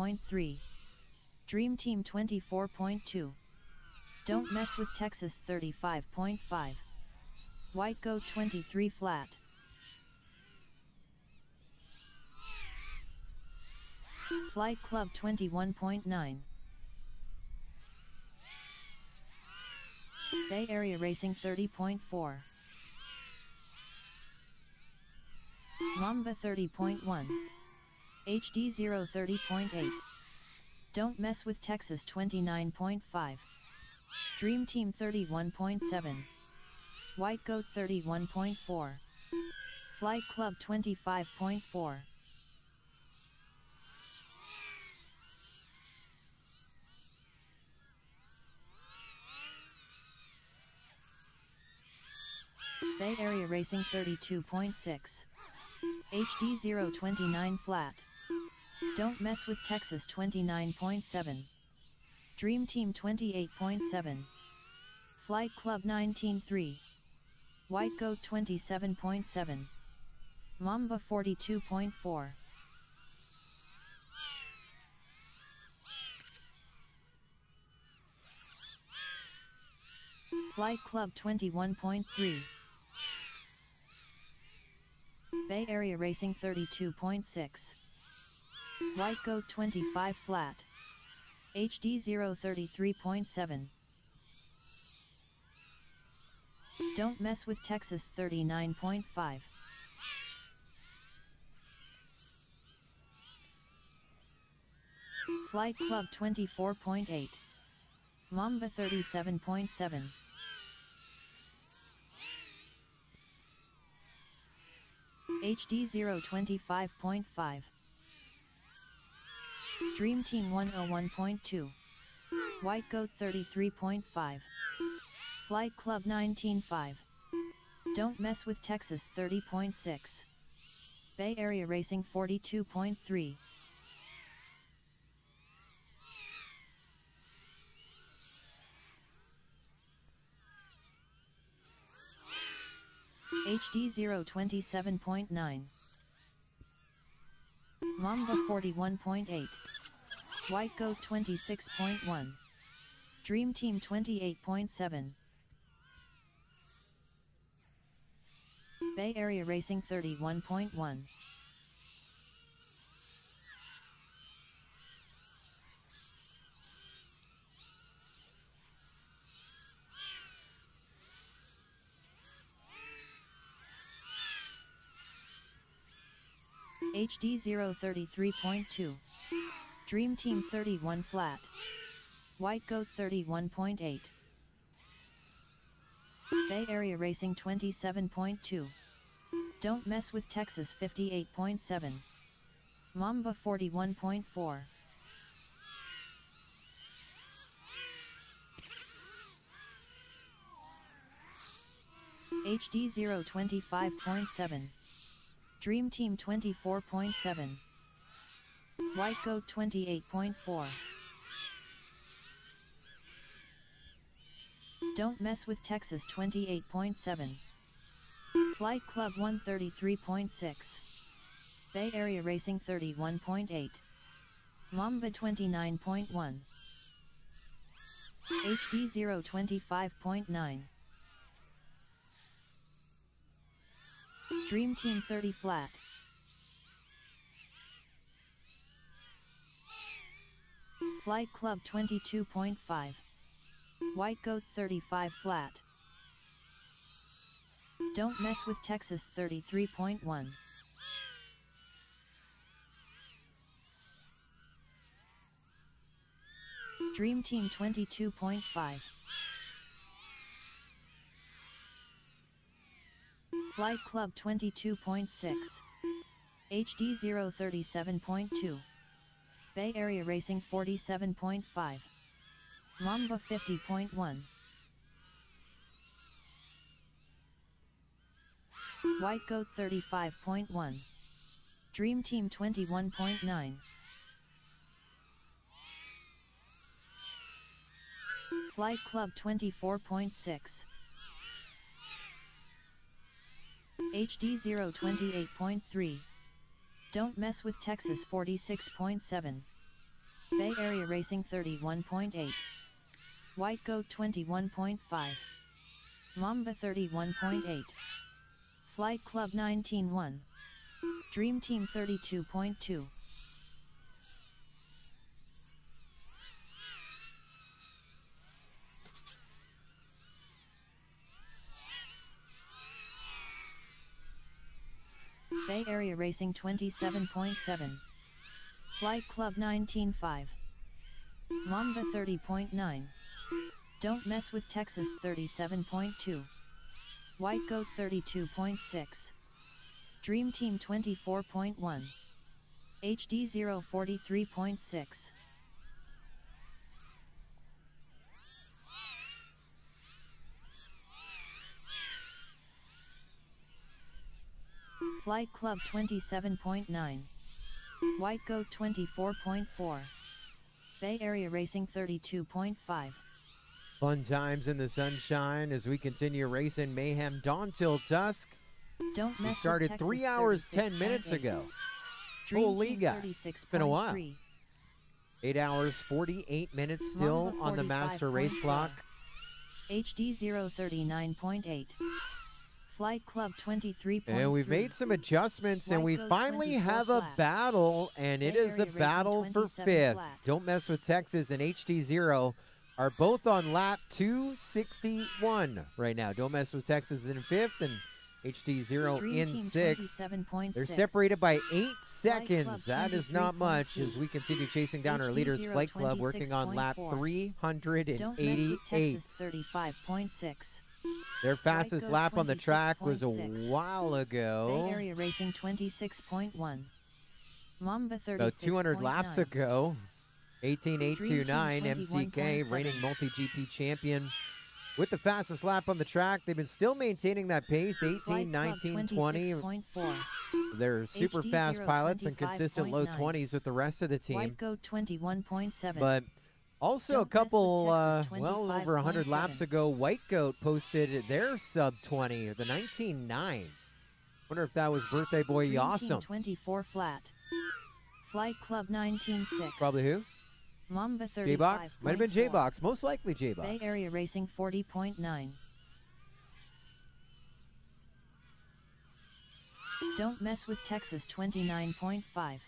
33.3. Dream Team 24.2. Don't Mess with Texas 35.5. White Goat 23 flat. Flight Club 21.9. Bay Area Racing 30.4. Mamba 30.1. HD0 30.8. Don't Mess with Texas 29.5. Dream Team 31.7. White Goat 31.4. Flight Club 25.4. Bay Area Racing 32.6. HD0 29 flat. Don't Mess with Texas 29.7. Dream Team 28.7. Flight Club 19.3. White Goat 27.7. Mamba 42.4. Flight Club 21.3. Bay Area Racing 32.6. White Goat 25 flat. HD0 33.7. Don't Mess with Texas 39.5. Flight Club 24.8. Mamba 37.7. HD0 25.5. Dream Team 101.2. White Goat 33.5. Flight Club 19.5. Don't Mess with Texas 30.6. Bay Area Racing 42.3. HD0 27.9. Mamba 41.8. White Goat 26.1. Dream Team 28.7. Bay Area Racing 31.1. HD0 33.2. Dream Team 31 flat. White Goat 31.8. Bay Area Racing 27.2. Don't Mess with Texas 58.7. Mamba 41.4. HD0 25.7. Dream Team 24.7. White Goat 28.4. Don't Mess with Texas 28.7. Flight Club 133.6. Bay Area Racing 31.8. Mamba 29.1. HD0 25.9. Dream Team 30 flat. Flight Club 22.5. White Goat 35 flat. Don't Mess with Texas 33.1. Dream Team 22.5. Flight Club 22.6. HD0 37.2. Bay Area Racing 47.5. Mamba 50.1. White Goat 35.1. Dream Team 21.9. Flight Club 24.6. HD0 28.3. Don't Mess with Texas 46.7. Bay Area Racing 31.8. White Goat 21.5. Mamba 31.8. Flight Club 19.1. Dream Team 32.2. Bay Area Racing 27.7. Flight Club 19.5. Mamba 30.9. Don't Mess with Texas 37.2. White Goat 32.6. Dream Team 24.1. HD 0 43.6. Flight Club 27.9. White Goat 24.4. Bay Area Racing 32.5. Fun times in the sunshine as we continue racing Mayhem Dawn till dusk. Don't We Mess started with 3 Texas hours, 10 minutes 36.8. ago. Dream Holy Team God, it's been a while. 36.3. 8 hours, 48 minutes still Mamba on the master race 45.4. clock. HD 0 39.8. Flight Club 23.3. And we've made some adjustments, and we White Goat finally 24 have a flat. battle, and it Bay is a Area Racing battle for 27 fifth. flat. Don't Mess with Texas and HD0 are both on lap 261 right now. Don't Mess with Texas in fifth, and HD0 Dream in Team sixth. 27.6. They're separated by 8 Club seconds. That is not much 23.2. as we continue chasing down our HD0 leaders. Flight Club working on lap 26.4. Don't Mess with 388. Texas 35.6. Their fastest Goat lap on the track was a 26.6. while Bay ago. Area Racing 26.1. Mamba 36.9. About 200 laps ago. 18829 Dream Team MCK, 21.7. reigning multi-GP champion. With the fastest lap on the track, they've been still maintaining that pace, 18, Flight 19, Club 20. 26.4. They're super HD0 fast pilots and consistent low 25.9. 20s with the rest of the team. White Goat 21.7. But also Don't a couple, Mess with Texas, well over 100 laps 25.7. ago, White Goat posted their sub 20, the 19.9. Wonder if that was birthday boy Dream Team Awesome. 24 flat. Flight Club 19.6. Probably who? Mamba 35.4. J-Box? Might have been J-Box. Most likely J-Box. Bay Area Racing 40.9. Don't Mess with Texas 29.5.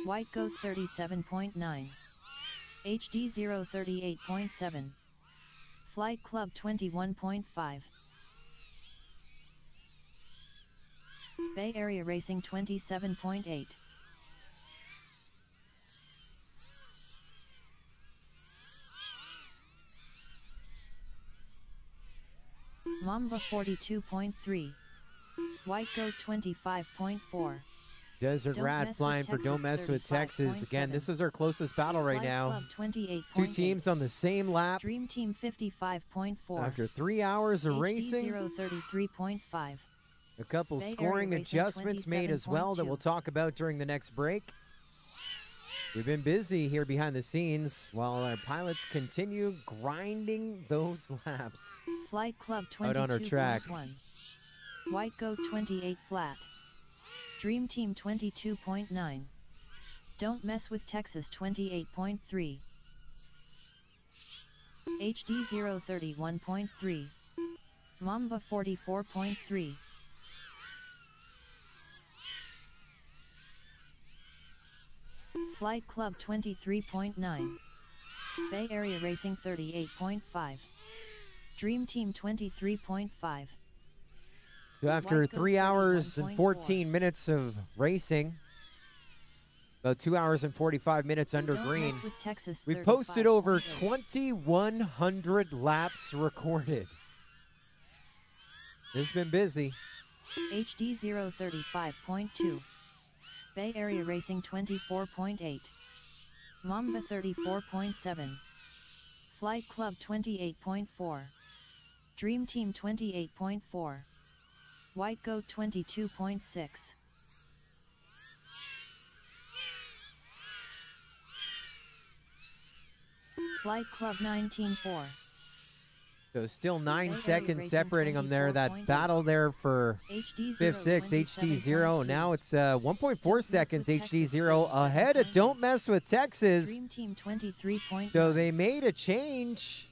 White Goat 37.9. HD 0 38.7. Flight Club 21.5. Bay Area Racing 27.8. Mamba 42.3. White Goat 25.4. Desert Don't Rat Mess flying with for Texas, Don't Mess with Texas. Again, 35.7. this is our closest battle right Flight now. Club 28.8. Two teams on the same lap. Dream Team 55.4. After 3 hours of HD racing, 0 33.5. a couple Bay Area scoring Racing adjustments made as well that 27.2. we'll talk about during the next break. We've been busy here behind the scenes while our pilots continue grinding those laps. Flight Club Out on our track. 22.1. White Goat 28 flat. Dream Team 22.9. Don't Mess with Texas 28.3. HD 0 31.3. Mamba 44.3. Flight Club 23.9. Bay Area Racing 38.5. Dream Team 23.5. So after White Goat 3 hours and 31.4. 14 minutes of racing, about 2 hours and 45 minutes under Don't green, Mess with Texas we've posted over 35.8. 2,100 laps recorded. It's been busy. HD 0 35.2. Bay Area Racing 24.8. Mamba 34.7. Flight Club 28.4. Dream Team 28.4. White Goat 22.6. Flight Club 19.4. So still 9 Bay seconds Racing separating them there. That 24.8. battle there for HD0 fifth, sixth, HD0. 27.3. Now it's Don't 1.4 Mess seconds, with Texas, HD0 ahead of 37.8. Don't Mess with Texas. Dream Team 23.9. So they made a change.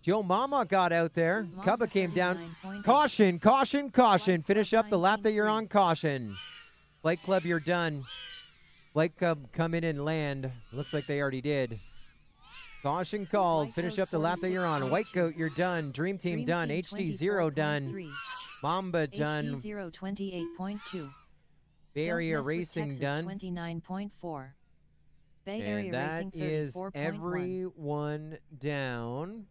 Joe Mama got out there. Cubba came down. 39.8. Caution, caution, caution. Flight Finish Club up the lap that you're 19.3. on. Caution. Flight Club, you're done. Flight Club, come in and land. Looks like they already did. Caution called. White Finish Goat up the lap that you're on. 46.2. White Goat, you're done. Dream Team Dream done. Team HD0 done. 24.3. Mamba done. HD0 28.2. Bay Don't Area Mess with Racing Texas, done. 29.4. Bay Area And that Racing is 34.1. everyone down.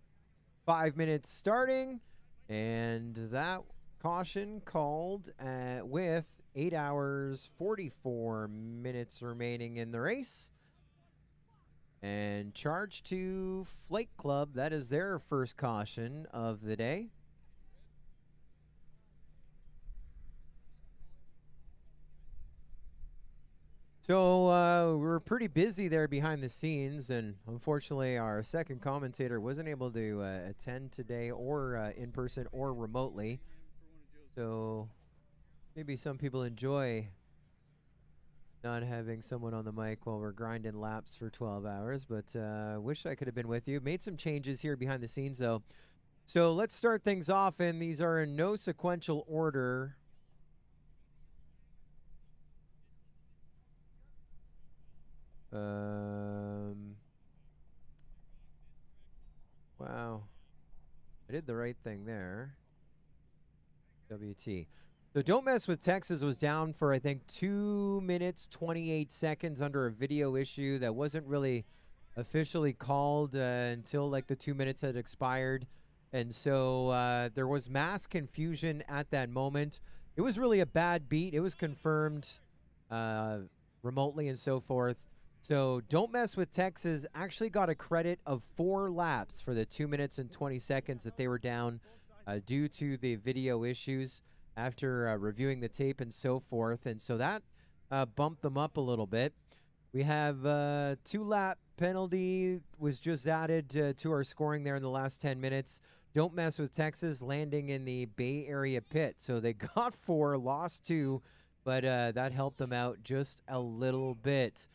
5 minutes starting. And that caution called with 8 hours, 44 minutes remaining in the race. And charge to Flight Club. That is their first caution of the day. So we were pretty busy there behind the scenes, and unfortunately our second commentator wasn't able to attend today, or in person or remotely. So maybe some people enjoy not having someone on the mic while we're grinding laps for 12 hours, but wish I could have been with you. Made some changes here behind the scenes, though. So let's start things off, and these are in no sequential order. Wow. I did the right thing there. WT. So Don't Mess with Texas was down for, I think, 2 minutes, 28 seconds under a video issue that wasn't really officially called until like the 2 minutes had expired. And so there was mass confusion at that moment. It was really a bad beat. It was confirmed remotely and so forth. So Don't Mess with Texas actually got a credit of 4 laps for the 2 minutes and 20 seconds that they were down due to the video issues after reviewing the tape and so forth. And so that bumped them up a little bit. We have 2-lap penalty was just added to our scoring there in the last 10 minutes. Don't Mess with Texas landing in the Bay Area pit. So they got 4, lost 2, but that helped them out just a little bit.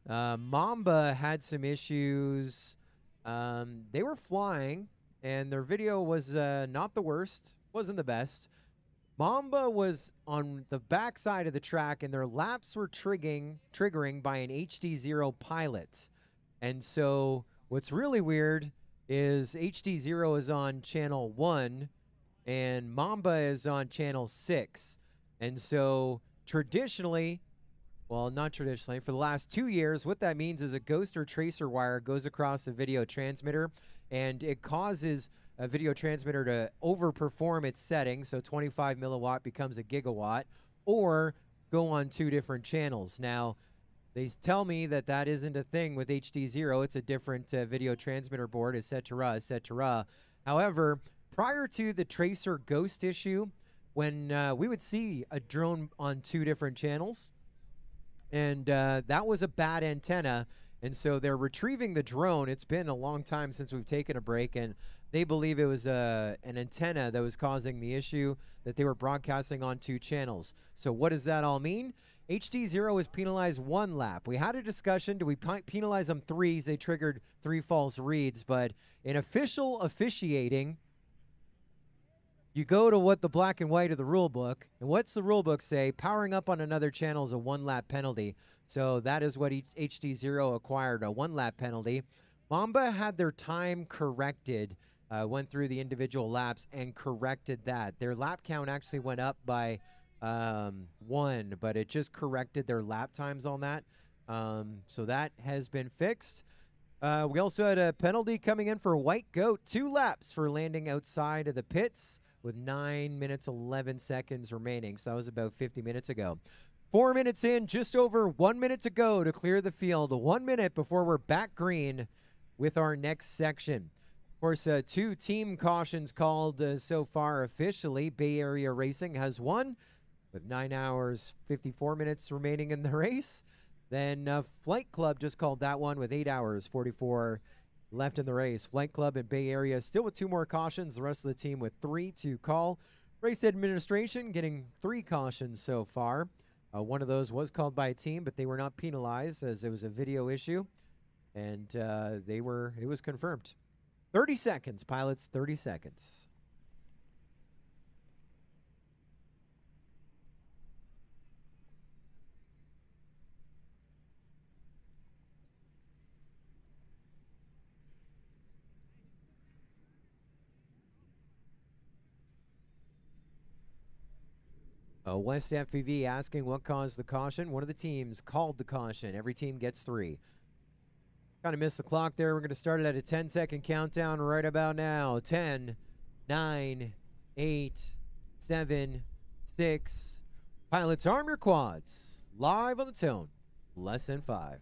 Mamba had some issues. They were flying, and their video was not the worst, wasn't the best. Mamba was on the back side of the track, and their laps were triggering by an HD0 pilot. And so what's really weird is HD0 is on channel 1, and Mamba is on channel 6. And so traditionally, well, not traditionally, for the last 2 years, what that means is a ghost or tracer wire goes across the video transmitter, and it causes a video transmitter to overperform its settings, so 25 milliwatt becomes a gigawatt, or go on 2 different channels. Now, they tell me that that isn't a thing with HD0. It's a different video transmitter board, etc., etc. However, prior to the tracer ghost issue, when we would see a drone on 2 different channels, and that was a bad antenna, and so they're retrieving the drone. It's been a long time since we've taken a break, and they believe it was an antenna that was causing the issue, that they were broadcasting on 2 channels. So what does that all mean? HD0 is penalized 1 lap. We had a discussion. Do we penalize them 3s? They triggered 3 false reads. But in official officiating, you go to what the black and white of the rule book. And what's the rule book say? Powering up on another channel is a 1-lap penalty. So that is what HD0 acquired, a 1-lap penalty. Mamba had their time corrected, went through the individual laps and corrected that. Their lap count actually went up by 1, but it just corrected their lap times on that. So that has been fixed. We also had a penalty coming in for White Goat, 2 laps for landing outside of the pits with 9 minutes, 11 seconds remaining. So that was about 50 minutes ago. 4 minutes in, just over 1 minute to go to clear the field. 1 minute before we're back green with our next section. Of course, 2 team cautions called so far officially. Bay Area Racing has 1 with 9 hours, 54 minutes remaining in the race. Then Flight Club just called that one with 8 hours, 44 left in the race. Flight Club and Bay Area still with 2 more cautions. The rest of the team with 3 to call. Race administration getting 3 cautions so far. One of those was called by a team, but they were not penalized as it was a video issue. And it was confirmed. 30 seconds, pilots, 30 seconds. West FPV asking what caused the caution. One of the teams called the caution. Every team gets 3. Kind of missed the clock there. We're going to start it at a 10-second countdown right about now. 10, 9, 8, 7, 6. Pilots, arm your quads. Live on the tone. Less than 5.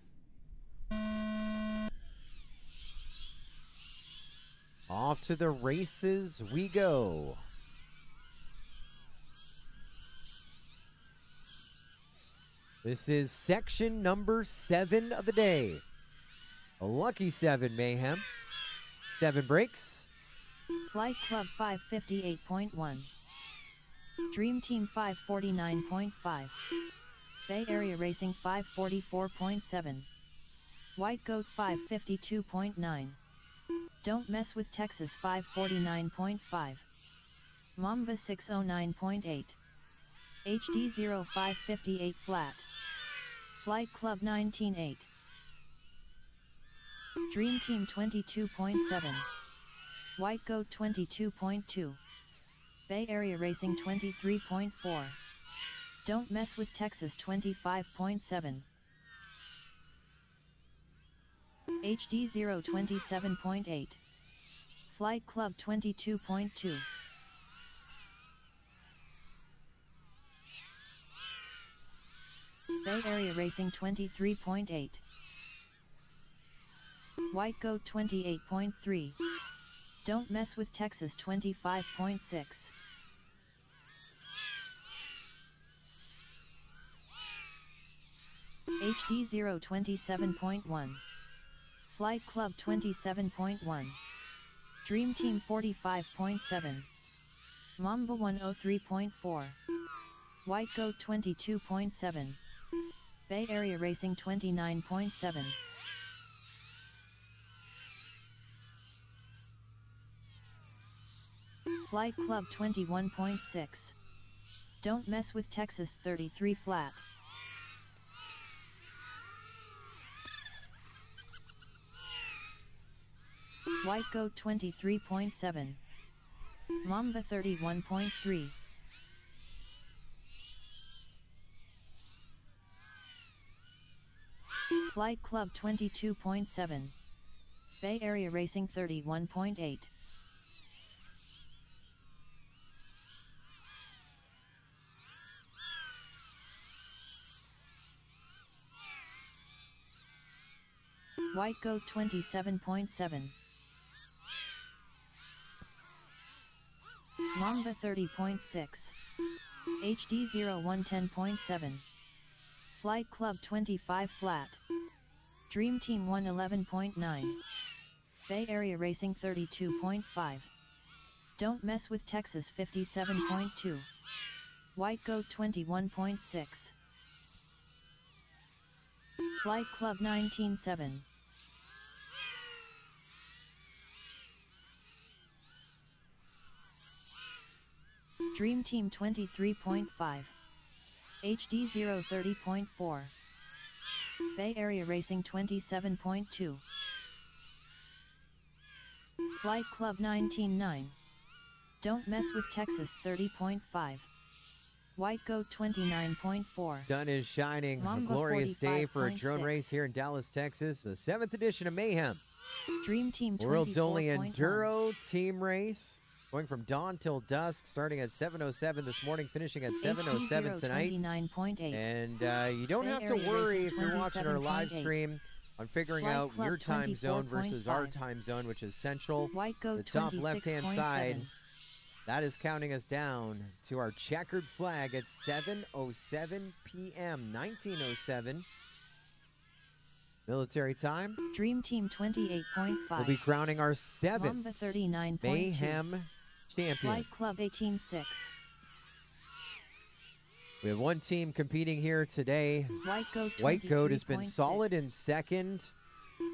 Off to the races we go. This is section number 7 of the day. A lucky 7, Mayhem. 7 breaks. Flight Club 558.1. Dream Team 549.5. Bay Area Racing 544.7. White Goat 552.9. Don't Mess with Texas 549.5. Mamba 609.8. HD 0558 flat. Flight Club 19.8. Dream Team 22.7. White Goat 22.2. Bay Area Racing 23.4. Don't Mess with Texas 25.7. HD 027.8. Flight Club 22.2. Bay Area Racing 23.8. White Goat 28.3. Don't Mess with Texas 25.6. HD 027.1. Flight Club 27.1. Dream Team 45.7. Mamba 103.4. White Goat 22.7. Bay Area Racing 29.7. Flight Club 21.6. Don't Mess with Texas 33 flat. White Goat 23.7. Mamba 31.3. Flight Club 22.7. Bay Area Racing 31.8. White Goat 27.7. Mamba 30.6. HD 0110.7. Flight Club 25 flat. Dream Team 111.9. Bay Area Racing 32.5. Don't Mess with Texas 57.2. White Goat 21.6. Flight Club 19.7. Dream Team 23.5. HD 030.4. Bay Area Racing 27.2. Flight Club 19.9. Don't Mess with Texas 30.5. White Goat 29.4. Sun is shining. Mamba A glorious day for a drone 45.6. race here in Dallas, Texas. The 7th edition of Mayhem. Dream Team 24.1. World's only enduro team race. Going from dawn till dusk, starting at 7:07 this morning, finishing at 7:07 tonight. 29.8. And you don't Bay have to Area worry Racing if you're watching our live 27.8. stream on figuring Flight out Club your time zone versus our 24.5. time zone, which is central. White Goat The top left-hand 26.7. side, that is counting us down to our checkered flag at 7:07 p.m. 19:07. Military time. Dream Team 28.5. We'll be crowning our 7th Mamba 39.2. Mayhem champion. Flight Club 18.6. We have one team competing here today. White Goat White Goat has been 23.6. solid in second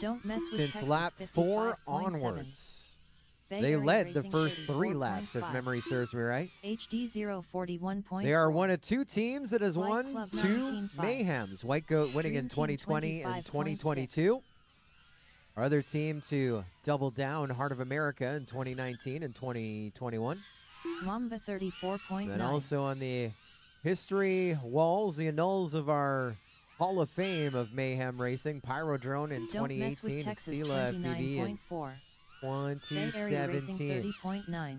Don't mess with since Texas lap 4 55.7. onwards. Bay They Area led the Racing first 3 laps, if 34.5. memory serves me right. HD 041.4. They are one of 2 teams that has White won Club 2 19.5. Mayhems. White Goat winning in Dream Team 2020 and 25.6. 2022. Our other team to double down, Heart of America in 2019 and 2021. Mamba 34.9. And also on the history walls, the annals of our Hall of Fame of Mayhem Racing, Pyrodrone in Don't mess with 2018 and Texas Sela FPV in 29.4. Bay Area Racing 2017. 30.9.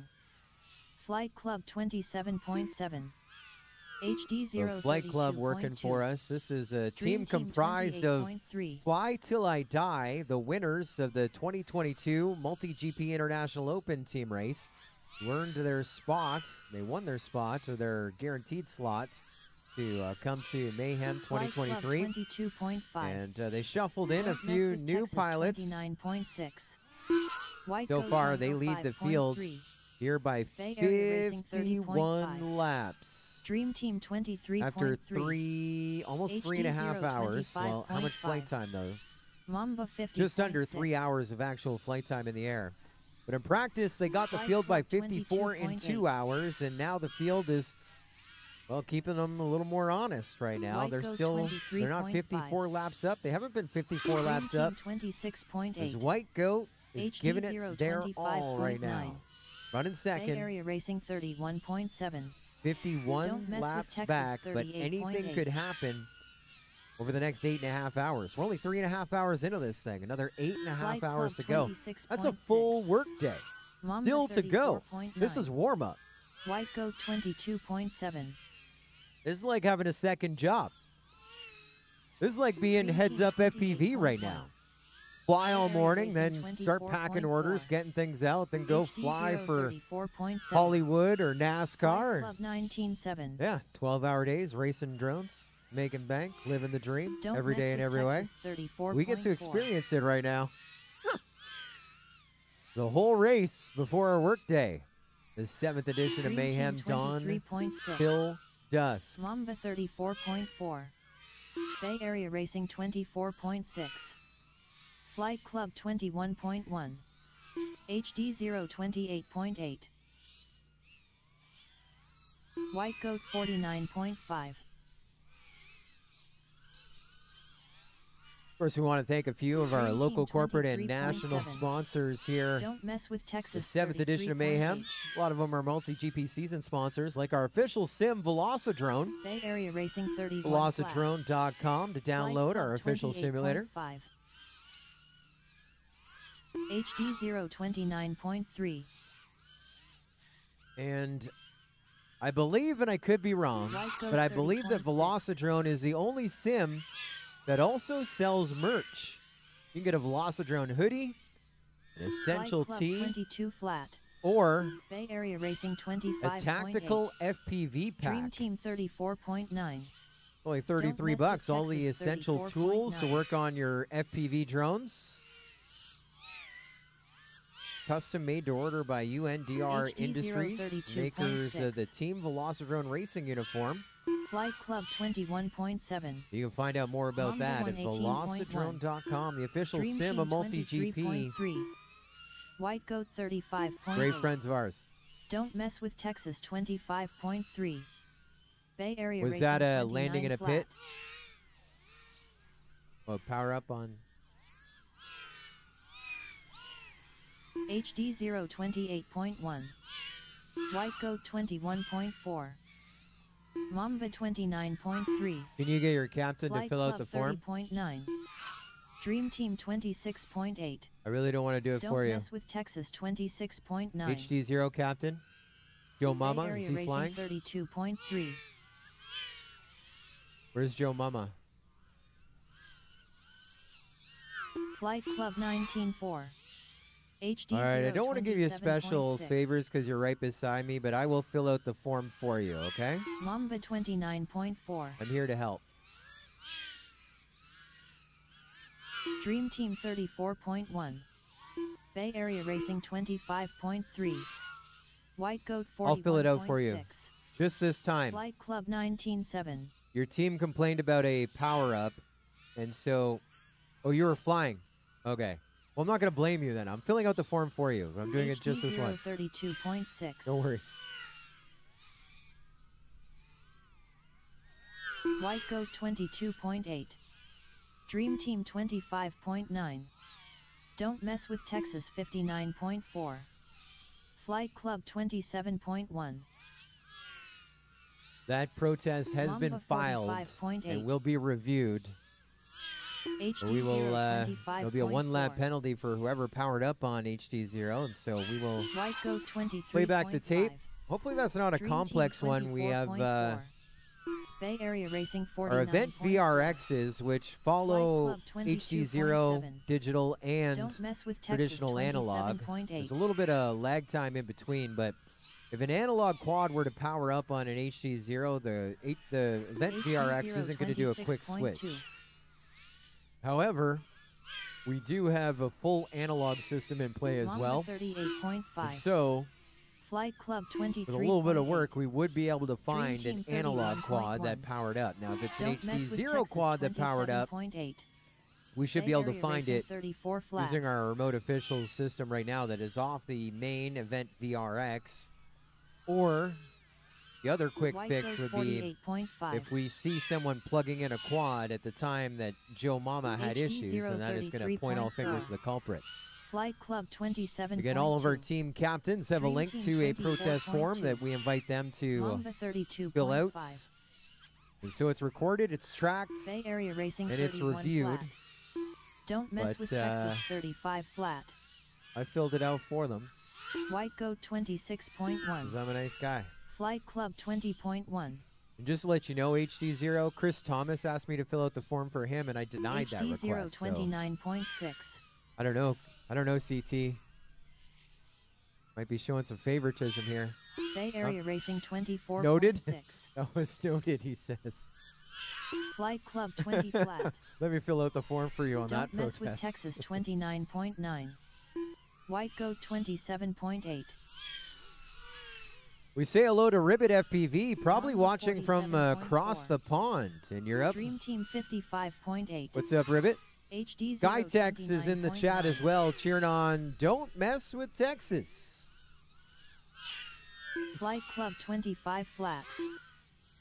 Flight Club 27.7. HD So Flight Club working for us. This is a team comprised of 28.3. Fly Till I Die, the winners of the 2022 Multi-GP International Open team race. Earned their spot. They won their spot, or their guaranteed slots, to come to Mayhem 2023. 22.5. And they shuffled in a Don't mess few with new Texas pilots. 29.6. White So Goat far, they lead the field 25.3. here by Bay Area Racing 51 30.5. laps. Dream Team 23.3. After almost 3.5 hours. Well, how much 25.5. flight time, though? Mamba 50. Just under 3 hours of actual flight time in the air. But in practice, they got the Flight field by Club 54 in 2 22.8. hours, and now the field is, well, keeping them a little more honest right now. White They're Goat still, they're not 23.5. 54 laps up. They haven't been 54 Dream laps Team up. 26.8. As White Goat is HD giving it their all right now. 025.9. Running Bay second, Area Racing 31.7. 51 Don't mess with laps Texas, back, but 38.8. anything could happen over the next 8.5 hours. We're only 3.5 hours into this thing. Another 8.5 Flight hours Club to go. 26.6. That's a full work day. Mamba Still to go. 34.9. This is warm up. White Goat 22.7. This is like having a second job. This is like being Dream heads Team up FPV right 28.1. now. Fly all Bay Area morning, Racing then start packing 24.4. orders, getting things out, then go HD fly for 034.7. Hollywood or Flight NASCAR. Club 19.7. Yeah, 12-hour days, racing drones, making bank, living the dream Don't every mess day in with every way. Texas 34.4. We get to experience it right now. The whole race before our work day. The 7th edition of Dream Mayhem Team Dawn 23.6. till dusk. Mamba 34.4. Bay Area Racing 24.6. Flight Club 21.1. HD 028.8. White Goat 49.5. Of course, we want to thank a few of our Dream Team local corporate and 23.7. national sponsors here. Don't mess with The Texas 7th edition of Mayhem. 33.8. A lot of them are multi-GP season sponsors, like our official sim, Velocidrone. Bay Area Racing 31. Velocidrone.com to download our official simulator. HD 029.3. And I believe, and I could be wrong, White Goat but I believe that 30.6. Velocidrone is the only sim that also sells merch. You can get a Velocidrone hoodie, an essential Flight Club tee, 22 flat. or Bay Area Racing 25. a tactical FPV Dream pack. Team 34.9. Only Don't 33 mess bucks. with All the Texas essential tools to 34.9. work on your FPV drones. Custom made to order by UNDR HD Industries, 032.6. makers of the Team Velocidrone racing uniform. Flight Club 21.7. You can find out more about Mamba that at 118.1. velocidrone.com, the official Dream sim Team of MultiGP. 23.3. White Goat 35.8. Great friends of ours. Don't mess with Texas 25.3. Bay Area Was Racing that a 29 landing in a flat. pit? Oh, power up on. HD 028.1. White Goat 21.4. Mamba 29.3. Can you get your captain Flight to fill out Club the form? 30.9. Dream Team 26.8. I really don't want to do it Don't for you. mess with Texas 26.9. HD0 captain. Joe Mama, Bay Area is he Racing flying? 32.3. Where's Joe Mama? Flight Club 19.4. HD All right, I don't want to give you special 27.6. favors because you're right beside me, but I will fill out the form for you, okay? Mamba 29.4. I'm here to help. Dream Team 34.1. Bay Area Racing 25.3. White Goat 41.6. I'll fill it out for you. Just this time. Flight Club 19.7. Your team complained about a power-up, and so... Oh, you were flying. Okay. Well, I'm not going to blame you then. I'm filling out the form for you. But I'm doing it just this once. 32.6. No worries. White Goat 22.8. Dream Team 25.9. Don't Mess with Texas 59.4. Flight Club 27.1. That protest has Mamba been filed 45.8. and will be reviewed. We will, there'll be a 1-lap penalty for whoever powered up on HD0, and so we will White Goat 23. play back the tape. Hopefully that's not a Dream complex Team one. We have Bay Area Racing 49.4. our event VRXs, which follow HD0 digital and Don't Mess with Texas traditional analog. 27.8. There's a little bit of lag time in between, but if an analog quad were to power up on an HD0, the event VRX isn't going to do a quick switch. However, we do have a full analog system in play as well. 38.5. And so, Flight Club 23. with a little bit of work, we would be able to find Dream an Team analog quad 31.1. that powered up. Now, if it's an Don't Mess with HD0 Texas quad that powered up, 27.8. we should Bay be able to Area find Racing it 34 flat. using our remote official system right now that is off the main event VRX. Or the other quick White fix Goat would be 48.5. if we see someone plugging in a quad at the time that Joe Mama had issues, and that is going to point all fingers to the culprit. Flight Club 27. Again, all of our team captains have a Dream link Team to a protest 24.2. form that we invite them to Mamba 32.5. fill out. And so it's recorded, it's tracked, Bay Area Racing and it's 31 reviewed. flat. Don't Mess But, with Texas 35 flat. I filled it out for them White Goat 26.1. because I'm a nice guy. Flight Club 20.1. And just to let you know, HD0, Chris Thomas asked me to fill out the form for him, and I denied that request. So 29.6. I don't know, CT. Might be showing some favoritism here. Bay Area Racing 24.6. Noted? That was noted, he says. Flight Club 20 flat. Let me fill out the form for you on that Don't Mess protest. with Texas 29.9. White Goat 27.8. We say hello to Ribbit FPV, probably Mamba watching from 47.4. across the pond in Europe. Dream Team 55.8. What's up, Ribbit? HD Skytex is in the chat as well, cheering on Don't Mess with Texas. Flight Club 25 flat.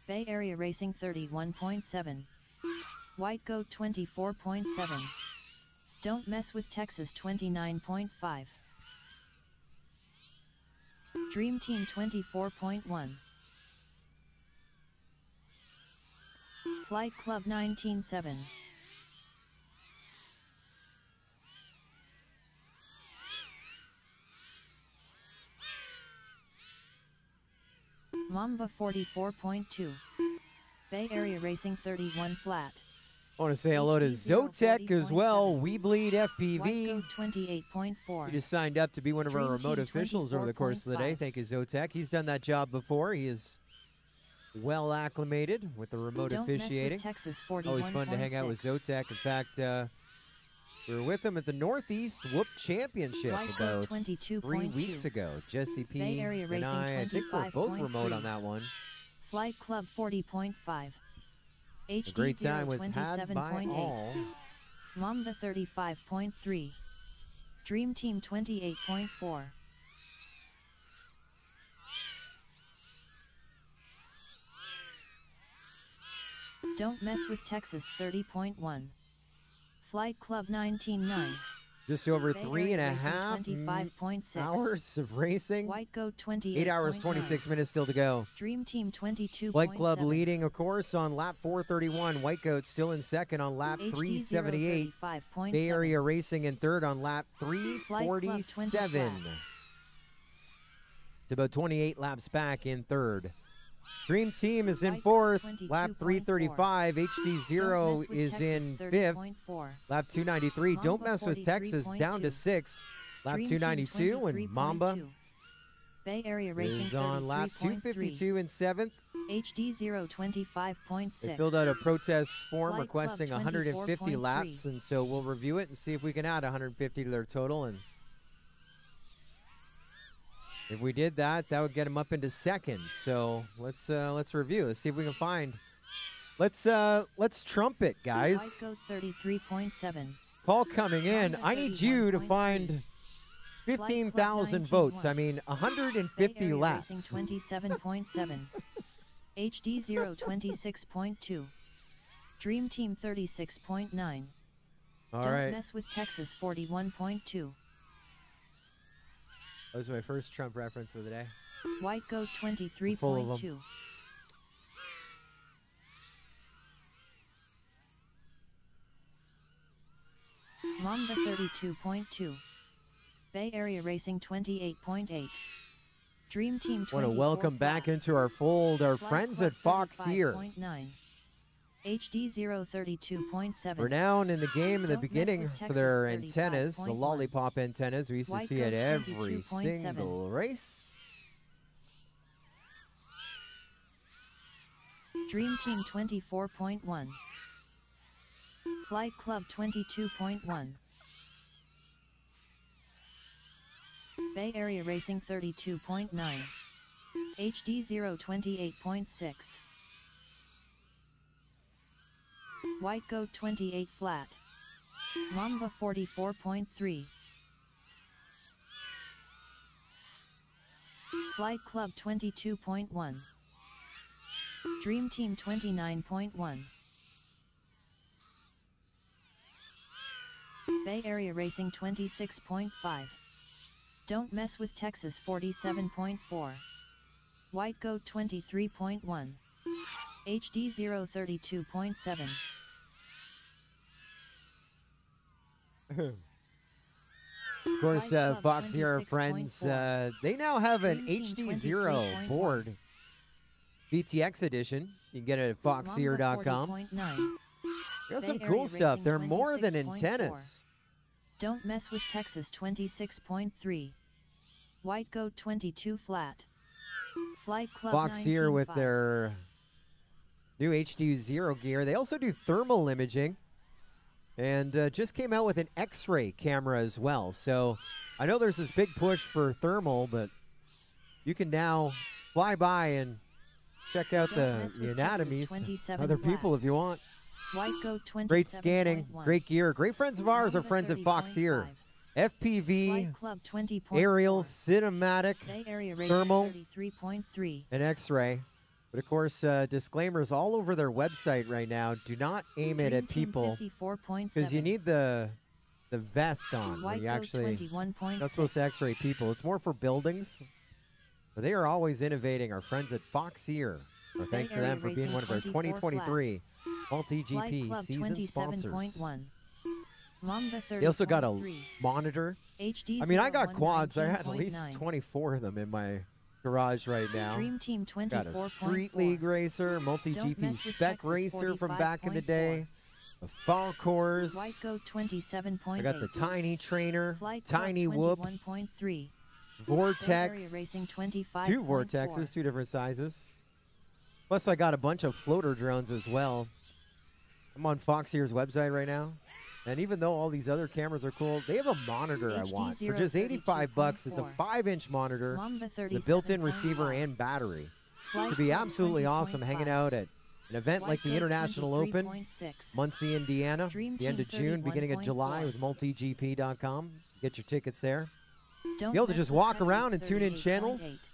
Bay Area Racing 31.7. White Goat 24.7. Don't Mess with Texas 29.5. Dream Team 24.1. Flight Club 19.7. Mamba 44.2. Bay Area Racing 31 flat. I want to say hello to Zotek as well. We Bleed White FPV. Goat 28.4. He just signed up to be one of our Dream remote Team officials over the course of the day. 24.5. Thank you, Zotek. He's done that job before. He is well acclimated with the remote Don't Mess officiating. with Texas Always fun to hang out with 41.6. Zotek. In fact, we were with him at the Northeast Whoop Championship White Goat about 22.2. 3 weeks ago. Jesse P Bay Area and Racing I think we're both remote 25.3. on that one. Flight Club 40.5. A great time was had by 27.8. all. Mamba 35.3. Dream Team 28.4. Don't Mess with Texas 30.1. Flight Club 19.9. Just over Bay 3.5 Area Racing 25.6. hours of racing. White Goat 28. 8 hours, 26 minutes still to go. Dream Team 22.7. White Club leading, of course, on lap 431. White Goat still in second on lap 378. Bay Area Racing in third on lap 347. It's about 28 laps back in third. Dream Team is in White fourth. 22.4. Lap 335. HD0 is in fifth. Lap 293. Don't Mess with Texas down to sixth. Lap 292 and Mamba Bay Area Racing is on lap 252 in 7th. HD 025.6. They filled out a protest form Flight Club requesting 150 24.3. laps, and so we'll review it and see if we can add 150 to their total. And if we did that, that would get them up into second. So let's review. Let's see if we can find. Let's trumpet, guys. White Goat 33.7. Paul coming in. I need you to find 15,000 votes. I mean, 150 laps. Racing 27.7. HD 026.2. Dream Team 36.9. All Don't right. Mess with Texas 41.2. That was my first Trump reference of the day. White Goat Full of 23.2. Mamba 32.2. Bay Area Racing 28.8. Dream Team 24. Want to welcome back into our fold our friends at Fox here. HD 032.7. Renowned in the game in the Don't mess beginning with for Texas their antennas, the 35.1. lollipop antennas we used to White see Goat at every 22.7. single race. Dream Team 24.1. Flight Club 22.1. Bay Area Racing 32.9. HD 028.6. White Goat 28 flat. Mamba 44.3. Flight Club 22.1. Dream Team 29.1. Bay Area Racing 26.5. Don't Mess with Texas 47.4. White Goat 23.1. HD 032.7. Of course, Flight Club Fox here, friends, 26.4. they now have an Dream Team HD0 23.1. board. VTX edition. You can get it at foxeer.com. 40.9. We got some Bay cool Area stuff. Racing They're more than 26.4. antennas. Don't Mess with Texas 26.3. White Goat 22 flat. Flight Club Fox here with 19.5. their new HD0 gear. They also do thermal imaging. And just came out with an X-ray camera as well. So I know there's this big push for thermal, but you can now fly by and check out Don't the Mess with anatomies Texas of 27 other flat. people if you want. White Goat 27.1. Great scanning, great gear. Great friends of ours, our Mamba friends at Fox here. 30.5. FPV, Flight Club 20.4. aerial, cinematic, Bay Area Racing thermal, 33.3. and X-ray. But of course, disclaimers all over their website right now. Do not aim it Dream at Team people 54.7. because you need the vest on. Where White you Goat actually 21.6. not supposed to X-ray people. It's more for buildings. But they are always innovating. Our friends at Fox here. Our thanks to Area them for being Racing one of our 24 2023 Flight multi-GP Club season sponsors. 27.1. Mamba 30.3. They also got a monitor. HD I mean, I got quads. I had at least 019.9. 24 of them in my garage right now. Dream Team 24.4. Got a Street League racer, Don't multi-GP Mess with spec Texas racer from back in the 45.4. day, a Falcors. White Goat 27.8. I got the Tiny Trainer, Flight Club Tiny Whoop, 21.3. Bay Area Vortex, Racing 25. two Vortexes, two different sizes. Plus, I got a bunch of floater drones as well. I'm on Fox here's website right now. And even though all these other cameras are cool, they have a monitor I HD want. For just 85 bucks, it's a 5-inch monitor, Mamba the built-in 37.5. receiver and battery. Flight To be Club absolutely awesome 20.5. hanging out at an event White like the Goat International Open, 23.6. Muncie, Indiana, Dream the end Team of June, beginning of 31.4. July with multigp.com. Get your tickets there. Don't Be able to Mess just with walk Texas around and tune in 38.8. channels.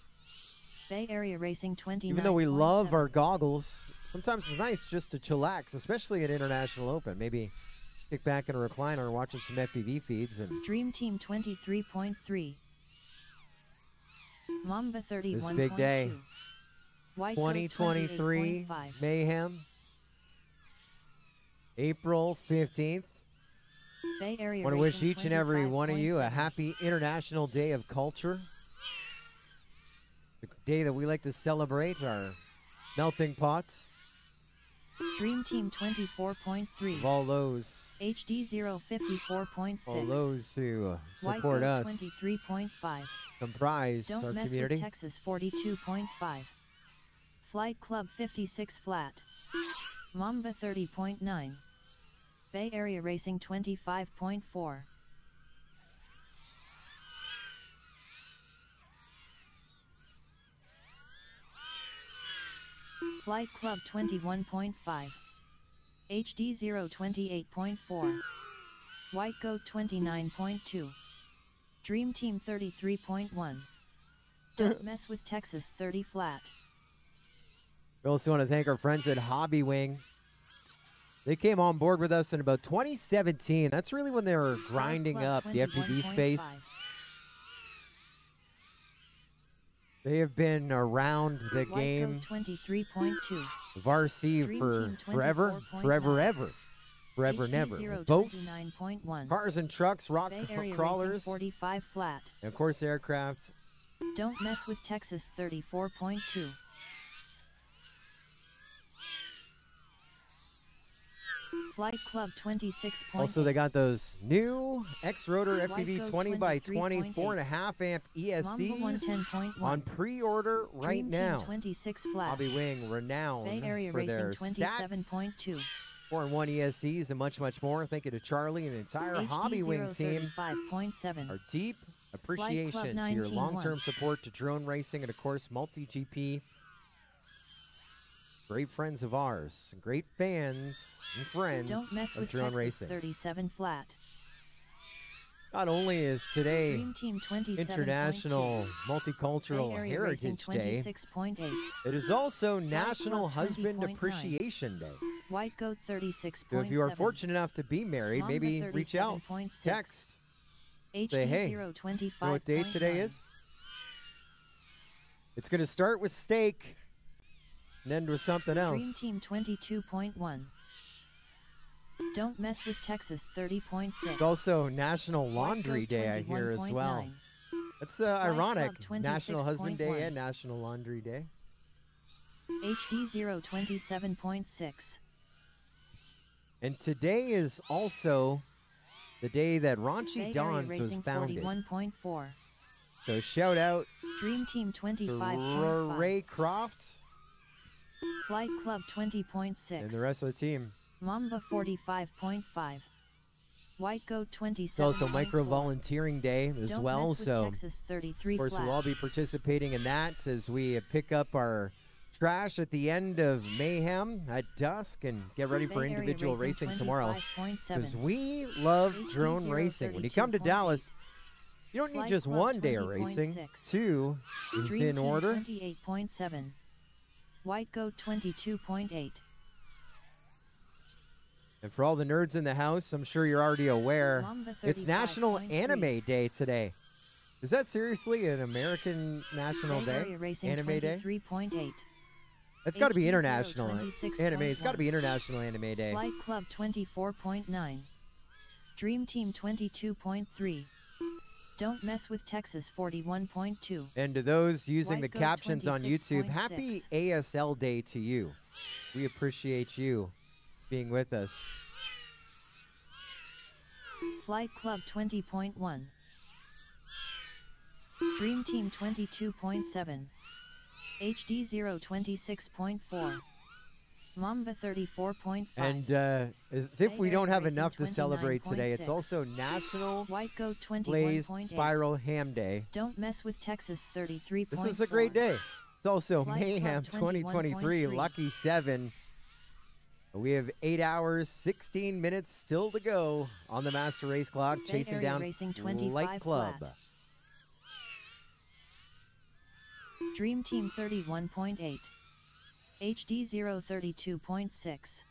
Bay Area Racing 29. Even though we love our goggles, sometimes it's nice just to chillax, especially at International Open. Maybe kick back in a recliner watching some FPV feeds. And Dream Team 23.3. Mamba 31.2. This is a big day. White Goat 2023 28.5. Mayhem, April 15th. Bay Area I want to wish Racing each and every one of you a 25.7. happy International Day of Culture. The day that we like to celebrate our melting pots. Dream Team 24.3. Volos. HD 054.6. All those who White support Goat us 23.5. comprise Don't our Mess community. with Texas 42.5. Flight Club 56 flat. Mamba 30.9. Bay Area Racing 25.4. Flight Club 21.5. HD 028.4. White Goat 29.2. Dream Team 33.1. Don't Mess with Texas 30 flat. We also want to thank our friends at Hobby Wing. They came on board with us in about 2017. That's really when they were grinding up the FPV space. They have been around the game 23.2. of RC Dream for Team forever, 24.9. forever, HD never. Boats, 029.1. cars and trucks, rock Bay Area crawlers, Racing 45 flat. and of course aircraft. Don't Mess with Texas 34.2. Flight Club 26. Also, they got those new X-Rotor White FPV Goat 20 by 20 23.8. 4.5 amp ESCs 110.1. on pre-order right Dream Team now. 26 flat. Hobby Wing, Bay renowned Area for Racing their stacks, 27.2. 4-in-1 ESCs, and much, much more. Thank you to Charlie and the entire Hobby Wing team. 035.7. Our deep appreciation to your 19.1. long-term support to drone racing and, of course, multi-GP. Great friends of ours, great fans and friends Don't Mess of with drone Texas racing. 37 flat. Not only is today Dream Team 27.2. International Multicultural Bay Area Racing Heritage Day, 26.8. it is also National Club Husband 20.9. Appreciation Day. White Goat 36.7. So if you are fortunate enough to be married, Mamba maybe reach out, 37.6. text, HD say, hey, 025. you know what day today is? It's going to start with steak and end with something Dream else. Team 22.1. Don't Mess with Texas 30.6. It's also National White Laundry Goat Day, I hear as well. 21.9. That's ironic. Club National Husband Day 26.1. and National Laundry Day. HD 027.6. And today is also the day that Raunchy Bay Area Dons was Racing founded. 41.4. So shout out Dream Team to 25.5. Ray Croft Flight Club 20.6. and the rest of the team. Mamba 45.5. White Goat 27. It's also Micro Volunteering Day as Don't well. Mess with So Texas 33 of course flat. we'll all be participating in that as we pick up our trash at the end of Mayhem at dusk and get ready for Bay Area individual racing tomorrow. 25.7. Because we love HD drone racing. When you come to 032.8. Dallas, you don't need Flight just Club one day of racing. 20.6. 2 is Dream in Team order. 28.7. White Goat 22.8. And for all the nerds in the house, I'm sure you're already aware, Mamba it's National 35.3. Anime Day today. Is that seriously an American national Bay day? Area Racing Anime Day? 23.8. It's got to be HD international 026.1. anime. It's got to be International Anime Day. Flight Club 24.9. Dream Team 22.3. Don't Mess with Texas 41.2. And to those using White the Goat captions on YouTube, 26.6. happy ASL Day to you. We appreciate you being with us. Flight Club 20.1. Dream Team 22.7. HD 026.4. Mamba 34.5. And as if Bay we don't Area have Racing enough to celebrate today, it's 29.6. also National White Goat Glazed 21.8. Spiral Ham Day. Don't Mess with Texas 33.4. This is a great day. It's also Flight Mayhem Club 2023, 21.3. Lucky 7. We have 8 hours, 16 minutes still to go on the Master Race Clock, Bay chasing Area down Racing 25 Light Club. flat. Dream Team 31.8. HD 032.6.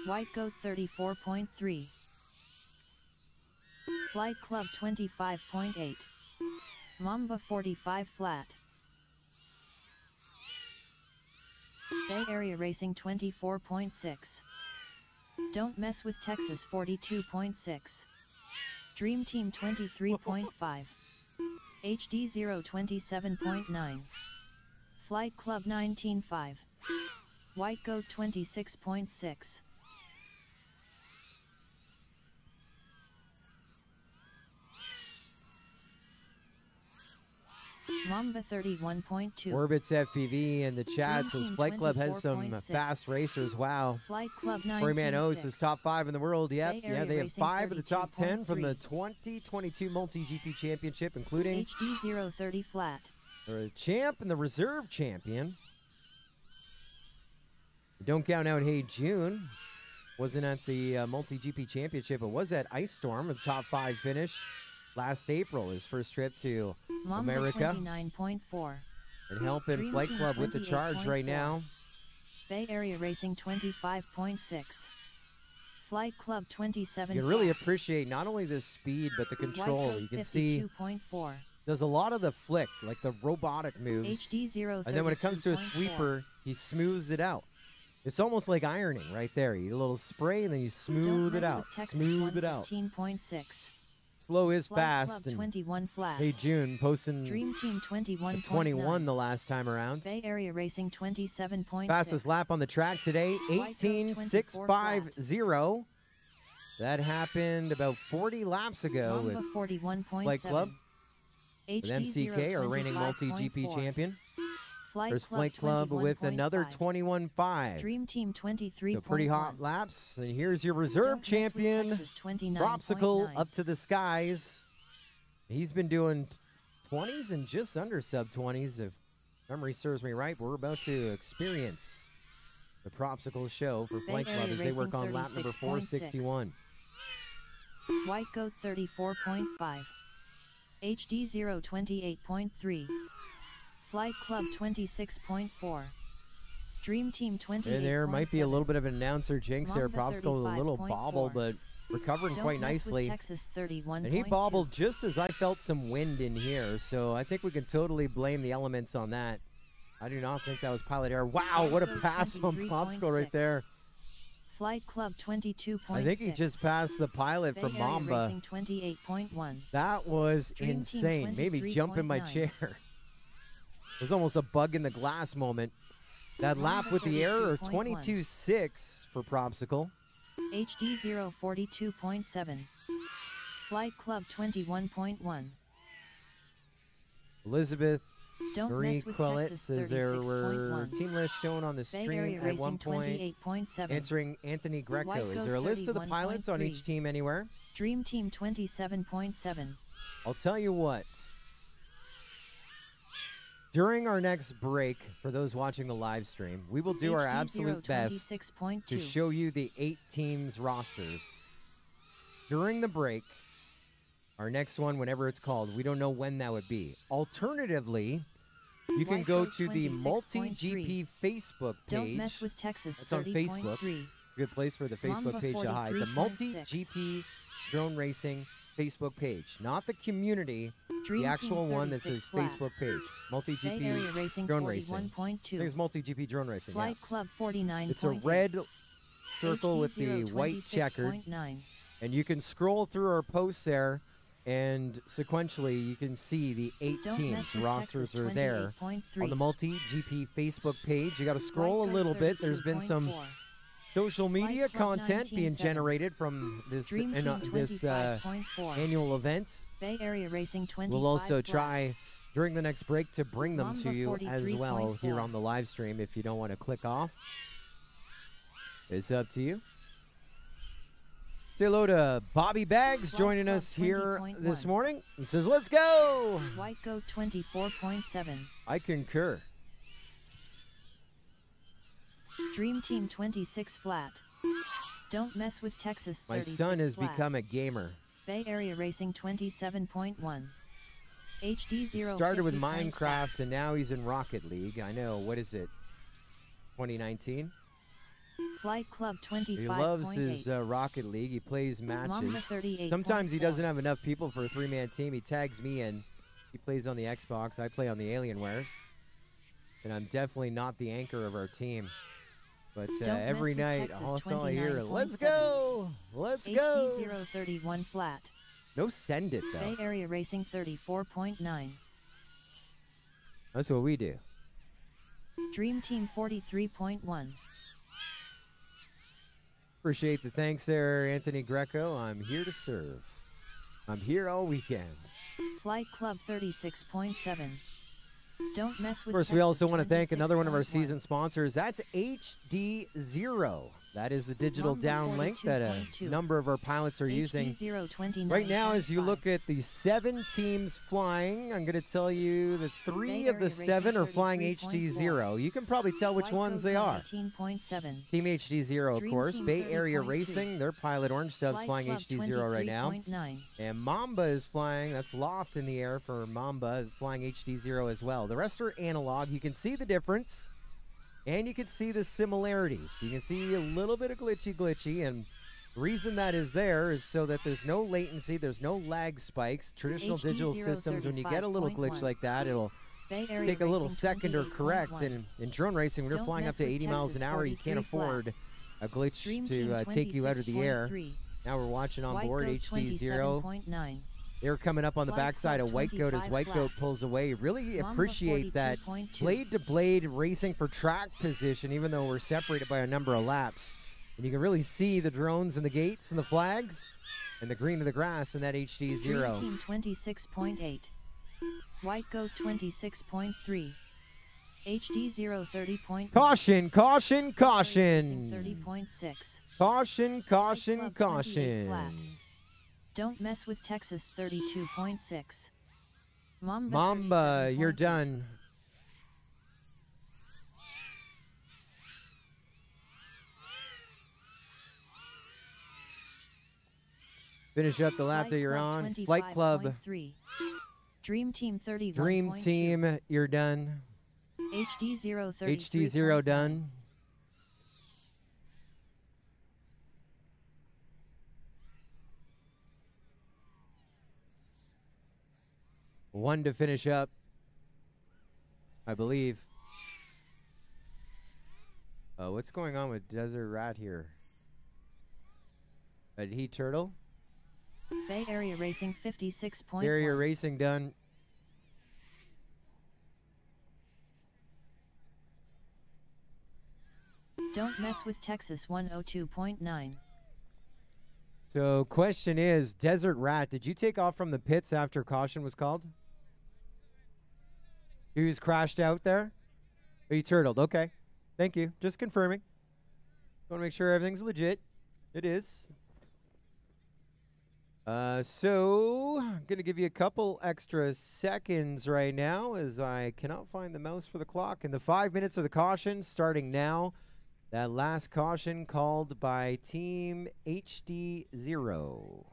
White Goat 34.3. Flight Club 25.8. Mamba 45 flat. Bay Area Racing 24.6. Don't Mess with Texas 42.6. Dream Team 23.5. HD 027.9. Flight Club 19.5. White goat 26.6. Mamba 31.2. Orbit's FPV in the chat says Flight Club has some fast racers. Wow. Flight Club 9. Coreyman O says top 5 in the world. Yep. Yeah, they have 5 of the top 10 from the 32.3. 2022 Multi-GP Championship, including HD 030 flat. the champ and the reserve champion. Don't count out Hey June. Wasn't at the Multi-GP Championship. It was at Ice Storm, a top 5 finish last April. His first trip to Mamba America. 29.4. And helping Dream Flight Team Club with the charge right 28.4. now. Bay Area Racing 25.6. Flight Club 27. You can really appreciate not only the speed, but the control. You can see 52.4. does a lot of the flick, like the robotic moves. HD 0. And then when it comes to a sweeper, he smooths it out. It's almost like ironing right there. You get a little spray and then you smooth it out. Smooth it out. 15.6. Slow is Flight fast. Club And 21 flat. Hey June posting Dream Team 21. 21 the last time around. Bay Area Racing 27.6. Fastest lap on the track today, White Goat 18.650. That happened about 40 laps ago with Mamba 41.7. Flight Club. With HD MCK, our reigning Multi-GP champion. There's Flight Club with another 21.5. Dream Team 23. So pretty hot laps. And here's your reserve champion, Dropsicle, up to the skies. He's been doing 20s and just under sub-20s, if memory serves me right. We're about to experience the Propsicle show for Flight Club as they work on lap number 461. White Goat 34.5. HD 028.3. Flight Club 26.4. Dream Team 28. And there might be a little bit of an announcer jinx there. Propsicle with a little bobble, but recovering quite nicely. Texas 31. And he bobbled just as I felt some wind in here, so I think we can totally blame the elements on that. I do not think that was pilot error. Wow, what a pass on Propsicle right there. Flight Club 22.6. I think he just passed the pilot for Mamba. 28.1. That was Dream insane. Team Made me jump in my 23.9. chair. It was almost a bug in the glass moment. That lap with the error of 22.6 for Propsicle. HD 042.7. Flight Club 21.1. Elizabeth Don't Marie mess with Quillette Texas says there were 36.1. team lists shown on the Bay stream Area at Racing one point. 28.7. Answering Anthony Greco. White Is Goat there a list of the pilots on 31.3. each team anywhere? Dream Team 27.7. I'll tell you what. During our next break, for those watching the live stream, we will do our HD absolute best 026.2. to show you the 8 teams rosters. During the break, our next one, whenever it's called, we don't know when that would be. Alternatively, you can White go Goat to the 26.3. Multi-GP Facebook page. Don't mess with Texas. That's on Facebook. 30.3. Good place for the Facebook Mamba page to hide. The 43.6. Multi-GP Drone Racing Facebook page, not the community, Dream the actual Team one that 36 says flat. Facebook page. Bay Area Multi-GP Racing Drone Racing. I 41.2. think it's Multi-GP Drone Racing. Yeah. Flight Club 49. It's a red circle with the white checkered. 26.9. And you can scroll through our posts there, and sequentially you can see the 8 Don't teams. mess with Rosters Texas are there 28.3. on the Multi-GP Facebook page. You got to scroll White a Goat little bit. There's been some 32.4. social media White Club content being 19.7. generated from this Dream Team this 25.4. annual event. Bay Area Racing 25. We'll also flat. try during the next break to bring them to Mamba you as well here 43.4. on the live stream. If you don't want to click off, it's up to you. Say hello to Bobby Baggs Flight joining Club us here 20.1. this morning. He says, let's go. White Goat 24.7. I concur. Dream Team 26 flat. Don't mess with Texas. My 36 son has flat. become a gamer. Bay Area Racing 27.1. HD He 0. started with Minecraft and now he's in Rocket League. I know, what is it? 2019? Flight Club 25.8. He loves his Rocket League. He plays Mamba matches. 38. Sometimes he doesn't have enough people for a 3-man team. He tags me in. He plays on the Xbox. I play on the Alienware. And I'm definitely not the anchor of our team. But every night, that's all I hear. Let's go! Let's go! HD 031 flat. No send it, though. Bay Area Racing 34.9. That's what we do. Dream Team 43.1. Appreciate the thanks there, Anthony Greco. I'm here to serve. I'm here all weekend. Flight Club 36.7. Don't mess with Of course, we also want to thank another one of our 26.1. season sponsors. That's HD0. That is the digital Mamba downlink that a 42.2. number of our pilots are using. HD029.5. Right now, as you look at the 7 teams flying, I'm going to tell you that 3 of the 7 are flying HD0. You can probably tell which ones they are. 18.7. Team HD0, of Dream course. Team Bay Area 30.2. Racing, their pilot Orange Stubb's Flight flying Club HD0 right now. 23.9. And Mamba is flying, that's Loft in the air for Mamba, flying HD0 as well. The rest are analog. You can see the difference, and you can see the similarities. You can see a little bit of glitchy, and the reason that is there is so that there's no latency, there's no lag spikes. Traditional digital systems, when you get a little glitch 35.1. like that, it'll Bay Area take a little Racing second to correct. 28.1. And in drone racing, when you're Don't flying up mess to with 80 miles an Texas hour, you can't 43 flat. afford a glitch Dream Team to take you out of the air. 26.3. Now we're watching on White board Goat HD0. 27.9. They're coming up on the Flight backside Club of White Goat as 25 White flat. Goat pulls away. Really Mamba appreciate that 42.2. blade-to-blade racing for track position, even though we're separated by a number of laps. And you can really see the drones and the gates and the flags and the green of the grass in that Dream HD0. Team 26.8. White Goat 26.3. HD0 30.1. Caution, caution, caution. 30.6. Caution, caution, Club 28 flat. caution. Don't mess with Texas 32.6. Mamba, you're 37.8. done. Finish up the lap Flight that you're Club on. Flight Club, 25.3. Dream Team 31.2. Dream Team, you're done. HD0 HD0 done. One to finish up, I believe. What's going on with Desert Rat here? Did he turtle? Bay Area Racing 56.1. Barrier racing done. Don't mess with Texas 102.9. So question is, Desert Rat, did you take off from the pits after caution was called? You just crashed out there? Or you turtled? Okay. Thank you. Just confirming. Want to make sure everything's legit. It is. So I'm going to give you a couple extra seconds right now as I cannot find the mouse for the clock. And the 5 minutes of the caution starting now. That last caution called by Team HD0.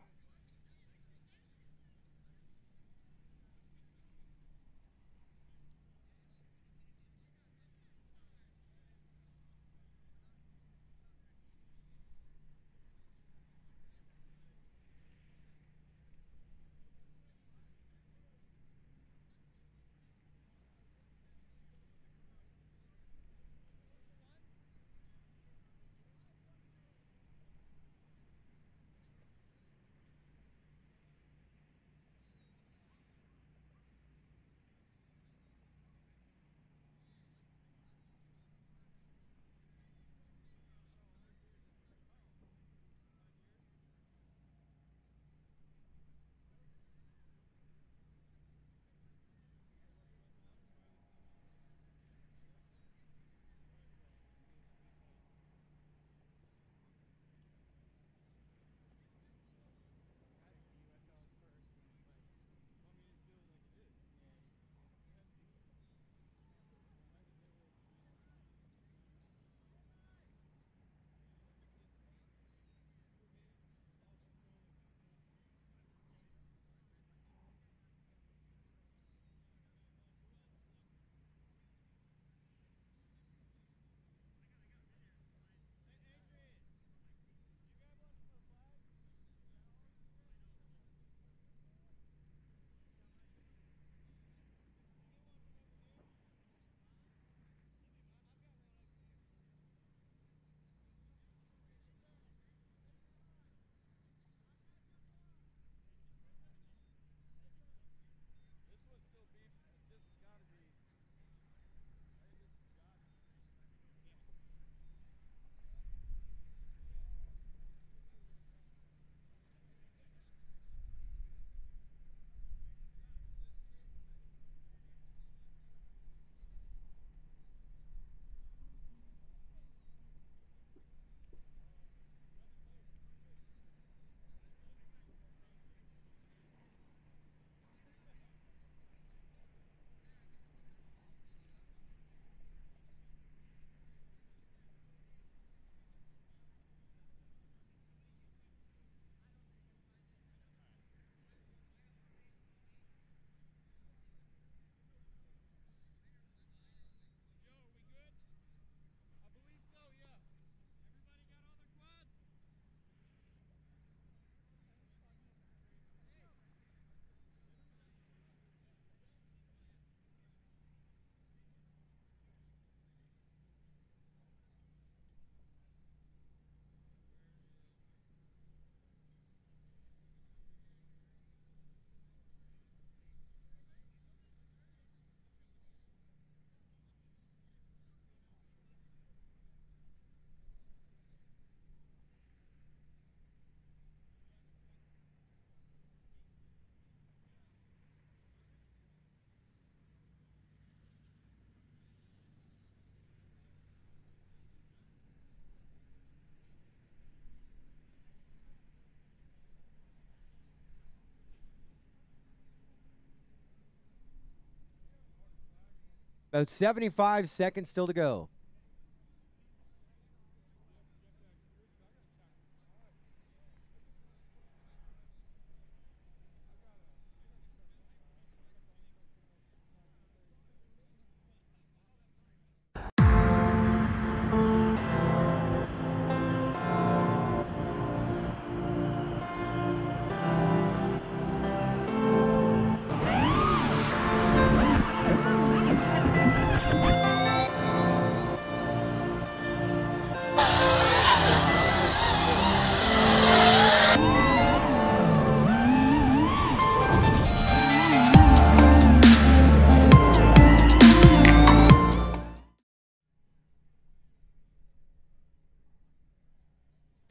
About 75 seconds still to go.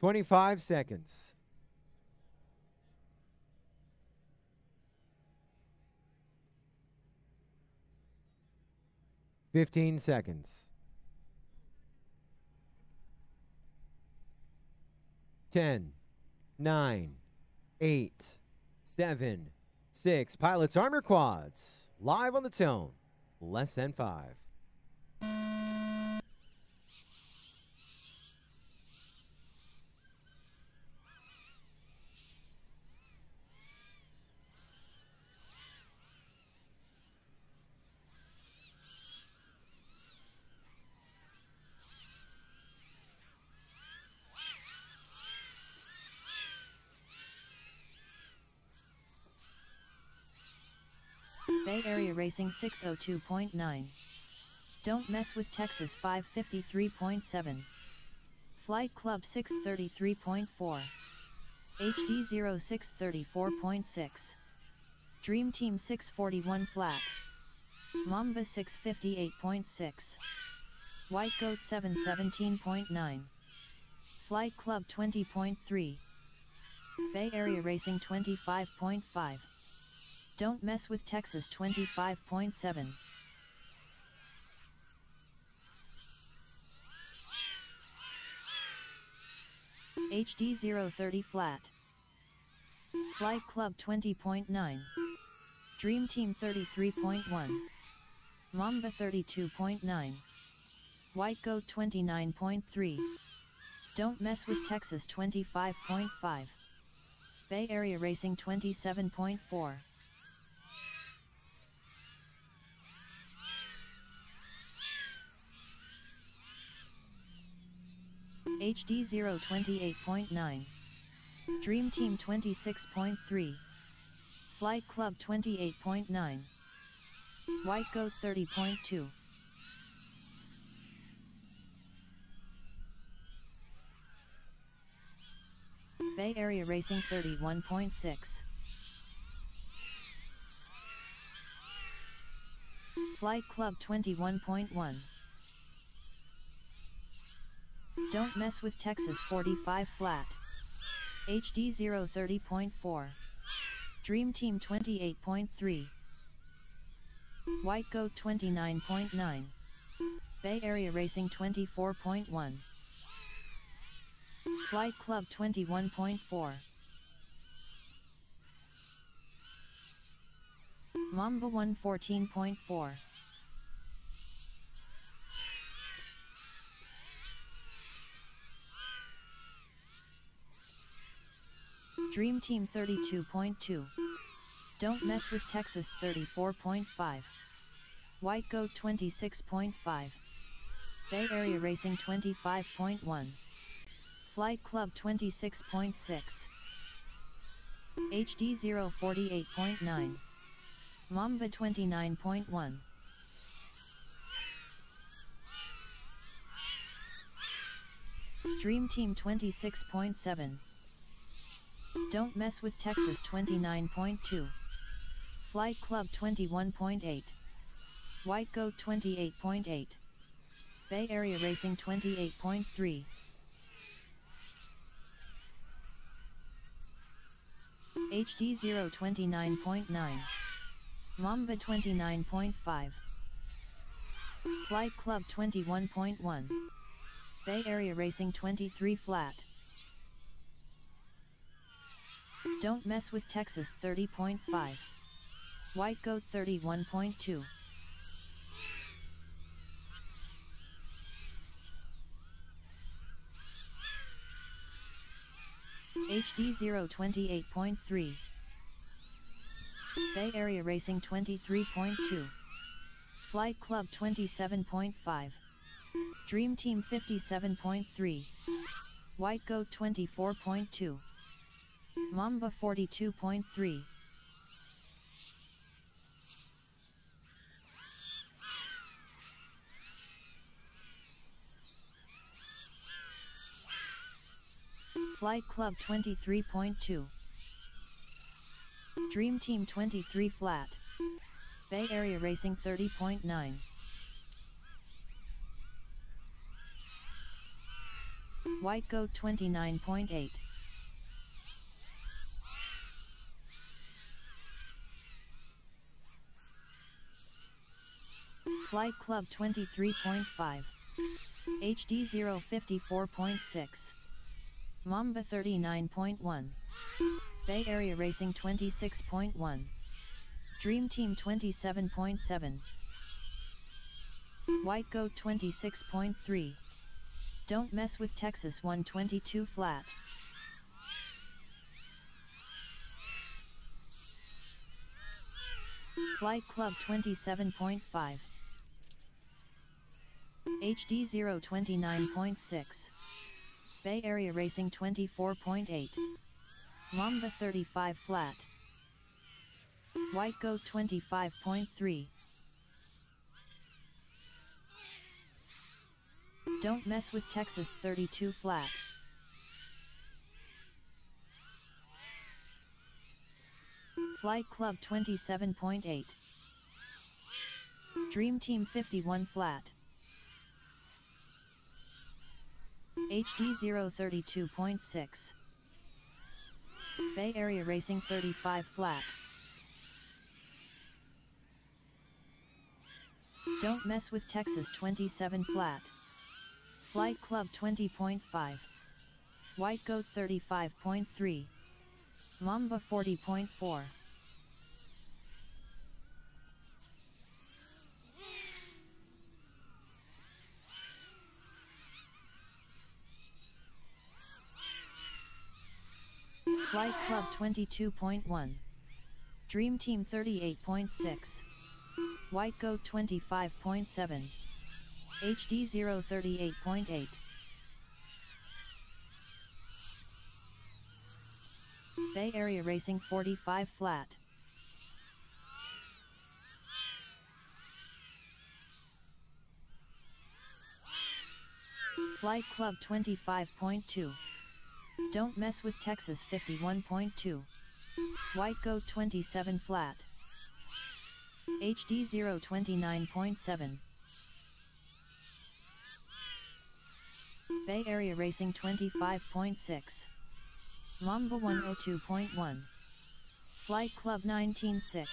Twenty-five seconds. 15 seconds. 10, 9, 8, 7, 6. Pilots armor quads. Live on the tone. Less than 5. Bay Area Racing 602.9. Don't Mess with Texas 553.7. Flight Club 633.4. HD 0634.6. Dream Team 641 flat. Mamba 658.6. White Goat 717.9. Flight Club 20.3. Bay Area Racing 25.5. Don't Mess with Texas 25.7. HD 030 flat. Flight Club 20.9. Dream Team 33.1. Mamba 32.9. White Goat 29.3. Don't Mess with Texas 25.5. Bay Area Racing 27.4. HD 028.9. Dream Team 26.3. Flight Club 28.9. White Goat 30.2. Bay Area Racing 31.6. Flight Club 21.1. Don't Mess with Texas 45 flat. HD 030.4. Dream Team 28.3. White Goat 29.9. Bay Area Racing 24.1. Flight Club 21.4. Mamba 114.4. Dream Team 32.2. Don't Mess with Texas 34.5. White Goat 26.5. Bay Area Racing 25.1. Flight Club 26.6. HD 048.9. Mamba 29.1. Dream Team 26.7. Don't Mess with Texas 29.2. Flight Club 21.8. White Goat 28.8. Bay Area Racing 28.3. HD 029.9. Mamba 29.5. Flight Club 21.1. Bay Area Racing 23 flat. Don't Mess with Texas 30.5. White Goat 31.2. HD 028.3. Bay Area Racing 23.2. Flight Club 27.5. Dream Team 57.3. White Goat 24.2. Mamba 42.3. Flight Club 23.2. Dream Team 23 flat. Bay Area Racing 30.9. White Goat 29.8. Flight Club 23.5. HD 054.6. Mamba 39.1. Bay Area Racing 26.1. Dream Team 27.7. White Goat 26.3. Don't Mess with Texas 122 flat. Flight Club 27.5. HD 029.6. Bay Area Racing 24.8. Mamba 35 flat. White Goat 25.3. Don't Mess with Texas 32 flat. Flight Club 27.8. Dream Team 51 flat. HD 032.6. Bay Area Racing 35 flat. Don't Mess with Texas 27 flat. Flight Club 20.5. White Goat 35.3. Mamba 40.4. Flight Club 22.1. Dream Team 38.6. White Goat 25.7. HD 038.8. Bay Area Racing 45 flat. Flight Club 25.2. Don't Mess with Texas 51.2. White Goat 27 flat. HD 029.7. Bay Area Racing 25.6. Mamba 102.1. Flight Club 19.6.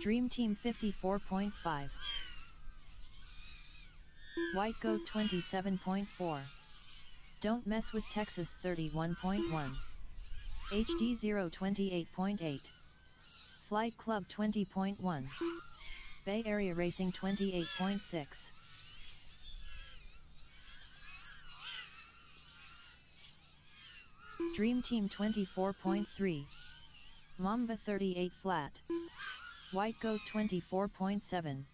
Dream Team 54.5. White Goat 27.4. Don't Mess with Texas 31.1. HD 028.8. Flight Club 20.1. Bay Area Racing 28.6. Dream Team 24.3. Mamba 38 flat. White Goat 24.7.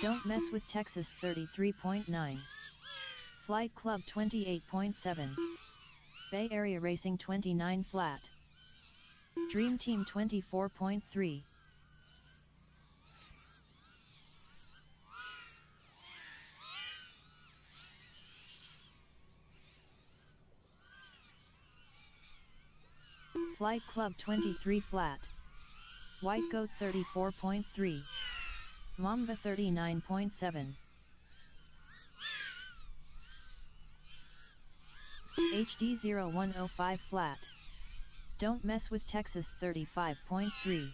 Don't Mess with Texas 33.9. Flight Club 28.7. Bay Area Racing 29 flat. Dream Team 24.3. Flight Club 23 flat. White Goat 34.3. Mamba 39.7. HD 0105 flat. Don't Mess with Texas 35.3.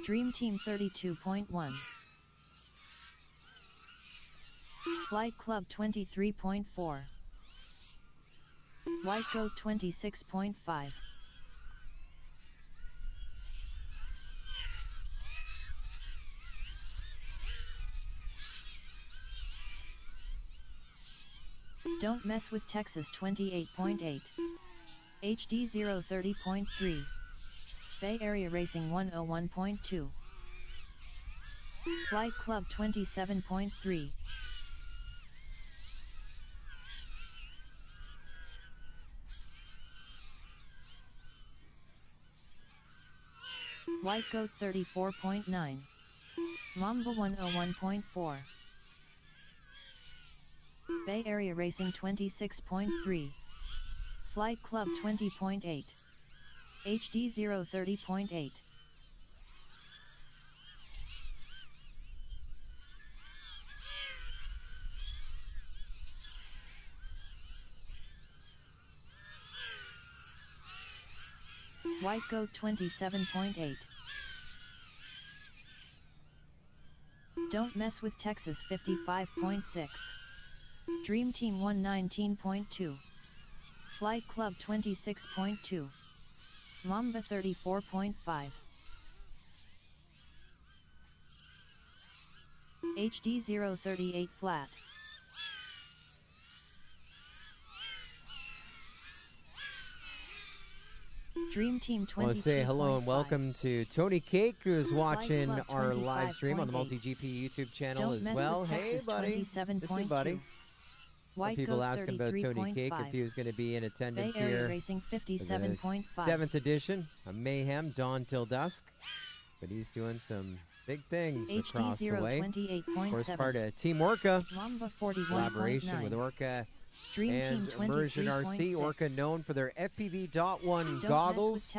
Dream Team 32.1. Flight Club 23.4. White Goat 26.5. Don't Mess with Texas 28.8. HD 030.3. Bay Area Racing 101.2. Flight Club 27.3. White Goat 34.9. Mamba 101.4. Bay Area Racing 26.3. Flight Club 20.8. HD 030.8. White Goat 27.8. Don't Mess with Texas 55.6. Dream Team 119.2. Flight Club 26.2. Mamba 34.5. HD 038 flat. Dream Team 22. I want to say hello and welcome to Tony Cake, who's watching our live stream on the Multi-GP YouTube channel as well. Hey, buddy. This is buddy. White people Goat asking about Tony Cake, if he was going to be in attendance here. Racing 57.5. 7th edition of Mayhem, Dawn Till Dusk. But he's doing some big things across the way. Of course, part of Team Orca. Collaboration with Orca and Immersion RC. Orca known for their FPV.1 goggles.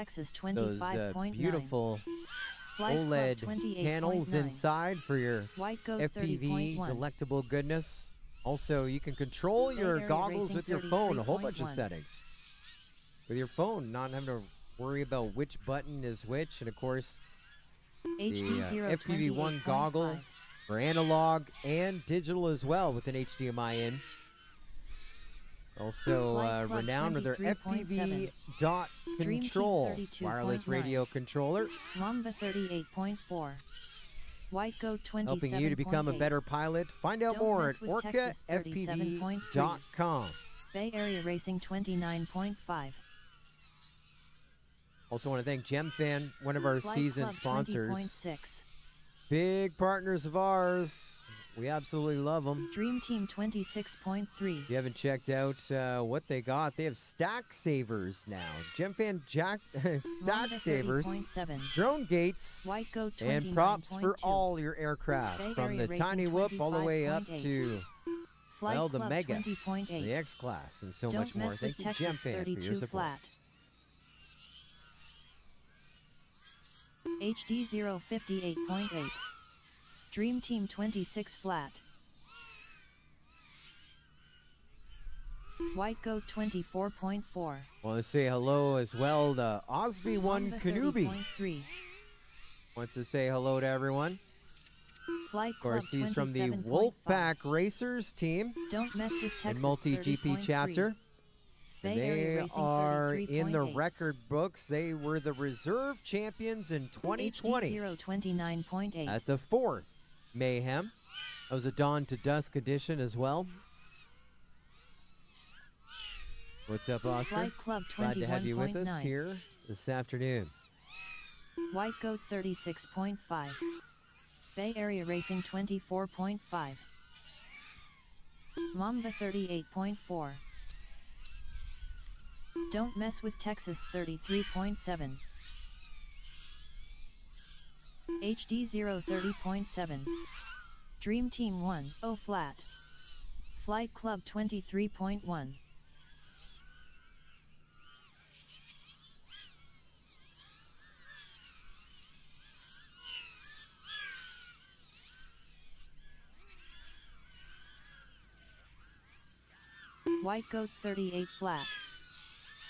Those beautiful OLED panels inside for your FPV delectable goodness. Also, you can control your goggles with your phone, a whole bunch of settings. With your phone, not having to worry about which button is which. And of course, the FPV1 goggle for analog and digital as well with an HDMI in. Also renowned with their FPV dot control wireless radio controller. Mamba 38.4. White Goat 27.8. Helping you to become a better pilot. Find out more at orcafpv.com. Bay Area Racing 29.5. Also want to thank GemFan, one of our Flight season Club sponsors. 20.6. Big partners of ours. We absolutely love them. Dream Team 26.3. If you haven't checked out what they got, they have stack savers now. GemFan stack savers, drone gates, White Goat and props for all your aircraft. From the Tiny Whoop all the way up to, well, the Mega, the X-Class, and so much more. Thank you, GemFan, for your support. HD 058.8. Dream Team 26 flat. White Goat 24.4. Want to say hello as well to Osby1 Kanubi. Wants to say hello to everyone. Flight of course, he's from the Wolfpack Racers team. Don't Mess with Texas and Multi-GP chapter. And they are in the record books. They were the reserve champions in 2020 at the 4th Mayhem. That was a Dawn to Dusk edition as well. What's up, Oscar? Glad to have you with us here this afternoon. White Goat 36.5. Bay Area Racing 24.5. Mamba 38.4. Don't Mess with Texas 33.7. HD 030.7. Dream Team 1-0 flat. Flight Club 23.1. White Goat 38 flat.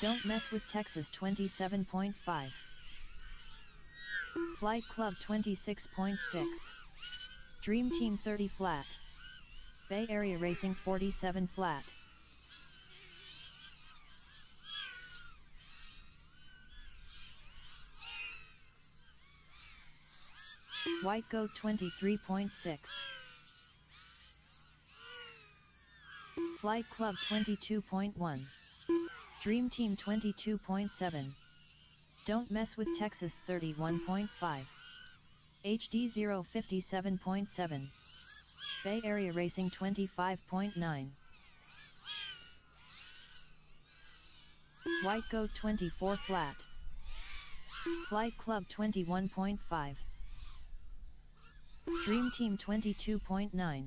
Don't Mess with Texas 27.5. Flight Club 26.6. Dream Team 30 flat. Bay Area Racing 47 flat. White Goat 23.6. Flight Club 22.1. Dream Team 22.7. Don't Mess with Texas 31.5. HD 057.7. Bay Area Racing 25.9. White Goat 24 flat. Flight Club 21.5. Dream Team 22.9.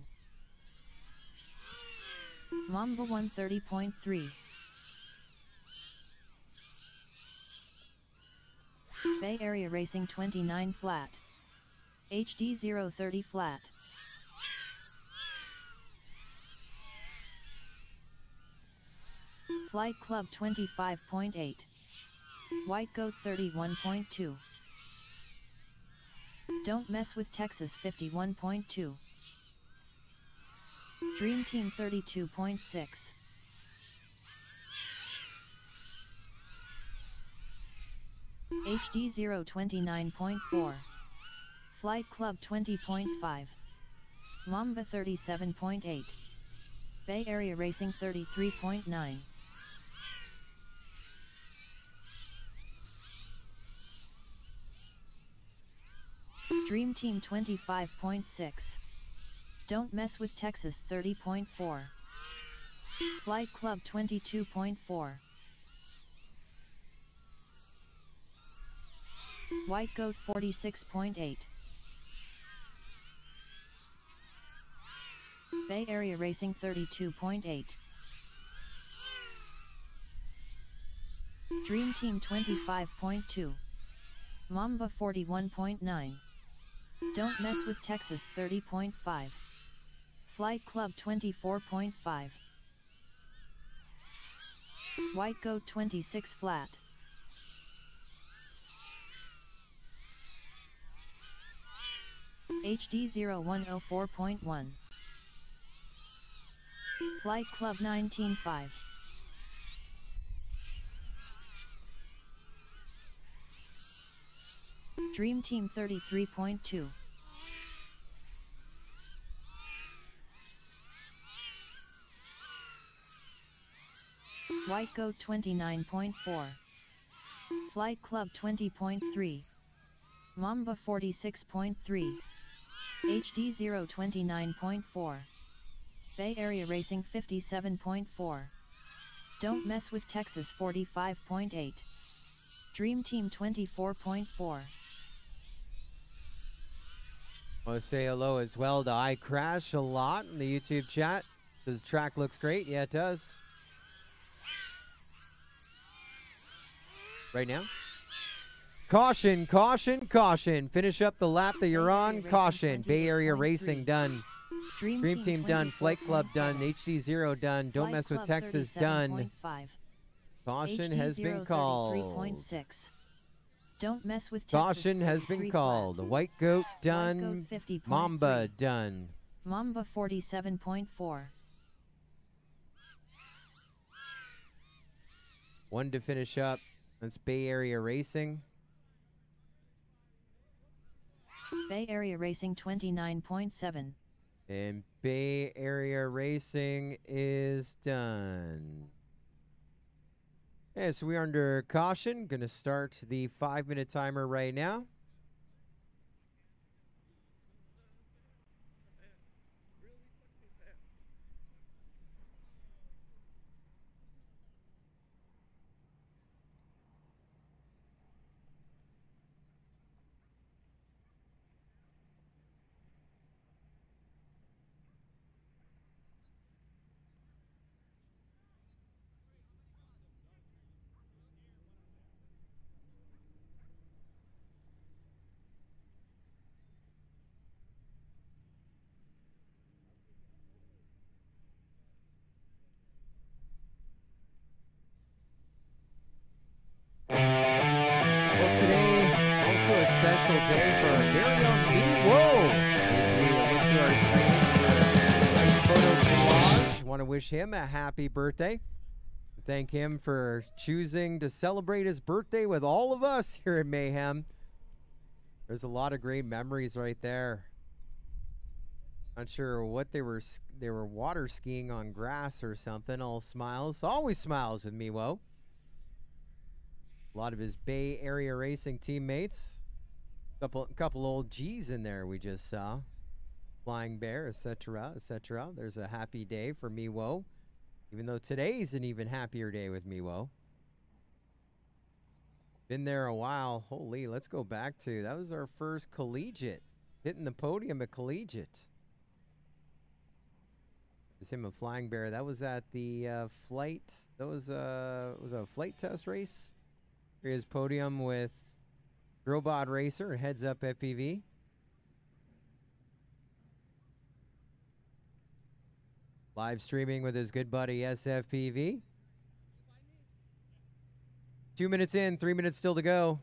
Mamba 130.3. Bay Area Racing 29 flat. HD 030 flat. Flight Club 25.8. White Goat 31.2. Don't Mess with Texas 51.2. Dream Team 32.6. HD 029.4. Flight Club 20.5. Mamba 37.8. Bay Area Racing 33.9. Dream Team 25.6. Don't Mess with Texas 30.4. Flight Club 22.4. White Goat 46.8. Bay Area Racing 32.8. Dream Team 25.2. Mamba 41.9. Don't Mess with Texas 30.5. Flight Club 24.5. White Goat 26 flat. HD 0104.1. Flight Club 19.5. Dream Team 33.2. White Goat 29.4. Flight Club 20.3. Mamba 46.3. HD 029.4. Bay Area Racing 57.4. Don't Mess with Texas 45.8. Dream Team 24.4. I want to say hello as well to I Crash a lot in the YouTube chat. This track looks great. Yeah, it does. Right now. Caution, caution, caution. Finish up the lap that you're on. Caution. Bay Area Racing done. Dream Team done. Flight Club done. HD 0 done. Don't Mess with Texas done. Caution has been called. Don't Mess with Texas. Caution has been called. White Goat done. Mamba done. Mamba 47.4. One to finish up. That's Bay Area Racing. Bay Area Racing 29.7. And Bay Area Racing is done. Yeah, so we are under caution. Going to start the 5-minute timer right now. Today, also a special day for our very own Me Whoa. As we look to our nice photo collage, want to wish him a happy birthday. Thank him for choosing to celebrate his birthday with all of us here in Mayhem. There's a lot of great memories right there. Not sure what they were water skiing on grass or something. All smiles. Always smiles with Miwo. A lot of his Bay Area racing teammates. Couple old G's in there we just saw. Flying Bear, etc., etc. There's a happy day for Miwo. Even though today's an even happier day with Miwo. Been there a while. Holy, let's go back to, that was our first collegiate. Hitting the podium at collegiate. It was him and Flying Bear. That was at the flight. That was a flight test race. Here's podium with Drobot Racer, Heads Up FPV. Live streaming with his good buddy SFPV. 2 minutes in, 3 minutes still to go.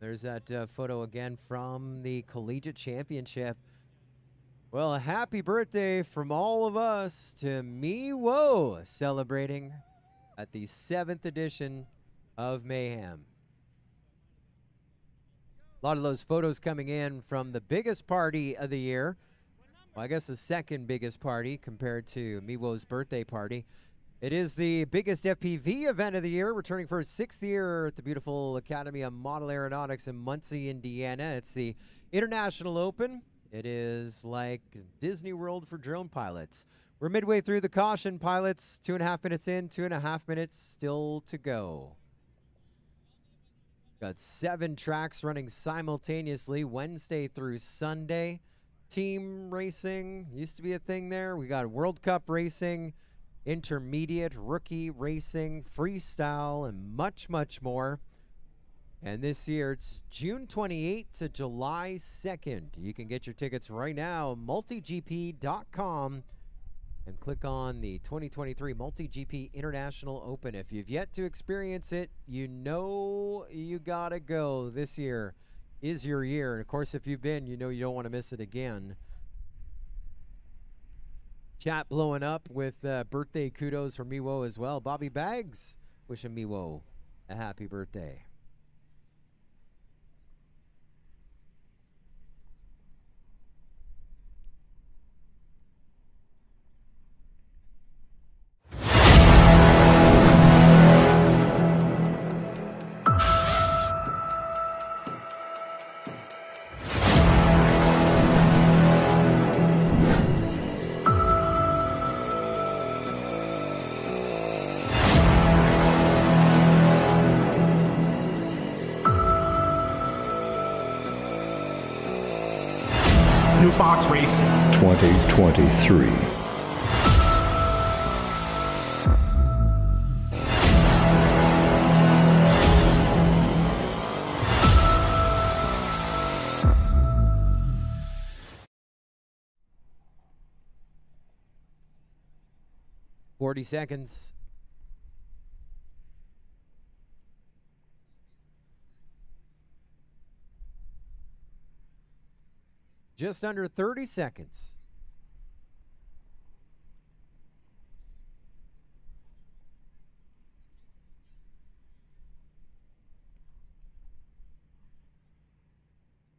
There's that photo again from the Collegiate Championship. Well, a happy birthday from all of us to Miwo, celebrating at the 7th edition of Mayhem. A lot of those photos coming in from the biggest party of the year. Well, I guess the second biggest party compared to Miwo's birthday party. It is the biggest FPV event of the year, returning for its 6th year at the beautiful Academy of Model Aeronautics in Muncie, Indiana. It's the International Open. It is like Disney World for drone pilots. We're midway through the caution, pilots. 2.5 minutes in, 2.5 minutes still to go. Got 7 tracks running simultaneously Wednesday through Sunday. Team racing used to be a thing there. We got World Cup racing, intermediate, rookie racing, freestyle, and much, much more. And this year, it's June 28th to July 2nd. You can get your tickets right now, multigp.com, and click on the 2023 MultiGP International Open. If you've yet to experience it, you know you gotta go. This year is your year. And of course, if you've been, you know you don't want to miss it again. Chat blowing up with birthday kudos for Miwo as well. Bobby Baggs wishing Miwo a happy birthday. New Fox Racing 2023. Seconds. Just under 30 seconds.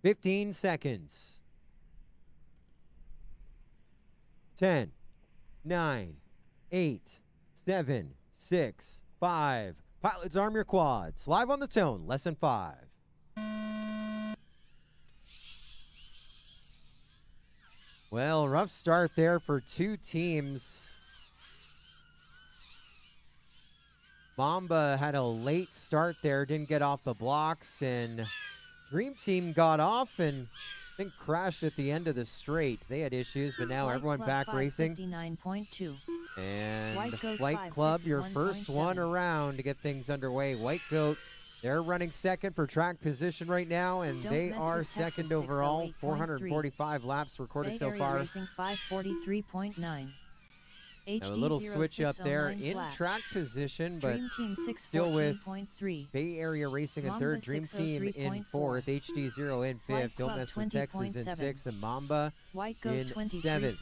$15 seconds. 10, 9, 8, 7, 6, 5. Pilots, arm your quads. Live on the tone, lesson 5. Well, rough start there for two teams. Mamba had a late start there, didn't get off the blocks, and Dream Team got off and I think crashed at the end of the straight. They had issues, but now everyone back racing. 59.2. And Flight Club, your first one around to get things underway. White Goat, they're running second for track position right now, and they are second overall. 445 laps recorded so far. 543.9. A little switch up there in track position, but still with Bay Area Racing in third, Dream Team in fourth, HD0 in fifth, Don't Mess with Texas in sixth, and Mamba in seventh.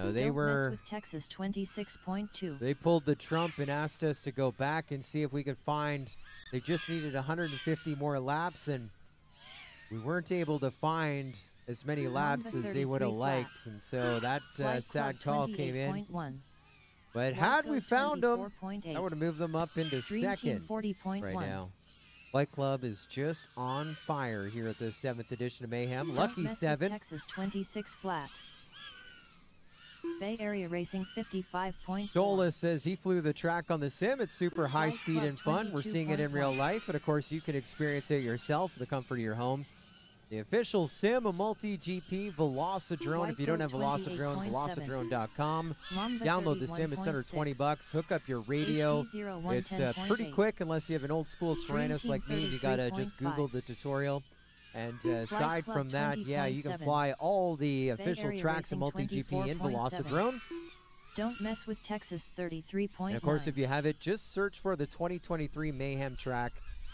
No, they Don't were. Mess with Texas 26.2. They pulled the trump and asked us to go back and see if we could find. They just needed 150 more laps, and we weren't able to find as many laps as they would have liked, and so that sad call came in. But had we found them, that would have moved them up into second right now. Flight Club is just on fire here at the 7th edition of Mayhem. Lucky 7. Texas 26 flat. Bay Area Racing 55.4. Solis says he flew the track on the sim. It's super high speed and fun. We're seeing it in real life, and of course you can experience it yourself in the comfort of your home. The official sim, a multi-GP Velocidrone. If you don't have Velocidrone, velocidrone.com. Download the sim. It's under 20 bucks. Hook up your radio. It's pretty quick unless you have an old school Tyrannus like me. You got to just Google the tutorial. And aside from that, yeah, you can fly all the official tracks in multi-GP in Velocidrone. Don't mess with Texas 33.9. And of course, if you have it, just search for the 2023 Mayhem track.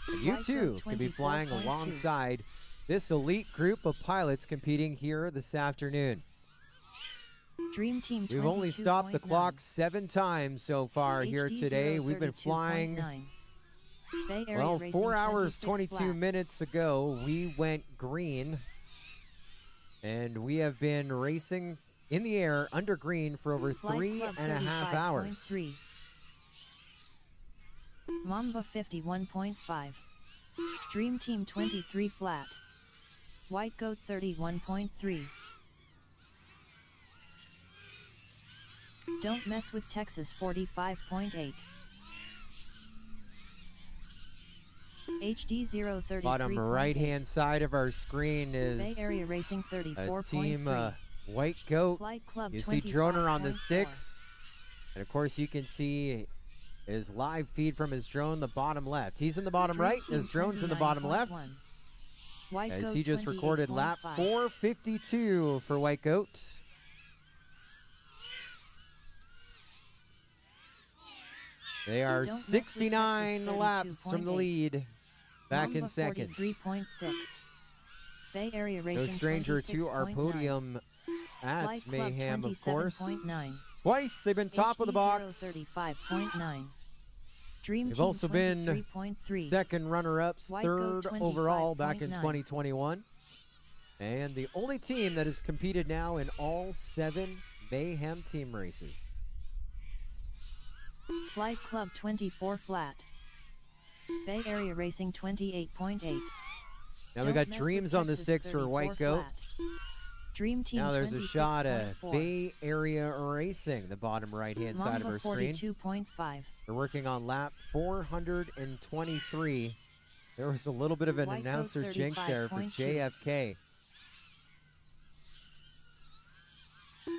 And you too can be flying alongside this elite group of pilots competing here this afternoon. Dream Team. We've only stopped the clock 7 times so far here today. We've been flying. Well, 4 hours, 22 minutes ago, we went green. And we have been racing in the air under green for over 3.5 hours. Mamba 51.5. Dream Team 23 flat. White Goat 31.3. Don't Mess with Texas 45.8. HD 033. Bottom right hand side of our screen is Bay Area Racing 34.3. Team White Goat. Flight Club You see Droner on the sticks. And of course you can see his live feed from his drone, the bottom left. He's in the bottom right, his drone's in the bottom left. As he just recorded lap 452 for White Goat. They are 69 laps from the lead, back in second. 43.6. Bay Area Racing No stranger to our podium at Mayhem, of course. Twice they've been top of the box. 35.9. They've also been second runner-ups, third overall back in 2021. And the only team that has competed now in all 7 Mayhem team races. Flight Club 24 flat. Bay Area Racing 28.8. Now we got Dreams on the sticks for White Goat. Dream Team. Now there's a shot of Bay Area Racing, the bottom right-hand side of our screen. 42.5. We're working on lap 423. There was a little bit of an announcer jinx there for JFK.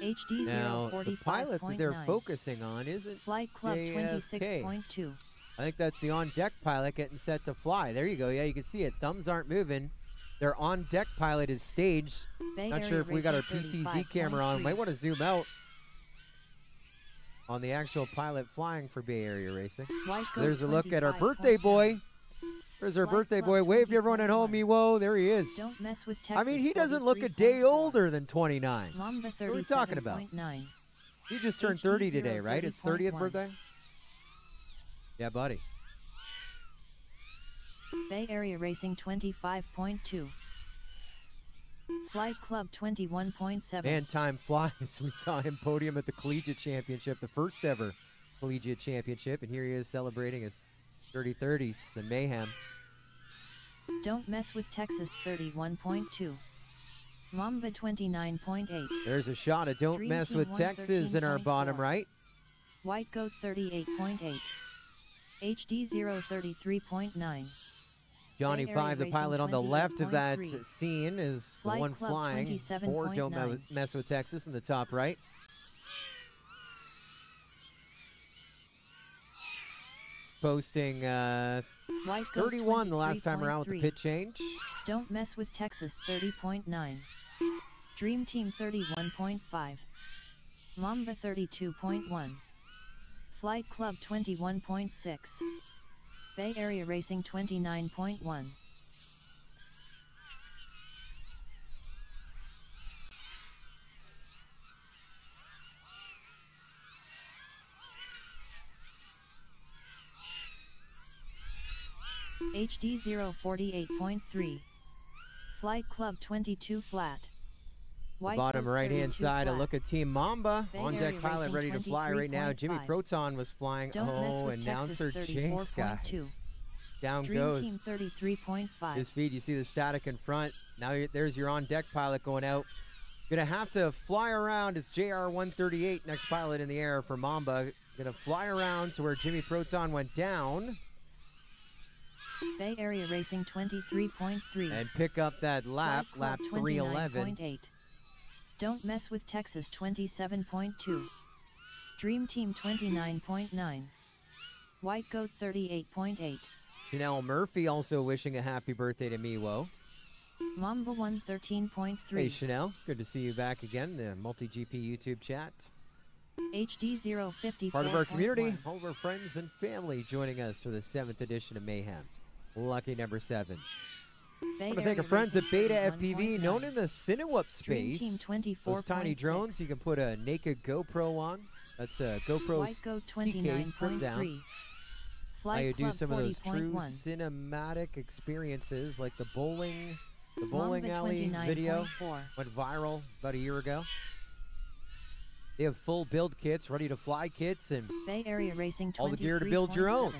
HD now, the pilot that they're focusing on isn't Flight Club JFK. 26.2. I think that's the on-deck pilot getting set to fly. There you go. Yeah, you can see it. Thumbs aren't moving. Their on-deck pilot is staged. Not sure if we got our PTZ camera on. Might want to zoom out on the actual pilot flying for Bay Area Racing. There's a look at our birthday boy. There's our birthday boy. Wave to everyone at home, Ewo. There he is. Don't mess with Texas. I mean, he doesn't look a day older than 29. Mamba what are we talking about? He just turned 30 today, right? His 30th birthday? Yeah, buddy. Bay Area Racing 25.2. Flight Club 21.7. And time flies. We saw him podium at the Collegiate Championship, the first ever Collegiate Championship, and here he is celebrating his 30-30s in Mayhem. Don't Mess with Texas 31.2. Mamba 29.8. There's a shot of Don't Mess with Texas in our bottom right. White Goat 38.8. HD 033.9. Johnny 5, the pilot on the left of that scene, is the one flying for Don't Mess with Texas in the top right. It's posting 31 the last time around with the pit change. Don't Mess with Texas 30.9. Dream Team 31.5. Mamba 32.1. Flight Club 21.6. Bay Area Racing 29.1. HD 048.3. Flight Club 22 flat. The bottom right-hand side, a look at Team Mamba. Bay On Area deck pilot Racing ready to fly right now. Jimmy 23.5. Proton was flying. Don't mess Oh, with announcer Texas, Jinx, 34.2. guys. Down Dream goes Team 33.5. his feed. You see the static in front. Now there's your on-deck pilot going out. Gonna have to fly around. It's JR 138, next pilot in the air for Mamba. Gonna fly around to where Jimmy Proton went down. Bay Area Racing 23.3. And pick up that lap, lap 311. 29.8. Don't mess with Texas 27.2. Dream Team 29.9. White Goat 38.8. Chanel Murphy also wishing a happy birthday to Miwo. Mamba 113.3. Hey Chanel, good to see you back again in the Multi-GP YouTube chat. HD 054. Part of our community, all of our friends and family joining us for the 7th edition of Mayhem. Lucky number 7. I want to thank our friends at Beta FPV, known in the Cinewup space. Dream Team 24.6. Those tiny drones, you can put a naked GoPro on. That's a GoPro White Goat case, stripped down. 29.3. Now you Flight do Club some of those true 40.1. cinematic experiences, like the bowling Mamba alley video 29.4. went viral about a year ago. They have full build kits, ready to fly kits, and Bay Area Racing 23.7. all the gear to build your own.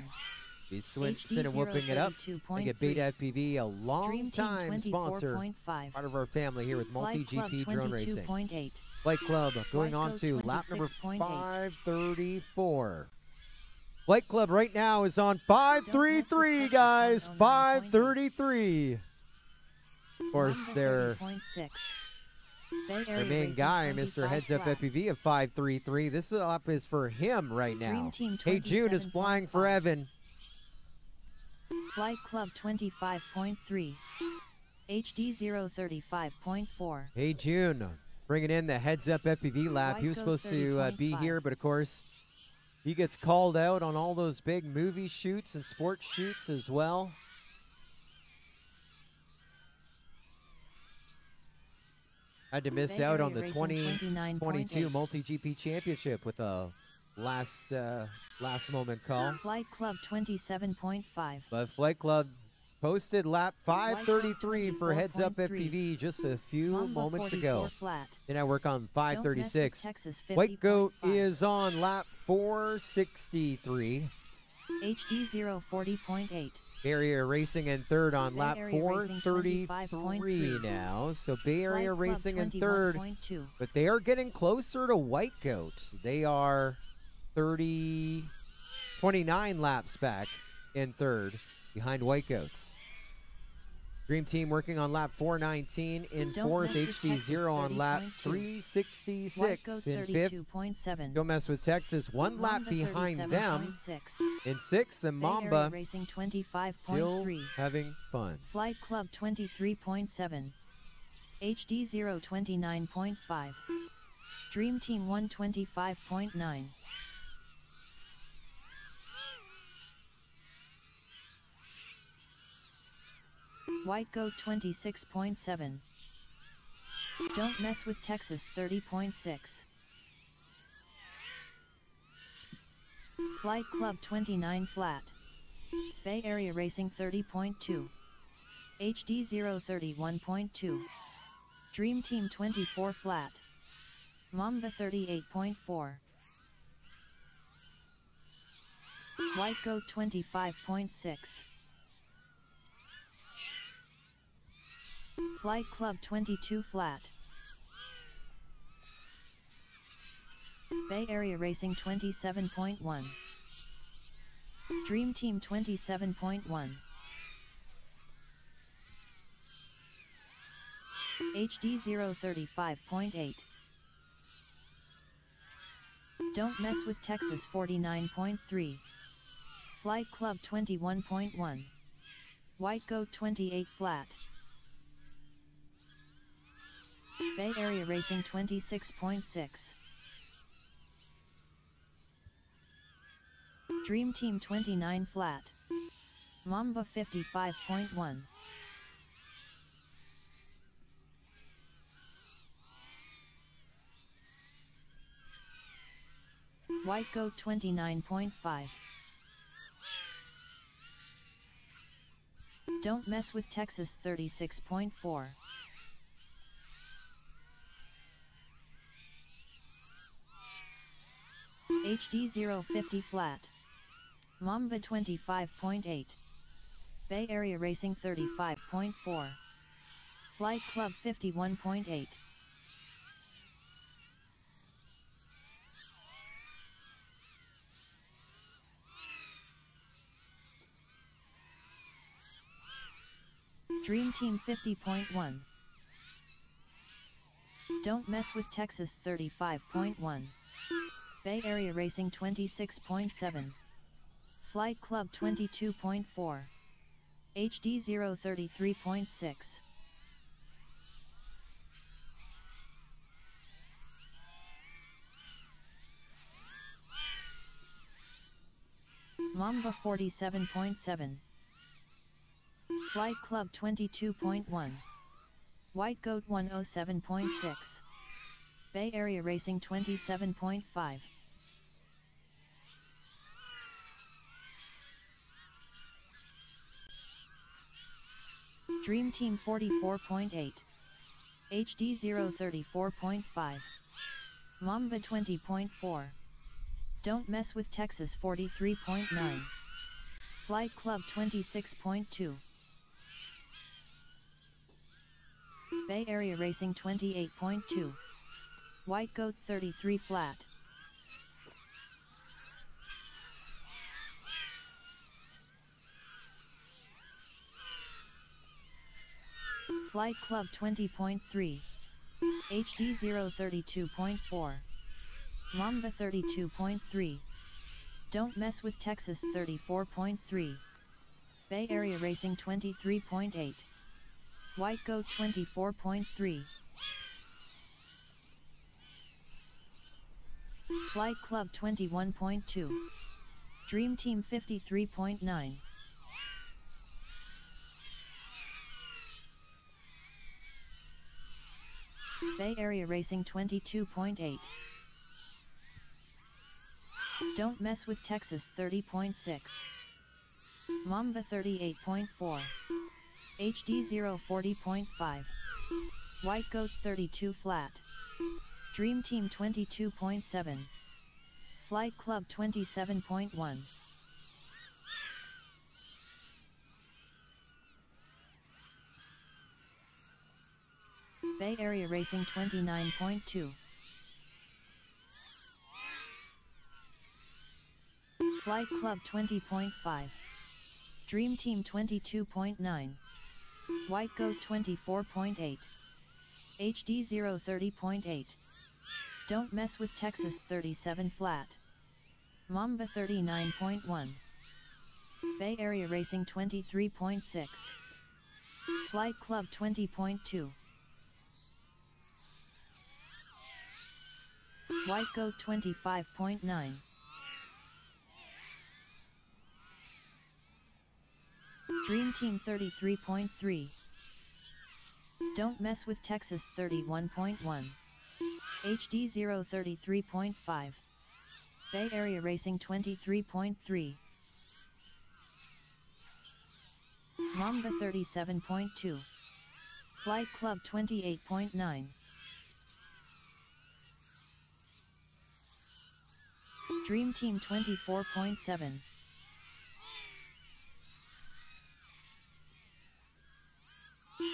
Be HD whooping it up. 032.3. I get Beta FPV, a long Dream Team time sponsor, 24.5. part of our family here with Flight Club Multi-GP drone racing. 22.8. Flight Club going White on Goat to lap number 26.8. 534. Flight Club right now is on 533, Texas guys. 109.8. 533. Of course, Mamba their 30.6. Bay Area main Racing guy, 25 Mr. Heads Up flat. FPV of 533. This lap is for him right now. Dream Team Hey June is flying for 27.5. Evan. Flight Club 25.3. HD 035.4. Hey June, bringing in the Heads Up FPV lap. He was White supposed Goat to be 30.5. here, but of course, he gets called out on all those big movie shoots and sports shoots as well. Had to miss Bay out Area on the Racing 2022 29.8. Multi-GP Championship with a last moment call. Flight Club 27.5. But Flight Club posted lap 533 for Heads Up 24.3. FPV just a few Mamba moments 44 ago. flat. Then I work on Don't mess with 536. Texas White Goat 50.5. is on lap 463. HD 040.8. Bay Area Racing in third on Bay lap Area Racing 433 now. So Bay Area Flight Club Racing in third, 21.2. but they are getting closer to White Goat. They are 29 laps back in third behind White Goats. Dream Team working on lap 419 in Don't fourth, mess with HD Texas 0 on lap 30.2. 366 White Goat in fifth. 32.7. Don't mess with Texas, one lap Mamba behind them 37.6. in sixth, and Bay Area Mamba Racing still 25.3. having fun. Flight Club 23.7. HD 029.5. Dream Team 125.9. White Goat 26.7. Don't mess with Texas 30.6. Flight Club 29 flat. Bay Area Racing 30.2. HD 031.2. Dream Team 24 flat. Mamba 38.4. White Goat 25.6. Flight Club 22 flat. Bay Area Racing 27.1. Dream Team 27.1. HD 035.8. Don't mess with Texas 49.3. Flight Club 21.1. White Goat 28 flat. Bay Area Racing 26.6. Dream Team 29 flat. Mamba 55.1. White Goat 29.5. Don't Mess with Texas 36.4. HD 050 Flat. Mamba 25.8. Bay Area Racing 35.4. Flight Club 51.8. Dream Team 50.1. Don't Mess with Texas 35.1. Bay Area Racing 26.7. Flight Club 22.4. HD 033.6. Mamba 47.7. Flight Club 22.1. White Goat 107.6. Bay Area Racing 27.5. Dream Team 44.8. HD 034.5. Mamba 20.4. Don't Mess with Texas 43.9. Flight Club 26.2. Bay Area Racing 28.2. White Goat 33 Flat. Flight Club 20.3. HD 032.4. Mamba 32.3. Don't Mess with Texas 34.3. Bay Area Racing 23.8. White Goat 24.3. Flight Club 21.2. Dream Team 53.9. Bay Area Racing 22.8. Don't Mess with Texas 30.6. Mamba 38.4. HD 040.5. White Goat 32 Flat. Dream Team 22.7. Flight Club 27.1. Bay Area Racing 29.2. Flight Club 20.5. Dream Team 22.9. White Goat 24.8. HD 030.8. Don't Mess with Texas 37 Flat. Mamba 39.1. Bay Area Racing 23.6. Flight Club 20.2. White Goat 25.9. Dream Team 33.3. Don't Mess with Texas 31.1. HD 033.5. Bay Area Racing 23.3. Mamba 37.2. Flight Club 28.9. Dream Team 24.7.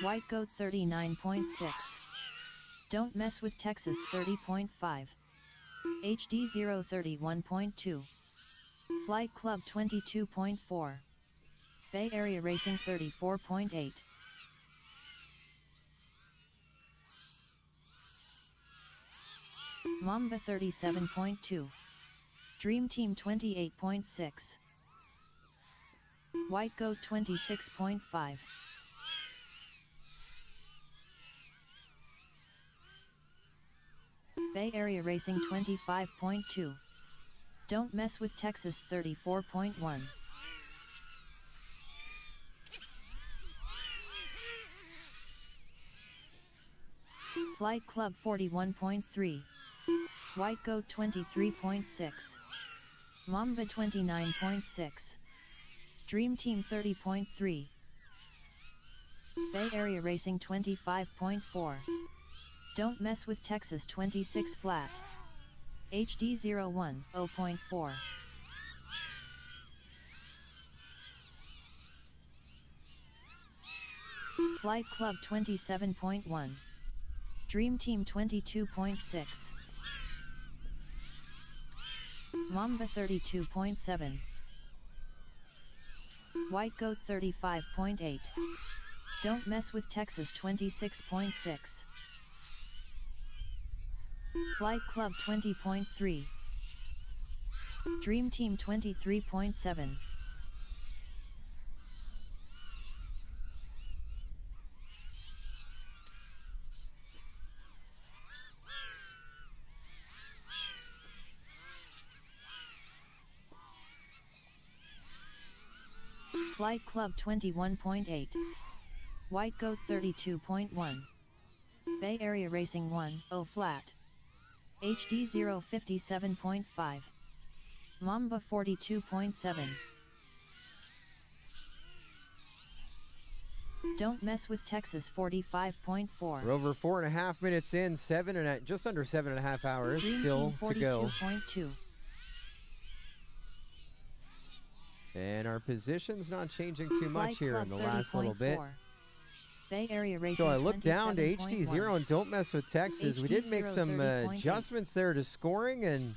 White Goat 39.6. Don't Mess with Texas 30.5. HD 031.2. Flight Club 22.4. Bay Area Racing 34.8. Mamba 37.2. Dream Team 28.6. White Goat 26.5. Bay Area Racing 25.2. Don't Mess with Texas 34.1. Flight Club 41.3. White Goat 23.6. Mamba 29.6. Dream Team 30.3. Bay Area Racing 25.4. Don't Mess with Texas 26 flat. HD 01 0.4. Flight Club 27.1. Dream Team 22.6. Mamba 32.7. White Goat 35.8. Don't Mess with Texas 26.6. Flight Club 20.3. Dream Team 23.7. Flight Club 21.8. White Goat 32.1. Bay Area Racing 1-0 flat. HD 057.5. Mamba 42.7. Don't Mess with Texas 45.4. We're over 4.5 minutes in, just under 7.5 hours Dream still Team to go. 42.2. And our position's not changing too Flight much here in Club the last little bit. 30.4. Bay Area Racing So I looked down to 27.1. HD0 and Don't Mess with Texas. We did make HD0 some 30.8. adjustments there to scoring, and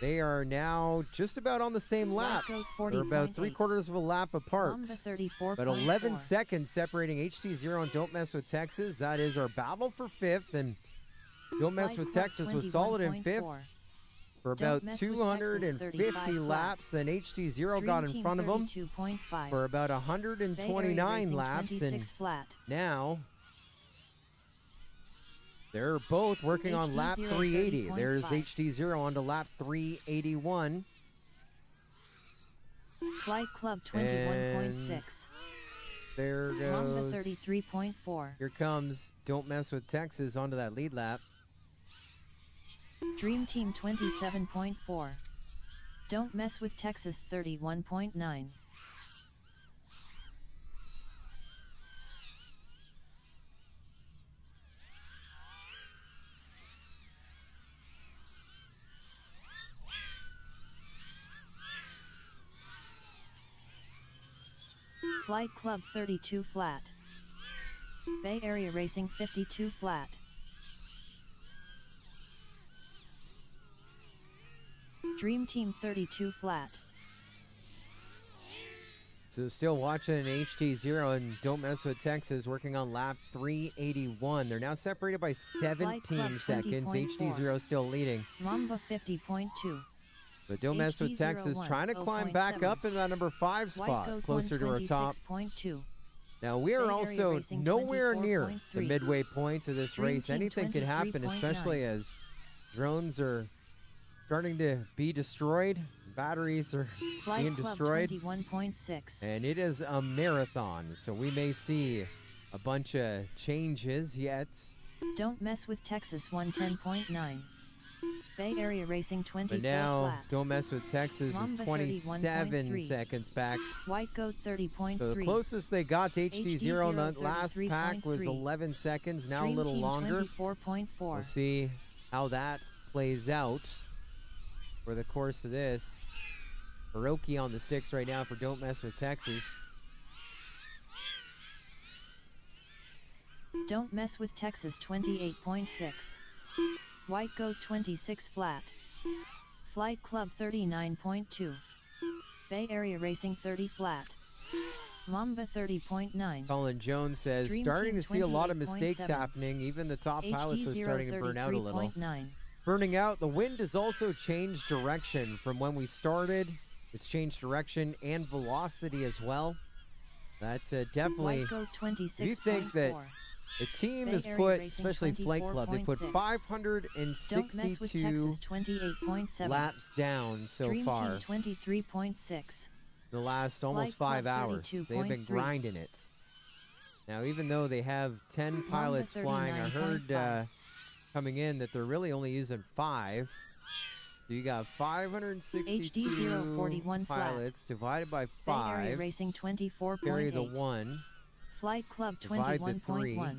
they are now just about on the same lap. Goat They're about 40.8. 3/4 of a lap apart. Mamba 34.4. But 11 seconds separating HD0 and Don't Mess with Texas. That is our battle for 5th, and Don't Mess Flight with Club Texas was solid in 5th 21.4. for Don't about Mess with Texas 250 35 laps. Then HD0 Dream got in Team front of them 32.5. for about Bay Area 129 Racing laps, and 26 flat. now they're both working on lap HD0 380. 30.5. There's HD0 on to lap 381. Flight Club 21.6. There Mamba goes. 33.4. Here comes Don't Mess with Texas onto that lead lap. Dream Team 27.4. Don't Mess with Texas 31.9. Flight Club 32 flat. Bay Area Racing 52 flat. Dream Team 32 flat. So still watching HD0 and Don't Mess with Texas working on lap 381. They're now separated by 17 Club seconds. 20.4. HD0 still leading. Mamba 50.2. But Don't Mess with HD01 Texas trying to climb back 0.7. up in that number 5 White spot, Goat closer to our top. 126.2. Now we Bay are Area also Racing nowhere near the 24.3. midway points of this Dream race. Team Anything could happen, 23.9. especially as drones are starting to be destroyed. Batteries are Flight being Club destroyed. 21.6. And it is a marathon, so we may see a bunch of changes yet. Don't Mess with Texas 110.9. Bay Area Racing 24 But now, flat. Don't Mess with Texas is Mamba 27 31.3. seconds back. White Goat 30.3. So the closest they got to HD0 on that last pack was 33.3. 11 seconds, now Dream a little Team longer. 24.4. We'll see how that plays out for the course of this. Hiroki on the sticks right now for Don't Mess with Texas. Don't Mess with Texas 28.6. White Goat 26 flat. Flight Club 39.2. Bay Area Racing 30 flat. Mamba 30.9. Colin Jones says, Dream starting Team to see a lot of 28.7. mistakes happening. Even the top pilots are HD0 starting to burn out a little. 33.9. Burning out. The wind has also changed direction from when we started. It's changed direction and velocity as well. That definitely, White Goat 26.4. if you think that the team Bay has Area put, Racing especially Flight Club, they put 24.6. Don't Mess with 562 Texas 28.7. laps down so Dream far. Team 23.6. The last almost Flight 5 Club hours. They've been 32.3. grinding it. Now, even though they have 10 pilots flying, I heard 39.5. coming in that they're really only using 5. So you got 562 HD041 flat. pilots divided by Bay Area 5. Racing 24.8. Carry the 1. Flight Club Divide the 3. 21.1.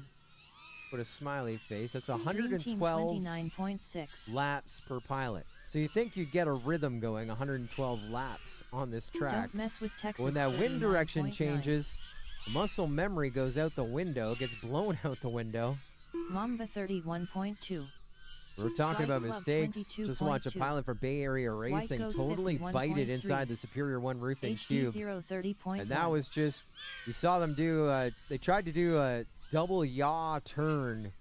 Put a smiley face. That's Dream Team 112 29.6. laps per pilot. So you think you'd get a rhythm going, 112 laps on this track. Don't mess with Texas. When that wind direction 39.9. changes, muscle memory goes out the window, gets blown out the window. Mamba 31.2. We're talking Flight about Club mistakes. Just watch a 22.2. pilot for Bay Area Racing Goat totally bite it 51.3. inside the Superior 1 roofing HD cube. 030.1. And that was just, you saw them do, they tried to do a double yaw turn.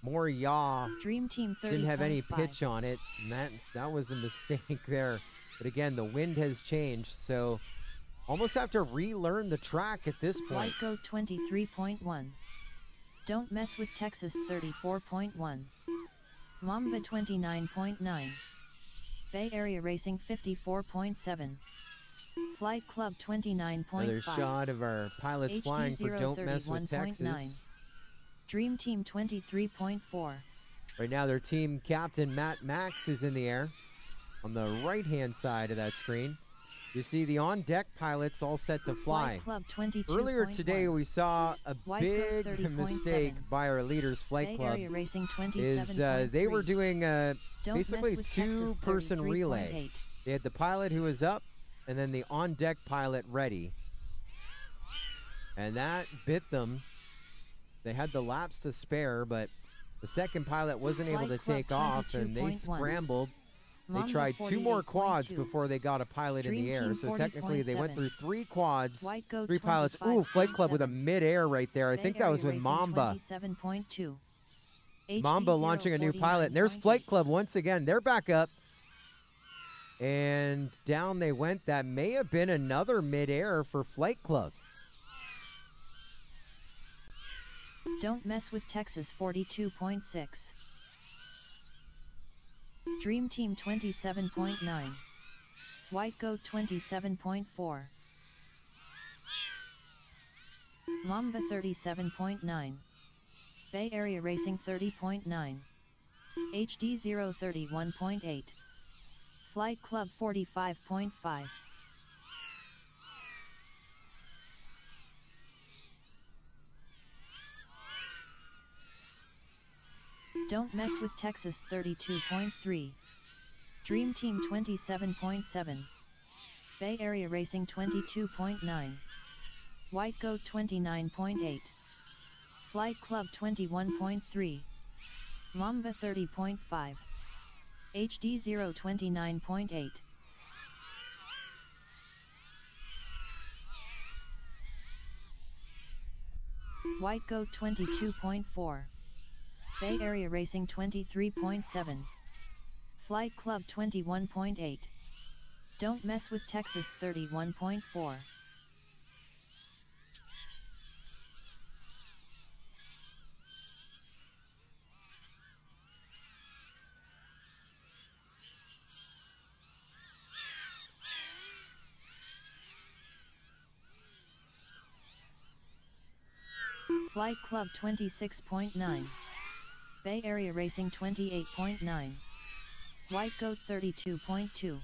More yaw. Dream Team 30.5. Didn't have any pitch on it. And that was a mistake there. But again, the wind has changed. So almost have to relearn the track at this point. Flight Goat 23.1. Don't mess with Texas 34.1. Mamba 29.9. Bay Area Racing 54.7. Flight Club 29.5. Another shot of our pilots HD flying for Don't Mess with 031.9. Texas. Dream Team 23.4. Right now their team captain Matt Max is in the air on the right hand side of that screen. You see the on-deck pilots all set to fly. Flight Club 22.1. Earlier today we saw a White big Goat 30.7. mistake by our leaders, Flight Bay Club. Area Racing Is 27.3. they were doing Don't basically mess with Texas two-person 33.8. relay. They had the pilot who was up and then the on-deck pilot ready. And that bit them. They had the laps to spare, but the second pilot wasn't able to Flight take Club off, and they 22.1. scrambled. They Mamba tried 2 more quads 48.2. before they got a pilot in Dream the air. Team So technically they went 40.7. through 3 quads, White Goat 3 pilots. Ooh, Flight Club with a 25.7. mid-air right there. I Bay think that was Area with Racing Mamba. 27.2. Mamba launching a new pilot. And there's Flight Club once again. They're back up. And down they went. That may have been another mid-air for Flight Club. Don't mess with Texas 42.6. Dream Team 27.9. White Goat 27.4. Mamba 37.9. Bay Area Racing 30.9. HD 031.8. Flight Club 45.5. Don't mess with Texas 32.3. Dream Team 27.7. Bay Area Racing 22.9. White Goat 29.8. Flight Club 21.3. Mamba 30.5. HD 029.8. White Goat 22.4. Bay Area Racing 23.7. Flight Club 21.8. Don't mess with Texas 31.4. Flight Club 26.9. Bay Area Racing 28.9. White Goat 32.2.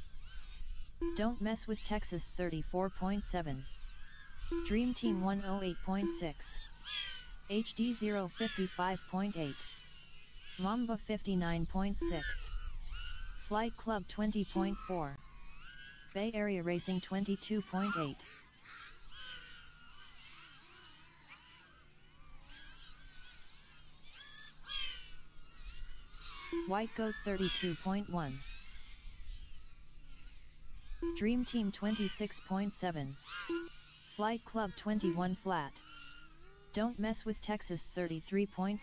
Don't mess with Texas 34.7. Dream Team 108.6. HD 055.8. Mamba 59.6. Flight Club 20.4. Bay Area Racing 22.8. White Goat 32.1. Dream Team 26.7. Flight Club 21 flat. Don't mess with Texas 33.5.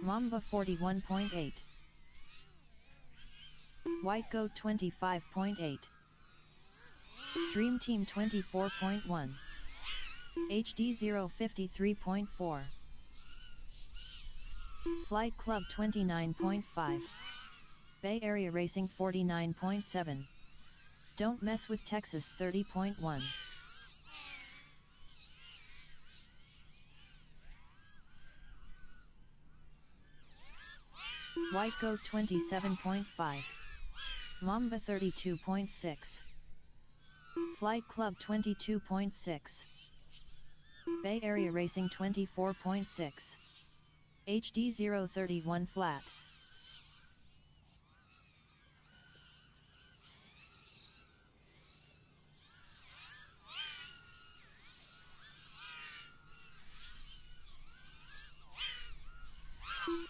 Mamba 41.8. White Goat 25.8. Dream Team 24.1. HD 053.4. Flight Club 29.5. Bay Area Racing 49.7. Don't mess with Texas 30.1. White Goat 27.5. Mamba 32.6. Flight Club 22.6. Bay Area Racing 24.6. HD 031 flat.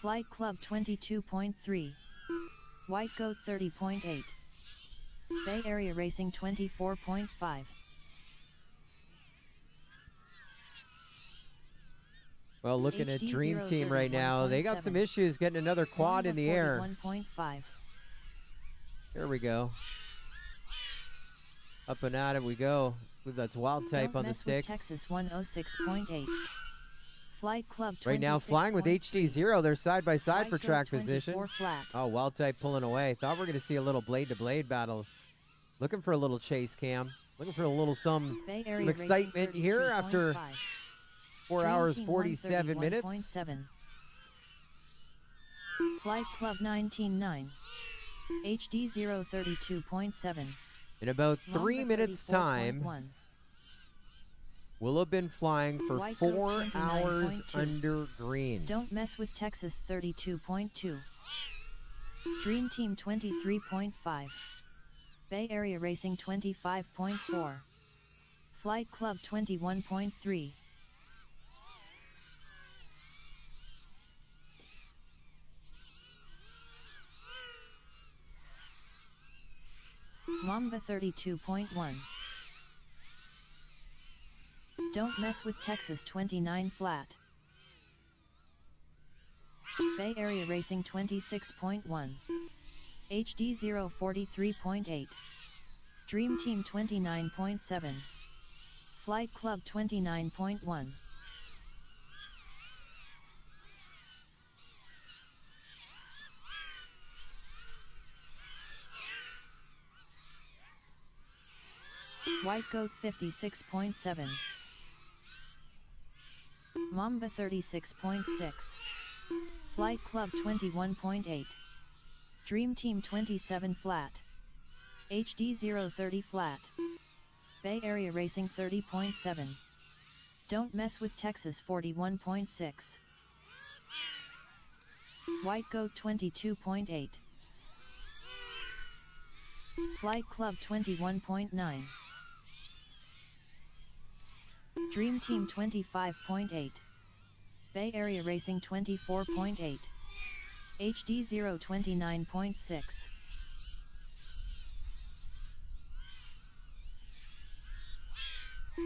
Flight Club 22.3. White Goat 30.8. Bay Area Racing 24.5. Well, looking at HD Dream Team right now, they got some issues getting another quad in the air. 41.5. Here we go. Up and at it we go. I believe that's wild type Don't on the mess with sticks. Texas 106.8. Flight Club 26. Right now flying with HD0. They're side by side for track position. Flat. Oh, wild type pulling away. Thought we were going to see a little blade to blade battle. Looking for a little chase cam. Looking for a little some excitement here after 4 hours 47 minutes. Flight Club 19.9. HD 032.7. In about 3 minutes time, we'll have been flying for 4 hours under green. Don't mess with Texas 32.2. Dream Team 23.5. Bay Area Racing 25.4. Flight Club 21.3. Mamba 32.1. Don't mess with Texas 29 flat. Bay Area Racing 26.1. HD 043.8. Dream Team 29.7. Flight Club 29.1. White Goat 56.7. Mamba 36.6. Flight Club 21.8. Dream Team 27 flat. HD 030 flat. Bay Area Racing 30.7. Don't mess with Texas 41.6. White Goat 22.8. Flight Club 21.9. Dream Team 25.8. Bay Area Racing 24.8. HD 029.6.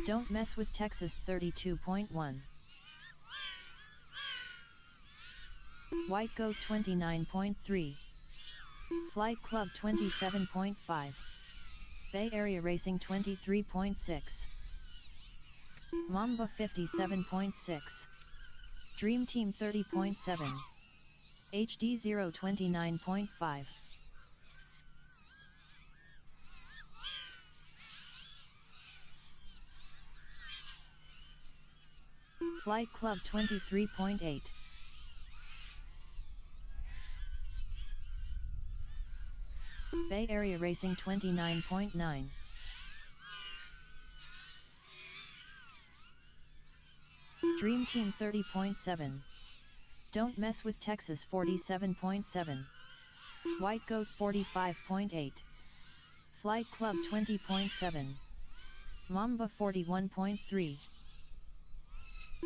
Don't mess with Texas 32.1. White Goat 29.3. Flight Club 27.5. Bay Area Racing 23.6. Mamba 57.6. Dream Team 30.7. HD 029.5. Flight Club 23.8. Bay Area Racing 29.9. Dream Team 30.7. Don't mess with Texas 47.7. White Goat 45.8. Flight Club 20.7. Mamba 41.3.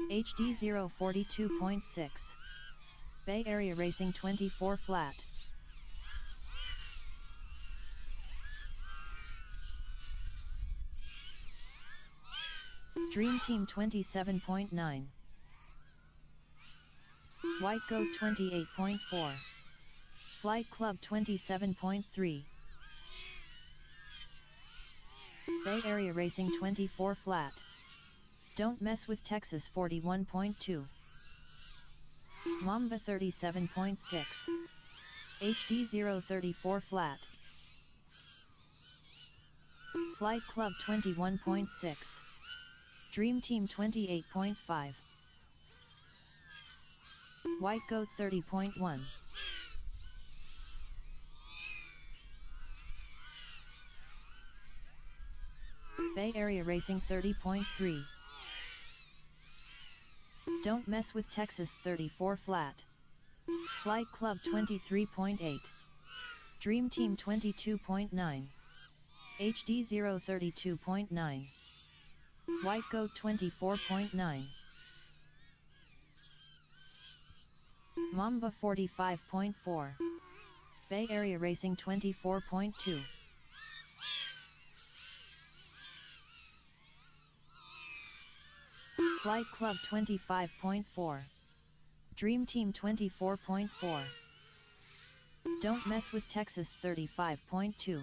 HD 042.6. Bay Area Racing 24 flat. Dream Team 27.9. White Goat 28.4. Flight Club 27.3. Bay Area Racing 24 flat. Don't mess with Texas 41.2. Mamba 37.6. HD 034 flat. Flight Club 21.6. Dream Team 28.5. White Goat 30.1. Bay Area Racing 30.3. Don't Mess with Texas 34 flat. Flight Club 23.8. Dream Team 22.9. HD 032.9. White Goat 24.9. Mamba 45.4. Bay Area Racing 24.2. Flight Club 25.4. Dream Team 24.4. Don't Mess with Texas 35.2.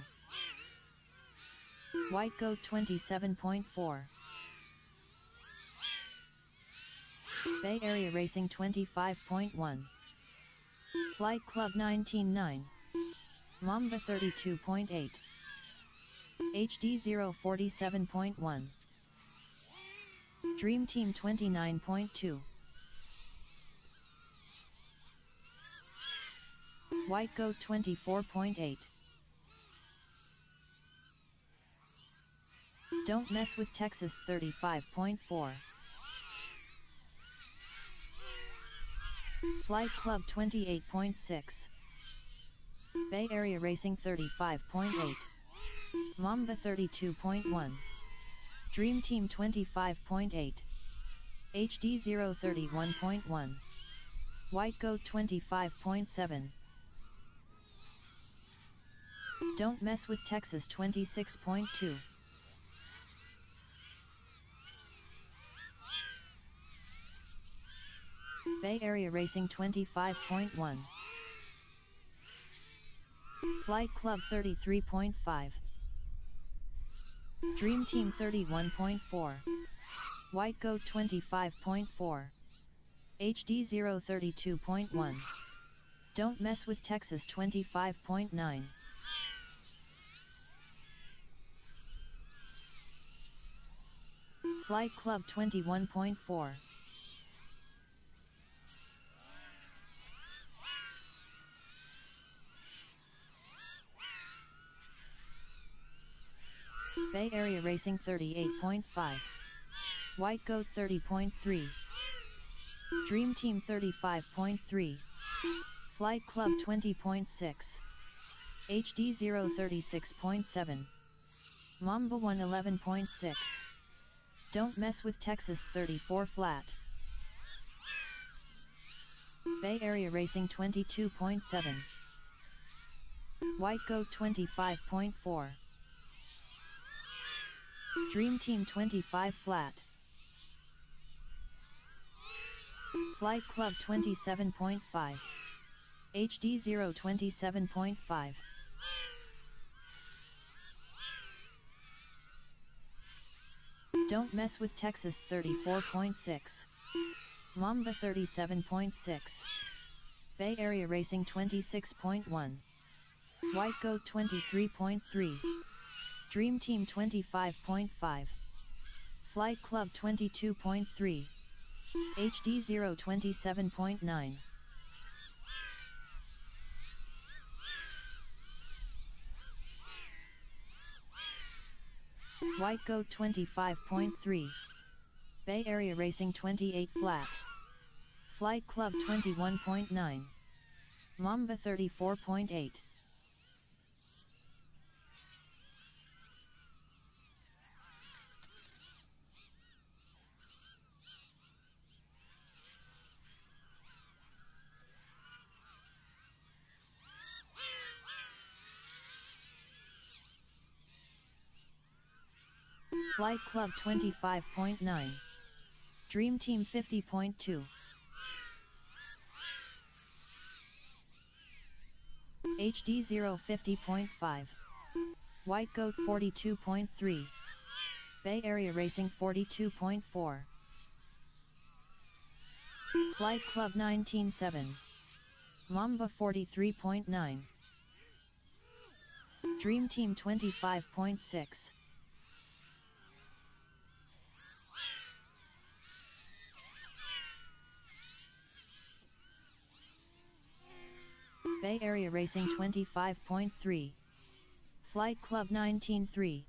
White Goat 27.4. Bay Area Racing 25.1. Flight Club 19.9. Mamba 32.8. HD 047.1. Dream Team 29.2. White Goat 24.8. Don't Mess with Texas 35.4. Flight Club 28.6. Bay Area Racing 35.8. Mamba 32.1. Dream Team 25.8. HD 031.1. White Goat 25.7. Don't Mess with Texas 26.2. Bay Area Racing 25.1. Flight Club 33.5. Dream Team 31.4. White Goat 25.4. HD 032.1. Don't Mess with Texas 25.9. Flight Club 21.4. Bay Area Racing 38.5. White Goat 30.3. Dream Team 35.3. Flight Club 20.6. HD 036.7. Mamba 111.6. Don't Mess with Texas 34 flat. Bay Area Racing 22.7. White Goat 25.4. Dream Team 25 flat. Flight Club 27.5. HD 027.5. Don't Mess with Texas 34.6. Mamba 37.6. Bay Area Racing 26.1. White Goat 23.3. Dream Team 25.5. Flight Club 22.3. HD 027.9. White Goat 25.3. Bay Area Racing 28 flat. Flight Club 21.9. Mamba 34.8. Flight Club 25.9. Dream Team 50.2. HD 050.5. White Goat 42.3. Bay Area Racing 42.4. Flight Club 19.7. Mamba 43.9. Dream Team 25.6. Bay Area Racing 25.3. Flight Club 19.3.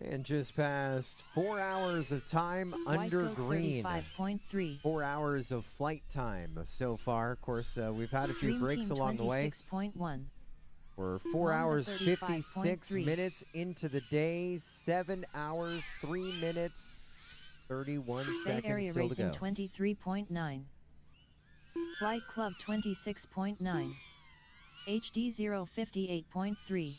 And just past 4 hours of time under White Goat green. 35.3. 4 hours of flight time so far. Of course, we've had a few Dream breaks Team along the way. 26.1. We're 4 Mamba hours, 56 35.3. minutes into the day. 7 hours, 3 minutes, 31 Bay seconds Area still to Racing go. 23.9. Flight Club 26.9. HD 058.3.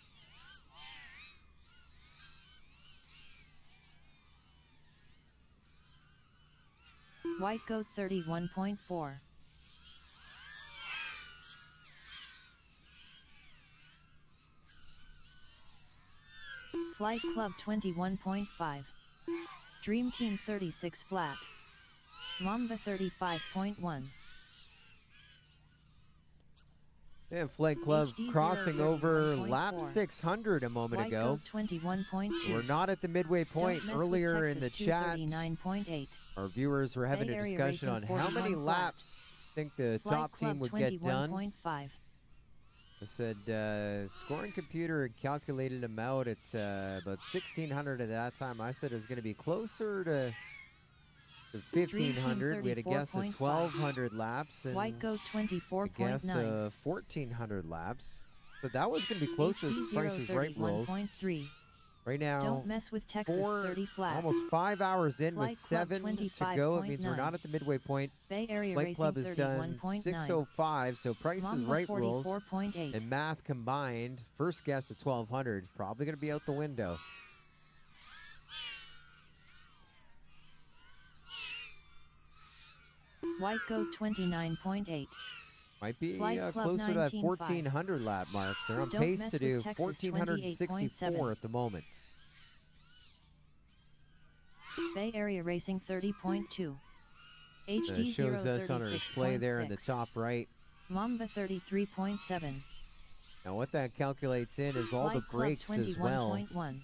White Goat 31.4. Flight Club 21.5. Dream Team 36 flat. Mamba 35.1. And Flight Club HD crossing over 031.4. lap 600 a moment White ago. Goat 21.2. We're not at the midway point. Don't mess with Earlier in the Texas chat, 239.8. our viewers were having Bay a Area discussion on Racing how many 41 flat. laps I think the Flight top team Club would get done. 21.5. I said scoring computer had calculated them out at about 1,600 at that time. I said it was going to be closer to 1,500. We had a guess of 1,200 laps. And White Goat a guess 24.9. of 1,400 laps. So that was going to be close as Price is Right rules. 31.3. Right now, Don't mess with Texas 30 flat. almost 5 hours in with Flight Club 7 to go. It means we're 25.9. not at the midway point. Bay Area Flight Racing Club has done 31.9. 6:05, so Price is Mamba Right rules 44.8. and math combined. First guess at 1,200, probably going to be out the window. White Goat 29.8. Might be Flight Club closer to that 19.5. 1,400 lap mark. They're on Don't pace mess to do with Texas 1,464 28.7. at the moment. Bay Area Racing 30.2. It HD shows us on our display there in the 036.6. top right. Mamba 33.7. Now what that calculates in is all the Flight Club brakes as well. 21.1.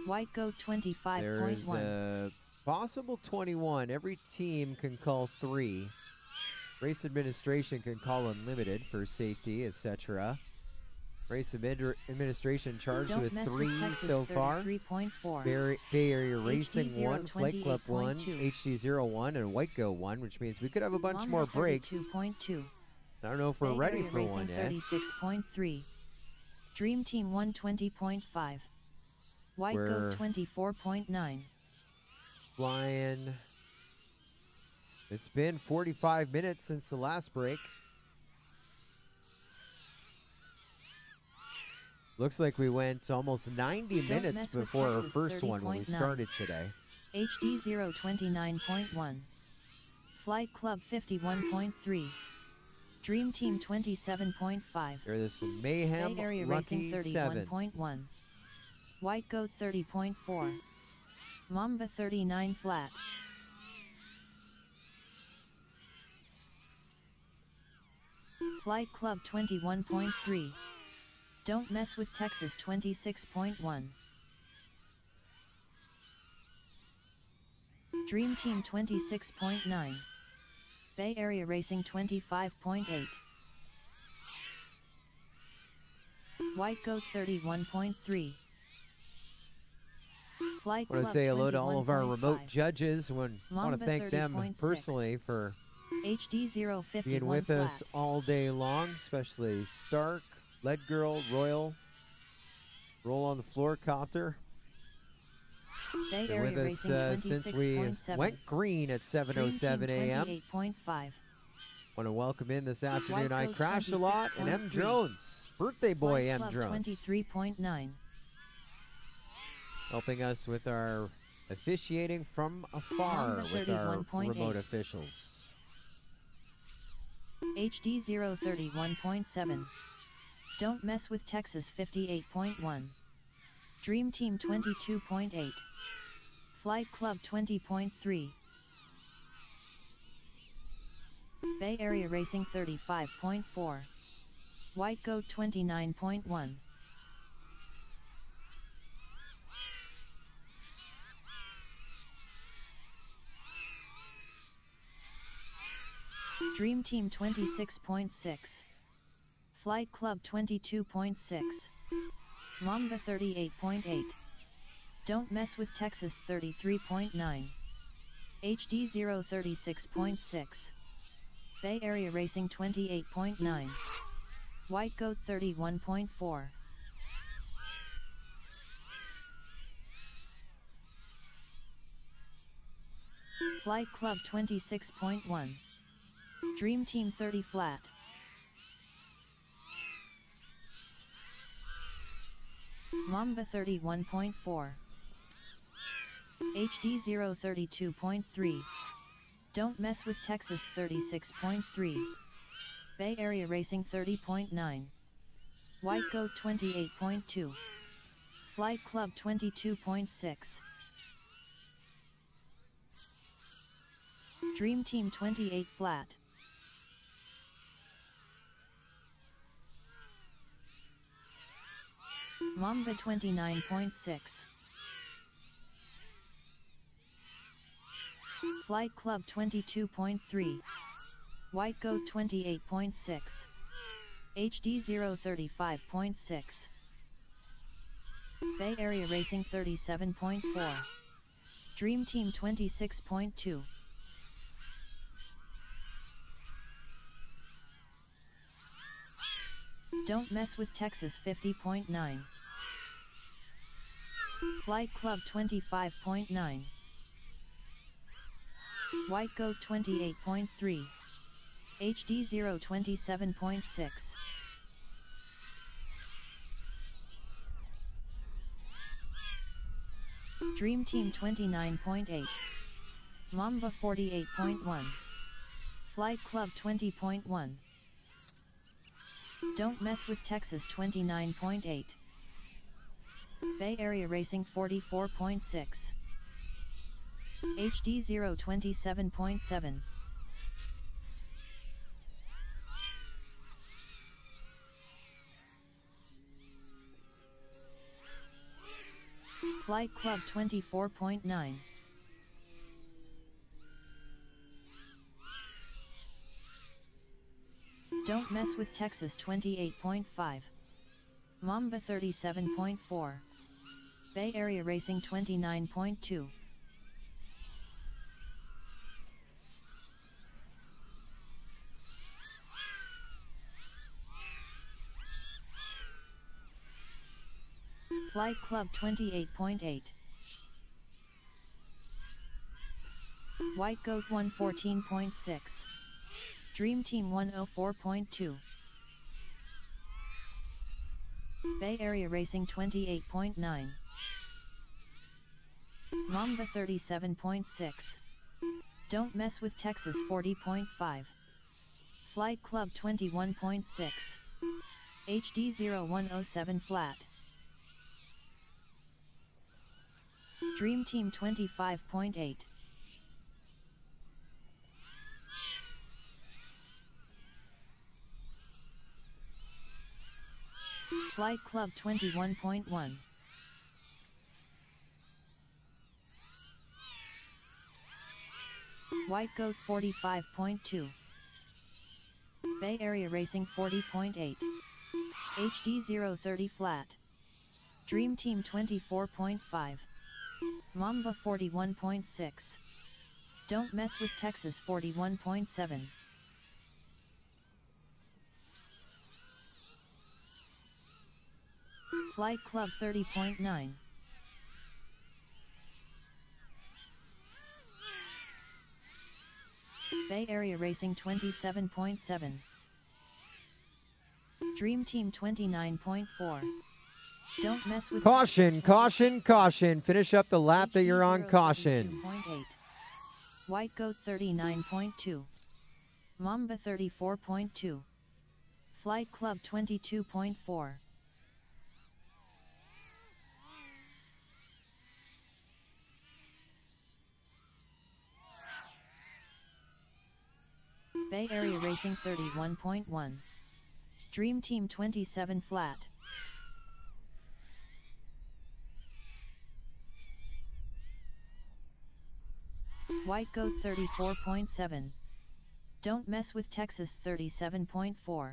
White Goat There is 25.1. a possible 21. Every team can call 3. Race administration can call unlimited for safety, etc. Race administration charged Don't with mess 3 with Texas so far. 33.4. Bay Area Racing HD 1, Flight Club 1, 28.2. HD01, and White Go 1, which means we could have a bunch Mamba more breaks. 32.2. I don't know if we're Bay ready Area for Racing one yet. 36.3. Dream Team 120.5. White We're Goat 24.9. Flying. It's been 45 minutes since the last break. Looks like we went almost 90 Don't minutes mess with before our Texas first one when we 30.9. started today. HD 029.1. Flight Club 51.3. Dream Team 27.5. There is some Mayhem Bay Area Lucky Racing 7. 31.1. White Goat 30.4. Mamba 39 flat. Flight Club 21.3. Don't mess with Texas 26.1. Dream Team 26.9. Bay Area Racing 25.8. White Goat 31.3. Flight I want Club to say hello to all of our 21.5. remote judges. I want to Mamba thank them 30.6. personally for HD 051 being with flat. us all day long, especially Stark, Lead Girl, Royal, Roll on the Floor Copter. Bay Been Area with us Racing since we 26.7. went green at 7:07 a.m. 28.5. Want to welcome in this afternoon. I Goat Crash a Lot and M 26.3. Jones, birthday boy Flight M Club Jones, 23.9. helping us with our officiating from afar Mamba with our 31.8. remote officials. HD 031.7. Don't mess with Texas 58.1. Dream Team 22.8. Flight Club 20.3. Bay Area Racing 35.4. White Goat 29.1. Dream Team 26.6. Flight Club 22.6. Mamba 38.8. Don't mess with Texas 33.9. HD 036.6. Bay Area Racing 28.9. White Goat 31.4. Flight Club 26.1. Dream Team 30 flat. Mamba 31.4. HD 032.3. Don't mess with Texas 36.3. Bay Area Racing 30.9. White Goat 28.2. Flight Club 22.6. Dream Team 28 flat. Mamba 29.6. Flight Club 22.3. White Goat 28.6. HD 035.6. Bay Area Racing 37.4. Dream Team 26.2. Don't mess with Texas 50.9. Flight Club 25.9. White Goat 28.3. HD 027.6. Dream Team 29.8. Mamba 48.1. Flight Club 20.1. Don't mess with Texas 29.8. Bay Area Racing 44.6. HD 027.7. Flight Club 24.9. Don't mess with Texas 28.5. Mamba 37.4. Bay Area Racing 29.2. Flight Club 28.8. White Goat 114.6. Dream Team 104.2. Bay Area Racing 28.9. Mamba 37.6. Don't mess with Texas 40.5. Flight Club 21.6. HD 0107 flat. Dream Team 25.8. Flight Club 21.1. White Goat 45.2. Bay Area Racing 40.8. HD 030 flat. Dream Team 24.5. Mamba 41.6. Don't mess with Texas 41.7. Flight Club 30.9. Bay Area Racing 27.7. Dream Team 29.4. Don't mess with Caution, caution, caution. Finish up the lap that you're on, caution. White Goat 39.2. Mamba 34.2. Flight Club 22.4. Bay Area Racing 31.1. Dream Team 27 flat. White Goat 34.7. Don't mess with Texas 37.4.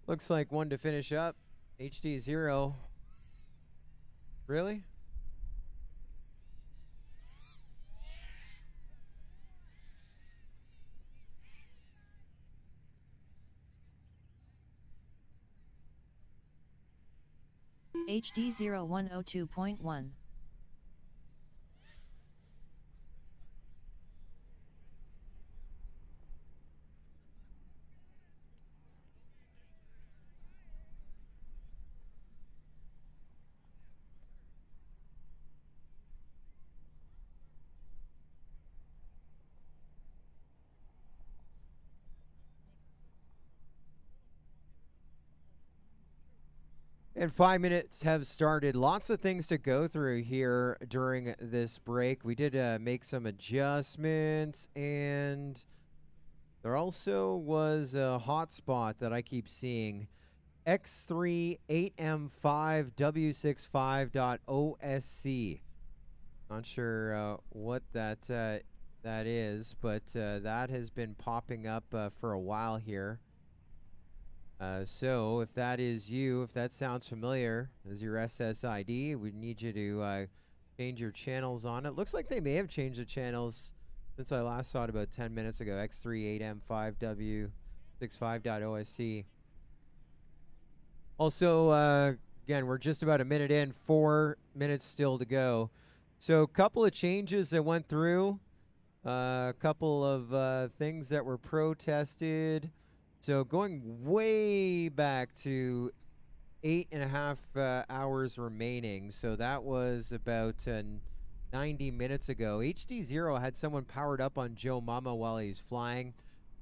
Looks like one to finish up. HD 0. Really? HD 0102.1. And 5 minutes have started. Lots of things to go through here during this break. We did make some adjustments, and there also was a hotspot that I keep seeing. X3 8M5 W65.OSC. Not sure what that is, but that has been popping up for a while here. So if that is you, if that sounds familiar as your SSID, we need you to change your channels on it. Looks like they may have changed the channels since I last saw it about 10 minutes ago. X3 8M5W65.OSC. Also, again, we're just about a minute in, 4 minutes still to go. So a couple of changes that went through, a couple of things that were protested. So going way back to 8.5 hours remaining. So that was about 90 minutes ago. HD 0 had someone powered up on Joe Mama while he's flying.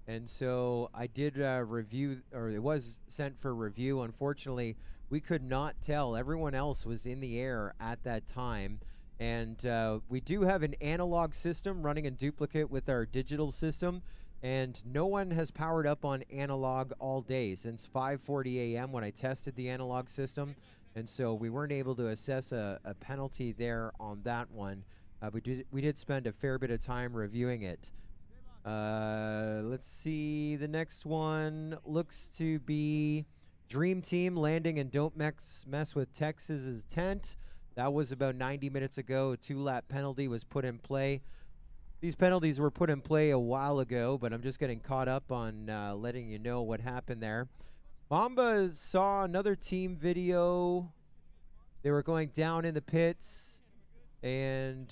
And so I did review, or it was sent for review. Unfortunately, we could not tell. Everyone else was in the air at that time. And we do have an analog system running in duplicate with our digital system. And no one has powered up on analog all day since 5:40 a.m. when I tested the analog system. And so we weren't able to assess a penalty there on that one. We did spend a fair bit of time reviewing it. Let's see. The next one looks to be Dream Team landing and don't mess with Texas's tent. That was about 90 minutes ago. A 2-lap penalty was put in play. These penalties were put in play a while ago, but I'm just getting caught up on letting you know what happened there. Mamba saw another team video. They were going down in the pits, and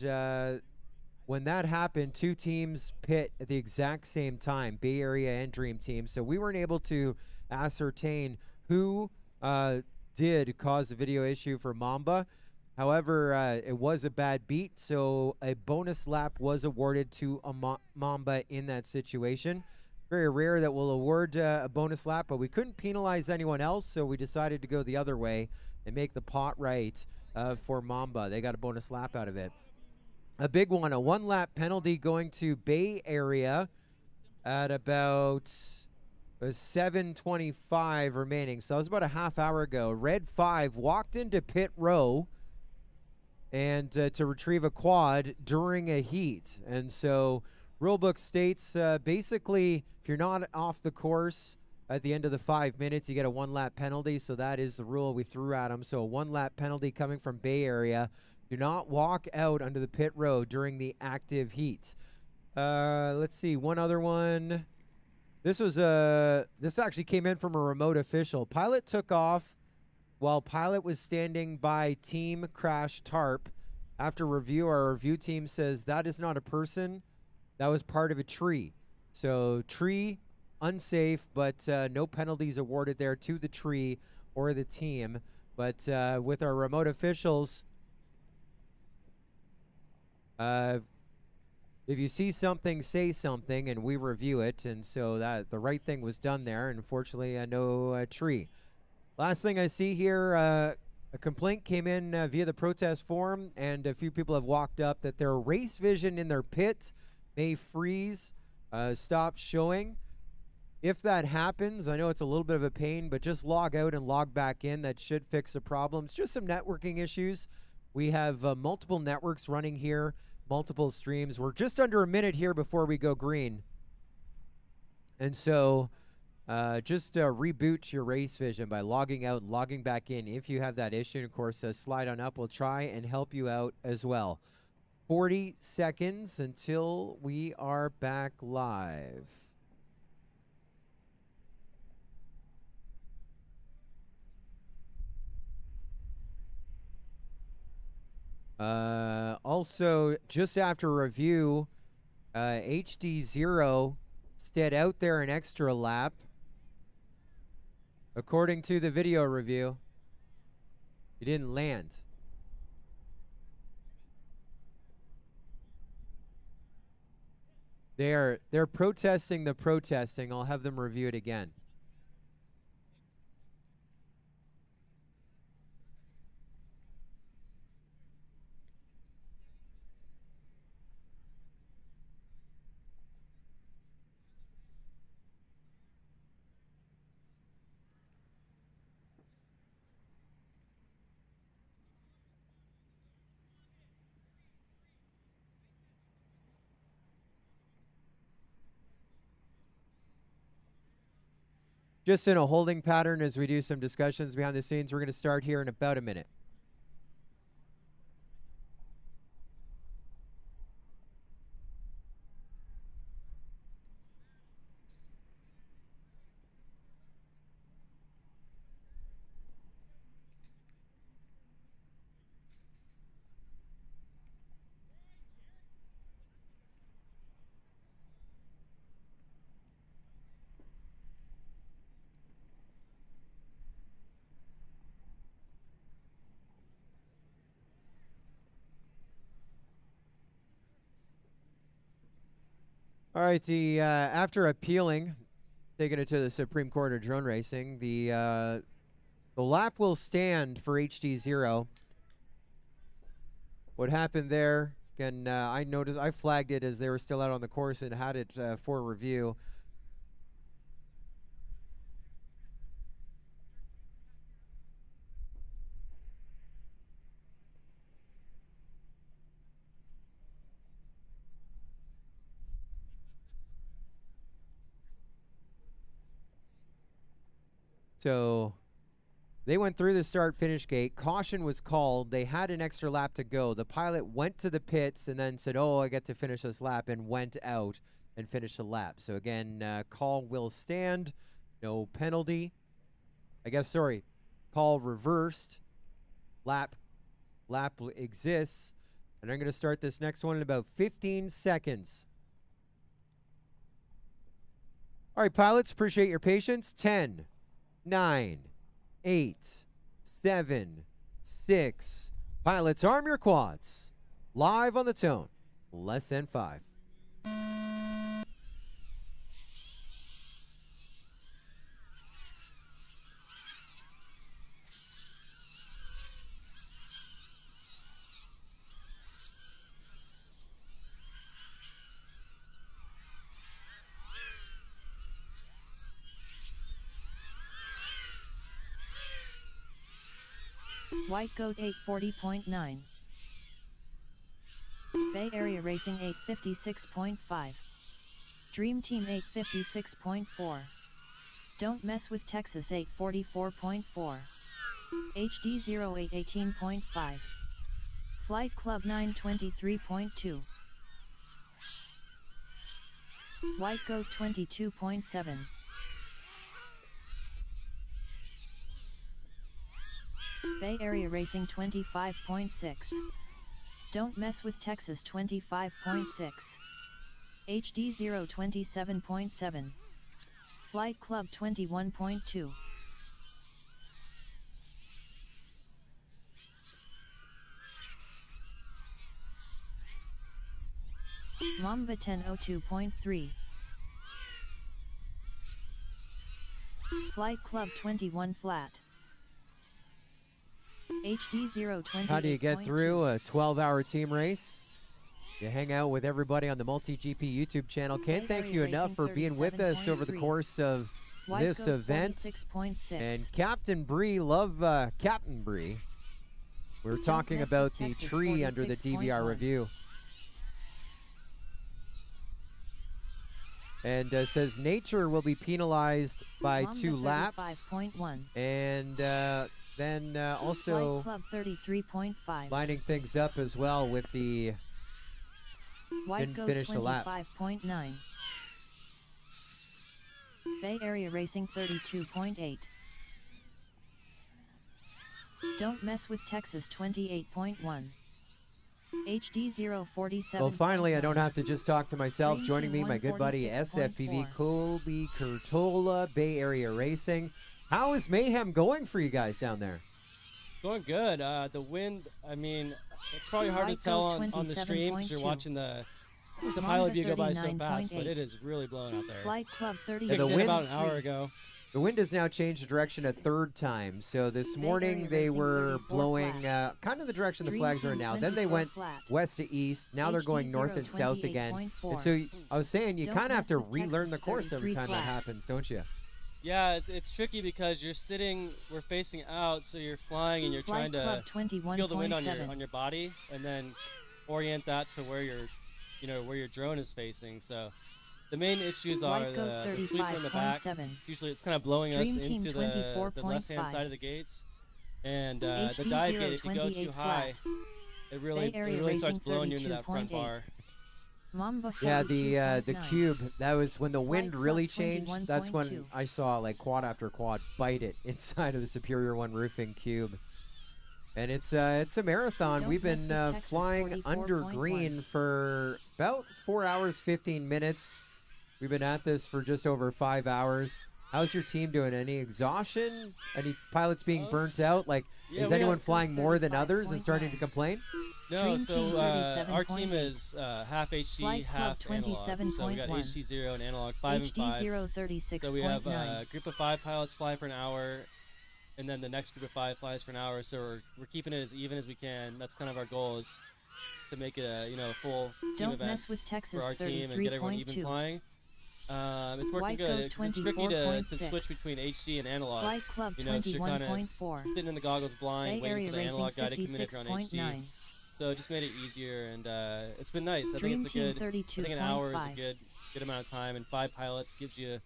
when that happened, 2 teams pit at the exact same time, Bay Area and Dream Team. So we weren't able to ascertain who did cause the video issue for Mamba. However, it was a bad beat, so a bonus lap was awarded to a Mamba in that situation. Very rare that we'll award a bonus lap, but we couldn't penalize anyone else, so we decided to go the other way and make the pot right for Mamba. They got a bonus lap out of it. A big one, a 1-lap penalty going to Bay Area at about 7:25 remaining. So that was about a half hour ago. Red 5 walked into pit row and to retrieve a quad during a heat. And so rulebook states basically if you're not off the course at the end of the 5 minutes, you get a 1-lap penalty. So that is the rule we threw at them. So a 1-lap penalty coming from Bay Area. Do not walk out under the pit road during the active heat. Let's see, one other one. This was this actually came in from a remote official. Pilot took off while pilot was standing by team crash tarp. After review, our review team says that is not a person. That was part of a tree. So tree, unsafe, but no penalties awarded there to the tree or the team. But with our remote officials, if you see something, say something, and we review it. And so that the right thing was done there. And unfortunately, no tree. Last thing I see here, a complaint came in via the protest forum, and a few people have walked up that their race vision in their pit may freeze, stop showing. If that happens, I know it's a little bit of a pain, but just log out and log back in. That should fix the problem. It's just some networking issues. We have multiple networks running here, multiple streams. We're just under a minute here before we go green. And so just reboot your race vision by logging out and logging back in if you have that issue. And of course, slide on up. We'll try and help you out as well. 40 seconds until we are back live. Also, just after review, HD0 stayed out there an extra lap. According to the video review, he didn't land. They're protesting the protesting. I'll have them review it again. Just in a holding pattern as we do some discussions behind the scenes. We're going to start here in about a minute. All right, after appealing, taking it to the Supreme Court of Drone Racing, the lap will stand for HD0. What happened there? Again, I noticed I flagged it as they were still out on the course and had it for review. So they went through the start-finish gate. Caution was called. They had an extra lap to go. The pilot went to the pits and then said, oh, I get to finish this lap, and went out and finished the lap. So again, call will stand. No penalty. I guess, sorry, call reversed. Lap exists. And I'm going to start this next one in about 15 seconds. All right, pilots, appreciate your patience. 10, 9, 8, 7, 6. Pilots, arm your quads. Live on the tone. Less than 5. White Goat 840.9. Bay Area Racing 856.5. Dream Team 856.4. Don't Mess with Texas 844.4. HD 0818.5. Flight Club 923.2. White Goat 22.7. Bay Area Racing 25.6. Don't Mess with Texas 25.6. HD 027.7. Flight Club 21.2. Mamba 1002.3. Flight Club 21 flat. HD 028. How do you get through a 12-hour team race? You hang out with everybody on the Multi-GP YouTube channel. Can't thank you enough for being with us over the course of this event. And Captain Bree, love Captain Bree. We're talking about the tree under the DVR review. And says nature will be penalized by Mamba 2 laps. 35.1. And then also Club 33.5. lining things up as well with the White didn't Goat finish the lap. 25.9. Bay Area Racing 32.8. Don't Mess with Texas 28.1. HD 047. Well, finally, I don't have to just talk to myself. Green Joining me, Team my good buddy 146.4. SFPV Colby Curtola, Bay Area Racing. How is Mayhem going for you guys down there? Going good. The wind, I mean, it's probably hard to White tell Goat on the stream because you're 27.2. watching the Mamba pilot view go by so fast, but 39.8. it is really blowing out there. Flight Club And 30. the Kicked in wind- about an hour ago. The wind has now changed direction a 3rd time. So this Bay morning Area they Racing were 34 blowing flat. kind of the direction the Dream flags are Team now. Then they 24 went flat. west to east. Now they're HD going north and south again. 28.4. And so I was saying you Don't kind of have Mess to with relearn Texas the course every 33 time that flat. happens, don't you? Yeah, it's tricky because you're sitting, we're facing out, so you're flying and you're Flight trying Club to 21.7. feel the wind on your body and then orient that to where where your drone is facing. So the main issues are White Goat the sweeper in the back. 35.7. It's usually blowing us Dream Team into the left-hand 24.5. side of the gates. And the HD dive gate, if you go 028 too high, flat. it really Bay Area starts Racing blowing you into that front 32.8. bar. Mamba Yeah, the 42.9. cube, that was when the wind Club really changed. That's when 21.2. I saw like quad after quad bite it inside of the Superior One roofing cube. And it's a marathon. Don't We've Mess been with Texas flying under 44.1. green for about 4 hours 15 minutes. We've been at this for just over 5 hours. How's your team doing? Any exhaustion? Any pilots being burnt out? Like, yeah, is we anyone have- flying more than others and starting to 35.9. complain? No, Dream so Team our 37.8. team is half HD, Flight Club half analog. So we got 27.1. HD0 and analog 5 and HD 5. 036.9. So we have a group of 5 pilots fly for an hour, and then the next group of 5 flies for an hour. So we're keeping it as even as we can. That's kind of our goal, is to make it a full team Don't event Mess with Texas for our team and get everyone even 33.2. flying. It's working White good. Goat It's tricky to 24.6. switch between HD and analog. Flight Club You know, 'cause you're kinda 21.4. sitting in the goggles blind, Bay waiting Area for the Racing analog guy to come in if you're on HD. 56.9. So it just made it easier, and it's been nice. I Dream think it's a Team good. I think an hour is a 32.5. good amount of time, and 5 pilots gives you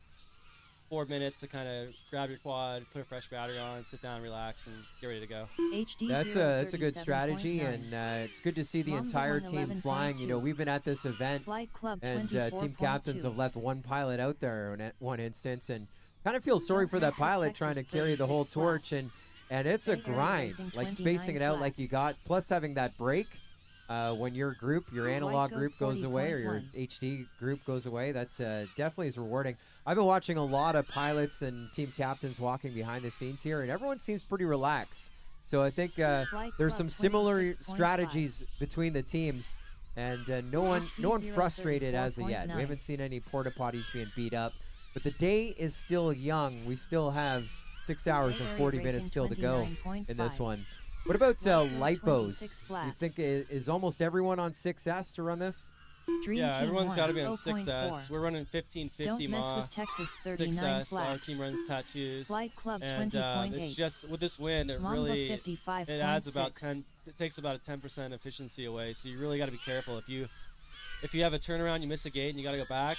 4 minutes to kind of grab your quad, put a fresh battery on, sit down, relax, and get ready to go. HD That's a good strategy, 037.9. and it's good to see the Mamba entire team 111.2. flying. You know, we've been at this event, Flight Club and 24.2. team captains have left one pilot out there in one instance, and kind of feel sorry Don't for that Mess with pilot Texas trying to carry the whole 36 flat. torch, and it's a Bay Area grind, Racing like spacing it 29 out flat. like you got, plus having that break. When your analog Goat group goes away, or your 40.1. HD group goes away, that's definitely is rewarding. I've been watching a lot of pilots and team captains walking behind the scenes here, and everyone seems pretty relaxed. So I think there's Club some similar 26.5. strategies between the teams, and no one frustrated as of yet. 34.9. We haven't seen any porta potties being beat up, but the day is still young. We still have 6 hours and 40 minutes still to go in this one. What about lipos? 26 flat. You think is almost everyone on 6S to run this? Dream Yeah, Team everyone's 1, got to be on 0.4. 6S. We're running 1550 Don't Mess mah. with Texas 39 6S. Our flat. team runs tattoos. Flight Club And 20.8. it's just with this wind, it Mamba really 55.6. it adds about 10. It takes about a 10% efficiency away. So you really got to be careful. If you have a turnaround, you miss a gate, and you got to go back.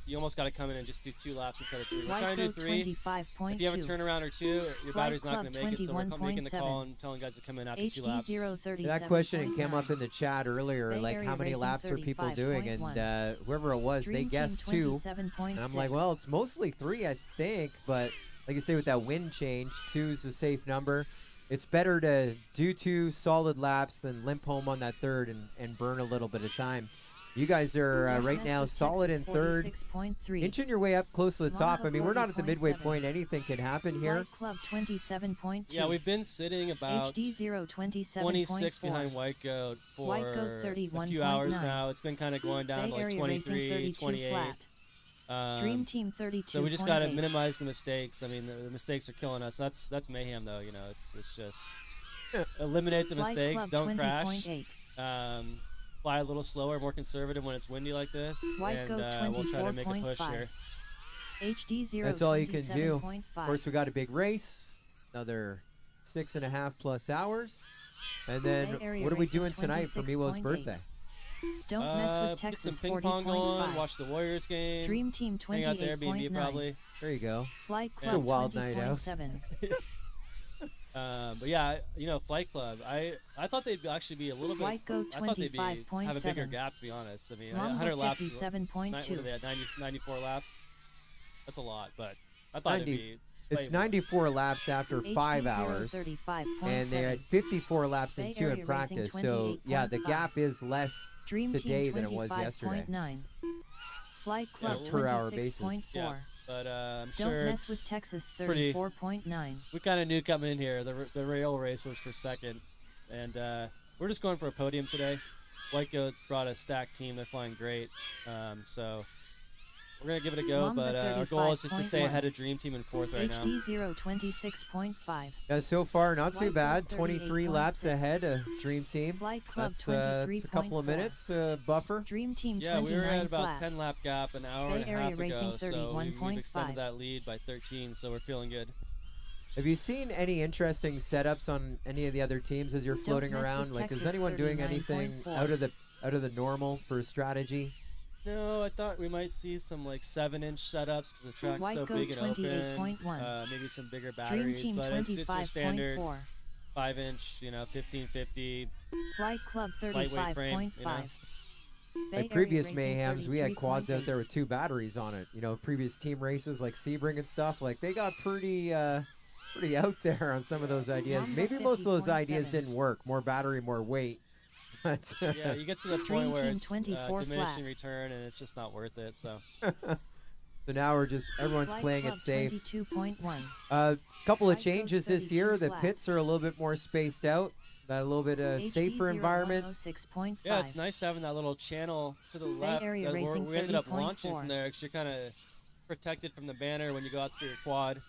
You almost got to come in and just do 2 laps instead of 3. We're trying to do 3. 25.2. If you have a turnaround or 2, your battery's not going to make it. So we're making the 21.7. call and telling guys to come in after 2 HD laps. 037.9. That question came up in the chat earlier, Bay like Area how many Racing laps are people doing, 35.1. and whoever it was, they Dream Team guessed 2, 27.6. and I'm like, well, it's mostly 3, I think, but like you say, with that wind change, 2 is a safe number. It's better to do 2 solid laps than limp home on that 3rd and burn a little bit of time. You guys are Don't right Mess now with solid in Texas 3rd, 46.3. inching your way up close to the top. Mamba I mean, we're not at the midway 40.7. point. Anything can happen here. Flight Club 27.2. Yeah, we've been sitting about HD 027.4. 26 behind White Goat for White Goat a few 31.9. hours now. It's been kind of going down Bay to like Area Racing 23, 32 28. flat. Dream Team 32. So we just got to minimize the mistakes. I mean, the mistakes are killing us. That's mayhem, though. You know, it's just eliminate the Flight mistakes. Club Don't crash. 20.8. Fly a little slower, more conservative when it's windy like this, White and Goat we'll try to make a push 24.5. here. HD 0. That's all you can do. Of course, we got a big race, another 6.5+ hours, and then Bay Area what are we Racing doing tonight for Miwo's 26.8. birthday? Don't mess with Get some Texas ping pong going. 40.5. Watch the Warriors game. Dream Team Hang out there, B&B 28.9. probably. There you go. Flight It's a Club wild night out. 20.7. But yeah, Flight Club. I thought they'd actually be a little bit. White Goat I thought they'd be have a bigger 25.7. gap, to be honest. I mean, Mamba 100 laps. What are 57.2. they at? 94 laps. That's a lot, but I thought 90 it'd be. It's way- 94 laps after 5 hours, 35.7. and they had 54 laps Bay and 2 in Area practice. Racing So yeah, the 28.5. gap is less Dream today Team than it was yesterday. 25.9. Flight Yeah, Club per hour basis. 26.4. Yeah, but I'm Don't sure mess with it's Texas pretty- 34.9. we kind of knew coming in here. The rail race was for second, and we're just going for a podium today. White Goat brought a stacked team. They're flying great, so we're gonna give it a go. Mamba But our goal is just to stay 35.1. ahead of Dream Team in fourth right now. HD 026.5. Yeah, so far not too White bad. Goat 23 laps 38.6. ahead of Dream Team. Flight Club That's a couple of 23.4. minutes buffer. Dream Team Yeah, we were 29 at about flat. 10 lap gap an hour Bay and a Area half Racing ago, so we've 31.5. extended that lead by 13, so we're feeling good. Have you seen any interesting setups on any of the other teams as you're floating mess with around? Like, is Texas anyone doing anything 39.4. out of the normal for strategy? No, I thought we might see some like 7-inch setups because the track's White so Goat big and open. 28.1. Maybe some bigger Dream batteries, Team but it's your standard 25.4. 5-inch, 1550. Flight Club Lightweight frame, 35.5. Like previous mayhems, we had quads out there with 2 batteries on it. You know, previous team races like Sebring and stuff. Like they got pretty out there on some of those ideas. Mamba Maybe most of those ideas 50.7. didn't work. More battery, more weight. But Yeah, you get to the Dream point where Team it's 24 diminishing flat. return and it's just not worth it. So so now we're just everyone's Flight playing Club it safe. 22.1. Couple of White Goat changes this year. 32 The flat. pits are a little bit more spaced out. Got a little bit HD safer environment. 0106.5. yeah, it's nice having that little channel to the left. Area that Racing we ended up 30.4. launching from there because you're kind of protected from the banner when you go out for your quad.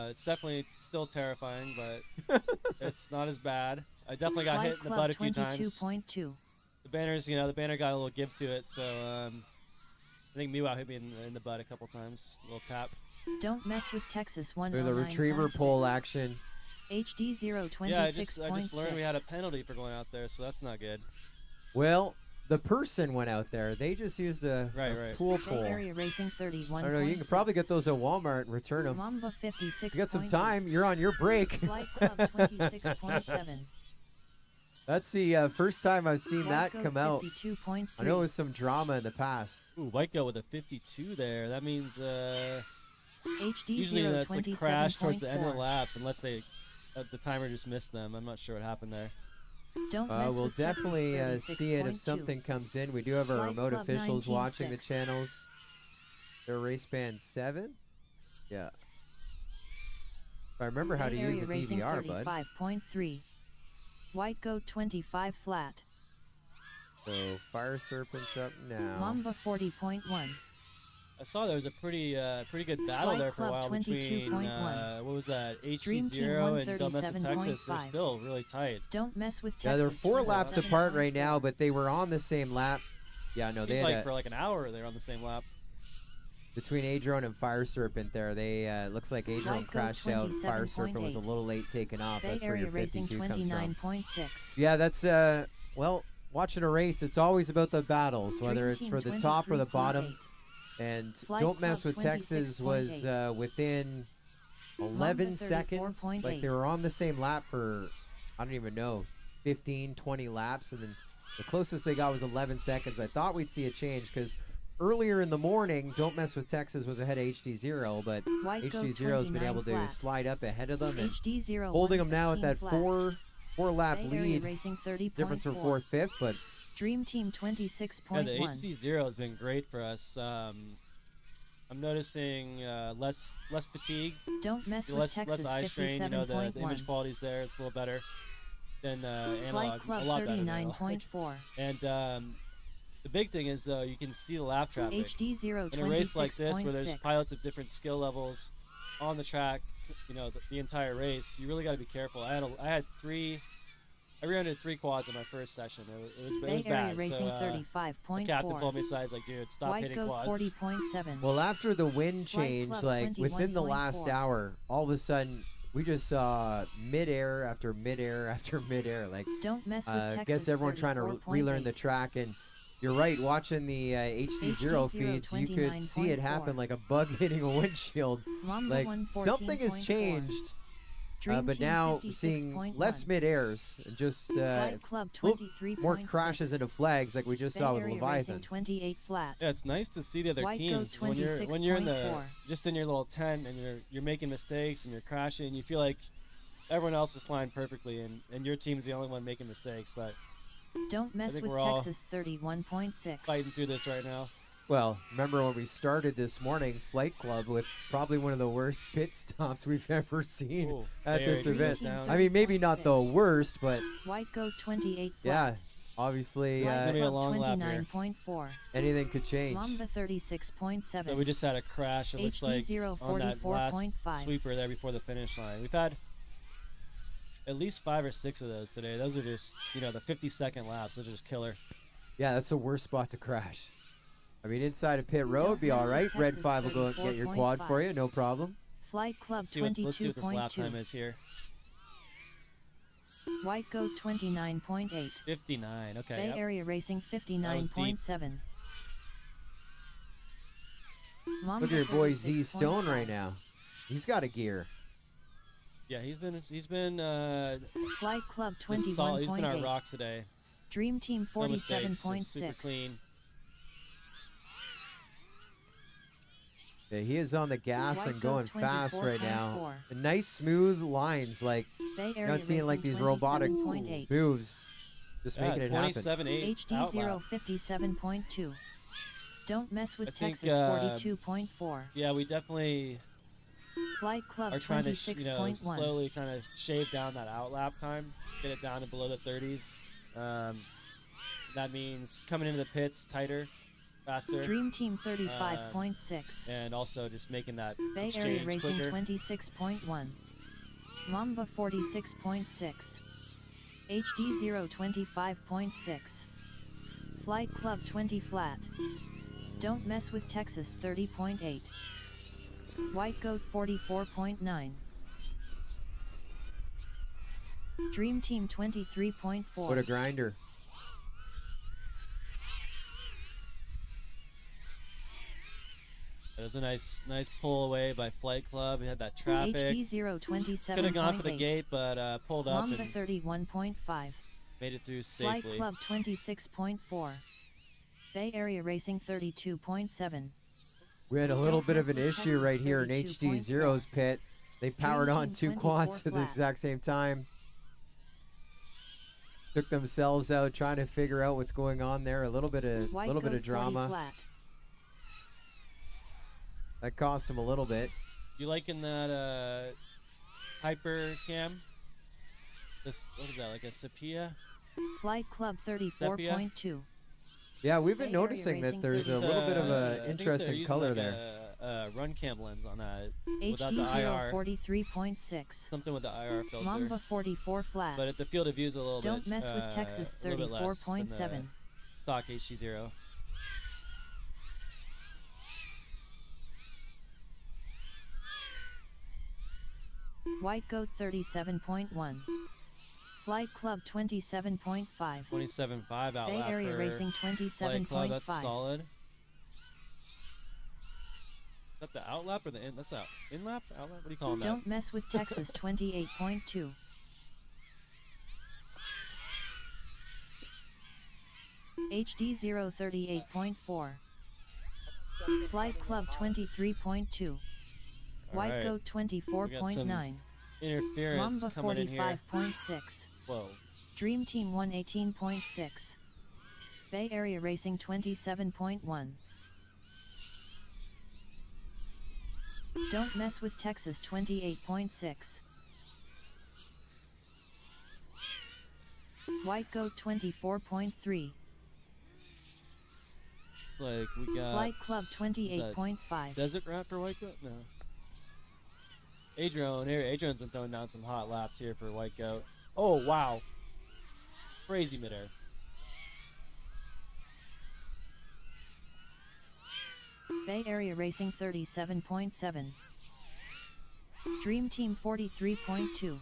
It's definitely still terrifying, but it's not as bad. I definitely got Flight hit in the Club butt a few times. 22.2. The banners, the banner got a little give to it, so I think Miwa hit me in the butt a couple times. A little tap. Don't mess with Texas Look at the 109. retriever pole action. HD 026.6. Yeah, I just learned we had a penalty for going out there, so that's not good. Well, the person went out there. They just used a Right. pool Bay pole. Area Racing 31. I don't know. You can probably get those at Walmart and return them. Mamba 56. You got some time. You're on your break. Flight Club 26.7. That's the first time I've seen that come out. 52.3. I know it was some drama in the past. Ooh, White Goat with a 52 there. That means HD usually that's a crash towards the end of the 027.4. lap, unless the timer just missed them. I'm not sure what happened there. Don't mess We'll with Texas definitely see it if 36.2. something comes in. We do have our Flight remote Club officials watching the 19.6. channels. They're race band 7. Yeah. If I remember how to Bay use Area a Racing DVR, bud. 35.3. White Goat 25 flat. So Fire Serpent's up now. Mamba 40.1. I saw there was a pretty good battle Flight there for a Club while between 22.1. what was that, Dream Team HG0 and Don't Mess with Texas. They're 137.5. still really tight. Don't mess with Texas. Yeah, they're 4 laps apart 27.4. right now, but they were on the same lap. Yeah, no, they Seems had like for like an hour they're on the same lap. between Adrone and Fire Serpent there. They looks like Adrone Flight Goat crashed out. Fire Serpent was a 27.8. little late taking off. Bay That's where Area your Racing 52 comes from. 29.6. Yeah, that's well, watching a race, it's always about the battles, whether Dream it's Team for the top or the 23.8. bottom. And Flight Don't Mess Club with Texas was 26.8. within 11 Mamba seconds. Like 34.8. they were on the same lap for, I don't even know, 15, 20 laps. And then the closest they got was 11 seconds. I thought we'd see a change because earlier in the morning, Don't Mess with Texas was ahead of HD0, but White Goat HD0 has been able to 29 flat. slide up ahead of them and HD 0 holding them now at that 115 four lap flat. Bay Area lead. Racing Difference from 30.4. 4th, 5th, but Dream Team Yeah, the 26.1. HG0 has been great for us. I'm noticing less fatigue, Don't mess with less Texas eye strain. The 57.1. image quality's there. It's a little better than analog. Flight Club A lot better than analog. 39.4. And the big thing is you can see the lap traffic. HD 0 In a race like this, where there's 26.6. pilots of different skill levels on the track, the entire race, you really got to be careful. I rear-ended 3 quads in my first session. It Bay was Area bad. Racing So the captain pulled 35.4. me aside. He's like, dude, stop White hitting Goat quads. 40.7. well, after the wind Flight change, Club like within the last 21.4. hour, all of a sudden We just saw midair after midair after midair. Like, Don't mess with I Texas. guess everyone trying to relearn the track. And you're right, watching the HD0 feeds, you could see it happen like a bug hitting a windshield. Like, something has changed. But now seeing less mid-airs and just more crashes into flags like we just saw with Leviathan. 28 flat. Yeah, it's nice to see the other White teams. goes When you're in the 26.4. just in your little tent and you're making mistakes and you're crashing, you feel like everyone else is flying perfectly and your team's the only one making mistakes. But Don't mess think with we're all Texas 31.6. fighting through this right now. Well, remember when we started this morning, Flight Club with probably one of the worst pit stops we've ever seen Ooh, at this very event. down. I mean, maybe not the worst, but White go 28 yeah, flat. obviously It's gonna be a Club long lap here. 29.4. anything could change. Mamba 36.7. So we just had a crash. It looks like on that last 44.5. sweeper there before the finish line. We've had at least 5 or 6 of those today. Those are just, the 50-second laps. Those are just killer. Yeah, that's the worst spot to crash. I mean, inside of pit road, Don't be all mess right. with Red Texas 5 will go and get your quad 34.5. for you, no problem. Flight Club Let's see what this lap time 22.2. is here. White go 29.8. 59. Okay. Bay Yep. Area Racing was deep. 59.7. Look at your boy Z Stone right now. He's got a gear. Yeah, he's been Flight Club he's solid. He's been our 21.8. rock today. Dream Team No mistakes. Just super 47.6. clean. Yeah, he is on the gas White and going Goat fast right now. 24.4. And nice smooth lines, like Bay you're Area not seeing like Racing these robotic 27.8. moves, just Yeah, making it happen. 27.8 HD0 outlap. 57.2. Don't mess with I think, Texas 42.4. Yeah, we definitely Flight Club are trying to 26.1. slowly kind of shave down that outlap time, get it down to below the 30s. That means coming into the pits tighter, faster, Dream Team 35.6. and also just making that Bay Area exchange Racing quicker. 26.1. Mamba 46.6. HD0 25.6. Flight Club 20 flat. Don't mess with Texas 30.8. White Goat 44.9. Dream Team 23.4. What a grinder. It was a nice pull away by Flight Club. We had that traffic. HD0 27.8. Could have gone for the gate, but pulled up Mamba and 31.5. made it through Flight safely. Club 26.4. Bay Area Racing 32.7. We had a little bit of an issue right here in 32.4. HD0's pit. They powered Dream on Team 2 24 quads at the flat. exact same time. Took themselves out trying to figure out what's going on there. A little bit of White little bit Goat of drama. 40 flat. That cost them a little bit. You liking that hyper cam? This, what is that, like a sepia? Flight Club 34.2. Yeah, we've been Bay Area noticing that Racing there's a little bit of I a think they're interesting using color like there. A run cam lens on that without the HD0 IR. Something 43.6. with the IR filter. Mamba 44 flat. But at the field of view is a little Don't bit. mess with Texas a little bit less than the 34.7. stock HD0. White Goat 37.1. Flight Club 27.5. 27.5 outlap Bay Area for Racing Flight Club. That's 27.5. solid. Is that the outlap or the in? That's out. In-lap? Outlap? What do you call that? Don't mess with Texas 28.2. HD0 38.4. Flight Club 23.2. White Alright. Goat 24.9. Interference Mamba coming in here. 45.6. Whoa. Dream Team 118.6. Bay Area Racing 27.1. Don't mess with Texas 28.6. White Goat 24.3. Like we got Flight Club is that 28.5. Desert Raptor White Goat? No. Adrian here. Adrian's been throwing down some hot laps here for White Goat. Oh wow. Crazy midair. Bay Area Racing 37.7. Dream Team 43.2.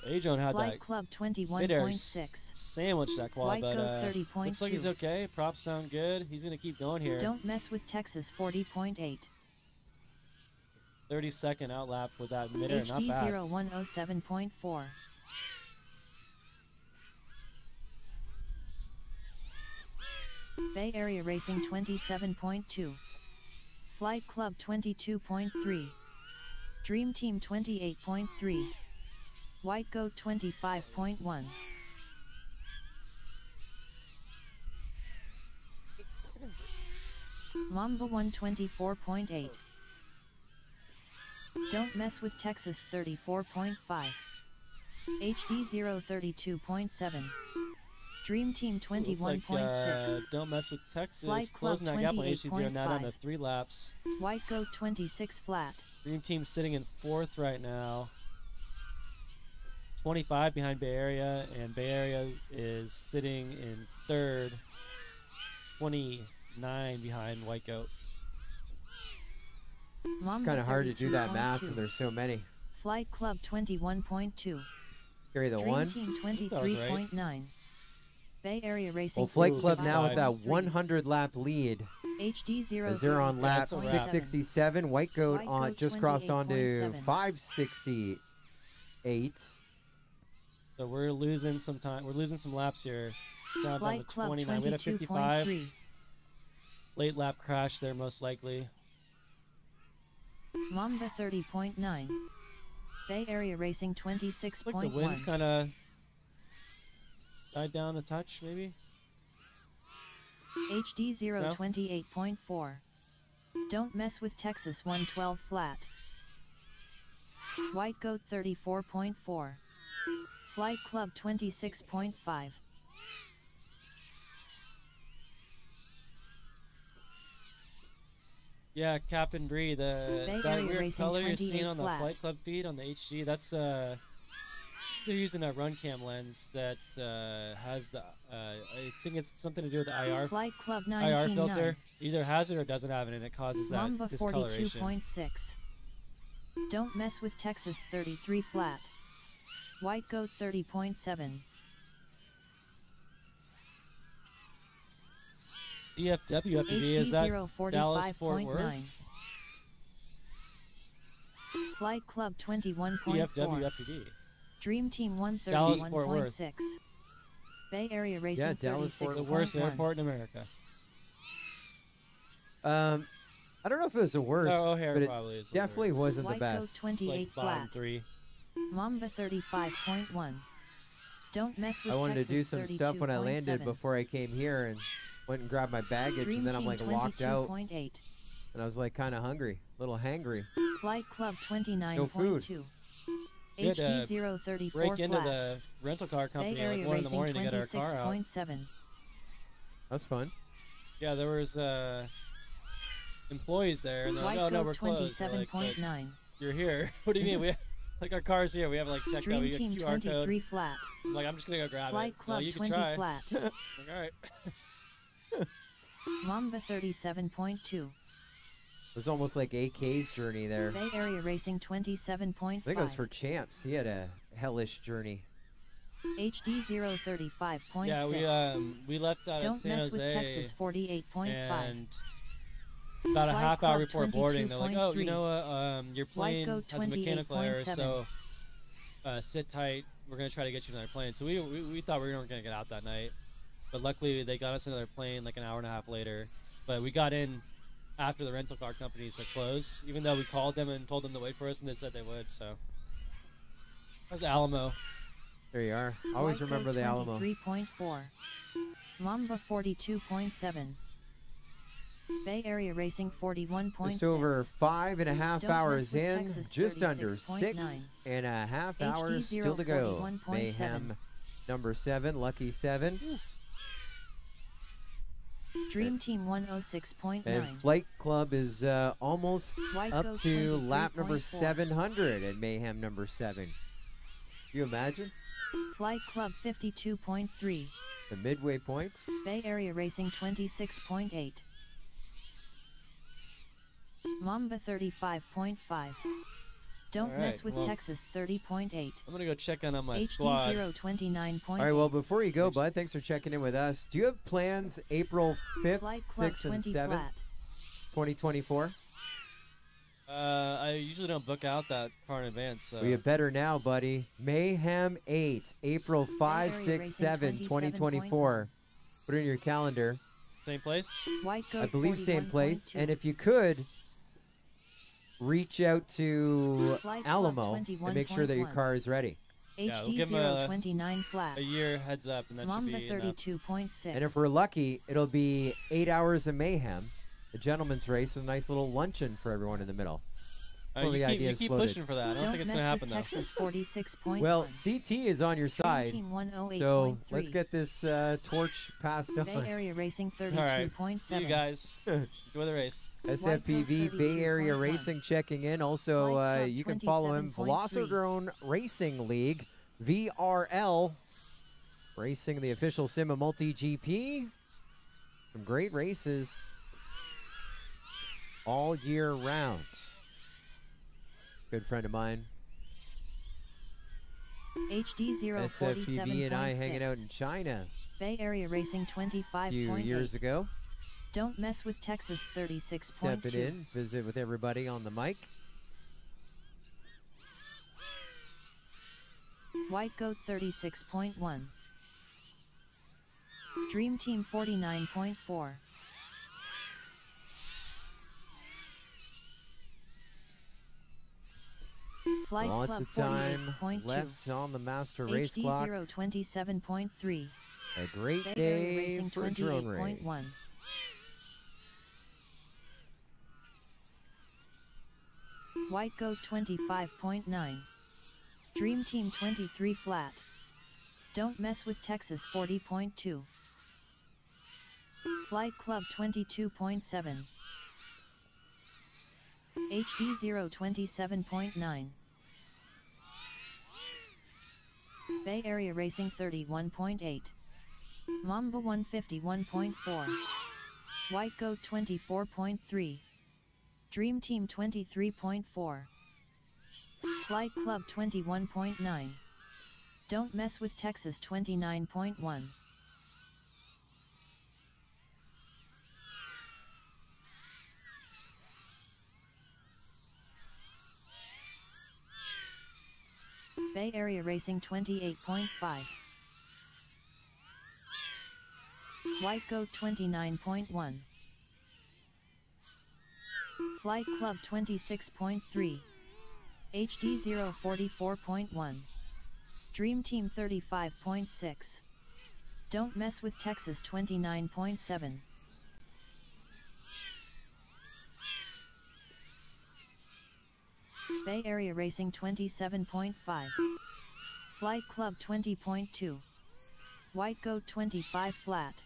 A-Drone had Flight that Club mid-air 21.6. sandwich that quad, White but Goat 30.2. looks like he's okay. Props sound good. He's gonna keep going here. Don't mess with Texas 40.8. 30-second outlap with that mid-air, not HD bad. 0107.4. Bay Area Racing 27.2. Flight Club 22.3. Dream Team 28.3. White Goat 25.1. Mamba 124.8. Don't mess with Texas 34.5. HD 032.7. Dream Team Looks like 21.6. Don't Mess with Texas. Flight Club Closing that gap on HD0 now down to 28.5. 3 laps. White Goat 26 flat. Dream Team sitting in 4th right now. 25 behind Bay Area, and Bay Area is sitting in 3rd. 29 behind White Goat. Mamba Kind of hard to do that math 32.2. when there's so many. Flight Club 21.2. Carry the Dream one. Team that was right. 23.9. Bay Area Racing Well, Flight Ooh, Club good now with that five. 100 lap lead. HD 0. As they're on lap That's a wrap. 667. White Goat White on Goat just crossed onto 28.7. 568. So we're losing some time. We're losing some laps here. Down Flight to Club 29. We had a 55. 22.3. Late lap crash there, most likely. Mamba 30.9. Bay Area Racing Like the wind's 26.1. kind of died down a touch, maybe. HD 0 No? 28.4. Don't mess with Texas 112 flat. White Goat 34.4. Flight Club 26.5. Yeah, Cap and Bree, Bay that Area weird Racing color you're seeing 28 on the flat. Flight Club feed on the HG, that's they're using a run cam lens that has the I think it's something to do with the IR Flight Club IR 19.9. filter. Either has it or doesn't have it, and it causes that Mamba discoloration. 42.6. Don't mess with Texas 33 flat. White Goat 30.7. DFW FPV HD is that 0 Dallas Fort Worth? 45.9. Flight Club 21.4. DFW FPV. Dream Team Dallas Fort Worth. 131.6. Bay Area Racing Yeah, Dallas Fort The 36.1. worst airport in America. I don't know if it was the worst, No, O'Hare but it probably is. the definitely worst. wasn't the White Goat best. 28 Like bottom flat. 3. Mamba 35.1. Don't mess with I wanted to do Texas some stuff when I landed 32.7. before I came here and went and grabbed my baggage, Dream and then I'm Team like locked out, 22.8. and I was like kind of hungry, a little hangry. Flight Club 29.2. No food. We had to HD 034 Break into flat. the rental car Bay company at Area like 1 in the Racing morning to get our car out. 26.7. That's fun. Yeah, there was employees there, and they're like, White "Oh no, Goat we're closed." We're like, "But 27.9. you're here. What do you mean? We have, like our car's here. We have like checked out. Dream We got Team QR code. 23 flat. I'm like, I'm just gonna go grab Flight it. Club No, you can 20 try. flat. I'm like, all right. Mamba 37.2. It was almost like AK's journey there. Bay Area Racing 27.5. I think it was for Champs. He had a hellish journey. HD 035.6. Yeah, we left out of Don't San mess Jose, with Texas 48.5. and about a Flight half hour Club before boarding, they're like, "Oh, you 22.3. know what? Your plane Goat has a mechanical error, 28.7. so sit tight. We're gonna try to get you another plane." So we thought we weren't gonna get out that night, but luckily they got us another plane like an hour and a half later. But we got in after the rental car companies had closed, even though we called them and told them to wait for us, and they said they would. So that was Alamo. There you are. I always White remember Goat the Alamo. 23.4. Mamba 42.7. Bay Area Racing 41.6. Just over 5.5 Don't hours mess with in, Texas just under 36.9. 6.5 HD hours still to go. 041.7. Mayhem number 7, Lucky 7. Dream Team 106.9. And Flight Club is almost White up Goat to lap number 23.4. 700 at Mayhem number 7. You imagine Flight Club 52.3. the midway points? Bay Area Racing 26.8. Mamba 35.5. Don't All mess right, with well, Texas 30.8. I'm gonna go check in on my HD squad. 029.8. All right, well, before you go, bud, thanks for checking in with us. Do you have plans April 5th, Flight Club 6th, and 20 7th, flat. 2024? I usually don't book out that far in advance. So. Well, you better now, buddy. Mayhem 8, April 5, Area 6, Racing 7, 2024. Put it in your calendar. Same place? White I Goat believe same place. 41.2. And if you could, reach out to Flight Club Alamo and make sure that your 21.1. car is ready. Yeah, we'll HD give 'em 029 flat. A year heads up, and that should Mamba be enough. 32.6. And if we're lucky, it'll be 8 hours of mayhem, a gentleman's race with a nice little luncheon for everyone in the middle. One of the You ideas keep floated. pushing for that. I don't Don't think it's mess gonna happen with though. Texas 46.1. Well, CT is on your side, 108.3. so let's get this torch passed Bay on. Area Racing All right. 32.7. See you guys. Enjoy the race. SFPV Bay Area 32.1. Racing checking in. Also, Flight Club you can follow him, 27.3. Velocitron Racing League, VRL, racing the official sim of MultiGP. Some great races all year round. Good friend of mine, HD SFPV, and I 047.6. hanging out in China Bay Area Racing a few 25.8. years ago. Don't mess with Texas 36.2. Stepping in, visit with everybody on the mic. White Goat 36.1. Dream Team 49.4. Flight Lots Club of time 48.2. left on the master race HD clock. 027.3. A great Bay Area day Racing for a drone race. 28.1. White Goat 25.9. Dream Team 23 flat. Don't mess with Texas 40.2. Flight Club 22.7. HD 027.9. Bay Area Racing 31.8. Mamba 151.4. White Goat 24.3. Dream Team 23.4. Flight Club 21.9. Don't mess with Texas 29.1. Bay Area Racing 28.5. White Goat 29.1. Flight Club 26.3. HD 044.1. Dream Team 35.6. Don't mess with Texas 29.7. Bay Area Racing 27.5. Flight Club 20.2. White Goat 25 flat.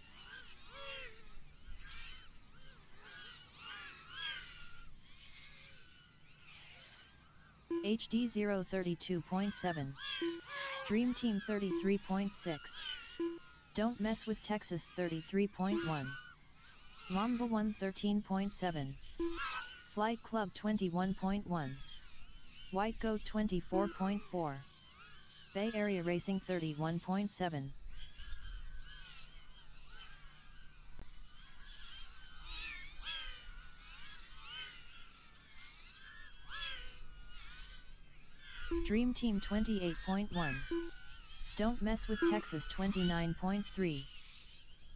HD 032.7. Dream Team 33.6. Don't mess with Texas 33.1. Mamba 113.7. Flight Club 21.1. White Goat 24.4. Bay Area Racing 31.7. Dream Team 28.1. Don't mess with Texas 29.3.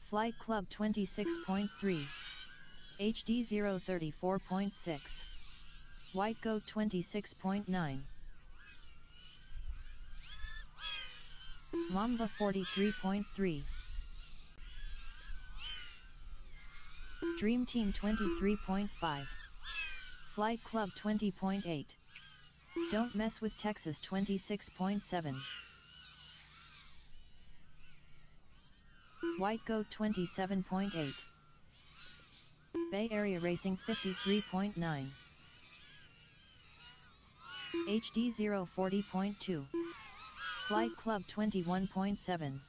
Flight Club 26.3. HD 034.6. White Goat 26.9. Mamba 43.3. Dream Team 23.5. Flight Club 20.8. Don't mess with Texas 26.7. White Goat 27.8. Bay Area Racing 53.9. HD 040.2. Flight Club 21.7.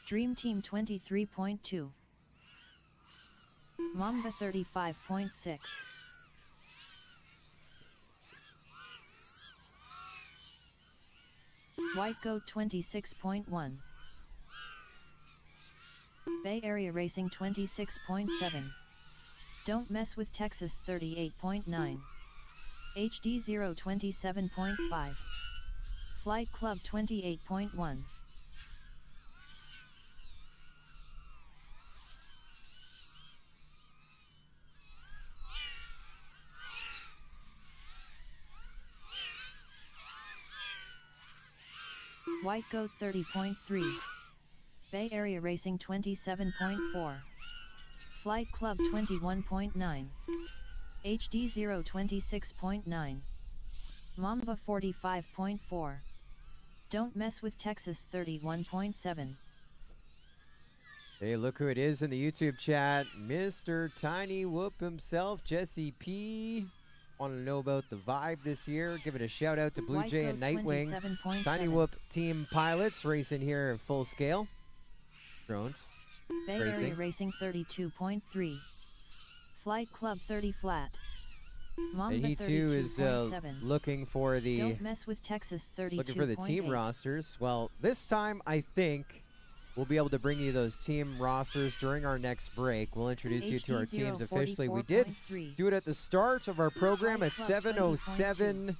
Dream Team 23.2. Mamba 35.6. White Goat 26.1. Bay Area Racing 26.7. Don't Mess with Texas 38.9. HD 0 27.5. Flight Club 28.1. White Goat 30.3. Bay Area Racing 27.4. Flight Club 21.9. HD 0 26.9. Mamba 45.4. Don't Mess with Texas 31.7. Hey, look who it is in the YouTube chat. Mr. Tiny Whoop himself, Jesse P. Want to know about the vibe this year? Give it a shout out to Blue White Jay and Goat Nightwing. 27.7. Tiny Whoop team pilots racing here at full scale. Drones. Bay Area Racing 32.3. Flight Club 30 flat. Mamba And he too is 32.7. looking for the Don't Mess with Texas 32.8. looking for the team rosters. Well, this time I think we'll be able to bring you those team rosters during our next break. We'll introduce you to our teams officially. We did do it at the start of our program at 7:07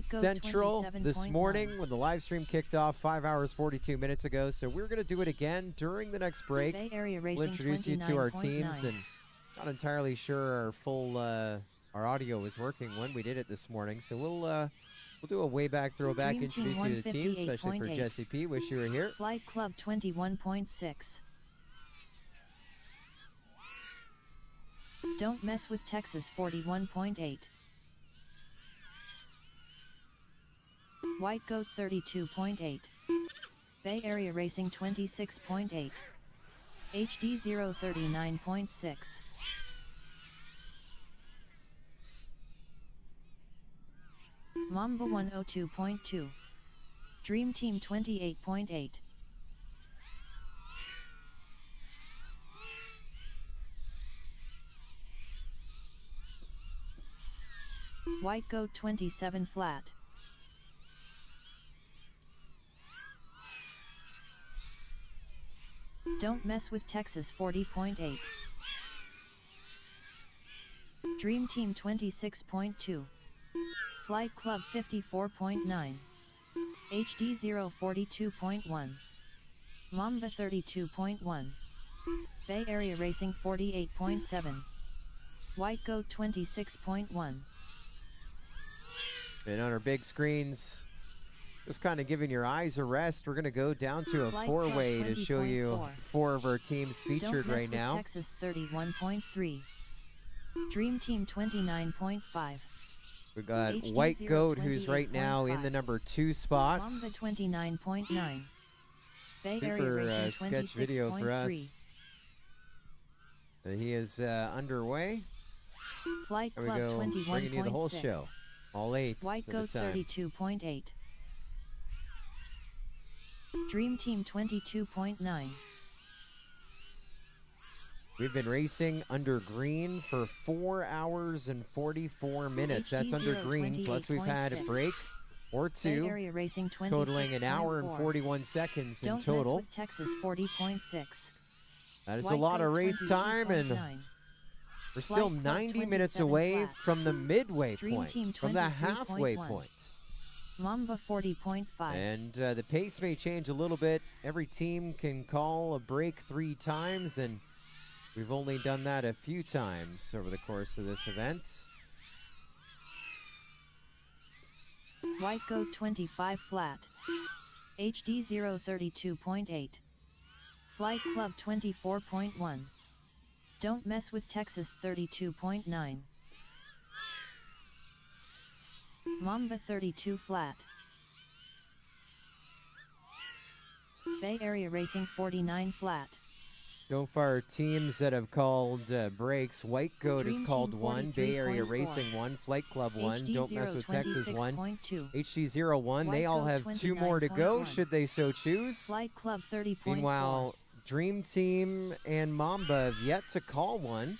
Central this morning when the live stream kicked off 5 hours 42 minutes ago. So we're going to do it again during the next break. Bay Area Racing We'll introduce you to our 29.9. teams, and not entirely sure our full our audio was working when we did it this morning. So we'll do a way back throwback, Dream Team introduce you to the team, especially for 158.8. Jesse P. Wish you were here. Flight Club 21.6. Don't Mess with Texas 41.8. White Goat 32.8. Bay Area Racing 26.8. HD 0 39.6. Mamba 102.2. Dream Team 28.8. White Goat 27 flat. Don't Mess with Texas 40.8. Dream Team 26.2. Flight Club 54.9. HD 0 42.1. Mamba 32.1. Bay Area Racing 48.7. White Goat 26.1. And on our big screens, just kind of giving your eyes a rest, we're going to go down to a four-way to show you 4 of our teams featured Don't Mess right with now. Texas 31.3. Dream Team 29.5. We got HD White 0 Goat, who's right now in 28.5. the number 2 spot. Mamba 29.9. Bay Area Super Racing sketch video for 26.3. us. He is underway. Flight There we Club go, 21.6. bringing you the whole show. All 8 White at Goat a time. 32.8. Dream Team 22.9. We've been racing under green for 4 hours and 44 minutes. That's under green, plus we've had a 28.6. break or Bay 2, Area Racing 26.4. totaling an hour and 41 seconds in Don't total. Mess with Texas 40.6. That is White a lot Goat of race time, and 22.9. we're still Flight Club 90 minutes 27 away flat. from the midway Dream point, Team from the halfway 23.1. point. Mamba 40.5. And the pace may change a little bit. Every team can call a break 3 times, and we've only done that a few times over the course of this event. White Goat 25 flat. HD 0 32.8. Flight Club 24.1. Don't Mess with Texas 32.9. Mamba 32 flat. Bay Area Racing 49 flat. So far, teams that have called breaks, White Goat has Dream called Team 1, Bay Area 43.4. Racing 1, Flight Club 1, HD Don't Mess with Texas 1, 26.2. HG 01. They White all Goat have 2 more to go 29.1. should they so choose. Flight Club 30.4. Meanwhile, Dream Team and Mamba have yet to call one.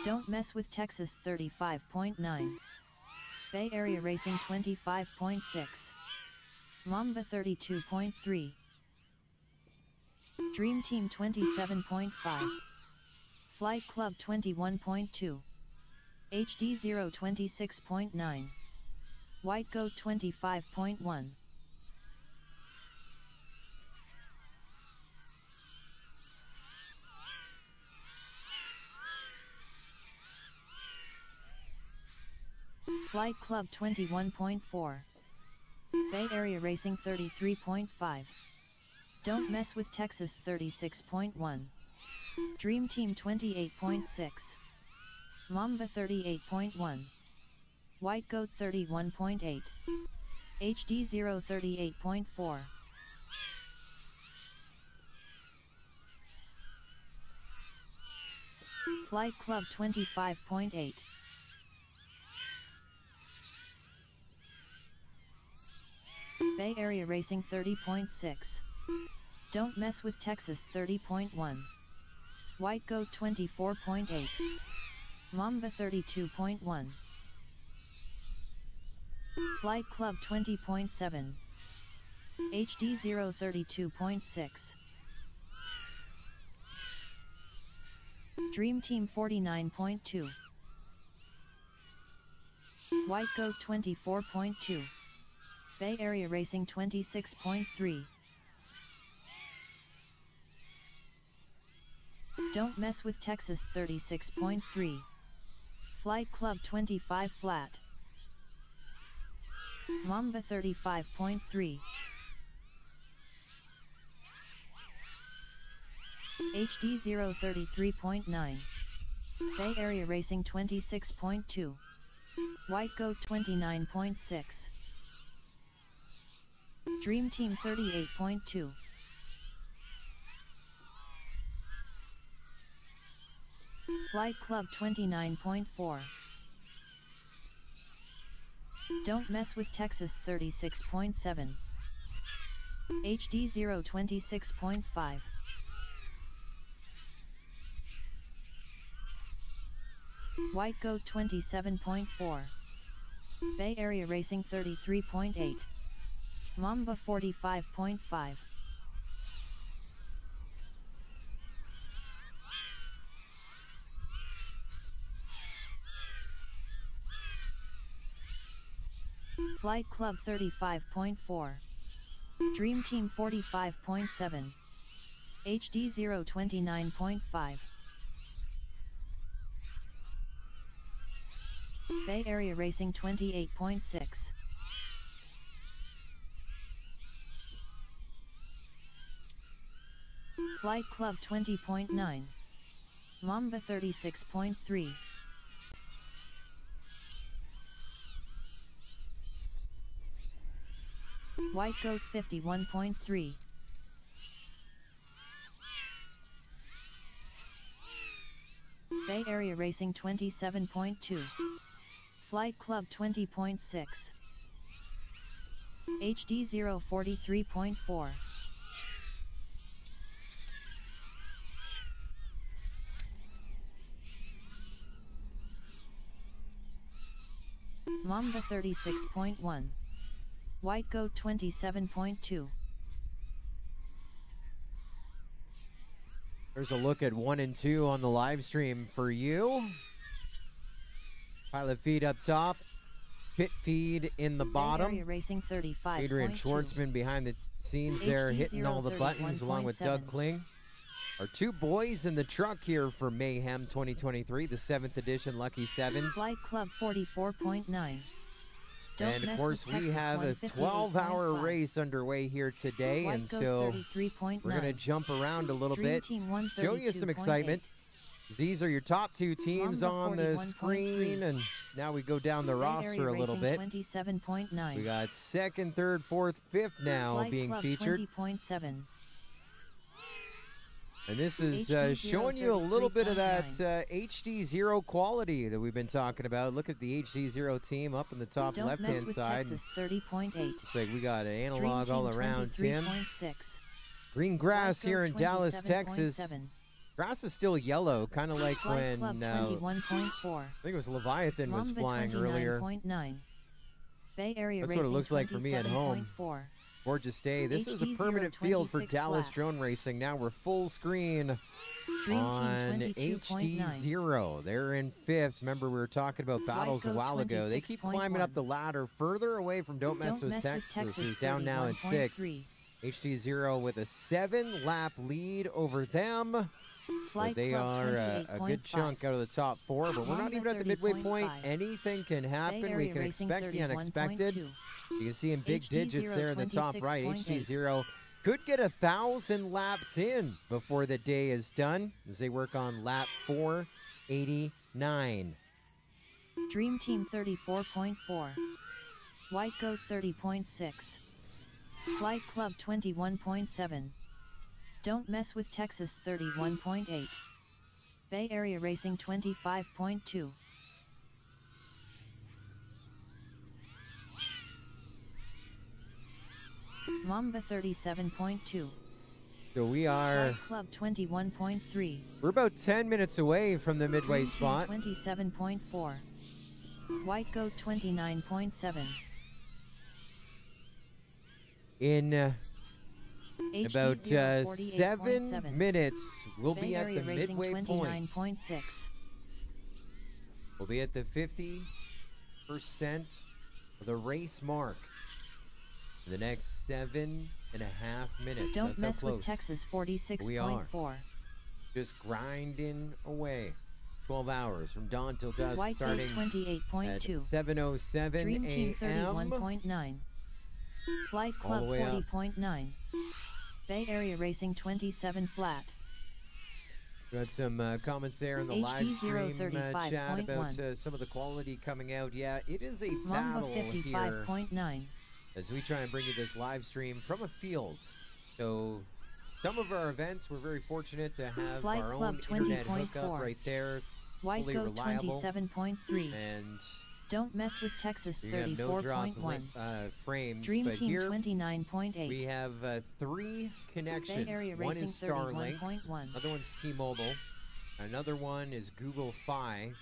Don't Mess with Texas 35.9. Bay Area Racing 25.6. Mamba 32.3. Dream Team 27.5. Flight Club 21.2. HD 0 26.9. White Goat 25.1. Flight Club 21.4. Bay Area Racing 33.5. Don't Mess with Texas 36.1. Dream Team 28.6. Mamba 38.1. White Goat 31.8. HD 0 38.4. Flight Club 25.8. Bay Area Racing 30.6. Don't Mess with Texas 30.1. White Goat 24.8. Mamba 32.1. Flight Club 20.7. HD 0 32.6. Dream Team 49.2. White Goat 24.2. Bay Area Racing 26.3. Don't Mess with Texas 36.3. Flight Club 25 flat. Mamba 35.3. HD 0 33.9. Bay Area Racing 26.2. White Goat 29.6. Dream Team 38.2. Flight Club 29.4. Don't Mess with Texas 36.7. HD 0 26.5. White Goat 27.4. Bay Area Racing 33.8. Mamba 45.5. Flight Club 35.4. Dream Team 45.7. HD 0 29.5. Bay Area Racing 28.6. Flight Club 20.9. Mamba 36.3. White Goat 51.3. Bay Area Racing 27.2. Flight Club 20.6. HD 0 43.4. Mamba 36.1. White Goat 27.2. There's a look at 1 and 2 on the live stream for you. Pilot feed up top. Pit feed in the bottom. Bay Area Racing 35.2. Adrian Schwartzman behind the scenes there, hitting all the buttons along with Doug Kling. Our two boys in the truck here for Mayhem 2023, the 7th edition Lucky Sevens. Flight Club 44.9. And of course, we have a 12-hour race underway here today, and so we're going to jump around a little bit, show you some excitement. These are your top two teams on the screen, and now we go down the roster a little bit. We got second, third, fourth, fifth now being featured. And this is showing you a little bit of that HD 0 quality that we've been talking about. Look at the HD 0 team up in the top left-hand side. Looks like we got an analog all around, Tim. Green grass here in Dallas, Texas. Grass is still yellow, kind of like when I think it was Leviathan was flying earlier. Bay Area That's Racing what it looks like for me at home. 27.4. Gorgeous day. This is a permanent field for 26 Dallas flat. Drone Racing. Now we're full screen Dream on Team 22.9. HD0. They're in 5th. Remember, we were talking about battles a Goat while ago. They keep 26.1. climbing up the ladder further away from Don't Mess with Texas, who's down now at 6th. 31.3. HD0 with a 7-lap lead over them. But Flight they Club are a good 28.5. chunk out of the top 4. But we're not Mamba even at the midway point. 30.5. Anything can Bay happen. We Area can Racing expect the unexpected. 31.2. You can see in big digits HD0 there in the top right. 26.8. HD0 could get 1,000 laps in before the day is done as they work on lap 489. Dream Team 34.4. White Goat 30.6. Flight Club 21.7. Don't Mess with Texas 31.8. Bay Area Racing 25.2. Mamba 37.2. So we are, Flight Club 21.3. we're about 10 minutes away from the midway Dream Team spot. 27.4. White Goat 29.7. In about HD0 7 48.7. minutes, we'll Bay be at Area the Racing midway point. 29.6. We'll be at the 50% of the race mark in the next 7.5 minutes. Don't That's Mess how close with Texas we are. 46.4. Just grinding away. 12 hours from dawn till dusk, White Goat starting at 28.2. 7:07 Dream Team a.m. 31.9. Flight All Club the way up. 40.9. Bay Area Racing 27 flat. Got some comments there in the live HD0 stream chat about 35.1. some of the quality coming out. Yeah, it is a Mamba battle here 55.9. as we try and bring you this live stream from a field. So some of our events, we're very fortunate to have Flight our Club own internet 20.4. hookup right there. It's White fully Goat reliable. 27.3. And Don't Mess with Texas you have no drop 34.1. frames. Dream but Team here 29.8. we have 3 connections. Bay Area One Racing is Starlink. 31.1. Another one's T-Mobile. Another one is Google Fi.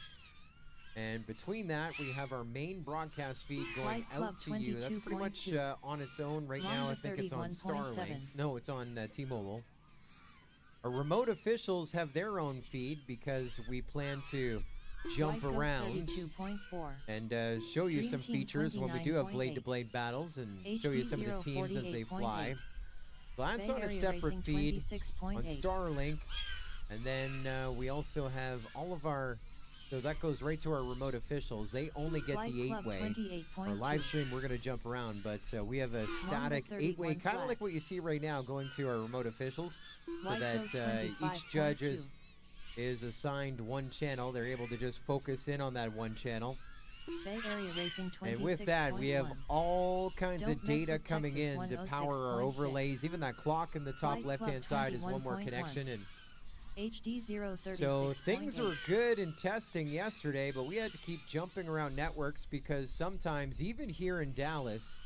And between that, we have our main broadcast feed going Flight Club out to you. That's pretty much 22.2. on its own right now. I Mamba think it's on 31.7. Starlink. No, it's on T-Mobile. Our remote officials have their own feed because we plan to jump White Goat around 32.4. and show you Dream some Team features when we do have 29.8. blade-to-blade battles and show you some of the HD0 teams as they fly. 48.8. So that's Bay on a Area separate Racing feed 26.8. on Starlink. And then we also have all of our, so that goes right to our remote officials. They only get Flight the Club 8-way. 28.2. Our live stream, we're going to jump around, but we have a static 8-way, 31 kind of flat. like what you see right now going to our remote officials, so White that Goat each judge 25.2. is assigned one channel. They're able to just focus in on that one channel. Bay Area Racing 26.1. And with that, we have all kinds Don't of Mess data with coming Texas in to power our 106.6. overlays. Even that clock in the top Flight left-hand Club side is one more 21.1. connection. And HD0 36.8. so things were good in testing yesterday, but we had to keep jumping around networks because sometimes, even here in Dallas,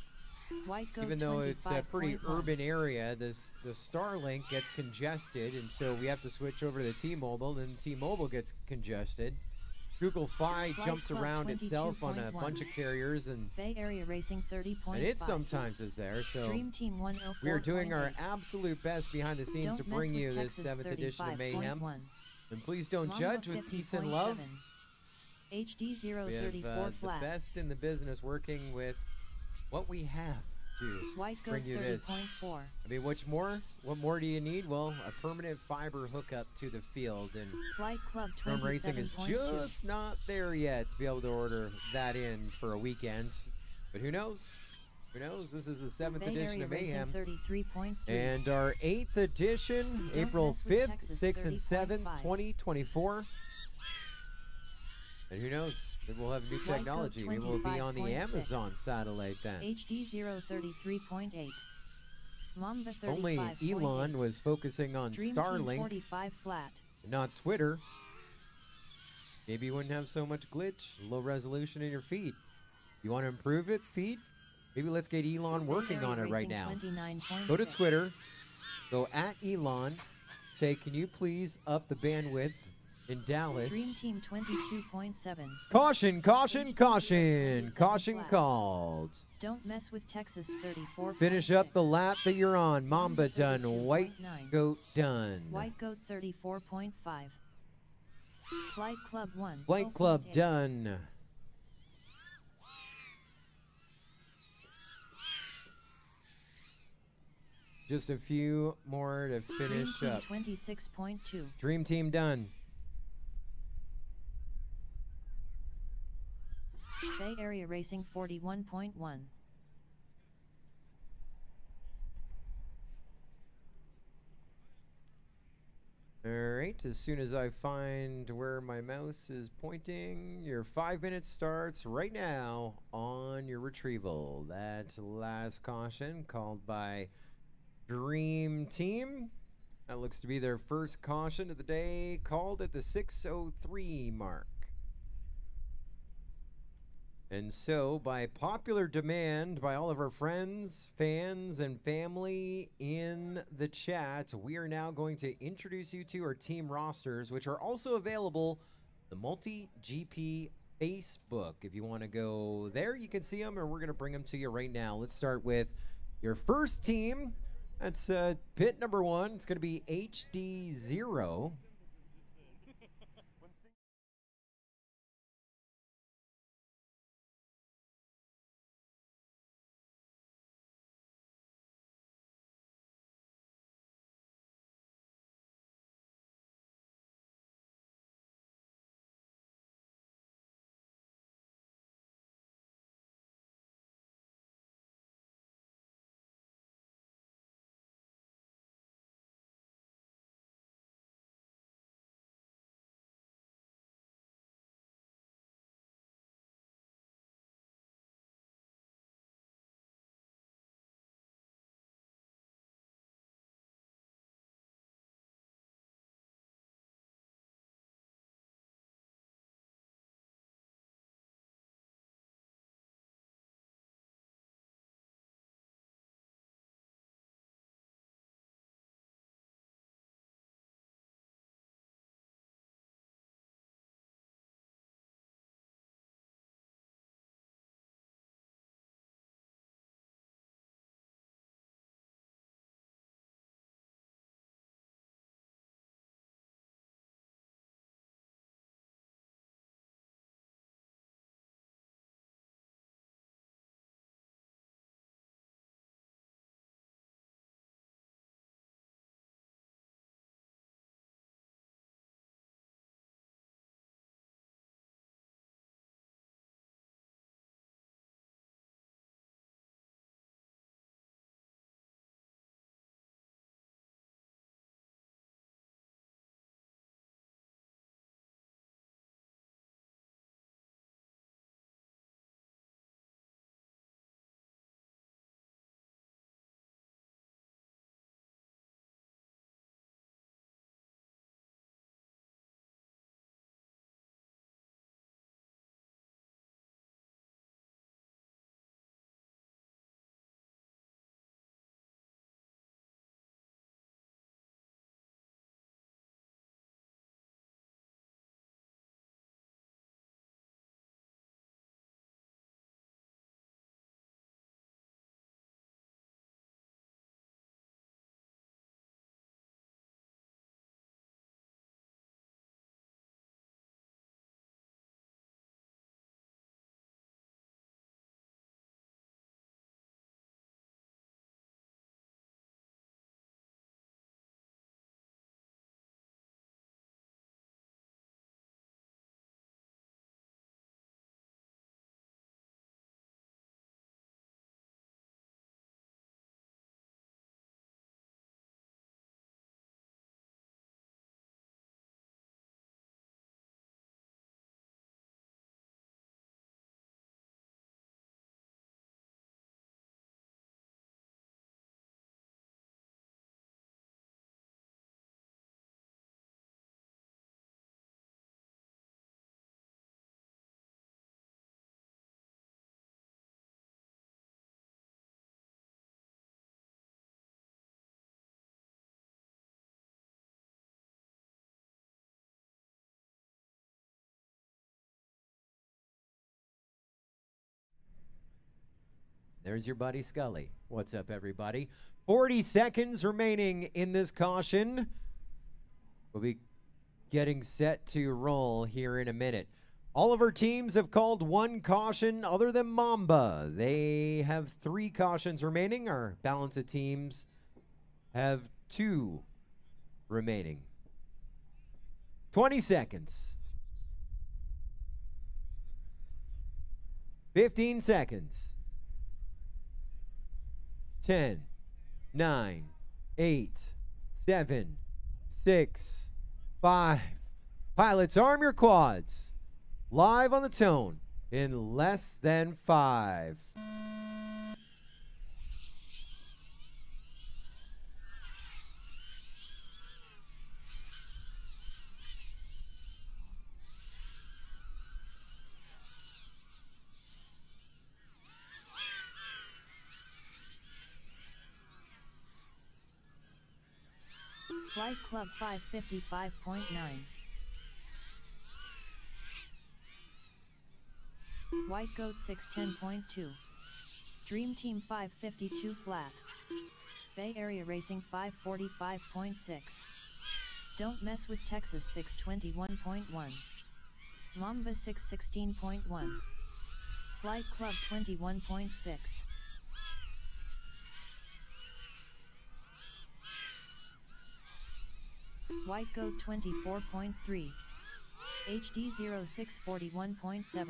White Goat even though it's a pretty 25.1. urban area, the Starlink gets congested, and so we have to switch over to the T-Mobile, and T-Mobile gets congested. Google Fi Flight jumps Club around itself on a 22.1. bunch of carriers, and Bay Area Racing 30.5. it sometimes is there. So Dream Team 104.8. we are doing our absolute best behind the scenes Don't to Mess bring with you this Texas 7th edition of Mayhem. 35.1. And please don't Mamba judge with peace and love. 50.7. HD0 We have 34 the flat. best in the business working with what we have to White Goat bring you this. 30.4. I mean, what more do you need? Well, a permanent fiber hookup to the field, and Flight Club drone racing is 27.2. just not there yet to be able to order that in for a weekend. But who knows? Who knows? This is the 7th Bay edition Area of Racing Mayhem. 33.3. And our 8th edition, Don't April Mess with 5th, Texas 6th, and 7th, 30.5. 2024. And who knows? Maybe we'll have new White Goat technology. Maybe we'll be on the 25.6. Amazon satellite then. HD0 33.8. Mamba 35.8. Only Elon was focusing on Dream Team Starlink, 45 flat. not Twitter. Maybe you wouldn't have so much glitch, low resolution in your feed. You want to improve it, feed? Maybe let's get Elon working Bay on it Area right Racing now. 29.6. Go to Twitter, go at Elon, say, can you please up the bandwidth in Dallas. Dream Team 22.7. Caution, caution, HD caution. 27 Caution flat. called. Don't mess with Texas 34. Finish up the lap that you're on. Mamba done. 32.9. White goat done. White Goat 34.5. Flight Club 1. Flight Club done. Just a few more to finish Dream up. Team 26.2. Dream Team done. Bay Area Racing 41.1. All right, as soon as I find where my mouse is pointing, your 5 minutes starts right now on your retrieval. That last caution called by Dream Team. That looks to be their first caution of the day, called at the 6:03 mark. And so, by popular demand by all of our friends, fans, and family in the chat, we are now going to introduce you to our team rosters, which are also available the Multi-GP Facebook. If you want to go there, you can see them, and we're going to bring them to you right now. Let's start with your first team. That's pit number 1. It's going to be HD0. There's your buddy Scully. What's up, everybody? 40 seconds remaining in this caution. We'll be getting set to roll here in a minute. All of our teams have called one caution other than Mamba. They have 3 cautions remaining. Our balance of teams have 2 remaining. 20 seconds. 15 seconds. 10, 9, 8, 7, 6, 5. Pilots, arm your quads. Live on the tone in less than 5. Flight Club 555.9. White Goat 610.2. Dream Team 552 flat. Bay Area Racing 545.6. Don't Mess with Texas 621.1. Mamba 616.1. Flight Club 21.6. White Goat 24.3. HD 0641.7.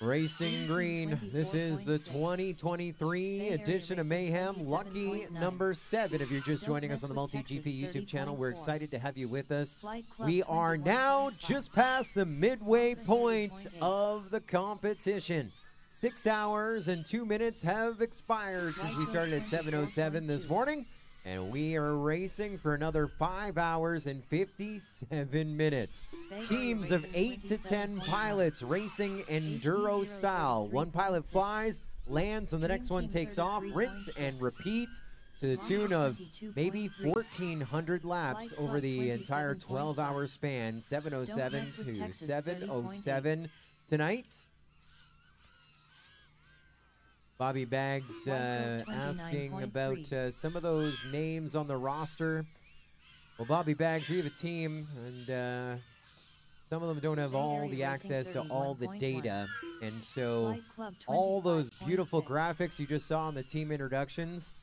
Racing Green, this is the 2023 edition of Mayhem, lucky number 7. If you're just joining us on the Multi-GP YouTube channel, we're excited to have you with us. We are now just past the midway point of the competition. 6 hours and 2 minutes have expired since we started at 7:07 this morning, and we are racing for another 5 hours and 57 minutes. Teams of 8 to 10 pilots racing enduro style. One pilot flies, lands, and the next one takes off, rinse and repeat to the tune of maybe 1,400 laps over the entire 12-hour span, 7:07 to 7:07 tonight. Bobby Bags asking about some of those names on the roster. Well, Bobby Bags, we have a team, and some of them don't have all the access to all the data. And so all those beautiful graphics you just saw in the team introductions,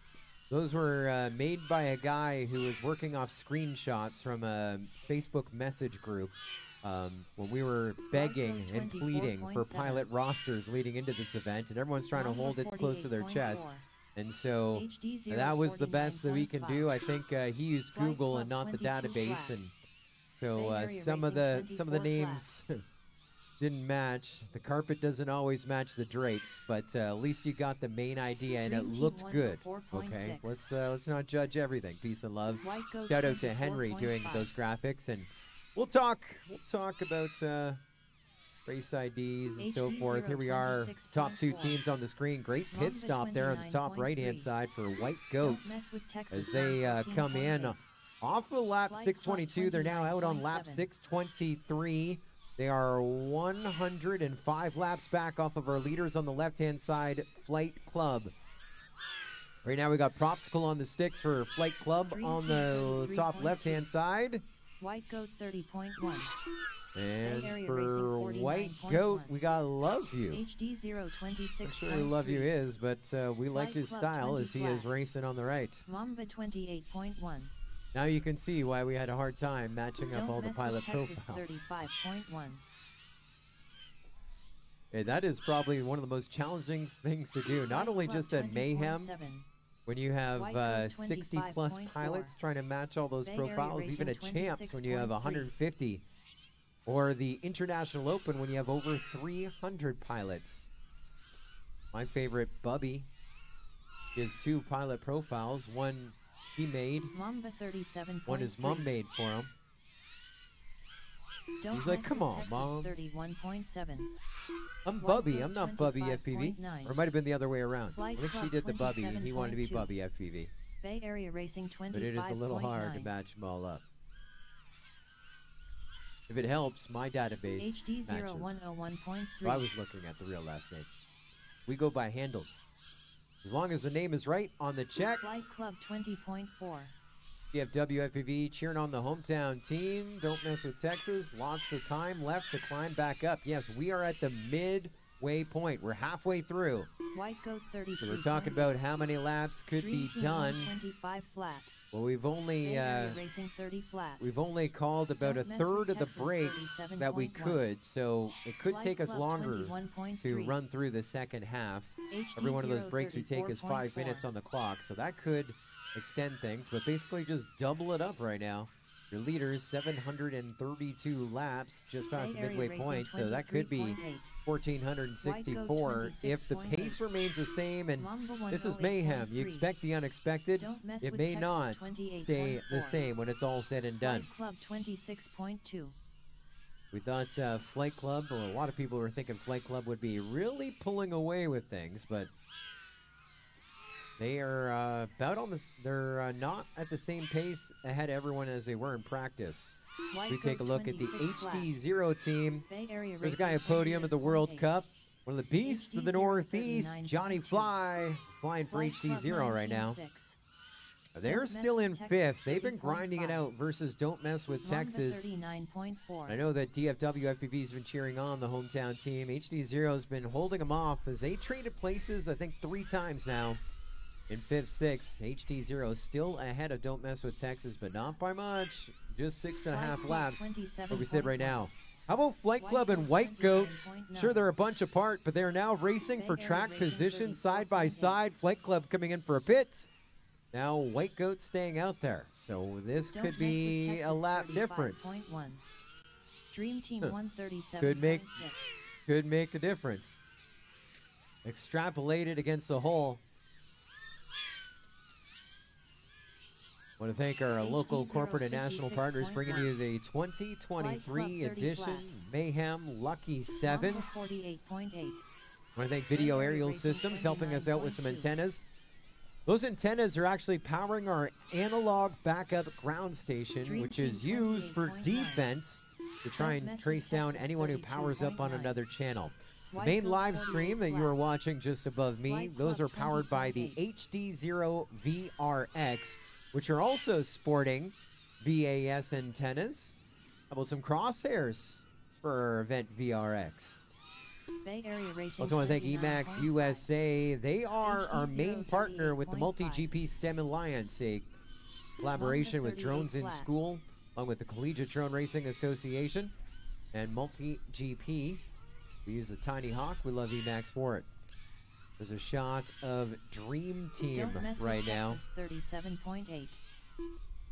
those were made by a guy who was working off screenshots from a Facebook message group. When we were begging and pleading for pilot rosters leading into this event, and everyone's trying to hold it close to their chest. And so that was the best that we can do. I think he used Google and not the database, and so some of the names didn't match. The carpet doesn't always match the drapes, but at least you got the main idea, and it looked good. Okay, let's not judge everything. Peace and love. Shout out to Henry doing those graphics, and we'll talk about race IDs and so forth. Here we are, top 2 teams on the screen. Great pit stop there on the top right-hand side for White Goat as they come in off of lap 622. They're now out on lap 623. They are 105 laps back off of our leaders on the left-hand side, Flight Club. Right now we got Propsicle on the sticks for Flight Club on the top left-hand side. White Goat 30.1. And for White Goat, we got Love You. HD 026. I'm sure who Love You is, but we like his style as he is racing on the right. Mamba 28.1. Now you can see why we had a hard time matching up all the pilot profiles. 35.1. And that is probably one of the most challenging things to do, not only just at Mayhem, when you have 60-plus pilots trying to match all those profiles, even at Champs when you have 150, or the International Open when you have over 300 pilots. My favorite, Bubby, is 2 pilot profiles. One he made, one his mom made for him. He's like, come on, Mom. 31.7. I'm Bubby. I'm not Bubby FPV. Or it might have been the other way around. I think she did the Bubby, and he wanted to be Bubby FPV. Bay Area Racing 25. But it is a little hard to match them all up. If it helps, my database HD matches. 0101.3. So I was looking at the real last name. We go by handles. As long as the name is right on the check. Flight Club 20.4. DFW FPV cheering on the hometown team. Don't mess with Texas. Lots of time left to climb back up. Yes, we are at the midway point. We're halfway through. White Goat 32. So we're talking about how many laps could Dream be Team done. 125 flat. Well, we've only Bay Area Racing 30 flat. we've only called about Don't a mess third with of the Texas, breaks that we 37.1. could. So it could Flight take us Club longer 21.3. to run through the second half. Every one of those breaks we take is 5 minutes on the clock, so that could extend things, but basically just double it up right now. Your leaders, 732 laps just past the midway point, so that could be 1,464 if the pace remains the same. And this is mayhem. You expect the unexpected. It may not stay the same when it's all said and done. Flight Club 26.2. We thought Flight Club, well, a lot of people were thinking Flight Club would be really pulling away with things, but they are about on the. They're not at the same pace ahead of everyone as they were in practice. We take a look at the HD0 team. There's a guy at podium at the World Cup. One of the beasts of the Northeast, Johnny Fly, flying for HD0 right now. They're still in fifth. They've been grinding it out versus Don't Mess with Texas. I know that DFW FPV has been cheering on the hometown team. HD0 has been holding them off as they traded places, I think, 3 times now. In 5th, 6th, HD0 still ahead of Don't Mess with Texas, but not by much. Just 6.5 laps, where we sit right now. How about Flight Club and White Goats? Sure, they're a bunch apart, but they're now racing for track position side by side. Flight Club coming in for a pit. Now White Goat staying out there. So this could be a lap difference. Dream Team 137. Could make a difference. Extrapolated against the whole. I want to thank our local corporate and national partners bringing you the 2023 edition Mayhem Lucky Sevens. I want to thank Video Aerial Systems helping us out with some antennas. Those antennas are actually powering our analog backup ground station, which is used for defense to try and trace down anyone who powers up on another channel. The main live stream that you are watching just above me, those are powered by the HD0 VRX, which are also sporting VAS antennas. How about some crosshairs for our event VRX? Bay Area Racing. Also want to thank Emax USA. They are our main partner with the Multi-GP STEM Alliance, a collaboration with Drones in School, along with the Collegiate Drone Racing Association and Multi-GP. We use the Tiny Hawk. We love Emax for it. There's a shot of Dream Team right now. 37.8.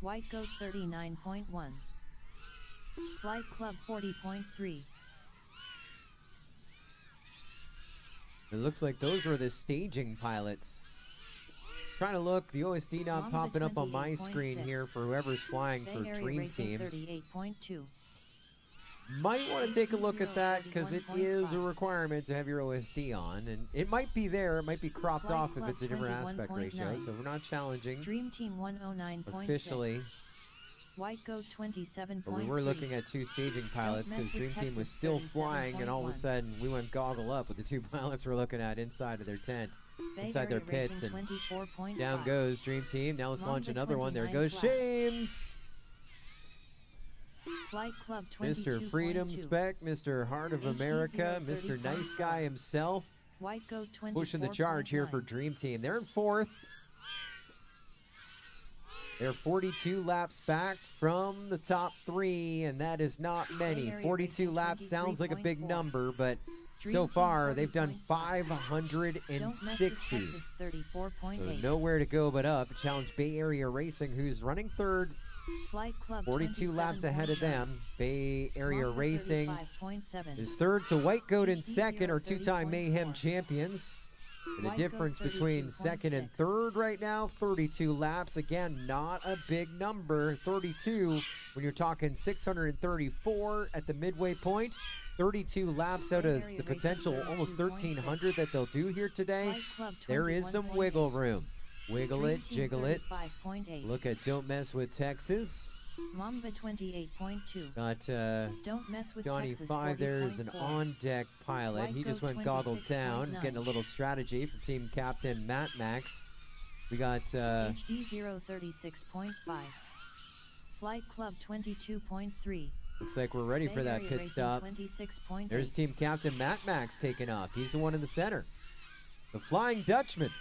White Goat 39.1. Flight Club 40.3. It looks like those were the staging pilots. Trying to look, the OSD not popping up on my screen here for whoever's flying for Dream Team. 38.2. Might want to take a look at that because it is a requirement to have your OSD on, and it might be there, it might be cropped off if it's a different aspect ratio, so we're not challenging Dream Team 109.6. officially. White Goat 27.3. But we were looking at 2 staging pilots because Dream Team was still flying, and all of a sudden we went goggle up with the 2 pilots we're looking at inside of their tent, inside their pits, and down goes Dream Team. Now let's launch another one. There goes Shames. Flight Club Mr. Freedom Spec, Mr. Heart of America, Mr. Nice Guy himself, White Goat pushing the charge here for Dream Team. They're in 4th. They're 42 laps back from the top 3, and that is not many. 42 laps sounds like a big number, but so far they've done 560. So nowhere to go but up. Challenge Bay Area Racing, who's running 3rd. 42 laps ahead of them. Bay Area Racing is 3rd to White Goat in 2nd, or 2-time Mayhem champions. And the difference between 2nd and 3rd right now, 32 laps. Again, not a big number. 32 when you're talking 634 at the midway point. 32 laps out of the potential almost 1,300 that they'll do here today. There is some wiggle room. Wiggle it, jiggle it. Look at Don't Mess with Texas. Mamba 28.2. Got Don't mess with Johnny Texas 5 there is an 40.4. on-deck pilot. He White just Goat went goggled down, 26.9. getting a little strategy from team captain Matt Max. We got HD 036.5. Flight Club 22.3. looks like we're ready for that pit stop. 26.8. There's team captain Matt Max taking off. He's the one in the center. The Flying Dutchman.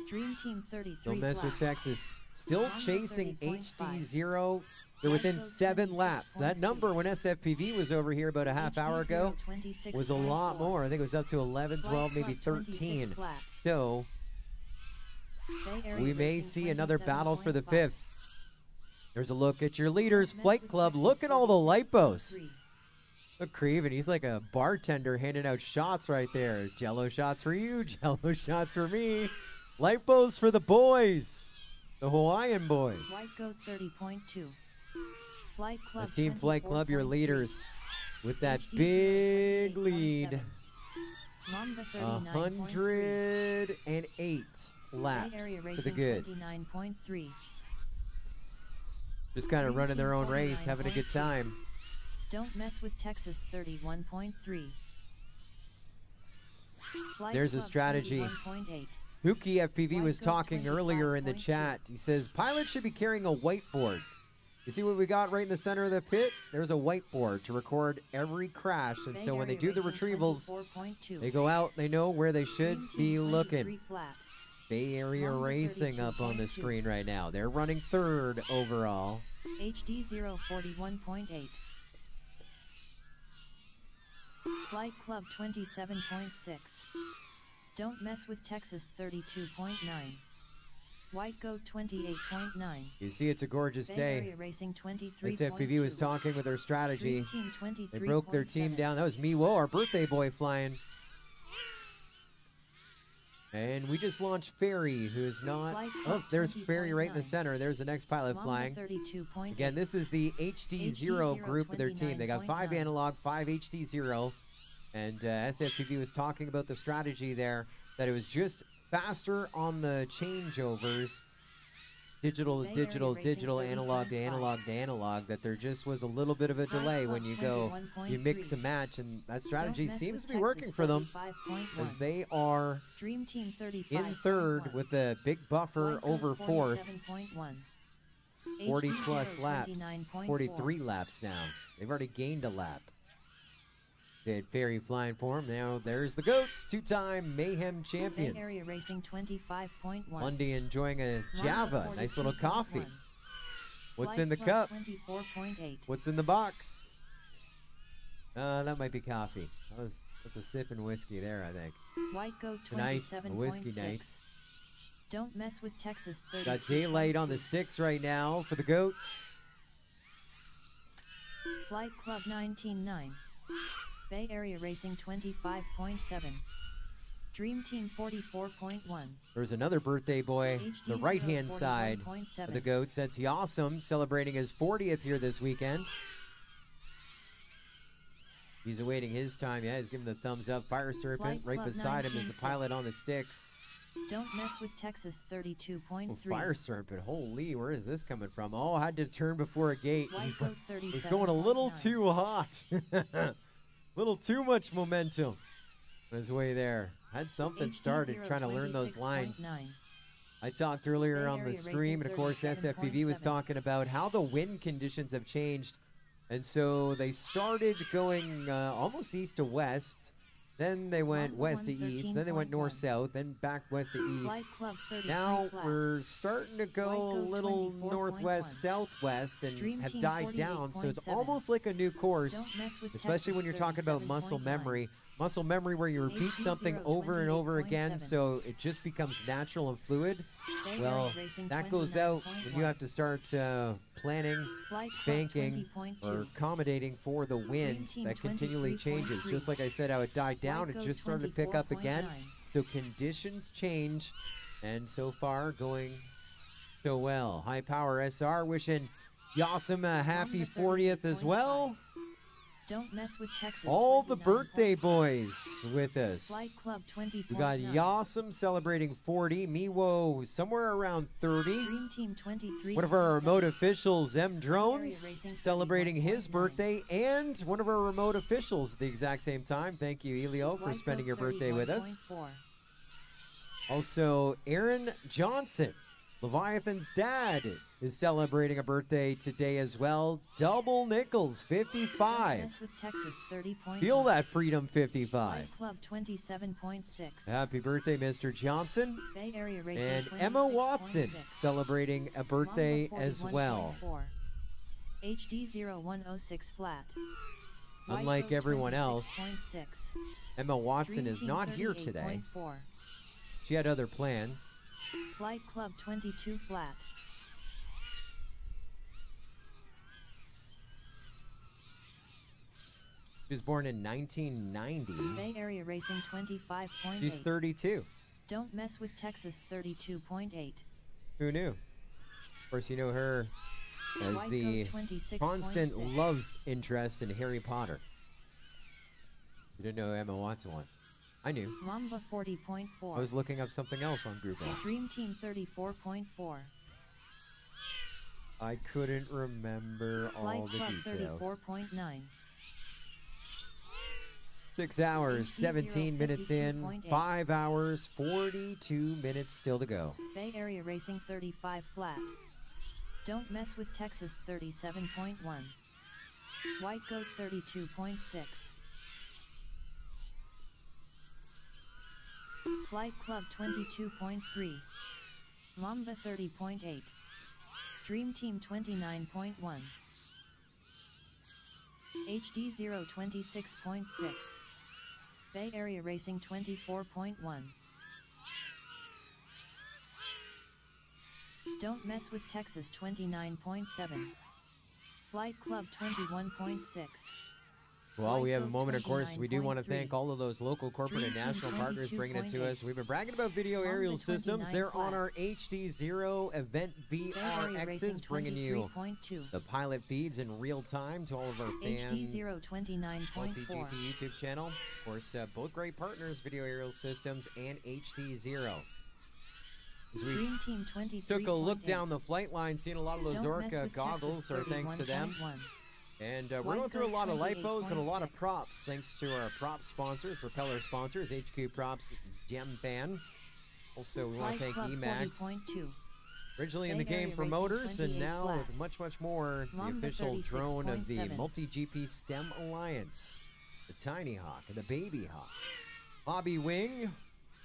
Dream Team 33. Don't mess with flat. Texas. Still Mamba chasing 30.5. HD0. They're within White Goat 7 laps. That 26.2. number when SFPV was over here about a half hour ago was a lot more. I think it was up to 11, 12, maybe 13. So we may see another battle for the 5th. There's a look at your leaders. Flight Club, look at all the lipos. Look, Creven, he's like a bartender handing out shots right there. Jello shots for you, Jello shots for me. Lipos for the boys, the Hawaiian boys. White Goat 30.2. Flight Club The Team Flight Club, your 24.3. leaders, with that HD big 038.7. lead. Mamba 39.3. 108 laps Bay Area to the Racing good. 29.3. Just kind of Green running their Team own race, having a good 49.2. time. Don't mess with Texas 31.3. Flight There's a Club strategy. 21.8. Huki FPV White was Goat talking earlier in the 25.2. chat. He says pilots should be carrying a whiteboard. You see what we got right in the center of the pit? There's a whiteboard to record every crash, and Bay so when they Area do the Racing retrievals, 24.2. they go out, they know where they should Green be Team looking. 23 flat. Bay Area Mamba Racing up on the 32.2. screen right now. They're running 3rd overall. HD 041.8. Flight Club 27.6. Don't mess with Texas 32.9. White Goat 28.9. You see, it's a gorgeous Bay day. Area Racing 23.2. SFPV was talking with their strategy. Dream Team They broke their team 23.7. down. That was Miwo, our birthday boy, flying. And we just launched Ferry, who's not... Flight Oh, Club there's Ferry right in the 20.9. center. There's the next pilot Mamba flying. 32.8. Again, this is the HD0 group of their team. They got 5 29.9. analog, 5 HD0. And SFPV was talking about the strategy there, that it was just faster on the changeovers, digital to Bay Area digital, Racing digital, analog to 30.5. analog to analog, that there just was a little bit of a delay when you go, you mix and match, and that strategy Don't mess seems with to be Texas working for them, 45.1. as they are Dream Team 35. in 3rd with a big buffer over 4th, 40 plus laps, 43 laps now. They've already gained a lap. They had Ferry flying for him. Now there's the Goats, 2-time Mayhem Bay champions. Area Racing 25.1. Monday enjoying a Mamba Java, nice little 42.1. coffee. What's Flight in the Club cup? 24.8. What's in the box? That might be coffee. That's a sipping whiskey there, I think. White Goat Tonight, 27.6. a whiskey night. Don't mess with Texas 32. Got daylight on the sticks right now for the Goats. Flight Club 19.9. Bay Area Racing 25.7. Dream Team 44.1. There's another birthday boy, the HD right-hand side 41.7. of the Goats. That's Yawsome, celebrating his 40th here this weekend. He's awaiting his time. Yeah, he's giving the thumbs up. Fire Serpent Flight right Club beside him is the 19.6. pilot on the sticks. Don't mess with Texas 32.3. Oh, Fire Serpent, holy, where is this coming from? Oh, I had to turn before a gate. White Goat He's going a little 37.9. too hot. Little too much momentum on his way there. Had something HD started trying to learn those lines. 26.9. I talked earlier Bay on the Area stream, Racing and of course SFPV was 37.7. talking about how the wind conditions have changed. And so they started going almost east to west. Then they went Mamba west to east. Then they went 113.1. north-south. Then back west to Flight east. Club 33 Now flat. we're starting to go White a Goat little 24.1. northwest, southwest, and Dream have Team died down. So it's 48.7. almost like a new course, Don't mess with especially when you're talking about muscle 37.9. memory. Muscle memory where you repeat HD something over and over again, 28.7. so it just becomes natural and fluid. Bay Well, Area Racing that goes out when you 29.1. have to start planning, Flight Club banking, 20.2. or accommodating for the wind Team that continually 23.3. changes. Just like I said, how it died down, White it Goat just started to pick up again. 24.9. So conditions change, and so far going so well. High Power SR wishing Yawsome a happy Mamba 40th as well. Don't mess with Texas. All the 29.5. birthday boys with us. Flight Club 20. We got Yasum celebrating 40. Miwo somewhere around 30. Dream Team 23. One of our remote officials, M Drones, celebrating his birthday. And one of our remote officials at the exact same time. Thank you, Elio, for spending your birthday with us. Also, Aaron Johnson, Leviathan's dad, is celebrating a birthday today as well. Double nickels, 55. Mess with Texas 30.9. Feel that freedom, 55. Flight Club 27.6. Happy birthday, Mr. Johnson. Bay Area Racing And 26.6. Emma Watson celebrating a birthday Mamba as well. 41.4. HD 0106 flat. White Unlike Coat everyone else, 26.6. Emma Watson Dream is Team not here today. 38.4. She had other plans. Flight Club 22 flat. She was born in 1990. Bay Area Racing 25.8. She's 32. Don't mess with Texas 32.8. Who knew? Of course, you know her as White the Coat 26.6. constant love interest in Harry Potter. You didn't know who Emma Watson was. I knew. Mamba 40.4. I was looking up something else on Google. Dream Team 34.4. I couldn't remember all Flight the Club details. 34.9. 6 hours, HD 17 minutes in. 52.8. 5 hours, 42 minutes still to go. Bay Area Racing 35 flat. Don't mess with Texas 37.1. White Goat 32.6. Flight Club 22.3. Mamba 30.8. Dream Team 29.1. HD 026.6. Bay Area Racing 24.1. Don't mess with Texas 29.7. Flight Club 21.6. Well, we have a White moment, of Coat course. We do want to 29.3. thank all of those local, corporate, and Dream Team national partners bringing it to 22.8. us. We've been bragging about video Mamba aerial systems. 29 They're on flat. our HD0 event Bay Area Racing VRXs, bringing you 23.2. the pilot feeds in real time to all of our fans. HD 029.4. LCGP YouTube channel. Of course, both great partners, Video Aerial Systems and HD0. As we Dream Team 23. took a look down the flight line, seeing a lot of those Don't mess Orca with goggles Texas are thanks to them. 31.1. And we're White going through a Goat lot of lipos and a lot of 28.6. props, thanks to our prop sponsors, propeller sponsors, HQ Props, Gem Fan. Also, we want to Flight thank Club Emax, 40.2. originally in the Bay Area game for Racing motors, and 28 now flat. with much, much more, the Mamba official drone of the 36.7. Multi-GP STEM Alliance, the Tiny Hawk and the Baby Hawk. Hobby Wing,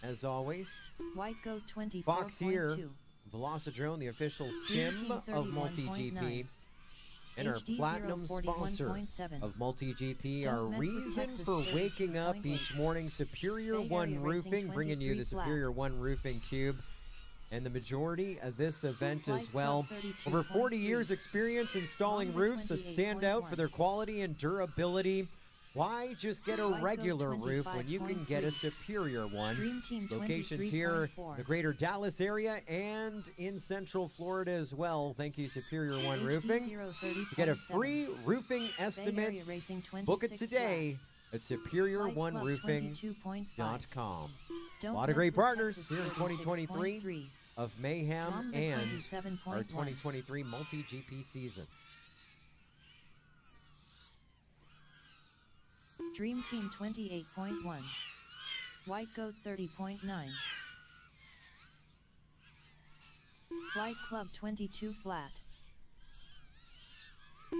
as always. White Goat 24.2. Fox here, Velocidrone, the official sim Team of 31.9. Multi-GP. And our HD platinum sponsor 41.7. of Multi-GP, Don't our mess with reason Texas for waking up 32.8. each morning, Superior Bay One Area Roofing, Racing bringing you the 23 flat. Superior One Roofing Cube. And the majority of this event Flight as Club well. Over 40 32.3. years experience installing Mamba roofs that stand out for 28.1. their quality and durability. Why just get a White Goat regular roof when you can get a 25.3. superior one? Dream Team Locations here, 23.4. the greater Dallas area and in Central Florida as well. Thank you, Superior One HD Roofing. 030.7. To get a free roofing Bay Area estimate, Racing book it 26 today at Flight Club superiorOneRoofing.com. 22.5. A Don't lot of mess great with partners Texas here in 2023 36.3. of Mayhem Mamba and 27.1. our 2023 Multi-GP season. Dream Team 28.1. White Goat 30.9. Flight Club 22 flat.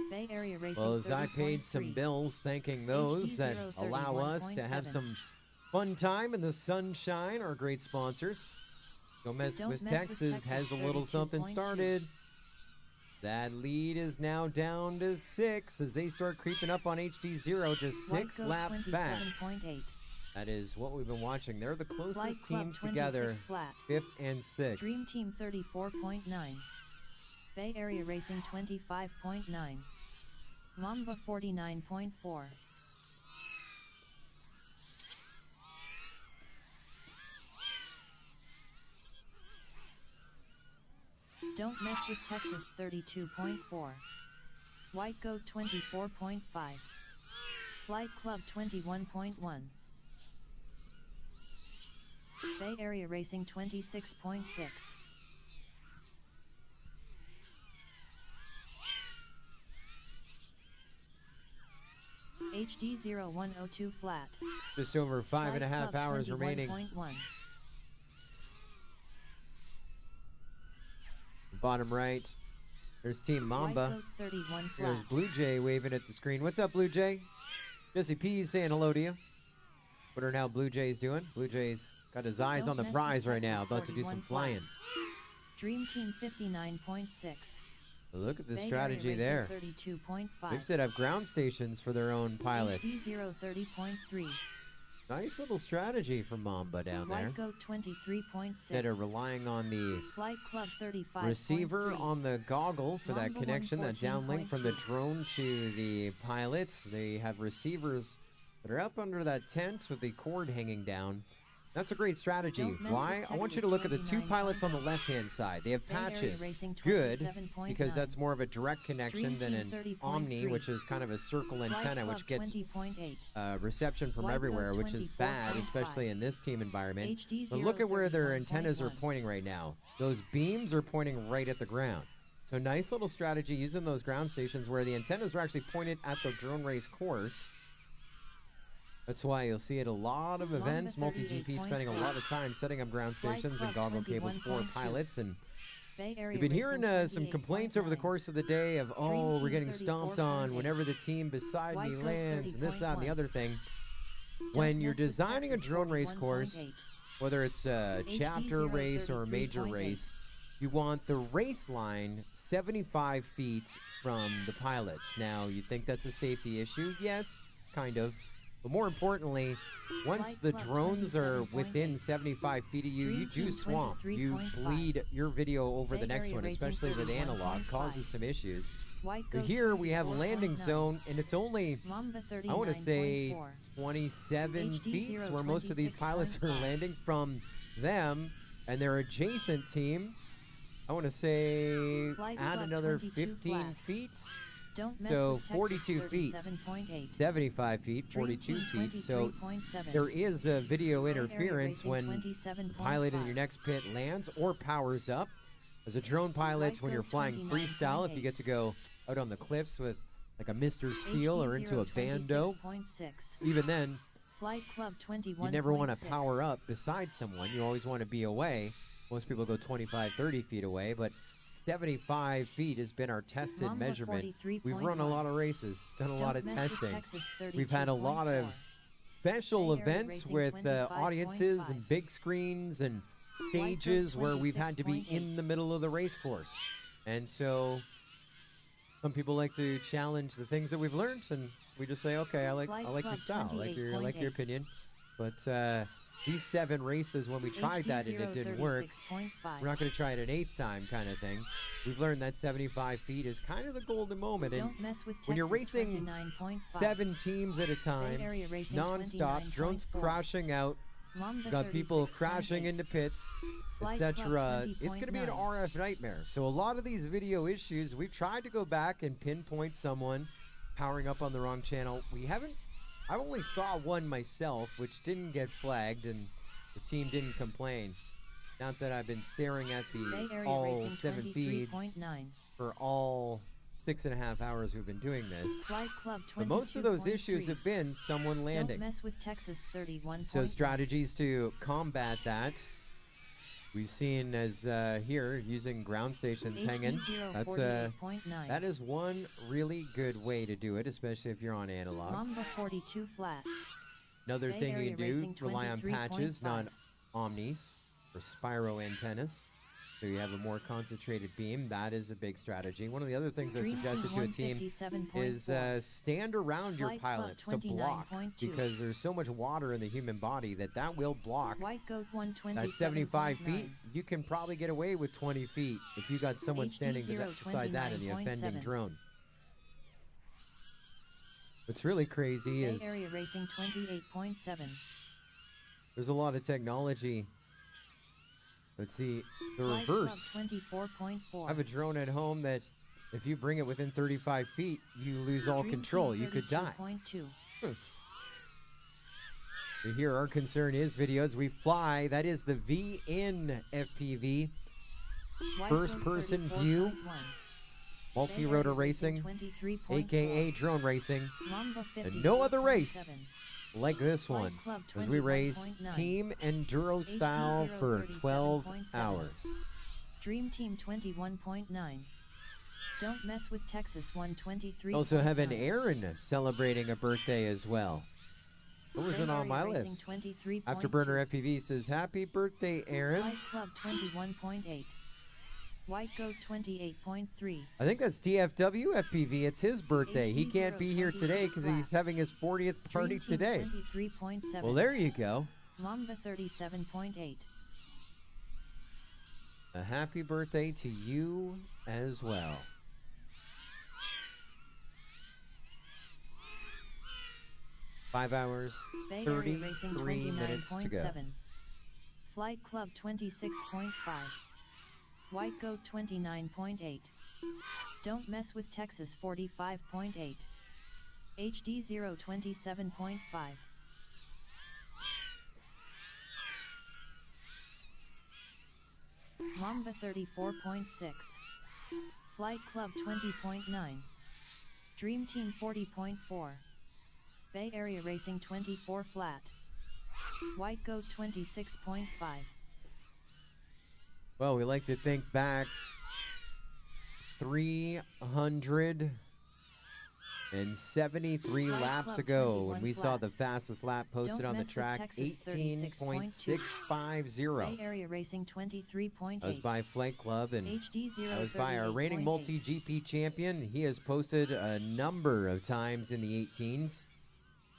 Bay Area Racing Well, as I paid some 30.3. bills, thanking those that HD allow us to have 031.7. some fun time in the sunshine, our great sponsors. Don't Mess Don't with Mess with Texas Texas has a little something 32.2. started. That lead is now down to 6 as they start creeping up on HD0, just White 6 Goat laps back. 27.8. That is what we've been watching. They're the Flight closest Club teams 26 together, flat. 5th and 6th. Dream Team 34.9. Bay Area Racing 25.9. Mamba 49.4. Don't mess with Texas 32.4. White Goat 24.5. Flight Club 21.1. Bay Area Racing 26.6. HD 0102 flat. Just over 5.5 Club hours remaining. 21.1. Bottom right, there's Team Mamba. White Coat 31 flat. There's Blue Jay waving at the screen. What's up, Blue Jay? Jesse P saying hello to you. Wondering how Blue Jay's doing. Blue Jay's got his eyes Don't on the mess prize with right now, Texas about to do 41 some flat. flying. Dream Team 59.6. Look at the Bay Area strategy Racing there. 32.5. They've set up ground stations for their own pilots. HD 030.3. Nice little strategy from Mamba down there. White Goat 23.6. That are relying on the Flight Club 35. receiver on the goggle for that Mamba connection, that downlink from the 114.2. drone to the pilots. They have receivers that are up under that tent with the cord hanging down. That's a great strategy. Don't mess Why? with I want you Texas to look at the two 29.1. pilots on the left-hand side. They have Bay Area patches. Racing Good, 27.9. because that's more of a direct connection Dream than an Team 30.3. Omni, which is kind of a circle Flight antenna, Club which gets 20.8. reception from White everywhere, Goat which is bad, 24.5. especially in this team environment. HD But look at where their antennas are 030.1. pointing right now. Those beams are pointing right at the ground. So nice little strategy using those ground stations where the antennas are actually pointed at the drone race course. That's why you'll see at a lot of Mamba events, multi-GP spending a 38.4. lot of time setting up ground Flight stations and Club goggle cables for 21.2. pilots. And Bay Area we've been Racing hearing some complaints over the 28.9. course of the day of, oh, Team we're getting stomped on 34.8. whenever the team beside White me Coat lands and this, that, and the 30.1. other thing. Don't When you're mess with designing a Texas drone race course, 41.8. whether it's a HD chapter race or a major 033.8. race, you want the race line 75 feet from the pilots. Now, you think that's a safety issue? Yes, kind of. But more importantly, once Flight the Club drones are 27.8. within 75 feet of you, Dream you do Team swamp. You 23.5. bleed your video over the Bay next Area one, Racing especially with analog, 31.5. causes some issues. White But Goat here we have 24.9. landing zone, and it's only, Mamba I want to say, 39.4. 27 HD feet where most of these 026.5. pilots are landing from them and their adjacent team. I want to say Flight add Club another 22 15 flat. feet, Don't mess so with Texas 42 feet. 37.8. 75 feet, Dream 42 Team feet. So 23.7. there is a video Bay Area interference Racing when the 27.5. pilot in your next pit lands or powers up. As a drone pilot, White when you're Goat flying freestyle, if you 29.8. get to go out on the cliffs with like a Mr. Steel HD or into a bando, 026.6. even then, Flight Club 21. you never want to power up beside someone. You always want to be away. Most people go 25, 30 feet away, but 75 feet has been our tested Mamba measurement. 43.1. We've run a lot of races, done a lot of Don't mess with testing. Texas We've had a lot of 32.4. special Bay Area events Racing with 25.5. audiences and big screens and White Coat stages where we've had to be 26.8. in the middle of the race course. And so some people like to challenge the things that we've learned, and we just say, okay, I like Flight your Club style, I like your 28.8. opinion. But these 7 races, when we tried HD that and it didn't work, 036.5. we're not going to try it an 8th time kind of thing. We've learned that 75 feet is kind of the golden moment. And Don't mess with when you're Texas racing 29.5. 7 teams at a time, Bay Area Racing non-stop, drones 29.4. crashing out, Mamba got people 36.8. crashing into pits, Flight etc. Club It's going to be an 20.9. RF nightmare. So a lot of these video issues, we've tried to go back and pinpoint someone powering up on the wrong channel. I only saw one myself, which didn't get flagged, and the team didn't complain. Not that I've been staring at Bay the Area all Racing 7 feeds 23.9. for all 6.5 hours we've been doing this. Flight Club 22.3. But most of those issues have been someone landing. Don't mess with Texas 31. So strategies to combat that. We've seen as here using ground stations hanging. That is one really good way to do it, especially if you're on analog. Mamba 42 flat. Another Bay thing you Area can do, Racing rely on patches, 23.5. not omnis or spiro antennas. So you have a more concentrated beam. That is a big strategy. One of the other things I Dream suggested to a team 157.4. is stand around your Flight Club pilots to block, 29.2. because there's so much water in the human body that will block. White Goat 127.9. At 75 feet, you can probably get away with 20 feet if you got someone standing beside that in the offending 29.7. drone. What's really crazy Bay is Area Racing 28.7. there's a lot of technology. Let's see, the Flight Club reverse. 24.4. I have a drone at home that if you bring it within 35 feet, you lose all Dream control. Team You could die. 32.2. Here, our concern is videos. We fly. That is the VN FPV. First person view. Multi-rotor racing, aka drone racing. And no other race like this one, as we race Team Enduro style for 12 hours. Dream Team 21.9. Don't mess with Texas 123. Also have an Aaron celebrating a birthday as well. Who wasn't on my list? Afterburner FPV says, happy birthday, Aaron. White Club 21.8. White Goat 28.3. I think that's DFW FPV. It's his birthday. He can't be here today because he's having his 40th party today. 23.7. Well, there you go. Mamba 37.8. A happy birthday to you as well. Five hours, Bay Area 33 minutes to go. 29.7. Flight Club 26.5. White Goat 29.8. Don't mess with Texas 45.8. HD 0 27.5. Mamba 34.6. Flight Club 20.9. Dream Team 40.4. Bay Area Racing 24 flat. White Goat 26.5. Well, we like to think back 373 laps ago when we saw the fastest lap posted on the track, 18.650. Bay Area Racing 23.8. That was by Flight Club, and HD 0 that was by our reigning multi-GP champion. He has posted a number of times in the 18s.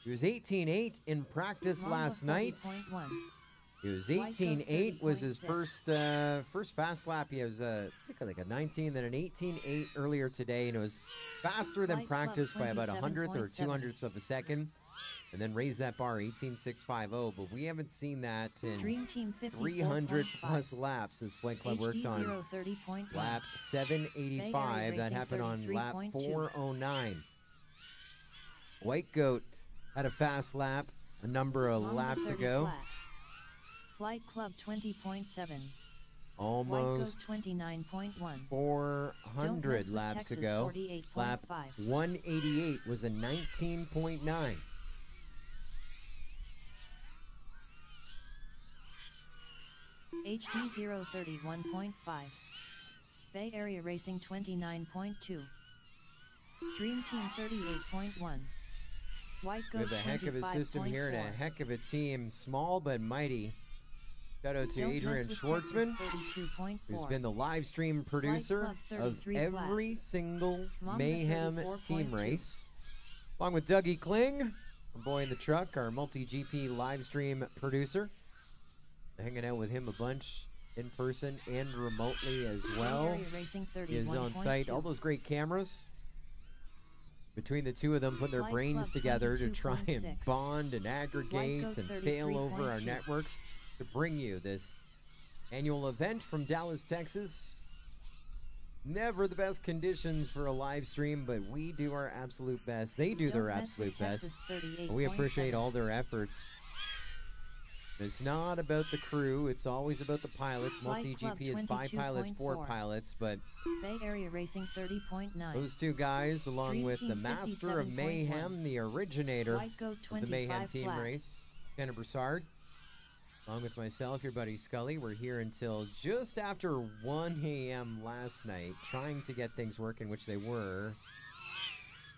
He was 18.8 in practice last night. It was 18.8 was his first fast lap. He was I think like a 19, then an 18.8 earlier today, and it was faster than practice by about 100th or 200ths of a second, and then raised that bar 18.650. But we haven't seen that in 300 plus laps as Flight Club works on lap 785. That happened on lap 409. White Goat had a fast lap a number of laps ago. Flight Club 20.7. Almost 29.1. 400 laps ago. Lap 188 was a 19.9. HD 031.5. Bay Area Racing 29.2. Dream Team 38.1. White We have a heck of a system here and a heck of a team. Small but mighty. Shout out to Adrian Schwartzman, who's been the live stream producer of every single Mayhem team race. Along with Dougie Kling, our boy in the truck, our multi-GP live stream producer. Hanging out with him a bunch in person and remotely as well. He is on site. All those great cameras. Between the two of them, putting their brains together to try and bond and aggregate and fail over our networks to bring you this annual event from Dallas, Texas. Never the best conditions for a live stream, but we do our absolute best. They do their absolute best. And we appreciate all their efforts. It's not about the crew, it's always about the pilots. Multi-GP is by pilots, for pilots, but Bay Area Racing 30.9. those two guys, along with the master of Mayhem, the originator of the Mayhem team race, Tanner Broussard, along with myself, your buddy Scully. We're here until just after 1 a.m. last night, trying to get things working, which they were.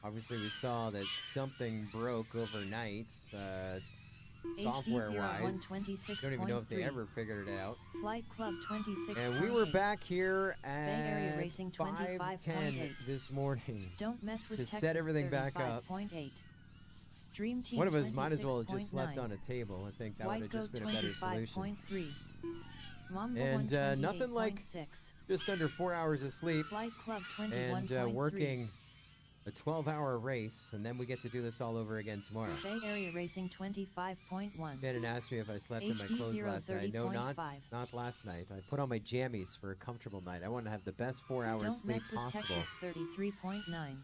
Obviously, we saw that something broke overnight. Software-wise, don't even know if they ever figured it out. Flight Club 26. And we were back here Bay Area at Racing 5:10 this morning Don't mess with to Texas set everything back up. 35.8. Dream Team One of us might as well have just 26.9. slept on a table. I think that would White have just Goat been a better solution. 25.3. Mamba And nothing like 128.6. just under 4 hours of sleep Flight Club 21.3. and working a 12-hour race, and then we get to do this all over again tomorrow. Bay Area Racing 25.1. Shannon asked me if I slept in my HD clothes last night. No, 30.5. not last night. I put on my jammies for a comfortable night. I want to have the best 4 hours Don't sleep mess with possible. Texas 33.9.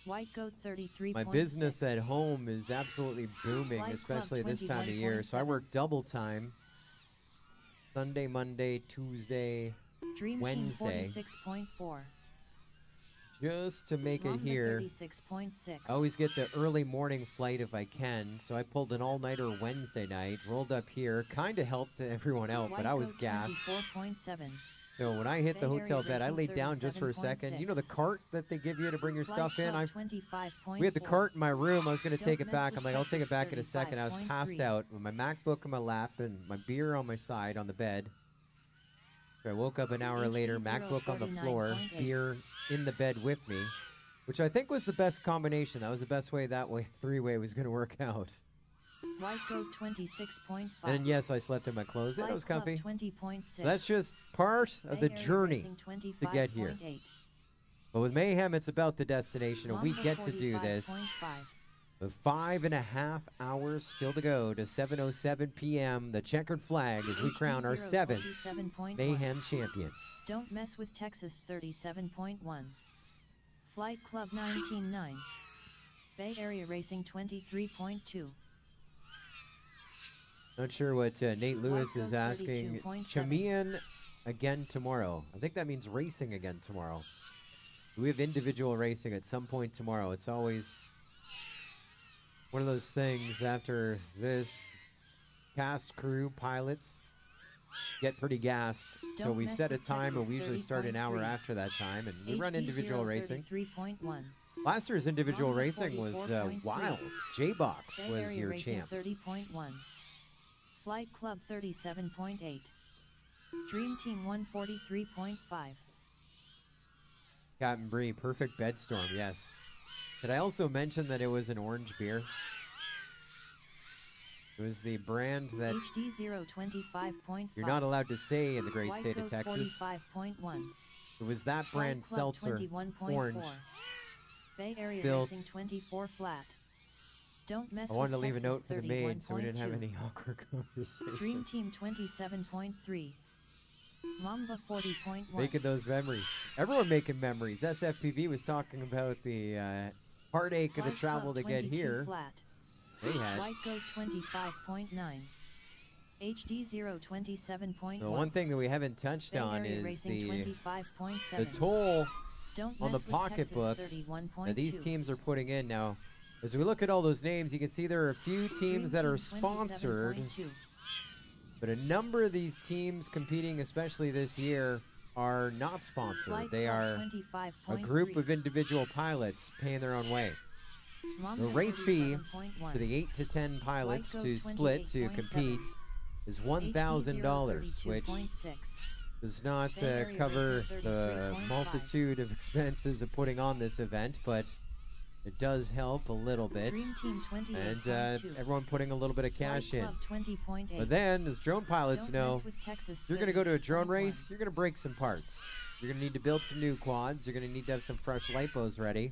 White Goat 33. My business at home is absolutely booming, Flight especially Club this time of year. So I 21.7. work double time. Sunday, Monday, Tuesday, Dream Wednesday. Team 46.4. Just to make it Mamba here. 36.6. I always get the early morning flight if I can, so I pulled an all-nighter Wednesday night, rolled up here, kind of helped everyone out, but I was gassed. 24.7. So when I hit the Bay Area hotel bed, I Racing laid down just for a second. You know the 37.6. cart that they give you to bring your Flight stuff in? Club We had the 25.4. cart in my room. I was going to Don't take it mess back. with I'm like, I'll take it back in a second. I was 35.3. passed out with my MacBook on my lap and my beer on my side on the bed. So I woke up an hour later, MacBook on the floor, 49.8. beer in the bed with me, which I think was the best combination. That was the best way that way, three-way was going to work out. White Goat 26.5. And then, yes, I slept in my clothes. And it was Flight Club comfy. 20.6. That's just part of the Bay Area journey Racing to get here. 25.8. But with Mayhem, it's about the destination, and we Mamba get to do this 45.5. with 5.5 hours still to go to 7:07 p.m. The checkered flag as we crown our 7th 47.1. Mayhem champion. Don't mess with Texas 37.1. Flight Club 19.9. Bay Area Racing 23.2. Not sure what Nate Lewis White is Goat asking. 32.7. Chamian again tomorrow. I think that means racing again tomorrow. We have individual racing at some point tomorrow. It's always one of those things after this. Cast crew pilots get pretty gassed. So Don't we mess set a with time and Texas we usually start an hour 30.3. after that time. And we run HD individual racing. 033.1. Last year's individual Mamba racing was 44.3. wild. J-Box Bay was Area your Racing champ. 30.1. Flight Club 37.8. Dream Team 143.5. Captain Bree, perfect bed storm, yes. Did I also mention that it was an orange beer? It was the brand that HD 025.5. you're not allowed to say in the great White state of Goat Texas. 45.1. It was that brand Flight Club seltzer, 21.4. orange. Bay Area built- Racing 24 flat. Don't mess I wanted to with leave a Texas note for the maid so we didn't have 31.2. any awkward conversations. Dream Team 27.3. Mamba 40.1. Making those memories. Everyone making memories. SFPV was talking about the heartache of the Flight travel Club to get 22 here. Flat. They had. White Goat 25.9. HD 027.1. The one thing that we haven't touched Bay on Area is Racing the 25.7. toll Don't on the mess with pocketbook Texas 31.2. that these teams are putting in now. As we look at all those names, you can see there are a few teams that are sponsored, 27.2. but a number of these teams competing, especially this year, are not sponsored. Flight They Club are a 25.3. group of individual pilots paying their own way. Mamba The race fee 47.1. for the 8 to 10 pilots Goat to split to 28.7. compete is $1,000, which HD 032.6. does not Bay Area cover Racing the 33.5. multitude of expenses of putting on this event, but it does help a little bit. Dream Team 28.2. And everyone putting a little bit of cash Flight in. Club 20.8. But then, as drone pilots Don't know, mess with Texas if you're going to go to a drone 30.1. race, you're going to break some parts. You're going to need to build some new quads. You're going to need to have some fresh lipos ready.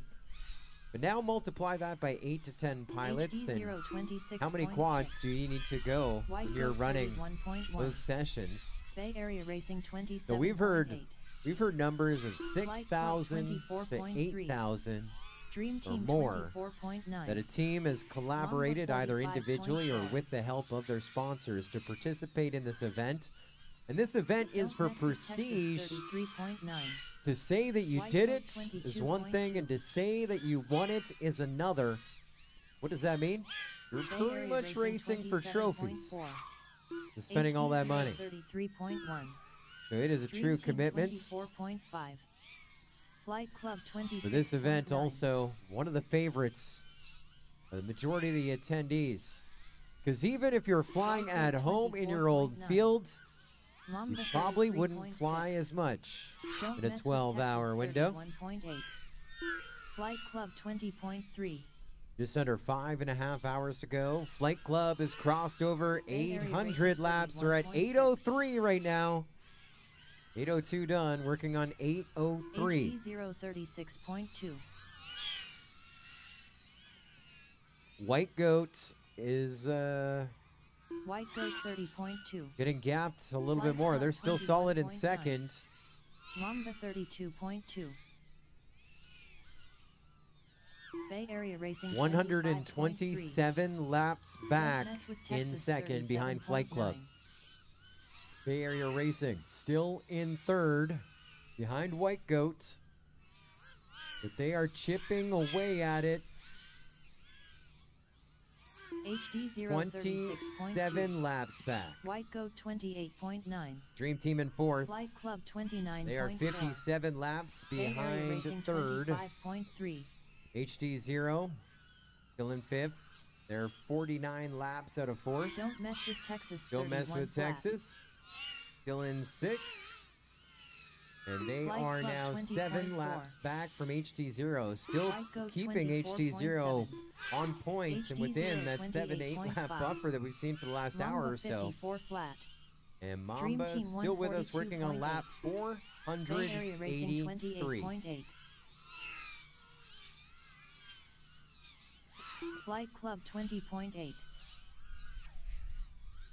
But now multiply that by 8 to 10 pilots, HD and 026.6. how many quads do you need to go White when you're Goat running 31.1. those sessions? Bay Area Racing 27.8. So we've heard numbers of Club 6,000 to 24.3. 8,000 Dream or Team more 24.9. that a team has collaborated either 45.5. individually or with the help of their sponsors to participate in this event. And this event is Don't for mess with Texas prestige. 33.9. To say that you White did Goat it is one thing, 22.2. and to say that you won it is another. What does that mean? You're Bay pretty Area much racing for 27.4. trophies, to spending all that money. 33.1. So it is a Dream true Team commitment. 24.5. Flight Club 26. For this event, also one of the favorites, the majority of the attendees. Because even if you're flying at home in your old 24.9. field, you Mamba probably wouldn't 33.6. fly as much Don't in a mess with 12-hour Texas window. 31.8. Flight Club 20.3. Just under 5.5 hours to go. Flight Club has crossed over Bay Area 800 Racing laps. They're at 31.6. 803 right now. 802 done, working on 803. HD 036.2. White Goat is White Goat 30.2. getting gapped a little Flight bit more. Club They're still solid in 20.9. second. Mamba 32.2. Bay Area Racing 25.3. 127 laps back Don't mess with in Texas, second behind Flight Club. 37.9. Bay Area Racing still in third behind White Goat. But they are chipping away at it. HD 27 laps back. White Goat 28.9. Dream Team in fourth. Flight Club 29.4. They are 57 laps Bay Area behind Racing third. 25.3. HD 0 still in fifth. They're 49 laps out of fourth. Don't mess with Texas. Don't mess 31 with flat. Texas. Still in sixth. And they Flight are Club now 20.4. 7 laps back from HD0. Still Flight Goat keeping HD0 on points and within HD0 that 7-8 lap 28.5. buffer that we've seen for the last hour Mamba or so. 54 flat. And Dream Mamba Team still with us working on lap 142.8. Bay Area Racing 483. 28.8. Flight Club 20.8.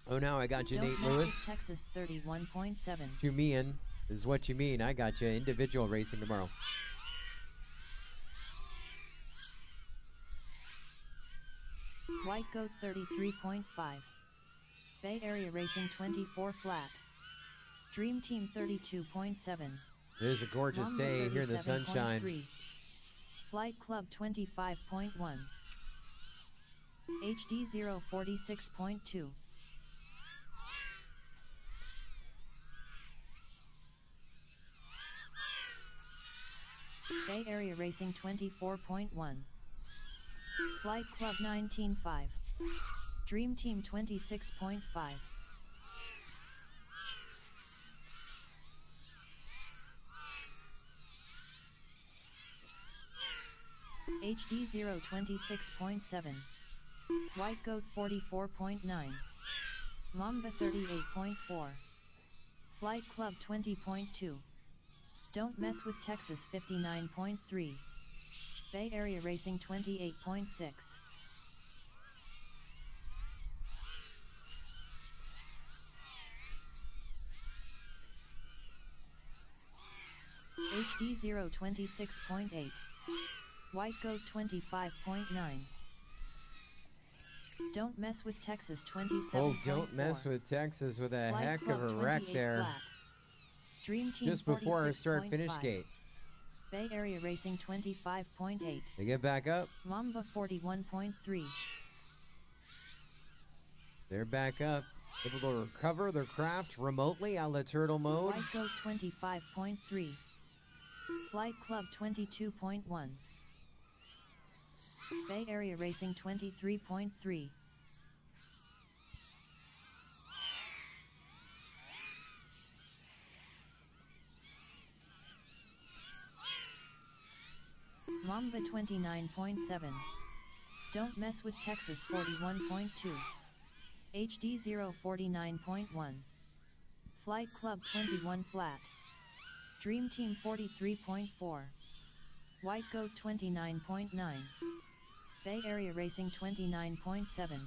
Oh, now I got you, Don't Nate mess with Lewis. Texas 31.7. You mean is what you mean. I got you. Individual racing tomorrow. White Goat 33.5. Bay Area Racing 24 flat. Dream Team 32.7. There's a gorgeous Mamba day here in the 37.3. sunshine. Flight Club 25.1. HD 046.2. Bay Area Racing 24.1. Flight Club 19.5. Dream Team 26.5. HD 026.7. White Goat 44.9. Mamba 38.4. Flight Club 20.2. Don't mess with Texas 59.3. Bay Area Racing 28.6. HD 026.8. White Goat 25.9. Don't mess with Texas 27.4. Oh, don't mess with Texas with a Flight heck Club of a wreck 28 there. flat. Dream Team Just before our start 46.5. finish gate. Bay Area Racing 25.8. They get back up. Mamba 41.3. They're back up. Able to recover their craft remotely a la turtle mode. White Goat 25.3. Flight Club 22.1. Bay Area Racing 23.3. Mamba 29.7. Don't mess with Texas 41.2. HD 049.1. Flight Club 21 flat. Dream Team 43.4. White Goat 29.9. Bay Area Racing 29.7.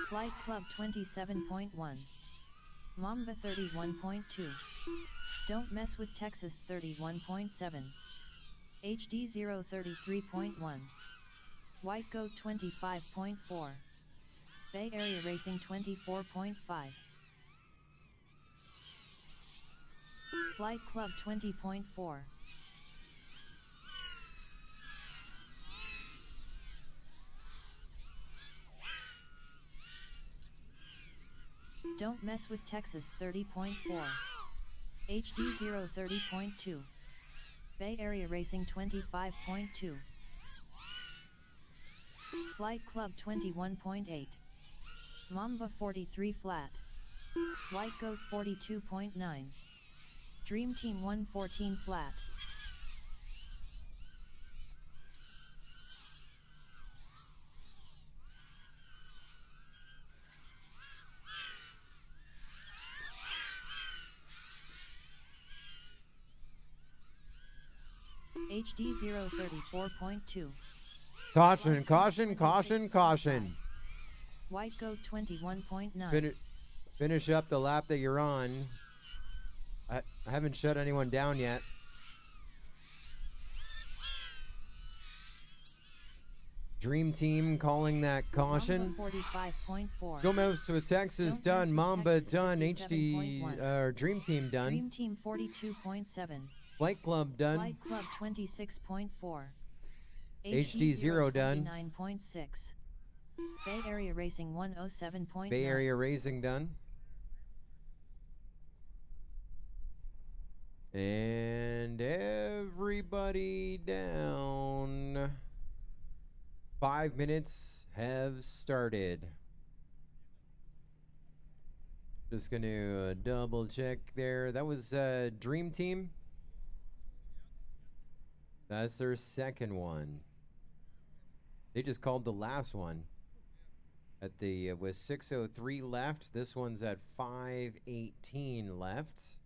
Flight Club 27.1. Mamba 31.2. Don't mess with Texas 31.7. HD 033.1. White Goat 25.4. Bay Area Racing 24.5. Flight Club 20.4. Don't mess with Texas 30.4. HD 030.2. Bay Area Racing 25.2. Flight Club 21.8. Mamba 43 flat. White Goat 42.9. Dream Team 114 flat. HD 034.2. Caution, caution, caution, caution. White goat 21.9. Finish up the lap that you're on. I haven't shut anyone down yet. Dream Team calling that caution. 45.4. Don't Mess with Texas Don't done. Mess with Mamba Texas, done. 57.1. Dream Team done. Dream Team 42.7. Flight Club done. Flight Club 26.4. HD 0 done. 29.6. Bay Area Racing 107.9. Bay Area Racing done. And everybody down. 5 minutes have started. Just going to double check there. That was Dream Team. That's their second one. They just called the last one at the with 6:03 left. This one's at 5:18 left.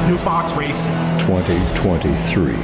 New Fox Racing. 2023.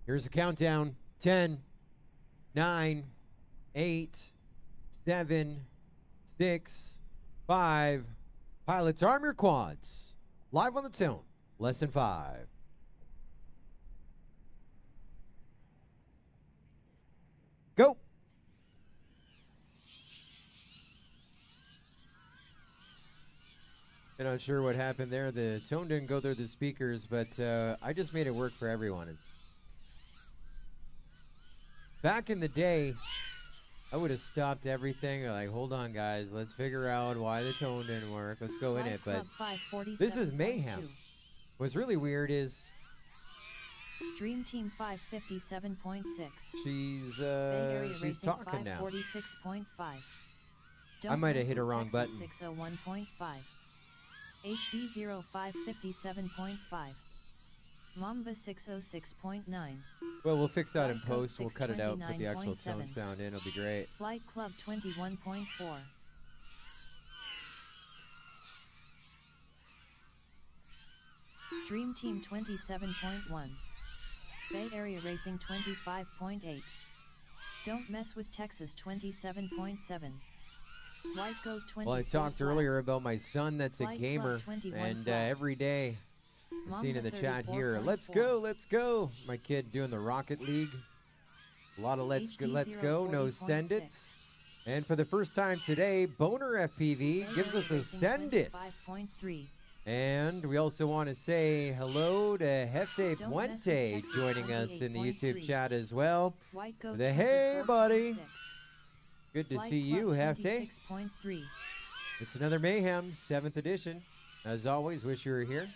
Here's a countdown. 10, 9, 8, 7, 6, 5. Pilots, arm your quads. Live on the tone. Lesson 5. Go. I'm not sure what happened there. The tone didn't go through the speakers, but I just made it work for everyone. Back in the day, I would have stopped everything. Like, hold on, guys. Let's figure out why the tone didn't work. Let's go in it. But this is mayhem. What's really weird is Dream Team 557.6. She's talking now. 46.5. I might have hit a wrong button. 601.5. HD 0557.5. Mamba 606.9. Well, we'll fix that in Flight code post. We'll cut it out, put the actual tone 629.7. sound in. It'll be great. Flight Club 21.4. Dream Team 27.1. Bay Area Racing 25.8. Don't Mess with Texas 27.7. White Goat 20. Well, I talked earlier about my son that's a Flight gamer, Club 21 and flat. every day, I've seen in the chat here, 34.4. let's go, let's go. My kid doing the Rocket League. A lot of let's go, no send it's. And for the first time today, Boner FPV gives us a send it. 5.3. And we also want to say hello to Hefte Don't Mess with Puente Texas joining us in the 28.3. YouTube chat as well. White Goat The hey, buddy. 24.6. Good to Flight see you, Club Hefte. 26.3. It's another Mayhem, 7th edition. As always, wish you were here.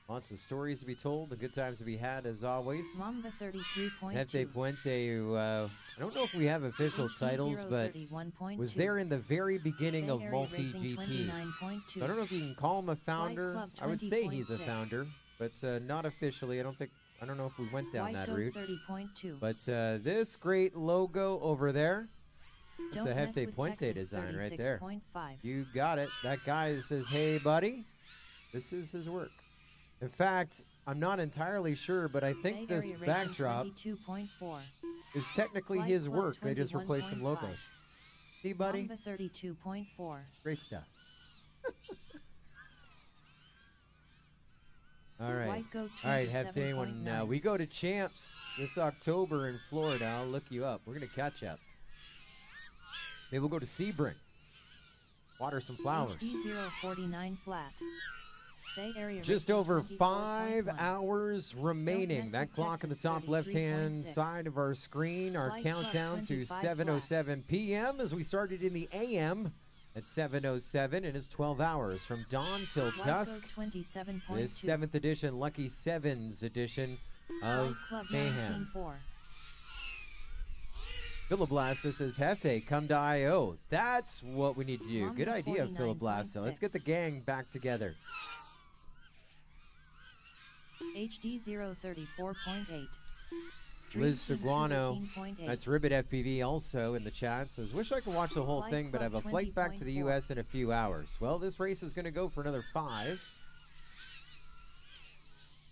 Lots of stories to be told, and good times to be had, as always. Mamba 33.2. Hefte Puente, who I don't know if we have official titles, but was there in the very beginning of multi-GP. So I don't know if you can call him a founder. Club I would say he's a 20.6. founder, but not officially. I don't know if we went down that route. 30.2. But this great logo over there, it's Don't a Mess Hefte with Puente Texas design right there. 36.5. You got it. That guy that says, hey, buddy, this is his work. In fact, I'm not entirely sure, but I think Bay this Area Racing backdrop 22.4. is technically Flight his Club work. They just replaced some 21.5. logos. See, buddy? Mamba 32.4. Great stuff. All right. White Goat All right, Hefte, when 27.9. we go to Champs this October in Florida, I'll look you up. We're going to catch up. Maybe we'll go to Sebring. Water some flowers. HD 049 flat. Bay Area Just Racing over 24.1. 5 hours remaining. mess That with clock on the Texas, top left-hand 33.6. side of our screen, our Flight Club countdown to 25 7:07 p.m. as we started in the a.m. at 7:07, and it's 12 hours from dawn till White dusk. Goat 27.2. This 7th edition, Lucky Sevens edition of Flight Club Mayhem. 19.4. Philoblasto says, Hefte, come to I.O. That's what we need to do. Good Mamba idea, Philoblasto. Let's get the 49.6. gang back together. HD 034.8. Liz Seguano, that's Ribbit FPV also in the chat, says, wish I could watch the whole Flight thing, but I have a Club flight back to the 20.4. U.S. in a few hours. Well, this race is going to go for another 5.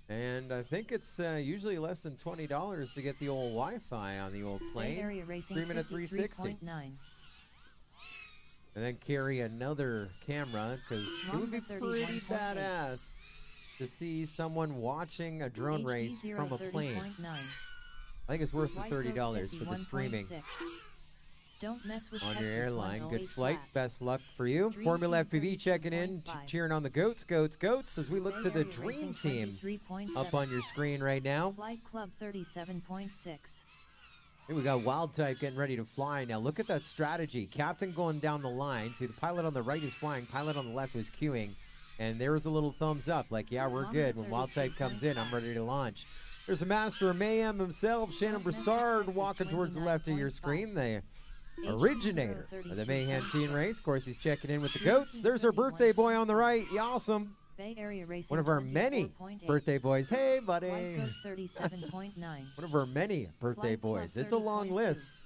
And I think it's usually less than $20 to get the old Wi-Fi on the old Bay plane. Area Racing 3-minute 360. 53.9. And then carry another camera, because it would be Mamba pretty 31.8. badass to see someone watching a drone HD race from a plane. 030.9. I think it's worth the White Goat $30 for the streaming 51.6. Don't mess with on Texas your airline. Good 108 flight. flat. Best luck for you. Dream Formula Team FPV checking in, 32.5. cheering on the goats as we look Bay to the Area Dream Racing Team 23.7. up on your screen right now. Flight Club 37.6. Here we got Wild Type getting ready to fly. Now look at that strategy. Captain going down the line. See, the pilot on the right is flying. Pilot on the left is queuing. And there was a little thumbs up, like, yeah, we're good. When Wild Type comes in, I'm ready to launch. There's a master of mayhem himself, Shannon Broussard, walking towards the left of your screen. The originator of the Mayhem Teen Race. Of course, he's checking in with the goats. There's our birthday boy on the right. Awesome. Bay Area Racing One of our many 24.8. birthday boys. Hey, buddy. White Goat 37.9. One of our many birthday Flight Club boys. It's a long 30.2. list.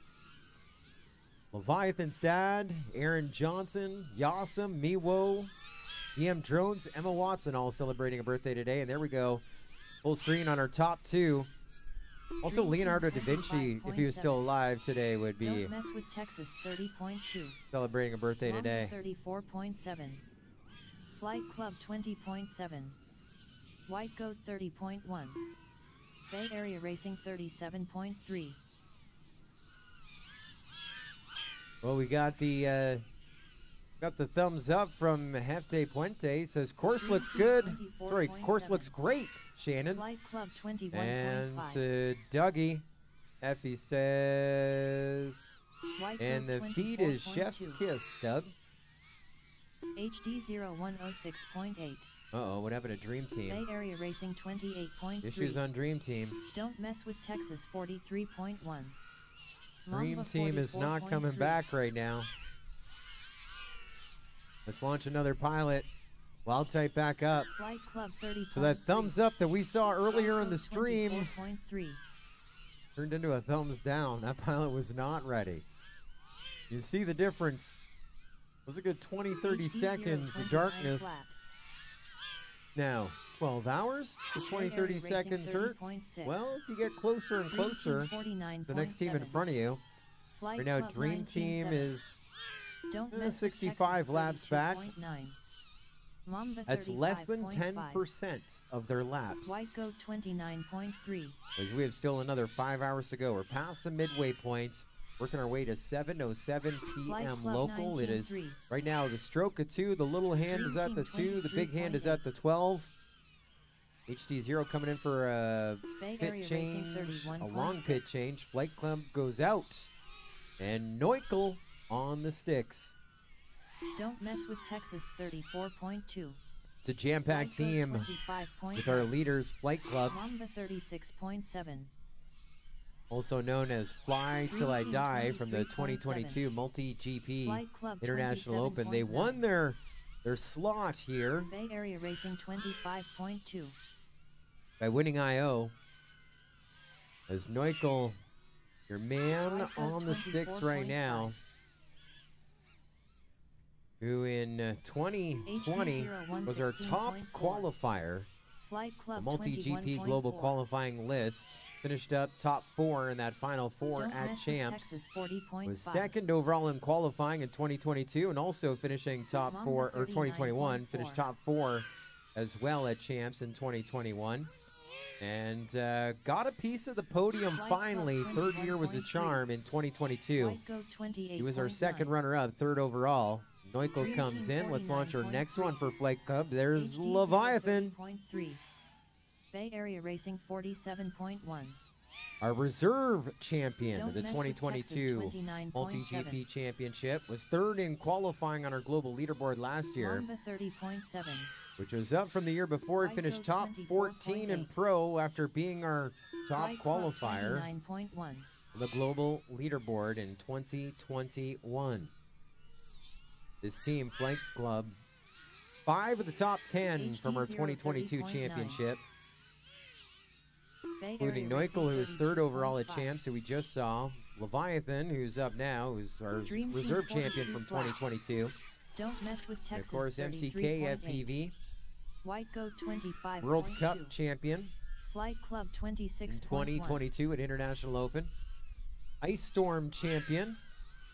Leviathan's dad, Aaron Johnson, Yassam, Miwo, EM Drones, Emma Watson all celebrating a birthday today. And there we go. Full screen on our top 2. Also, Dream Leonardo da Team Vinci, if he was still 25.7. alive today, would be Don't mess with Texas 30.2. celebrating a birthday Mamba today. 34.7. Flight Club 20.7. White Goat 30.1. Bay Area Racing 37.3. Well, we got the thumbs up from Hefte Puente. Says course looks good. Sorry, course looks great, Shannon. Flight Club And 21.5. Dougie, Effie says, White and the Goat feed is Chef's 24.2. Kiss, Doug. HD 0106.8. Uh-oh, what happened to Dream Bay Team? Area Racing 28.3. Issues on Dream Team. Don't mess with Texas 43.1. Dream Mamba Team is not coming 44.3. back right now. Let's launch another pilot. Wild type back up. Flight Club 30. So that thumbs up that we saw earlier in the stream 24.3. turned into a thumbs down. That pilot was not ready. You see the difference. It was a good 20, 30 seconds of darkness. Flat. Now, 12 hours? Does 20, 30 seconds hurt? Well, if you get closer and closer, the next team in front of you. Flight Right now, Club Dream Team 19.7. is Don't mess with 65 Texas laps back. 32.9. Mamba That's less than 35.5. 10% of their laps. White Goat 29.3. As we have still another 5 hours to go. We're past the midway point. Working our way to 7:07 Flight p.m. Club local. It is 19.3. right now the stroke of 2. The little hand Dream is at Team the 2. The big hand is 23.8. at the 12. HD0 coming in for a Bay pit Area change, Racing a long 31.6. pit change. Flight Club goes out. And Neuchel on the sticks. Don't mess with Texas 34.2. It's a jam-packed White Goat team 25.9. with our leaders, Flight Club, Mamba 36.7. also known as Fly Dream Till I Team Die from the 23.7. 2022 Multi-GP Flight Club International Open. They 27.9. won their slot here Bay Area Racing 25.2. by winning IO. As Neuchel, your man White Goat on the sticks right now, who in 2020 was our top 116.4. qualifier, Flight the Club multi-GP global 21.4. qualifying list. Finished up top 4 in that final 4 Don't at mess with Champs. Texas 40.5. Was second overall in qualifying in 2022 and also finishing top Mamba 4, or 2021, 39.4. finished top 4 as well at Champs in 2021. And got a piece of the podium Flight Club finally. Third year was a 21.3. charm in 2022. White Goat 28.9. He was our second runner-up, third overall. Neuchel Dream comes Team in. Let's launch our next 49.3. one for Flight Club. There's HD Leviathan. 30.3. Bay Area Racing 47.1. Our reserve champion Don't of the mess with 2022 Texas 29.7. Multi-GP Championship was third in qualifying on our global leaderboard last year, Mamba 30.7. which was up from the year before. He White finished Goat top 14 in 24.8. pro after being our top Flight Club qualifier 29.1. on the global leaderboard in 2021. This team, Flight Club, 5 of the top 10 from our 2022 HD030.9. championship, Bay including Area Neuchel, who is Racing third overall at 32.5. Champs, who we just saw. Leviathan, who's up now, who's our Dream Team reserve champion 42 from flat. 2022. Don't mess with And Texas. of course, MCK 33.8. FPV, White Goat 25.2. World Cup champion Flight Club in 26.1. 2022 at International Open. Ice Storm champion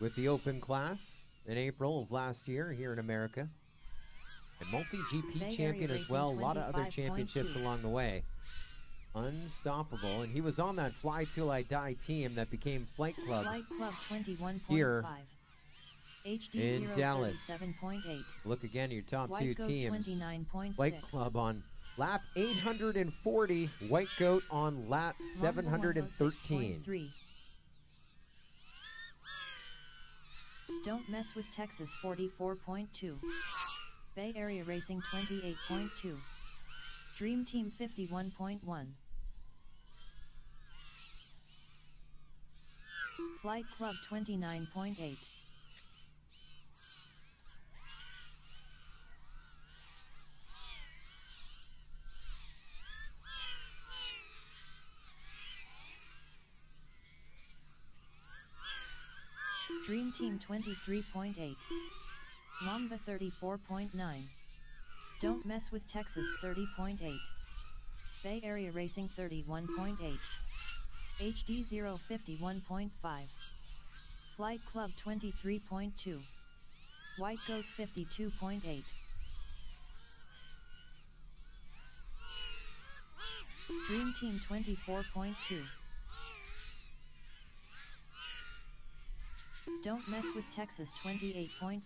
with the Open class in April of last year here in America. And Bay multi-GP Area champion as Racing well. A lot of other 25.2. championships along the way. Unstoppable. And he was on that Fly Till I Die team that became Flight Club Flight Club 21.5. here HD in Dallas. 37.8. Look again at your top White two Goat teams. 29.6. Flight Club on lap 840. White Goat on lap Mamba 713. 106.3. Don't mess with Texas 44.2. Bay Area Racing 28.2. Dream Team 51.1. Flight Club 29.8. Dream Team 23.8. Mamba 34.9. Don't mess with Texas 30.8. Bay Area Racing 31.8. HD 051.5. Flight Club 23.2. White Goat 52.8. Dream Team 24.2. Don't Mess with Texas 28.4.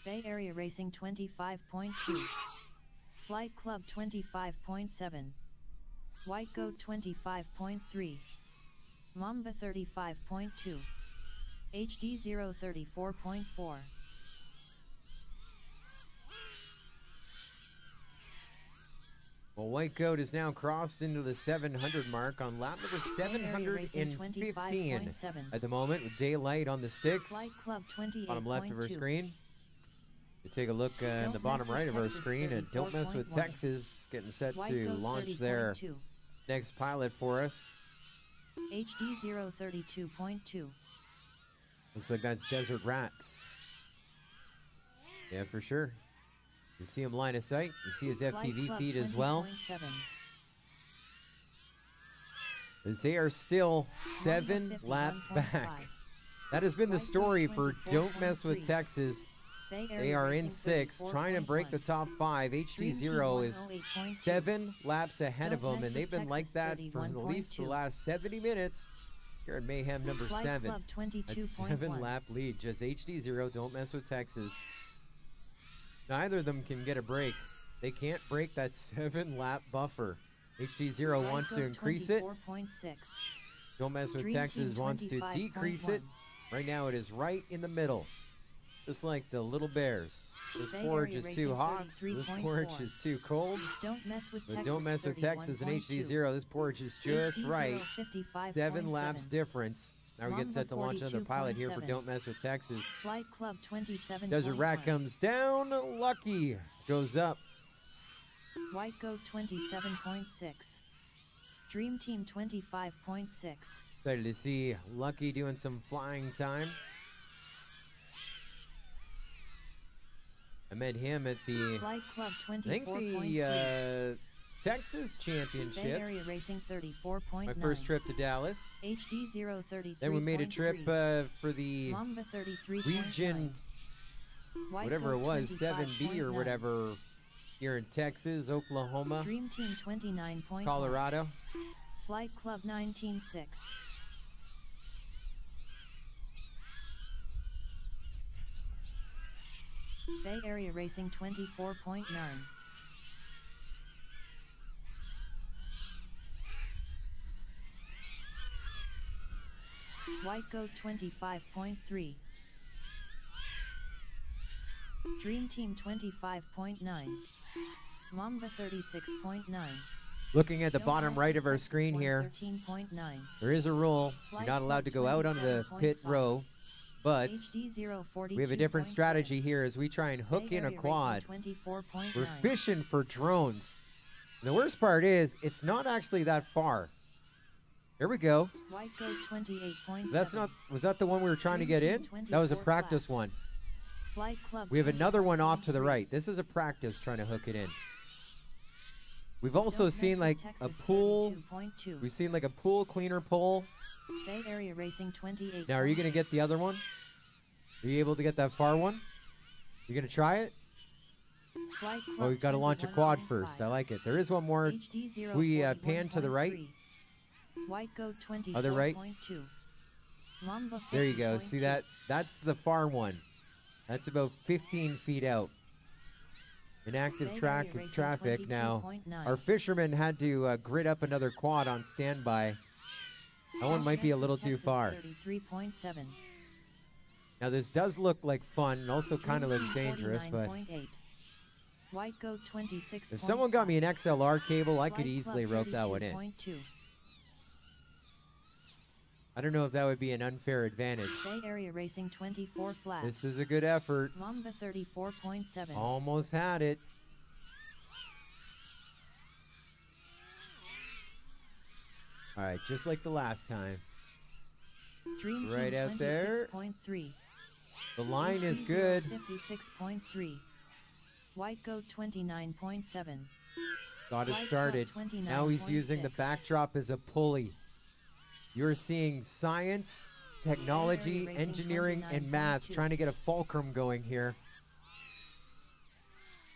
Bay Area Racing 25.2. Flight Club 25.7. White Goat 25.3. Mamba 35.2. HD 034.4. Well, White Goat is now crossed into the 700 mark on lap number 715 at the moment, with daylight on the sticks. Flight Club 28.2. Bottom left of our screen. You take a look at the bottom right of our screen at Don't Mess with Texas, getting set to launch their next pilot for us. HD 032.2. Looks like that's Desert Rats. Yeah, for sure. You see him line of sight. You see his FPV feed as well. As they are still 7 laps back. That has been the story for Don't Mess with Texas. They are in 6, trying to break the top 5. HD0 is 7 laps ahead of them, and they've been like that for at least the last 70 minutes. Here at Mayhem number 7. That's 7-lap lead. Just HD0, Don't Mess with Texas. Neither of them can get a break. They can't break that 7-lap buffer. HD0 wants to increase it. Don't Mess with Texas wants to decrease it. Right now it is right in the middle. Just like the little bears. This porridge is too hot. This porridge is too cold. Don't Mess with Texas. Don't Mess with Texas and HD0. This porridge is just right. 7 laps difference. Now we get set to launch another pilot here for Don't Mess with Texas. Flight Club 27. Desert Rat comes down. Lucky goes up. White Goat 27.6. Dream Team 25.6. Excited to see Lucky doing some flying time. I met him at the, Flight Club I think the Texas Championships. Bay Area Racing 34.9. My first trip to Dallas. HD 033. Then we made a trip for the Mamba 33. region, whatever it was, 7B or whatever, here in Texas, Oklahoma, Dream Team 29.1. Colorado. Flight Club 19.6. Bay Area Racing 24.9. White Goat 25.3. Dream Team 25.9. Mamba 36.9. Looking at the bottom right of our screen here, 13.9. there is a rule. You're not allowed to go out on the pit row, but we have a different strategy here as we try and hook in a quad. We're fishing for drones. And the worst part is, it's not actually that far. Here we go. White Goat 28.7. That's not, was that the one we were trying to get in? That was a practice one. We have another one off to the right. This is a practice trying to hook it in. We've also seen like a pool. We've seen like a pool cleaner pole. Bay Area Racing 28. Now, are you going to get the other one? Are you able to get that far one? You going to try it? Oh, we've got to launch a quad first. I like it. There is one more. We pan to the right. White Goat 20. Other right. There you go. See that? That's the far one. That's about 15 feet out. In active traffic now. Our fishermen had to grid up another quad on standby. That one might be a little too far. Now this does look like fun and also kind of looks dangerous, but if someone got me an XLR cable, I could easily rope that one in. I don't know if that would be an unfair advantage. Bay Area Racing 24 flat. This is a good effort. Mamba 34.7. Almost had it. All right, just like the last time. Dream right Team out there. 26.3. The line is good. 56.3. White Goat 29.7. Got it started. Now he's using the backdrop as a pulley. You're seeing science, technology, engineering, and math trying to get a fulcrum going here.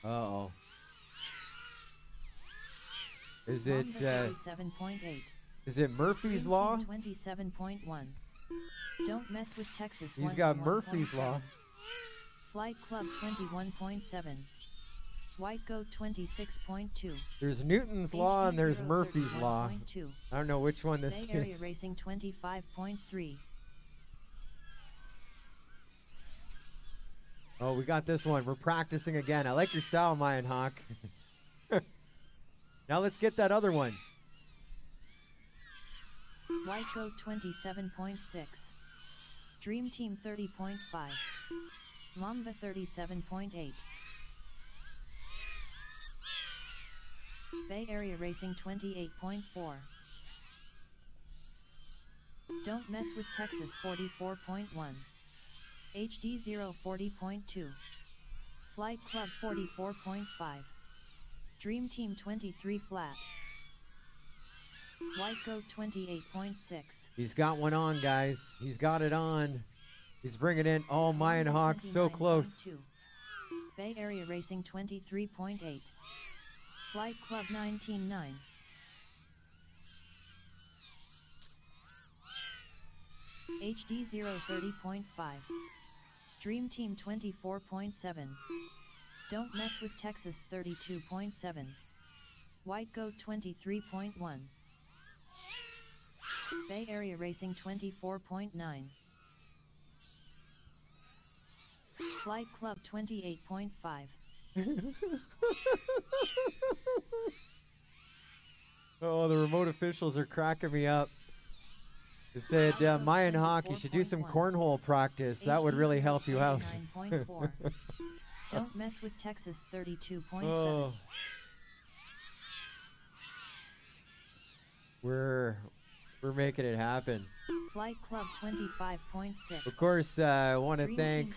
Uh-oh. Is it Murphy's Law? 27.1. Don't mess with Texas. He's got Murphy's Law. Flight Club 21.7. White Goat 26.2. There's Newton's Law and there's Murphy's Law. I don't know which one this Bay Area is. Racing 25.3. Oh, we got this one. We're practicing again. I like your style, Mayan Hawk. Now let's get that other one. White Goat 27.6. Dream Team 30.5. Mamba 37.8. Bay Area Racing 28.4. Don't Mess with Texas 44.1. HD0 40.2. Flight Club 44.5. Dream Team 23 flat. White Goat 28.6. He's got one on, guys. He's got it on. He's bringing in. Oh, Mayan Hawk, so close. Bay Area Racing 23.8. Flight Club 19.9. HD0 30.5. Dream Team 24.7. Don't Mess with Texas 32.7. White Goat 23.1. Bay Area Racing 24.9. Flight Club 28.5. Oh, the remote officials are cracking me up. They said, Mayan Hawk, you should do some cornhole practice. That would really help you out. Don't Mess with Texas 32.7. Oh. We're making it happen. Flight Club 25.6. Of course, I want to thank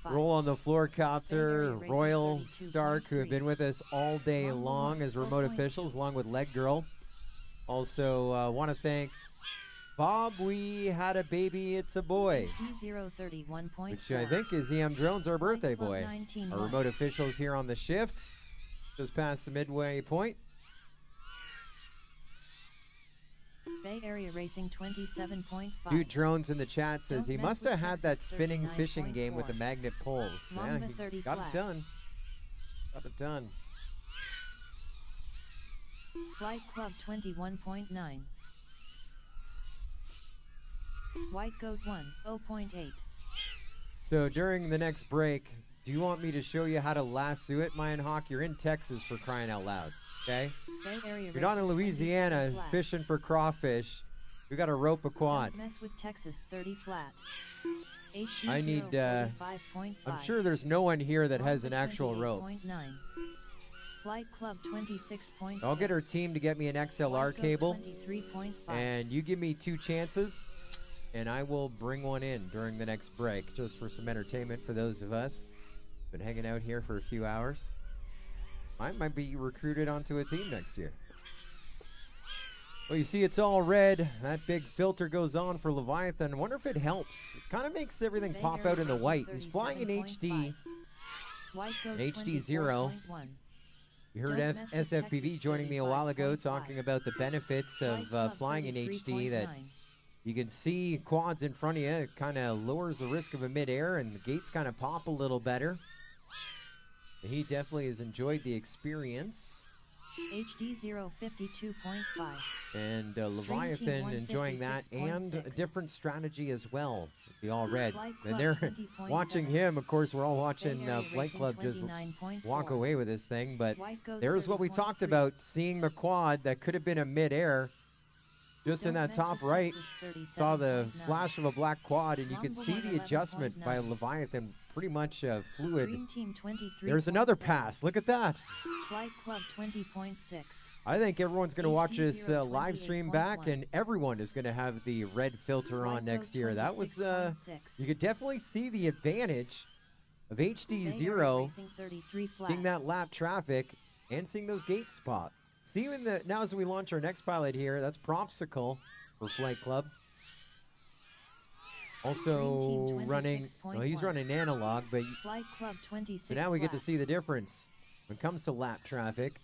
Roll on the Floor Copter, Royal, Stark, who have been with us all day long as remote officials, along with Leg Girl. Also, want to thank Bob. We had a baby, it's a boy. Which I think is EM Drones, our birthday boy. Our remote officials here on the shift, just past the midway point. Bay Area Racing 27.5. Dude Drones in the chat says he must have had that spinning fishing game with the magnet poles. Yeah, he got it done. Got it done. Flight Club 21.9. White Goat 0.8. So during the next break, do you want me to show you how to lasso it, Mayan Hawk? You're in Texas, for crying out loud, okay? You're not in Louisiana fishing for crawfish. We got to rope a quad. Don't Mess with Texas 30 flat. I need, I'm sure there's no one here that has an actual rope. Flight Club 26.6. I'll get our team to get me an XLR cable, and you give me 2 chances, and I will bring one in during the next break, just for some entertainment for those of us. Been hanging out here for a few hours. I might be recruited onto a team next year. Well, you see it's all red. That big filter goes on for Leviathan. I wonder if it helps. It kind of makes everything pop out in the white. He's flying in HD. HD 0. You heard SFPV joining me a while ago talking about the benefits of flying in HD, that you can see quads in front of you. It kind of lowers the risk of a mid-air, and the gates kind of pop a little better. He definitely has enjoyed the experience. HD0 52.5. And Leviathan enjoying that, and a different strategy as well. The all red. And they're watching him. Of course, we're all watching Flight Club just walk away with this thing. But there's what we talked about, seeing the quad that could have been a mid-air. Just in that top right, saw the flash of a black quad, and you could see the adjustment by Leviathan, pretty much fluid. There's another pass. Look at that. Flight Club 20.6. I think everyone's going to watch this live stream back, and everyone is going to have the red filter on next year. That was, you could definitely see the advantage of HD 0, seeing that lap traffic, and seeing those gates pop. See, now as we launch our next pilot here, that's Propsicle. for Flight Club. Also running, well, he's running analog, but Flight Club 26 so now we get to flat. see the difference when it comes to lap traffic,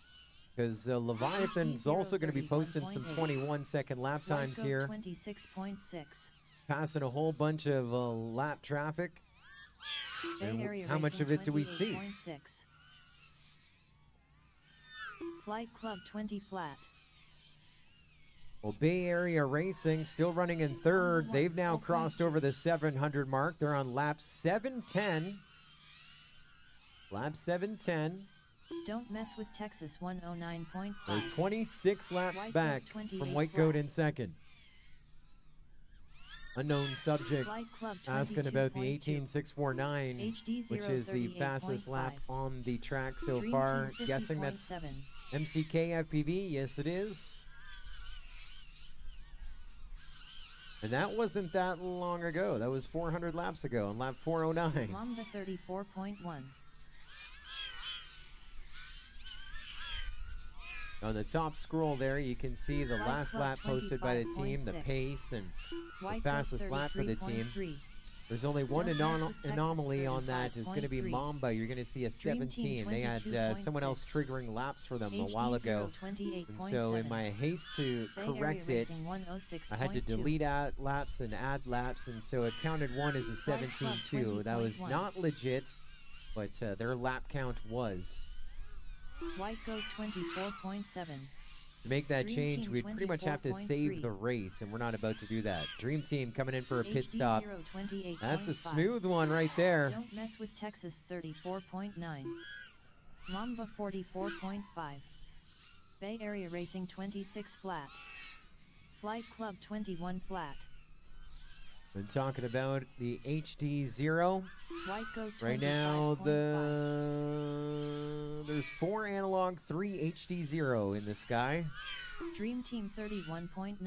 because Leviathan's also going to be posting some 21-second lap times here, 26.6. passing a whole bunch of lap traffic. And how much of it do we see? Flight Club 20 flat. Well, Bay Area Racing still running in third. They've now crossed over the 700 mark. They're on lap 710. Lap 710. Don't mess with Texas 109.5. They're 26 laps White back Coat 28 from White flat. Coat in second. Unknown subject Flight Club asking about the 22.2. 18649, HD which is the fastest lap on the track so Dream far. Team Guessing that's 50.7. MCK FPV. Yes, it is. And that wasn't that long ago. That was 400 laps ago on lap 409. Mamba 34.1. On the top scroll there, you can see the Flight last Club lap posted by the team, the 25.6. pace, and the White fastest lap for the team. 33.3. There's only one Don't mess with Texas anomaly on that. It's going to be 35.3. Mamba. You're going to see a Dream Team 17. They had someone 22.6. else triggering laps for them a HD while ago. 028.7. And so in my haste to Bay Area correct it, Racing 106.2. I had to delete out laps and add laps, and so it counted one as a Flight Club 17-2. That was 20.1. not legit, but their lap count was. White Goat 24.7. To make that Dream change, Team we'd pretty much have to save 24.3. the race, and we're not about to do that. Dream Team coming in for a pit HD stop. 028.5. That's a smooth one right there. Don't mess with Texas 34.9. Mamba 44.5. Bay Area Racing 26 flat. Flight Club 21 flat. Been talking about the HD0. White Goat Right now, 25.5. there's 4 analog, 3 HD0 in the sky. Dream Team 31.9.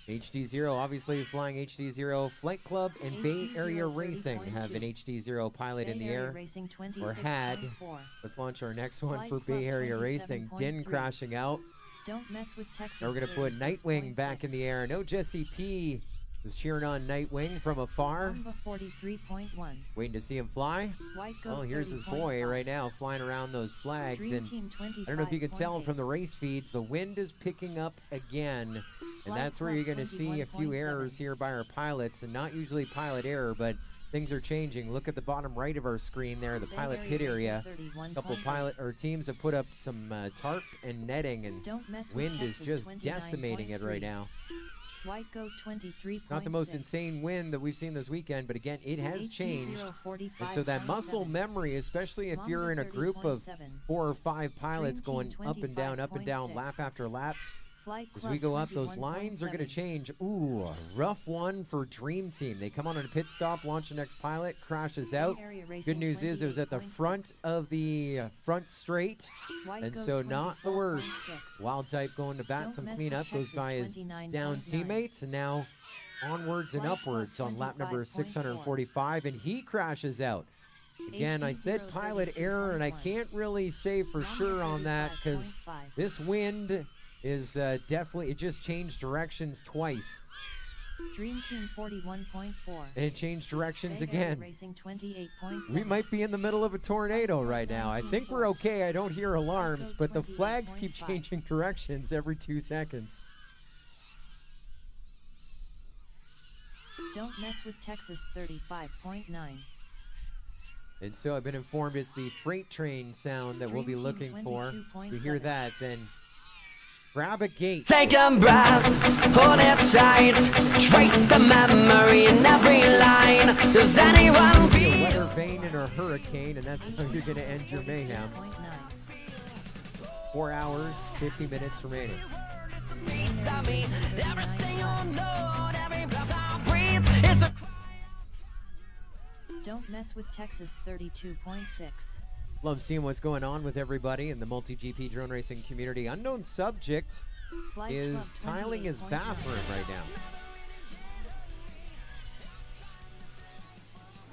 HD0, obviously flying HD0. Flight Club and Bay HD0 Area Racing have an 30.2. HD0 pilot in Bay the Area air. Racing Or had. 26.4. Let's launch our next one Flight for Club Bay Area Racing. Din 27.3. crashing out. Don't mess with Texas. Now we're going to put Nightwing back in the air. No Jesse P was cheering on Nightwing from afar. Mamba 43.1. Waiting to see him fly. White Goat Well, here's his boy 30.5. right now flying around those flags. Dream And Team 25. I don't know if you can tell from the race feeds, the wind is picking up again. And Flight that's where Club you're going to see a few 21.7. errors here by our pilots, and not usually pilot error, but things are changing. Look at the bottom right of our screen there, the Bay pilot Area pit Racing area. 31.8. A couple pilot or teams have put up some tarp and netting, and Don't mess with wind is Texas just 29.3. decimating it right now. White Goat 23. Not the most insane wind that we've seen this weekend, but again, it has changed. And so that muscle memory, especially if you're in a group of 4 or 5 pilots Dream Team going up and down, 25.6. lap after lap, Flight as Club we go up, those lines are going to 21.7. change. Ooh, a rough one for Dream Team. They come on a pit stop, launch the next pilot, crashes out. Bay Area Racing Good news is it was at the 28.6. front of the front straight, White and Goat so not the worst. 24.6. Wild type going to bat, Don't some mess cleanup, with goes Texas by his 29.9. down teammates, and now onwards and Flight Club upwards on lap number 25.4. 645, and he crashes out. Again, I said pilot error, and I 32.1. can't really say for sure on that because 35.5. this wind is definitely, it just changed directions twice. Dream Team 41.4. And it changed directions Bay Area again. Racing 28.7. We might be in the middle of a tornado right now. I think we're okay. I don't hear alarms, but the flags keep 28.5. changing directions every 2 seconds. Don't mess with Texas 35.9. And so I've been informed it's the freight train sound that we'll be Dream Team looking for. If you 22.7. hear that, then grab a gate. Take a breath, hold it tight. Trace the memory in every line. Does anyone A feel? weather vane and a hurricane, and that's how you're going to end your mayhem. 4 hours, 50 minutes remaining. Piece of me, every single note, every breath I breathe is a. Don't mess with Texas 32.6. Love seeing what's going on with everybody in the multi-GP drone racing community. Unknown subject Flight is Club tiling his 28.9. bathroom right now.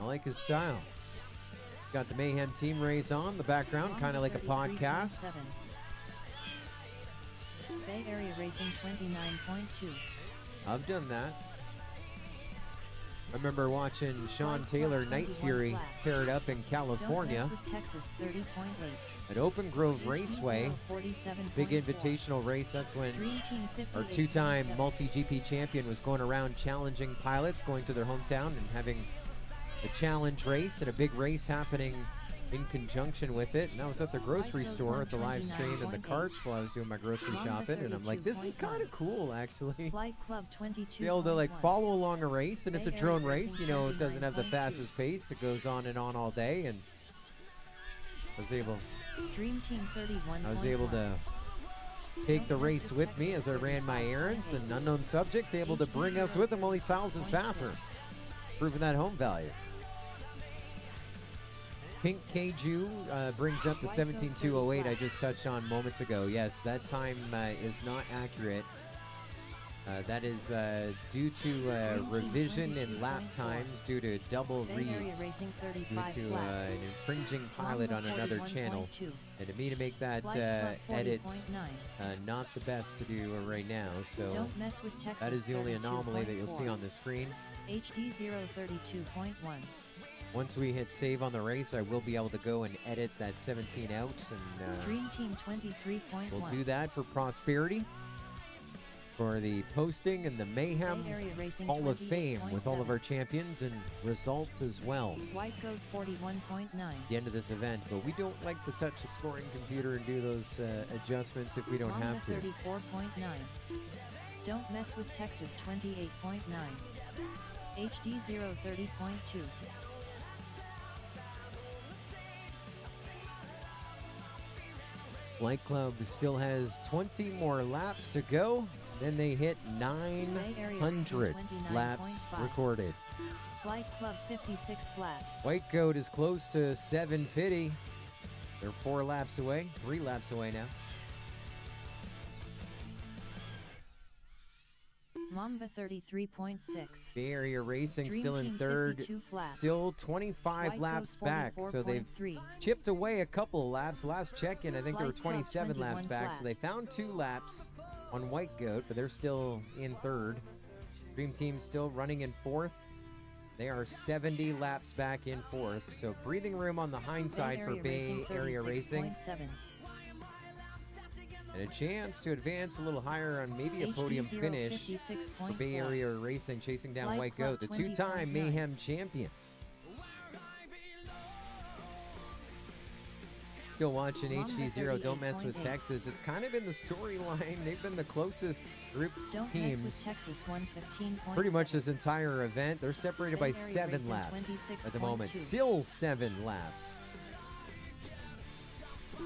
I like his style. Got the Mayhem team race on the background, kind of like a podcast. 33.7. Bay Area Racing 29.2. I've done that. I remember watching Sean Taylor Night Fury tear it up in California Texas 30.8. at Open Grove Raceway. Big invitational race. That's when our two-time multi-GP champion was going around challenging pilots, going to their hometown and having a challenge race and a big race happening in conjunction with it. And I was at the grocery store at the live stream in the carts while I was doing my grocery shopping, and I'm like, this is kind of cool, actually. Flight Club 22. Be able to like follow along a race, and it's a drone race. You know, it doesn't have the fastest pace. It goes on and on all day, and I was able to take the race with me as I ran my errands, and Unknown Subject's able to bring us with him while he tiles his bathroom, proving that home value. Pink Keiju brings up the 17.208 I just touched on moments ago. Yes, that time is not accurate. That is due to revision in lap times due to double reads due to an infringing pilot on another channel. And to me, to make that edit not the best to do right now. So that is the only anomaly that you'll see on the screen. HD 032.1. Once we hit save on the race, I will be able to go and edit that 17 out, and Dream Team 23.1. we'll do that for prosperity, for the posting and the Mayhem Hall of Fame with all of our champions and results as well. White Goat 41.9. The end of this event, but we don't like to touch the scoring computer and do those adjustments if we don't have to. 34.9. Don't mess with Texas 28.9. HD 030.2. Flight Club still has 20 more laps to go. Then they hit 900 laps recorded. Flight Club 56 flat. White Goat is close to 750. They're 4 laps away, 3 laps away now. Mamba 33.6. Bay Area Racing Dream still in Team third, 52 flat. still 25 White laps Goat back, so they've 44.3. chipped away a couple of laps. Last check-in, I think there were Flight Club 27 laps 21 back, flat. so they found 2 laps on White Goat, but they're still in third. Dream Team still running in fourth. They are 70 laps back in fourth, so breathing room on the hindsight for Bay Area Racing. 36.7. And a chance to advance a little higher on maybe a podium finish for Bay Area Racing, chasing down Flight White Club Goat, the two-time 20.9. Mayhem champions. Still watching Mamba HD0, Don't Mess with 38.8. Texas. It's kind of in the storyline. They've been the closest group Don't mess with teams Texas 115.7. pretty much this entire event. They're separated by Bay Area 7 Racing laps at the moment. 26.2. Still 7 laps.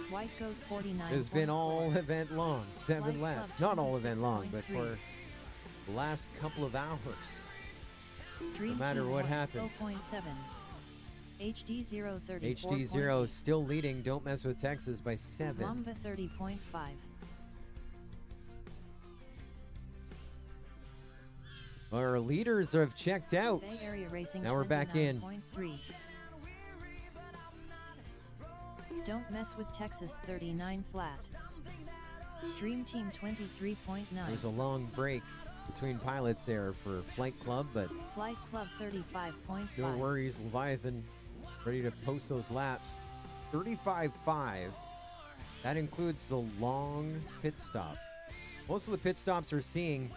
White Goat 49. It's been all event long, 7 Flight Club laps. Not all event long, but 26.3. for the last couple of hours. Dream matter Team what 1, happens. 0.7. HD 030. HD0 still leading Don't Mess with Texas by 7. Mamba 30.5. Our leaders have checked out. Bay Area Racing. Now we're back in. 29.3. Don't mess with Texas 39 flat. Dream Team 23.9. There's a long break between pilots there for Flight Club, but Flight Club 35.5. no worries. Leviathan ready to post those laps. 35.5. That includes the long pit stop. Most of the pit stops we're seeing,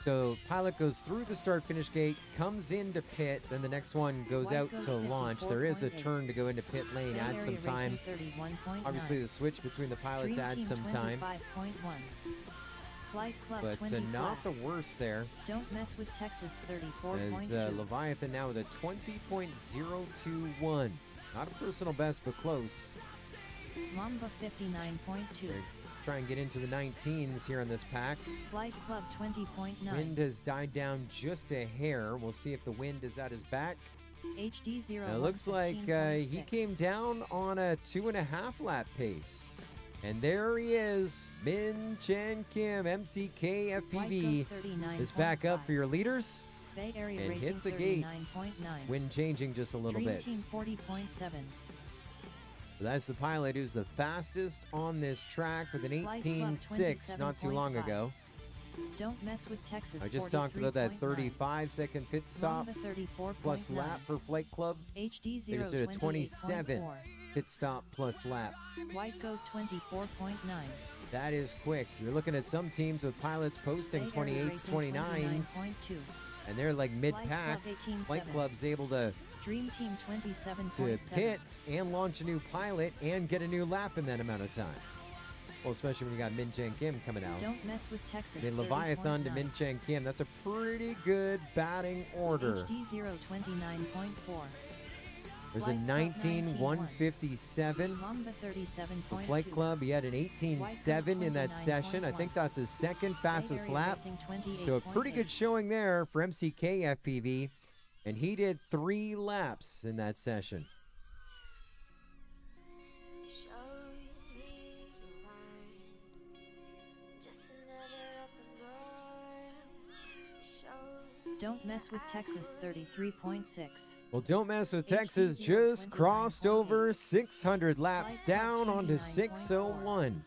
so pilot goes through the start-finish gate, comes into pit, then the next one goes White out Goat to launch. There is a 54.8. turn to go into pit lane, Bay add Area some Racing time. 31.9. Obviously, the switch between the pilots Dream adds Team some time, 25.1. Flight Club but 20 not the flat. worst there. Don't mess with Texas As 34.2. Leviathan now with a 20.021. Not a personal best, but close. Mamba 59.2. Try and get into the 19s here on this pack. Flight Club 20.9. Wind has died down just a hair. We'll see if the wind is at his back. HD 0. Now, it looks like he came down on a 2.5 lap pace. And there he is. Min Chen Kim, MCK FPV, is back up for your leaders. Bay Area and Racing hits the gate. 39.9. Wind changing just a little Dream bit. Team 40.7. That's the pilot who's the fastest on this track with an Flight Club 18.6 not too long 27.5. ago. Don't mess with Texas. I just talked about that 43.9. 35-second pit stop Mamba 34.9. plus lap for Flight Club. HD They just did a 27 28.4. pit stop plus lap. White Goat 24.9. That is quick. You're looking at some teams with pilots posting Bay Area 28s, Racing 29s, 29.2. and they're like mid-pack. Flight Club 18.7. Flight Club's able to Dream Team 27.7. pit and launch a new pilot and get a new lap in that amount of time. Well, especially when you got Min Chang Kim coming out. Don't mess with Texas. The Leviathan to 30.9. Min Chang Kim. That's a pretty good batting order. HD 029.4. There's a Flight Club 19 157. Mamba The 37.2. Flight Club, he had an 18.7 in that session. I think that's his second fastest Bay Area lap. Racing So a pretty 28.8. good showing there for MCK FPV. And he did 3 laps in that session. Don't mess with Texas 33.6. Well, don't mess with HD Texas. 029.8. Just crossed over 600 laps Flight Club down onto 29.4. 601.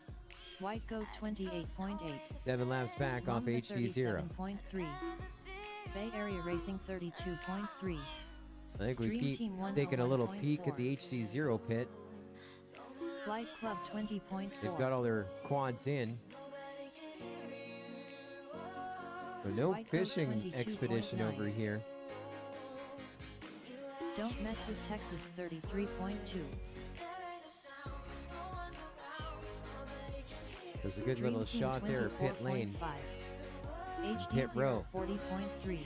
White Goat 28.8. 7 laps back off Mamba HD 0. 37.3. Bay Area Racing 32.3. I think we Dream keep Team taking a little peek at 101.4. the HD 0 pit. Flight Club 20.4. They've got all their quads in. So no White Goat fishing 22.9. expedition over here. Don't mess with Texas 33.2. There's a good Dream little Team shot there at pit lane. 24.5. HD Pit row. 40.3.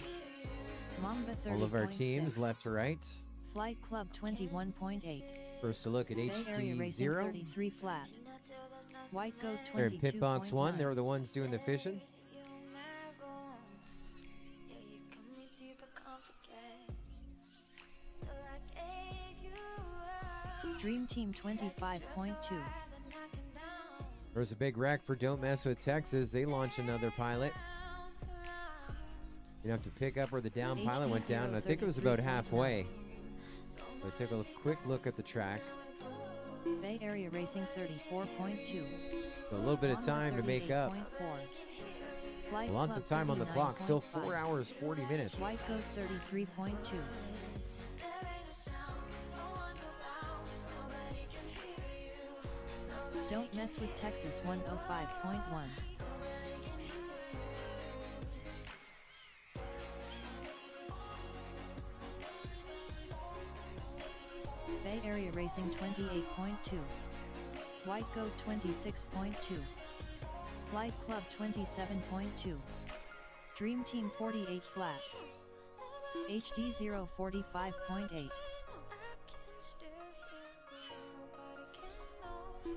Mamba 30.6. All of our teams left to right. Flight Club 21.8. First a look at Bay Area HD Racing 0. 33 flat. White Goat 22.9. They're in pit box 1. They were the ones doing the fishing. Dream Team 25.2. There was a big wreck for Don't Mess with Texas. They launched another pilot. You have to pick up where the down pilot went down. I think it was about halfway. We'll take a quick look at the track. Bay Area Racing 34.2. So a little bit of time to make up. Lots of time on the clock. Still 4 hours, 40 minutes. White Goat 33.2. Don't mess with Texas 105.1. Bay Area Racing 28.2. White Goat 26.2. Flight Club 27.2. Dream Team 48 flat. HD 045.8.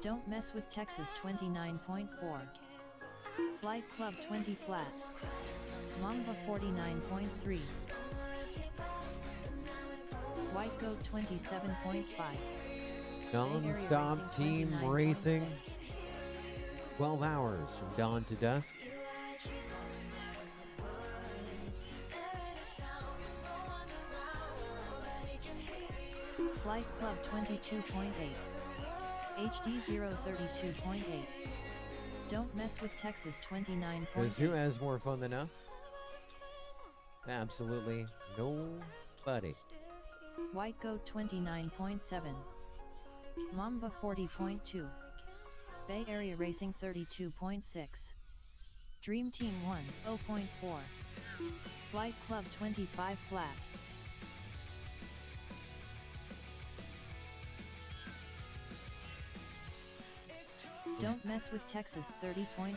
Don't mess with Texas 29.4. Flight Club 20 flat. Mamba 49.3. White Goat 27.5. Non-stop team racing. 12 hours from dawn to dusk. Flight Club 22.8. HD 032.8. Don't mess with Texas 29.8. Because who has more fun than us? Absolutely nobody. White Goat 29.7. Mamba 40.2. Bay Area Racing 32.6. Dream Team 1 0.4. Flight Club 25 flat. Don't mess with Texas 30.8.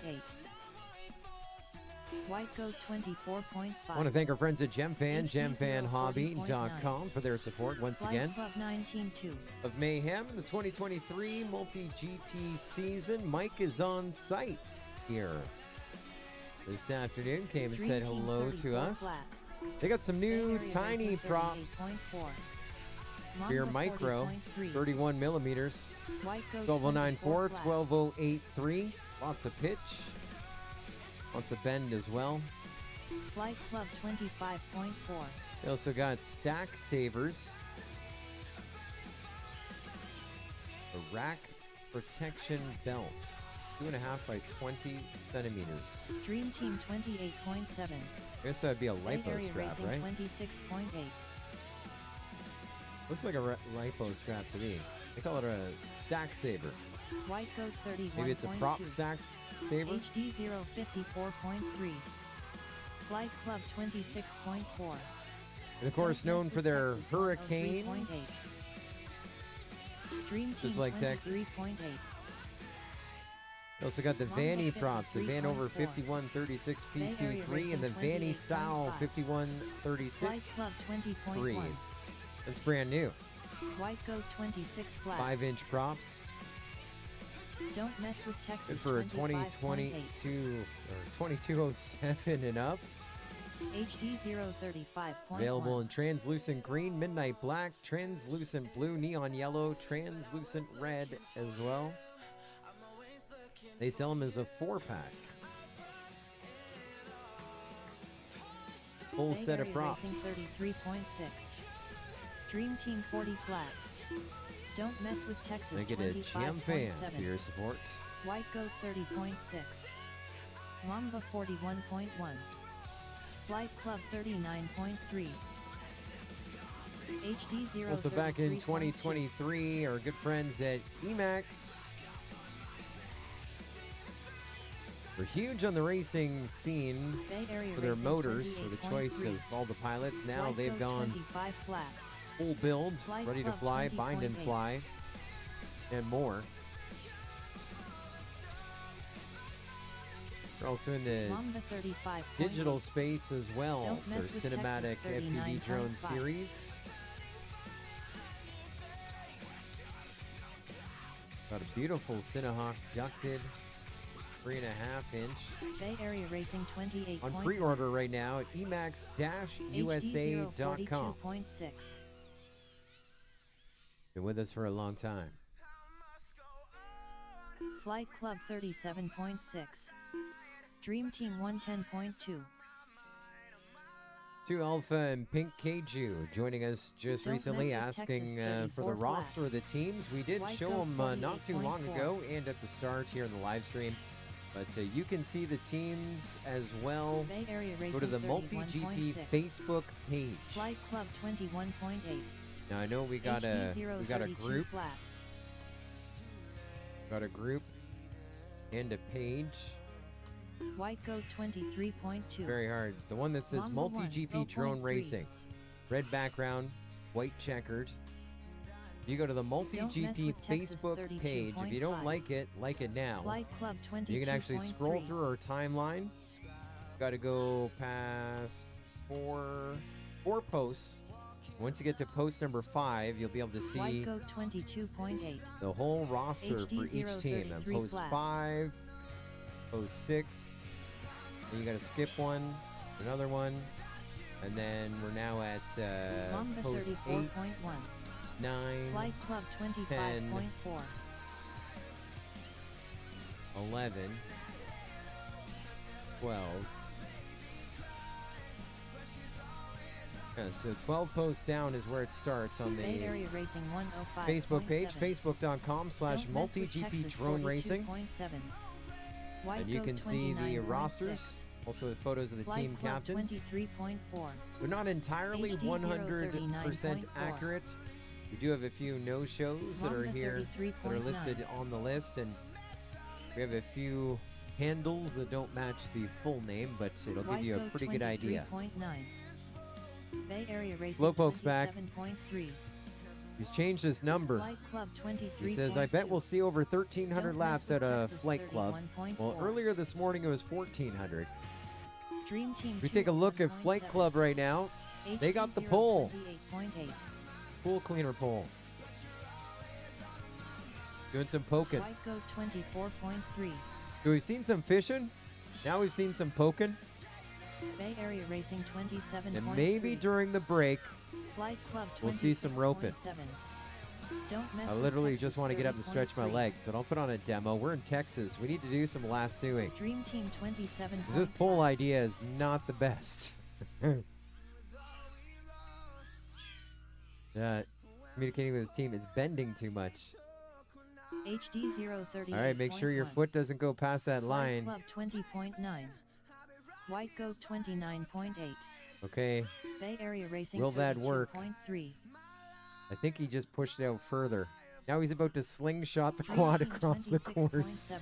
White Goat 24.5. I want to thank our friends at GemFan, HD gemfanhobby.com for their support once Flight again. Club 19.2. Of Mayhem, the 2023 multi-GP season. Mike is on site here this afternoon. Came and Dream said Team hello to 34 us. flat. They got some Bay new Area tiny Racing props 38.4. for your Mamba micro, 40.3. 31 millimeters. White Goat 12094, 24 flat. 12083. Lots of pitch. Lots of bend as well. Flight Club 25.4. They also got stack savers. A rack protection belt. 2.5 by 20 centimeters. Dream Team 28.7. I guess that'd be a Bay lipo Area strap, Racing right? 26.8. Looks like a lipo strap to me. They call it a stack saver. White Goat 31.2. Maybe it's a prop stack saver. HD 054.3. Flight Club 26.4. And of course, Don't known Mess for with their Texas hurricanes. 103.8. Dream Team Just like Texas. 23.8. They also got the Mamba Vanny props, the Vanover 53.4. 5136 Bay Area PC3 and the Racing Vanny style 28.5. Flight 5136 Club 3. 20.1. It's brand new. White Goat 26 flat. 5-inch props. Don't Mess with Texas Good for 25.8. 2022 or 2207 and up. HD 035.1. Available in translucent green, midnight black, translucent blue, neon yellow, translucent red as well. They sell them as a 4-pack. Full Bay set of Area props. Racing 33.6. Dream Team 40 flat. Don't Mess with Texas Make it a jam fan for 25.7. your support. White Goat 30.6. Mamba 41.1. Flight Club 39.3. HD 0. Also back in 2023, our good friends at Emax were huge on the racing scene Bay Area for their Racing motors, for the choice 28.3. of all the pilots. Now Flight they've Goat gone 25 flat. full build, Flight ready to Club fly, bind and 20.8. fly, and more. They're also in the Mamba 35. digital space as well. Don't Their Mess with cinematic Texas FPV drone 39.5. series. Got a beautiful Cinehawk ducted 3.5-inch Bay Area Racing 28. on pre-order right now at emax-usa.com. 42.6. Been with us for a long time. Flight Club 37.6. Dream Team 110.2. 2 Alpha and Pink Keiju joining us just Don't recently, Mess with asking Texas for the 34 roster flat. of the teams. We did White show Goat them not too long 48.4. ago and at the start here in the live stream. But you can see the teams as well. Bay Area Racing Go to the Multi-GP 31.6. Facebook page. Flight Club 21.8. Now I know we got a HD032 group, flat. and a page. White Goat 23.2. Very hard. The one that says Mamba 1, Multi-GP Drone 0.3. Racing. Red background, white checkered. You go to the Don't Mess Multi-GP with Texas Facebook page. If you don't 32.5. like it now. Flight Club 22.3. You can actually scroll through our timeline. Got to go past four posts. Once you get to post number 5, you'll be able to see White Goat 22.8. the whole roster HD for each team. Then 033 post flat. 5, post 6, then you got to skip one, another one, and then we're now at Mamba post 8, 34.1. 9, Flight Club 25.4. 11, 12. Yeah, so 12 posts down is where it starts on Bay the Area Racing 105. Facebook page, facebook.com/multi-GP drone racing. And you can see the rosters, also with photos of the team captains. 23.4. They're not entirely HD 100% 039.4. accurate. We do have a few no-shows that are Mamba here that are 33.9. listed on the list, and we have a few handles that don't match the full name, but it'll give you a pretty good idea. 23.9. Bay Area Racing Slowpoke's back. 27.3. He's changed his number. Flight Club 23. He says, I bet we'll see over 1,300 Don't laps Mess at with a Texas flight club. 31.4. Well, earlier this morning it was 1,400. Dream Team If we take a look at Flight 201.7. Club right now, they got the pole. HD 028.8. Full cleaner pole. Doing some poking. White Goat 24.3. So we've seen some fishing. Now we've seen some poking. Bay Area Racing 27.3. And maybe during the break, Flight Club we'll see some roping. 26.7. Don't mess I with literally Texas just want to get up and stretch my 30.3. legs, so don't put on a demo. We're in Texas. We need to do some lassoing. Dream Team 27. 'Cause this pole idea is not the best. Communicating with the team, it's bending too much. HD 038. All right, make sure your foot doesn't go past that line. Club 20.9. White Goat 29.8. Okay. Bay Area Racing. Will that work? 32.3. I think he just pushed it out further. Now he's about to slingshot the quad across the course.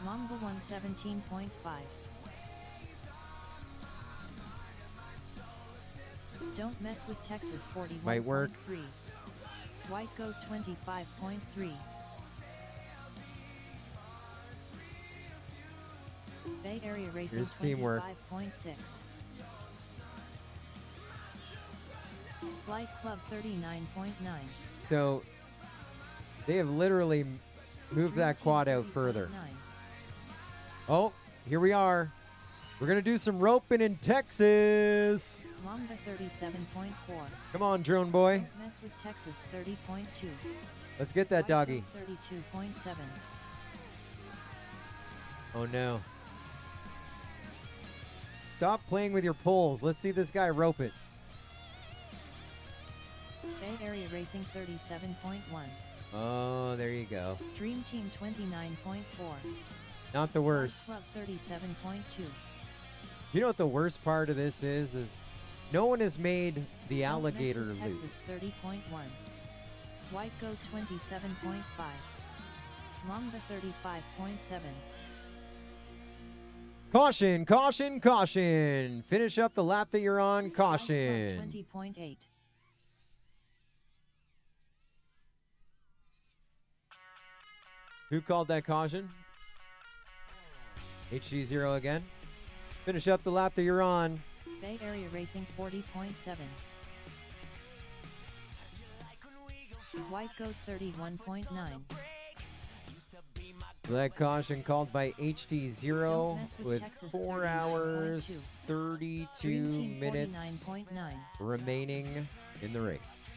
Mongol 117.5. Don't mess with Texas 41.3. Might work. White Goat 25.3. Bay Area Racing. Here's teamwork. 25.6. Flight Club 39.9. So they have literally moved that quad out further. Oh, here we are. We're going to do some roping in Texas. Mamba 37.4. Come on, drone boy. Don't mess with Texas 30.2. Let's get that doggy. 32.7. Oh, no. Stop playing with your poles. Let's see this guy rope it. Bay Area Racing 37.1. Oh, there you go. Dream Team 29.4. Not the worst. Club 37.2. You know what the worst part of this is no one has made the alligator loop. Texas 30.1. White Goat 27.5. Mamba 35.7. Caution, caution, caution. Finish up the lap that you're on. Caution. 20.8. Who called that caution? HD0 again. Finish up the lap that you're on. Bay Area Racing 40.7. White Goat 31.9. That caution called by HD0 with Texas 4 hours, 32 minutes 49.9. remaining in the race.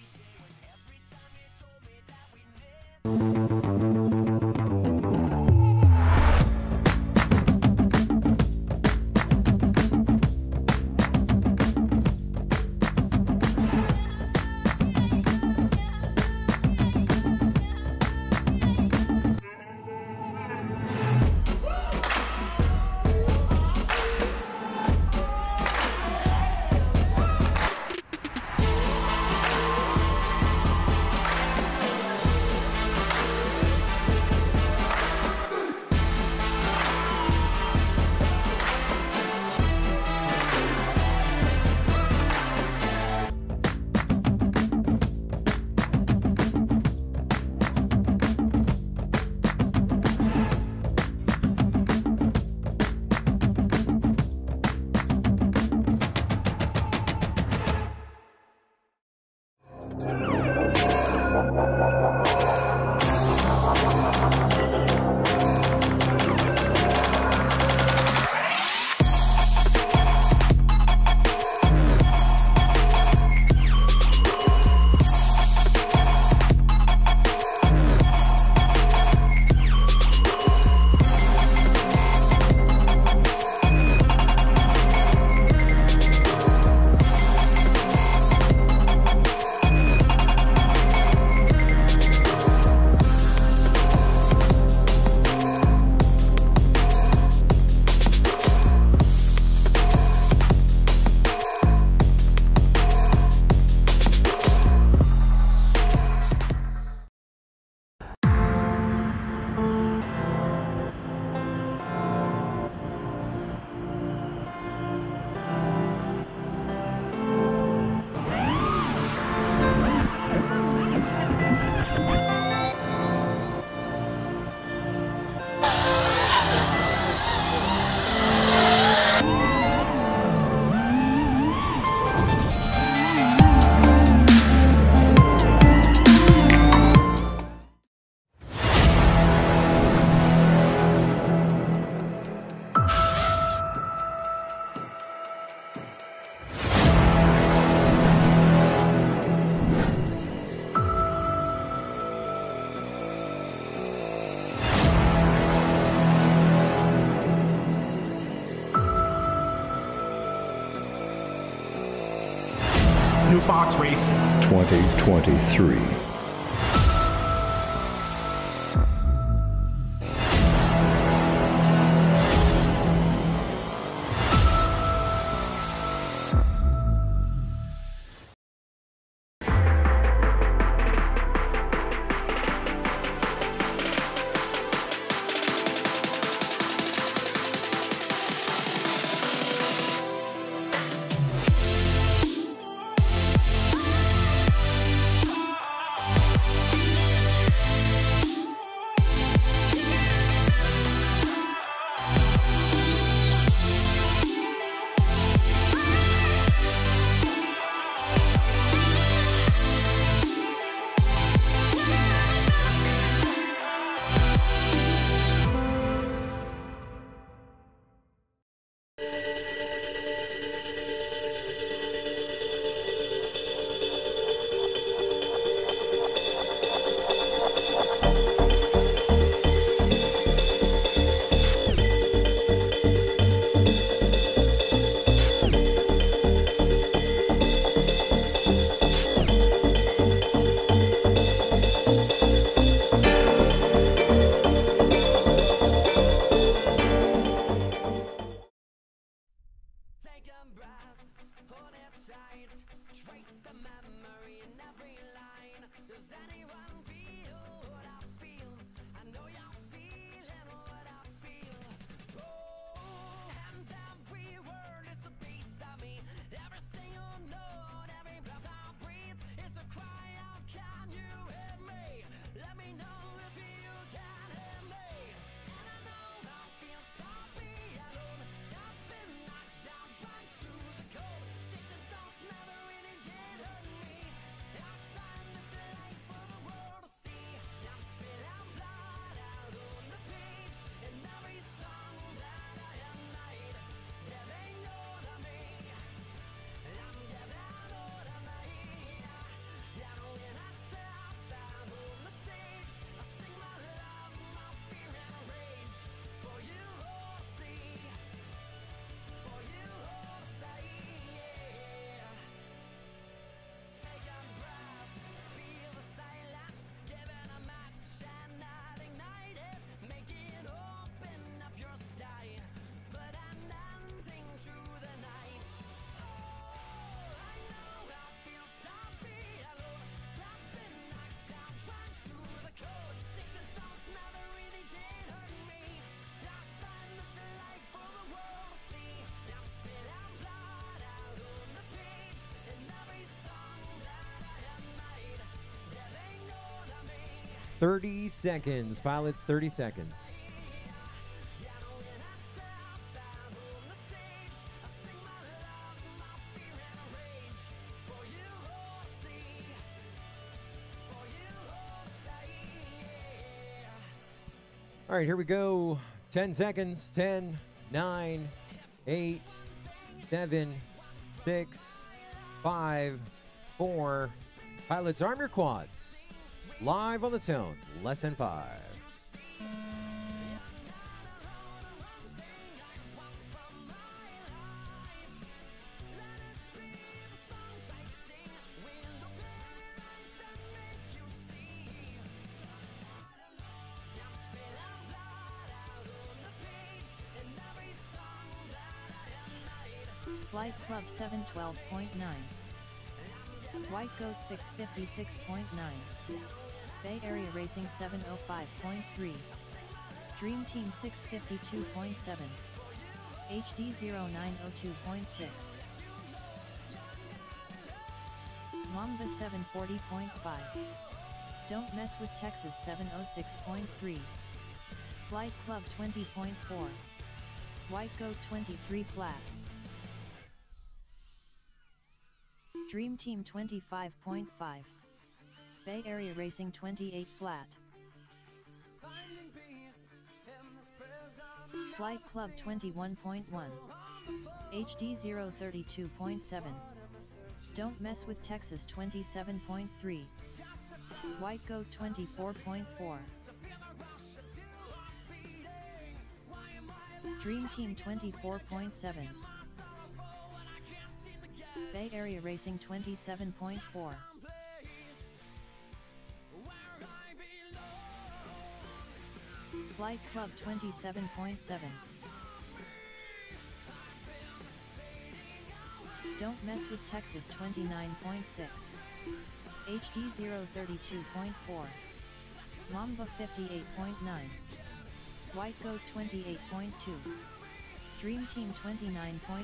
New Fox Racing. 2023. 30 seconds. Pilots, 30 seconds. All right, here we go. 10 seconds. 10, 9, 8, 7, 6, 5, 4. Pilots, arm your quads. Live on the tone. Less than 5. Flight Club 712.9. White Goat 656.9. Bay Area Racing 705.3. Dream Team 652.7. HD 0902.6. Mamba 740.5. Don't Mess with Texas 706.3. Flight Club 20.4. White Goat 23 flat. Dream Team 25.5. Bay Area Racing 28 flat. Flight Club 21.1. HD 032.7. Don't Mess with Texas 27.3. White Goat 24.4. Dream Team 24.7. Bay Area Racing 27.4. Flight Club 27.7. Don't Mess with Texas 29.6. HD 032.4. Mamba 58.9. White Goat 28.2. Dream Team 29.8.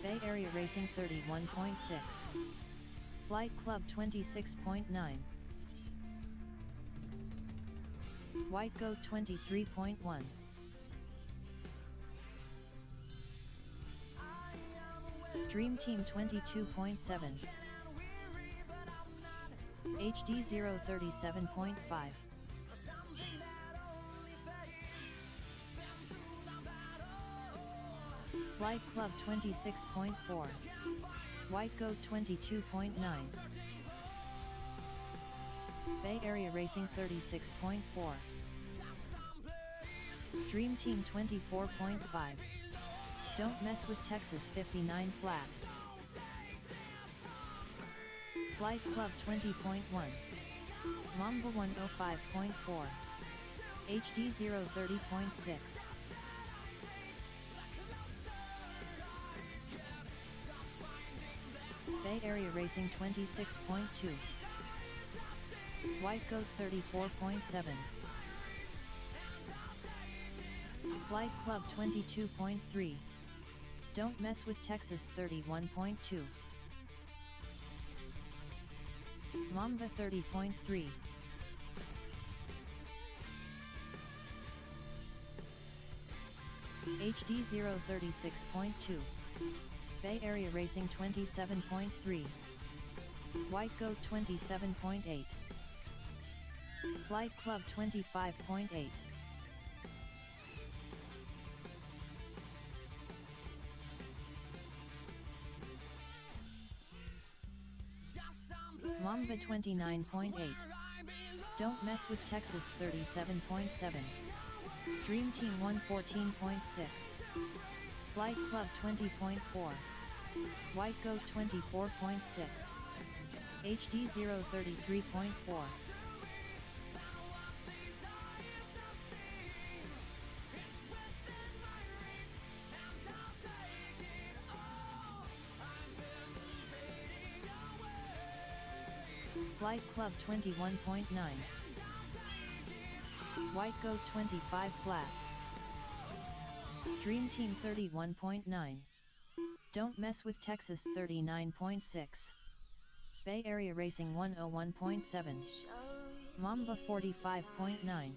Bay Area Racing 31.6. Flight Club 26.9. White Goat 23.1. Dream Team 22.7. HD 037.5. Flight Club 26.4. White Goat 22.9. Bay Area Racing 36.4. Dream Team 24.5. Don't Mess with Texas 59 flat. Flight Club 20.1. Mamba 105.4. HD 030.6. Bay Area Racing 26.2. White Goat 34.7. Flight Club 22.3. Don't Mess with Texas 31.2. Mamba 30.3. HD 036.2. Bay Area Racing 27.3. White Goat 27.8. Flight Club 25.8. Mamba 29.8. Don't Mess with Texas 37.7. Dream Team 114.6. Flight Club 20.4. White Goat 24.6. HD 033.4. Flight Club 21.9. White Goat 25 flat. Dream Team 31.9. Don't Mess with Texas 39.6. Bay Area Racing 101.7. Mamba 45.9.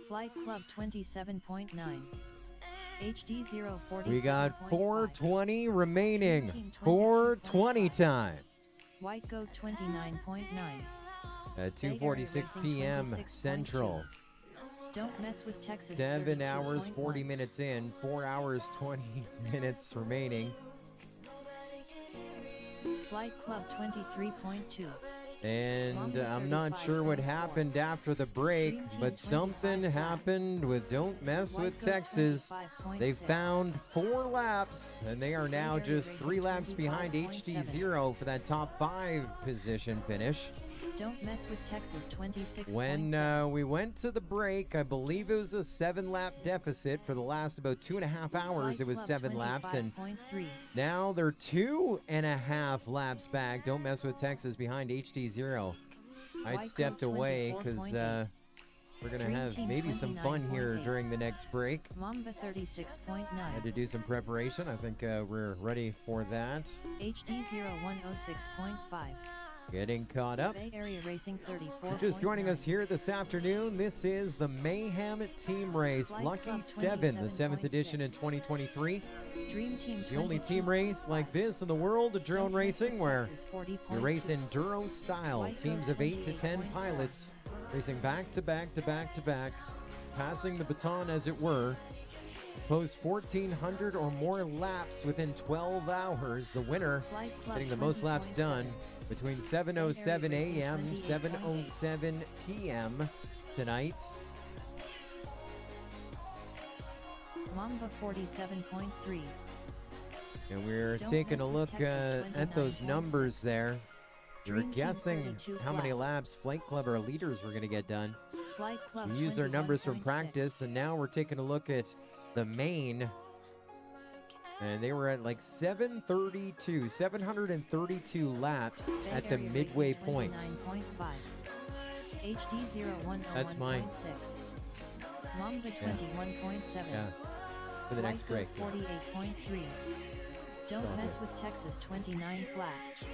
Flight Club 27.9. HD 040. We got 420 remaining. 420 time. White Goat 29.9. At 2:46 p.m. Central. Don't mess with Texas. 7 hours 40 32.1. minutes in. 4 hours 20 minutes remaining. Flight Club 23.2. And I'm not sure what happened after the break, but something happened with Don't Mess with Texas. They found 4 laps, and they are now just 3 laps behind HD0 for that top 5 position finish. Don't mess with Texas 26. When we went to the break, I believe it was a 7-lap deficit. For the last about 2.5 hours, it was 7 laps, and now they're 2.5 laps back. Don't Mess with Texas behind HD0. I stepped away because we're going to have maybe some fun here during the next break. Mamba 36.9. Had to do some preparation. I think we're ready for that. HD 0106.5. Getting caught up. Bay Area Racing 34. Just joining us here this afternoon, this is the Mayhem Team Race, Lucky 7, the 7th edition in 2023. Dream Team The only team race like this in the world of drone racing, where you race enduro style. Teams of 8 to 10 pilots racing back to back to back to back, passing the baton as it were. Post 1,400 or more laps within 12 hours. The winner getting the most laps done between 7:07 a.m. 7:07 p.m. tonight. Mamba 47.3. And we're taking a look at those numbers there. We're guessing how many laps Flight Club or leaders were going to get done. We used their numbers from practice, and now we're taking a look at the main. And they were at like 732 laps at the midway points. That's mine. Mamba 21.7. Yeah, for the next break. 48.3. Don't mess with Texas 29 flat.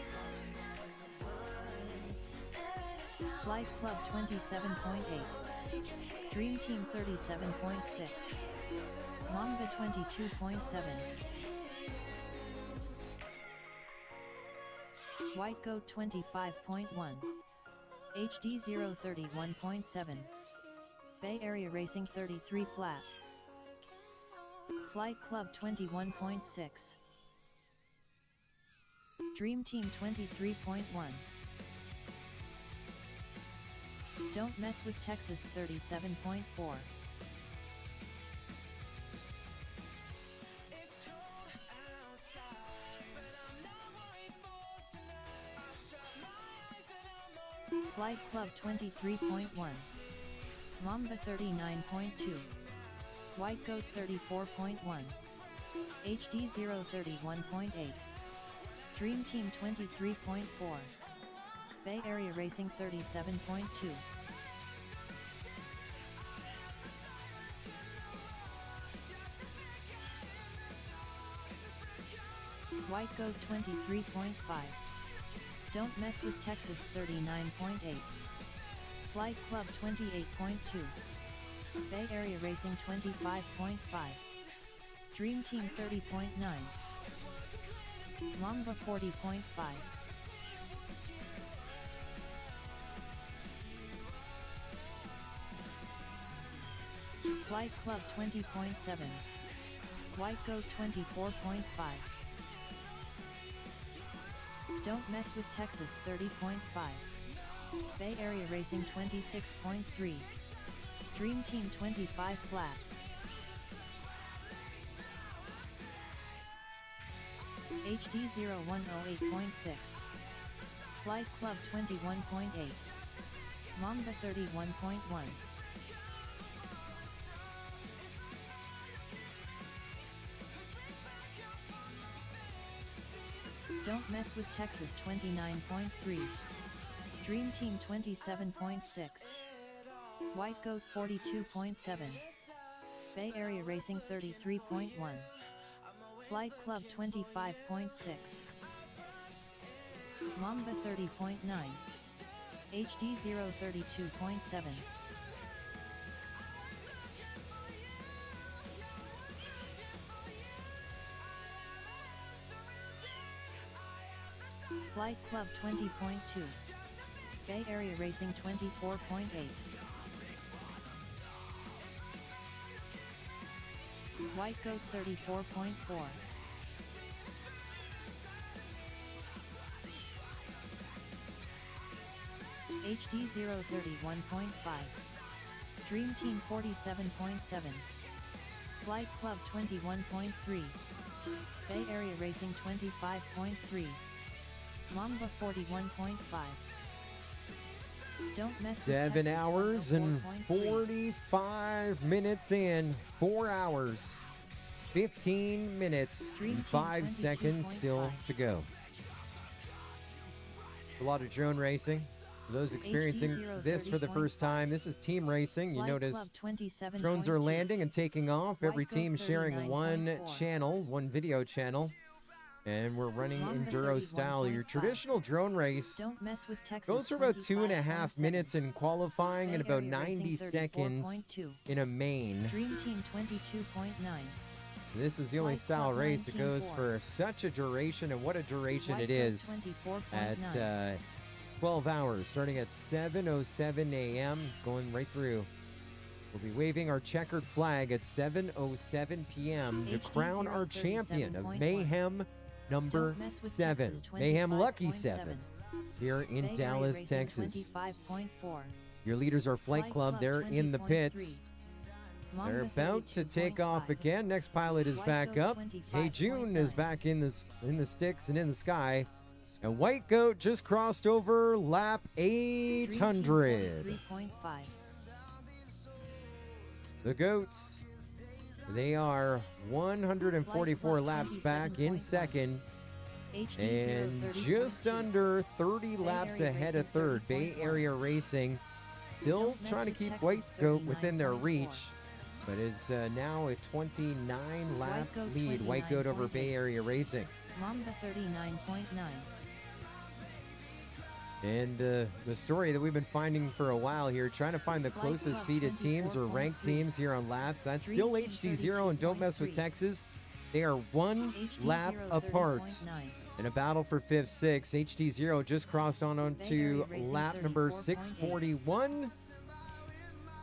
Flight Club 27.8. Dream Team 37.6. Mamba 22.7. White Goat 25.1. HD 031.7. Bay Area Racing 33 flat. Flight Club 21.6. Dream Team 23.1. Don't Mess with Texas 37.4. Flight Club 23.1. Mamba 39.2. White Goat 34.1. HD 031.8. Dream Team 23.4. Bay Area Racing 37.2. White Goat 23.5. Don't Mess with Texas 39.8. Flight Club 28.2. Bay Area Racing 25.5. Dream Team 30.9. Mamba 40.5. Flight Club 20.7. White Goat 24.5. Don't Mess with Texas 30.5. Bay Area Racing 26.3. Dream Team 25 flat. HD 0108.6. Flight Club 21.8. Mamba 31.1. Don't Mess with Texas 29.3. Dream Team 27.6. White Goat 42.7. Bay Area Racing 33.1. Flight Club 25.6. Mamba 30.9. HD 032.7. Flight Club 20.2. Bay Area Racing 24.8. White Goat 34.4. HD 031.5. Dream Team 47.7. Flight Club 21.3. Bay Area Racing 25.3. Mamba 41.5. Don't mess with 7 Texas, hours and 4.3. 45 minutes in. 4 hours, 15 minutes, Dream and Team 5 seconds 22.5. still to go. A lot of drone racing. For those experiencing this for the first time, this is team racing. You Flight notice Club 27.2. drones are landing and taking off. Every White Goat team sharing one 39.4. channel, one video channel. And we're running Mamba enduro style. Your 31.5. traditional drone race Don't mess with Texas. goes for about 2.5 25.7. minutes in qualifying Bay and about Area 90 Racing seconds 34.2. in a main. Dream Team 22.9. This is the only Flight style Club race that goes 19.4. for such a duration, and what a duration White it Goat is 24.9. at 12 hours, starting at 7:07 a.m., going right through. We'll be waving our checkered flag at 7:07 p.m. to HD crown our champion of 037.1. Mayhem number Don't mess with 7, Texas, Mayhem Lucky 25.7. 7, here in Bay Area Dallas, Racing Texas. 25.4. Your leaders are Flight Club. They're in the 20.3. pits. Mamba They're about to take 32.5. off again. Next pilot is White back Goat up. Hey, June 25.9. is back in the sticks and in the sky. And White Goat just crossed over lap Dream Team 800. 43.5. The Goats, they are 144 laps back in 27.1. second HD and 030.2. just under 30 laps Area ahead of Racing third. Bay 30.1. Area Racing still Don't mess trying to with keep Texas, White Goat within their 39.4. reach. But it's now a 29 lap White Goat lead. White Goat over 29.8. Bay Area Racing. Mamba 39.9. And the story that we've been finding for a while here, trying to find the Flight closest Club seeded teams or ranked 24.3. teams here on laps. That's Dream still Team HD0 and Don't Mess with 32.3. Texas. They are one HD lap 030.9. apart in a battle for 5th, 6th. HD0 just crossed on Bay to Area Racing lap number 34.8. 641.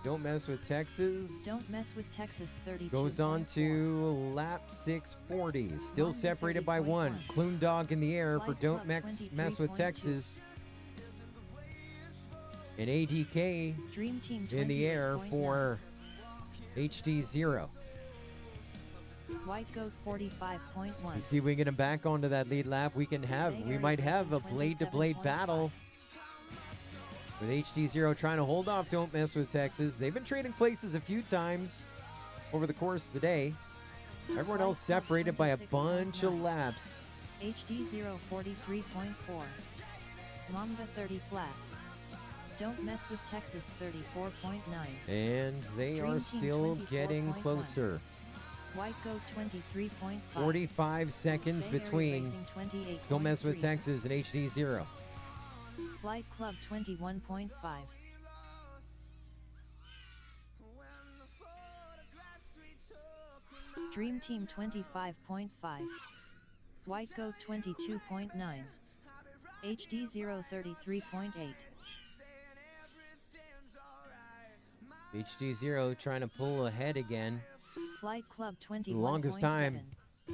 Don't Mess with Texas. Don't mess with Texas 32. Goes on to lap 640. Still Mamba separated by 1. 30.1. Clune Dog in the air for Flight Don't Club Mess with 23.2. Texas. And ADK Dream Team in the air 28.9. for HD0. White Goat 45.1. You see if we can get him back onto that lead lap. We might have a blade-to-blade 27.5. battle with HD0 trying to hold off Don't Mess with Texas. They've been trading places a few times over the course of the day. Everyone else separated by a bunch of laps. HD 043.4. Mamba 30 flat. Don't mess with Texas 34.9. And they Dream are Team still getting 24.1. closer. White Goat 23.5. 45 seconds Bay Area between Racing 28.3. Don't Mess with Texas and HD0. Flight Club 21.5. Dream Team 25.5. White Goat 22.9. HD 033.8. HD0 trying to pull ahead again. Flight Club 21.7. The longest time,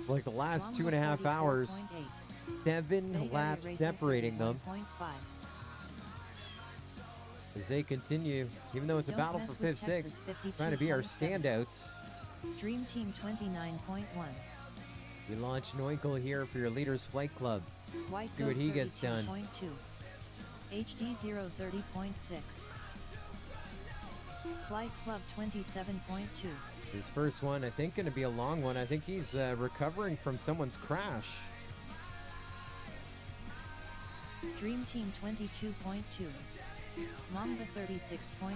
like the last Mamba 2.5 hours, 44.8. 7 Bay Area laps Racing separating them 31.5. as they continue, even though it's a Don't battle mess for with 5th, Texas 6th, trying to be our 52.7. standouts. Dream Team 29.1. We launch Noinkel here for your leaders Flight Club. White See Goat what he gets done. 32.2. HD 030.6. Flight Club 27.2. His first one, I think, going to be a long one. I think he's recovering from someone's crash. Dream Team 22.2. Mamba 36.6.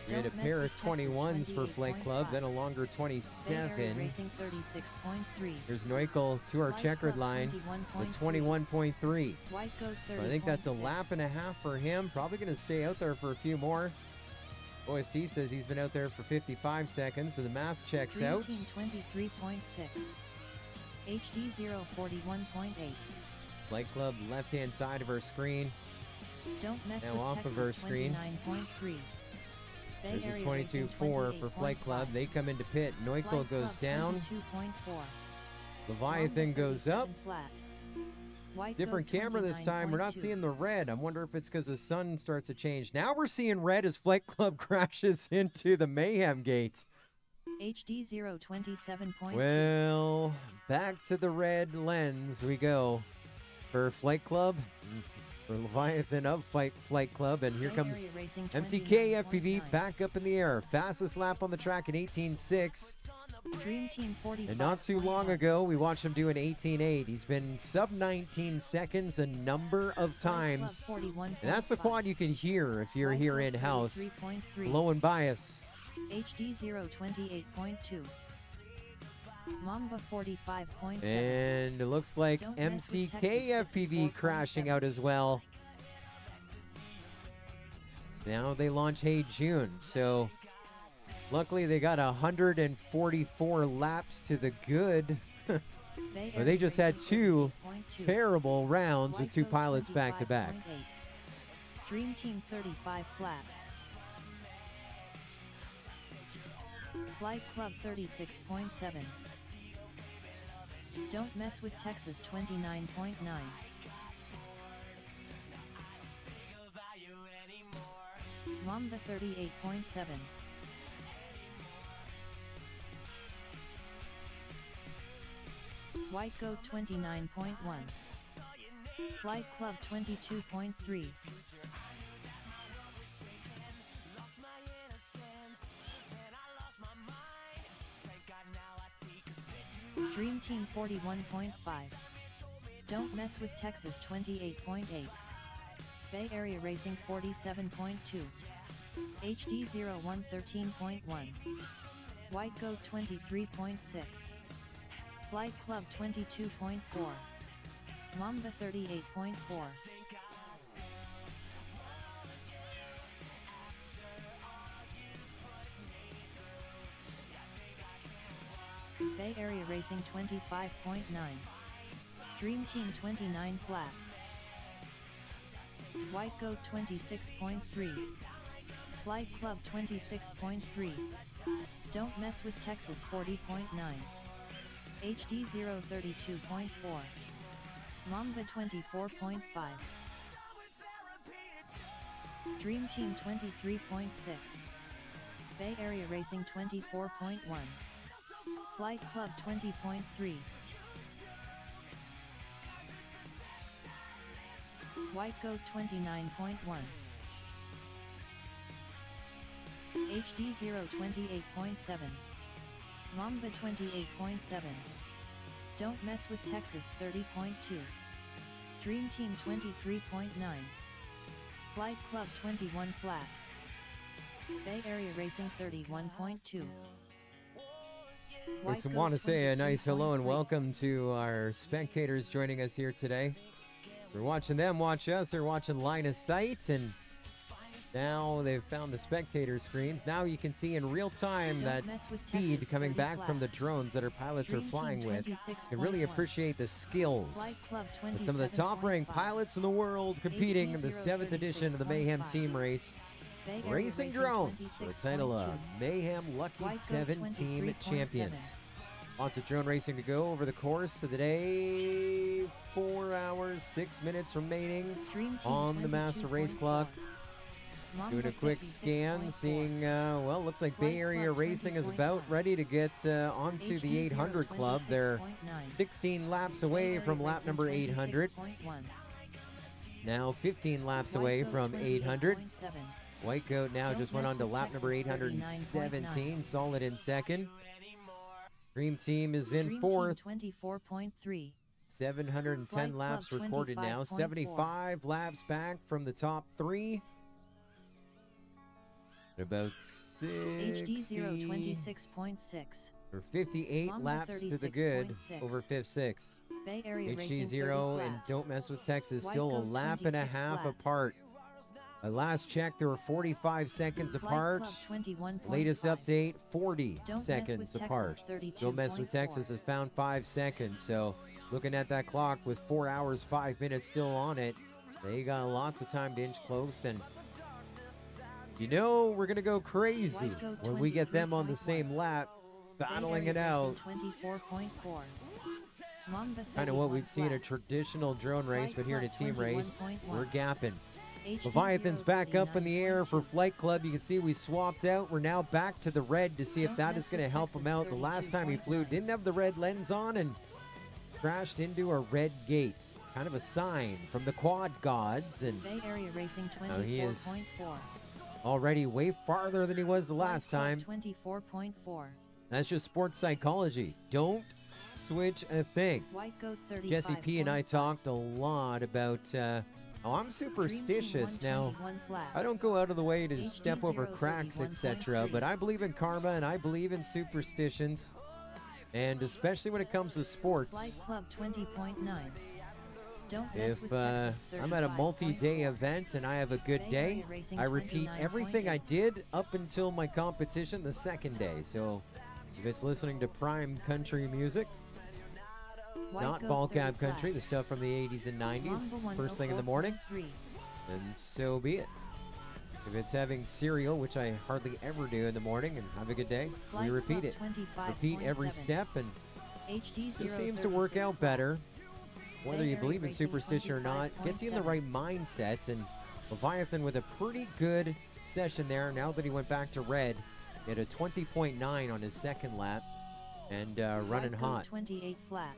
We had a Don't pair mess of with Texas 21s for Flight Club, 28.5. then a longer Bay Area 27. Racing 36.3. Here's Neuchel to our Flight checkered Club line, the 21.3. 21.3. White Goat 30.6. So I think that's a lap and a half for him. Probably going to stay out there for a few more. OST says he's been out there for 55 seconds, so the math checks Dream out. Team 23.6. HD 041.8. Flight Club left-hand side of our screen. Don't mess Now with off Texas of our screen. 29.3. Bay There's a Area 22.4 Racing for Flight Club. 28.5. They come into pit. Neuchel Flight goes Club down. 22.4. Leviathan goes up. Flat. White Different Goat camera this time. We're not 29.2. seeing the red. I wonder if it's because the sun starts to change. Now we're seeing red as Flight Club crashes into the Mayhem gate. HD 027.2. Well, back to the red lens we go for Flight Club, for Leviathan of Flight Club, and here Bay comes Area Racing MCK FPV 29.9. back up in the air. Fastest lap on the track in 18.6. Dream Team 45. And not too long ago, we watched him do an 18.8. He's been sub 19 seconds a number of times. And that's the quad you can hear if you're here in-house. Blowing by us. HD 028.2. Mamba 45.7. And it looks like Don't mess with MCK Texas FPV crashing 54.7. out as well. Now they launch Hey June, so luckily they got 144 laps to the good. Bay But Area they just had Racing two 38.2. terrible rounds with White two Goat pilots back to back. 25.8. Dream Team 35 flat. Flight Club 36.7. Don't mess with Texas 29.9. Mamba 38.7. White Goat 29.1. Flight Club 22.3. Dream Team 41.5. Don't mess with Texas 28.8. Bay Area Racing 47.2. HD 0113.1. White Goat 23.6. Flight Club 22.4. Mamba 38.4. Bay Area Racing 25.9. Dream Team 29 flat. White Goat 26.3. Flight Club 26.3. Don't mess with Texas 40.9. HD 032.4. Mamba 24.5. Dream Team 23.6. Bay Area Racing 24.1. Flight Club 20.3. White Goat 29.1. HD 028.7. Mamba 28.7. Don't mess with Texas 30.2. Dream Team 23.9. Flight Club 21 flat. Bay Area Racing 31.2. We just want to say a nice hello and welcome to our spectators joining us here today. We're watching them watch us. They're watching Line of Sight, and now they've found the spectator screens. Now you can see in real time that feed coming back from the drones that our pilots are flying with. You can really appreciate the skills of some of the top-ranked pilots in the world competing in the 7th edition of the Mayhem Team Race. Racing drones for the title of Mayhem Lucky 7 Team Champions. Lots of drone racing to go over the course of the day. 4 hours, 6 minutes remaining on the master race clock. Doing a quick scan, seeing, well, looks like Bay Area Racing is about ready to get onto the 800 club. They're 16 laps away from lap number 800. Now 15 laps away from 800. White Goat now just went on to lap number 817, solid in second. Dream Team is in fourth. 24.3. 710 laps recorded now. 75 laps back from the top three. About HD 026.6. or 58 Mamba laps to the good 36.6. over fifth six. Bay Area HD Racing 0 30 and flat. Don't Mess with Texas White still a Goat lap and a 26 half flat. apart. At last check, there were 45 seconds Flight apart. Club 21.5. Latest update, 40 Don't seconds mess with apart. Texas, Don't Mess with 32.4. Texas has found 5 seconds. So looking at that clock with 4 hours, 5 minutes still on it, they got lots of time to inch close. And you know we're going to go crazy White Goat when we get them on the 23.1. same lap, Bay battling Area it out. Racing 24.4. Mamba Kind of what we'd 31 see in a flat. traditional drone race, but here in a team race, 21.1. we're gapping. HD Leviathan's back up in the air for 039.2. Flight Club. You can see we swapped out. We're now back to the red to see if Don't that mess is going to with help him Texas, out. The last time he flew, 32.9. didn't have the red lens on and crashed into a red gate. Kind of a sign from the quad gods, and Bay Area Racing Now he is 24.4. already way farther than he was the last time. 24.4. That's just sports psychology. Don't switch a thing. White Goat 35. Jesse P and I talked a lot about I'm superstitious now. I don't go out of the way to HD step over cracks, 031.3. etc. But I believe in karma and I believe in superstitions, and especially when it comes to sports. Flight Club 20.9. Don't mess If with Texas, I'm at a 35.4. multi-day event and I have a good Bay day, Area Racing I repeat 29.8. everything I did up until my competition the second day. So if it's listening to prime country music, White not Goat ball 30 cap flat. country, the stuff from the 80s and 90s, Mamba first thing in the morning, 104.3. and so be it. If it's having cereal, which I hardly ever do in the morning, and have a good day, we Flight repeat Club it. Repeat every 25.7. step, and HD it seems to work 036 out flat. better. Whether Bay you Area believe in Racing superstition or not, gets you in the 25.7. right mindset. And Leviathan with a pretty good session there. Now that he went back to red, he had a 20.9 on his second lap, and running White Goat hot. 28 flat.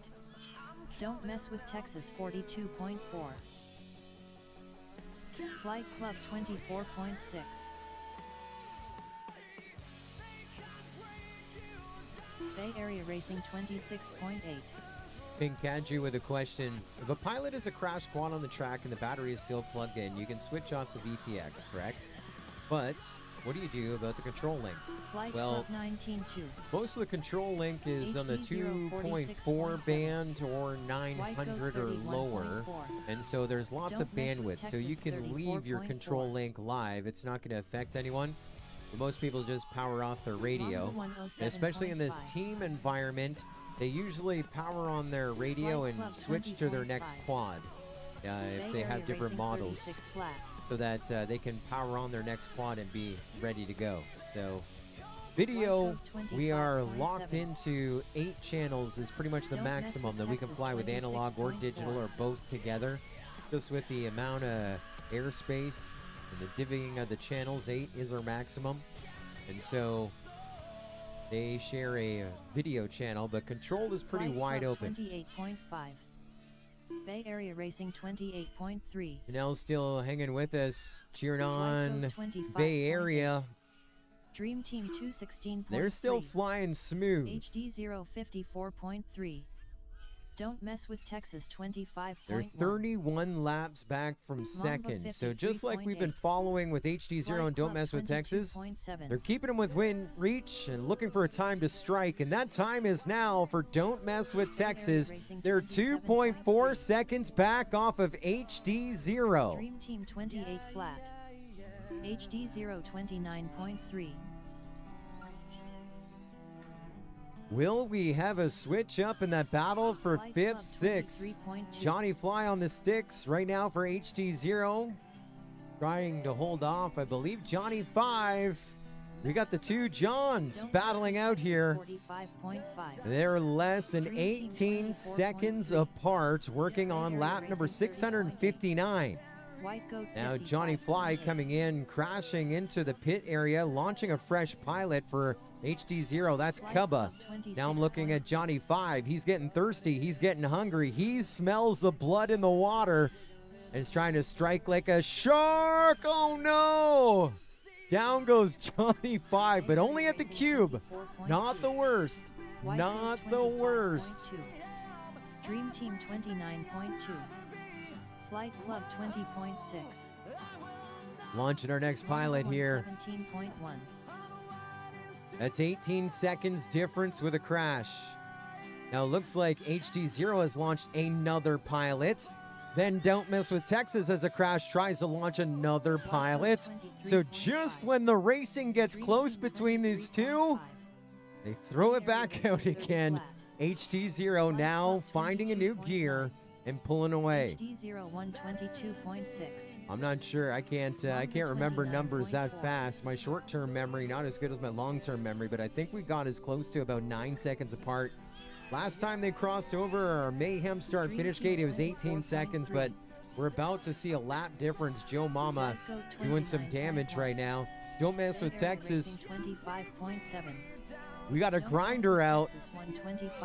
Don't mess with Texas 42.4. Flight Club 24.6. Bay Area Racing 26.8. Pink Kaju with a question. If a pilot is a crash quad on the track and the battery is still plugged in, you can switch off the VTX, correct? But what do you do about the control link? Flight Well, Club 19.2. most of the control link is on the HD 2.4 046.7. band or White Goat 900 or lower. 31.4. And so there's lots Don't of mess with bandwidth, so you Texas, can leave your 34.4. control link live. It's not going to affect anyone. But most people just power off their radio. Mamba And especially in this 107.5. team environment, they usually power on their radio Flight and Club switch to their next 20.5. quad if Bay they Area have different Racing models, 36 flat. so that they can power on their next quad and be ready to go. So video, White Goat we are 25.7. locked into 8 channels is pretty much the Don't mess maximum with that we can Texas, fly with analog or 26.4. digital or both together. Just with the amount of airspace and the divvying of the channels, 8 is our maximum. And so they share a video channel, but control is pretty Flight wide Club open. 28.5. Bay Area Racing 28.3. Janelle's still hanging with us, cheering Flight on Goat 25.8. Bay Area. Dream Team 216.3. They're still flying smooth. HD 054.3. Don't mess with Texas 25.1. They're 31 laps back from second. So just like we've been 53.8. following with HD0 Flight and Don't Club Mess with Texas, 22.7. they're keeping them with wind reach and looking for a time to strike. And that time is now for Don't Mess with Texas. They're 2.4 seconds back off of HD0. Dream Team 28 flat. HD 029.3. Will we have a switch up in that battle for Flight fifth, Club sixth? 23.2. Johnny Fly on the sticks right now for HD0. Trying to hold off, I believe, Johnny 5. We got the 2 Johns Don't battling out here. 45.5. They're less than Dream Team 18 24.3. seconds apart, working on lap number 659. White Goat Now Johnny Fly 55.8. coming in, crashing into the pit area, launching a fresh pilot for HD0. That's Flight Cubba. Club Now I'm looking at 26.6. Johnny 5. He's getting thirsty. He's getting hungry. He smells the blood in the water and is trying to strike like a shark. Oh no! Down goes Johnny 5, but only at the cube. Not the worst. White Not Goat the worst. 25.2. Dream Team 29.2. Flight Club 20.6. Launching our next pilot here. 17.1. That's 18 seconds difference with a crash. Now it looks like HD0 has launched another pilot. Then Don't Mess With Texas has a crash, tries to launch another pilot. So just when the racing gets close between these two, they throw it back out again. HD0 now finding a new gear and pulling away. HD0 122.6. I'm not sure. I can't remember numbers that fast. My short-term memory not as good as my long-term memory, but I think we got as close to about 9 seconds apart. Last time they crossed over our Mayhem start finish gate, it was 18 seconds, but we're about to see a lap difference. Joe Mama doing some damage right now. Don't Mess With Texas. 25.7. We got a grinder out.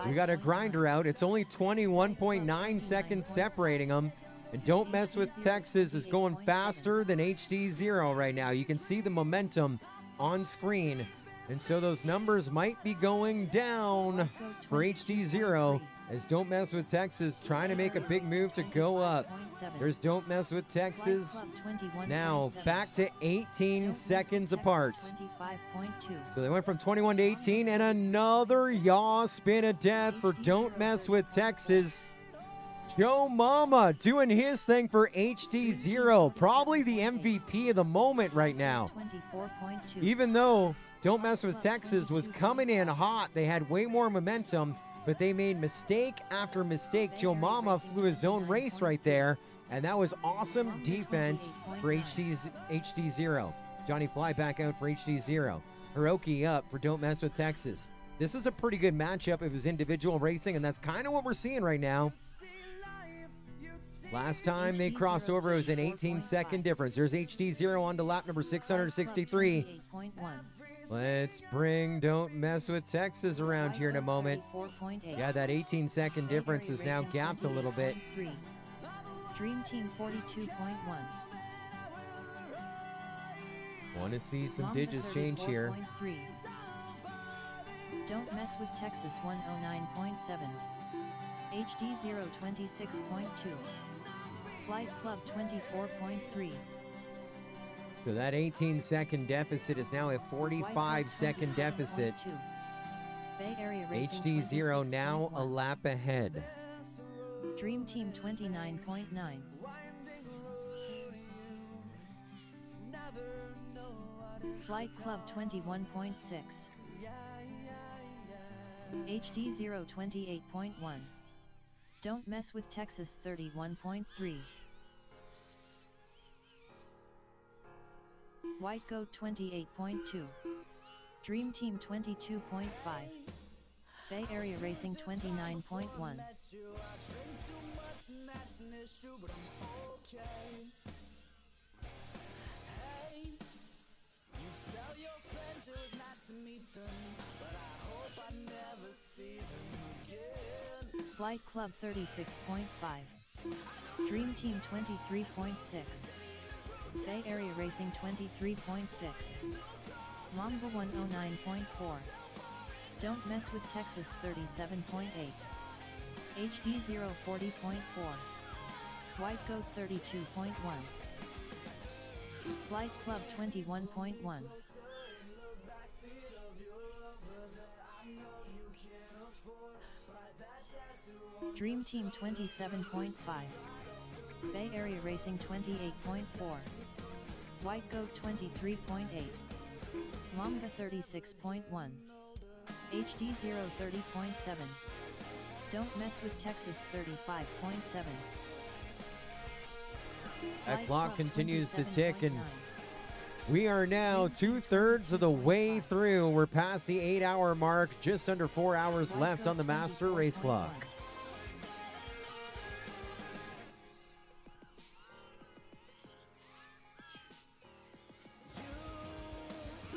We got a grinder out. It's only 21.9 seconds separating them. And Don't Mess With Texas is going faster than HD0 right now. You can see the momentum on screen. And so those numbers might be going down for HD0 as Don't Mess With Texas trying to make a big move to go up. There's Don't Mess With Texas. Now back to 18 seconds apart. So they went from 21 to 18, and another yaw spin of death for Don't Mess With Texas. Joe Mama doing his thing for HD0. Probably the MVP of the moment right now. Even though Don't Mess With Texas was coming in hot, they had way more momentum, but they made mistake after mistake. Joe Mama flew his own race right there, and that was awesome defense for HD0. Johnny Fly back out for HD0. Hiroki up for Don't Mess With Texas. This is a pretty good matchup if it was individual racing, and that's kind of what we're seeing right now. Last time they crossed over, it was an 18-second difference. There's HD0 on to lap number 663. Let's bring Don't Mess With Texas around here in a moment. Yeah, that 18-second difference is now gapped a little bit. Dream Team 42.1. Want to see some digits change here. Don't Mess With Texas 109.7. HD0 26.2. Flight Club 24.3. So that 18-second deficit is now a 45-second deficit. Bay Area Racing HD0 now a lap ahead. Dream Team 29.9. Flight Club 21.6. HD0 28.1. Don't Mess With Texas 31.3. White Goat 28.2. Dream Team 22.5. Bay Area Racing 29.1. Flight Club 36.5. Dream Team 23.6. Bay Area Racing 23.6. Mamba 109.4. Don't Mess With Texas 37.8. HD0 40.4. White Goat 32.1. Flight Club 21.1. Dream Team 27.5. Bay Area Racing 28.4. White Goat 23.8. Mamba 36.1. HD0 30.7. Don't Mess With Texas 35.7. That clock continues to tick, and we are now 2/3 of the way through. We're past the 8-hour mark, just under 4 hours left on the master race clock.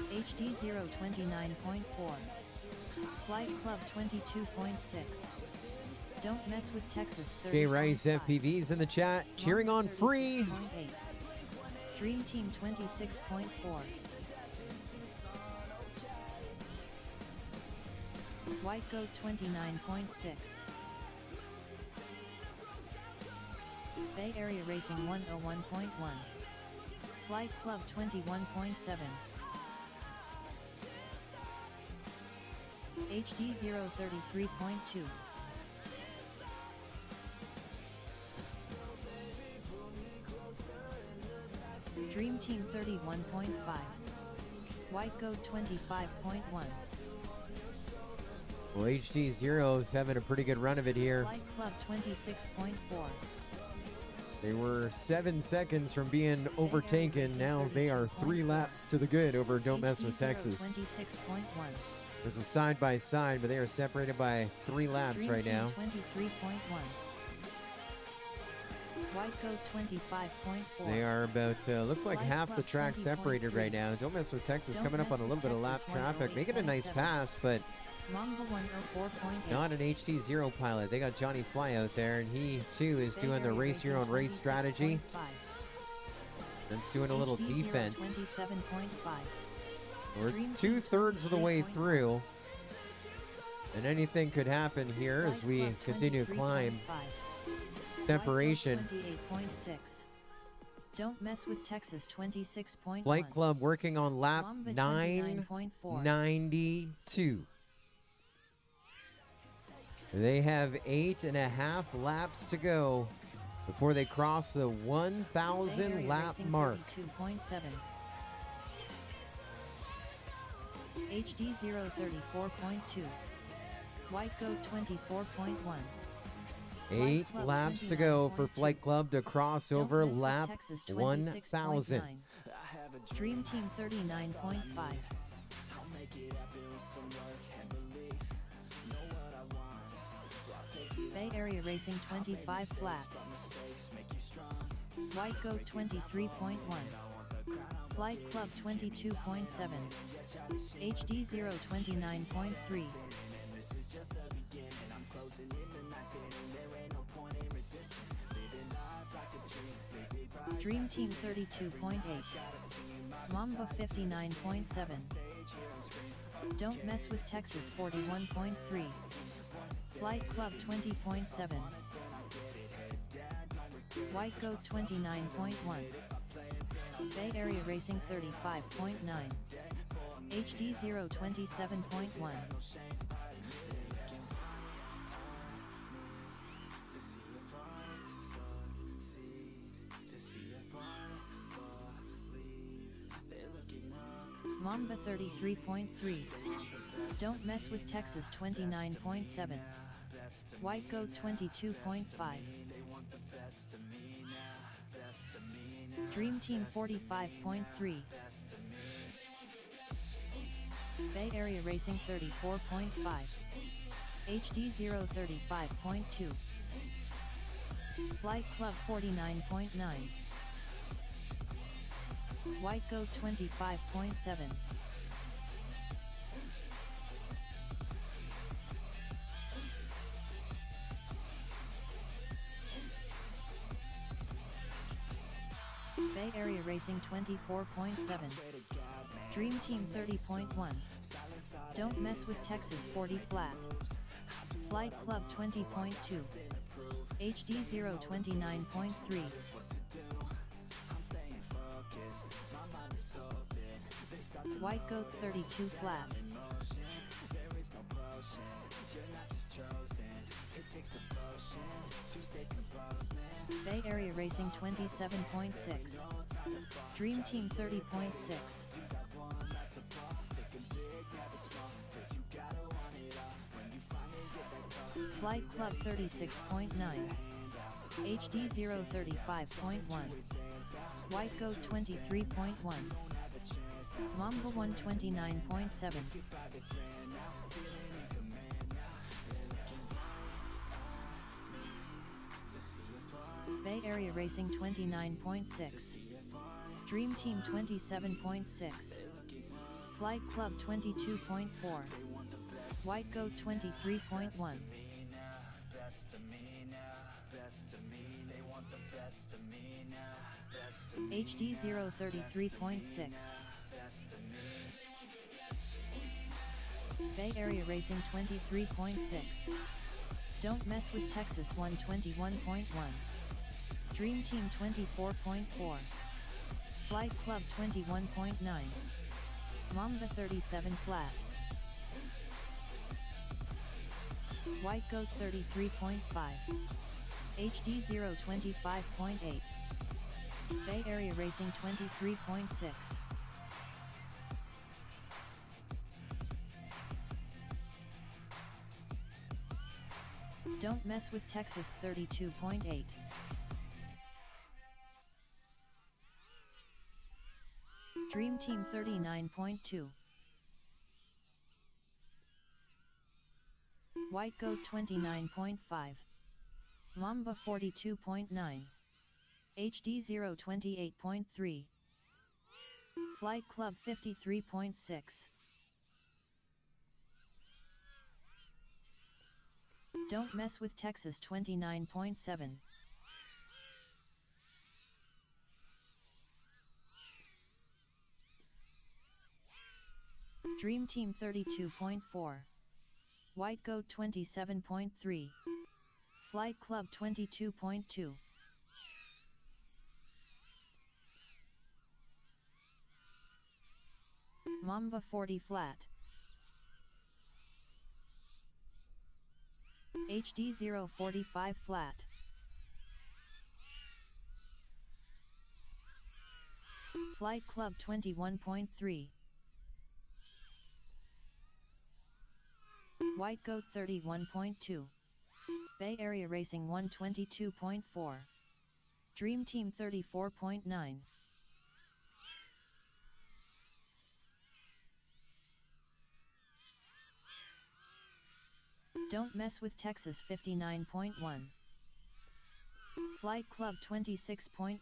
HD0 29.4. Flight Club 22.6. Don't Mess With Texas 30.5. Jay Rice FPVs in the chat, cheering on free. 30.8. Dream Team 26.4. White Goat 29.6. Bay Area Racing 101.1. Flight Club 21.7. HD 033.2. Dream Team 31.5. White Goat 25.1. Well, HD Zero's having a pretty good run of it here. Flight Club 26.4. They were 7 seconds from being overtaken. Now they are 3 laps to the good over Don't Mess with Texas. 26.1. There's a side-by-side, but they are separated by 3 laps Dream right Team now. 23.1. White Goat 25.4. They are about, looks like Flight half the Club track 20.3. separated right now. Don't Mess with Texas Don't coming up Mess on a with little bit of lap Texas traffic. Making a nice 108.7. pass, but Mamba 104.8. not an HD Zero pilot. They got Johnny Fly out there, and he too is doing the race your own race strategy. That's doing a little HD defense. 27.5. We're 2/3 of the way through, and anything could happen here as we continue to climb separation. 28.6. Don't Mess with Texas 26.1. Flight Club working on lap Mamba 29.4. 992. They have 8.5 laps to go before they cross the 1,000 lap mark. 2.7. HD 034.2. White Goat 24.1. 8 Club laps to go for 29.2. Flight Club to cross Don't over Mess with lap Texas 1,000. 26.9. Dream Team 39.5. Bay Area Racing 25 flat. White Goat 23.1. Flight Club 22.7. HD 029.3. Dream Team 32.8. Mamba 59.7. Don't Mess with Texas 41.3. Flight Club 20.7. White Goat 29.1. Bay Area Racing 35.9. HD 027.1. Mamba 33.3. Don't Mess with Texas 29.7. White Goat 22.5. Dream Team 45.3. Bay Area Racing 34.5. HD 035.2. Flight Club 49.9. White Goat 25.7. Bay Area Racing 24.7. Dream Team 30.1. Don't Mess with Texas 40 flat. Flight Club 20.2. HD 029.3. White Goat 32 flat. Bay Area Racing 27.6. Dream Team 30.6. Flight Club 36.9. HD 035.1. White Goat 23.1. Mamba 129.7. Bay Area Racing 29.6. Dream Team 27.6. Flight Club 22.4. White Goat 23.1. HD 033.6. Bay Area Racing 23.6. Don't Mess with Texas 121.1. Dream Team 24.4. Flight Club 21.9. Mamba 37 flat. White Goat 33.5. HD 025.8. Bay Area Racing 23.6. Don't Mess with Texas 32.8. Dream Team 39.2. White Goat 29.5. Mamba 42.9. HD 028.3. Flight Club 53.6. Don't Mess with Texas 29.7. Dream Team 32.4. White Goat 27.3. Flight Club 22.2. Mamba 40 flat. HD 045 flat. Flight Club 21.3. White Goat 31.2. Bay Area Racing 122.4. Dream Team 34.9. Don't Mess with Texas 59.1. Flight Club 26.1.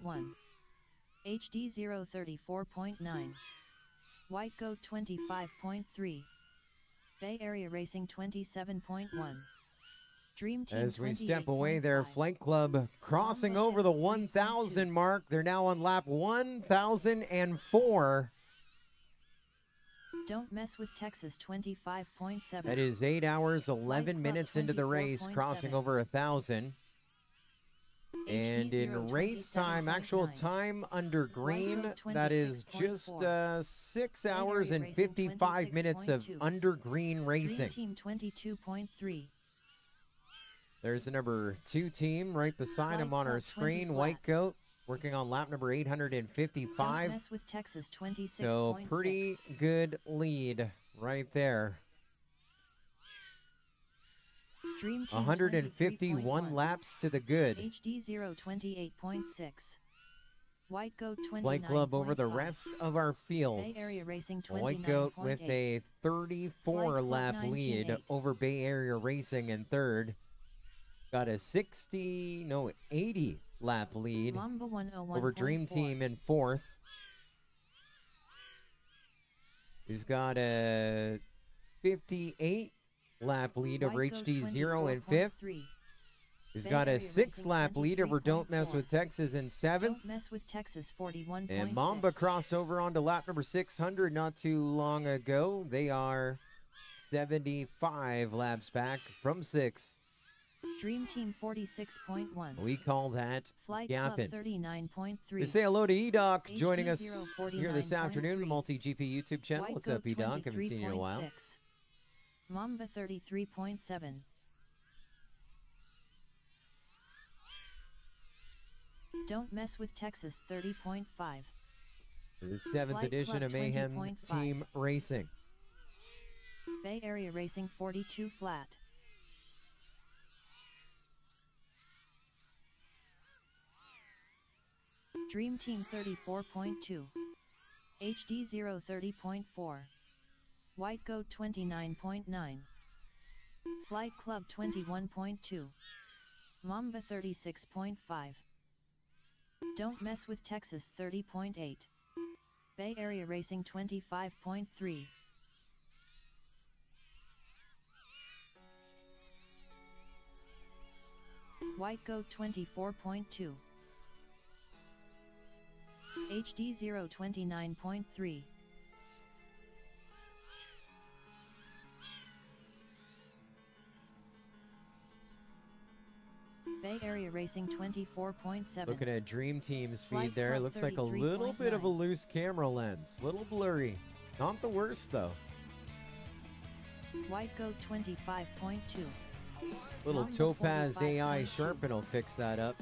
HD 034.9. White Goat 25.3. Bay Area Racing 27.1. Dream Team As we step away there, 28.5. Flight Club crossing over the 1,000 mark. They're now on lap 1,004. Don't Mess with Texas 25.7. That is 8 hours, 11 Club minutes into the race, crossing 24.7. over 1,000. And HD in race time, actual 027.9. time under green, Goat that is just 6 Bay hours Area and Racing 55 minutes of 26.2. under green racing. Dream Team 22.3. There's the number 2 team right beside him Flight on our Club 20 screen. flat. White Goat working on lap number Don't 855. Mess with Texas 26.6. So pretty good lead right there. Dream Team 151 23.1. laps to the good. HD 028.6. White Goat 29.5. Flight Club over the rest of our fields. Bay Area Racing 29.8. White Goat with a 34 lap Club lead 19.8. over Bay Area Racing in third. Got a 80 lap lead Mamba 101.4. over Dream Team in fourth. Who's got a 58 lap lead over White Goat HD 0 in fifth. 24.3. Who's Bay got a Area 6 Racing lap lead over Don't Mess 23.4. with Texas in seventh. Don't Mess with Texas 41.6. And Mamba crossed over onto lap number 600 not too long ago. They are 75 laps back from 6. Dream Team 46.1. We call that Flight yapping. Club 39.3. We say hello to E-Doc HD joining us here this 049.3. afternoon, the Multi-GP YouTube channel. White What's up, Goat E-Doc? Haven't seen you in a while. 23.6. Mamba 33.7. Don't Mess with Texas 30.5. For the 7th Flight edition Club of Mayhem 20.5. Team Racing. Bay Area Racing 42 flat. Dream Team 34.2. HD 030.4. White Goat 29.9. Flight Club 21.2. Mamba 36.5. Don't Mess with Texas 30.8. Bay Area Racing 25.3. White Goat 24.2. HD 029.3. Bay Bay Area Racing 24.7. Looking at Dream Team's feed Flight there, it Club looks like a little bit of a 33.9. loose camera lens. Little blurry. Not the worst, though. White Goat 25.2. Little Mamba Topaz 45.2. AI Sharpen will fix that up.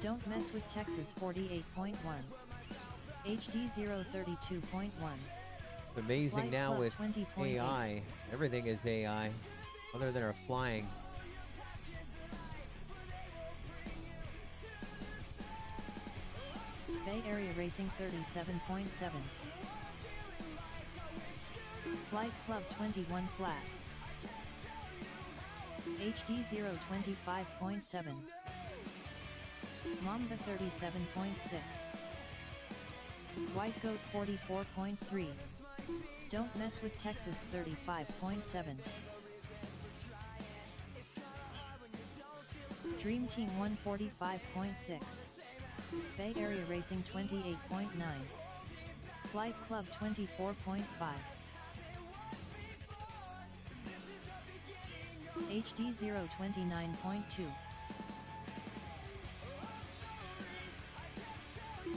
Don't Mess with Texas 48.1. HD 032.1. It's amazing Flight now Club with 20.8. AI. Everything is AI, other than our flying. Bay Area Racing 37.7. Flight Club 21 flat. HD 025.7. Mamba 37.6. White Goat 44.3. Don't Mess with Texas 35.7. Dream Team 145.6. Bay Area Racing 28.9. Flight Club 24.5. HD 029.2.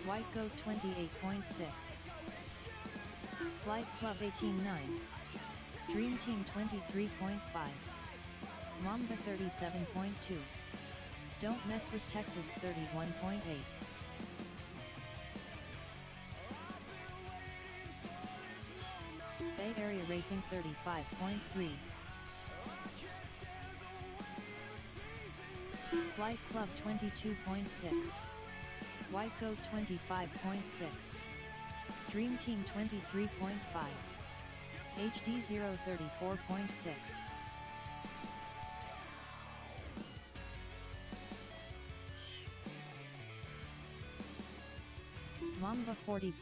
White Goat 28.6. Flight Club 18.9. Dream Team 23.5. Mamba 37.2. Don't Mess with Texas 31.8. Bay Area Racing 35.3. Flight Club 22.6. White Goat 25.6. Dream Team 23.5. HD 034.6. Mamba 40.2.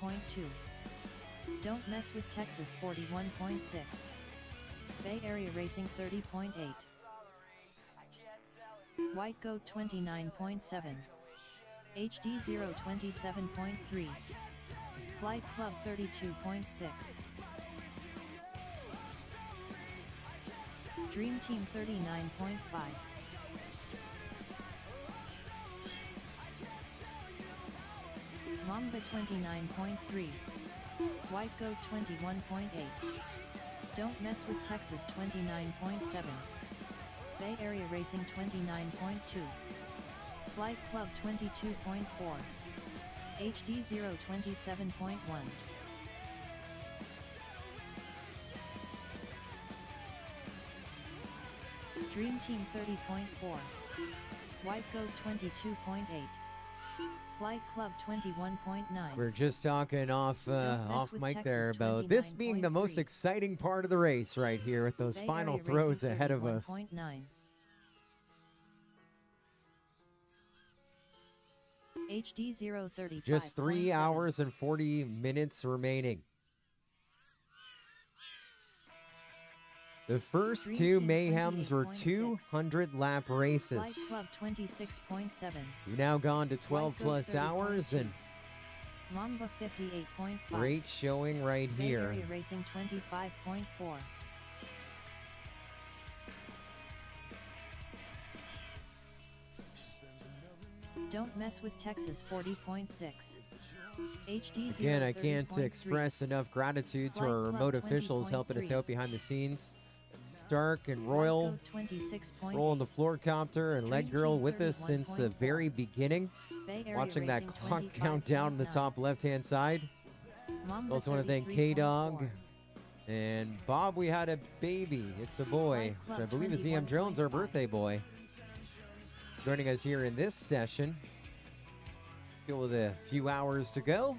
Don't Mess with Texas 41.6. Bay Area Racing 30.8. White Goat 29.7. HD 027.3. Flight Club 32.6. Dream Team 39.5. Mamba 29.3. White Goat 21.8. Don't Mess with Texas 29.7. Bay Area Racing 29.2. Flight Club 22.4. HD 027.1. Dream Team 30.4. White Goat 22.8. Flight Club 21.9. We're just talking off Mess with mic Texas there about this being the most 29.3. exciting part of the race right here with those Bay final Area throws Racing ahead of us. 31.9. HD 035. Just 3 hours and 40 minutes remaining. The first Dream two Team Mayhems were 28.6. 200 lap Flight races. Club 26.7. We've now gone to 12 Goat plus 30.2. hours and Mamba 58.5. great showing right Bay here. Area Racing 25.4. Don't Mess with Texas 40.6. HD Again, I can't 030.3. express enough gratitude to Flight our Club remote officials helping us 20.3. out behind the scenes. Stark and White Royal Goat 26.8. rolling the floor copter and Leg Dream Girl Team with us since the 31.4. very beginning. Bay Area Watching that Racing clock count down in the 25.9. top left-hand side. Mamba Also want to thank 33.4. K-Dog and Bob. We had a baby. It's a boy, Flight Club which I believe is EM Jones, our 21.5. birthday boy. Joining us here in this session. Still with a few hours to go.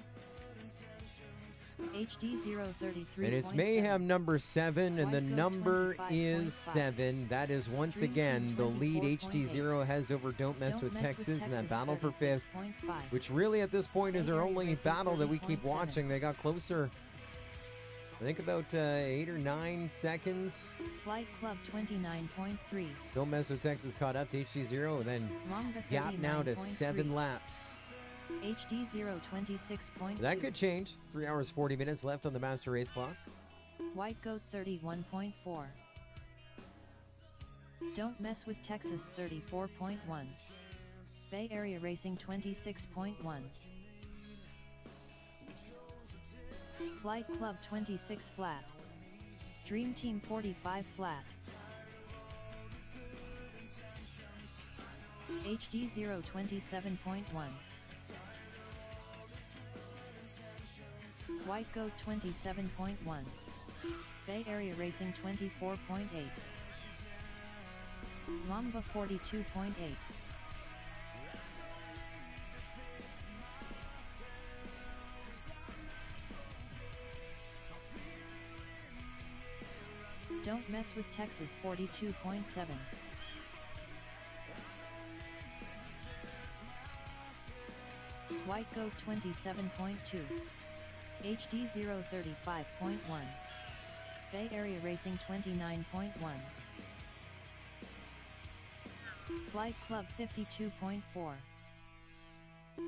HD 033. And it's Mayhem number 7, and the White Goat number 25.5. is 7. That is once Dream again Team the lead 24.8. HD0 has over Don't Mess with Texas in that battle for 5th, 36.5. which really at this point is Bay our Area only Racing battle that we keep 30.7. watching. They got closer, I think, about 8 or 9 seconds. Flight Club 29.3. Don't Mess with Texas caught up to HD0, then Mamba gap now to 39.3. 7 laps. HD 026.2. That could change. 3 hours 40 minutes left on the master race clock. White Goat 31.4. Don't Mess with Texas 34.1. Bay Area Racing 26.1. Flight Club 26 flat. Dream Team 45 flat. HD 0 27.1. White Goat 27.1. Bay Area Racing 24.8. Mamba 42.8. Don't Mess with Texas 42.7. White Goat 27.2. HD 0 35.1. Bay Area Racing 29.1. Flight Club 52.4.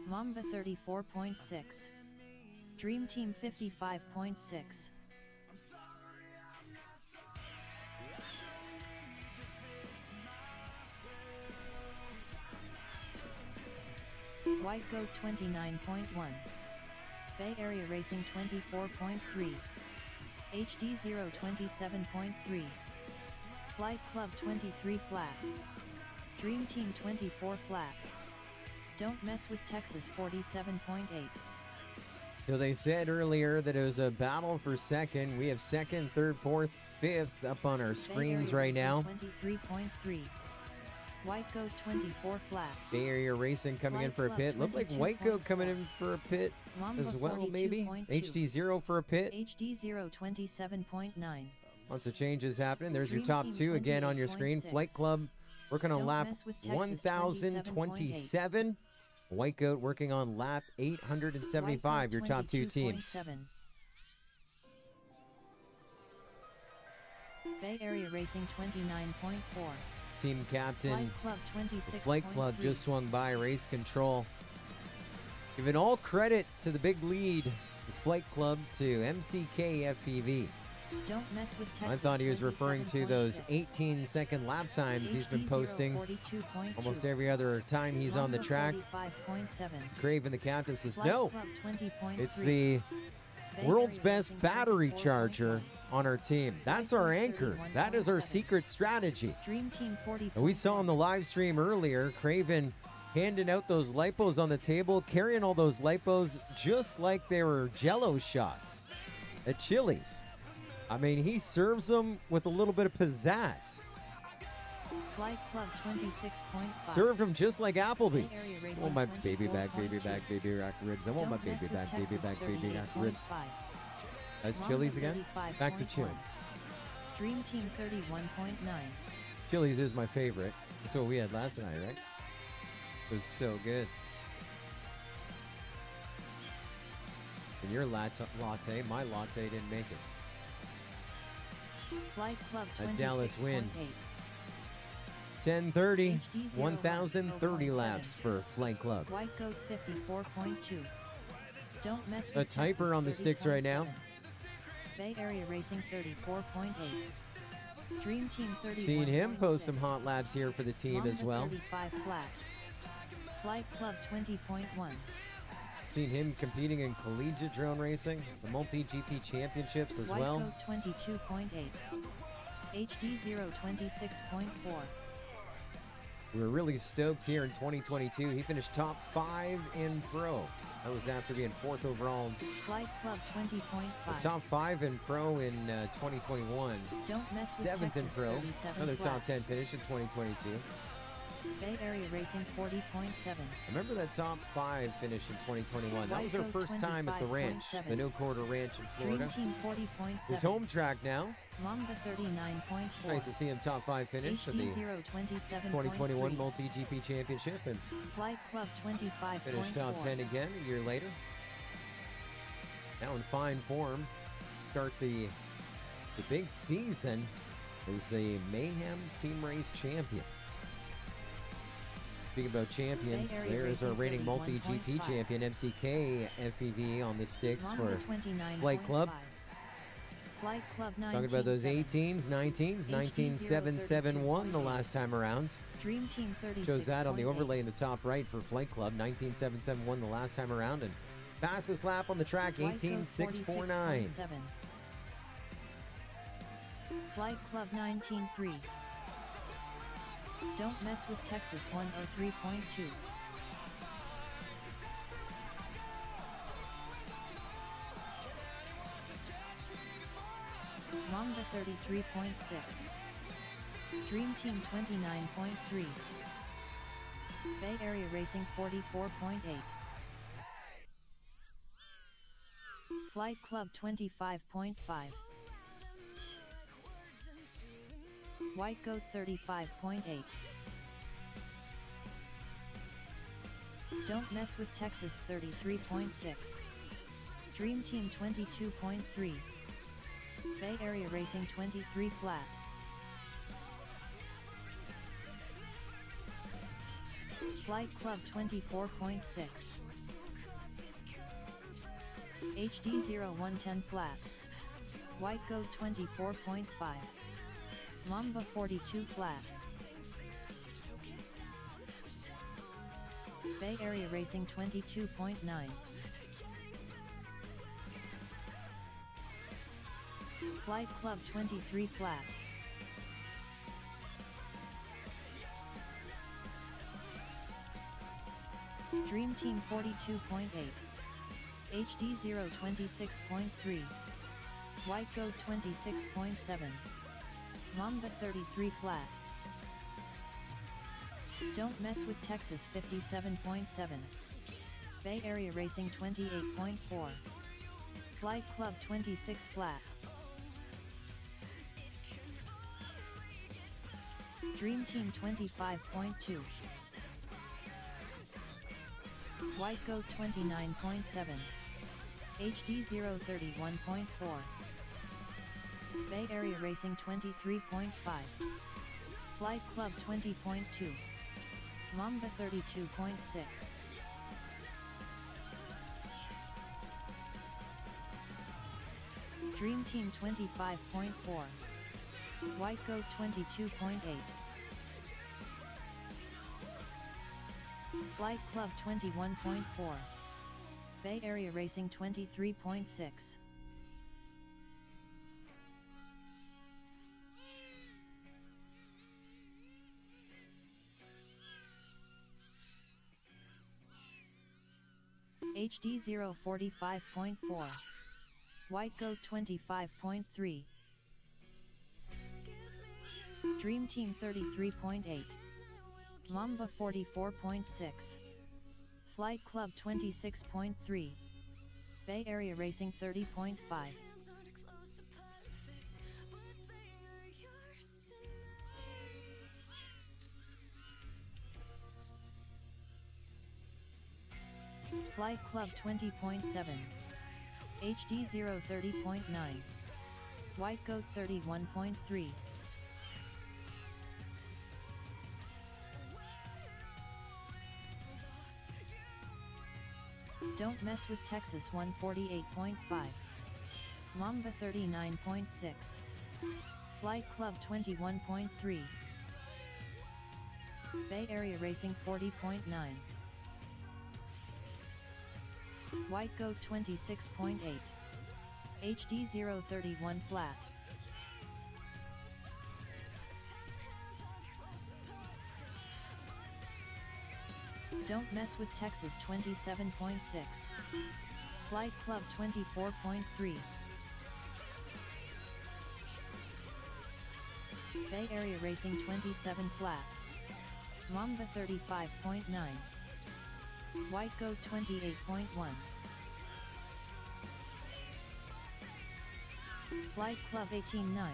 Mamba 34.6. Dream Team 55.6. White Goat 29.1. Bay Area Racing 24.3. HD 0 27.3. Flight Club 23 flat. Dream Team 24 flat. Don't Mess with Texas 47.8. So they said earlier that it was a battle for second. We have second, third, fourth, fifth up on our screens right now. 23.3. White Goat 24 flat. Bay Area Racing coming in for a pit. Looked like White Goat coming in for a pit as well, maybe. HD 0 for a pit. HD 0 27.9. Lots of changes happening. There's your top two again on your screen. Flight Club working on lap 1027. White Goat working on lap 875, your top two teams. Bay Area Racing 29.4. Team captain, Flight Club 26.3. Flight Club just swung by, race control. Giving all credit to the big lead, the Flight Club to MCK FPV. Don't Mess with Texas. I thought he was referring to those 18-second lap times he's been posting almost every other time he's on the track. Craven, the captain, says, no, it's the world's best battery charger on our team. That's our anchor. That is our secret strategy. And we saw on the live stream earlier, Craven handing out those lipos on the table, carrying all those lipos just like they were Jell-O shots at Chili's. I mean, he serves them with a little bit of pizzazz. Flight Club 26.5. Served them just like Applebee's. I want my baby back, baby back, baby back ribs. I want my baby back, baby back, baby back ribs. That's Chili's again? Back to Chili's. Dream Team 31.9. Chili's is my favorite. That's what we had last night, right? It was so good. And your latte, my latte didn't make it. Flight Club A Dallas win. 26.8. 10:30, 1,030 laps for Flight Club. White Goat 54.2. Don't Mess with That's hyper on the sticks right now. Bay Area Racing 34.8. Dream Team 31. Seen him post some hot laps here for the team as well. 35 flat. Flight Club 20.1. Seen him competing in collegiate drone racing, the multi-GP championships as well. White Goat 22.8. HD 0 26.4. We were really stoked here in 2022. He finished top 5 in pro. That was after being 4th overall. Flight Club 20.5. The top 5 in pro in 2021. Don't Mess with 7th in Texas, pro. 37 Another flat. top 10 finish in 2022. Bay Area Racing 40.7. Remember that top 5 finish in 2021? That was our first time at the ranch, the No Quarter Ranch in Florida. Dream Team 40.7. His home track now. Mamba 39.4. Nice to see him top 5 finish at the HD 0 27.3. 2021 Multi-GP Championship and Flight Club 25.4. finished top 10 again a year later. Now in fine form, start the big season as a Mayhem Team Race champion. Speaking about champions, Bay Area there's our Racing reigning multi-GP 31.5. champion, MCK FPV on the sticks Mamba for 29.5. Flight Club. Flight Club 19. Talking about those 18s, 19s, 19771 the last time around. Dream Team 36. Shows that on the overlay in the top right for Flight Club, 19771 the last time around. And fastest lap on the track, 18649. Flight Club 193. Don't mess with Texas 103.2. Mamba 33.6. Dream Team 29.3. Bay Area Racing 44.8. Flight Club 25.5. White Goat 35.8. Don't Mess with Texas 33.6. Dream Team 22.3. Bay Area Racing 23 flat. Flight Club 24.6. HD 0110 flat. White Goat 24.5. Mamba 42 flat. Bay Area Racing 22.9. Flight Club 23 flat. Dream Team 42.8. HD 026.3. White Goat 26.7. Mamba 33 flat. Don't Mess with Texas 57.7. Bay Area Racing 28.4. Flight Club 26 flat. Dream Team 25.2. White Goat 29.7. HD 031.4. Bay Area Racing 23.5. Flight Club 20.2. Mamba 32.6. Dream Team 25.4. White Goat 22.8. Flight Club 21.4. Bay Area Racing 23.6. HD 045.4. White Goat 25.3. Dream Team 33.8. Mamba 44.6. Flight Club 26.3. Bay Area Racing 30.5. Flight Club 20.7. HD 030.9. White Goat 31.3. Don't Mess with Texas 148.5. Mamba 39.6. Flight Club 21.3. Bay Area Racing 40.9. White Goat 26.8. HD 031 flat. Don't Mess with Texas 27.6. Flight Club 24.3. Bay Area Racing 27 flat. Mamba 35.9. White Goat 28.1. Flight Club 18.9.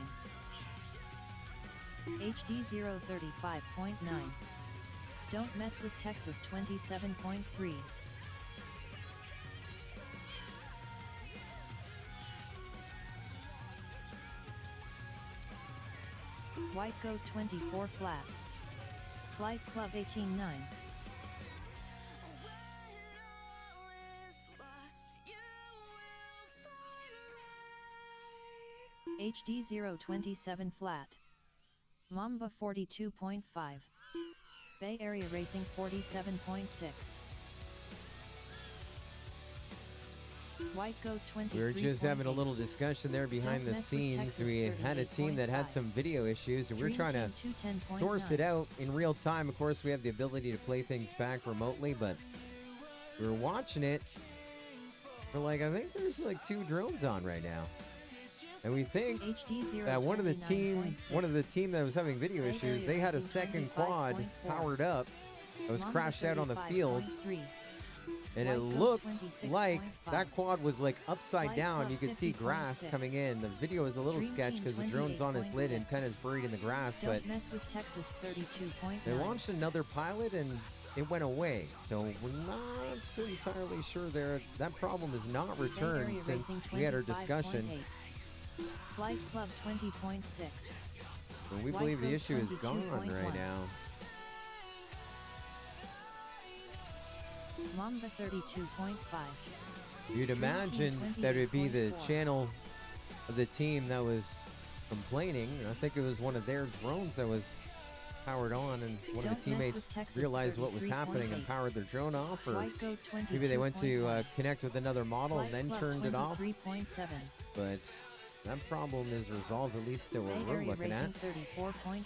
HD 035.9. Don't Mess with Texas 27.3. White Goat 24 flat. Flight Club 18.9. HD 027 flat. Mamba 42.5. Bay Area Racing 47.6. White Goat 23. We were just having a little discussion there behind the scenes. We had a team that had some video issues, and we're trying to source it out in real time. Of course, we have the ability to play things back remotely, but we were watching it. We're like, I think there's like 2 drones on right now. And we think that one of the team that was having video issues, they had a second quad powered up that was crashed out on the field. And it looked like that quad was like upside down. You could see grass coming in. The video is a little sketch because the drone's on its lid, antenna's buried in the grass. But they launched another pilot and it went away. So we're not entirely sure that problem is not returned since we had our discussion. Flight Club 20.6. And we believe the issue is gone right now. Mamba 32.5. You'd imagine that it would be the channel of the team that was complaining. I think it was one of their drones that was powered on, and one of the teammates realized what was happening and powered their drone off, or maybe they went to connect with another model and then turned it off. But that problem is resolved, at least to what we're looking at. 34.5.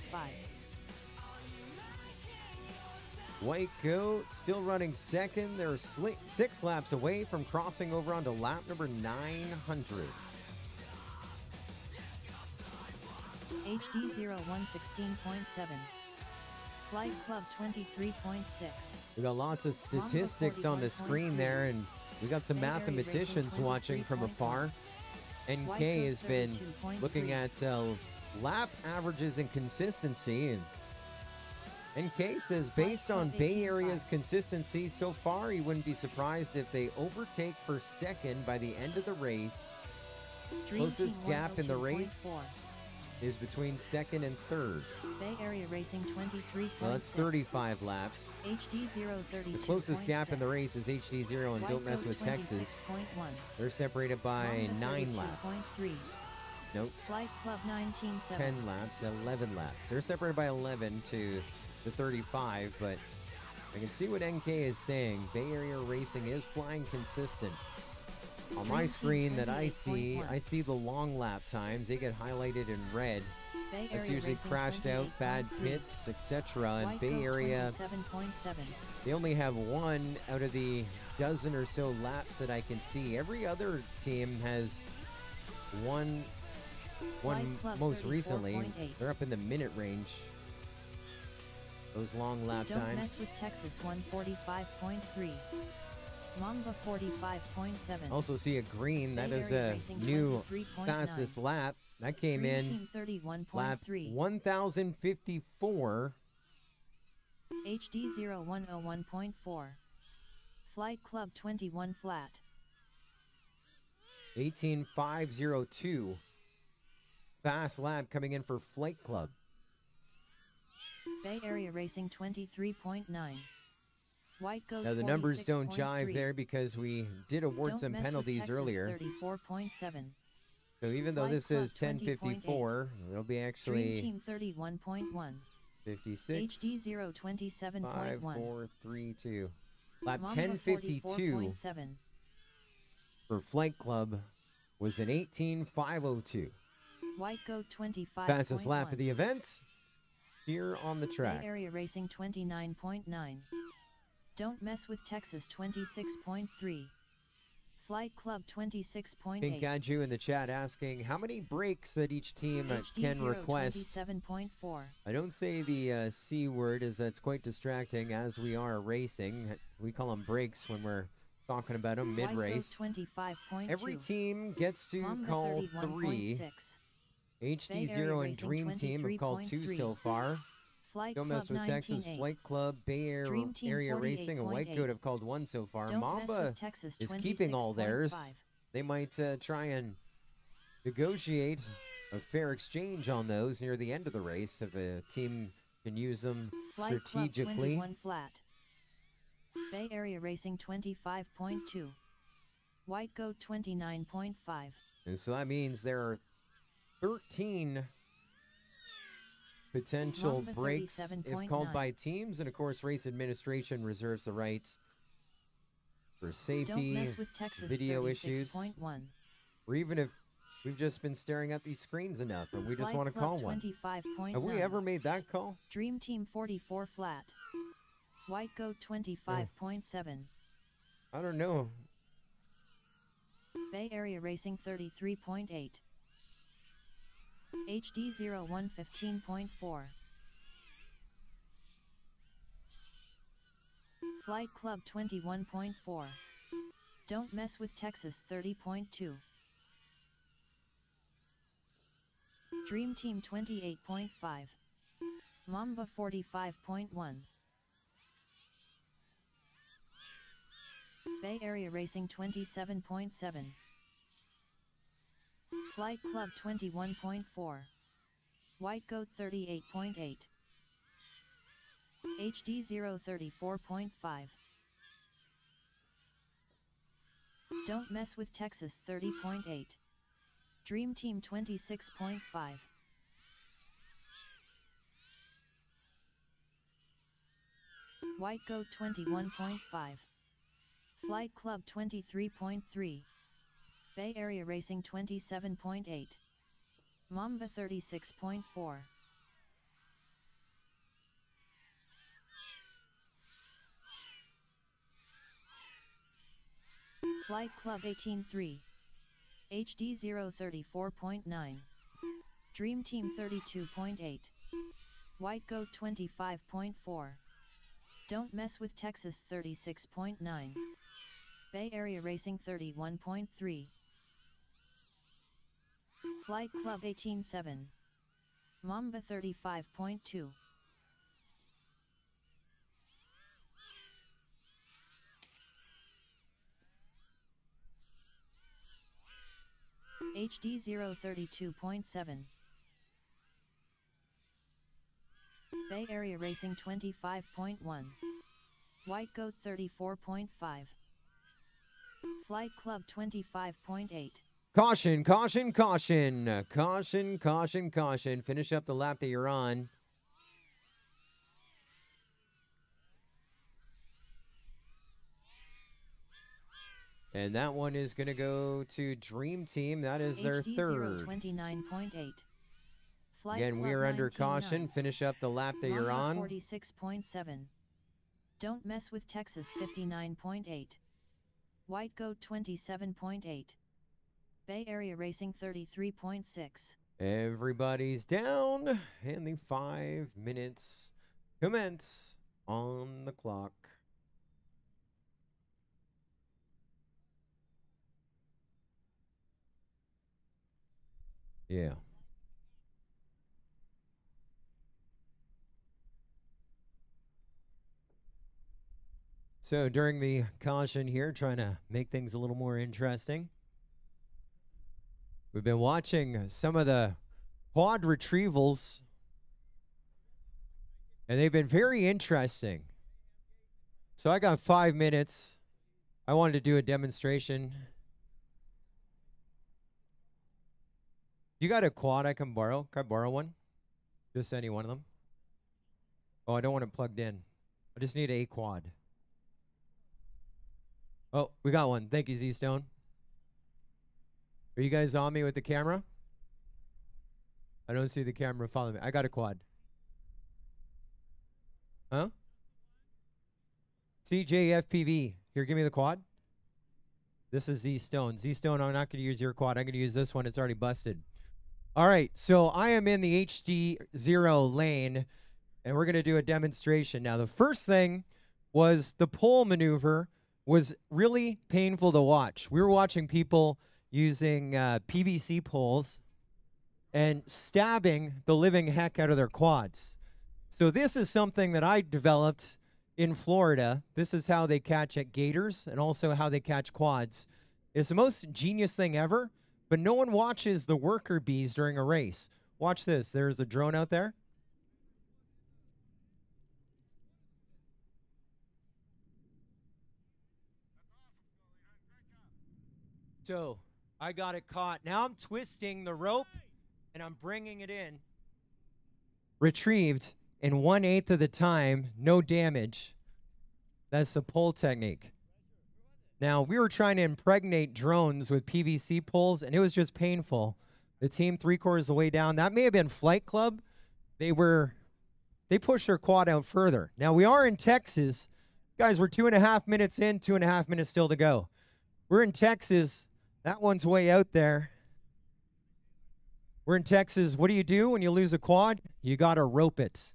White Goat still running second. They're 6 laps away from crossing over onto lap number 900. HD 0116.7. Flight Club 23.6. We got lots of statistics on the screen there, and we got some mathematicians watching from afar. NK has been looking at lap averages and consistency, and NK says based on Bay Area's consistency so far, he wouldn't be surprised if they overtake for second by the end of the race. Closest gap in the race is between second and third. Bay Area Racing 23.6. Well, that's 35 laps. HD 032. The closest gap in the race is HD 0 and Don't Mess with Texas. They're separated by 9 laps. Nope. Flight Club 19.7. 10 laps, 11 laps. They're separated by 11 to the 35, but I can see what NK is saying. Bay Area Racing is flying consistent. On my screen that I see the long lap times. They get highlighted in red. That's usually crashed out, bad pits, etc. And Bay Area, they only have 1 out of the dozen or so laps that I can see. Every other team has one most recently. They're up in the minute range. Those long lap times. Don't Mess with Texas 145.3. Mamba 45.7. Also see a green. That is a new fastest lap. That came in lap 1054. HD 0101.4. Flight Club 21 flat. 18502. Fast lap coming in for Flight Club. Bay Area Racing 23.9. White Goat. Now the numbers don't jive there because we did award some penalties earlier. 34.7. So even though this is 1054, it'll be actually Dream Team 31.1. 56. HD 027.1. 5432. Lap Mamba 1052 44.7. for Flight Club was an 18502. White Goat 25. Fastest lap of the event here on the track. Bay Area Racing 29.9. Don't Mess with Texas 26.3. Flight Club 26.8. Pink Gaju in the chat asking how many breaks that each team can request. 27.4. I don't say the C word, as that's quite distracting as we are racing. We call them breaks when we're talking about them mid-race. 25.2. Every team gets to call 3. HD0 and Dream Team have called 2 so far. Flight Don't Mess with Texas, Flight Club, Bay Area Racing, and White Coat have called 1 so far. Mamba is keeping all theirs. They might try and negotiate a fair exchange on those near the end of the race if a team can use them strategically. Club 21 flat. Bay Area Racing 25.2. White Goat 29.5. And so that means there are 13 potential Mamba breaks if 37.9. called by teams, and of course race administration reserves the right for Don't safety, mess with Texas video issues, 36.1. or even if we've just been staring at these screens enough and we just Flight want to Club call one. 25.9. Have we ever made that call? Dream Team 44 flat. White Goat 25.7. I don't know. Bay Area Racing 33.8. HD 01 15.4. Flight Club 21.4. Don't mess with Texas 30.2. Dream Team 28.5. Mamba 45.1. Bay Area Racing 27.7. Flight Club 21.4. White Goat 38.8. HD 034.5. Don't mess with Texas 30.8. Dream Team 26.5. White Goat 21.5. Flight Club 23.3. Bay Area Racing 27.8. Mamba 36.4. Flight Club 18.3. HD 034.9. Dream Team 32.8. White Goat 25.4. Don't mess with Texas 36.9. Bay Area Racing 31.3. Flight Club 18.7. Mamba 35.2. HD 032.7. Bay Area Racing 25.1. White Goat 34.5. Flight Club 25.8. Caution, caution, caution. Caution, caution, caution. Finish up the lap that you're on. And that one is going to go to Dream Team. That is their HD third. 029.8. Flight Again, we Club are under 19.9. caution. Finish up the lap that you're Mamba on. 46.7. Don't mess with Texas 59.8. White Goat 27.8. Bay Area Racing 33.6. Everybody's down, and the 5 minutes commence on the clock. Yeah. So during the caution here, trying to make things a little more interesting, we've been watching some of the quad retrievals, and they've been very interesting. So I got 5 minutes. I wanted to do a demonstration. You got a quad I can borrow? Can I borrow one? Just any one of them? Oh, I don't want it plugged in. I just need a quad. Oh, we got one. Thank you, Z-Stone. Are you guys on me with the camera? I don't see the camera following me. I got a quad. Huh? CJFPV. Here, give me the quad. This is Z-Stone. Z-Stone, I'm not going to use your quad. I'm going to use this one. It's already busted. All right, so I am in the HD0 lane, and we're going to do a demonstration. Now, the first thing was the pole maneuver was really painful to watch. We were watching people using PVC poles and stabbing the living heck out of their quads. So this is something that I developed in Florida. This is how they catch at gators and also how they catch quads. It's the most genius thing ever, but no one watches the worker bees during a race. Watch this. There's a drone out there. So I got it caught. Now I'm twisting the rope and I'm bringing it in. Retrieved in 1/8 of the time, no damage. That's the pull technique. Now, we were trying to impregnate drones with PVC pulls, and it was just painful. The team 3/4 of the way down. That may have been Flight Club. They pushed their quad out further. Now, we are in Texas. Guys, we're 2.5 minutes in, 2.5 minutes still to go. We're in Texas. That one's way out there. We're in Texas. What do you do when you lose a quad? You got to rope it.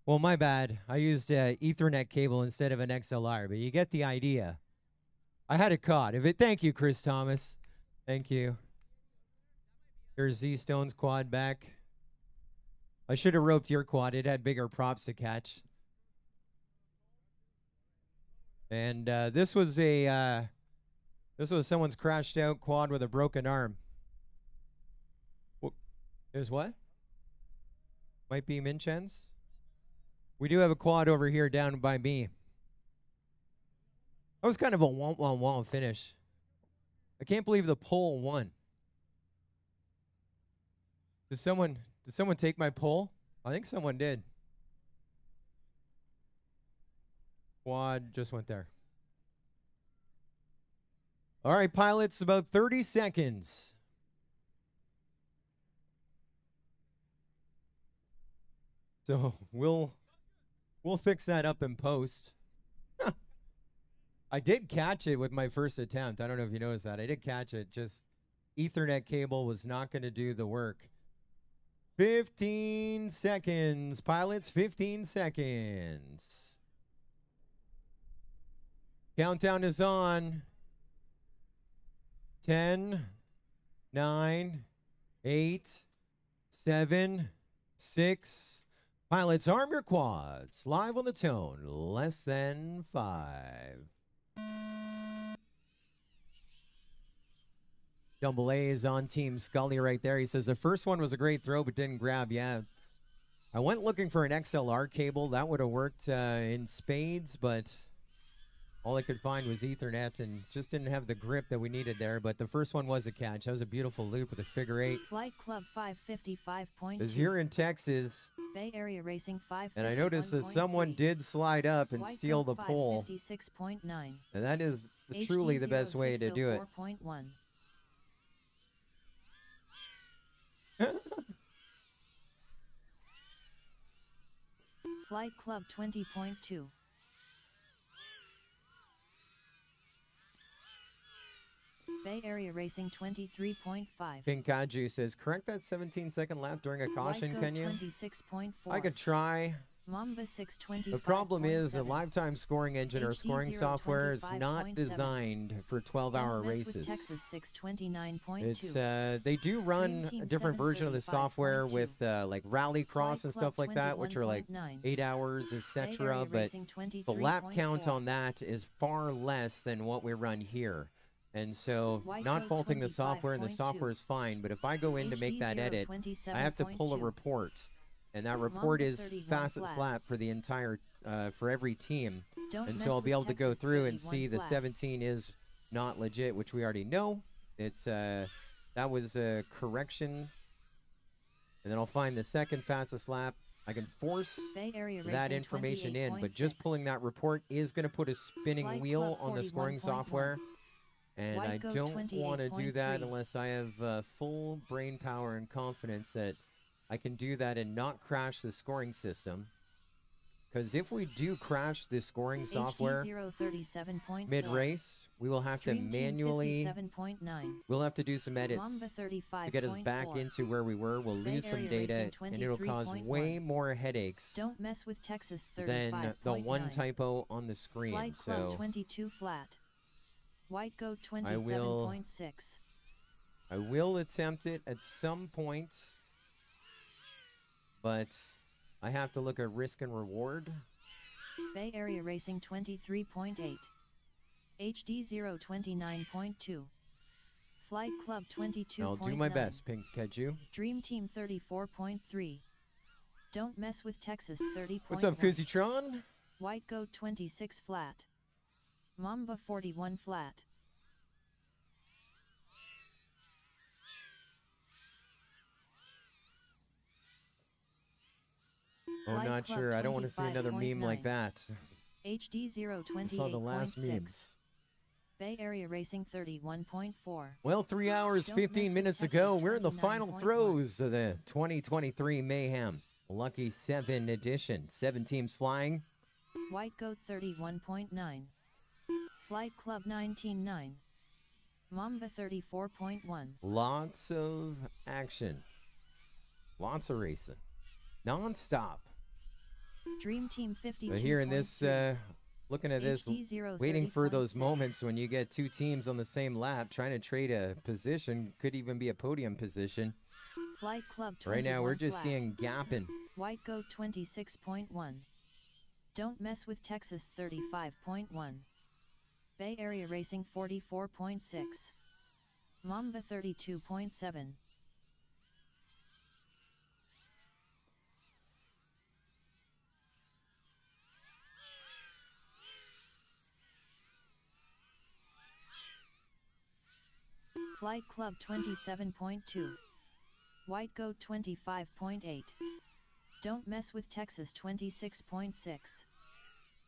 Well, my bad. I used Ethernet cable instead of an XLR, but you get the idea. I had it caught. Thank you, Chris Thomas. Thank you. Here's Z Stone's quad back. I should have roped your quad. It had bigger props to catch. And this was someone's crashed out quad with a broken arm. There's what? Might be Minchen's. We do have a quad over here down by me. That was kind of a womp finish. I can't believe the pole won. Did someone take my pole? I think someone did. Quad just went there. All right, pilots, about 30 seconds. So we'll fix that up in post. I did catch it with my first attempt. I don't know if you noticed that. I did catch it. Just Ethernet cable was not going to do the work. 15 seconds, pilots. 15 seconds. Countdown is on. 10, 9, 8, 7, 6. Pilots, arm your quads. Live on the tone. Less than 5. Double A is on Team Scully right there. He says the first one was a great throw, but didn't grab. Yeah. I went looking for an XLR cable. That would have worked in spades, but all I could find was Ethernet and just didn't have the grip that we needed there. But the first one was a catch. That was a beautiful loop with a figure 8. Flight Club 555.2. Because here in Texas, Bay Area Racing 5. And I noticed that someone did slide up and steal the pole. 56.9. And that is truly the best way to do it. Flight Club 20.2. Bay Area Racing 23.5. Pinkaju says, correct that 17-second lap during a caution, Lyco can you? 26.4. I could try. Mamba 625. The problem is a lifetime scoring engine or scoring software is not designed for 12-hour races. Texas 629.2. It's they do run a different version of the software with like Rallycross and stuff like that, which are like 8 hours, etc. But the lap count on that is far less than what we run here. And so, not faulting the software, and the software is fine, but if I go in to make that edit, I have to pull a report. And that report is fastest lap for the entire, for every team. And so I'll be able to go through and see the 17 is not legit, which we already know. It's, that was a correction. And then I'll find the second fastest lap. I can force Bay Area that Racing information in, but just 28.6. pulling that report is going to put a spinning Flight wheel Club on the scoring 41.1. software. And White I Goat don't want to do that 28.3. unless I have full brain power and confidence that I can do that and not crash the scoring system. Because if we do crash the scoring software HD037.4. mid-race, we will have to Dream Team manually, 57.9. we'll have to do some edits Mamba 35.4. to get us back into where we were. We'll Bay lose some Area data, Racing and it'll cause 23.1. way more headaches Don't mess with Texas than the one 35.9. typo on the screen. Flight Club So 22 flat. White Goat I will- 27.6. I will attempt it at some point, but I have to look at risk and reward. Bay Area Racing 23.8. HD 029.2. Flight Club 22.9. I'll do my best, Pink Keju. Dream Team 34.3. Don't mess with Texas 30.1. What's up, Kuzitron? White Goat 26 flat. Mamba 41 flat. Oh, Flight not Club sure. I don't want to see another meme like 25.9. that. HD I saw the last 028.6. memes. Bay Area Racing 31.4. Well, 3 hours, Don't mess 15 with minutes Texas ago, we're in the final 29.1. throes of the 2023 Mayhem Lucky 7 edition. 7 teams flying. White Goat 31.9. Flight Club 19.9. Mamba 34.1. Lots of action. Lots of racing. Non-stop. Dream Team 52. But here in this, looking at this, HD waiting for those 030.6. moments when you get 2 teams on the same lap, trying to trade a position, could even be a podium position. Flight Club 21 Right now, we're just flat. seeing gapping. White Goat 26.1. Don't mess with Texas 35.1. Bay Area Racing 44.6. Mamba 32.7. Flight Club 27.2. White Goat 25.8. Don't mess with Texas 26.6.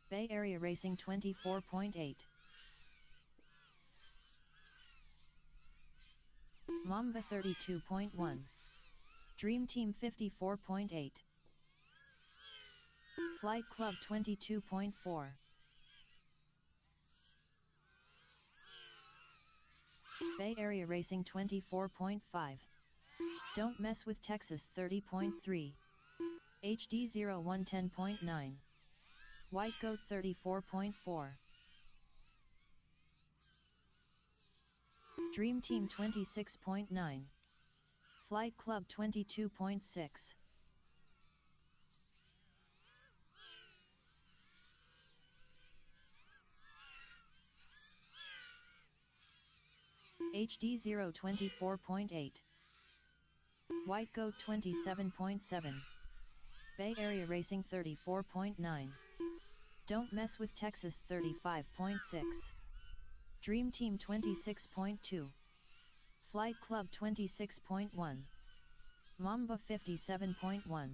Bay Area Racing 24.8. Mamba 32.1. Dream Team 54.8. Flight Club 22.4. Bay Area Racing 24.5. Don't mess with Texas 30.3. HD 0110.9. White Goat 34.4. Dream Team 26.9. Flight Club 22.6. HD 024.8. White Goat 27.7. Bay Area Racing 34.9. Don't mess with Texas 35.6. Dream Team 26.2. Flight Club 26.1. Mamba 57.1.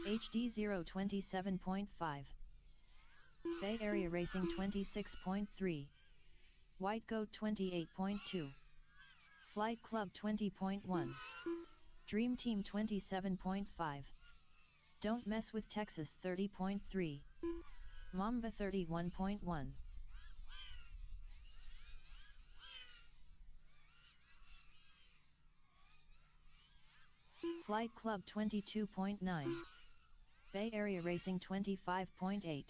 HD 027.5. Bay Area Racing 26.3. White Goat 28.2. Flight Club 20.1. Dream Team 27.5. Don't mess with Texas 30.3. Mamba 31.1. Flight Club 22.9. Bay Area Racing 25.8.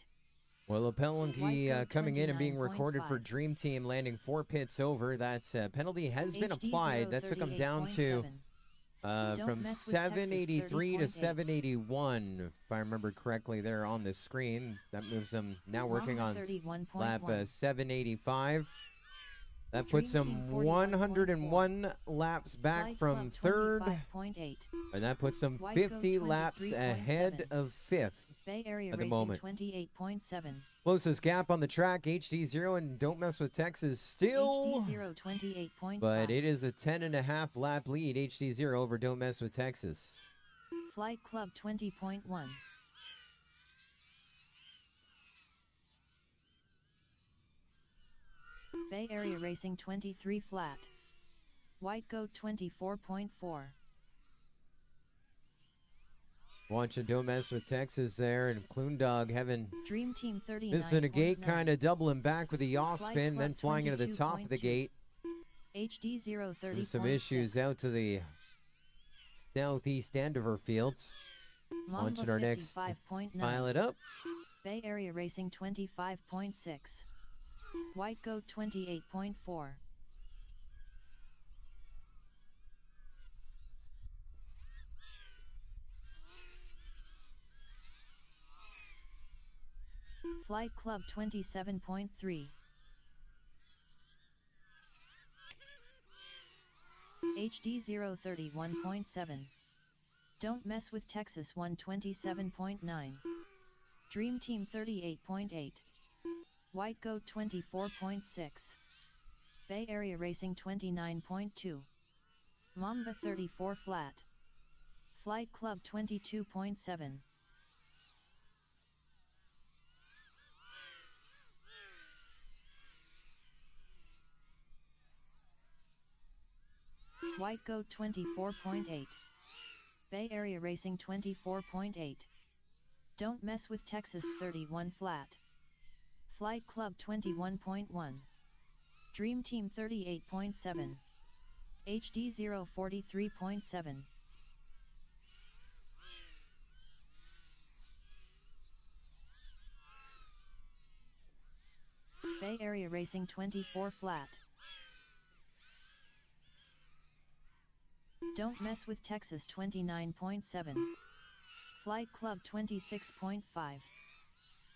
Well, a penalty White Goat coming in and being recorded for 29.5. Dream Team, landing 4 pits over. That penalty has been HD applied. That took him down to 038.7. Don't from mess with Texas 783 to 30.8. 781, if I remember correctly there on the screen. That moves him now working Mamba on 31.1. lap 785. That Dream puts him Team 41.4. 101 laps back Flight from Club 3rd, 25.8. and that puts him White Goat 50 laps 23.7. ahead of 5th. Bay Area at the Racing moment. 28.7. Closest gap on the track, HD0 and Don't Mess with Texas still. HD0 28.5. But it is a 10.5 lap lead, HD0 over Don't Mess with Texas. Flight Club 20.1. Bay Area Racing 23 flat. White Goat 24.4. Watching Don't Mess with Texas there, and Kloondog having Dream Team 39. missing a gate, kind of doubling back with a yaw spin, then flying into the top of the gate. HD 030. There's some issues out to the southeast end of her fields. Launching our next pilot up. Bay Area Racing 25.6. White Goat 28.4. Flight Club 27.3. HD 031.7. Don't Mess with Texas 127.9. Dream Team 38.8. White Goat 24.6. Bay Area Racing 29.2. Mamba 34 flat. Flight Club 22.7. White Goat 24.8. Bay Area Racing 24.8. Don't Mess with Texas 31 flat. Flight Club 21.1. Dream Team 38.7. HD 043.7. Bay Area Racing 24 flat. Don't Mess with Texas 29.7. Flight Club 26.5.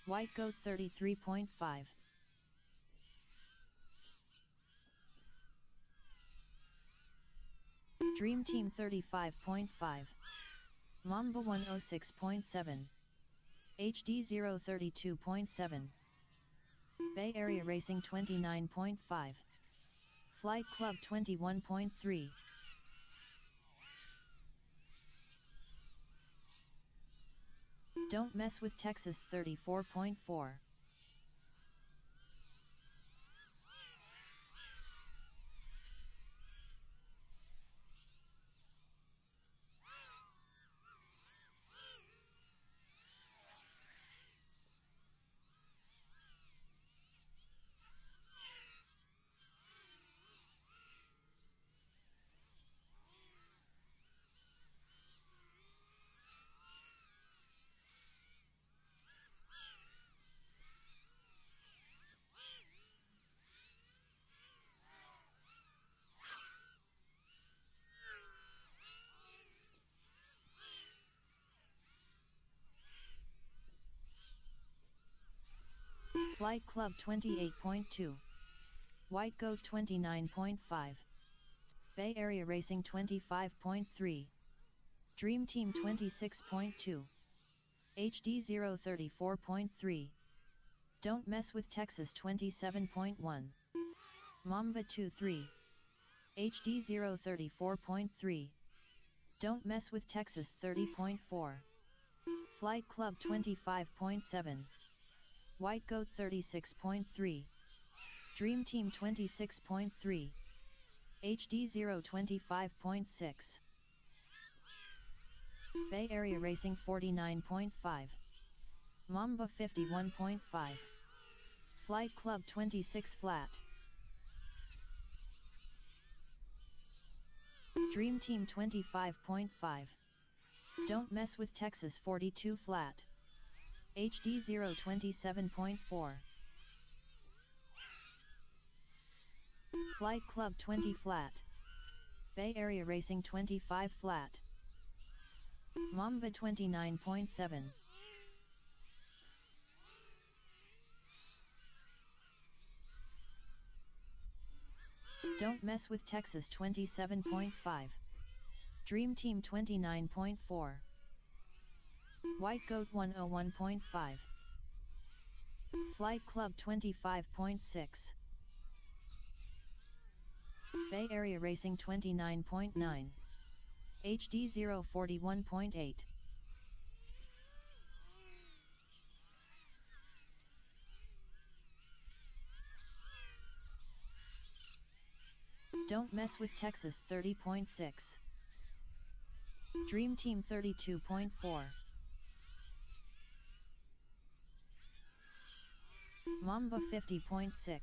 White Goat 33.5. Dream Team 35.5. Mamba 106.7. HD 032.7. Bay Area Racing 29.5. Flight Club 21.3. Don't Mess with Texas 34.4. Flight Club 28.2. White Goat 29.5. Bay Area Racing 25.3. Dream Team 26.2. HD 034.3. Don't Mess with Texas 27.1. Mamba 23. HD 034.3. Don't Mess with Texas 30.4. Flight Club 25.7. White Goat 36.3. Dream Team 26.3. HD 025.6. Bay Area Racing 49.5. Mamba 51.5. Flight Club 26 flat. Dream Team 25.5. Don't Mess with Texas 42 flat. HD 027.4. Flight Club 20 flat. Bay Area Racing 25 flat. Mamba 29.7. Don't Mess with Texas 27.5. Dream Team 29.4. White Goat 101.5. Flight Club 25.6. Bay Area Racing 29.9. HD 041.8. Don't Mess with Texas 30.6. Dream Team 32.4. Mamba 50.6.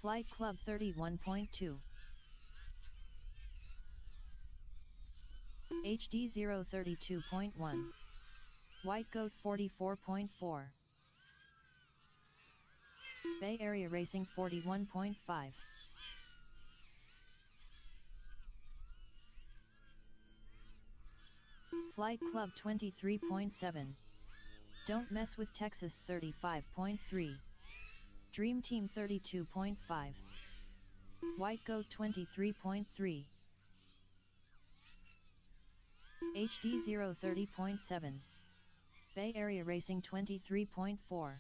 Flight Club 31.2. HD 032.1. White Goat 44.4. Bay Area Racing 41.5. Flight Club 23.7. Don't Mess with Texas 35.3. Dream Team 32.5. White Goat 23.3. HD 030.7. Bay Area Racing 23.4.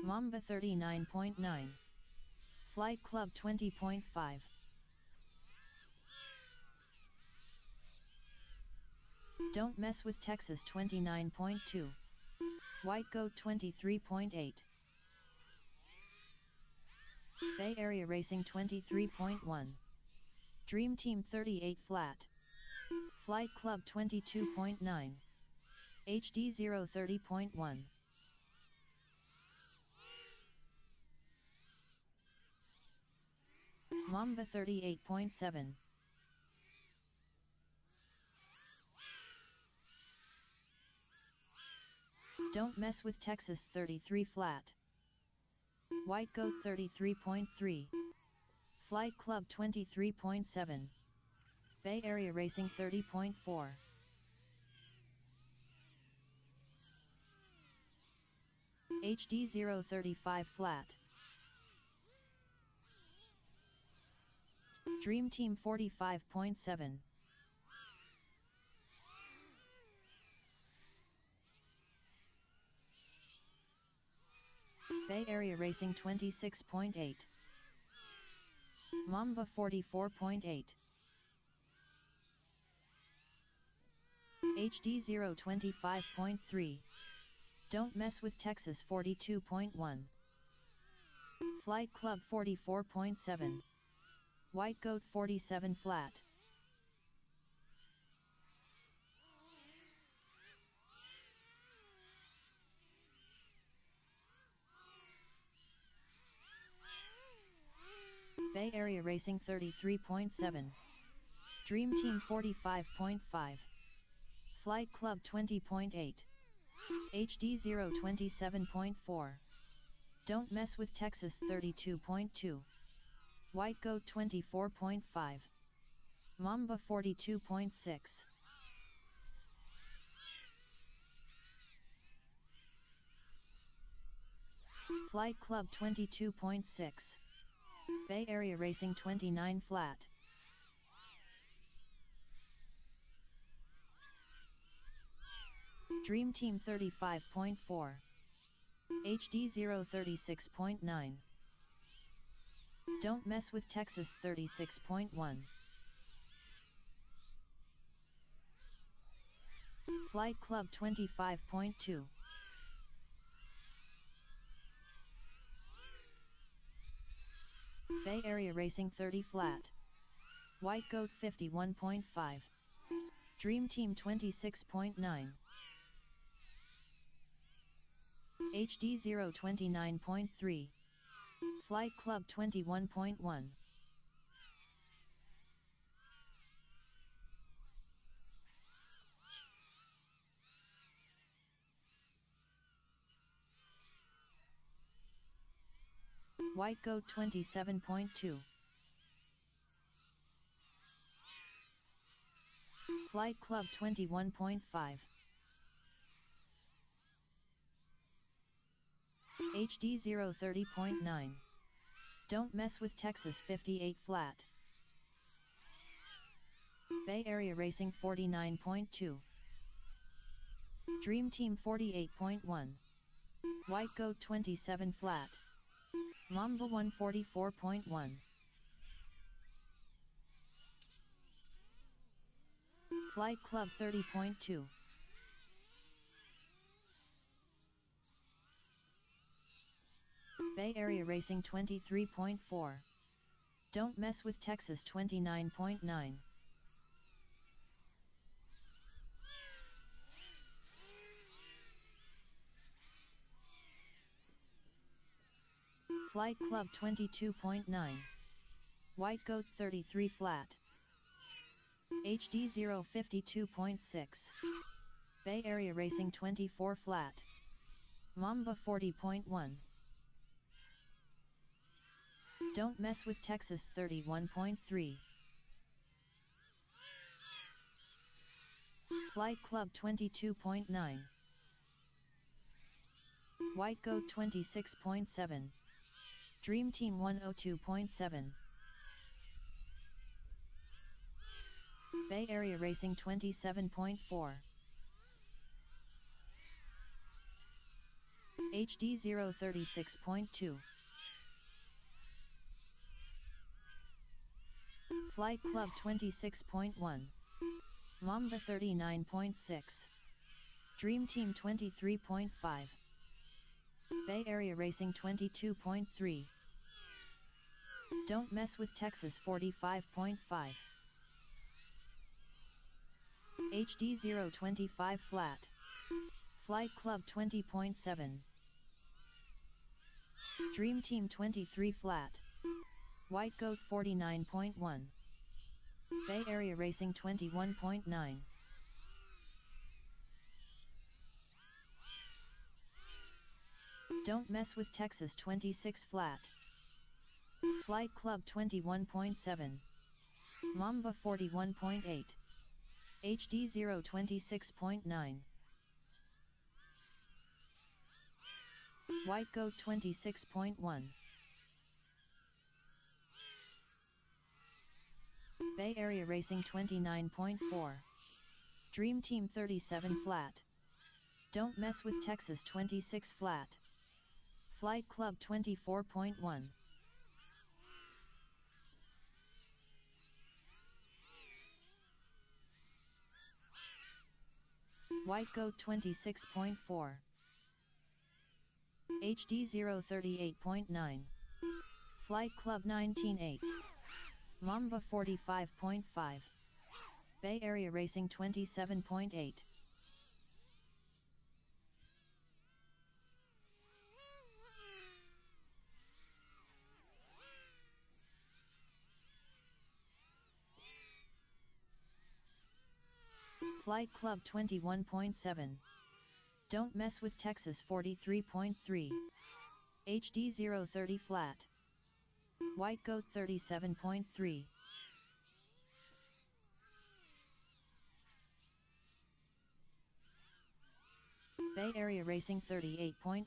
Mamba 39.9. Flight Club 20.5. Don't Mess with Texas 29.2. White Goat 23.8. Bay Area Racing 23.1. Dream Team 38 flat. Flight Club 22.9. HD 030.1. Mamba 38.7. Don't Mess with Texas 33 flat. White Goat 33.3. Flight Club 23.7. Bay Area Racing 30.4. HD 035 flat. Dream Team 45.7. Bay Area Racing 26.8. Mamba 44.8. HD 025.3. Don't Mess with Texas 42.1. Flight Club 44.7. White Goat 47 flat. Bay Area Racing 33.7. Dream Team 45.5. Flight Club 20.8. HD 027.4. Don't Mess with Texas 32.2. White Goat 24.5. Mamba 42.6. Flight Club 22.6. Bay Area Racing 29 flat. Dream Team 35.4. HD 036.9. Don't Mess with Texas 36.1. Flight Club 25.2. Bay Area Racing 30 flat. White Goat 51.5. Dream Team 26.9. HD 029.3. Flight Club 21.1. White Goat 27.2. Flight Club 21.5. HD 030.9. Don't Mess with Texas 58 flat. Bay Area Racing 49.2. Dream Team 48.1. White Goat 27 flat. Mamba 144.1. Flight Club 30.2. Bay Area Racing 23.4. Don't Mess with Texas 29.9. Flight Club 22.9. White Goat 33 flat. HD 052.6. Bay Area Racing 24 flat. Mamba 40.1. Don't Mess with Texas 31.3. Flight Club 22.9. White Goat 26.7. Dream Team 102.7. Bay Area Racing 27.4. HD 036.2. Flight Club 26.1. Mamba 39.6. Dream Team 23.5. Bay Area Racing 22.3. Don't Mess with Texas 45.5. HD 025 flat. Flight Club 20.7. Dream Team 23 flat. White Goat 49.1. Bay Area Racing 21.9. Don't Mess with Texas 26 flat. Flight Club 21.7. Mamba 41.8. HD 026.9. White Goat 26.1. Bay Area Racing 29.4. Dream Team 37 flat. Don't Mess with Texas 26 flat. Flight Club 24.1. White Goat 26.4. HD 038.9. Flight Club 19.8. Mamba 45.5. Bay Area Racing 27.8. Flight Club 21.7. Don't Mess with Texas 43.3. HD 030 flat. White Goat 37.3. Bay Area Racing 38.1.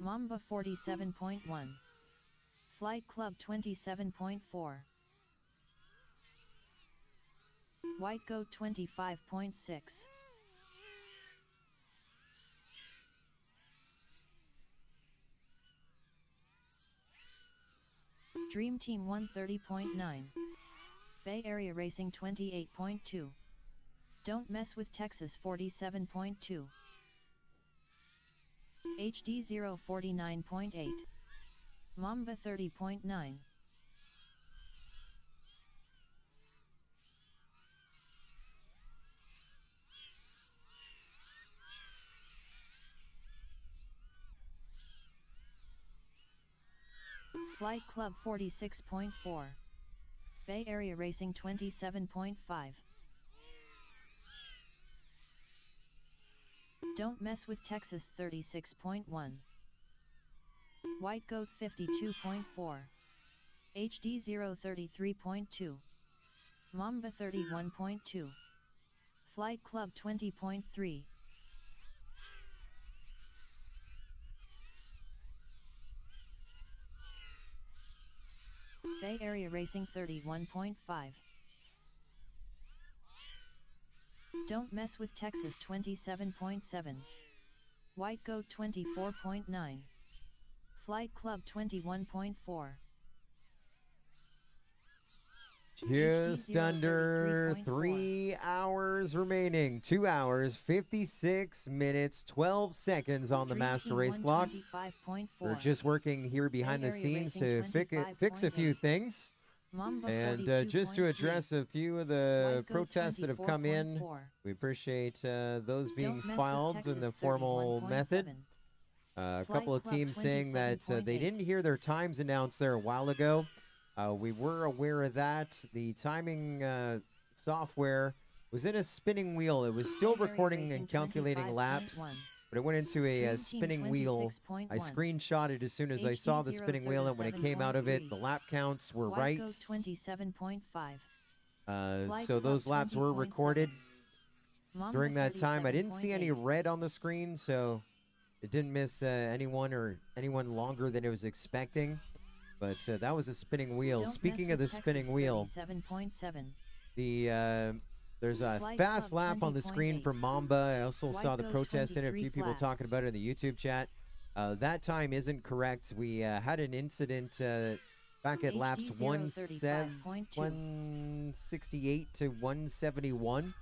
Mamba 47.1. Flight Club 27.4. White Goat 25.6. Dream Team 130.9. Bay Area Racing 28.2. Don't Mess with Texas 47.2. HD 049.8. Mamba 30.9. Flight Club 46.4. Bay Area Racing 27.5. Don't Mess with Texas 36.1. White Goat 52.4. HD 033.2. Mamba 31.2. Flight Club 20.3. Bay Area Area Racing 31.5. Don't Mess with Texas 27.7. White Goat 24.9. Flight Club 21.4. Just under 3 hours remaining. 2 hours, 56 minutes, 12 seconds on the master race clock. We're just working here behind the scenes to fix a few things. And just to address a few of the protests that have come in, we appreciate those being filed in the formal method. A couple of teams saying that they didn't hear their times announced there a while ago. We were aware of that. The timing software was in a spinning wheel. It was still recording and calculating laps, but it went into a spinning wheel. I screenshotted as soon as I saw the spinning wheel, and when it came out of it, the lap counts were right. So those laps were recorded during that time. I didn't see any red on the screen, so it didn't miss anyone longer than it was expecting. But that was a spinning wheel. Speaking of the spinning wheel, there's a fast lap on the screen for Mamba. I also saw the protest in it. A few people talking about it in the YouTube chat. That time isn't correct. We had an incident back at laps 168 to 171,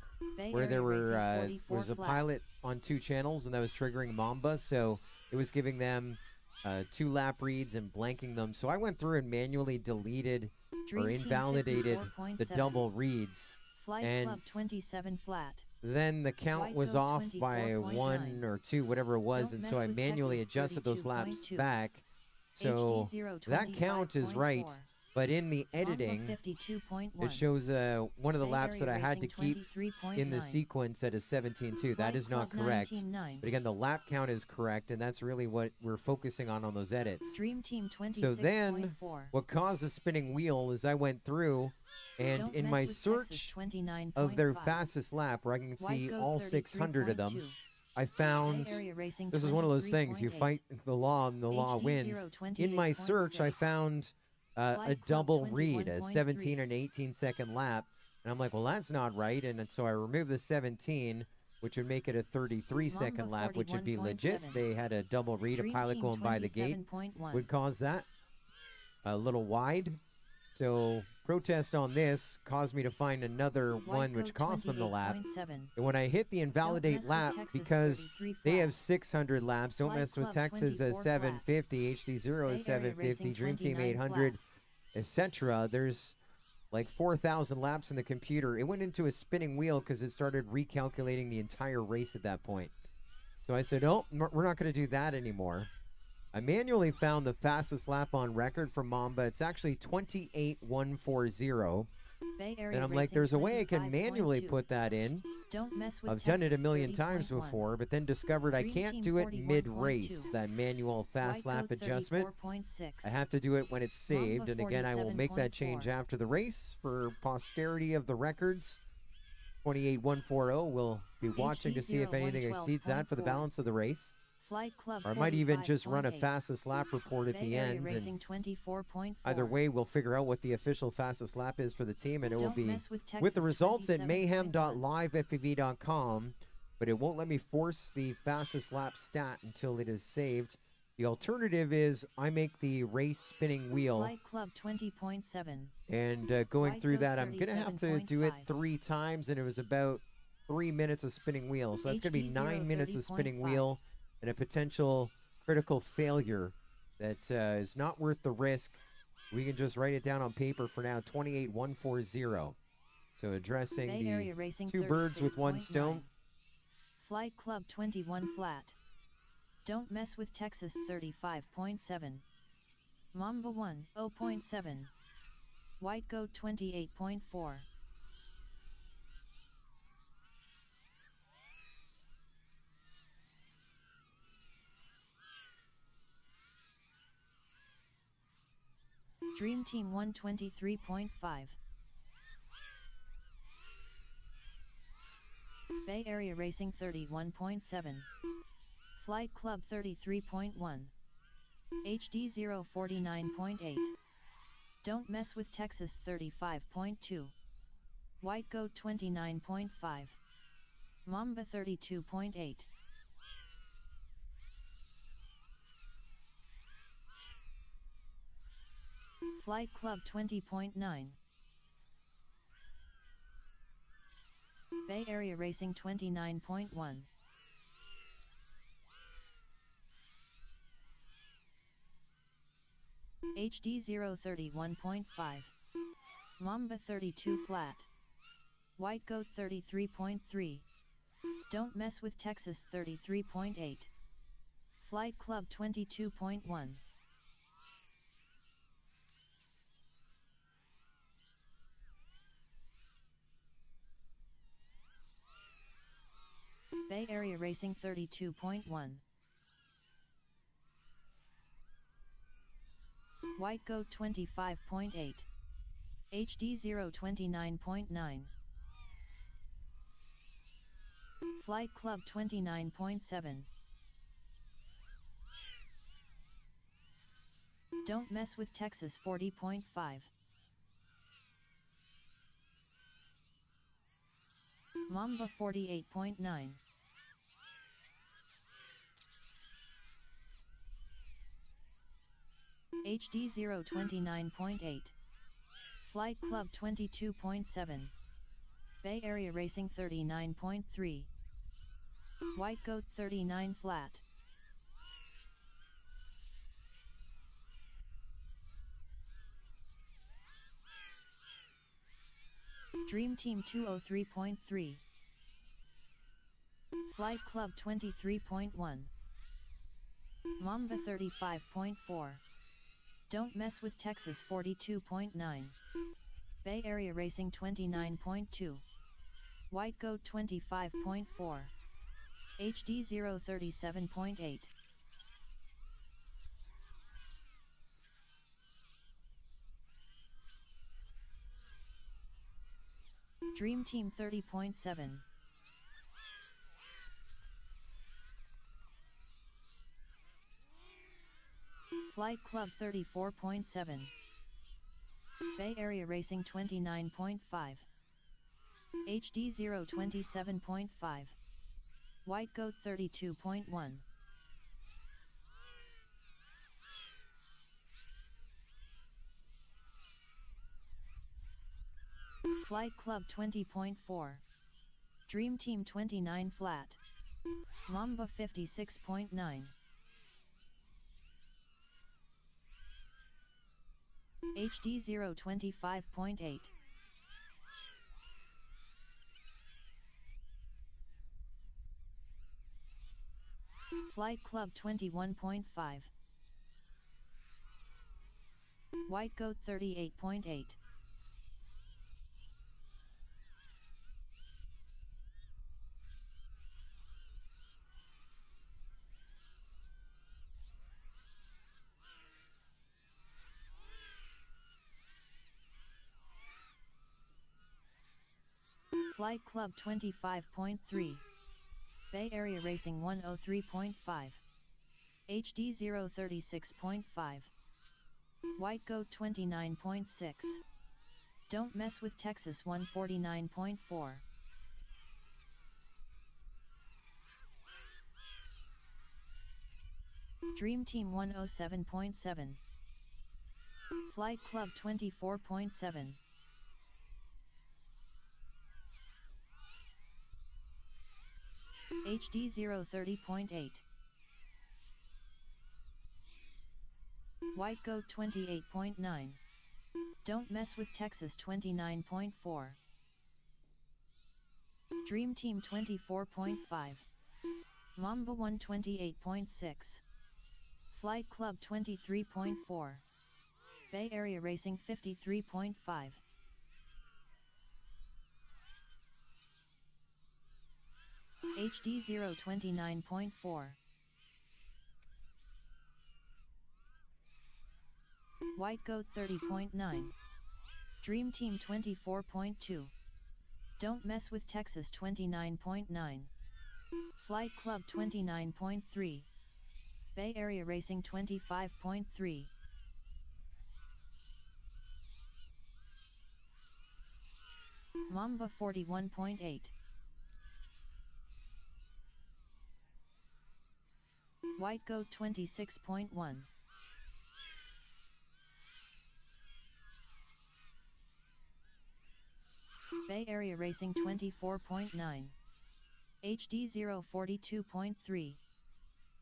where there was a pilot on 2 channels, and that was triggering Mamba. So it was giving them 2 lap reads and blanking them. So I went through and manually deleted or invalidated the double reads. And then the count was off by 1 or 2, whatever it was. And so I manually adjusted those laps back. So that count is right. But in the editing, it shows one of the laps that I had to keep in the sequence at a 17.2. That is not correct. But again, the lap count is correct, and that's really what we're focusing on those edits. So then, what caused the spinning wheel is I went through, and in my search of their fastest lap, where I can see all 600 of them, I found, this is one of those things, you fight the law and the law wins. In my search, I found a double read, a 17 and 18-second lap. And I'm like, well, that's not right. And so I removed the 17, which would make it a 33-second lap, which would be legit. They had a double read. A pilot going by the gate would cause that. A little wide. So protest on this caused me to find another one, which cost them the lap. And when I hit the invalidate lap, because they have 600 laps, Don't Mess with Texas is 750, HD0 is 750, Dream Team 800, etc. There's like 4,000 laps in the computer. It went into a spinning wheel because it started recalculating the entire race at that point. So I said, no, we're not going to do that anymore. I manually found the fastest lap on record for Mamba. It's actually 28.140. And I'm like, there's a way I can manually put that in. I've done it a million times before, but then discovered I can't do it mid-race, that manual fast lap adjustment. I have to do it when it's saved. And again, I will make that change after the race for posterity of the records. 28.140. We'll be watching to see if anything exceeds that for the balance of the race. Or I might even just run a fastest lap report at the end. And either way, we'll figure out what the official fastest lap is for the team, and it will be with the results at mayhem.livefpv.com. But it won't let me force the fastest lap stat until it is saved. The alternative is I make the race spinning wheel. And going through that, I'm going to have to do it 3 times, and it was about 3 minutes of spinning wheel. So that's going to be 9 minutes of spinning wheel. And a potential critical failure that is not worth the risk. We can just write it down on paper for now, 28.140. So addressing the 2 birds with 1 stone. Flight Club 21 flat. Don't Mess with Texas 35.7. Mamba 1 0.7. White Goat 28.4. Dream Team 123.5. Bay Area Racing 31.7. Flight Club 33.1. HD0 49.8. Don't Mess with Texas 35.2. White Goat 29.5. Mamba 32.8. Flight Club 20.9. Bay Area Racing 29.1. HD 031.5. Mamba 32 flat. White Goat 33.3. Don't Mess with Texas 33.8. Flight Club 22.1. Bay Area Racing 32.1. White Goat 25.8. HD 029.9. Flight Club 29.7. Don't Mess with Texas 40.5. Mamba 48.9. HD 029.8. Flight Club 22.7. Bay Area Racing 39.3. White Goat 39 flat. Dream Team 203.3. Flight Club 23.1. Mamba 35.4. Don't Mess with Texas 42.9. Bay Area Racing 29.2. White Goat 25.4. HD 037.8. Dream Team 30.7. Flight Club 34.7. Bay Area Racing 29.5. HD 027.5. White Goat 32.1. Flight Club 20.4. Dream Team 29 flat. Mamba 56.9. HD 025.8. Flight Club 21.5. White Goat 38.8. Flight Club 25.3. Bay Area Racing 103.5. HD 036.5. White Goat 29.6. Don't Mess with Texas 149.4. Dream Team 107.7. Flight Club 24.7. HD 030.8. White Goat 28.9. Don't Mess with Texas 29.4. Dream Team 24.5. Mamba 128.6. Flight Club 23.4. Bay Area Racing 53.5. HD 029.4. White Goat 30.9. Dream Team 24.2. Don't Mess with Texas 29.9. Flight Club 29.3. Bay Area Racing 25.3. Mamba 41.8. White Goat 26.1. Bay Area Racing 24.9. HD 042.3.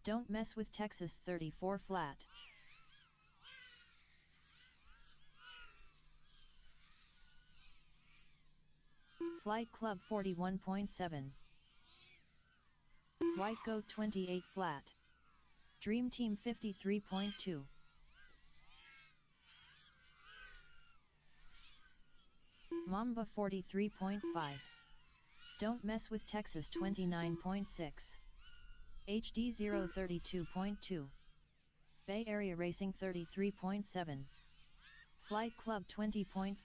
Don't Mess with Texas 34 flat. Flight Club 41.7. White Goat 28 flat. Dream Team 53.2. Mamba 43.5. Don't Mess with Texas 29.6. HD 032.2. Bay Area Racing 33.7. Flight Club 20.5.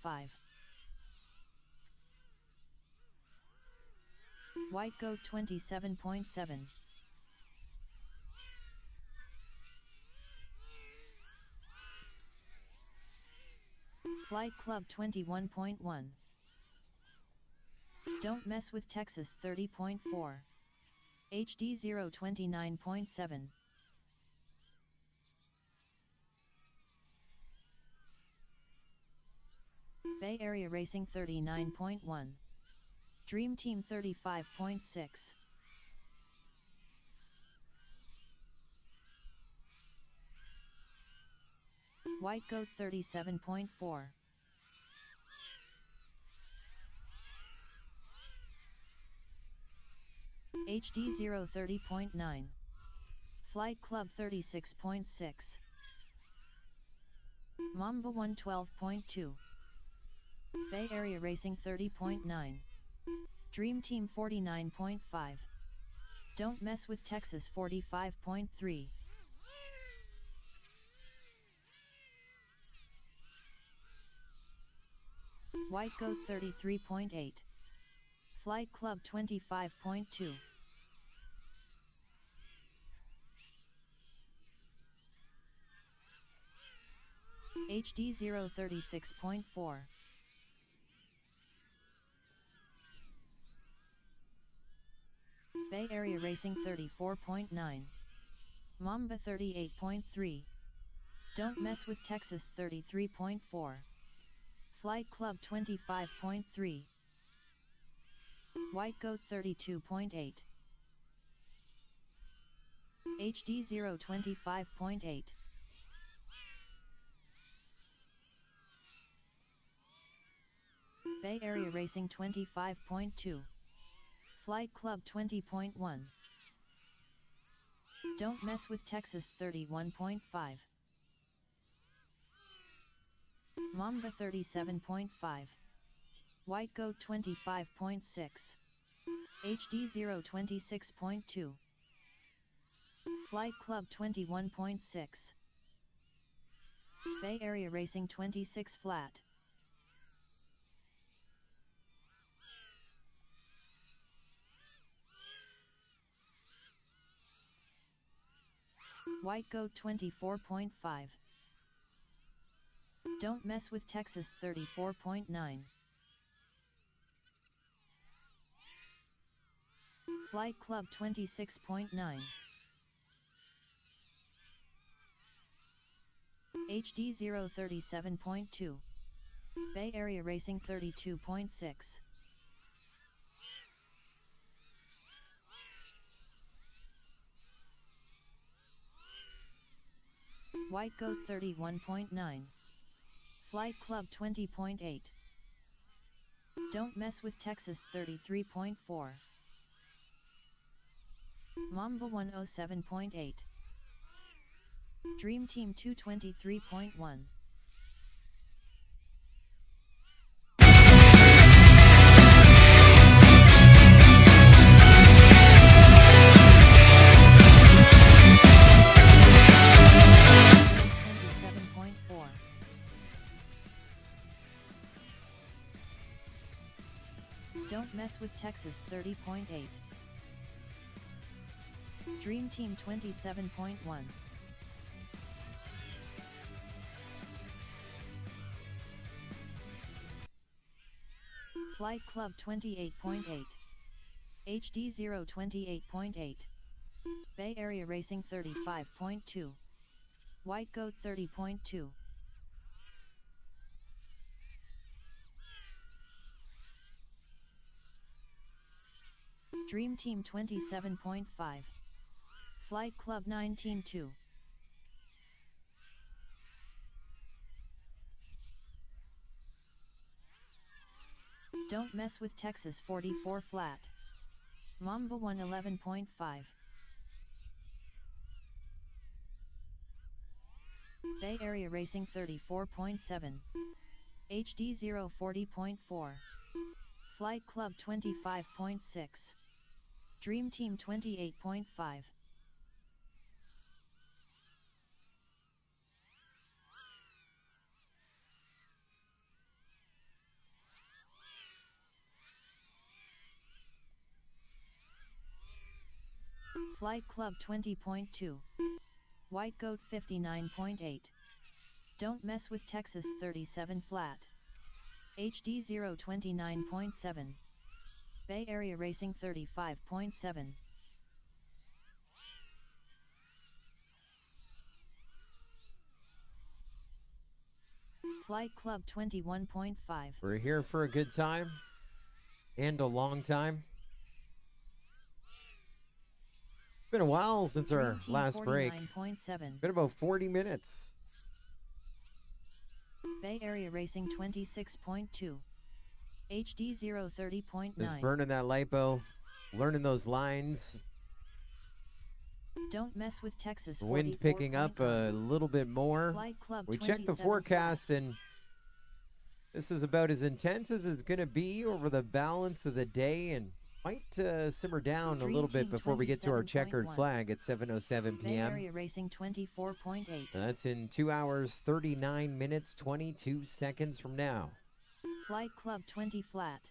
White Goat 27.7. Flight Club 21.1. Don't Mess with Texas 30.4. HD 029.7. Bay Area Racing 39.1. Dream Team 35.6. White Goat 37.4. HD 030.9. Flight Club 36.6. Mamba 112.2. Bay Area Racing 30.9. Dream Team 49.5. Don't Mess with Texas 45.3. White Goat 33.8. Flight Club 25.2. HD 036.4. Bay Area Racing 34.9. Mamba 38.3. Don't Mess with Texas 33.4. Flight Club 25.3. White Goat 32.8. HD 025.8. Bay Area Racing 25.2. Flight Club 20.1. Don't Mess with Texas 31.5. Mamba 37.5. White Goat 25.6. HD 026.2. Flight Club 21.6. Bay Area Racing 26 flat. White Goat 24.5. Don't Mess with Texas 34.9. Flight Club 26.9. HD 037.2. Bay Area Racing 32.6. White Goat 31.9. Flight Club 20.8. Don't Mess with Texas 33.4. Mamba 107.8. Dream Team 223.1. Don't Mess with Texas 30.8. Dream Team 27.1. Flight Club 28.8. HD 0 28.8. Bay Area Racing 35.2. White Goat 30.2. Dream Team 27.5. Flight Club 19.2. Don't Mess with Texas 44 flat. Mamba 111.5. Bay Area Racing 34.7. HD 0 40.4. Flight Club 25.6. Dream Team 28.5. Flight Club 20.2. White Goat 59.8. Don't Mess with Texas 37 flat. HD 0 29.7. Bay Area Racing 35.7. Flight Club 21.5. We're here for a good time and a long time. It's been a while since our last break. 49.7. Been about 40 minutes. Bay Area Racing 26.2. HD 0 30.9. Just burning that lipo, learning those lines. Don't Mess with Texas. Wind picking up a little bit more. Flight Club We checked the 27 forecast, and this is about as intense as it's going to be over the balance of the day, and might simmer down a Dream little bit Team before we get to our checkered 27.1. flag at 7:07 Bay p.m. Area Racing 24.8. That's in 2 hours, 39 minutes, 22 seconds from now. Flight Club 20 flat.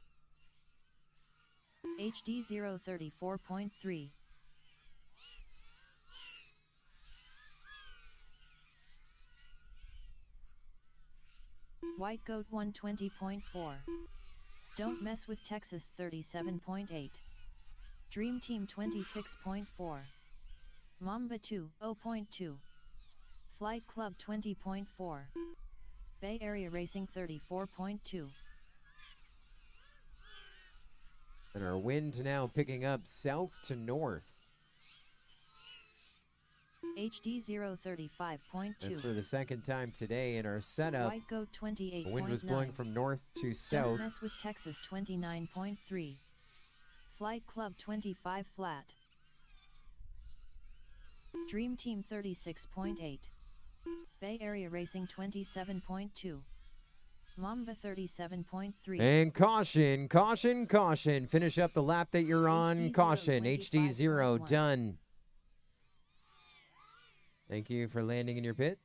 HD 0 34.3. White Goat 120.4. Don't Mess with Texas 37.8. Dream Team 26.4. Mamba 2 0.2. Flight Club 20.4. Bay Area Racing 34.2. And our wind now picking up south to north. HD 0 35.2. That's for the second time today in our setup. White Goat 28.9. The wind was blowing from north to Don't south. Mess with Texas 29.3. Flight Club 25 flat. Dream Team 36.8. Bay Area Racing 27.2. Mamba 37.3. And caution, caution, caution. Finish up the lap that you're on. HD0 Caution, HD 0 25.1. done. Thank you for landing in your pit.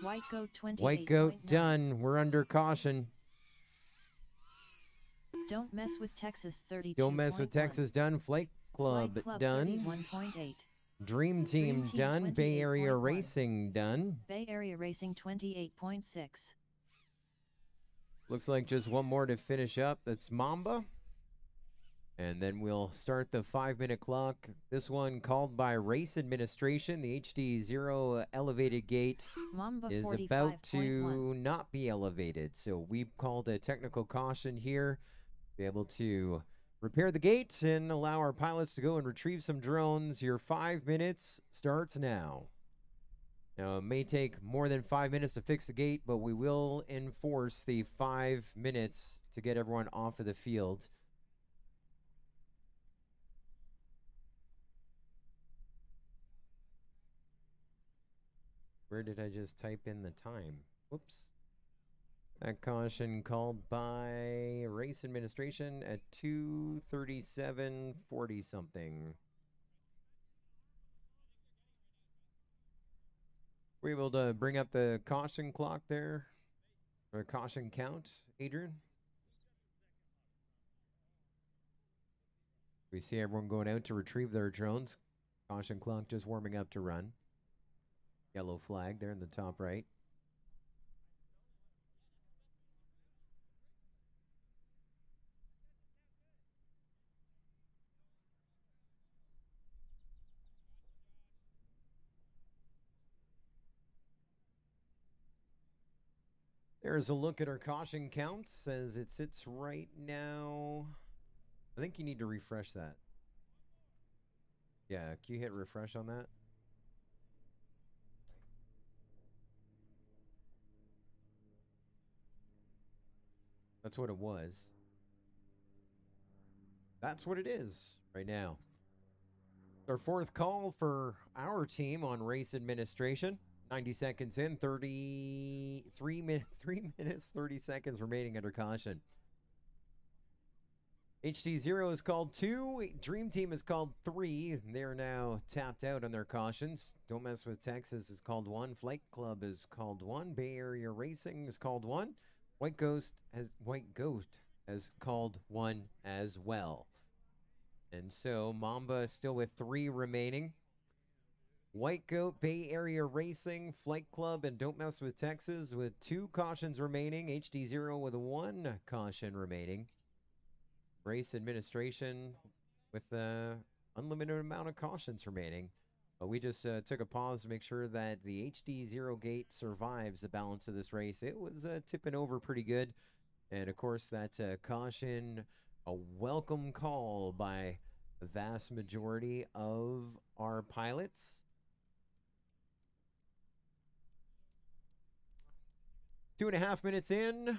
White Goat 28.9. White Goat done. We're under caution. Don't Mess with Texas 32. Don't Mess with Texas done. Flight Club done. 31.8. Dream Team Dream Team done. Bay Area 28.1. Racing done. Bay Area Racing 28.6. Looks like just one more to finish up. That's Mamba. And then we'll start the 5-minute clock. This one called by race administration. The HD 0 elevated gate Mamba is 45.1. about to not be elevated. So we've called a technical caution here. Be able to repair the gate and allow our pilots to go and retrieve some drones. Your 5 minutes starts now. Now, it may take more than 5 minutes to fix the gate, but we will enforce the 5 minutes to get everyone off of the field. Where did I just type in the time? Whoops. That caution called by race administration at 2:37:40 something. Were you able to bring up the caution clock there? Or caution count, Adrian? We see everyone going out to retrieve their drones. Caution clock just warming up to run. Yellow flag there in the top right. There's a look at our caution counts as it sits right now. I think you need to refresh that. Yeah, can you hit refresh on that? That's what it was. That's what it is right now. Our fourth call for our team on race administration. 90 seconds in, 3 minutes, 30 seconds remaining under caution. HD0 is called 2. Dream Team is called 3. They're now tapped out on their cautions. Don't Mess with Texas is called 1. Flight Club is called 1. Bay Area Racing is called 1. White Goat has called 1 as well. And so Mamba is still with 3 remaining. White Goat, Bay Area Racing, Flight Club, and Don't Mess with Texas with 2 cautions remaining. HD0 with 1 caution remaining. Race administration with an unlimited amount of cautions remaining. But we just took a pause to make sure that the HD0 gate survives the balance of this race. It was tipping over pretty good. And of course, that caution, a welcome call by the vast majority of our pilots. 2.5 minutes in,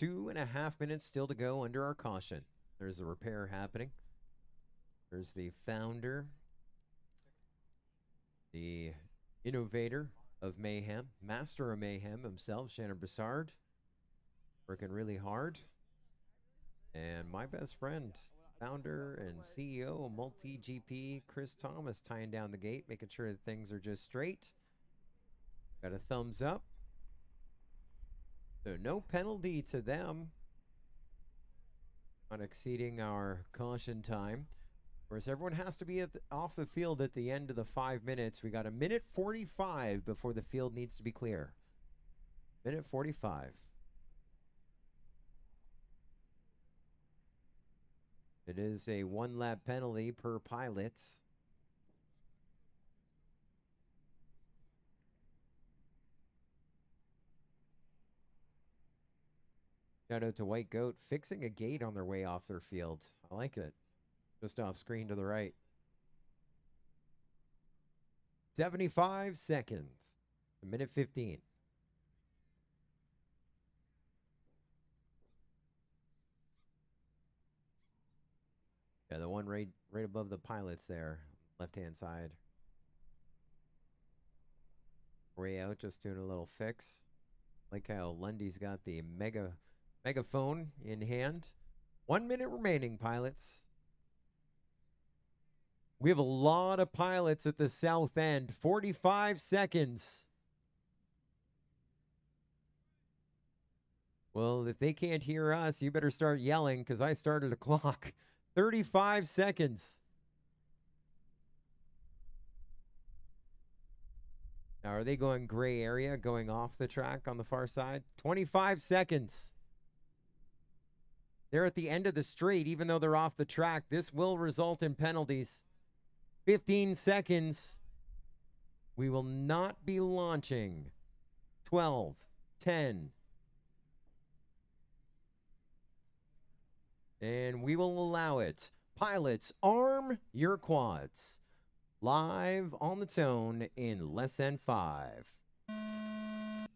2.5 minutes still to go under our caution. There's a repair happening. There's the founder, the innovator of mayhem, master of mayhem himself, Shannon Broussard, working really hard. And my best friend, founder and CEO of Multi-GP, Chris Thomas, tying down the gate, making sure that things are just straight. Got a thumbs up. So no penalty to them on exceeding our caution time. Of course, everyone has to be off the field at the end of the 5 minutes. We got 1:45 before the field needs to be clear. 1:45. It is a 1-lap penalty per pilot. Shout out to White Goat fixing a gate on their way off their field. I like it. Just off screen to the right. 75 seconds. 1:15. Yeah, the one right above the pilots there. Left-hand side. Way out, just doing a little fix. Like how Lundy's got the megaphone in hand. 1 minute remaining, pilots. We have a lot of pilots at the south end. 45 seconds. Well, if they can't hear us, you better start yelling because I started a clock. 35 seconds. Now, are they going gray area, going off the track on the far side? 25 seconds. They're at the end of the straight, even though they're off the track. This will result in penalties. 15 seconds. We will not be launching. 12, 10. And we will allow it. Pilots, arm your quads. Live on the tone in less than 5. I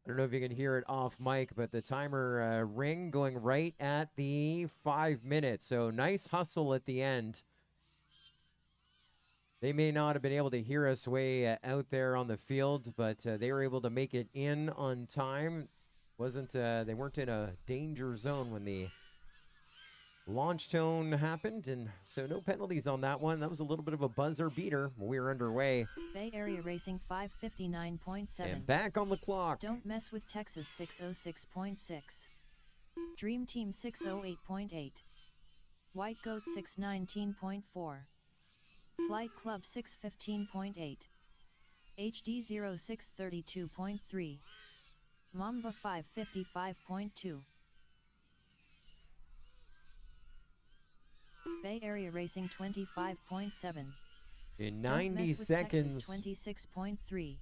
don't know if you can hear it off mic, but the timer ring going right at the 5 minutes. So nice hustle at the end. They may not have been able to hear us way out there on the field, but they were able to make it in on time. They weren't in a danger zone when the launch tone happened, and so no penalties on that one. That was a little bit of a buzzer beater. We were underway. Bay Area Racing 559.7. And back on the clock. Don't Mess with Texas 606.6. Dream Team 608.8. White Goat 619.4. Flight Club 615.8. HD0 632.3. Mamba 555.2. Bay Area Racing 25.7. In 90 seconds, 26.3.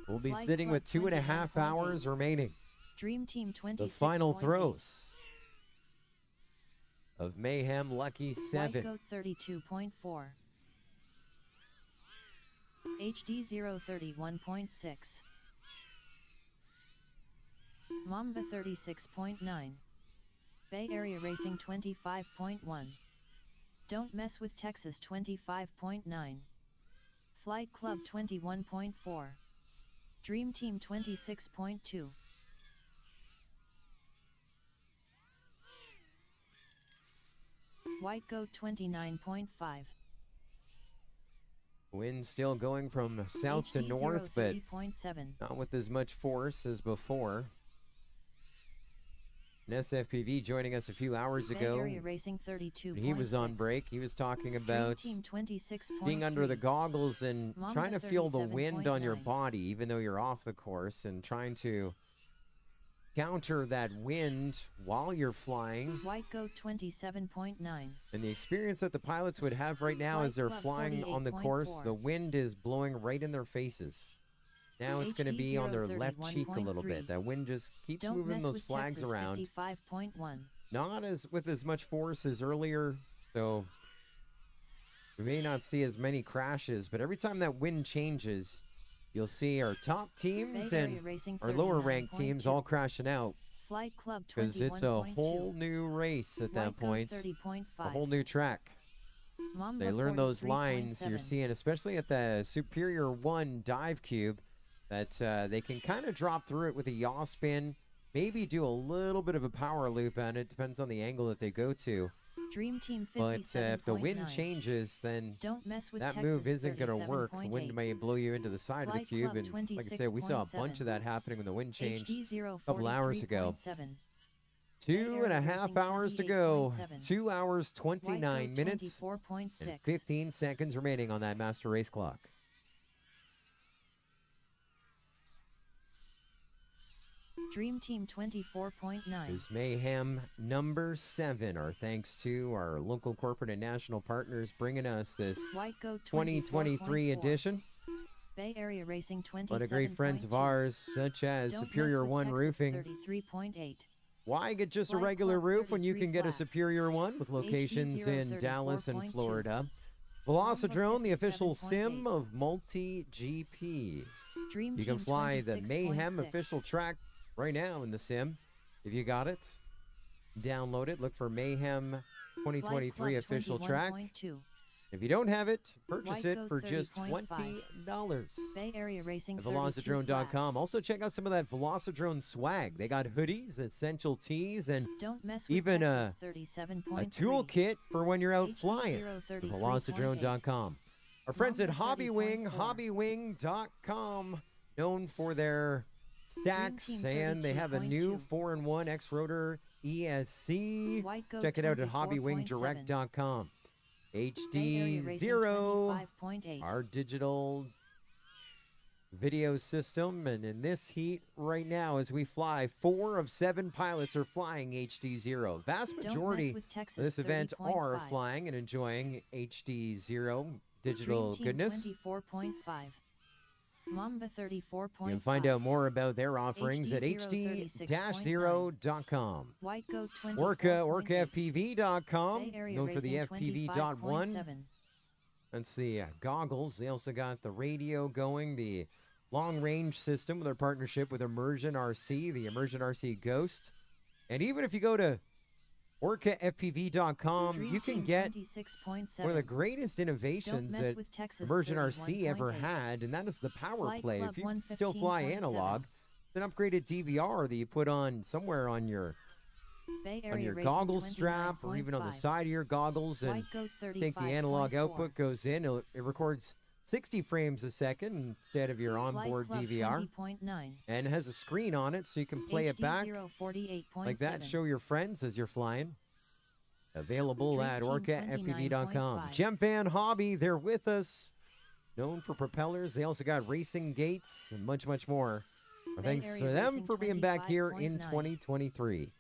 we'll be Flight sitting Club with 2.5 hours remaining. Dream Team 26. The final throws of Mayhem Lucky 7. White Goat 32.4. HD 031.6. Mamba 36.9. Bay Area Racing 25.1. Don't Mess with Texas 25.9. Flight Club 21.4. Dream Team 26.2. White Goat 29.5. Wind still going from south to HD north, but 30.7. not with as much force as before. An SFPV joining us a few hours Bay ago. Area Racing 32. When he was on break. He was talking Dream about Team 26.3. being under the goggles and Mamba trying to feel the wind on your 37.9. body, even though you're off the course, and trying to counter that wind while you're flying. White Goat 27.9. And the experience that the pilots would have right now as they're Flight Club flying on the course, 48.4. the wind is blowing right in their faces. Now it's going to HD be on their left cheek a little 031.3. bit. That wind just keeps Don't moving Mess those with flags Texas around. 55.1. Not as with as much force as earlier, so we may not see as many crashes, but every time that wind changes, you'll see our top teams Bay and Area Racing our lower ranked teams 39.2. all crashing out, Flight Club because it's a 21.2. whole new race at that White Goat point, 30.5. a whole new track. Mamba They learn those 43.7. lines you're seeing, especially at the Superior 1 dive cube, that they can kind of drop through it with a yaw spin, maybe do a little bit of a power loop on it, depends on the angle that they go to. Dream Team But 57.9. if the wind changes, then Don't Mess with that Texas move isn't going to work. The 37.8. wind may blow you into the side of the Flight cube. Club And like I said, we saw a bunch 26.7. of that happening when the wind changed HD a couple hours ago. 043.7. 2.5 hours to go. 2 hours, 29 minutes, 24.6. and 15 seconds remaining on that master race clock. Dream Team 24.9. Is Mayhem number 7. Our thanks to our local corporate and national partners bringing us this White Goat 2023 24.4. edition. Bay Area Racing 27.2. A lot of great friends of ours, such as Don't Superior Mess with 1 Texas Roofing. 33.8. Why get just a Flight regular Club roof when you 33 can get a flat. Superior One with locations in Dallas and 34.2. Florida? Velocidrone, the official 57.8. sim of Multi-GP. Dream You can Team fly the Mayhem 26.6. official track right now in the sim. If you got it, download it. Look for Mayhem Flight 2023 Club official track. 21.2. If you don't have it, purchase White it Goat for just 30.5. $20. Bay Area Racing At 32 flat. Velocidrone.com. Also, check out some of that Velocidrone swag. They got hoodies, essential tees, and Don't Mess with even Texas a 37.3. toolkit for when you're out HD flying. 033.8. Velocidrone.com. Our friends at Mamba Hobbywing, 30.4. hobbywing.com, known for their stacks, Team and they have a new 32.2. 4-in-1 X-Rotor ESC. White Goat Check it out at 24.7. hobbywingdirect.com. Bay Area HD Racing 0, 25.8. our digital video system. And in this heat right now, as we fly, 4 of 7 pilots are flying HD 0. Vast Don't majority Mess with of Texas this event are 30.5. flying and enjoying HD 0 digital Dream Team goodness. 24.5. Mamba 34.5. You can find out more about their offerings at HD hd-0.com. White Goat 24.8. Orcafpv.com, Bay Area known for the Racing FPV.1. 25.7. Let's see, goggles. They also got the radio going, the long-range system with their partnership with Immersion RC, the Immersion RC Ghost. And even if you go to orcafpv.com, Dream you can Team get 26.7. one of the greatest Don't innovations Mess that with Texas Immersion RC ever 31.8. had, and that is the power Flight play. Club If you still fly 115.7. analog, it's an upgraded DVR that you put on somewhere on your Bay Area Racing goggle strap or even on the 29.5. side of your goggles, and White Goat take the analog 35.4. output goes in. It records 60 frames a second instead of your Flight onboard Club DVR, 20.9. and has a screen on it so you can play it HD back 048.7. like that. Show your friends as you're flying. Available Dream at Team orcafpv.com. 29.5. Gemfan Hobby, they're with us. Known for propellers. They also got racing gates and much, much more. Bay Thanks Area to them Racing for being back here in 25.9. 2023.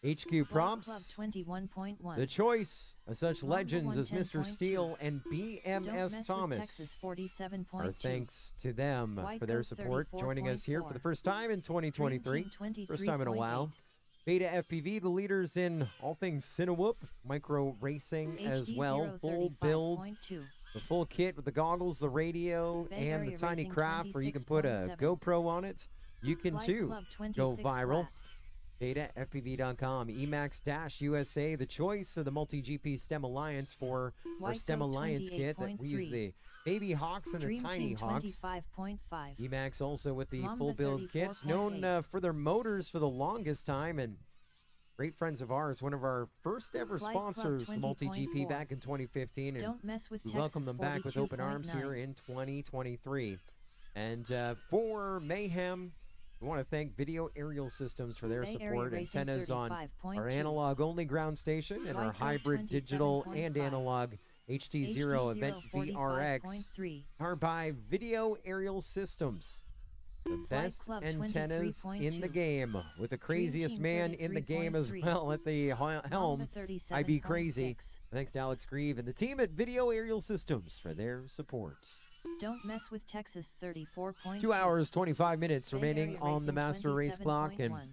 HQ Club Props. 21.1. The choice of such Mamba legends as Mr. 110.2. Steele and Don't mess BMS with Thomas. Texas 47.2. Our thanks to them White for their Goat support. Joining us here for the first time in 2023. Dream Team First time in a while. 23.8. Beta FPV, the leaders in all things Cinewhoop, micro racing as well. Full build, 035.2. the full kit with the goggles, the radio, Bay and the Area tiny Racing craft where you can put a 26.7. GoPro on it. You can Flight too Club go 26 viral. flat. BetaFPV.com, Emax-USA, the choice of the Multi-GP STEM Alliance for our White STEM Goat Alliance kit. That we use 28.3. the Baby Hawks and the Dream Tiny Team Hawks. 25.5. Emax also with the Mamba full build kits, known 34.8. for their motors for the longest time, and great friends of ours. One of our first ever Flight Club sponsors, the Multi-GP 20.4. back in 2015, and Don't mess with we Texas welcome them back with open arms 42.9. here in 2023. And for Mayhem, we want to thank Video Aerial Systems for their Bay Area support. Racing Antennas on 35.2. our analog-only ground station and our White Goat hybrid digital and 27.5. analog HD0 Event VRX, 45.3. powered by Video Aerial Systems. The best Club antennas in the 23.2. game, with the craziest Team man in the game as 33.3. well at the helm. Mamba I'd be crazy. 37.6. Thanks to Alex Grieve and the team at Video Aerial Systems for their support. Don't mess with Texas 34.2. 2 hours, 25 minutes Bay remaining Area on the Racing master race clock, and 27.1.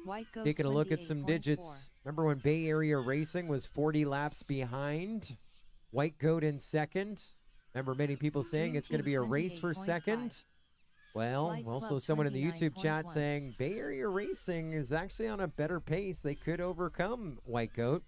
White Goat taking a look at some 28.4. digits. Remember when Bay Area Racing was 40 laps behind? White Goat in second. Remember many people saying Dream it's going to Team be a race for 28.5. second? Well, Flight also Club someone in the YouTube chat 29.1. saying Bay Area Racing is actually on a better pace. They could overcome White Goat.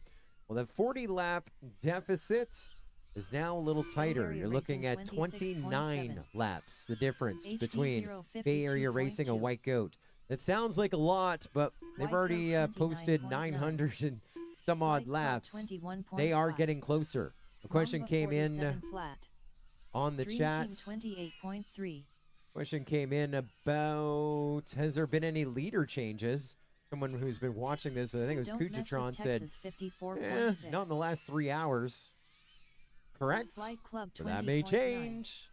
Well, the 40 lap deficit is now a little tighter. Area You're looking Racing at 29 26.7. laps, the difference HD between 052.2. Bay Area Racing and White Goat. That sounds like a lot, but they've White already Goat posted 29.9. 900 and some odd White Club laps. 21.5. They are getting closer. The question Mamba came in 47 flat. on the Dream chat. Team 28.3. Question came in about, has there been any leader changes? Someone who's been watching this, I think it was Don't mess with Kujatron, said, Texas 54.6. not in the last 3 hours. Correct? Flight Club But that may 20.9. change.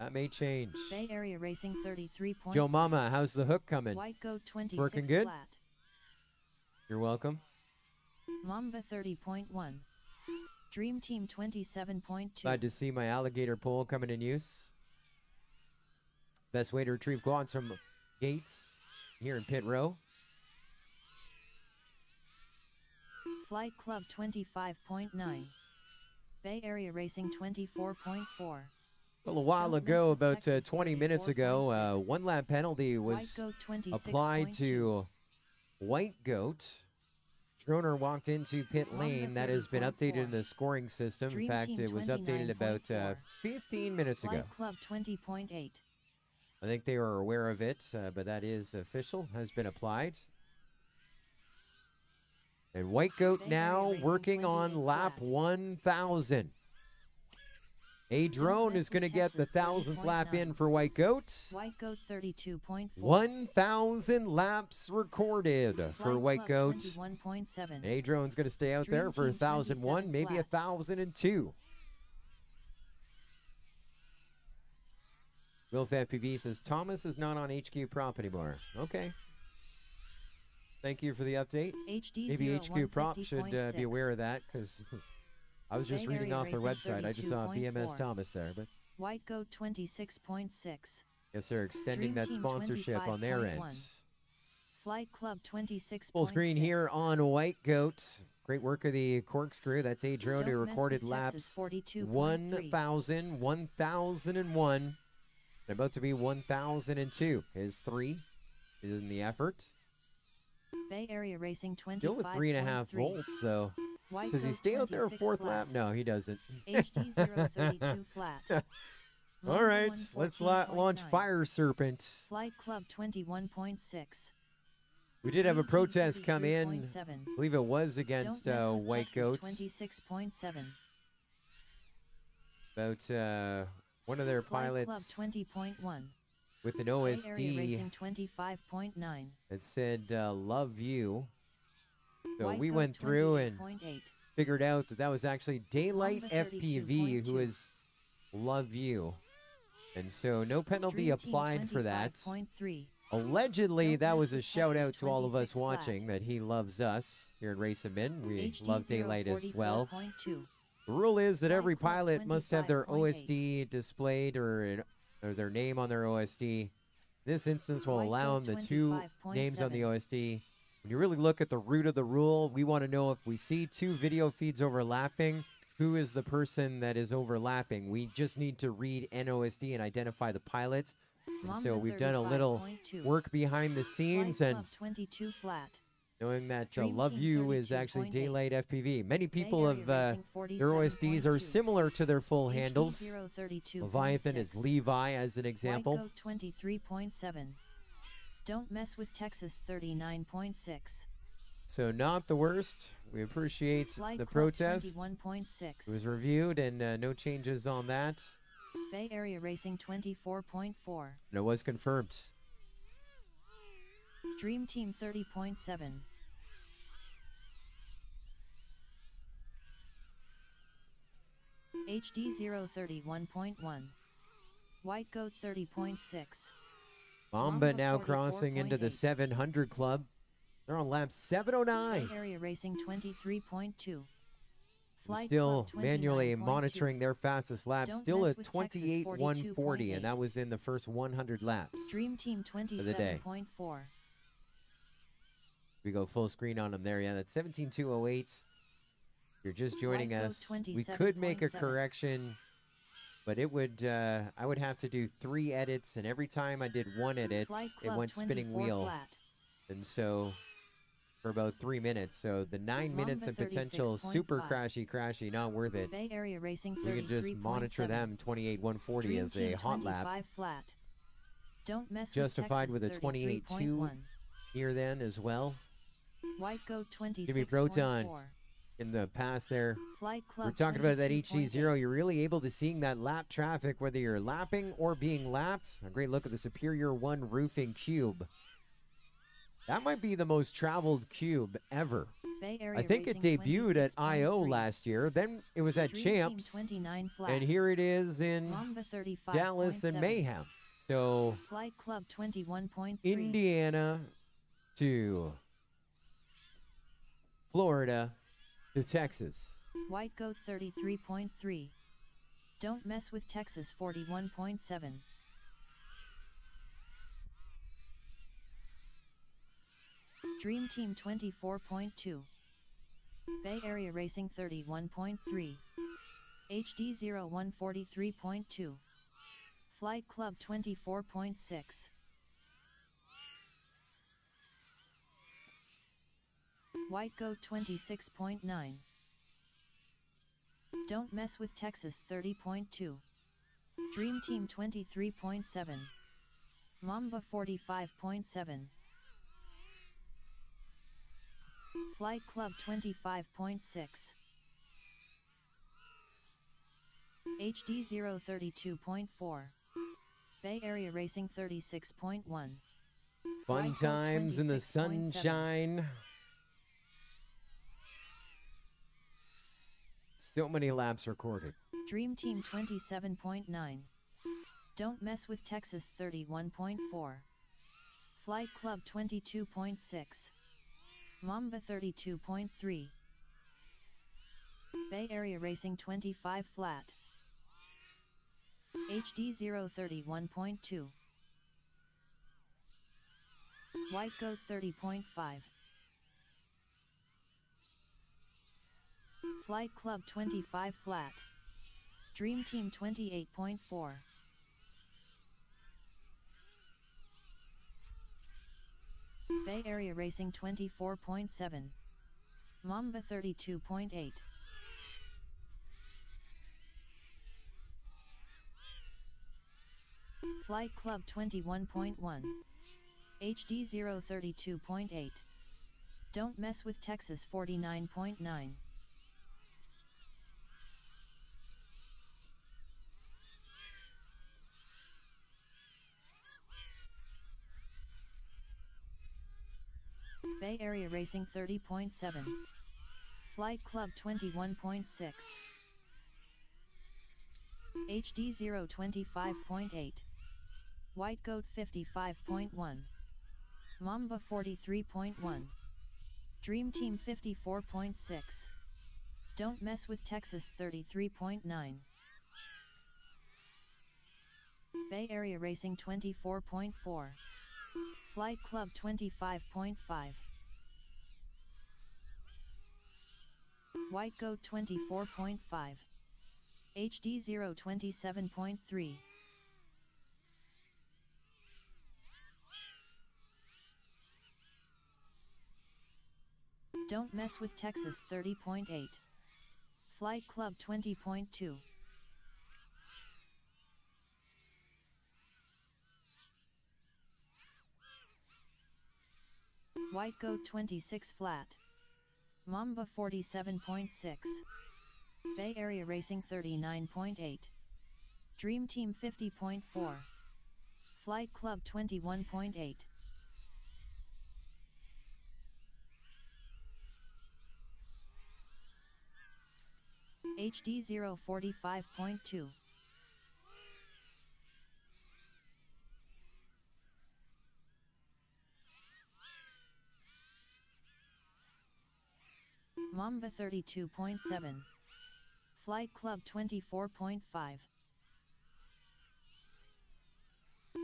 That may change. Bay Area Racing 33.4. Joe Mama, how's the hook coming? White Goat 26 Working good? flat. You're welcome. Mamba 30.1. Dream Team 27.2. Glad to see my alligator pole coming in use. Best way to retrieve quads from Gates here in Pit Row. Flight Club 25.9. Bay Area Racing 24.4. Well, a while Don't mess ago, with about Texas 20 minutes ago, 44.6. one lap penalty White was Goat 26.2. applied to White Goat. Droner walked into pit Mamba lane. That has been 30.4. updated in the scoring system. Dream In fact, Team it was updated about 29.4. 15 minutes ago. Flight Club 20.8. I think they were aware of it, but that is official, has been applied. And White Goat Bay now Area Racing working on 28 lap flat. 1,000. A drone mess is going to with get the Texas 1,000th lap 30.9. in for White Goat. White Goat 32.4. 1,000 laps recorded for Flight White Club Goat. 21.7. A drone's going to stay out Dream there for Team 1,001, 27 maybe flat. 1,002. Wilf FPV says Thomas is not on HQ Prop anymore. Okay. Thank you for the update. HD Maybe HQ Prop should be aware of that, because I was just Bay reading Area off their Racing website. I just saw 32.4. BMS Thomas there, but White Goat 26.6. yes, they're extending Dream that Team sponsorship on their end. 25.1. Flight Club 26. Full screen here on White Goat. Great work of the corkscrew. That's a drone who recorded laps 1,000, 1,001, and about to be 1,002. His 3 is in the effort. Bay Area Racing 25. Still with 3.5 volts, though. White Does he Goat stay out there 26 fourth flat. lap? No, he doesn't. HD 032 flat. All Mamba right, let's launch 114.9. Fire Serpent. Flight Club 21.6. We did have a Dream Team protest come in. 33.7. I believe it was against Don't mess with White Texas Goat 26.7. about one of their Flight Club pilots 20.1. with an Bay Area OSD Racing 25.9. that said "Love You." So White we Goat went through and 28.8. figured out that that was actually Daylight Mamba FPV, 32.2. who is "Love You," and so no penalty Dream Team applied for that. 25.3. Allegedly, that Don't was a miss shout out Texas to all of us 26 flat. watching that he loves us here at Race 'em In. We HD love daylight as well. 044.2. The rule is that Flight every Club pilot must have their 25.8. OSD displayed or their name on their OSD. This instance will White allow Goat them the two names on the 25.7. OSD. When you really look at the root of the rule, we want to know if we see two video feeds overlapping, who is the person that is overlapping. We just need to read NOSD and identify the pilots. And so Mamba we've done a little 35.2. work behind the scenes, Flight and Club 22 flat. knowing that Dream Love Team You is actually 32.8. Daylight FPV. Many people Area have Racing their OSDs are 47.2. similar to their full HD handles. 032.6. Leviathan is Levi as an example. White Goat 23.7. Don't mess with Texas 39.6. So not the worst. We appreciate Flight the Club protest. 21.6. It was reviewed and no changes on that. Bay Area Racing 24.4. And it was confirmed. Dream Team 30.7. HD 031.1. White Goat 30.6. Mamba Mamba now crossing into the 44.8. 700 club. They're on lap 709. Bay Area Racing 23.2. Flight Still Club manually 29.2. monitoring their fastest lap. Don't Still mess at with Texas 28,140, 42.8. and that was in the first 100 laps. Dream Team the day. 27.4. We go full screen on them there. Yeah, that's 17,208. You're just joining White Goat us. We could make a 27.7. correction, but it would I would have to do 3 edits, and every time I did 1 edit, Flight it Club went spinning 24 wheel. flat. And so for about 3 minutes. So the 9 minutes Mamba of potential 36.5. super crashy, not worth it. Bay Area Racing You can just monitor 33.7. them 28,140 Dream as a Team hot lap. 25 flat. Don't mess Justified with with a Texas 28.2 33.1. here then as well. White Goat Jimmy Proton 26.4. in the pass there. Flight Club We're talking about that HD0. 22.8. You're really able to seeing that lap traffic, whether you're lapping or being lapped. A great look at the Superior 1 roofing cube. That might be the most traveled cube ever. Bay Area I think it Racing debuted at 26.3. I.O. last year. Then it was at Dream Team Champs. 29 flat. And here it is in Mamba 35.7. Dallas and Mayhem. So Flight Club 21.3. Indiana to Florida to Texas. White Goat 33.3. Don't mess with Texas 41.7. Dream Team 24.2. Bay Area Racing 31.3. HD 0143.2. Flight Club 24.6. White Goat 26.9. Don't mess with Texas 30.2. Dream Team 23.7. Mamba 45.7. Flight Club 25.6. HD 032.4. Bay Area Racing 36.1. Fun White Goat times in the 26.7. sunshine. So many laps recorded. Dream Team 27.9. Don't mess with Texas 31.4. Flight Club 22.6. Mamba 32.3. Bay Area Racing 25 flat. HD 031.2. White Goat 30.5. Flight Club 25 flat. Dream Team 28.4. Bay Area Racing 24.7. Mamba 32.8. Flight Club 21.1. HD 032.8. Don't mess with Texas 49.9. Bay Area Racing 30.7. Flight Club 21.6. HD 025.8. White Goat 55.1. Mamba 43.1. Dream Team 54.6. Don't Mess with Texas 33.9. Bay Area Racing 24.4. Flight Club 25.5. White Goat 24.5. HD0 27.3. Don't Mess with Texas 30.8. Flight Club 20.2. White Goat 26 flat. Mamba 47.6. Bay Area Racing 39.8. Dream Team 50.4. Flight Club 21.8. HD0 45.2. Mamba 32.7. Flight Club 24.5.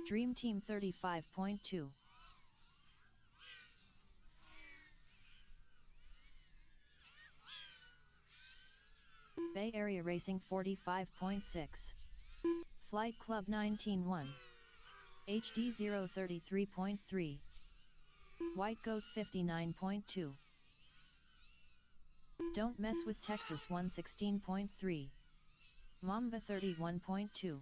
Dream Team 35.2. Bay Area Racing 45.6. Flight Club 19.1. HD0 33.3. White Goat 59.2. Don't Mess with Texas 116.3. Mamba 31.2.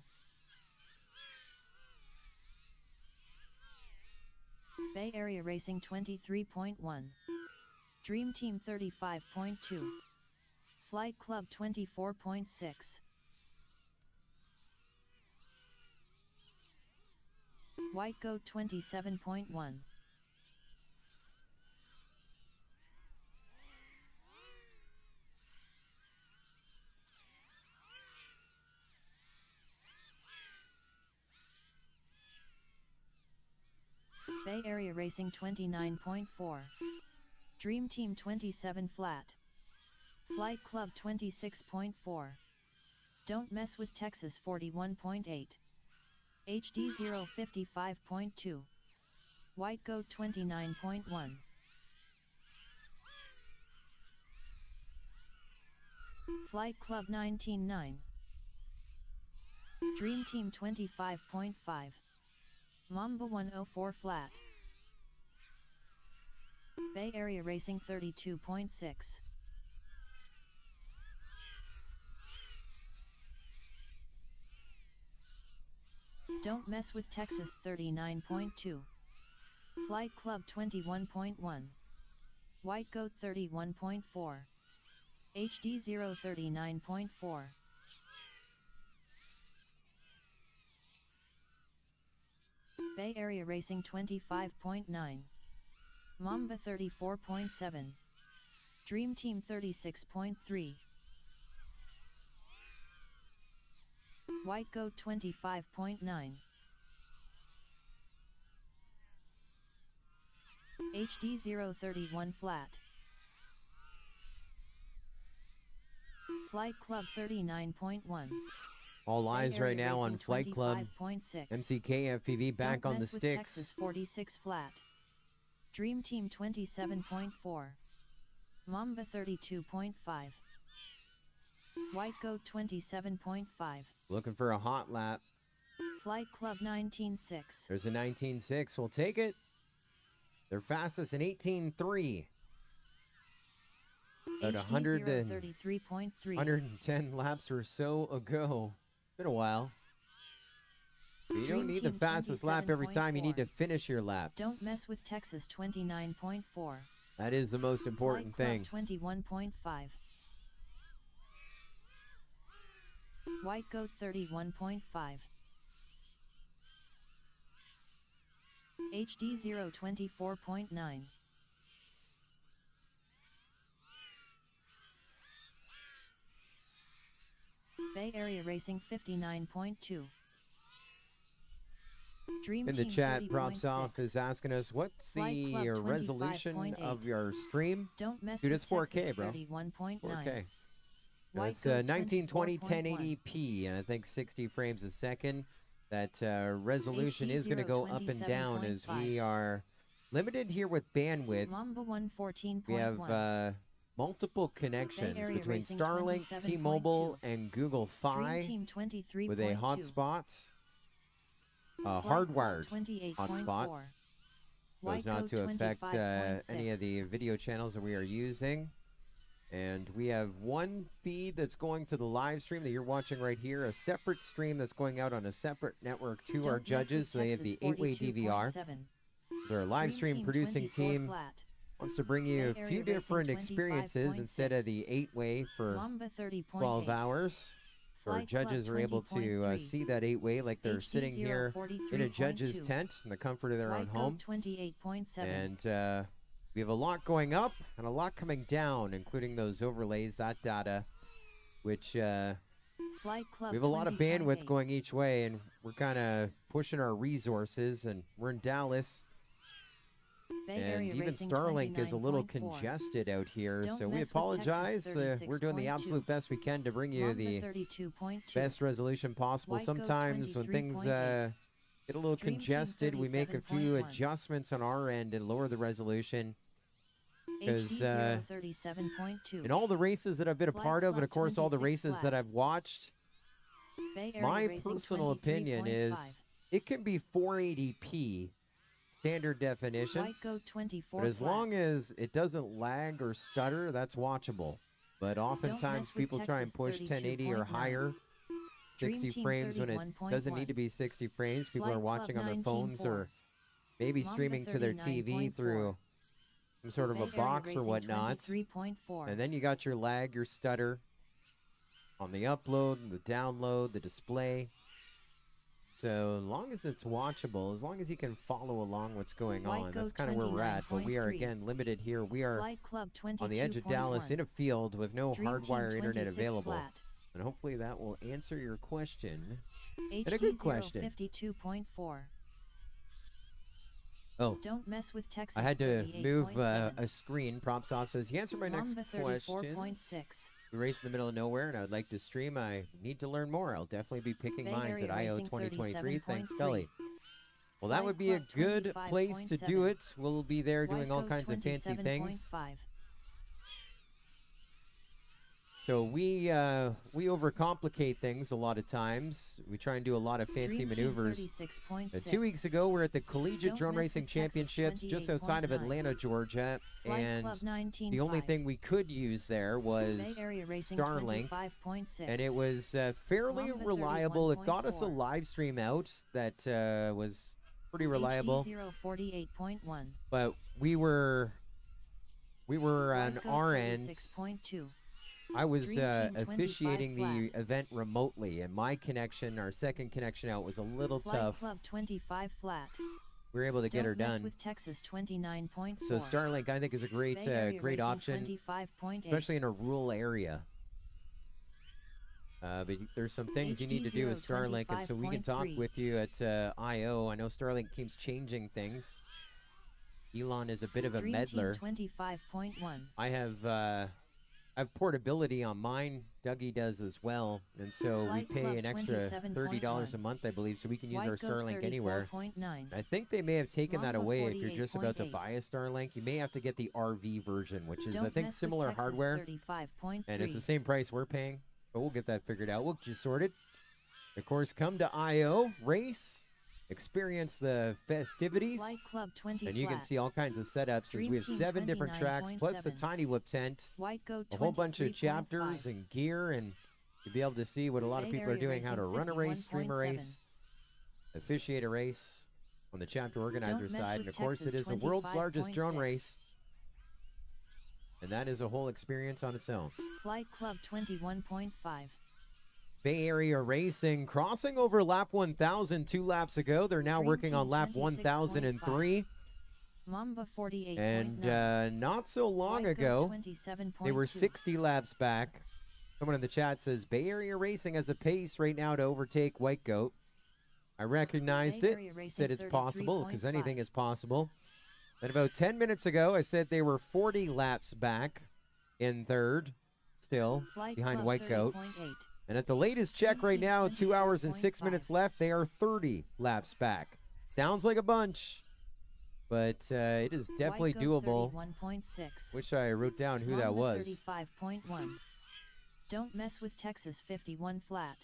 Bay Area Racing 23.1. Dream Team 35.2. Flight Club 24.6. White Goat 27.1. Bay Area Racing 29.4. Dream Team 27 flat. Flight Club 26.4. Don't Mess with Texas 41.8. HD0 55.2. White Goat 29.1. Flight Club 19.9. Dream Team 25.5. Mamba 104 flat. Bay Area Racing 32.6. Don't Mess with Texas 39.2. Flight Club 21.1. White Goat 31.4. HD0 39.4. Bay Area Racing 25.9. Mamba 34.7. Dream Team 36.3. White Goat 25.9. HD0 31 flat. Flight Club 39.1. All eyes right now on Flight Club. 25.6. MCK FPV back Don't on the Mess with sticks. Texas 46 flat. Dream Team 27.4. Mamba 32.5. White Goat 27.5. Looking for a hot lap. Flight Club 19.6. There's a 19.6. We'll take it. Their fastest in 18.3. About 33.3. 110 laps or so ago. Been a while. You don't need the fastest lap every time. You need to finish your laps. Don't Mess with Texas 29.4. That is the most important thing. 21.5. White Goat 31.5. HD0 24.9. Bay Area Racing 59.2. Dream In the Team chat, Props 30.6. Off is asking us, what's Flight Club the resolution 25.8. of your stream? Don't mess Dude, with it's 4K, Texas bro. 31.9. 4K. White It's Goat 1920 24.1. 1080p, and I think 60 frames a second. That resolution is going to go up and down as we are limited here with bandwidth. Mamba 114.1. We have multiple connections Area between Racing Starlink, 27.2. T-Mobile, and Google Dream Fi Team 23.2. with a hotspot, hardwired hotspot, so as not to affect any of the video channels that we are using. And we have one feed that's going to the live stream that you're watching right here, a separate stream that's going out on a separate network to our judges. So they have the 8-way DVR. Their live stream producing team wants to bring you a few different experiences instead of the 8-way for 12 hours. So our judges are able to see that 8-way like they're sitting here in a judge's tent in the comfort of their own home. And we have a lot going up and a lot coming down, including those overlays, that data, which we have a lot of bandwidth going each way, and we're kind of pushing our resources, and we're in Dallas. And even Starlink is a little congested out here, so we apologize. We're doing the absolute best we can to bring you the best resolution possible. Sometimes when things get a little congested, we make a few adjustments on our end and lower the resolution. Because in all the races that I've been a part of, and of course all the races that I've watched, my personal opinion is it can be 480p standard definition, but as long as it doesn't lag or stutter, that's watchable. But oftentimes people try and push 1080 or higher, 60 frames when it doesn't need to be 60 frames. People are watching on their phones or maybe streaming to their TV through some sort of a box or whatnot. And then you got your lag, your stutter on the upload, the download, the display. So as long as it's watchable, as long as you can follow along what's going on, that's kind of where we're at. But we are, again, limited here. We are on the edge of Dallas in a field with no hardwire internet available. And hopefully that will answer your question. And a good question. Oh, don't mess with Texas. I had to move a screen. Props Off says, you answered my next question. We race in the middle of nowhere, and I would like to stream. I need to learn more. I'll definitely be picking mines at IO 2023. Thanks, Scully. Well, that would be a good place to do it. We'll be there doing all kinds of fancy things. So we overcomplicate things a lot of times. We try and do a lot of fancy maneuvers. 2 weeks ago, we're at the Collegiate Drone Racing Championships just outside of Atlanta, Georgia, and the only thing we could use there was Starlink, and it was fairly reliable. It got us a live stream out that was pretty reliable, but we were on our end. I was officiating the event remotely, and my connection, our second connection out, was a little tough. We were able to get her done. So Starlink, I think, is a great option, especially in a rural area. But there's some things you need to do with Starlink, and so we can talk with you at I.O. I know Starlink keeps changing things. Elon is a bit of a meddler. I have portability on mine. Dougie does as well, and so we pay an extra $30 a month, I believe, so we can use our Starlink anywhere. I think they may have taken that away. If you're just about to buy a Starlink, you may have to get the RV version, which is, I think, similar hardware, and it's the same price we're paying, but we'll get that figured out. We'll get you sorted. Of course, come to I.O., race, experience the festivities, and you can see all kinds of setups as we have 7 different tracks plus a tiny whip tent, a whole bunch of chapters and gear, and you'll be able to see what a lot of people are doing, how to run a race, stream a race, officiate a race on the chapter organizer side. And of course, it is the world's largest drone race, and that is a whole experience on its own. Flight Club 21.5. Bay Area Racing crossing over lap 1,000 2 laps ago. They're now working on lap 1,003. And not so long ago, they were 60 laps back. Someone in the chat says Bay Area Racing has a pace right now to overtake White Goat. I recognized Bay it, Area Racing said it's possible because 33.5. anything is possible. And about 10 minutes ago, I said they were 40 laps back in third, still Flight behind Club White Goat. 30.8. And at the latest check right now, 2 hours and 6 24.5. minutes left, they are 30 laps back. Sounds like a bunch, but it is definitely White Goat doable. 31.6. Wish I wrote down who that Mamba was. 35.1. Don't mess with Texas 51 flat.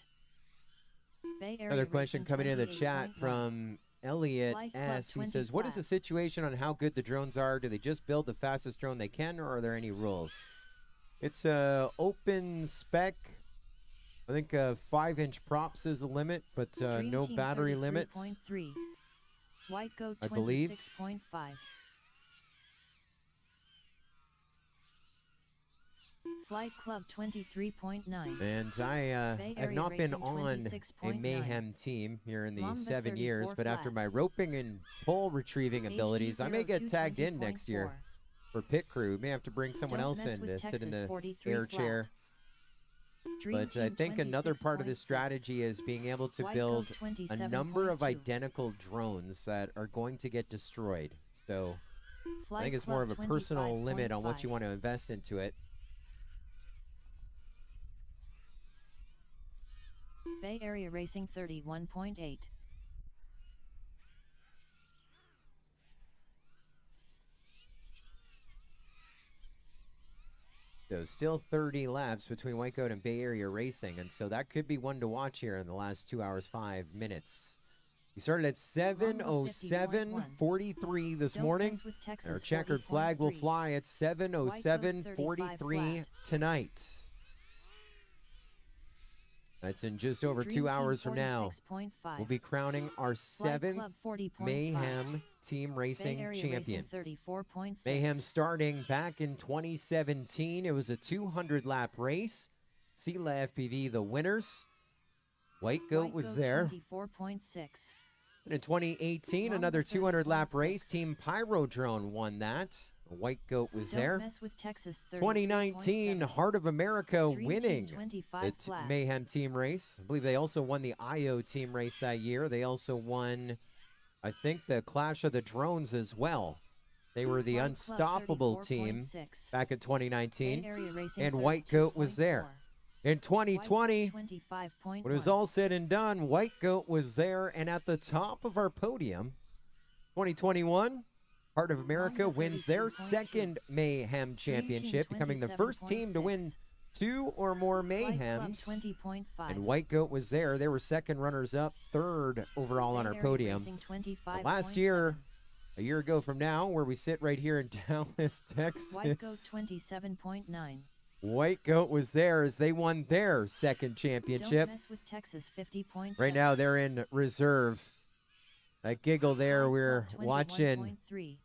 Bay Area Another question Racing coming in the chat 28.1. from Elliot Flight Club S. He 20 says, what is the flat. situation on how good the drones are? Do they just build the fastest drone they can, or are there any rules? It's a open spec. I think 5-inch props is the limit, but Dream no Team battery limits. 33.3. White Goat I believe. 26.5. Flight Club 23.9. And I Bay have Area not been Racing on a 26.9. Mayhem team here in the Mamba 7 years, 34 but after flat. my roping and pole retrieving abilities, I may get tagged in next year for pit crew. May have to bring someone Don't else mess in with to sit in Texas the 43 air flat. chair. Dream But I Team think another part of 26.6. this strategy is being able to White build Goat a number of 27.2. identical drones that are going to get destroyed. So I Flight think it's Club more of a personal limit on what 25.5. you want to invest into it. Bay Area Racing 31.8. So still 30 laps between White Goat and Bay Area Racing, and so that could be one to watch here in the last 2 hours, 5 minutes. We started at 7:07:43 this Don't morning. mess with Texas Our checkered flag will 40.3. fly at 7:07:43 flat. tonight. That's in just over Dream 2 Team hours from now. 46.5. We'll be crowning our Flight 7th Club 40.5. Mayhem Team Bay Racing Area champion. Racing 34.6. Mayhem starting back in 2017. It was a 200-lap race. Sela FPV, the winners. White Goat was there. 24.6. And in 2018, Mamba another 200-lap 30.6. race. Team Pyro Drone won that. White Goat was Don't there. mess with Texas 2019, 33.7. Heart of America Dream Team winning 25 the flat. Mayhem team race. I believe they also won the IO team race that year. They also won, I think, the Clash of the Drones as well. They were the Flight Club unstoppable team 34.6. back in Bay 2019. Area Racing and White Goat was there. 32.4. In 2020, 25.1. when it was all said and done, White Goat was there and at the top of our podium. 2021, Heart of America Mamba wins their 32.2. second Mayhem championship, becoming the first team to win 2 or more Flight Club Mayhems. 20.5. And White Goat was there. They were second runners-up, third overall on Bay our Area podium. Racing And last year, a year ago from now, where we sit right here in Dallas, Texas, White Goat 27.9. White Goat was there as they won their second Don't championship. mess with Texas 50.7. Right now, they're in reserve. That giggle there, Flight we're Club watching 21.3.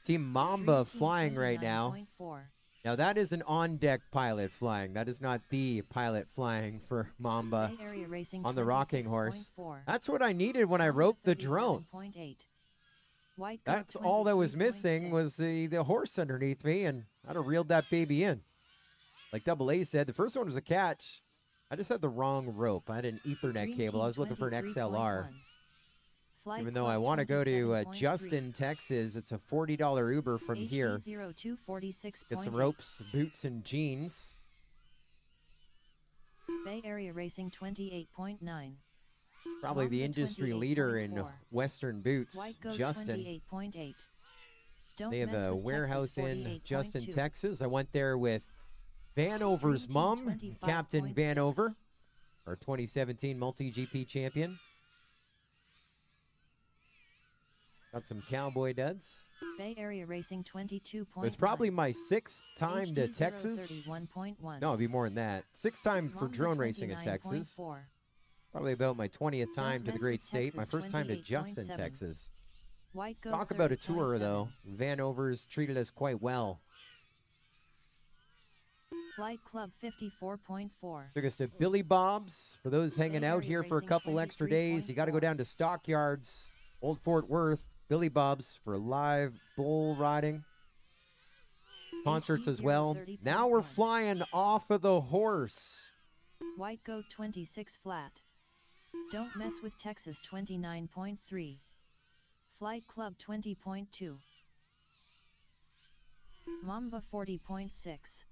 Team Mamba Dream Team flying right now. 29.4. Now, that is an on-deck pilot flying. That is not the pilot flying for Mamba Bay Area Racing on the rocking horse. 26.4. That's what I needed when I roped the drone. 37.8. White Goat That's all that was 23.6. missing was the horse underneath me, and I'd have reeled that baby in. Like Double A said, the first one was a catch. I just had the wrong rope. I had an Ethernet Dream cable. I Team was looking for an 23.1. XLR. Flight Even though Club I want to go to 27.3. Justin, Texas, it's a $40 Uber from here. HD0246.8. Get some ropes, boots, and jeans. Bay Area Racing 28.9. Probably the Mamba industry leader in 28.4. Western boots, White Goat Justin. 28.8. Don't They have mess a with warehouse Texas in Justin, 48.2. Texas. I went there with Vanover's Dream Team mom, Captain 25.6. Vanover, our 2017 multi-GP champion. Got some cowboy duds. Bay Area Racing 22.1. It was probably my 6th time to Texas. 31.1. No, it'd be more than that. 6th time for Mamba drone racing in Texas. 29.4. Probably about my 20th time to the mess great with state. My Texas, first time to 28.7. Justin, Texas. White Goat Talk about a tour, 30.7. though. Vanover's treated us quite well. Flight Club 54.4. Took us to Billy Bob's. For those hanging Bay out Area here for a Racing couple extra days, you got to go 23.4. down to Stockyards, Old Fort Worth, Billy Bob's for live bull riding. Concerts as well. Now we're 30.1. flying off of the horse. White Goat 26 flat. Don't Mess with Texas 29.3. Flight Club 20.2. Mamba 40.6.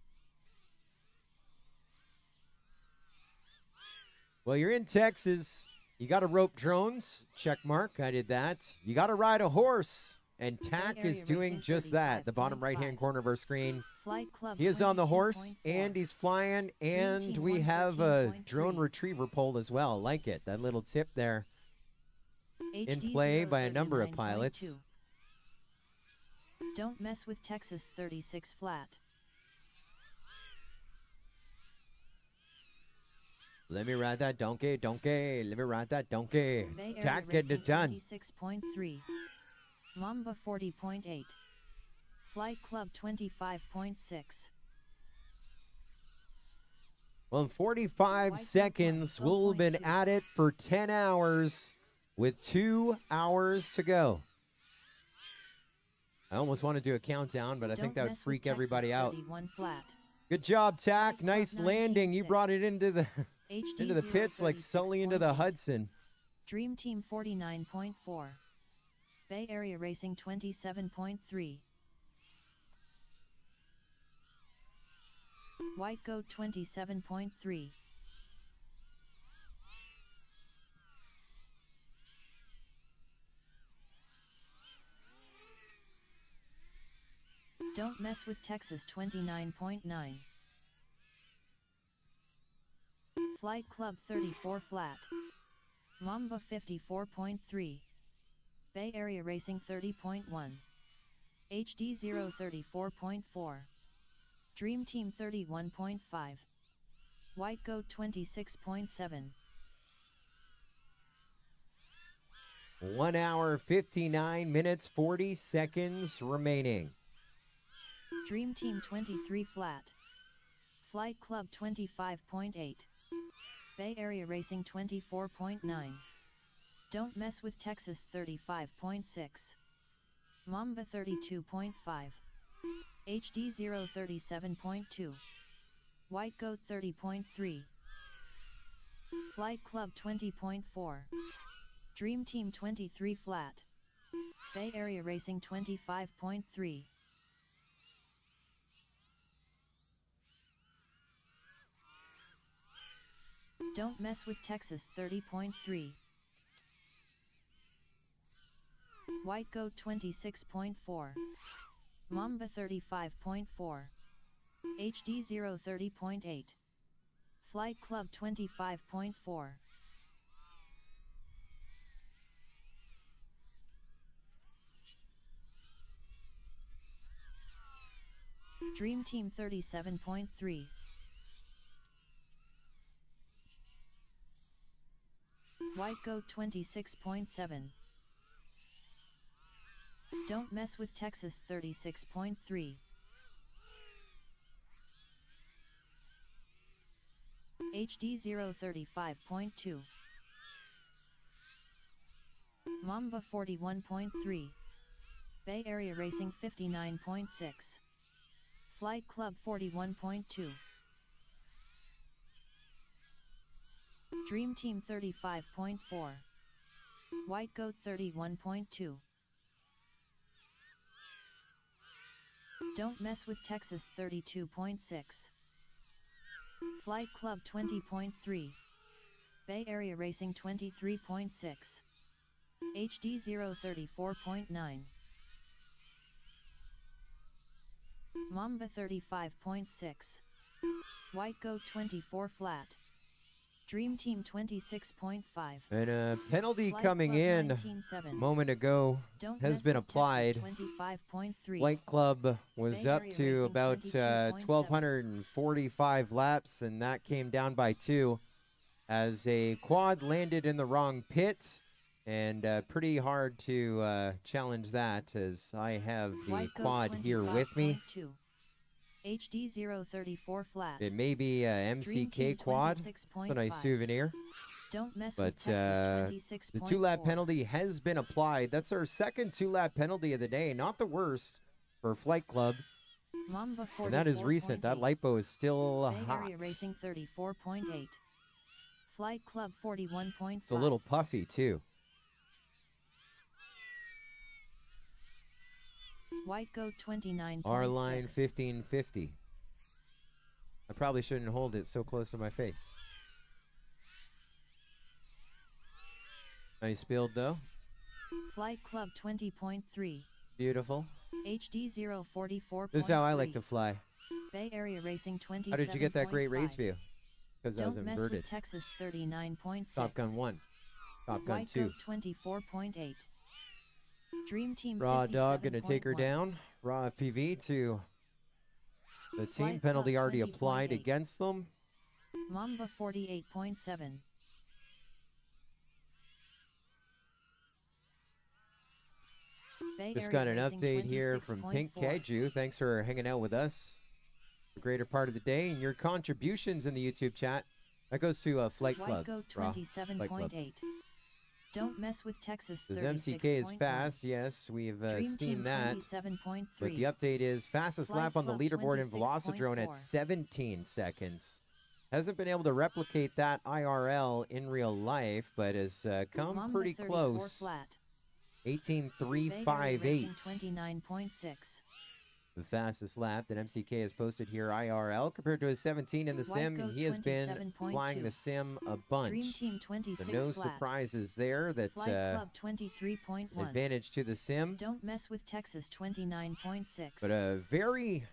Well, you're in Texas. You got to rope drones. Check mark. I did that. You got to ride a horse. And Tack is doing just that. The bottom right-hand corner of our screen. Flight Club He is on the horse, 22.4. and he's flying, and Team we have a 113.3. drone retriever pole as well. Like it. That little tip there. In HD play by a number of pilots. 039.2. Don't Mess with Texas 36 flat. Let me ride that donkey, donkey. Let me ride that donkey. Bay Area Tack getting Racing it done. 26.3. Mamba 40.8. Flight Club 25.6. Well, in 45 seconds, we'll have been 12.2. at it for 10 hours with 2 hours to go. I almost want to do a countdown, but I think Don't that would Mess with freak Texas everybody out. 31 flat. Good job, Tack. Club Nice landing. You 19.6. brought it into the HD into the pits like Sully into the 036.8. Hudson. Dream Team 49.4. Bay Area Racing 27.3. White Goat 27.3. Don't Mess with Texas 29.9. Flight Club 34 flat. Mamba 54.3. Bay Area Racing 30.1. HD 034.4. Dream Team 31.5. White Goat 26.7. 1 hour, 59 minutes, 40 seconds remaining. Dream Team 23 flat. Flight Club 25.8. Bay Area Racing 24.9. Don't Mess with Texas 35.6. Mamba 32.5. HD 037.2. White Goat 30.3. Flight Club 20.4. Dream Team 23 flat. Bay Area Racing 25.3. Don't Mess with Texas 30.3. White Goat 26.4. Mamba 35.4. HD 030.8. Flight Club 25.4. Dream Team 37.3. White Goat 26.7. Don't Mess with Texas 36.3. HD 035.2. Mamba 41.3. Bay Area Racing 59.6. Flight Club 41.2. Dream Team 35.4. White Goat 31.2. Don't Mess with Texas 32.6. Flight Club 20.3. Bay Area Racing 23.6. HD 034.9. Mamba 35.6. White Goat 24 flat. Dream Team 26.5. And a penalty Flight coming Club in 19.7. a moment ago Don't has Mess been with Texas applied. 25.3. Flight Club was Bay up Area to Racing about 22.7. 1,245 laps, and that came down by 2 as a quad landed in the wrong pit. And pretty hard to challenge that, as I have the White Goat quad here with me. 25.2. HD 034 flat. It may be a Dream Team MCK quad, a 26.5. nice souvenir. Don't Mess But with Texas 26.4. the 2-lap penalty has been applied. That's our second 2-lap penalty of the day. Not the worst for Flight Club. Mamba And that is recent. That 44.8. lipo is still Bay hot. Area Racing 34.8. Flight Club 41.5. It's a little puffy, too. White Goat 29.6. R-Line 1550. I probably shouldn't hold it so close to my face. Nice build, though. Flight Club 20.3. Beautiful. HD 044. This is how I like to fly. Bay Area Racing 27. How did you get that great race view? Because I was Don't mess inverted. with Texas 39.6. Top Gun 1. Top Gun White 2. Goat 24.8. Dream Team Raw Dog going to take her 57.1. down. Raw FPV to the team Flight penalty Club already applied 20.8. against them. Mamba 48.7. Bay Just Area got an Racing update here from Pink 26.4. Keju. Thanks for hanging out with us the greater part of the day. And your contributions in the YouTube chat, that goes to Flight White Club. Goat Raw Flight Club. 27.8. Don't mess with Texas This 36.1. MCK is fast. Yes, we've Dream seen Team that. 27.3. But the update is fastest Flight lap on the Club leaderboard in Velocidrone at 26.4. 17 seconds. Hasn't been able to replicate that IRL in real life, but has come Mamba pretty 34 close. flat. 18.358. 29.6. The fastest lap that MCK has posted here IRL compared to his 17 in the White sim. Goat He has been 27.2. flying the sim a Dream bunch. Team So 26 no flat. surprises there. That Flight Club 23.1. advantage to the sim. Don't mess with Texas 29.6. But a very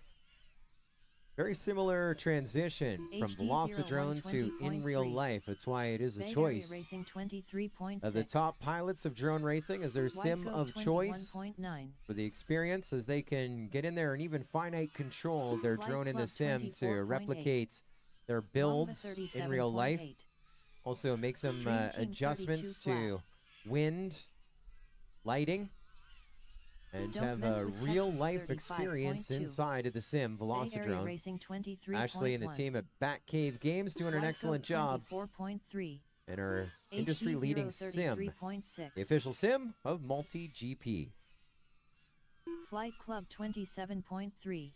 similar transition from HD Velocidrone to in real 0120.3. life. That's why it is a Bay Area choice Racing 23.6. of the top pilots of drone racing as their White sim Goat of choice 21.9. for the experience, as they can get in there and even finite control their Flight drone in the Club sim to 24.8. replicate their Mamba builds in real life. 37.8. Also make some Dream Team adjustments 32 to wind, lighting, and Don't have mess a with real Texas life experience 35.2. inside of the sim Bay Area Velocidrone. Racing 23.1. Ashley and the team at Batcave Games doing an White excellent Goat job 24.3. in our HD industry-leading sim, 033.6. the official sim of Multi-GP. Flight Club 27.3. Dream Team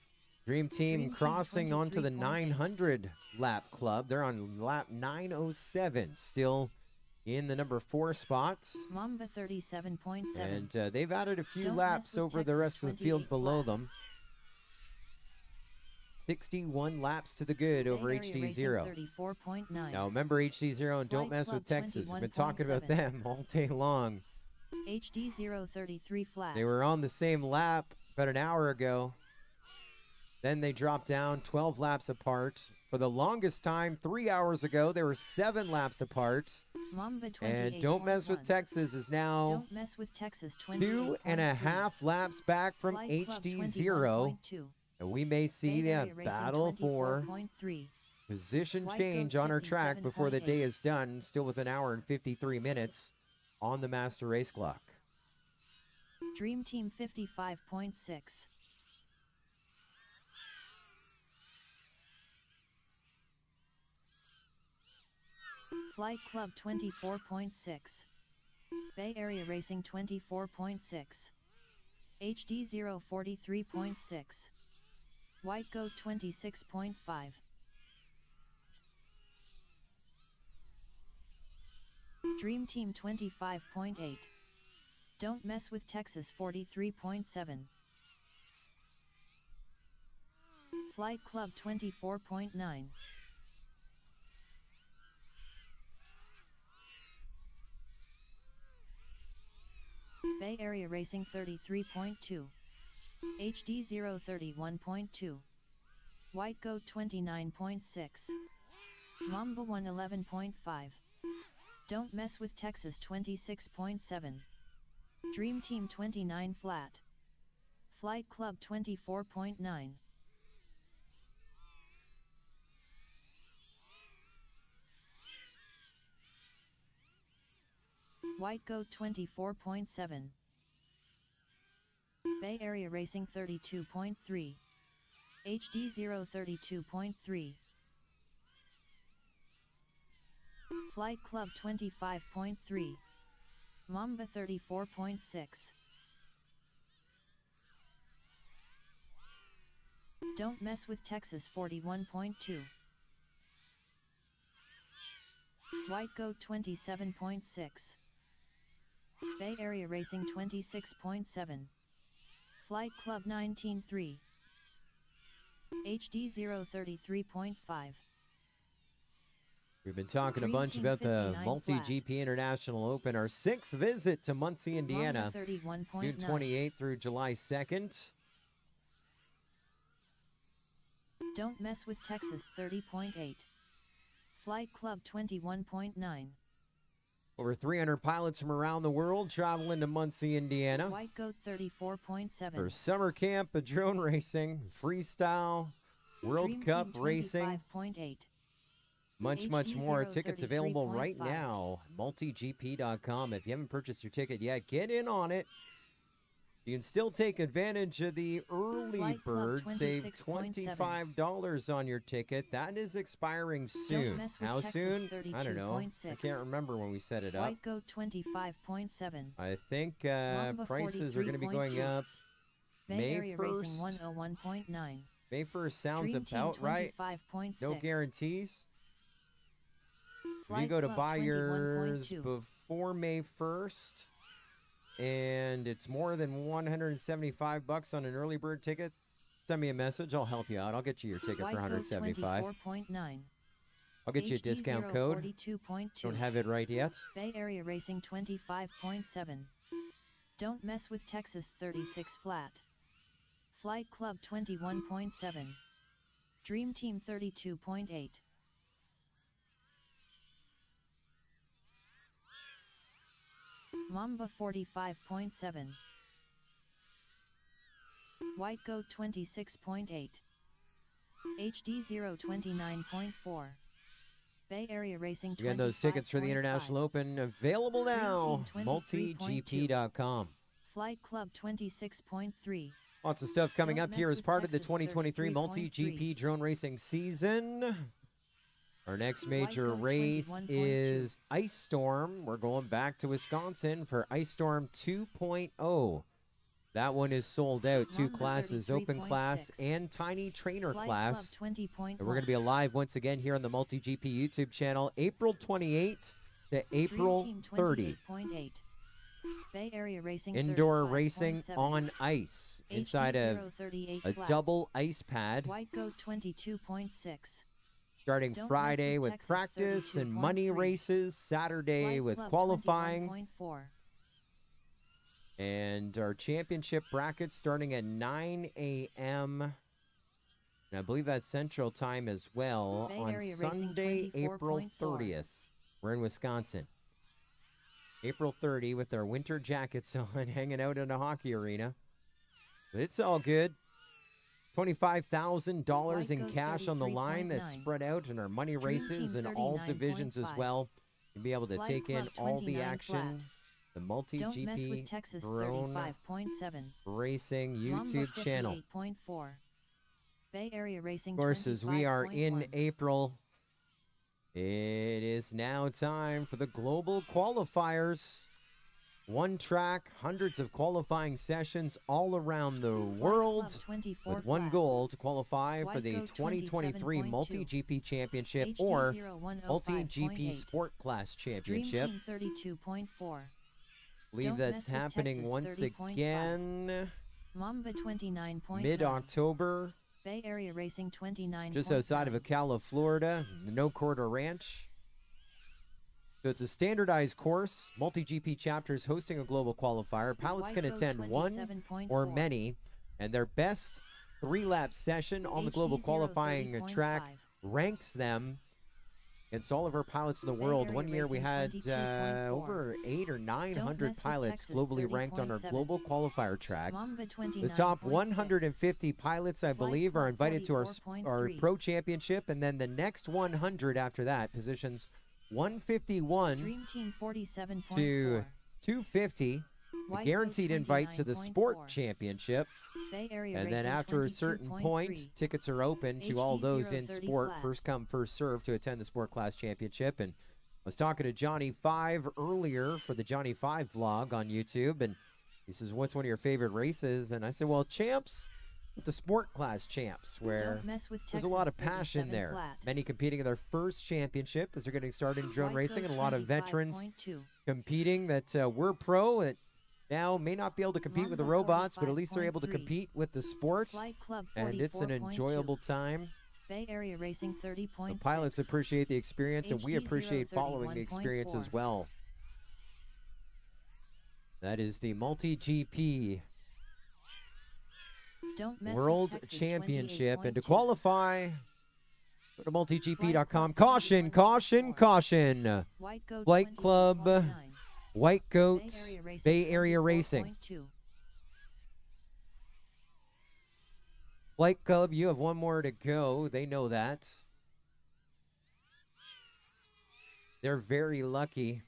Dream Team crossing onto the 23.8. 900 lap club. They're on lap 907, still in the number 4 spots. Mamba 37.7. And they've added a few Don't laps mess with over the Texas rest of the field 28 below flat. them. 61 laps to the good over Bay Area Racing HD0. 34.9. Now remember HD0 and don't Flight mess Club with Texas. We've been talking about 21.7. them all day long. HD 033 flat. They were on the same lap about an hour ago. Then they dropped down 12 laps apart. For the longest time, 3 hours ago, they were 7 laps apart. Mamba And Don't Mess with 28.1. Texas is now Don't mess with Texas 2.5 laps back from Flight Club HD0. 21.2. And we may see Bay a Area Racing battle for 24.3. position White change Goat on our track before the 57.8. day is done. Still with an hour and 53 minutes on the master race clock. Dream Team 55.6. Flight Club 24.6. Bay Area Racing 24.6. HD 043.6. White Goat 26.5. Dream Team 25.8. Don't mess with Texas 43.7. Flight Club 24.9. Bay Area Racing 33.2. HD 031.2. White Goat 29.6. Mamba 111.5. Don't mess with Texas 26.7. Dream Team 29 flat. Flight Club 24.9. White Goat 24.7. Bay Area Racing 32.3. HD 032.3. Flight Club 25.3. Mamba 34.6. Don't mess with Texas 41.2. White Goat 27.6. Bay Area Racing 26.7. Flight Club 19.3. HD 033.5. We've been talking a Dream bunch Team about the 59 Multi-GP International Open, our 6th visit to Muncie, Indiana, Mamba June 31.9. 28th through July 2nd. Don't Mess with Texas 30.8. Flight Club 21.9. Over 300 pilots from around the world traveling to Muncie, Indiana White Goat 34.7. for summer camp of drone racing, freestyle, World Dream Cup Team racing, 25.8. much HD more. Tickets available right 033.5. now. multigp.com. If you haven't purchased your ticket yet, get in on it. You can still take advantage of the early Flight Club bird. Save 26.7. $25 on your ticket. That is expiring soon. Mess with How Texas soon? I don't know. I 32.6. can't remember when we set it up. White Goat 25.7. I think Mamba prices are going to be going 43.2. up Bay May Area Racing 1st. 101.9. May 1st sounds Dream Team about right. 25.6. No guarantees. If you Flight go to Club buy yours 21.2. before May 1st, and it's more than $175 on an early bird ticket, send me a message. I'll help you out. I'll get you your ticket White for Goat $175. 24.9. I'll get you a HD discount code. 042.2. Don't have it right yet. Bay Area Racing 25.7. Don't Mess with Texas 36 flat. Flight Club 21.7. Dream Team 32.8. Mamba 45.7. White Goat 26.8. HD 029.4. Bay Area Racing 25.5. Again, those tickets for the International Open available now. Dream Team 23.2. multigp.com. Flight Club 26.3. Lots of stuff coming Don't up here Mess as part with of the Texas 2023 33.3. Multi-GP drone racing season. Our next major Goat race 21.2. is Ice Storm. We're going back to Wisconsin for Ice Storm 2.0. That one is sold out. Two Mamba classes, open class 33.6. and tiny trainer Flight class. Club 20.1. And we're going to be live once again here on the Multi-GP YouTube channel, April 28th to April Dream Team 30. 28.8. Bay Area Racing Indoor racing 35.7. on ice inside HD of 038 a flat. double ice pad. White Goat 22.6. Starting Don't Friday Mess with with Texas practice and money 32.3. races, Saturday Flight with Club qualifying, 21.4. and our championship bracket starting at 9 a.m. And I believe that's Central Time as well Bay on Area Racing Sunday, April 24.4. 30th. We're in Wisconsin. April 30 with our winter jackets on, hanging out in a hockey arena. But it's all good. $25,000 in White Goat cash on the line that's 33.9. spread out in our money Dream races Team and all divisions as 39.5. well. You'll be able to Flight take in Club all the 29 action. flat. The Don't Mess with Multi-GP Texas Drone 35.7. Racing Mamba YouTube channel. 58.4. Bay Area Racing Of course, as we are in 25.1. April, it is now time for the global qualifiers. One track, hundreds of qualifying sessions all around the world, with one goal to qualify for the 2023 Multi-GP Championship or Multi-GP Sport Class Championship. Dream Team 32.4. Believe Don't that's Mess with happening Texas once 30.5. again Mamba 29.9. mid-October, Bay Area Racing 29. just outside of Ocala, Florida, the No Quarter Ranch. So it's a standardized course. Multi-GP chapters hosting a global qualifier. Pilots can attend one or many, and their best 3-lap session on the global qualifying track ranks them against all of our pilots in the world. Area One year we had Racing 22.4. over 800 or 900 Mess with pilots Texas globally ranked on our 30.7. global qualifier track. Mamba The top 29.6. 150 pilots, I believe, are Club invited to our 44.3. pro championship, and then the next 100 after that, positions 151 Dream Team 47.4. to 250, a White guaranteed Goat invite to the 29.4. sport champaionship. Bay Area And then Racing after a certain 22.3. point, tickets are open to all HD those in 030 sport, flat. first come, first serve, to attend the Sport Class Championship. And I was talking to Johnny 5 earlier for the Johnny 5 vlog on YouTube, and he says, "What's one of your favorite races?" And I said, "Well, champs, with the sport class champs, where Don't mess with there's a Texas lot of passion 37 there. flat. Many competing in their first championship as they're getting started in drone White racing, goat and a lot of veterans 25.2. competing that were pro that now may not be able to compete with the Monza robots, but at least they're able to 45.3. compete with the sport, Flight Club and it's an 44.2. enjoyable time. Bay Area Racing 30.6. The pilots appreciate the experience, and we HD appreciate following the experience 31.4. as well. That is the multi-GP Don't mess World with Texas Championship, and to 28.2. qualify, go to multigp.com. Caution, caution, caution. White Goat Flight Club, 24.9. White Goat, Bay Area Racing Bay Area Racing. 24.2. Flight Club, you have one more to go. They know that. They're very lucky.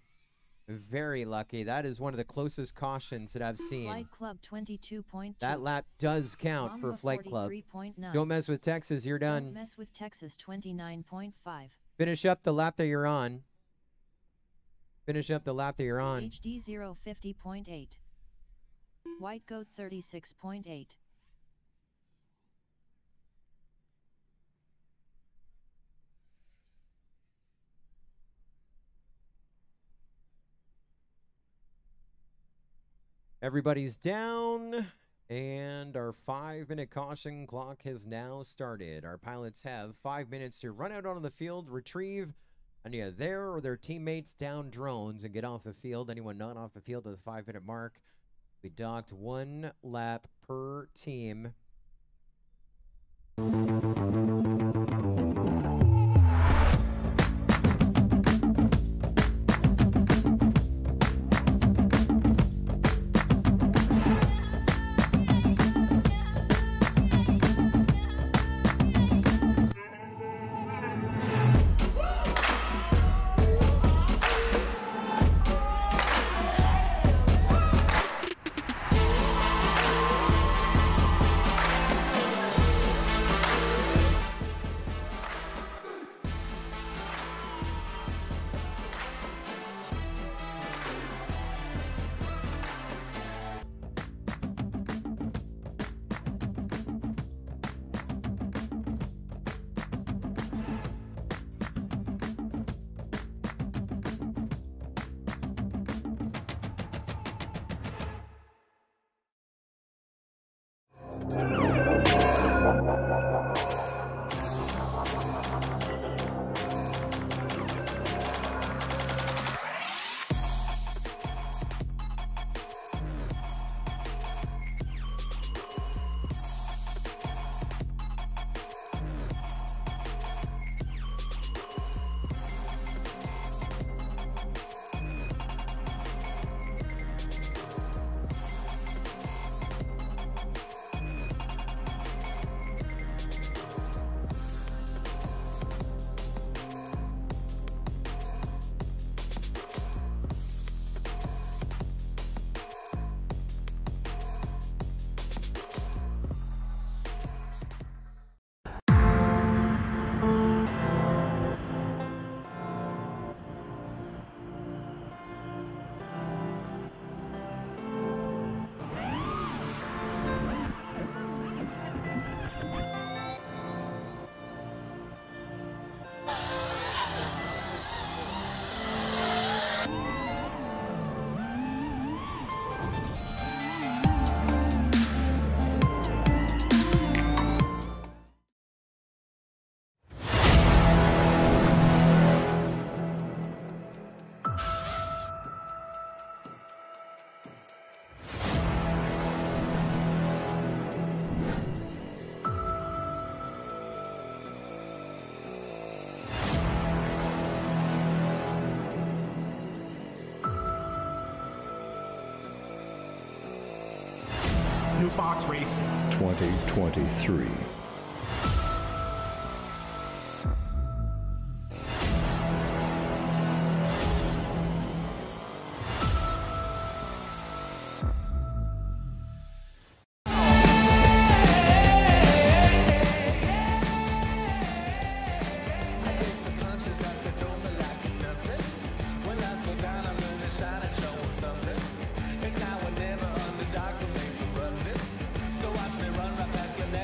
Very lucky. That is one of the closest cautions that I've seen. Flight Club 22.2. That lap does count for Mamba Flight Club. 43.9. Don't mess with Texas. You're Don't done. mess with Texas 29.5. Finish up the lap that you're on. Finish up the lap that you're on. HD 050.8. White Goat 36.8. Everybody's down, and our 5-minute caution clock has now started. Our pilots have 5 minutes to run out onto the field, retrieve any of their or their teammates down drones, and get off the field. Anyone not off the field at the 5-minute mark, we docked 1 lap per team. New Fox Racing. 2023. It's now or never, underdogs will make for running. So watch me run right past your neck.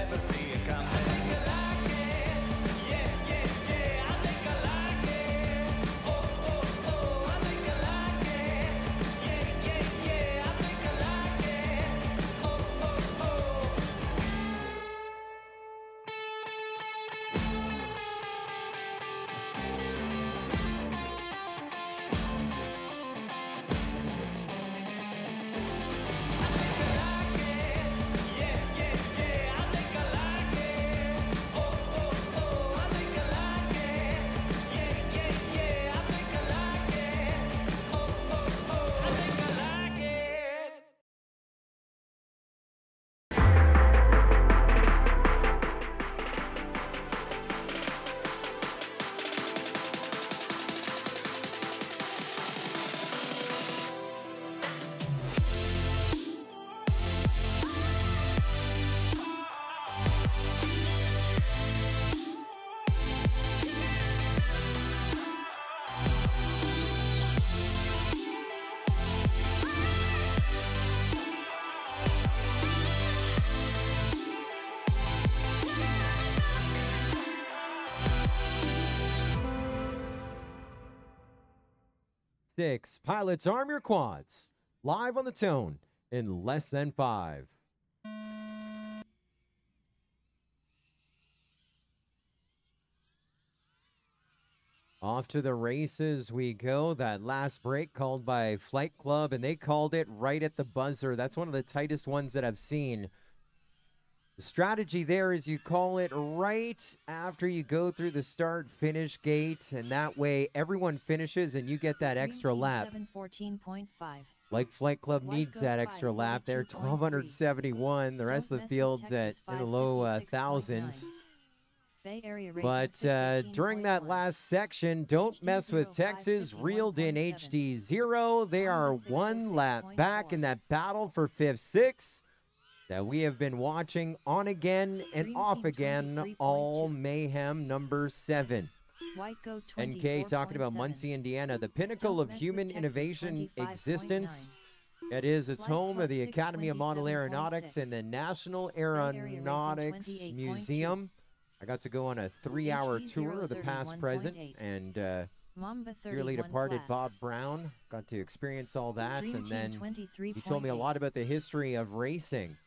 6. Pilots, arm your quads. Live on the tone in less than 5. Off to the races we go. That last break called by Flight Club, and they called it right at the buzzer. That's one of the tightest ones that I've seen. The strategy there is you call it right after you go through the start-finish gate, and that way everyone finishes and you get that extra lap. 14.5. Like Flight Club White needs Goat that extra 5, lap there. 42.3. 1,271. The rest Don't of the mess with field's at Texas in the low 556.9. thousands. Bay Area But during that last section, Don't Mess with Texas reeled in HD 0. They are one lap back in that battle for 5th, 6th that we have been watching on again and Dream off Team again 23.2. all mayhem number 7. White Goat NK talking about 24.7. Muncie, Indiana, the pinnacle Don't of mess with human Texas innovation 25.9. existence. It is its Flight home Club of the Academy of Model 627.6. Aeronautics and the National Area Racing Aeronautics 28.2. Museum. I got to go on a 3-hour HD tour of the past, present, 031.8. and Mamba dearly 31 departed flat. Bob Brown. Got to experience all that, Dream and Team then 23.8. he told me a lot about the history of racing.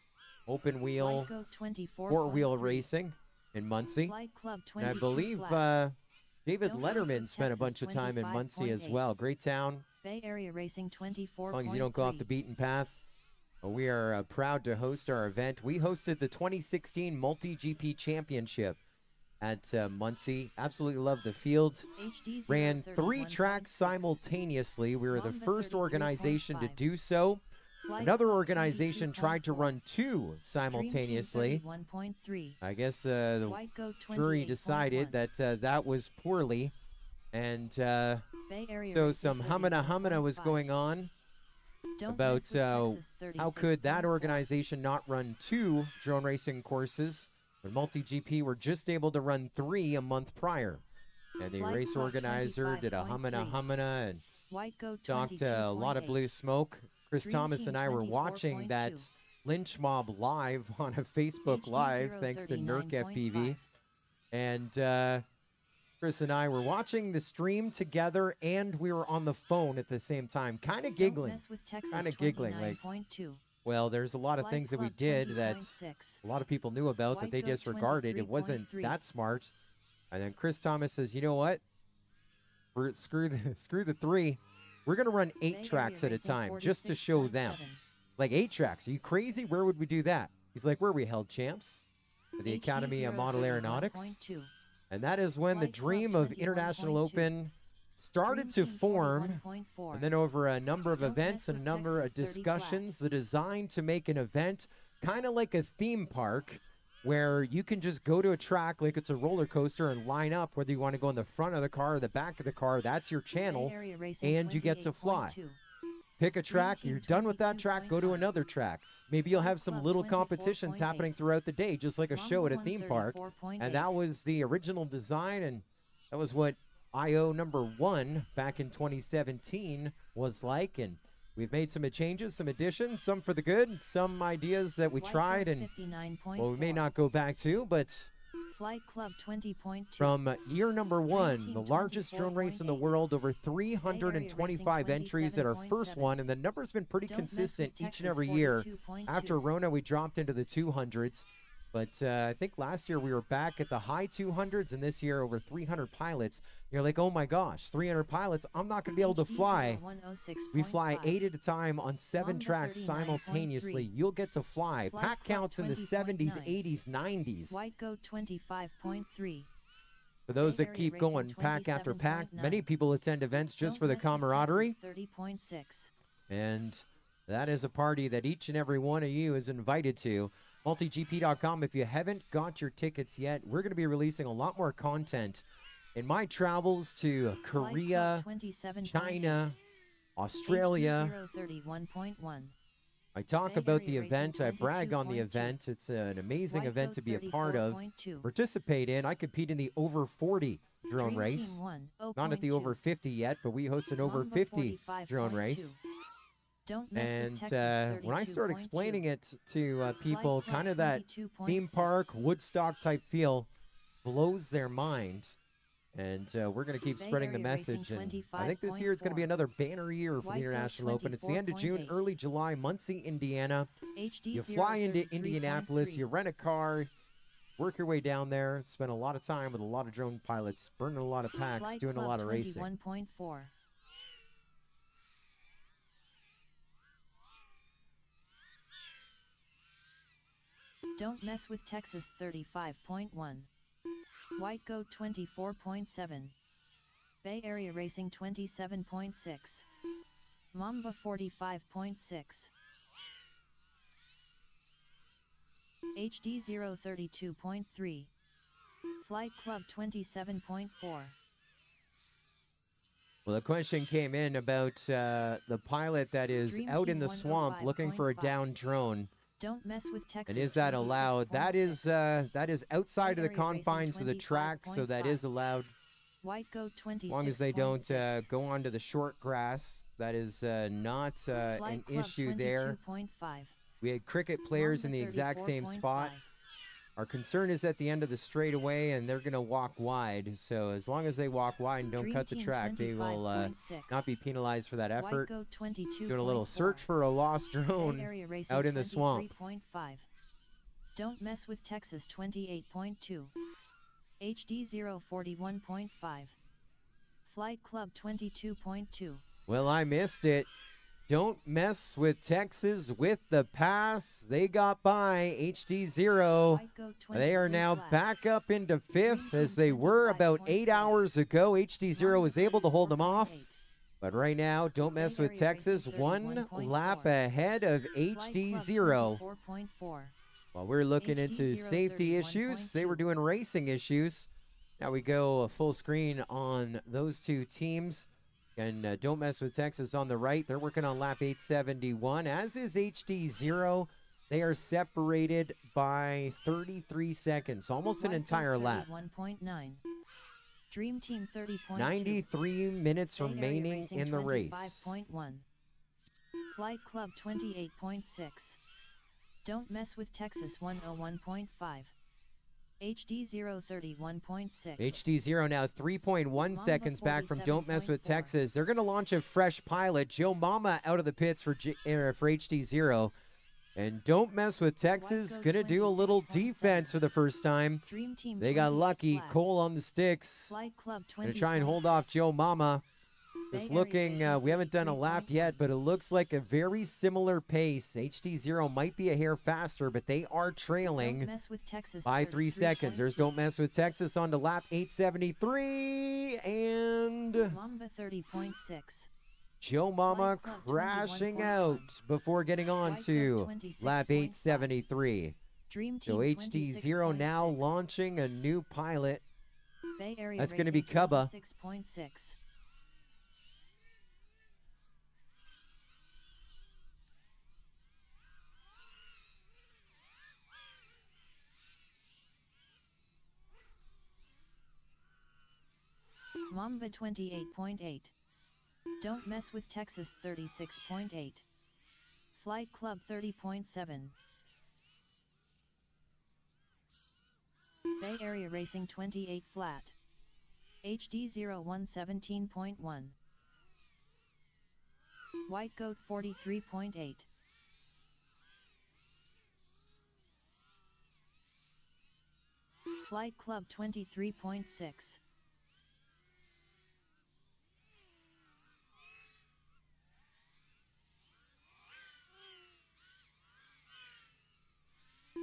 Open wheel, White Goat 24.3. four-wheel racing in Muncie. Flight Club And I 22 believe flat. David Don't mess Letterman with spent a Texas bunch of time in Muncie as 25.8. well. Great town. Bay Area Racing 24. As long as you don't go off the beaten path. We are proud to host our event. We hosted the 2016 Multi-GP Championship at Muncie. Absolutely loved the field. HD Ran 3 031.6. tracks simultaneously. We were the Mamba first organization to 33.5. do so. Flight Another Club organization tried to 22.4. run 2 Dream Team simultaneously. 31.3. I guess the White Goat jury 28.1. decided that that was poorly. And Bay Area so Racing some humana was 31.5. going on Don't about mess with Texas how could that 36.4. organization not run 2 drone racing courses when Multi-GP were just able to run 3 a month prior. And the Flight race Club organizer did a 25.3. humana and White Goat talked a lot of 22.8. blue smoke. Chris Dream Thomas Team and I were watching that 24.2. lynch mob live on a Facebook HD Live, thanks to Nurk 039.5. FPV. And Chris and I were watching the stream together, and we were on the phone at the same time, kind of giggling. Kinda giggling, like, Well, there's a lot of things that we did that a lot of people knew about that White they Goat disregarded. It wasn't 23.3. that smart. And then Chris Thomas says, you know what? Screw the 3. We're going to run 8 tracks at a time just to show them. Like 8 tracks. Are you crazy? Where would we do that? He's like, where we held champs? At the Academy of Model Aeronautics. And that is when the Flight Club dream of 21.2. International Open started to form. And then over a number of Don't events mess and a with number of Texas 30 discussions, the design to make an event kind of like a theme park where you can just go to a track like it's a roller coaster and line up whether you want to go in the front of the car or the back of the car. That's your channel, and you get to fly. Pick a track, you're done with that track, go to another track. Maybe you'll have some little competitions happening throughout the day, just like a show at a theme park. And that was the original design, and that was what IO number 1 back in 2017 was like. And we've made some changes, some additions, some for the good, some ideas that we tried and, well, we may not go back to, but Flight Club 20.2. from year number 1, Team the largest drone race in the 24.8. world, over 325 Racing entries at our first 27.7. one, and the number's been pretty Don't mess with consistent each Texas and every year. 42.2. After Rona, we dropped into the 200s, but I think last year we were back at the high 200s, and this year over 300 pilots. You're like, oh my gosh, 300 pilots, I'm not going to be able to fly. We fly 8 at a time on 7 Mamba tracks 39.3. simultaneously. You'll get to fly. Flight Pack Club counts in the 20.9. 70s, 80s, 90s. White Goat 25.3. For those Bay that Area keep Racing going pack after pack, 27.9. many people attend events just Don't for the mess with camaraderie. Texas 30.6. And that is a party that each and every one of you is invited to. MultiGP.com. If you haven't got your tickets yet, we're going to be releasing a lot more content in my travels to Korea, China, Australia. I talk about the event. I brag on the event. It's an amazing event to be a part of, participate in. I compete in the over 40 drone race. Not at the over 50 yet, but we host an over 50 drone race. And when I start explaining it to people, kind of that theme park, Woodstock type feel blows their mind. And we're going to keep Bay spreading the Area Racing message. And I think this year it's going to be 25.4. another banner year for White the Goat International Open. It's the end of June, 24.8. early July, Muncie, Indiana. HD You fly into 033.3. Indianapolis, you rent a car, work your way down there, spend a lot of time with a lot of drone pilots, burning a lot of packs, Flight doing a Club lot of racing. 21.4. Don't mess with Texas 35.1. White Goat 24.7. Bay Area Racing 27.6. Mamba 45.6. HD 032.3. Flight Club 27.4. Well, the question came in about the pilot that is Dream out Team in the swamp looking for a 105.5. down drone. Don't mess with Texas. And is that allowed? That is outside of the Bay Area Racing confines of the track, so that 25.5. is allowed. White Goat 26. As long as they don't go onto the short grass, that is not an Flight Club issue there. 22.5. We had cricket players in the exact same spot. Our concern is at the end of the straightaway, and they're going to walk wide. So as long as they walk wide and don't Dream cut the Team track, they will 25.6. not be penalized for that White effort. Goat 22. Doing a little search for a lost drone out in the swamp. 23.5. Don't mess with Texas 28.2. HD 041.5. Flight Club 22.2. Well, I missed it. Don't mess with Texas with the pass. They got by HD0. White Goat They are 23 now flat. back up into fifth as they were about 8 hours ago. HD0 was able to hold them off. 24.8. But right now, don't mess Bay with Area Texas. Racing 1 31.4. lap ahead of Flight Club HD0. 24.4. While we're looking into HD0 safety issues, they were 31.2. doing racing issues. Now we go full screen on those two teams. And don't mess with Texas on the right. They're working on lap 871, as is HD0. They are separated by 33 seconds, almost an White entire Goat lap. 31.9. Dream Team 30.2. 93 minutes Bay Area remaining Racing in the race. 25.1. Flight Club 28.6. Don't mess with Texas 101.5. HD 031.6. HD0 now 3.1 seconds back from Don't Mess with 47.4. Texas. They're going to launch a fresh pilot. Joe Mama out of the pits for HD0. And Don't Mess with Texas Goat going to do a little 26.7. defense for the first time. Dream Team They got 28 lucky. flat. Cole on the sticks. Flight Club Going 20. to try and hold off Joe Mama. Just Bay Area looking, Racing we haven't done a lap 33.1. yet, but it looks like a very similar pace. HD0 might be a hair faster, but they are Don't trailing mess with Texas by 3 seconds. There's 33.2. Don't Mess with Texas on to lap 873, and Mamba 30.6. Joe Mama Flight Club crashing 21.1. out before getting on White Goat to 26.5. lap 873. Dream So Team HD0 now 26.6. launching a new pilot. Bay Area That's gonna Racing be Cubba. 26.6. Mamba 28.8. Don't mess with Texas 36.8. Flight Club 30.7. Bay Area Racing 28 flat. HD 0117.1. White Goat 43.8. Flight Club 23.6.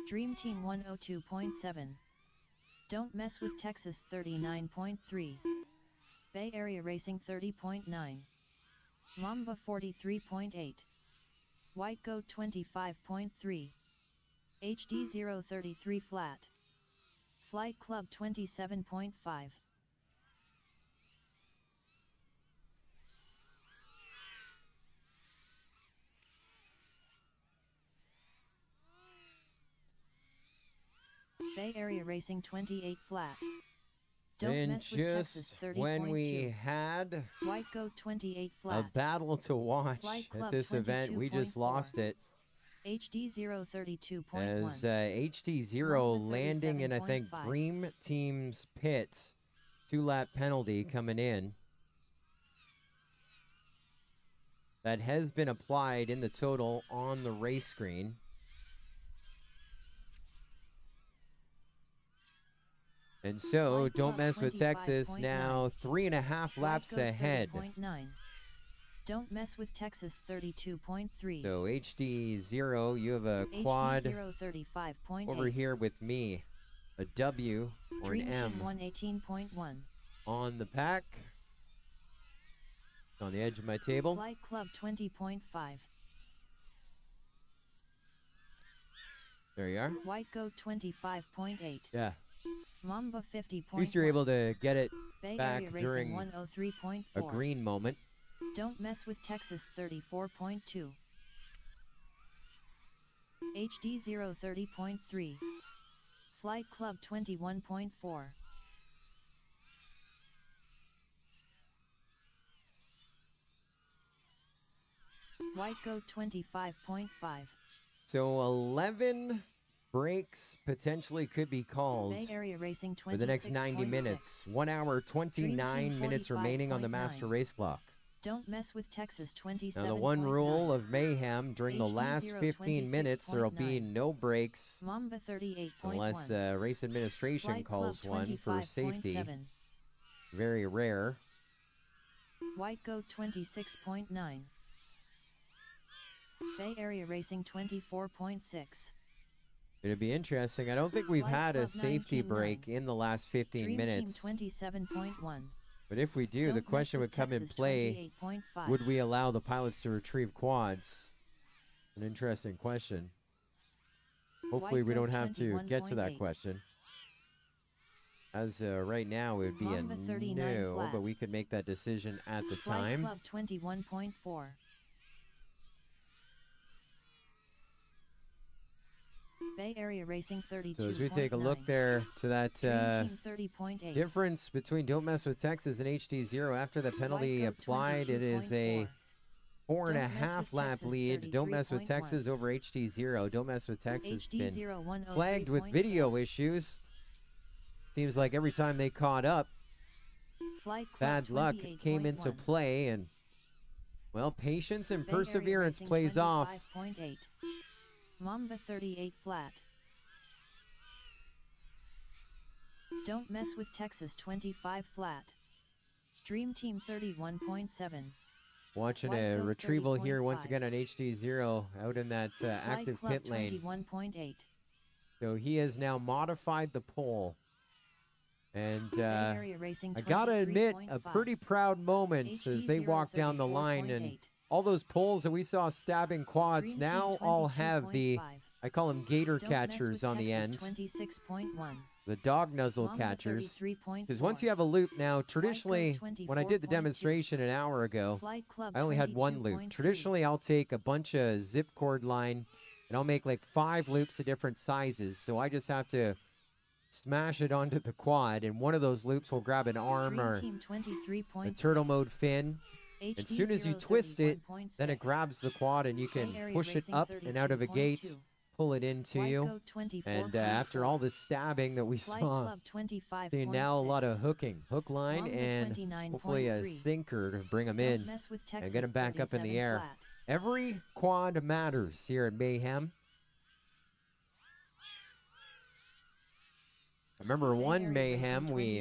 Dream Team 102.7. Don't mess with Texas 39.3. Bay Area Racing 30.9. Mamba 43.8. White Goat 25.3. HD 033 flat. Flight Club 27.5. Bay Area Racing 28 flat. Don't And mess with Texas just when we 30.2. had White Goat 28 a flat. battle to watch Flight at Club this event, we just 22.4. lost it. HD 032.1. As HD0 Mamba landing in, I think, 37.5. Dream Team's pits. 2-lap penalty coming in. That has been applied in the total on the race screen. And so, White Don't Club Mess with Texas 25.9. now 3.5 laps White Goat ahead. 30.9. Don't Mess with Texas 32.3. So HD0, you have a quad HD0 35.8. over here with me. A W or Dream an M Team 118.1. on the pack. On the edge of my table. Flight Club 20.5. There you are. White Goat 25.8. Yeah. Mamba 50.1. At least you're able to get it Bay back Area during Racing 103.4. a green moment. Don't Mess with Texas 34.2. HD0 30.3. Flight Club 21.4. White Goat 25.5. So 11 breaks potentially could be called Bay Area Racing 26.6. for the next 90 minutes. 1 hour, 29 minutes remaining on the master race clock. Don't Mess with Texas 27. Now the one rule of mayhem during the last 15 minutes, there will be no breaks Mamba 38.1. unless race administration Flight calls Club one for safety. 25.7. Very rare. White Goat 26.9. Bay Area Racing 24.6. It'd be interesting. I don't think we've White had a Club safety 19.9. break in the last 15 Dream minutes. Team 27.1. But if we do, Don't the Mess question with would come in Texas play, 28.5. would we allow the pilots to retrieve quads? An interesting question. Hopefully we White don't Goat have to get to that 21.8. question. As right now, it would be Mamba a 39 no, flat. but we could make that decision at the Flight time. Club 21.4. Bay Area Racing 32. So as we take a look there to that Dream Team 30.8. difference between Don't Mess with Texas and HD0 after the penalty White Goat applied, it is a 22.4. 4.5 Don't Mess with lap Texas lead. Don't Mess with 33.1. Texas over HD0. Don't Mess with Texas been HD0 103.4. flagged with video issues. Seems like every time they caught up, Flight Club bad luck came into 28.1. play, and well, patience and Bay Area perseverance Racing plays off. 25.8. Mamba 38 flat. Don't Mess with Texas 25 flat. Dream Team 31.7. Watching White a Goat retrieval here once 30.5. again on HD0 out in that active Flight Club pit lane. 21.8. So he has now modified the pole. And Bay Area Racing I gotta admit, a 23.5. pretty proud moment as they HD0 walk down the line, and 34.8. all those poles that we saw stabbing quads Green now Team all have the, 22.5. I call them gator Don't Mess catchers with on the Texas end, 26.1. the dog nuzzle Mamba catchers. 33.4. Because once you have a loop now, traditionally, when I did the 24.2. demonstration an hour ago, Flight Club I only had one loop. 22.3. Traditionally, I'll take a bunch of zip cord line, and I'll make like 5 loops of different sizes. So I just have to smash it onto the quad, and one of those loops will grab an arm Dream or Team a 23.6. turtle mode fin. As soon as you HD0 twist it, then it 31.6. grabs the quad, and you can Bay Area push it Racing up and out of a gate, 32.2. pull it into White you. Goat 24.4. And after all the stabbing that we Flight saw, Club 25.6. seeing now a lot of hooking, hook line, Mamba and 29.3. hopefully a sinker to bring them Don't in Mess with and Texas get them back up in the 37 air. flat. Every quad matters here at Mayhem. I remember Bay one Area Mayhem, Racing we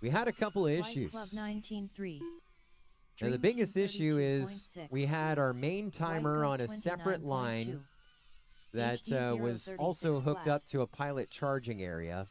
26.6. had a couple of Flight issues. Club 19.3. Now, the Dream biggest Team issue is 32.6. we had our main timer White on Goat a separate 29.2. line that HD0 was also 36 hooked flat. up to a pilot charging area.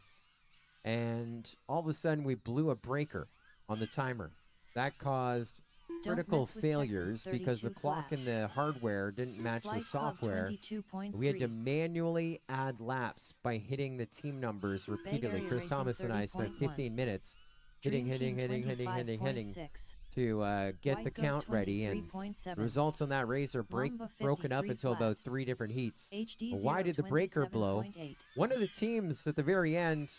And all of a sudden, we blew a breaker on the timer. That caused Don't critical Mess with failures Texas because the 32 clock flat. and the hardware didn't match the Flight Club software. 22.3. We had to manually add laps by hitting the team numbers repeatedly. Area Chris Racing Thomas and I spent 30.1. 15 minutes hitting Dream Team hitting 25.6. to get White the Goat count ready. And 23.7. the results on that race are Mamba broken up 53 until flat. about 3 different heats. HD Well, why did the breaker blow? 27.8. One of the teams at the very end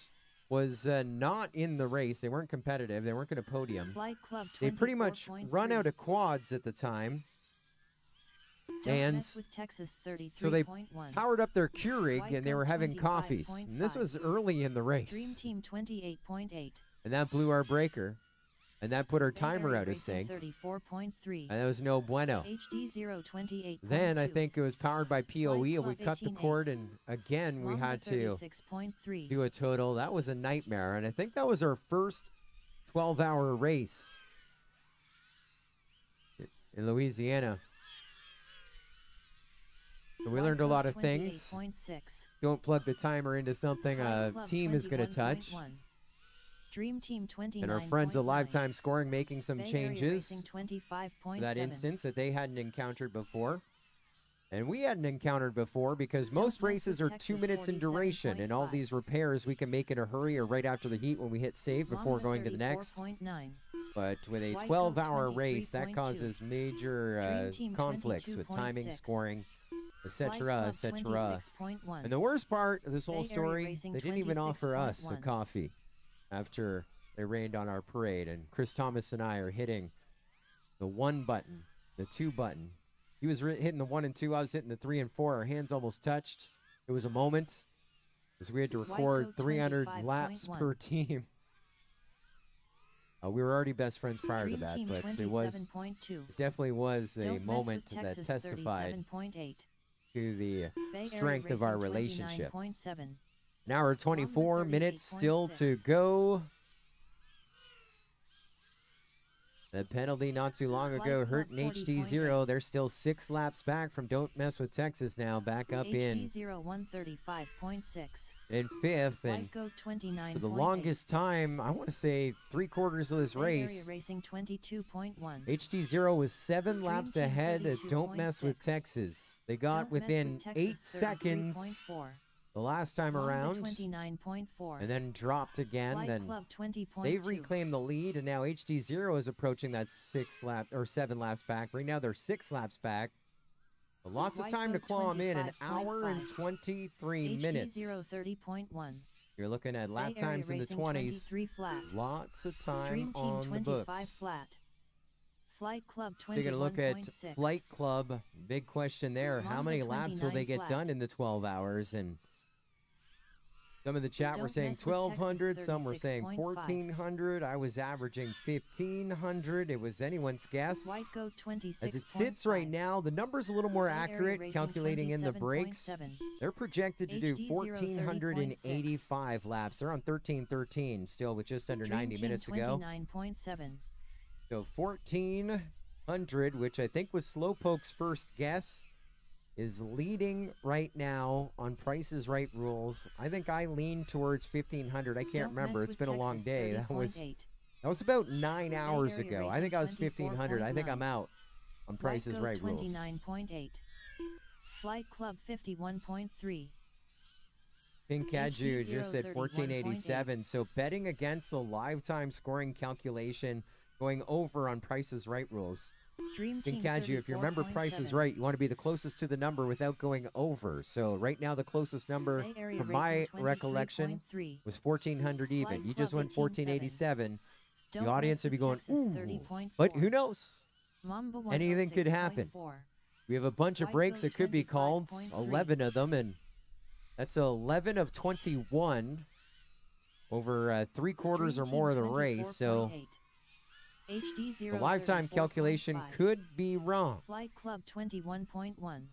was not in the race. They weren't competitive. They weren't going to podium. Flight Club They pretty much 24.3. run out of quads at the time. Don't and Mess with Texas So they 33.1. powered up their Keurig White and they were Goat having coffees. And this 25.5. was early in the Dream race. Team 28.8. And that blew our breaker. And that put our Bay timer Area out of Racing sync. 34.3. And that was no bueno. HD 028.2. Then I think it was powered by PoE, and we Club cut the 18.8. cord, and again we Mamba had to 36.3. do a total. That was a nightmare, and I think that was our first 12-hour race in Louisiana. So we learned a lot of things. 28.6. Don't plug the timer into something a Club team is going to touch. 21.1. Dream Team 29. And our friends at Lifetime Scoring making some Bay Area changes Racing 25.7. for that instance that they hadn't encountered before. And we hadn't encountered before because most mess with races are 2 Texas minutes in duration. And all 47.5. these repairs we can make in a hurry or right after the heat when we hit save before Mamba going to the next. 34.9. But with a White 12-hour Coat race, that 23.2. causes major Dream Team conflicts with timing, 22.6. scoring, Flight etc., Club etc. 26.1. And the worst part of this whole Bay Area story, Racing they didn't even offer us a 26.1. coffee after they rained on our parade. And Chris Thomas and I are hitting the 1 button, the 2 button. He was hitting the 1 and 2. I was hitting the 3 and 4. Our hands almost touched. It was a moment because we had to White record Coat 300 laps 25.1. per team. We were already best friends prior Dream to that, Team but it was 27.2. it definitely was a Don't mess moment with that Texas testified 37.8. to the Bay Area strength of our Racing relationship. 29.7. An hour 24 Mamba minutes still 38.6. to go. That penalty not too long Flight ago Club hurt an 40.8. HD0. They're still 6 laps back from Don't Mess with Texas now. Back up in HD 0135.6. 5th. And White Goat 29.8. for the longest time, I want to say 3/4 of this Bay Area race, Racing 22.1. HD0 was 7 laps Team ahead at Don't Mess with 32.6. Texas. They got Don't Mess with within Texas 8 seconds 33.4. the last time Mamba around, 29.4. and then dropped again. Flight Then Club 20.2. they reclaimed the lead, and now HD0 is approaching that 7 laps back. Right now they're 6 laps back. But lots of White time to Coat claw them in. An hour and 25.5. 23 HD minutes. 030.1. You're looking at lap Bay Area times in the Racing 20s. 23 flat. Lots of time Dream Team on the 25 books. flat. Flight Club 21.6. Taking a look at Flight Club, big question there. How Mamba many laps will they 29 get flat. done in the 12 hours? And some of the chat were Don't saying Mess with 1,200. Some were saying 36.5. 1,400. I was averaging 1,500. It was anyone's guess. White Goat 26. As it sits right now, the number's a little more Bay Area accurate, Racing calculating in the brakes. 27.7. They're projected to do HD 1,485 laps. They're on 13:13 still with just under Dream 90 Team minutes to go. 29.7. So 1,400, which I think was Slowpoke's first guess, is leading right now on Price is Right rules. I think I lean towards 1,500. I can't Don't remember. Mess It's with been a long Texas day. 30.8. That was about 9 hours Area ago. I Racing think I was 1,500. I think 24.9. I'm out on Price White is Goat Right rules. 29.8. Flight Club 51.3. Pink Kaju just said 31.8. 1487. So betting against the lifetime scoring calculation, going over on Price is Right rules. Dream Team Pink Kaju, if you remember Price is 34.7. Right, you want to be the closest to the number without going over. So right now the closest number, Bay Area from my Racing recollection, 23.3. was 1,400 even. Flight You just Club went 1487. Don't The audience Mess would be with going, Texas ooh. 30.4. But who knows? Mamba Anything could happen. 106.4. We have a bunch of White breaks Goat that could be called, 25.3. 11 of them, and that's 11 of 21 over 3/4 Dream or Team more of the race. So 24.8. HD the lifetime calculation 034.5. could be wrong. Flight Club 21.1.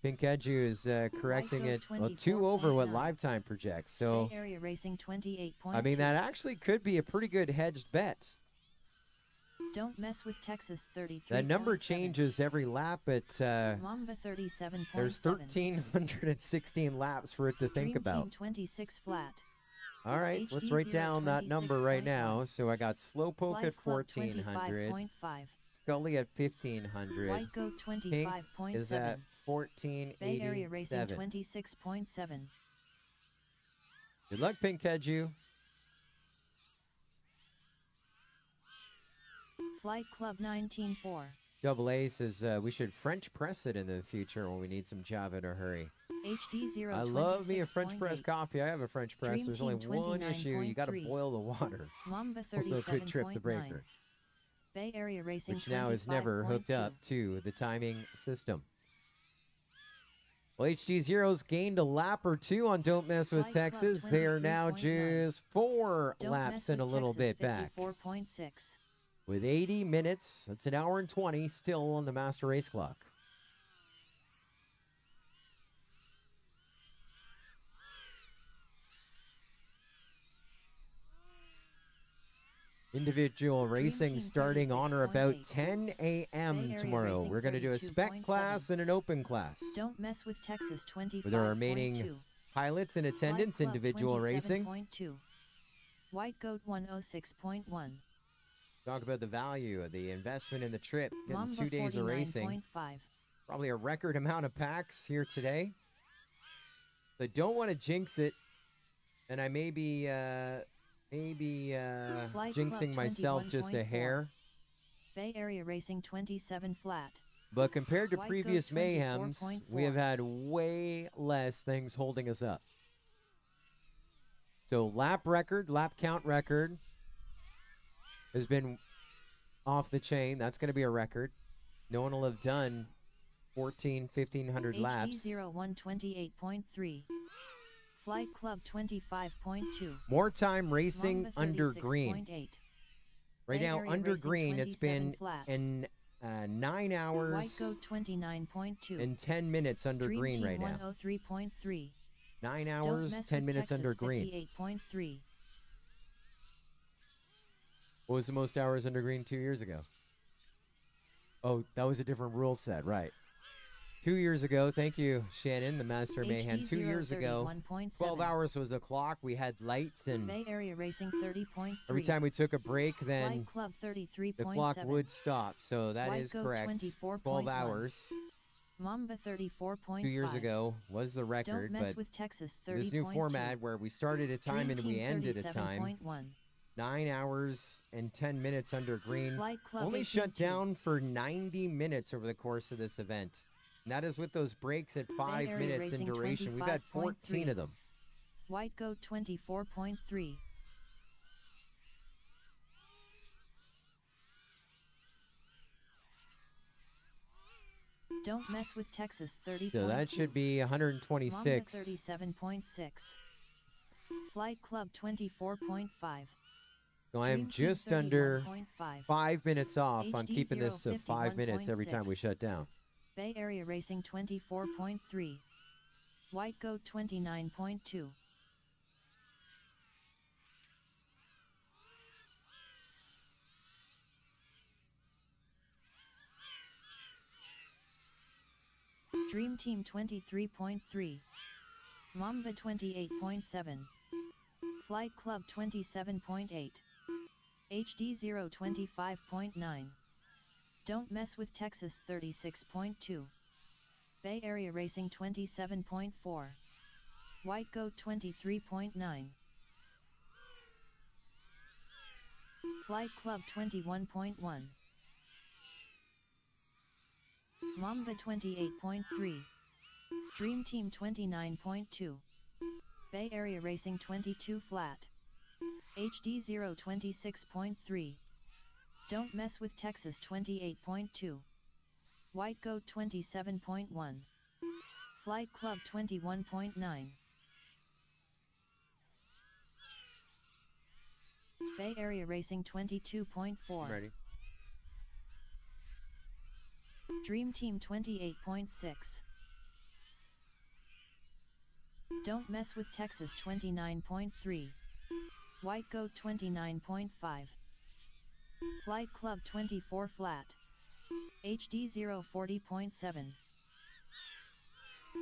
Pink Edu is correcting Goat it. Well, 2 over what 24.9. lifetime projects. So Bay Area Racing 28.2. I mean, that actually could be a pretty good hedged bet. Don't Mess with Texas 33. That number changes every lap, but Mamba 37.7. there's 1,316 laps for it to think Dream about. Team 26 flat. All right, so let's HD write down that number right 26.1. now. So I got Slowpoke Flight at Club 1,400, 25.5. Scully at 1,500, White Goat Pink is at 25.7. Bay Area Racing 1,487. 26.7. Good luck, Pink Keju. Flight Club 19.4. Double A says we should French press it in the future when we need some Java in a hurry. HD 0. I love me a French press coffee. I have a French press. Dream There's only Team one issue. You got to 29.3. boil the water. Mamba Also, could trip the 37.9. breaker, Bay Area Racing which now is never hooked 25.2. up to the timing system. Well, HD Zeros gained a lap or two on Don't Mess with Flight Club Texas. They are now 23.9. just 4 Don't laps mess and a with little Texas, bit back. 54.6. With 80 minutes, that's an hour and 20 still on the master race clock. Individual racing Team starting on or about 36.8. 10 a.m. Bay Area tomorrow. Racing We're going to do a spec 32.7. class and an open class. Don't mess with Texas, 25.2. With our remaining pilots in attendance, Flight Club individual racing. 27.2. White Goat 106.1. Talk about the value of the investment in the trip. Getting Mamba 2 days of racing. 49.5. Probably a record amount of packs here today. But don't want to jinx it. And I may be Flight jinxing Club myself just a 21.4. hair. Bay Area Racing 27 flat. But compared to White previous Goat mayhems, 24.4. we have had way less things holding us up. So lap count record has been off the chain. That's going to be a record. No one will have done 1,500 laps. HD 0128.3. Flight Club 25.2. More time racing Mamba under 36.8. green. Right Bay now, Area under Racing green, it's 27 been flat. in 9 White hours Goat 29.2. and 10 minutes under Dream green Team right now. 103.3. 9 Don't hours, mess 10 with minutes Texas, under green. 58.3. What was the most hours under green 2 years ago? Oh, that was a different rule set, right. 2 years ago, thank you, Shannon, the Master Mayhem. 2 years ago, 12 hours was a clock. We had lights, and Bay Area Racing 30.3. every time we took a break, Flight then Club 33.7. the clock would stop. So that White is Goat correct. 24.1. 12 hours Mamba 34.5. 2 years ago was the record, Don't mess but with Texas 30.2. this new format where we started a time and we ended a time, 9 hours and 10 minutes under green, Flight Club only shut 18.2. down for 90 minutes over the course of this event. And that is with those breaks at 5 Area minutes in Racing duration. We've had 14 25.3. of them. White Goat 24.3. Don't mess with Texas 30. So that should be 126. Mamba 37.6. Flight Club 24.5. So I am Dream Team just under 31.5. 5 minutes off on HD keeping this to 5 minutes every time we 51.6. shut down. Bay Area Racing 24.3. White Goat 29.2. Dream Team 23.3. Mamba 28.7. Flight Club 27.8. HD 025.9. Don't mess with Texas 36.2. Bay Area Racing 27.4. White Goat 23.9. Flight Club 21.1. Mamba 28.3. Dream Team 29.2. Bay Area Racing 22 flat. HD 026.3. Don't mess with Texas 28.2. White Goat 27.1. Flight Club 21.9. Bay Area Racing 22.4. Ready. Dream Team 28.6. Don't mess with Texas 29.3. White Goat 29.5. Flight Club 24 flat. HD 040.7.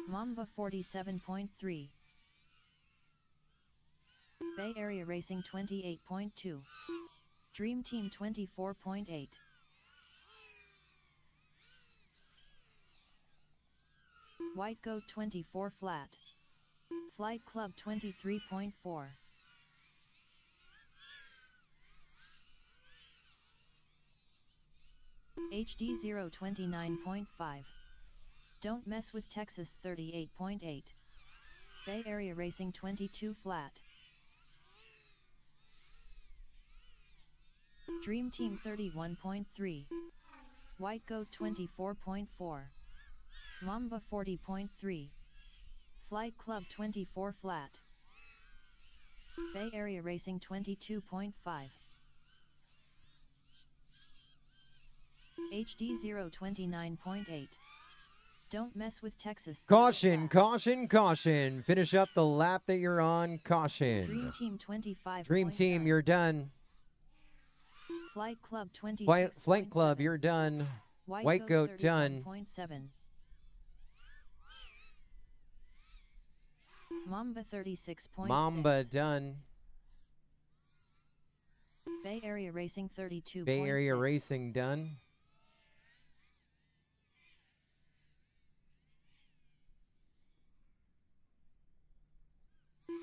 Mamba 47.3. Bay Area Racing 28.2. Dream Team 24.8. White Goat 24 flat. Flight Club 23.4. HD 029.5. Don't mess with Texas 38.8. Bay Area Racing 22 flat. Dream Team 31.3. White Goat 24.4. Mamba 40.3. Flight Club 24 flat. Bay Area Racing 22.5. HD 029.8. Don't mess with Texas. Caution, caution, caution. Finish up the lap that you're on. Caution. Dream Team 25. Dream Team, you're done. Flight Club 20. Flight Club, you're done. White Goat done. Mamba 36.6. Mamba done. Bay Area Racing 32. Bay Area Racing done.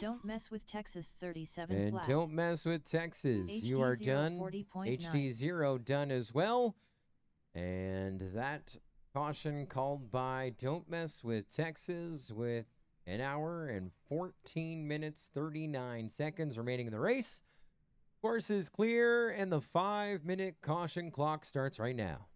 Don't mess with Texas 37 And flat. don't mess with Texas. HD You are 0 done. 40.9. HD0 done as well. And that caution called by Don't Mess with Texas with an hour and 14 minutes, 39 seconds remaining in the race. Course is clear, and the 5-minute caution clock starts right now.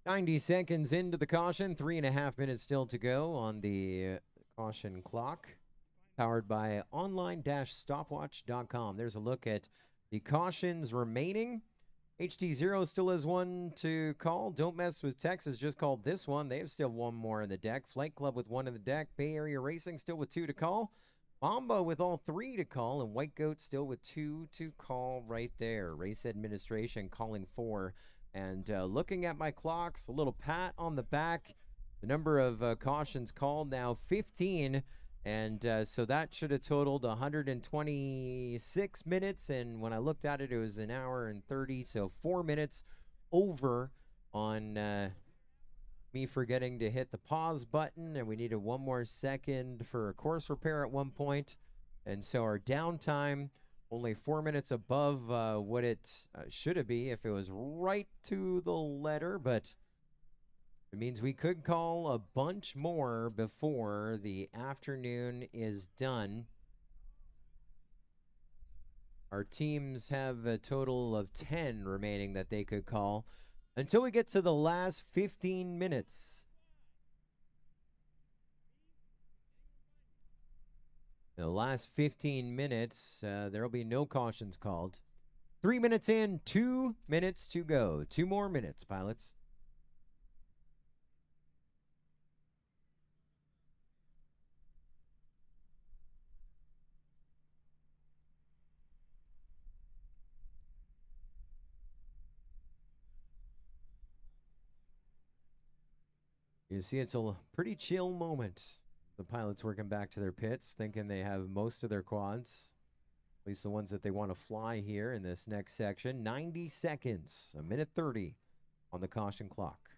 "90 seconds into the caution, 3.5 minutes still to go on the caution clock, powered by online-stopwatch.com. There's a look at the cautions remaining. HD0 still has one to call. Don't Mess with Texas just called this one. They have still one more in the deck. Flight Club with one in the deck. Bay Area Racing still with 2 to call. Mamba with all 3 to call, and White Goat still with 2 to call right there. Race administration calling 4. And looking at my clocks, a little pat on the back. The number of cautions called now 15. And so that should have totaled 126 minutes. And when I looked at it, it was an hour and 30. So 4 minutes over on me forgetting to hit the pause button. And we needed 1 more second for a course repair at one point. And so our downtime, only 4 minutes above what it should be if it was right to the letter, but it means we could call a bunch more before the afternoon is done. Our teams have a total of 10 remaining that they could call until we get to the last 15 minutes. The last 15 minutes, there will be no cautions called. 3 minutes in, 2 minutes to go. 2 more minutes, pilots. You see, it's a pretty chill moment. The pilots working back to their pits, thinking they have most of their quads, at least the ones that they want to fly here in this next section. 90 seconds, 1:30 on the caution clock.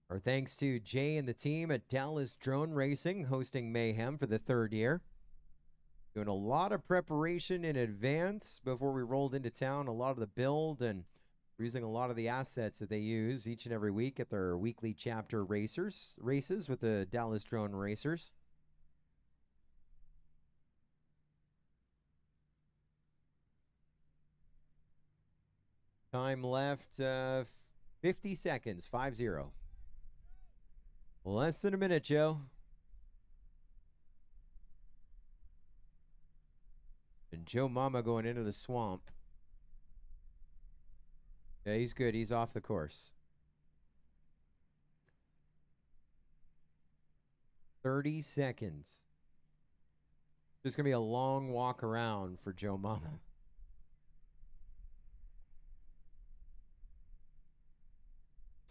Our thanks to Jay and the team at Dallas Drone Racing, hosting Mayhem for the 3rd year. Doing a lot of preparation in advance before we rolled into town. A lot of the build, and we're using a lot of the assets that they use each and every week at their weekly chapter races with the Dallas Drone Racers. Time left 50 seconds, 5-0. Less than a minute, Joe. And Joe Mama going into the swamp. Yeah, he's good. He's off the course. 30 seconds. Just going to be a long walk around for Joe Mama.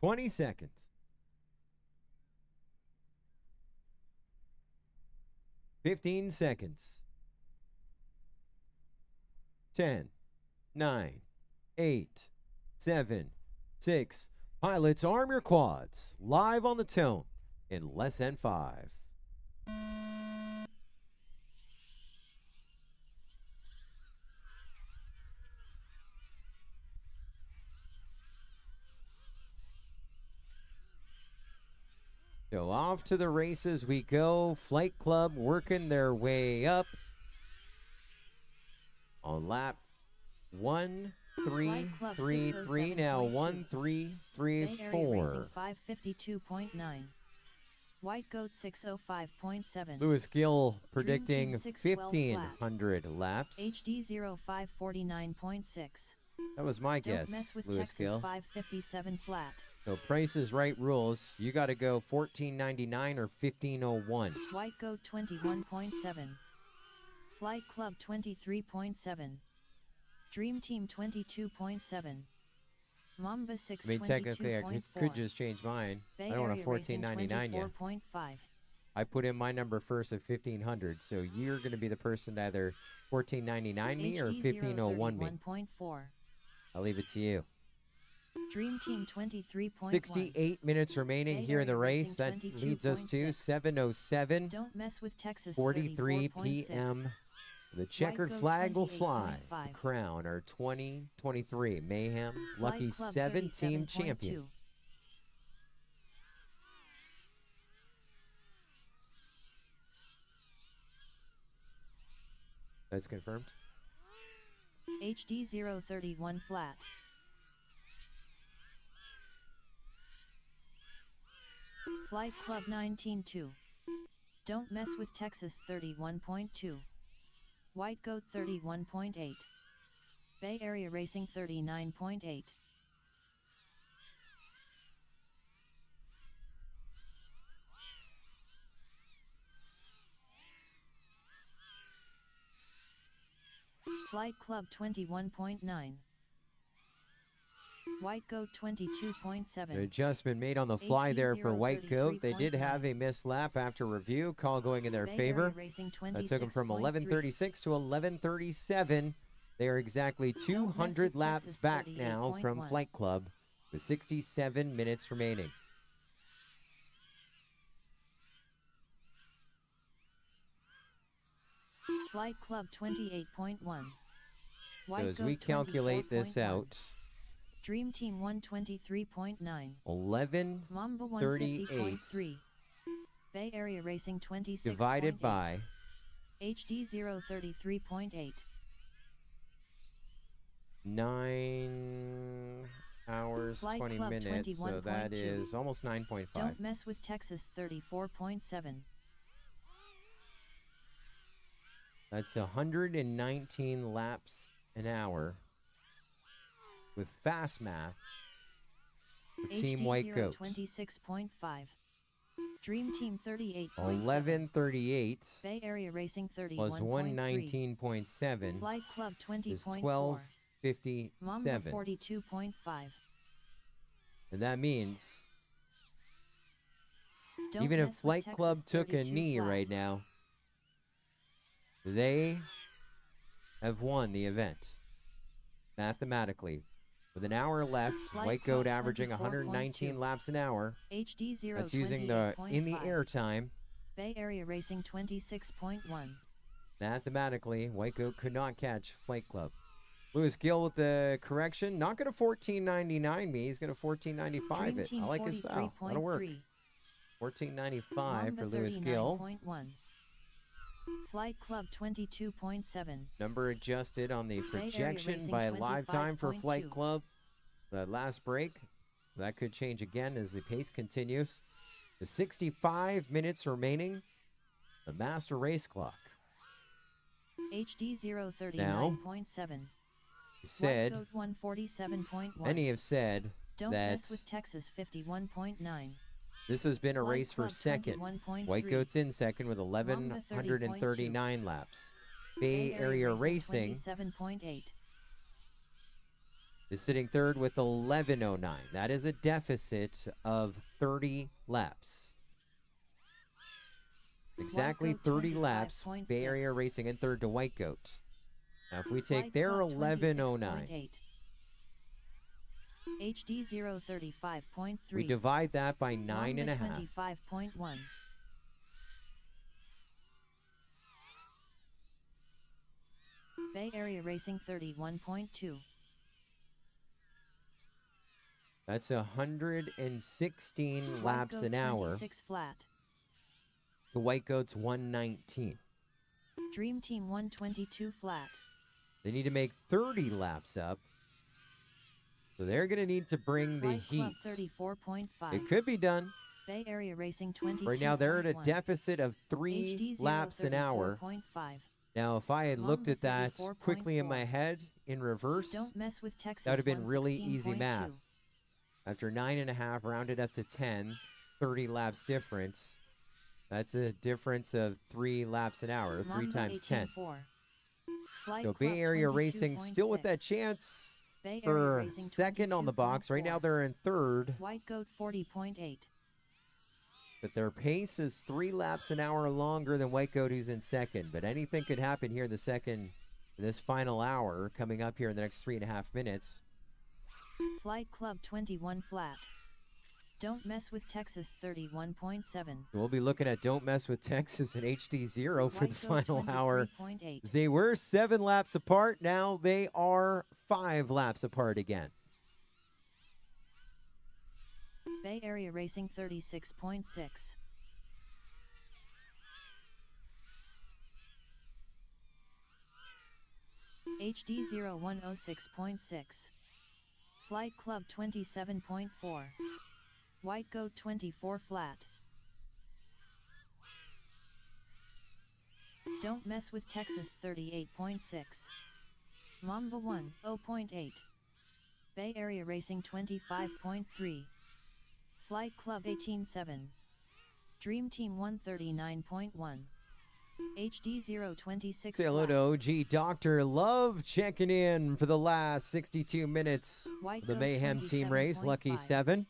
$20 seconds. 15 seconds. 10, 9, 8, 7, 6. Pilots, arm your quads. Live on the tone in less than 5. So off to the races we go. Flight Club working their way up on lap 1, 3, 3, 3. Now 1, 3, 3, 4. 552.9. White Goat 605.7. Lewis Gill predicting Dream Team 612 1,500 laps. HD 0549.6. That was my Don't guess, mess with Lewis Texas Gill. 557 flat. So Price is Right rules. You got to go 14.99 or 15.01. White Goat 21.7. Flight Club 23.7. Dream Team 22.7. Mamba 6. I mean, technically, I could just change mine. I don't want a 14.99 yet. 24.5. I put in my number first at 1,500, so you're going to be the person to either 14.99 me or 15.01 me. 1.4. I'll leave it to you. Dream Team 23.1. 68 minutes remaining here in the race. That leads us to 7:07. Don't mess with Texas 43 34.6. p.m. The checkered Goat flag will fly. 28.5. The crown our 2023 Mayhem Flight Lucky Club 7 team 37.2. champion. That's confirmed. HD 031 flat. Flight Club 19.2. Don't mess with Texas 31.2. White Goat 31.8. Bay Area Racing 39.8. Flight Club 21.9. White Goat 22.7. An adjustment made on the fly there for White Goat. They did have a missed lap after review. Call going in their Bay favor. Area Racing That took them from 26.3. 11:36 to 11:37. They are exactly 200 with laps Texas back now from 38.1. Flight Club with 67 minutes remaining. Flight Club 28.1. So White as Goat we calculate this 24.1. out, Dream Team 123.9. 11 Mamba 38 150.3. Bay Area Racing 26. divided by HD 033.8. 9 hours, Flight 20 Club minutes. So that 21.2. is almost 9.5. Don't mess with Texas 34.7. That's 119 laps an hour with fast math for Team HD White Goat. 26.5. Dream Team 38.7. 11:38 Bay Area Racing 31.3. plus 119.7 Flight Club is 20.4. Mamba 12:57. 42.5. And that means Don't even if mess with Flight Texas Club took a 32 knee flat. right now, they have won the event. Mathematically. With an hour left, Flight White Goat Club averaging 24.2. 119 laps an hour. HD 0. That's using the in the air time. Bay Area Racing 26.1. Mathematically, White Goat could not catch Flight Club. Lewis Gill with the correction. Not going to 14.99 me. He's going to 14.95 it. I like his style. That'll work. 14.95 for Lewis Gill. Flight Club 22.7. Number adjusted on the projection by live time for Flight Club. The last break. That could change again as the pace continues. The 65 minutes remaining. The master race clock. HD 039.7. Said, 147.1. many have said Don't that mess with Texas 51.9. this has been a Flight race for Club second. 21.3. White Goat's in second with 1,139 laps. Bay Area Racing 27.8. is sitting third with 11.09. That is a deficit of 30 laps. Exactly Goat 30 laps. 25.6. Bay Area Racing in third to White Goat. Now, if we take Flight their Club 11.09, 26.8. HD 035.3. we divide that by 9.5. 25.1. Bay Area Racing 31.2. That's 116 White laps Goat an hour. 26 flat. The White Goat's 119. Dream Team 122 flat. They need to make 30 laps up. So they're going to need to bring the Flight Club heat. 34.5. It could be done. Bay Area Racing 22. Right now, they're at a deficit of 3 laps an hour. Now, if I had looked at that quickly in my head in reverse, Don't mess with Texas. that would have been really easy math. 116.2. After 9.5, rounded up to 10, 30 laps difference. That's a difference of 3 laps an hour, 3 Mamba times 10. 18.4. Flight So Club Bay Area Racing still with that 22.6. chance Bay Area for Racing second on the box. Right now, they're in third, White Goat 40.8. but their pace is 3 laps an hour longer than White Goat, who's in second. But anything could happen here in the second, in this final hour, coming up here in the next 3.5 minutes. Flight Club 21 flat. Don't mess with Texas 31.7. We'll be looking at Don't Mess with Texas and HD0 for the White Goat final hour. 23.8. They were 7 laps apart. Now they are 5 laps apart again. Bay Area Racing 36.6. HD 0106.6. Flight Club 27.4. White Goat 24 flat. Don't mess with Texas 38.6. Mamba 1 0.8. Bay Area Racing 25.3. Flight Club 18.7. Dream Team 139.1. HD 026. Say hello to OG Dr. Love checking in for the last 62 minutes White of the Goat Mayhem Team Race. 27.5. Lucky 7.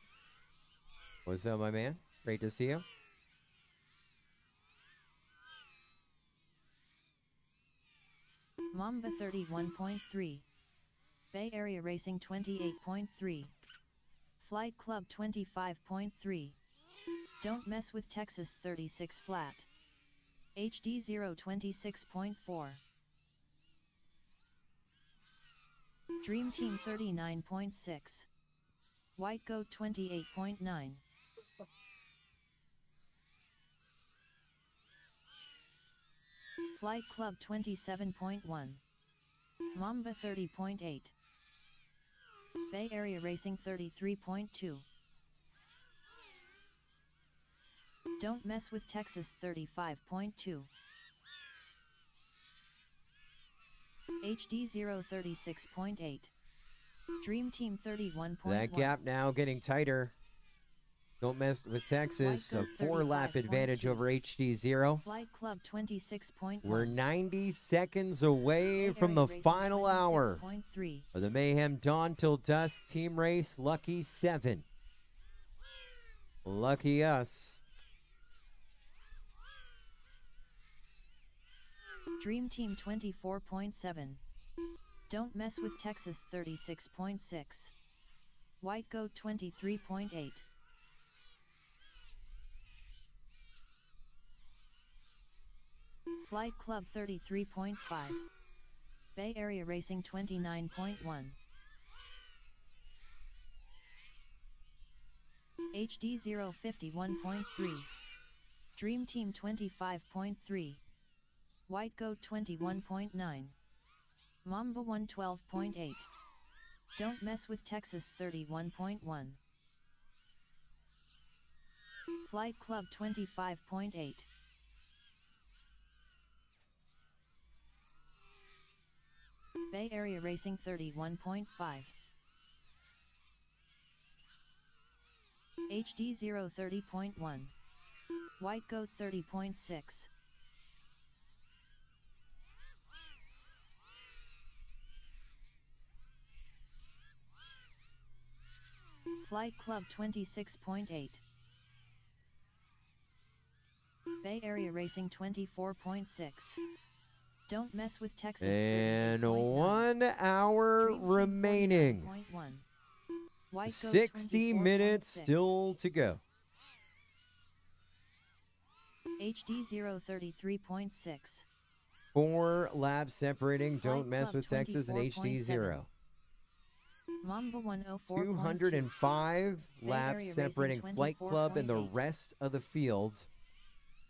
What's up, my man? Great to see you. Mamba 31.3. Bay Area Racing 28.3. Flight Club 25.3. Don't mess with Texas 36 flat. HD 026.4. Dream Team 39.6. White Goat 28.9. Flight Club 27.1. Mamba 30.8. Bay Area Racing 33.2. Don't mess with Texas 35.2. HD 036.8. Dream Team 31.1. That gap now getting tighter. Don't mess with Texas. A White Goat 4-lap advantage 35.2. over HD0. Flight Club 26.1. We're 90 seconds away Bay from the Area Racing final hour 26.3. of the Mayhem Dawn Till Dusk Team Race. Lucky 7. Lucky us. Dream Team 24.7. Don't mess with Texas 36.6. White Goat 23.8. Flight Club 33.5. Bay Area Racing 29.1. HD 051.3. Dream Team 25.3. White Goat 21.9. Mamba 112.8. Don't Mess with Texas 31.1. Flight Club 25.8. Bay Area Racing 31.5. HD 030.1. White Goat 30.6. Flight Club 26.8. Bay Area Racing 24.6. Don't Mess with Texas. And 38.9. 1 hour Dream Team remaining. 49.1. White Goat 60 minutes 24.6. still to go. HD 033.6. 4 laps separating Flight Don't Mess Club with Texas and HD 0. Mamba 104.2. 205 Bay laps Area separating Racing Flight Club and the 24.8. rest of the field.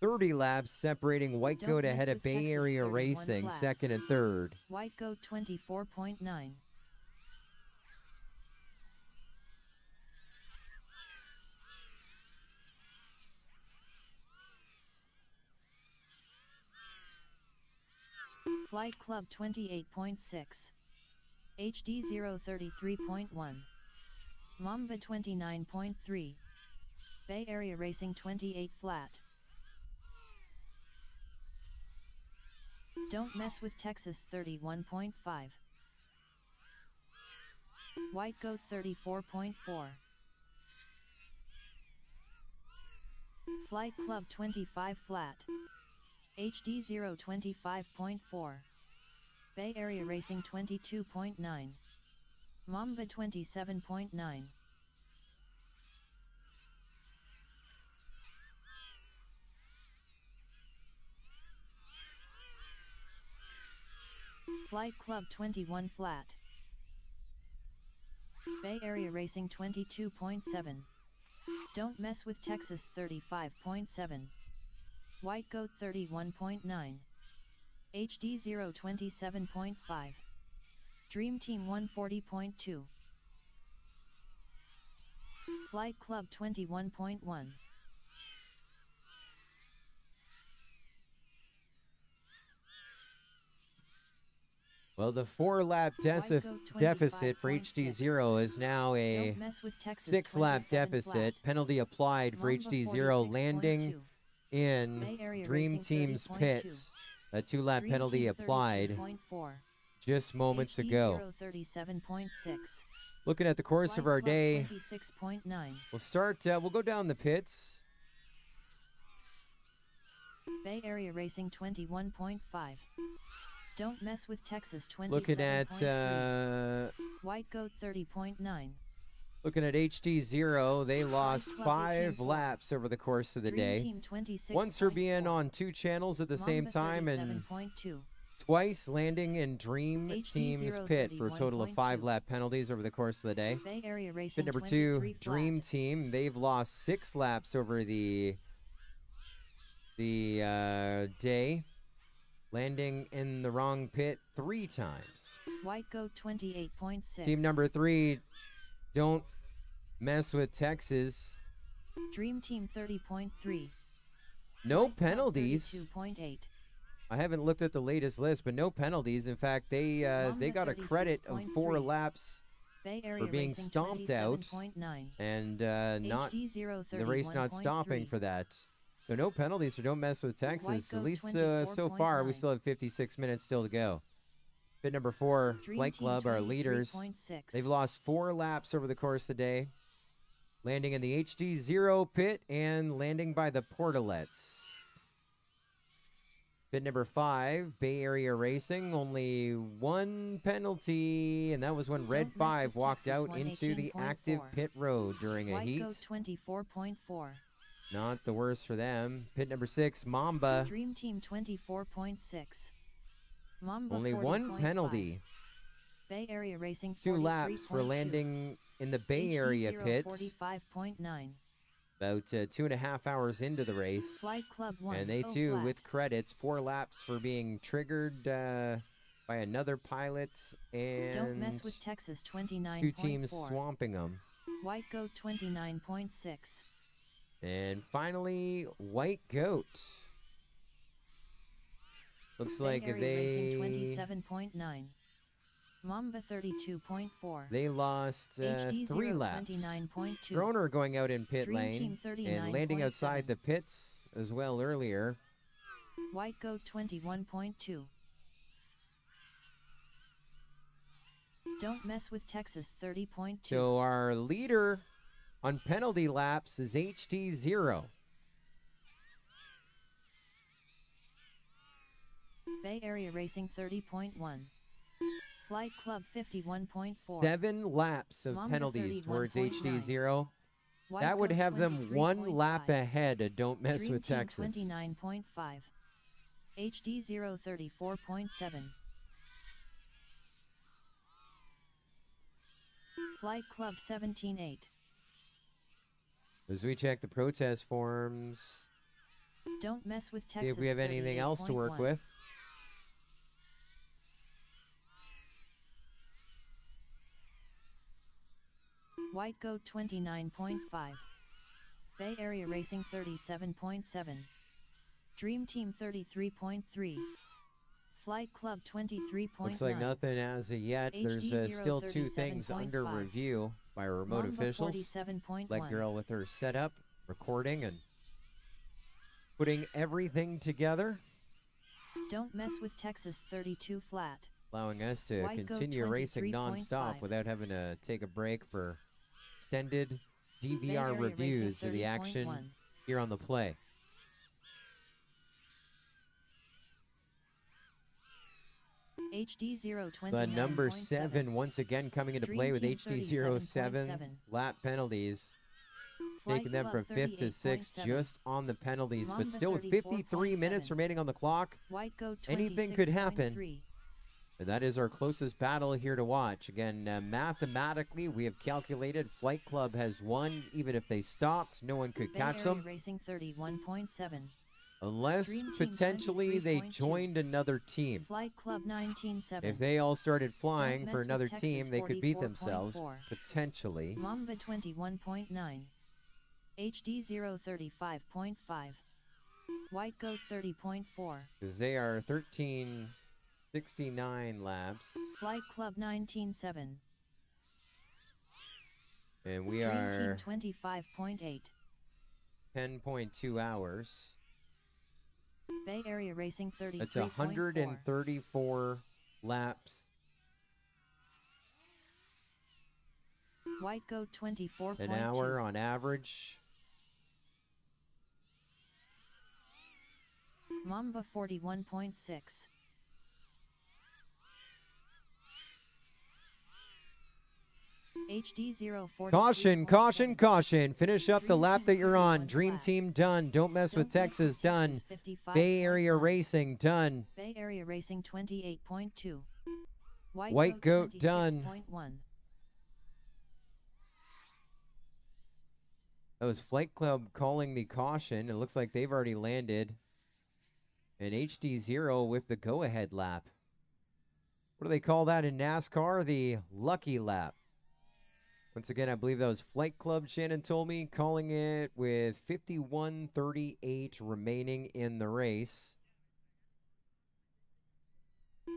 30 laps separating White Don't Goat Mess ahead of with Bay Texas, Area 31 Racing, flat. second and third. White Goat 24.9. Flight Club 28.6. HD 033.1. Mamba 29.3. Bay Area Racing 28 flat. Don't Mess with Texas 31.5. White Goat 34.4. Flight Club 25 flat. HD 025.4. Bay Area Racing 22.9. Mamba 27.9. Flight Club 21 flat. Bay Area Racing 22.7. Don't Mess with Texas 35.7. White Goat 31.9. HD 027.5. Dream Team 140.2. Flight Club 21.1. Well, the 4-lap deficit for HD 0 is now a Don't Mess with Texas 6-lap 27 deficit. flat. Penalty applied for Mamba HD 0, 46.2. landing in Bay Area Dream Racing Team's 30.2. pits. A 2-lap Dream penalty Team applied 32.4. just moments HD ago. 037.6. Looking at the course of Flight our Club day, 26.9. we'll start, we'll go down the pits. Bay Area Racing 21.5. Don't Mess with Texas 27.3. Looking at White Goat 30.9. looking at HD 0, they lost Club 5 18.4. laps over the course of the Dream day. Team 26. Once for being on 2 channels at the same time, and 37.2. twice landing in Dream HD Team's 0 pit for a total of 5 31.2. lap penalties over the course of the day. Bay Area Racing Pit number 2, 23 Dream flat. Team. They've lost 6 laps over the day, landing in the wrong pit 3 times. White Goat 28.6. Team number 3, Don't Mess with Texas. Dream Team 30.3. No White Club penalties. 32.8. I haven't looked at the latest list, but no penalties. In fact, they got a credit of 4 36.3. laps Bay Area for being Racing stomped out, 27.9. and not HD 0 the race not stopping 31.3. for that. So no penalties for Don't Mess with Texas. At Goat least so far, we 24.9. still have 56 minutes still to go. Pit number 4, Dream Flight Team Club, our leaders. 23.6. They've lost 4 laps over the course of the day, landing in the HD 0 pit and landing by the portalets. Pit number 5, Bay Area Racing, only 1 penalty, and that was when Red Don't Mess 5 with walked Texas out into the 118.4. active pit road during a White heat. Goat 24.4. Not the worst for them. Pit number 6, Mamba. Dream Team 24.6. Mamba Only one 40.5. penalty. Bay Area Racing 2 laps for 43.2. landing in the Bay Area HD0 pits. 45.9. About 2.5 hours into the race. Flight Club 1. And they oh too, flat. with credits, 4 laps for being triggered by another pilot. And Don't mess with Texas 29.4. 2 teams swamping them. White Goat 29.6. And finally, White Goat. Looks Bay like Area Racing they 27.9. Mamba 32.4. they lost HD 3 laps. 29.2. Droner going out in pit Dream lane Team and landing 39.7. outside the pits as well earlier. White Goat 21.2. Don't mess with Texas 30.2. So our leader on penalty laps is HD0. Bay Area Racing 30.1. Flight Club 51.4. 7 laps of Mamba penalties towards 31.9. HD0. White That would Goat have them 1 lap 23.5. ahead of Don't Mess Dream with Team Texas. 29.5. HD0 34.7. Flight Club 17.8. As we check the protest forms, Don't mess with see Texas. if we have anything else to work 38.1. with. White Goat 29.5. Bay Area Racing 37.7. Dream Team 33.3. Flight Club 23.9. Looks like nothing as of yet. There's HD0 still 2 things under 37.5. review by remote Mamba officials. 47.1. Like girl with her setup, recording, and putting everything together, Don't mess with Texas 32 flat. allowing us to White Goat continue racing 23.5. nonstop without having to take a break for extended Bay DVR Area reviews Racing of the action 30.1. here on the play. HD0 But number 29.7. 7 once again coming into Dream play with Team HD07 37.7. lap penalties, Flight taking them Club from 5th to 6th 38.7. just on the penalties. But Mamba still with 53 minutes 34.7. remaining on the clock, White Goat anything could happen. 26.3. and that is our closest battle here to watch. Again, mathematically, we have calculated Flight Club has won. Even if they stopped, no one could Bay catch Area them. Racing 31.7. Unless Dream Team potentially they 23.2. joined another team. Flight Club 19.7. If they all started flying Don't for mess with another Texas team, they could beat 44.4. themselves, potentially. Mamba 21.9. HD0 35.5. White Goat 30.4. Because they are 1369 laps. Flight Club 19.7. And we Dream are Team 25.8. 10.2 hours. Bay Area Racing 33.4. That's 134 laps. White Goat 24.2. An hour on average. Mamba 41.6. HD0 Caution, caution, caution. Finish up the lap that you're on. Dream Team done. Don't mess with Texas done. Bay Area Racing done. Bay Area Racing 28.2. White Goat done. 26.1. That was Flight Club calling the caution. It looks like they've already landed. And HD0 with the go-ahead lap. What do they call that in NASCAR? The lucky lap. Once again, I believe that was Flight Club, Shannon told me, calling it with 51:38 remaining in the race.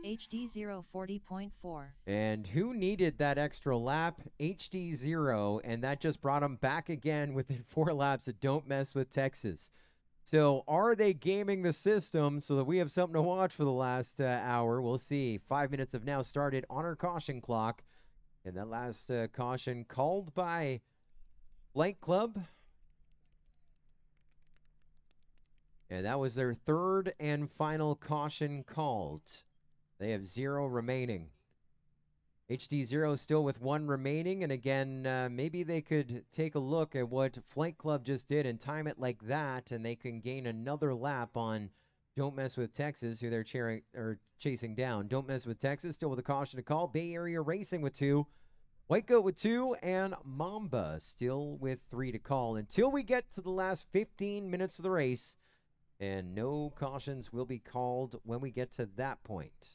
HD0 40.4. And who needed that extra lap? HD0, and that just brought them back again within 4 laps of Don't Mess with Texas. So are they gaming the system so that we have something to watch for the last hour? We'll see. 5 minutes have now started on our caution clock. And that last caution called by Flight Club. And that was their 3rd and final caution called. They have 0 remaining. HD0 still with 1 remaining, and again, maybe they could take a look at what Flight Club just did and time it like that, and they can gain another lap on Don't Mess with Texas, who they're chasing down. Don't Mess with Texas, still with a caution to call. Bay Area Racing with 2. White Goat with 2, and Mamba still with 3 to call until we get to the last 15 minutes of the race, and no cautions will be called when we get to that point.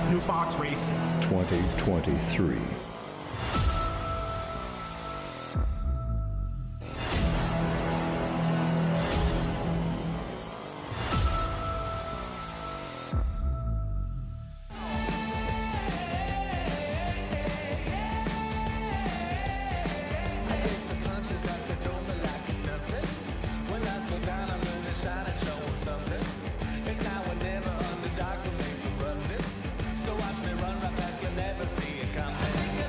New Fox Racing. 2023. So watch me run right past, you'll never see it coming.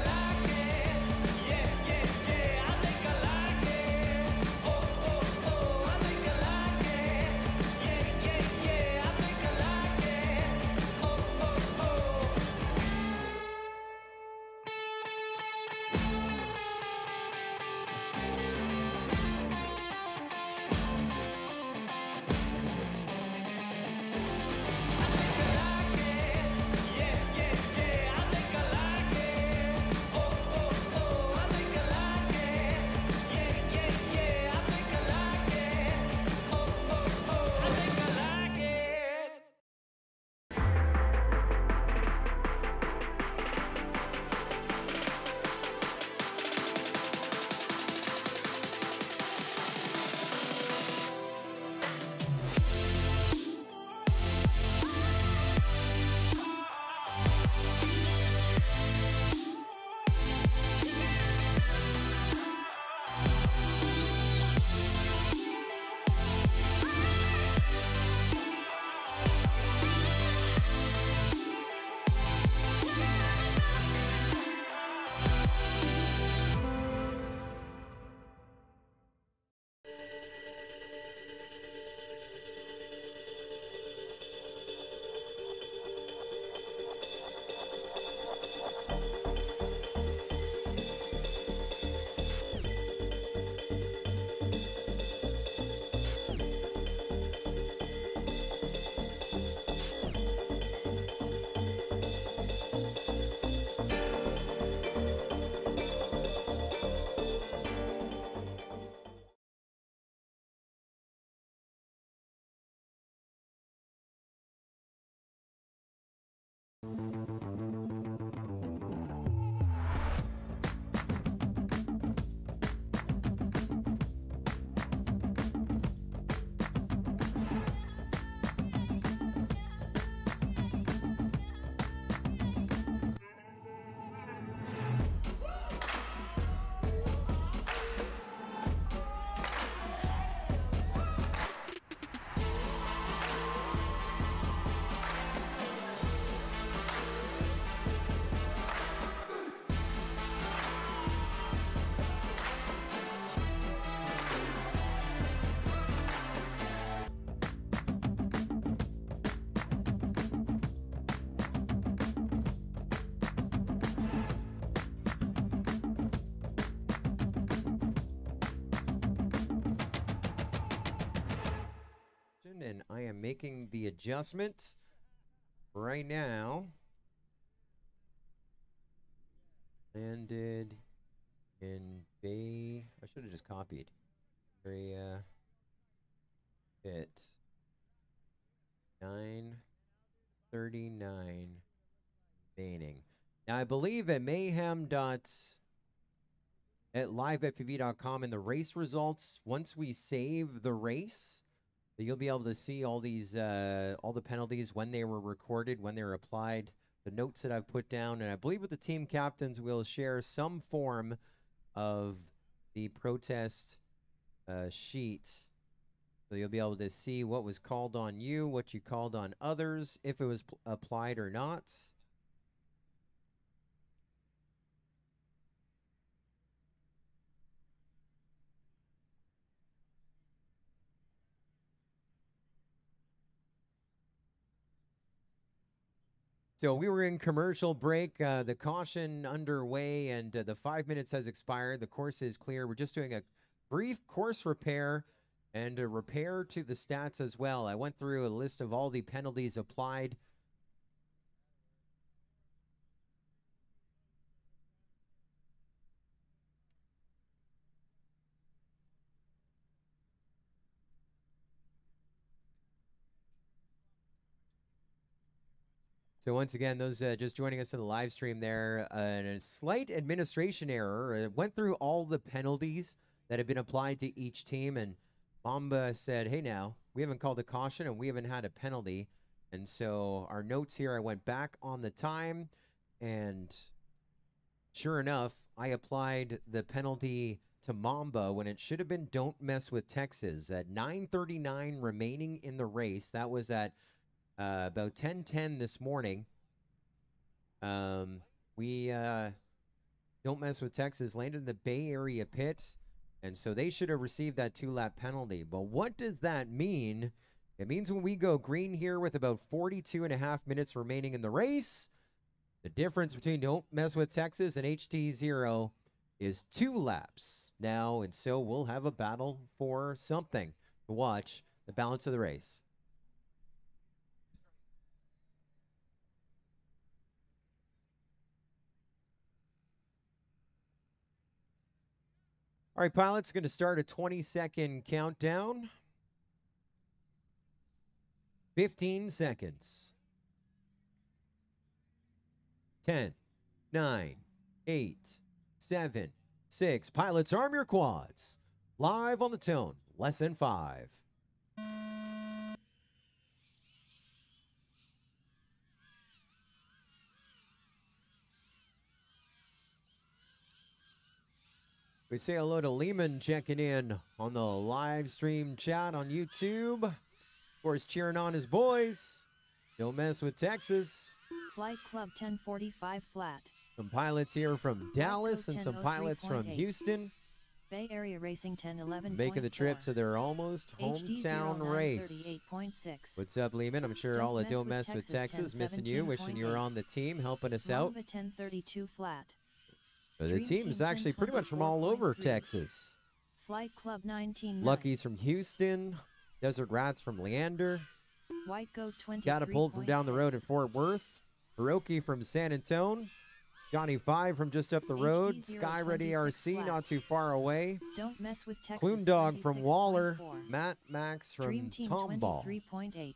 I'm making the adjustment right now. Landed in Bay. I should have just copied. Area. Hit. 9:39 remaining. Now I believe at live.pv.com in the race results, once we save the race, you'll be able to see all these all the penalties, when they were recorded, when they were applied, the notes that I've put down, and I believe with the team captains we'll share some form of the protest sheet. So you'll be able to see what was called on you, what you called on others, if it was applied or not. So we were in commercial break, the caution underway, and the 5 minutes has expired. The course is clear. We're just doing a brief course repair and a repair to the stats as well. I went through a list of all the penalties applied. So once again, those just joining us in the live stream there, a slight administration error. Went through all the penalties that have been applied to each team, and Mamba said, hey now, we haven't called a caution and we haven't had a penalty. And so our notes here, I went back on the time, and sure enough, I applied the penalty to Mamba when it should have been don't mess with Texas. At 9:39 remaining in the race, that was at about 10:10 this morning. We don't mess with Texas landed in the Bay Area pit, and so they should have received that 2-lap penalty. But what does that mean? It means when we go green here with about 42.5 minutes remaining in the race, the difference between don't mess with Texas and HT0 is 2 laps now, and so we'll have a battle for something to watch the balance of the race. All right, pilots, going to start a 20-second countdown. 15 seconds. 10, 9, 8, 7, 6. Pilots, arm your quads. Live on the tone, less than 5. We say hello to Lehman checking in on the live stream chat on YouTube. Of course, cheering on his boys. Don't mess with Texas. Flight Club 1045 flat. Some pilots here from Dallas and some pilots from Houston. Bay Area Racing 1011. Making the trip to their almost hometown race. What's up, Lehman? I'm sure all of Don't Mess with Texas missing you, wishing you were on the team, helping us out. 1032 flat. But the team's actually pretty much from all over Texas. Flight Club 19. Lucky's from Houston. Desert Rats from Leander. White Goat 20. Catapult from down the road at Fort Worth. Hiroki from San Antonio. Johnny 5 from just up the road. Sky Ready RC not too far away. Don't mess with Texas. Clune Dog from Waller. Matt Max from Tomball. 3.8.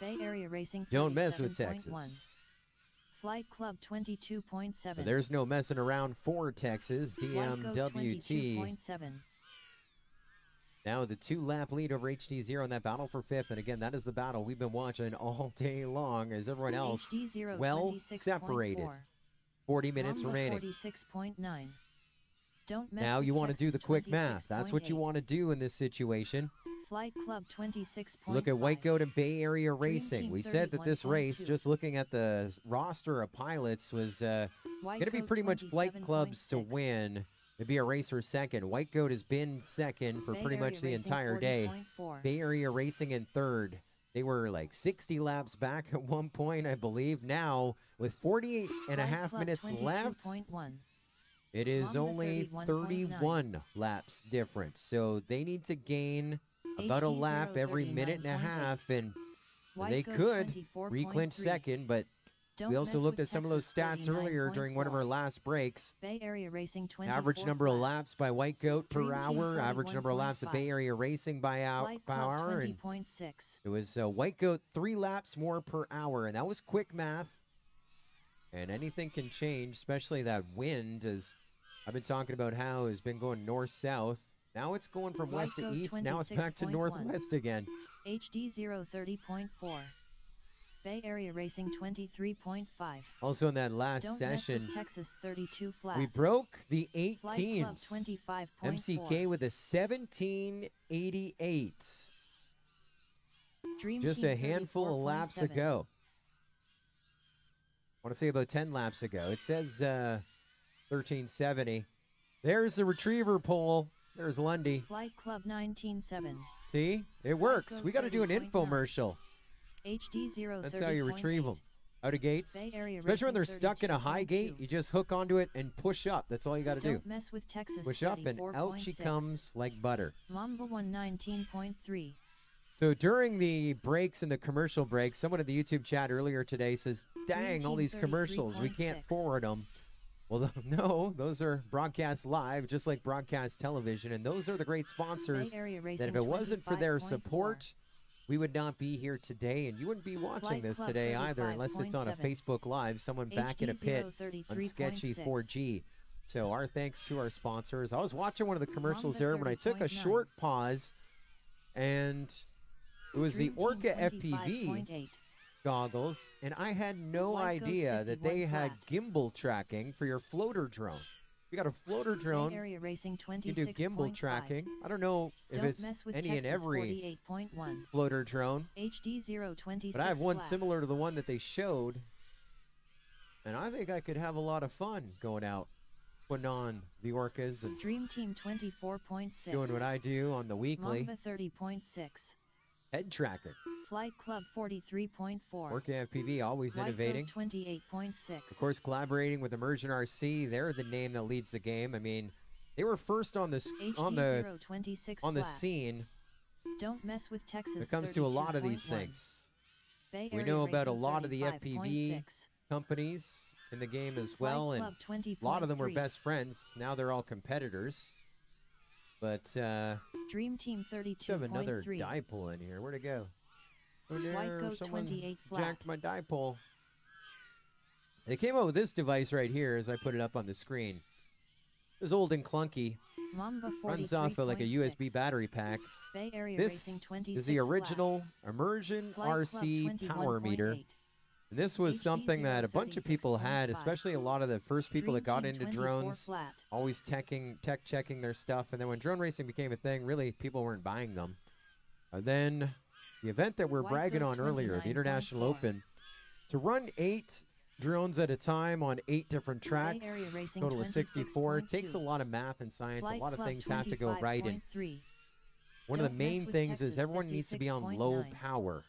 Bay Area Racing. Don't mess with Texas. Flight Club 22.7. So there's no messing around for Texas. DMWT. Now the 2-lap lead over HD0 in that battle for 5th. And again, that is the battle we've been watching all day long as everyone else well separated. 40 minutes remaining. 46.9. Don't mess now you want to do the quick 26.8. math. That's what you want to do in this situation. Flight Club 26. Look at White Goat and Bay Area Racing. We said that this race, just looking at the roster of pilots, was going to be pretty much Flight Clubs to win. It'd be a race for second. White Goat has been second for pretty much the entire day. Bay Area Racing in third. They were like 60 laps back at one point, I believe. Now, with 48.5 minutes left, it is only 31 laps difference. So they need to gain about a lap every minute and a half, and they could reclinch second, but we also looked at some of those stats earlier during one of our last breaks. Bay Area Racing 24 Average number of laps by White Goat per Dream Team hour, average number of laps of Bay Area Racing by Flight Club hour, and 20.6. it was White Goat 3 laps more per hour, and that was quick math. And anything can change, especially that wind, as I've been talking about how it's been going north-south. Now it's going from west to east. Now it's back to 26.1. northwest again. HD 030.4. Bay Area Racing 23.5. Also in that last Don't mess session, with Texas 32 flat. we broke the 8 Flight Club teams. 25.4. MCK with a 1788. Dream Just Team a handful of laps 34.7. ago. I want to say about 10 laps ago. It says 1370. There's the retriever pole. There's Lundy. Flight Club 19.7. See? It works. Go We got to do an 30.9. infomercial. HD 030.8. That's how you retrieve them. Out of gates. Bay Area Especially when they're Racing stuck in a high gate, 32.2. you just hook onto it and push up. That's all you got to do. Don't mess with Texas Push up and out she 34.6. comes like butter. Mamba 119.3. So during the breaks and the commercial breaks, someone in the YouTube chat earlier today says, dang, all these commercials, we can't 33.6. forward them. Well, no, those are broadcast live, just like broadcast television, and those are the great sponsors Bay Area that Racing if it wasn't for their 25.4. support, we would not be here today, and you wouldn't be watching Flight this Club today either, unless it's on a 35.7. Facebook Live, someone back in a pit on sketchy 33.6. 4G. So our thanks to our sponsors. I was watching one of the commercials Mamba there when I took a 30.9. short pause, and it was Dream the Orca Team FPV 25.8. goggles, and I had no White Goat idea that they 51 had flat. gimbal tracking for your floater drone. You got a floater Bay drone, Area Racing you do gimbal 26.5. tracking. I don't know if Don't it's mess with any and Texas every 48.1. floater drone, HD 026 but I have one flat. similar to the one that they showed, and I think I could have a lot of fun going out, putting on the Orcas and Dream Team 24.6. doing what I do on the weekly. Mamba 30.6. Head tracking. Flight Club 43.4. Orca FPV, always White Goat innovating. 28.6. Of course, collaborating with Immersion RC, they're the name that leads the game. I mean, they were first on the HD on the 026 on the flat. scene Don't mess with Texas. when it comes to a lot of these 32.1. things. Bay We Area know about a Racing lot of the 35.6. FPV companies in the game as well, Flight and Club a lot of them were 20.3. best friends. Now they're all competitors. But Dream Team let's have another 32.3. dipole in here. Where'd it go? Oh, White there, Goat someone 28 flat. jacked my dipole. They came up with this device right here as I put it up on the screen. It was old and clunky. Mamba Runs off of like a 43.6. USB battery pack. Bay Area This Racing 26 is the flat. original Immersion Flight Club RC power meter. 21.8. And this was HD something that a bunch of people had, 036.5. especially a lot of the first people that Dream got Team into 24 drones, flat. always tech checking their stuff. And then when drone racing became a thing, really people weren't buying them. And then the event that we're White bragging Goat on earlier, the International 29.4. Open, to run 8 drones at a time on 8 different tracks, Area Racing total of 64, 26.2. takes a lot of math and science. Flight a lot of Club things have to go right. And 25.3. one of the Don't main mess with things is Texas everyone needs to be on low 56.9. power.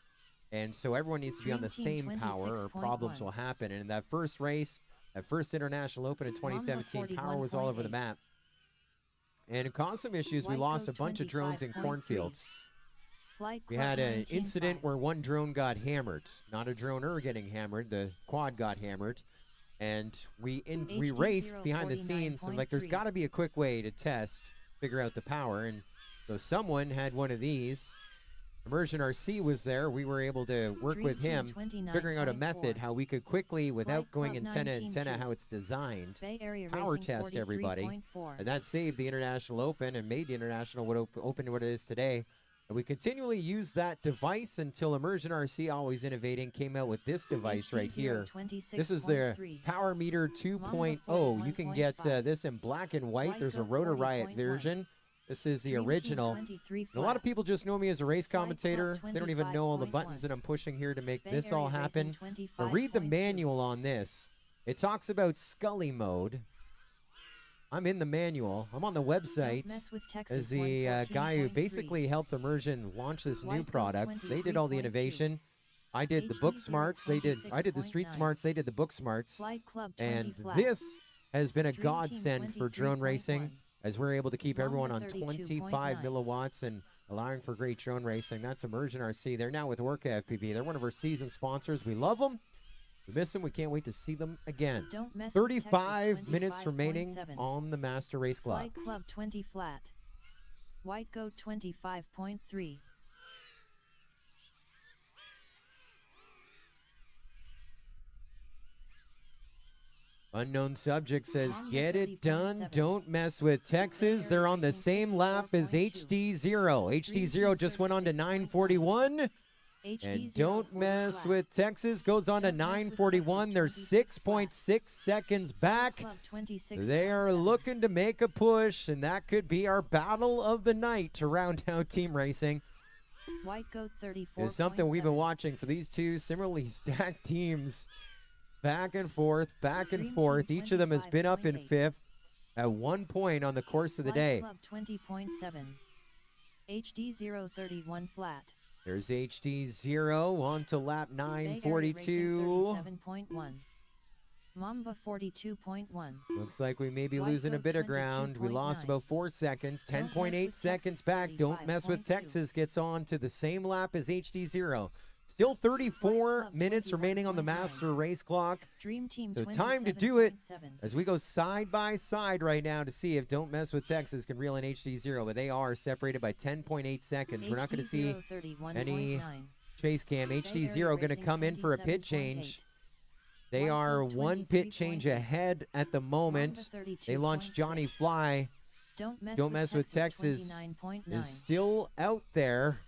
And so everyone needs to be on the Dream Team same power or problems 26.1. will happen. And in that first race, that first International Open in 2017, power was all over the 41.8. map. And it caused some issues. We White lost Goat a bunch of drones in 25.3. cornfields. Flight We Club had an 19.5. incident where one drone got hammered. Not a droner getting hammered. The quad got hammered. And we HD raced behind the scenes. And like, there's 49.3. got to be a quick way to test, figure out the power. And so someone had one of these. Immersion RC was there. We were able to work Dream with Team him, figuring out a 29.4. method how we could quickly, without Flight going Club antenna 19.2. how it's designed, Bay Area power Racing test everybody. 43.4. and that saved the International Open and made the International Open what it is today. And we continually use that device until Immersion RC, always innovating, came out with this device right here. This is the Power Meter 2.0. You can get this in black and white. There's a Rotor Riot version. This is the original. And a lot of people just know me as a race commentator. They don't even know all the buttons that I'm pushing here to make this all happen. But read the manual on this. It talks about Scully mode. I'm in the manual. I'm on the website as the guy who basically helped Immersion launch this new product. They did all the innovation. I did the book smarts. I did the street smarts. They did the book smarts. And this has been a godsend for drone racing. as we're able to keep everyone on 32.9. 25 milliwatts and allowing for great drone racing. That's Immersion RC. They're now with Orca FPV. They're one of our season sponsors. We love them. We miss them. We can't wait to see them again. Don't mess with 35 Texas, minutes remaining 25.7. on the master race clock. Flight Club 20 flat. White Goat 25.3. Unknown subject says, Honda get it done. 30.7. Don't mess with Texas. They're on the same lap as 54.2. HD0. HD0 just went on to 941. And don't mess with Texas. Goes on to Don't mess with 941. They're Texas, 6.6 seconds back. Club 26. They are looking to make a push, and that could be our battle of the night to round out team racing. White Goat 34. It's something we've been watching for these two similarly stacked teams. Back and forth, back and Dream forth. Team Each of them has been up in 25.8. fifth at 1 point on the course of the day. Club 20.7. HD 031 flat. There's HD0 on to lap Bay Area Racing 942. 37.1. Mamba 42.1. Looks like we may be White losing a Goat bit of ground. We lost 22.9. about 4 seconds. Don't mess 10.8 with seconds Texas, back. Don't mess with 35.2. Texas. Gets on to the same lap as HD0. Still 34 Club minutes remaining on the 21.9. master race clock. Dream Team So time to do it 27.7. as we go side by side right now to see if Don't Mess with Texas can reel in HD0, but they are separated by 10.8 seconds. We're not going to see any chase cam. HD0 going to come in for a pit change. They are one pit change ahead at the moment. They launched Johnny Fly. Don't Mess with Texas is still out there.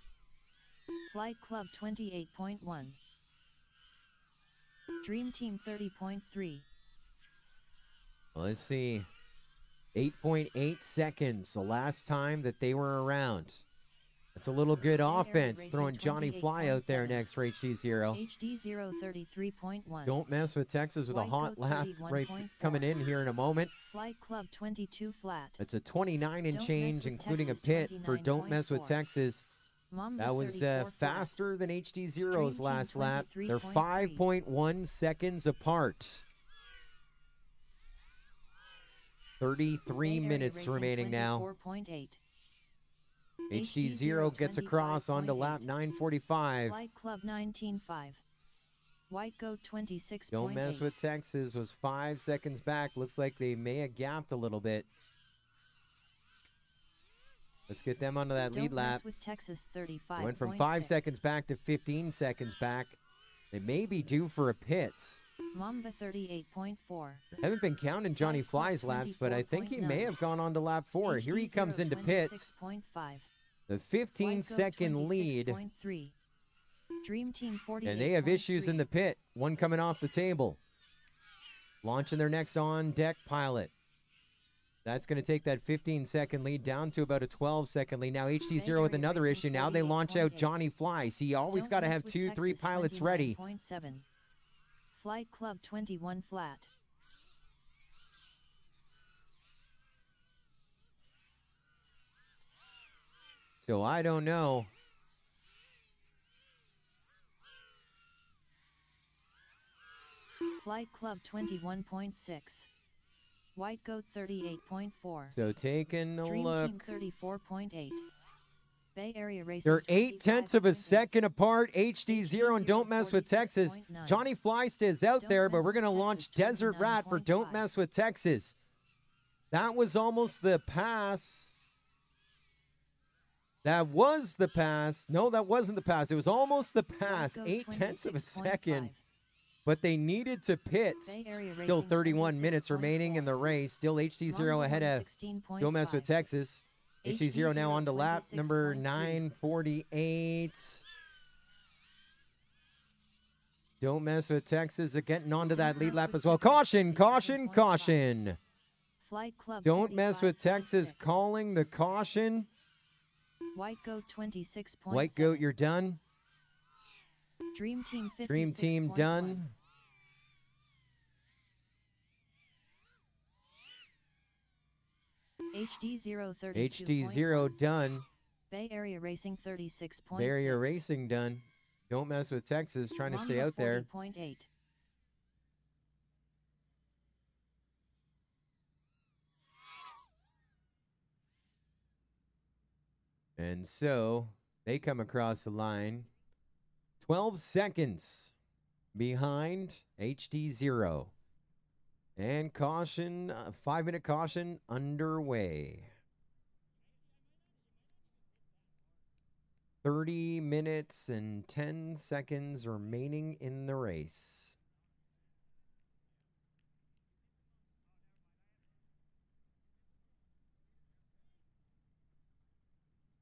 Flight Club 28.1. Dream Team 30.3. Well, let's see. 8.8 seconds the last time that they were around. That's a little good offense, Racing throwing Johnny Fly out there 28.7. next for HD0. HD 033.1. Don't mess with Texas with a White hot Goat lap right 31.4. coming in here in a moment. Flight Club 22 flat. It's a 29 and Don't change, Mess with including Texas, a pit for Don't Mess with 29.4. Texas. Mamba That was 34 flat. faster than HD0's Dream Team last lap. They're 23.3. 5.1 seconds apart. 33 Bay Area minutes Racing remaining now. 24.8. HD0 gets across onto 25.8. lap 945. Flight Club 19.5. White Goat 26.8. Don't Mess with Texas was 5 seconds back. Looks like they may have gapped a little bit. Let's get them onto that lead Don't lap. Mess with Texas 35. Went from 5 seconds back to 15 seconds back. They may be due for a pit. Mamba 38.4. Haven't been counting Johnny White Club Fly's laps, but I think he 24.9. may have gone on to lap 4. Here he comes into pits. 26.5. The White 15-second Goat lead, 26.3. Dream Team 48. and they have issues in the pit. One coming off the table. Launching their next on-deck pilot. That's going to take that 15-second lead down to about a 12-second lead. Now HD0 with another issue. Now they launch out Johnny Fly. See, you always got to have 2, 3 pilots ready. 29.7. Flight Club 21 flat. So I don't know. Flight Club 21.6. White Goat 38.4. So taking a Dream look. Team 34.8. Bay Area Racing. They're 0.8 of a 25.8. second apart. HD0 and Don't Mess with Texas. 46.9. Johnny Fly stays out Don't there, but Mess we're going to with launch Texas, Desert Rat for Don't 29.5. Mess with Texas. That was almost the pass. That was the pass. No, that wasn't the pass. It was almost the pass. White Goat 0.8 of a 26.5. second. But they needed to pit. Bay Area Still Racing 31 minutes 26.4. remaining in the race. Still HD0 Mamba ahead of 16.5. Don't Mess with Texas. HD0 now on to lap number 26.3. 948. Don't Mess with Texas. They're getting onto that lead lap as well. Caution, caution, caution. Flight Club Don't Mess with Texas 35.6. calling the caution. White Goat 26. White Goat, you're done. Dream Team 56. Dream Team done. HD 032. HD0 done. Bay Area Racing 36. Bay Area Racing done. Don't Mess with Texas trying to stay out there. 40.8. And so they come across the line 12 seconds behind HD0. And caution, 5-minute caution underway. 30 minutes and 10 seconds remaining in the race.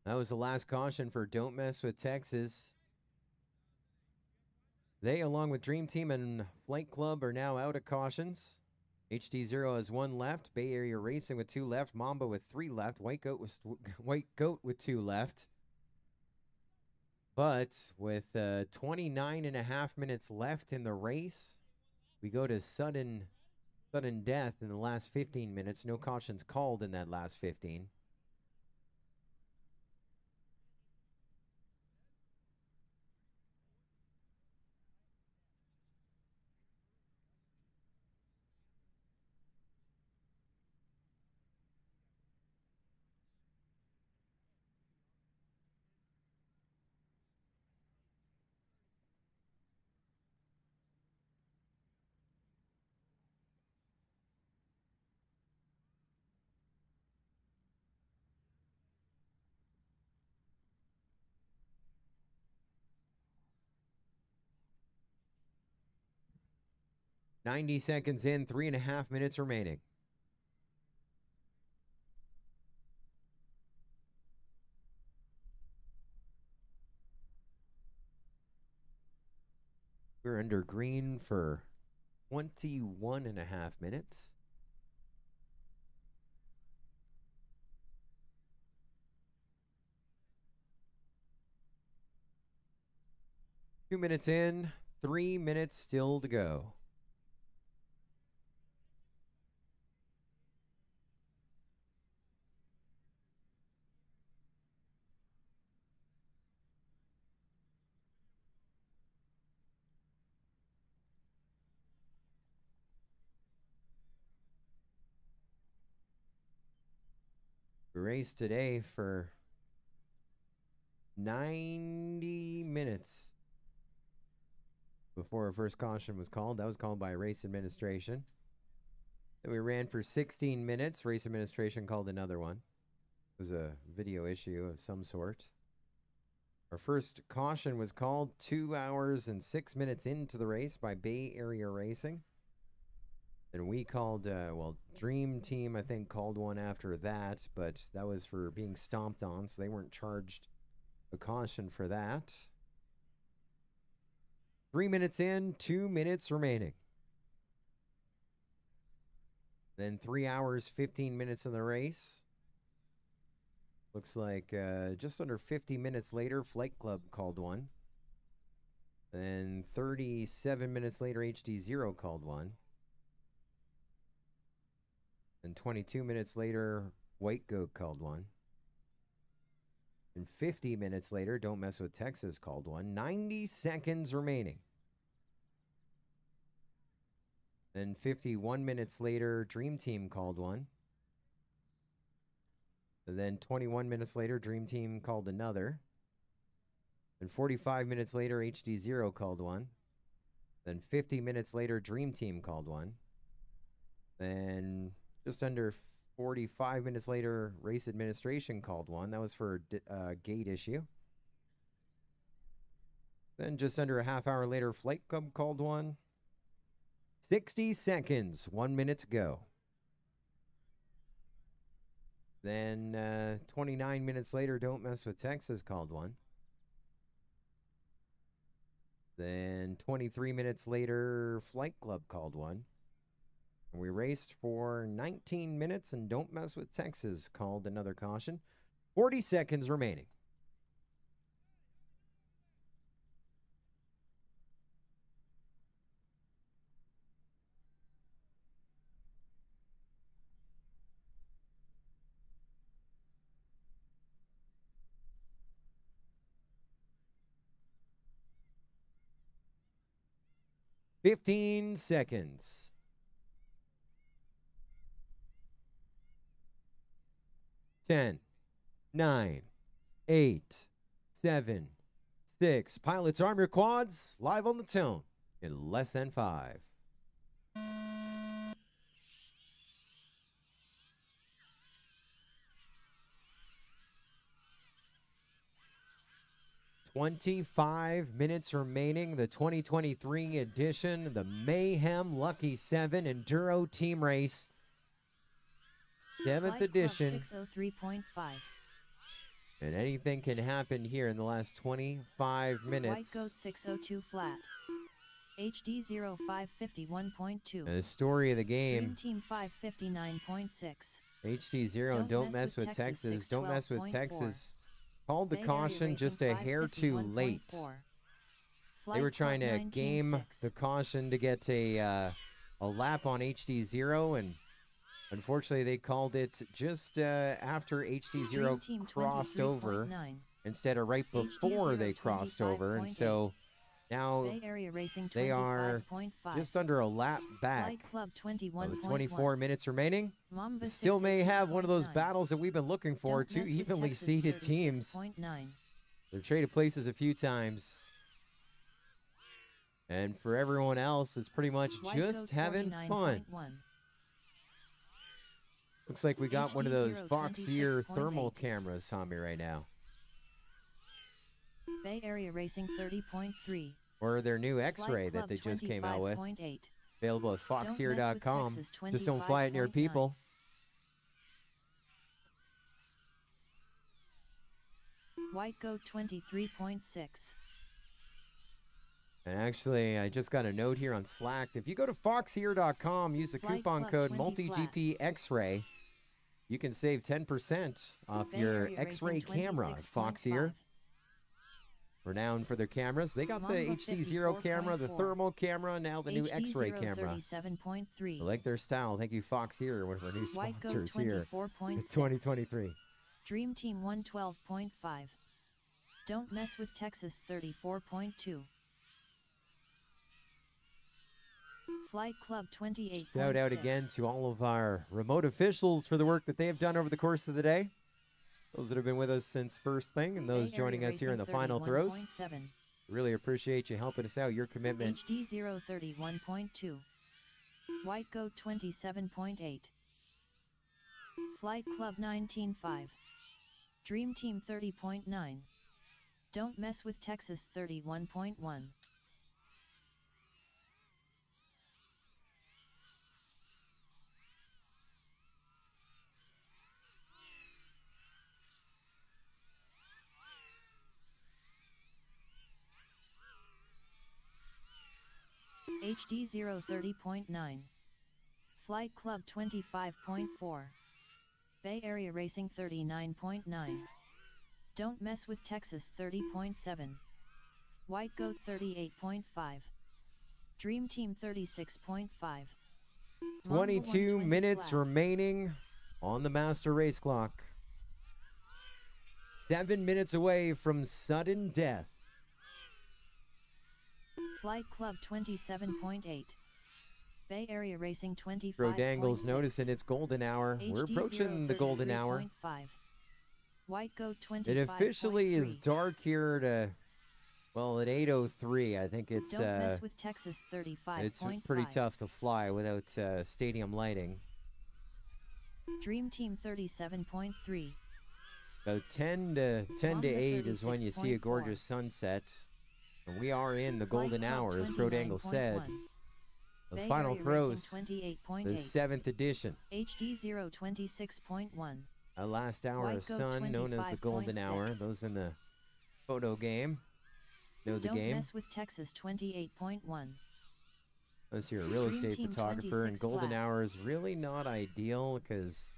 That was the last caution for Don't Mess with Texas. They, along with Dream Team and Flight Club, are now out of cautions. HD0 has 1 left. Bay Area Racing with 2 left. Mamba with 3 left. White Goat with 2 left. But with 29.5 minutes left in the race, we go to sudden death in the last 15 minutes. No cautions called in that last 15. "90 seconds in, 3.5 minutes remaining. We're under green for 21.5 minutes. Two minutes in, 3 minutes still to go. We raced today for 90 minutes before our first caution was called. That was called by race administration. Then we ran for 16 minutes. Race administration called another one. It was a video issue of some sort. Our first caution was called 2 hours and 6 minutes into the race by Bay Area Racing. And we called, well, Dream Team, I think, called one after that, but that was for being stomped on, so they weren't charged a caution for that. 3 minutes in, 2 minutes remaining. Then 3 hours, 15 minutes in the race. Looks like just under 50 minutes later, Flight Club called one. Then 37 minutes later, HD0 called one. And 22 minutes later, White Goat called one. And 50 minutes later, Don't Mess with Texas called one. 90 seconds remaining. Then 51 minutes later, Dream Team called one. And then 21 minutes later, Dream Team called another. And 45 minutes later, HD0 called one. Then 50 minutes later, Dream Team called one. Then just under 45 minutes later, Race Administration called one. That was for a gate issue. Then just under a half hour later, Flight Club called one. 60 seconds, 1 minute to go. Then 29 minutes later, Don't Mess with Texas called one. Then 23 minutes later, Flight Club called one. And we raced for 19 minutes, and Don't Mess with Texas called another caution. 40 seconds remaining. "15 seconds. 10, 9, 8, 7, 6. Pilots, arm your quads. Live on the tone in less than 5. "25 minutes remaining. The 2023 edition, the Mayhem Lucky 7 Enduro Team Race. 7th edition. 603.5. And anything can happen here in the last 25 minutes. White Goat 602 flat. HD 0551.2. And the story of the game. Dream Team 559.6. HD0, don't mess with Texas. Don't mess with Texas. Called the caution just a hair too late. They were trying to game the caution to get a lap on HD0, and unfortunately they called it just after HD0 crossed over instead of right before they crossed over, and so now they are just under a lap back. With 24 minutes remaining, we still may have one of those battles that we've been looking for. Two evenly seeded teams. They've traded places a few times. And for everyone else, it's pretty much just having fun. Looks like we got one of those Foxier thermal cameras on me right now. Bay Area Racing 30.3. Or their new X-Ray that they just came out with. Available at foxier.com. Just don't fly it near people. White Goat 23.6. And actually, I just got a note here on Slack. If you go to foxier.com, use the coupon code MultiGPXray, you can save 10% off your X-ray camera at Foxier. Renowned for their cameras. They got the HD0 camera, the thermal camera, now the new X-ray camera. I like their style. Thank you, Foxier, one of our new sponsors here in 2023. Dream Team 112.5. Don't mess with Texas 34.2. Flight Club 28. Shout out again to all of our remote officials for the work that they have done over the course of the day. Those that have been with us since first thing, and those joining us here in the final throws. Really appreciate you helping us out, your commitment. HD 031.2. White Goat 27.8. Flight Club 19.5. Dream Team 30.9. Don't mess with Texas 31.1. HD 030.9. Flight Club 25.4. Bay Area Racing 39.9. Don't mess with Texas 30.7. White Goat 38.5. Dream Team 36.5. 22 minutes remaining on the master race clock. 7 minutes away from sudden death. Flight Club 27.8. Bay Area Racing 25.6. Rodangle's noticing it's golden hour. We're approaching the golden hour. White Goat 25.3. It officially is dark here to, well, at 8:03. I think it's Don't mess with Texas 35.5. it's pretty tough to fly without stadium lighting. Dream Team 37.3. About 10 to 8 is when you see a gorgeous sunset. And we are in the golden hour, as Prodangle said. The Bay final Area throws, Racing 28.8. the 7th edition. HD 026.1. A last hour White of Goat sun, known as the golden 25.6. hour. Those in the photo game know the Don't game. mess with Texas 28.1. Unless you're a real Dream estate Team photographer, and 26 golden flat. hour is really not ideal because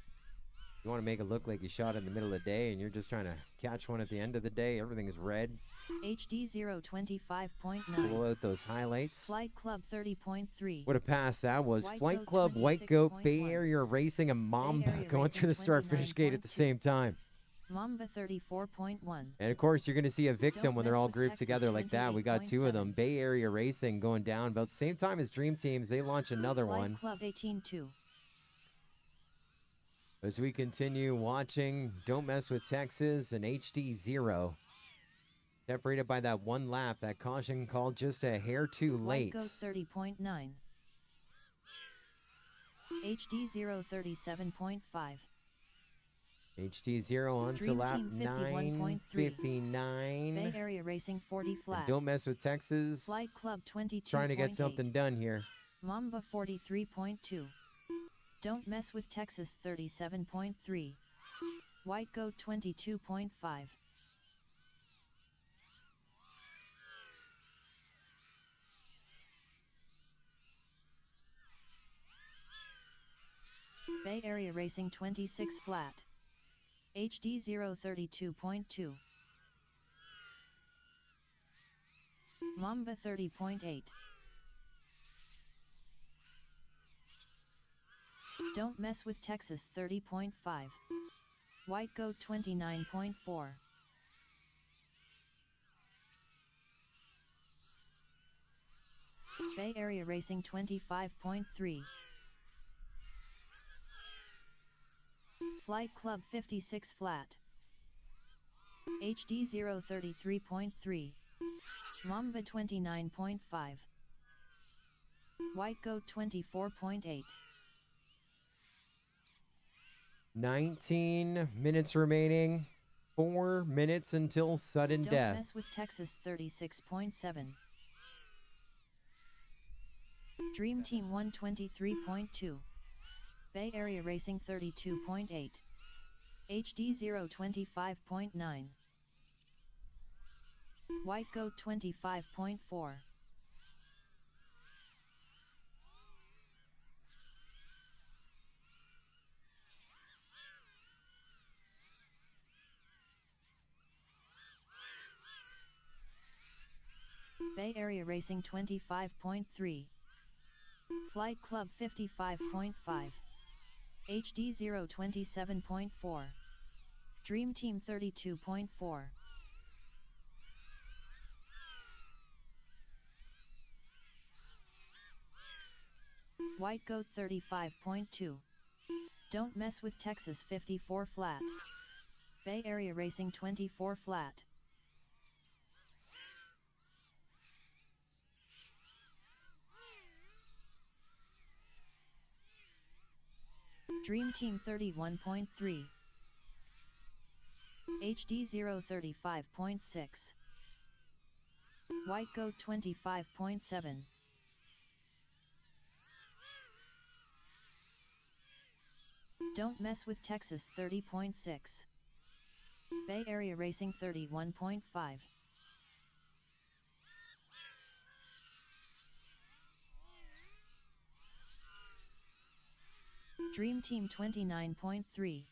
you want to make it look like you shot in the middle of the day and you're just trying to catch one at the end of the day. Everything's red. HD 025.9. Pull out those highlights. Flight Club 30.3. What a pass that was. White Flight Goat Club, White Goat, Bay 26.1. Area Racing, and Mamba Area going Racing through the start-finish gate at the 29.2. same time. Mamba 34.1. And of course, you're going to see a victim Don't when they're mess all with grouped Texas together like that. We got two of them. 28.7. Bay Area Racing going down about the same time as Dream Teams. They launch another Flight one. Club 18.2. As we continue watching Don't Mess with Texas and HD0. Separated by that one lap, that caution called just a hair too late. White goat 30.9. HD0 37.5. HD0 on to Dream lap Team 51.3. 9:59. Bay Area Racing 40 flat. And Don't Mess with Texas. Flight Club 22. Trying to get something done here. Mamba 43.2. Don't Mess with Texas 37.3. White Goat 22.5. Bay Area Racing 26 flat. HD0 32.2. Mamba 30.8. Don't Mess with Texas 30.5. White Goat 29.4. Bay Area Racing 25.3. Flight Club 56 flat. HD0 33.3. Mamba 29.5. White Goat 24.8. 19 minutes remaining. 4 minutes until sudden Don't death. Mess with Texas 36.7. Dream Team 123.2. Bay Area Racing 32.8. HD0 25.9. White Goat 25.4. Bay Area Racing 25.3. Flight Club 55.5. HD0 27.4. Dream Team 32.4. White Goat 35.2. Don't Mess with Texas 54 flat. Bay Area Racing 24 flat. Dream Team 31.3. HD0 35.6. White Goat 25.7. Don't Mess with Texas 30.6. Bay Area Racing 31.5. Dream Team 29.3.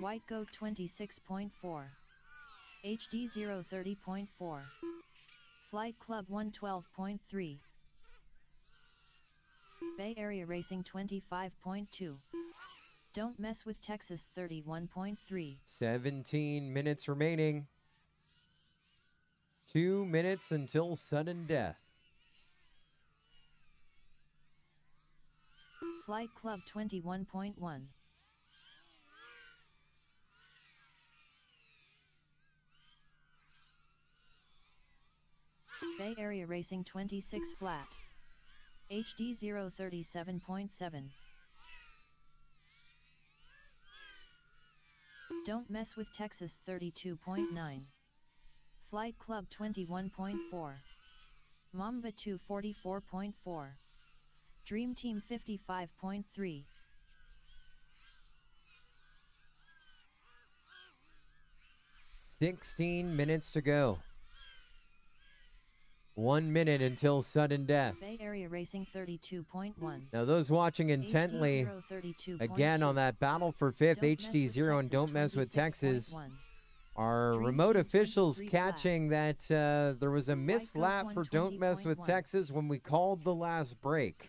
White Goat 26.4. HD0 30.4. Flight Club 112.3. Bay Area Racing 25.2. Don't Mess with Texas 31.3. 17 minutes remaining. 2 minutes until sudden death. Flight Club 21.1. Bay Area Racing 26 flat. HD0 37.7. Don't Mess with Texas 32.9. Flight Club 21.4. Mamba 244.4. Dream Team 55.3. $16 minutes to go. 1 minute until sudden death. Bay Area Racing 32.1. Now those watching intently, HD0 again on that battle for 5th, HD0 and Don't Mess with Texas, our remote officials catching that there was a missed lap for Don't Mess with Texas when we called the last break.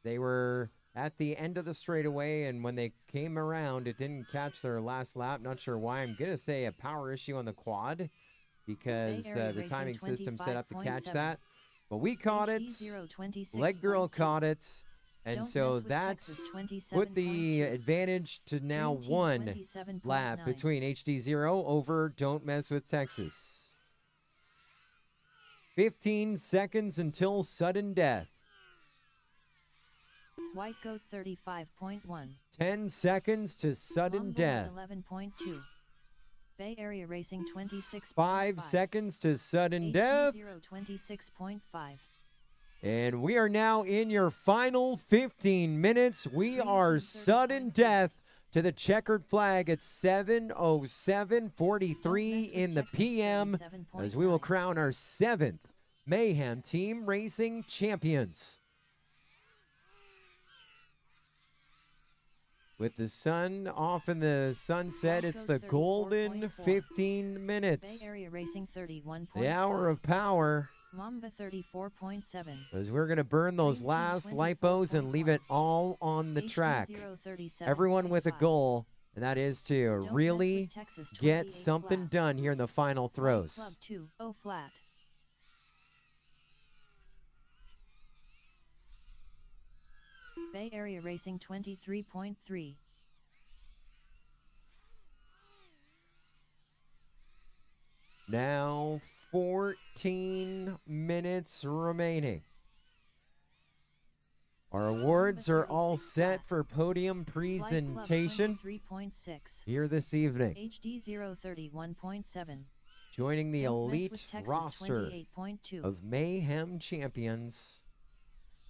They were at the end of the straightaway, and when they came around, it didn't catch their last lap. Not sure why. I'm going to say a power issue on the quad because the timing system set up to catch that. But we caught it. Leg Girl caught it. And Don't so mess with that Texas put the 27.2. advantage to now Green team one 27.9. lap between HD0 over Don't Mess with Texas. 15 seconds until sudden death. White Goat 35.1. 10 seconds to sudden Mumble death. 11.2. Bay Area Racing 26.5. 5 seconds to sudden death. HD0 26.5. And we are now in your final 15 minutes. We Green are team sudden 30.2. death to the checkered flag at 7:07:43 Don't mess with in the Texas PM, as we will 37.9. crown our 7th Mayhem Team Racing champions. With the sun off in the sunset, it's the golden 34.4. 15 Bay minutes. Area Racing 31.5. The hour of power, Mamba 34.7. as we're going to burn those Green team last lipos and leave it all on the track. HD0 37.5. Everyone with a goal, and that is to Don't mess really with Texas get 28 something flat. done here in the final White Club throws. 2-0 flat. Bay Area Racing 23.3. Now 14 minutes remaining. Our awards are all set for podium presentation 3.6. here this evening. HD0 31.7. Joining the Don't mess with elite Texas roster 28.2. of Mayhem champions,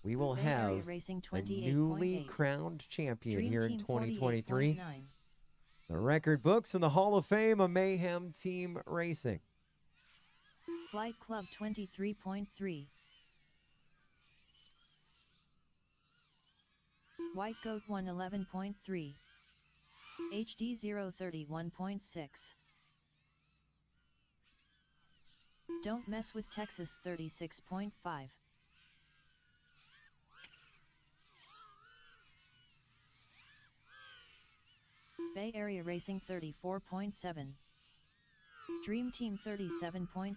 we will Bay Area have Racing a 28.8. newly crowned champion Dream here in Team 2023. 48.9. The record books in the Hall of Fame of Mayhem Team Racing. Flight Club 23.3. White Goat 111.3. HD0 31.6. Don't mess with Texas 36.5. Bay Area Racing 34.7. Dream Team 37.7.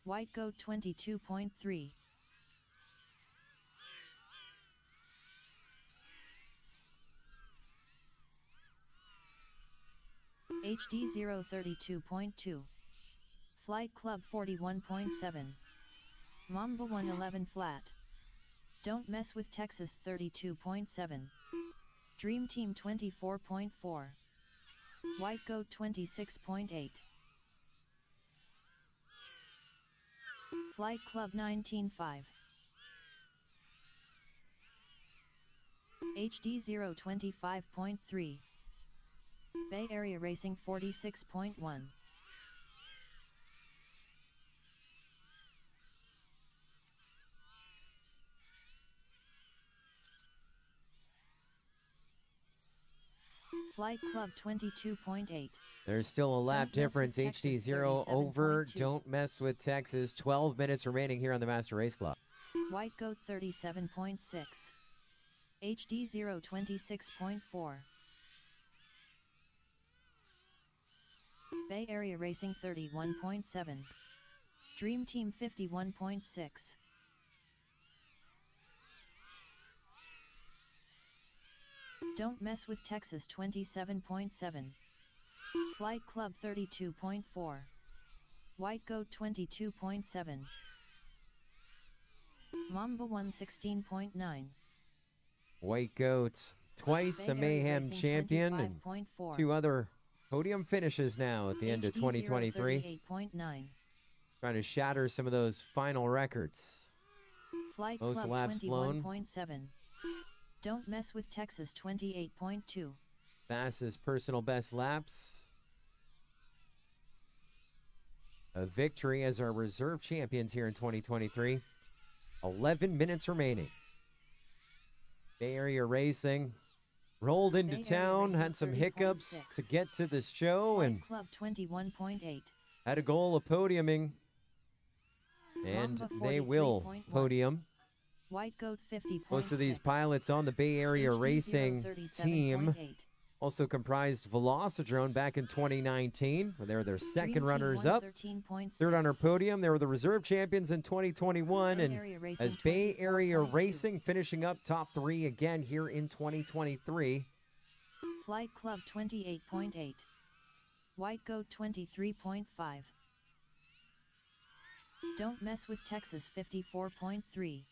White Goat 22.3. HD0 32.2. Flight Club 41.7. Mamba 111 flat. Don't mess with Texas 32.7. Dream Team 24.4. White Goat 26.8. Flight Club 19.5. HD0 25.3. Bay Area Racing 46.1. Flight Club 22.8. There's still a lap Don't mess with difference. Texas HD0 over. 37.2. Don't mess with Texas. 12 minutes remaining here on the Master Race Club. White Goat 37.6. HD0 26.4. Bay Area Racing 31.7. Dream Team 51.6. Don't mess with Texas 27.7. Flight Club 32.4. White Goat 22.7. Mamba 116.9. White Goat, twice Bay a Area Mayhem Racing champion, and 25.4. 2 other podium finishes now at the end of HD0 2023. 38.9. Trying to shatter some of those final records. Flight Most Club laps blown. 21.7. Don't mess with Texas 28.2. Fastest personal best laps. A victory as our reserve champions here in 2023. 11 minutes remaining. Bay Area Racing rolled into Bay Area town, Racing had some 30.6. hiccups to get to the show, and Flight Club 21.8. had a goal of podiuming. And Mamba they will 43.1. podium. White Goat 50.6. Most of these pilots on the Bay Area HD0 Racing team 37.8. Also comprised Velocidrone back in 2019, where they were their second Dream Team runners won up. 13.6. Third on our podium. They were the reserve champions in 2021. Bay And Area Racing as Bay Area 24.2. Racing finishing up top 3 again here in 2023. Flight Club 28.8. White Goat 23.5. Don't Mess with Texas 54.3.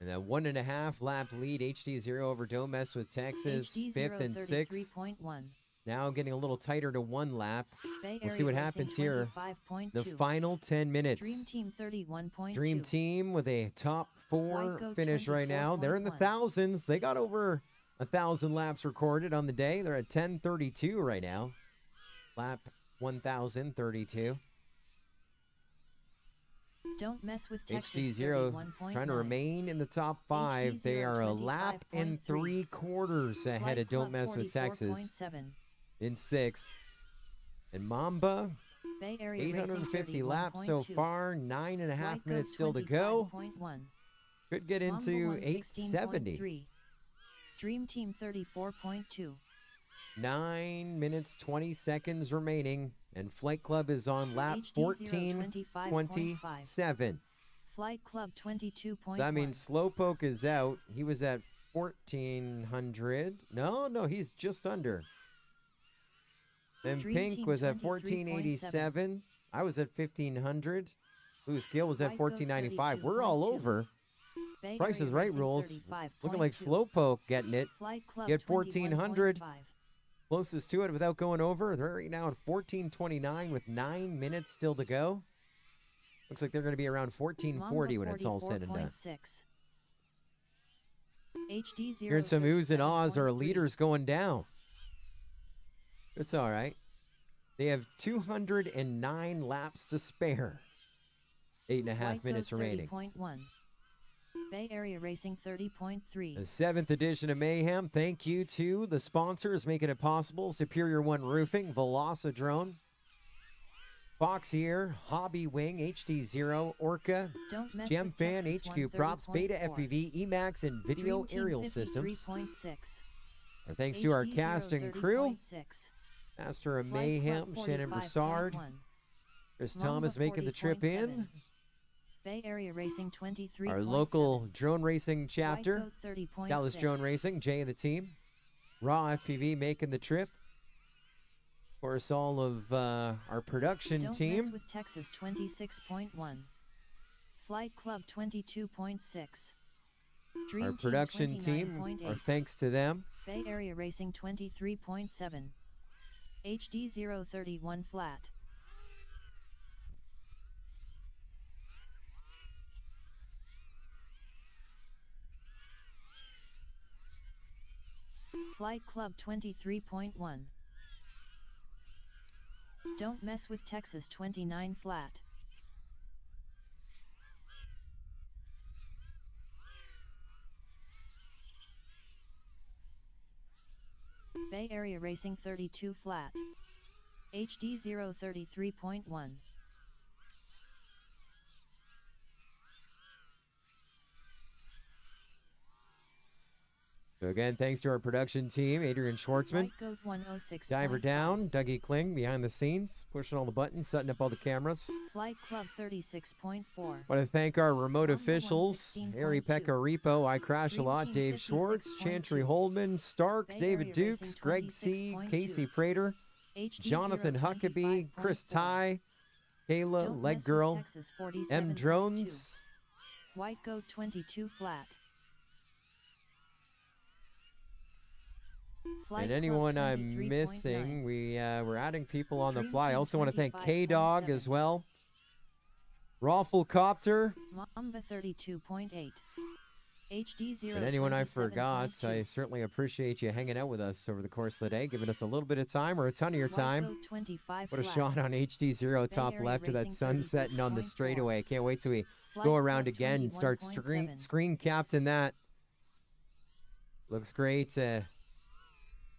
And that 1.5 lap lead, HD0 over Don't Mess with Texas, HD0 fifth and sixth. 33.1. Now getting a little tighter to 1 lap. Bay We'll see Area what Racing happens here. 25.2. The final 10 minutes. Dream Team 31.2. Dream Team with a top 4 White Goat finish right now. They're in the 24.1. thousands. They got over 1,000 laps recorded on the day. They're at 10:32 right now. Lap 1,032. Don't Mess with Texas HD0 31.9. trying to remain in the top 5. They are a lap and 3/4 ahead Flight of Don't Club Mess with Texas 44.7. in 6th. And Mamba, Bay Area Racing 850 laps so 31.2. far, 9.5 White Goat minutes still to go. 25.1. Could get Mamba into 1 870. 16.3. Dream Team 34.2. 9 minutes, 20 seconds remaining. And Flight Club is on lap HD0 14:27. Flight Club 22.1. That means Slowpoke is out. He was at 1,400. No, he's just under. Then Dream Pink Team was at 23.7. 1487. I was at 1,500. Loose Gill was at White Goat 1495. We're all 32.2. over. Bay Price is Area Right Racing rules. 35.2. Looking like Slowpoke getting it. Flight Club Get 1400. 21.5. Closest to it without going over. They're right now at 14:29 with 9 minutes still to go. Looks like they're going to be around 14:40 when it's all said and done. 44.6. HD0 Hearing some oohs and ahs, our 37.3. leaders going down. It's all right. They have 209 laps to spare. 8.5 White minutes Goat remaining. 30.1. Bay Area Racing 30.3. The 7th edition of Mayhem. Thank you to the sponsors making it possible. Superior One Roofing, Velocidrone, Fox Ear, Hobby Wing, HD0, Orca, Don't Mess Gem with Fan, Texas HQ Props, Beta 130.4. FPV, Emax, and Video Dream Team Aerial Systems. 53.6. Our thanks to our HD0 cast and crew. 30.6. Master of Flight Mayhem, Club Shannon 45.1. Broussard, Chris Mamba Thomas making the trip in. 40.7. Bay Area Racing 23. Our local drone racing chapter, White Goat 30.6. Dallas Drone Racing, Jay and the team. Raw FPV making the trip. Of course, all of our production Don't team. Mess with Texas 26.1. Flight Club 22.6. Dream Our Team production team. 29.8. Our thanks to them. Bay Area Racing 23.7. HD 031 flat. Flight Club 23.1. Don't Mess with Texas 29 flat. Bay Area Racing 32 flat. HD 033.1. So again, thanks to our production team, Adrian Schwartzman, White Goat 106. Diver Down, Dougie Kling behind the scenes, pushing all the buttons, setting up all the cameras. Flight Club 36.4. Want to thank our remote Mamba officials, 116.2. Harry Pekka Repo, I Crash a Dream Lot, Team Dave Schwartz, 56.2. Chantry Holdman, Stark, Bay David Area Dukes, Racing Greg C, 26.2. Casey Prater, HD Jonathan Huckabee, Chris 025.4. Ty, Kayla, Don't Leg Mess with Girl, Texas M 47.2. Drones. White Goat 22 flat. Flight And Club anyone I'm 23.9. missing, we're adding people on the Dream fly. I Team also want to thank 25.7. K-Dog as well. Raffle Copter, Mamba 32.8. HD 0. and anyone I forgot, I certainly appreciate you hanging out with us over the course of the day, giving us a little bit of time or a ton of your time. 25 What a flat. shot on HD0 top Area left of that Racing sun setting on the 36.4. straightaway. Can't wait till we Flight go Club around again and start 21.7. screen captain that. Looks great.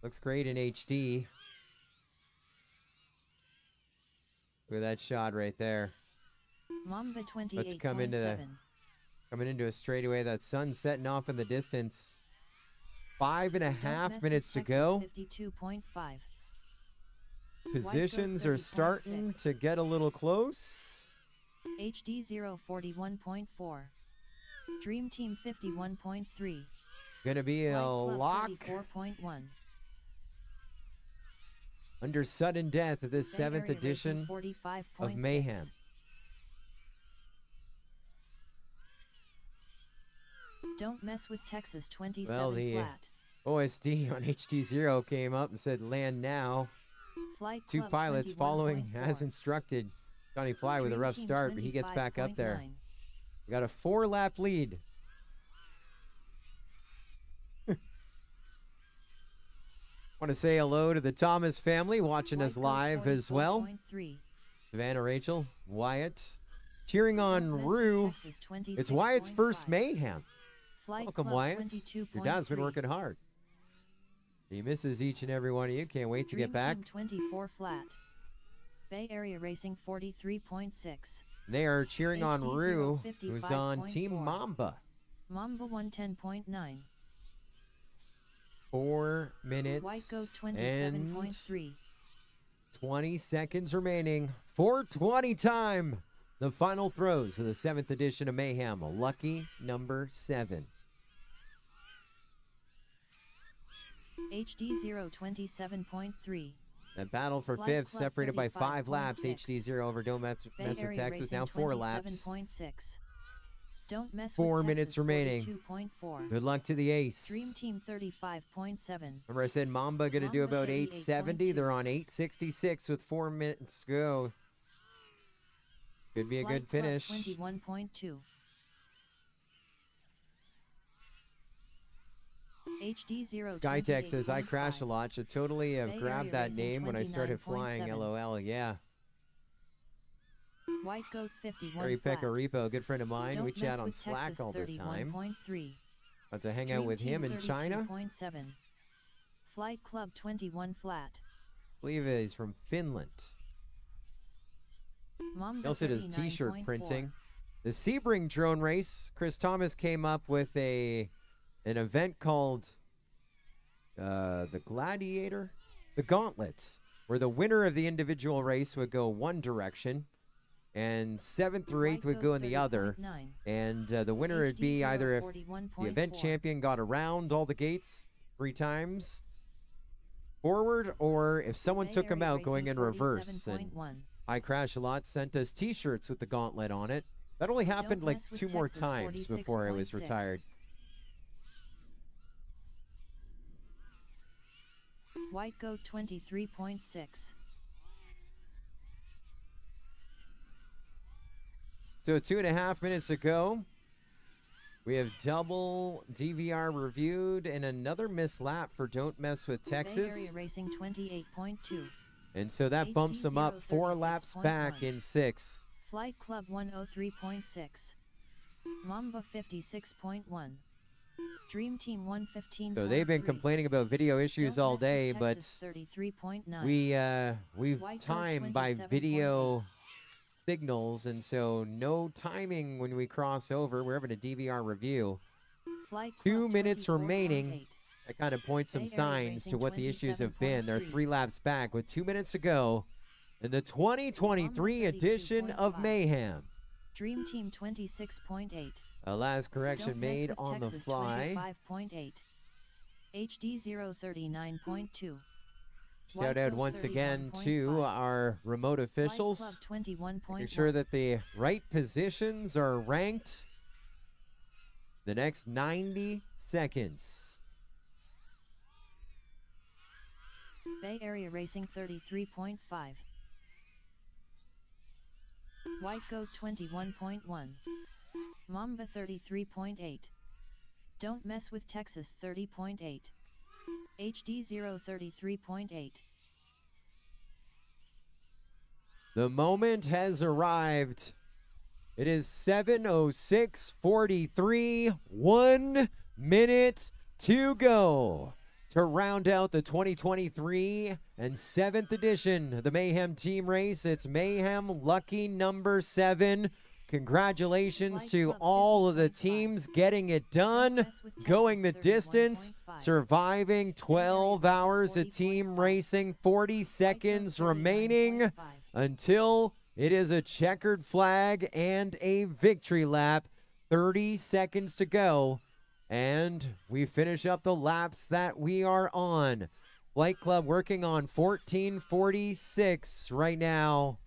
Looks great in HD. Look at that shot right there. Mamba 28.7. Let's come into the coming into a straightaway. That sun setting off in the distance. 5.5 minutes to go. 52.5. Positions are starting to get a little close. HD 041.4. Dream Team 51.3. Gonna be a lock 34.1. under sudden death of this 7th edition of Mayhem. Don't mess with Texas 27 Well, the flat. OSD on HD0 came up and said land now. Flight 2 Club pilots following 21.4. as instructed. Johnny Fly with a Dream rough Team start, but he gets back up there. 25.9. We got a 4-lap lead. Want to say hello to the Thomas family watching us live as well. 44.3. Savannah, Rachel, Wyatt. Cheering on Don't mess with Rue. Texas It's Wyatt's first 26.5. Mayhem. Flight Welcome, Club Wyatt. 22.3. Your dad's been working hard. He misses each and every one of you. Can't wait to get Dream back. Team 24 flat. Bay Area Racing 43.6. They are cheering on HD Rue, who's on 55.4. Team Mamba. Mamba 110.9. 4 minutes White Goat and 27.3. 20 seconds remaining. 4:20 time. The final throws of the 7th edition of Mayhem. Lucky number 7. HD 027.3. That battle for Flight 5th Club separated by 5 laps. 35.6. HD0 over Don't Mess Bay with Area Texas. Racing Now 4 laps. 27.6. Don't mess 4 with minutes Texas remaining. 42.4. Good luck to the ace. Dream Team 35.7. Remember I said Mamba going to do Mamba about 870. 38.2. They're on 866 with 4 minutes to go. Could be a Flight good Club finish. 21.2. HD 0. Skytech says I crash a lot. Should totally have Bay grabbed Area that Racing name when I started flying. 29.7. LOL. Yeah. White Goat 51 Harry flat. Pecaripo, a good friend of mine. Don't We mess chat on with Slack Texas all the time. 31.3. About to hang out Dream with him Team in China. 32.7. Flight Club 21 flat. I believe he's from Finland. Mamba He also does t-shirt 39.4. printing. The Sebring drone race. Chris Thomas came up with an event called the Gladiator, the Gauntlets, where the winner of the individual race would go one direction, and 7th through 8th would go in the other. 30.9. And the winner would be either if the event 41.4. champion got around all the gates 3 times forward, or if someone Bay took him Area out going in Racing reverse. And 47.1. I Crash a Lot sent us t-shirts with the gauntlet on it. That only happened Don't like mess with 2 more Texas times before I was 46.6. retired. White Goat 23.6. So 2.5 minutes ago, we have double DVR reviewed and another missed lap for Don't Mess with Bay Area Texas. Racing 28.2. And so that bumps them up 4 laps back 36.1. in 6th. Flight Club 103.6. Mamba 56.1. Dream Team 115. So they've been complaining about video issues all day, but 33.9. we've White Goat timed by 27.8. video signals, and so no timing when we cross over. We're having a DVR review. Flight 2 Club minutes 24.8. remaining. That kind of points some Bay Area signs Racing to what the issues have been. They're 27.3. 3 laps back with 2 minutes to go in the 2023 edition of 32.5. Mayhem. Dream Team 26.8. A last correction Don't mess made with on the Texas fly. 25.8. HD 039.2. Shout out once again to our remote officials. Flight Club 21.1. Make sure that the right positions are ranked. The next 90 seconds. Bay Area Racing 33.5. White Goat 21.1. Mamba 33.8. Don't mess with Texas 30.8. HD 033.8. The moment has arrived. It is 7:06:43. 1 minute to go to round out the 2023 and 7th edition of the Mayhem Team Race. It's Mayhem Lucky number 7. Congratulations to all of the teams getting it done, going the distance. surviving 12 hours of team racing, 40 seconds remaining until it is a checkered flag and a victory lap. 30 seconds to go, and we finish up the laps that we are on. Flight Club working on 14:46 right now.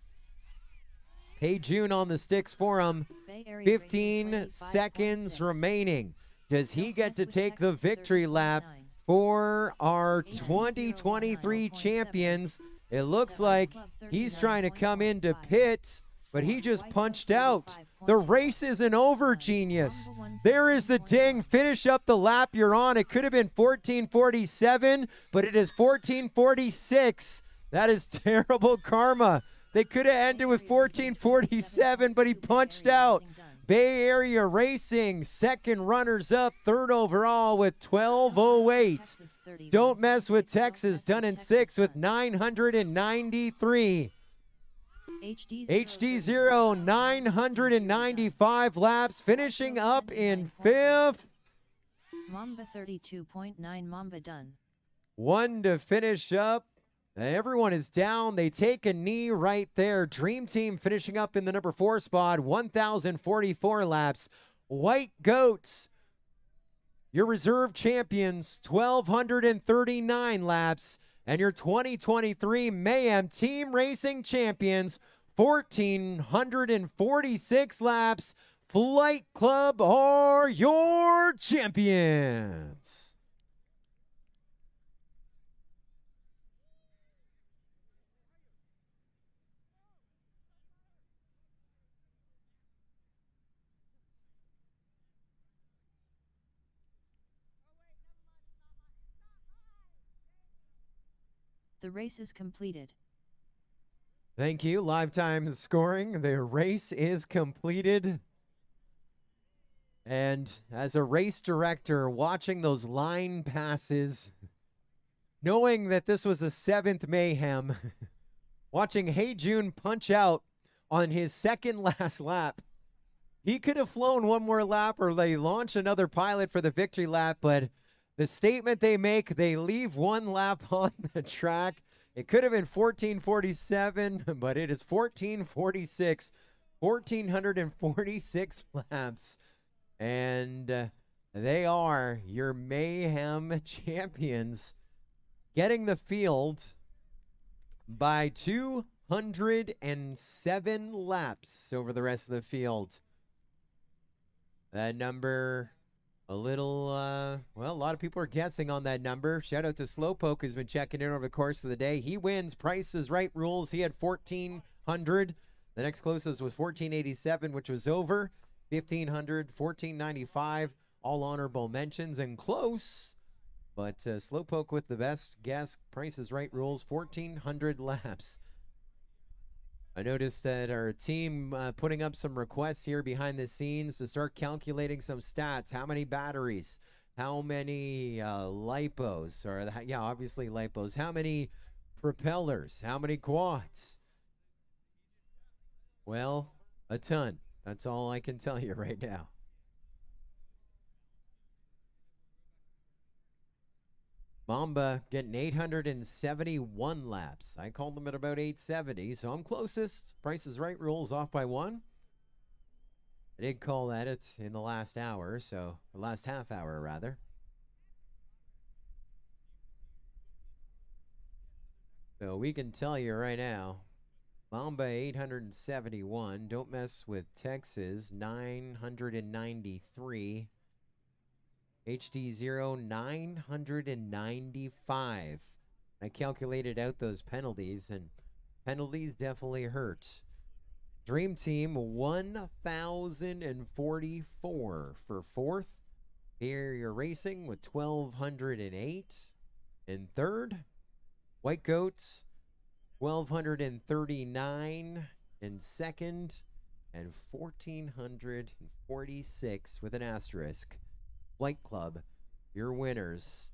Hey, June on the sticks for him. 15 seconds remaining. Does he get to take the victory lap for our 2023 champions? It looks like he's trying to come into pit, but he just punched out. The race isn't over, genius. There is the ding. Finish up the lap you're on. It could have been 14:47, but it is 14:46. That is terrible karma. They could have ended with 14:47, but he punched out. Bay Area Racing, second runners up, third overall with 12:08. Don't Mess with Texas, done in 6th with 993. HD0, 995 laps, finishing up in 5th. Mamba 32.9, Mamba done. 1 to finish up. Everyone is down. They take a knee right there. Dream Team finishing up in the number 4 spot, 1,044 laps. White Goats, your reserve champions, 1,239 laps. And your 2023 Mayhem Team Racing champions, 1,446 laps. Flight Club are your champions. The race is completed. Thank you. Live time scoring. The race is completed. And as a race director, watching those line passes, knowing that this was a 7th Mayhem, watching Hey June punch out on his second last lap. He could have flown one more lap, or they launch another pilot for the victory lap, but the statement they make, they leave one lap on the track. It could have been 14:47, but it is 14:46. 1,446 laps. And they are your Mayhem champions, getting the field by 207 laps over the rest of the field. That number... a little, well, a lot of people are guessing on that number. Shout out to Slowpoke, who's been checking in over the course of the day. He wins. Price is Right rules. He had 1,400. The next closest was 1,487, which was over. 1,500, 1,495. All honorable mentions and close. But Slowpoke with the best guess. Price is Right rules. 1,400 laps. I noticed that our team putting up some requests here behind the scenes to start calculating some stats. How many batteries? How many lipos? Or yeah, obviously lipos. How many propellers? How many quads? Well, a ton. That's all I can tell you right now. Mamba getting 871 laps. I called them at about 870, so I'm closest. Price is Right rules off by 1. I did call that it in the last hour, so the last half hour rather. So we can tell you right now, Mamba 871. Don't Mess with Texas 993. HD0 995. I calculated out those penalties, and penalties definitely hurt. Dream Team 1,044 for 4th. Here you're racing with 1,208 in 3rd. White Goats 1,239 in 2nd, and 1,446 with an asterisk. Flight Club, your winners.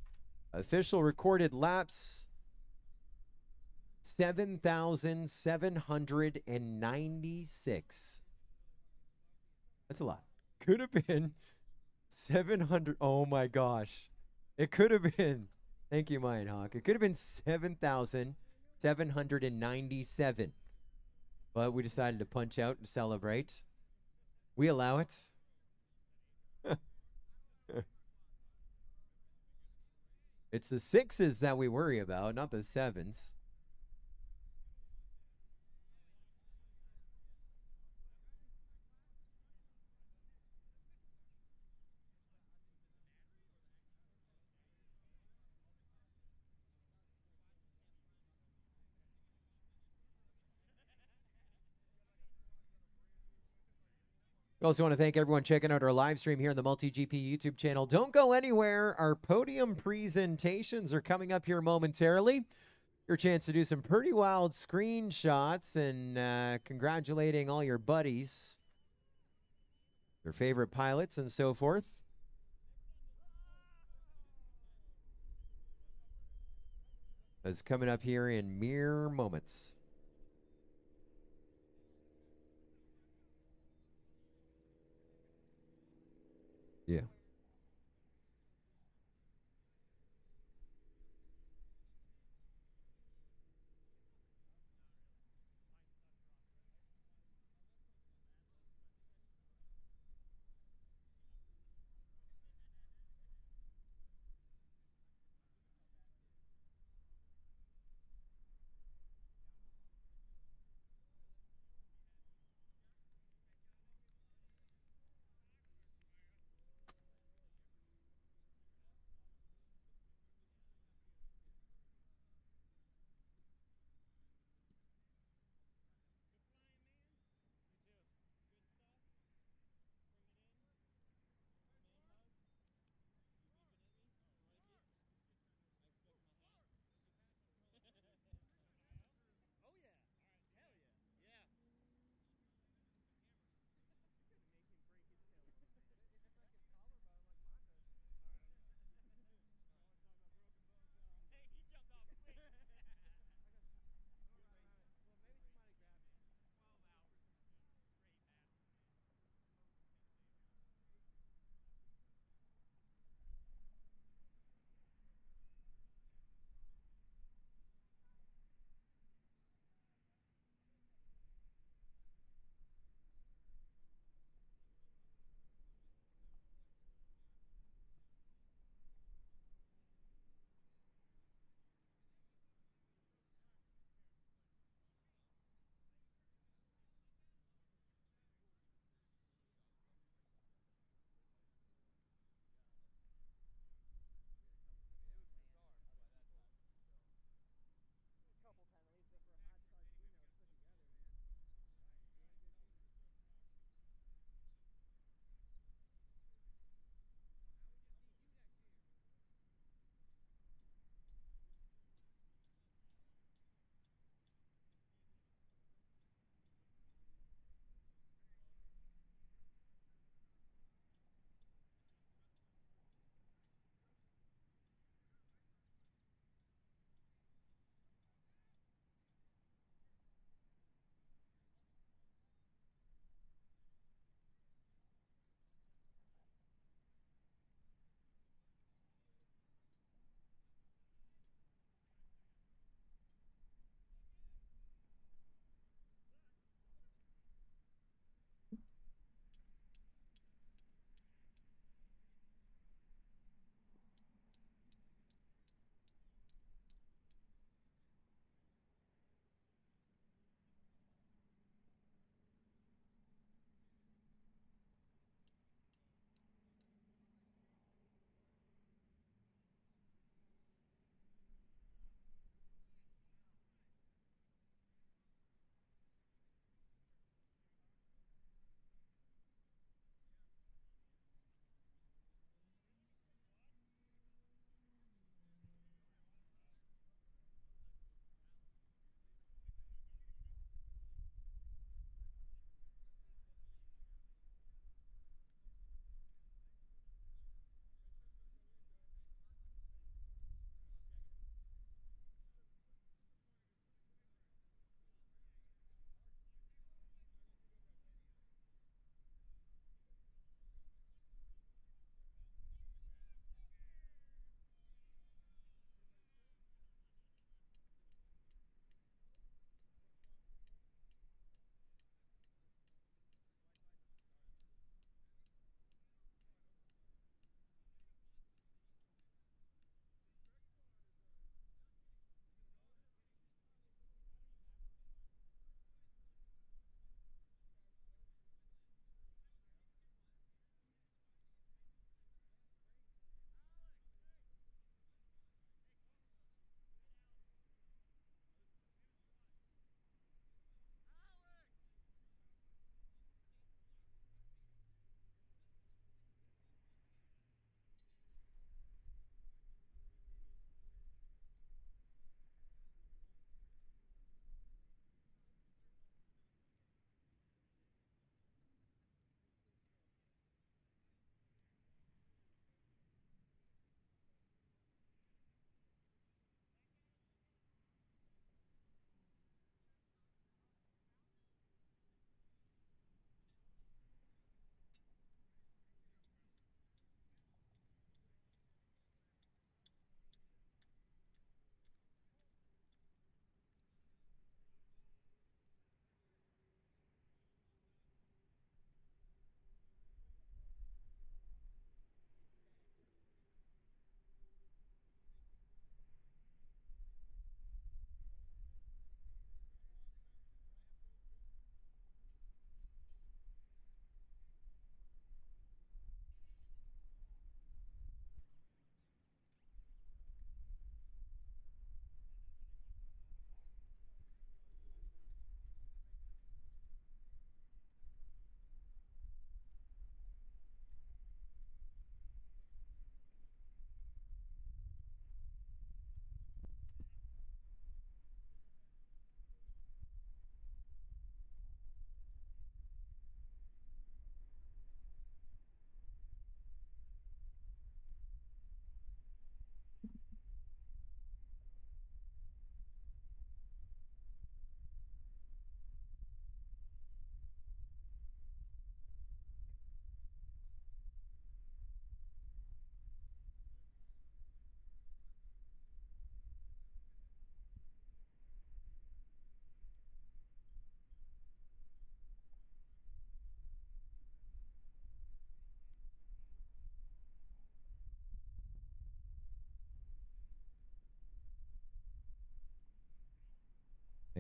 Official recorded laps, 7,796. That's a lot. Could have been 700. Oh my gosh. It could have been. Thank you, Mine Hawk. It could have been 7,797. But we decided to punch out and celebrate. We allow it. It's the 6s that we worry about, not the 7s. We also want to thank everyone checking out our live stream here on the Multi-GP YouTube channel. Don't go anywhere. Our podium presentations are coming up here momentarily. Your chance to do some pretty wild screenshots and congratulating all your buddies, your favorite pilots, and so forth. That's coming up here in mere moments. Yeah.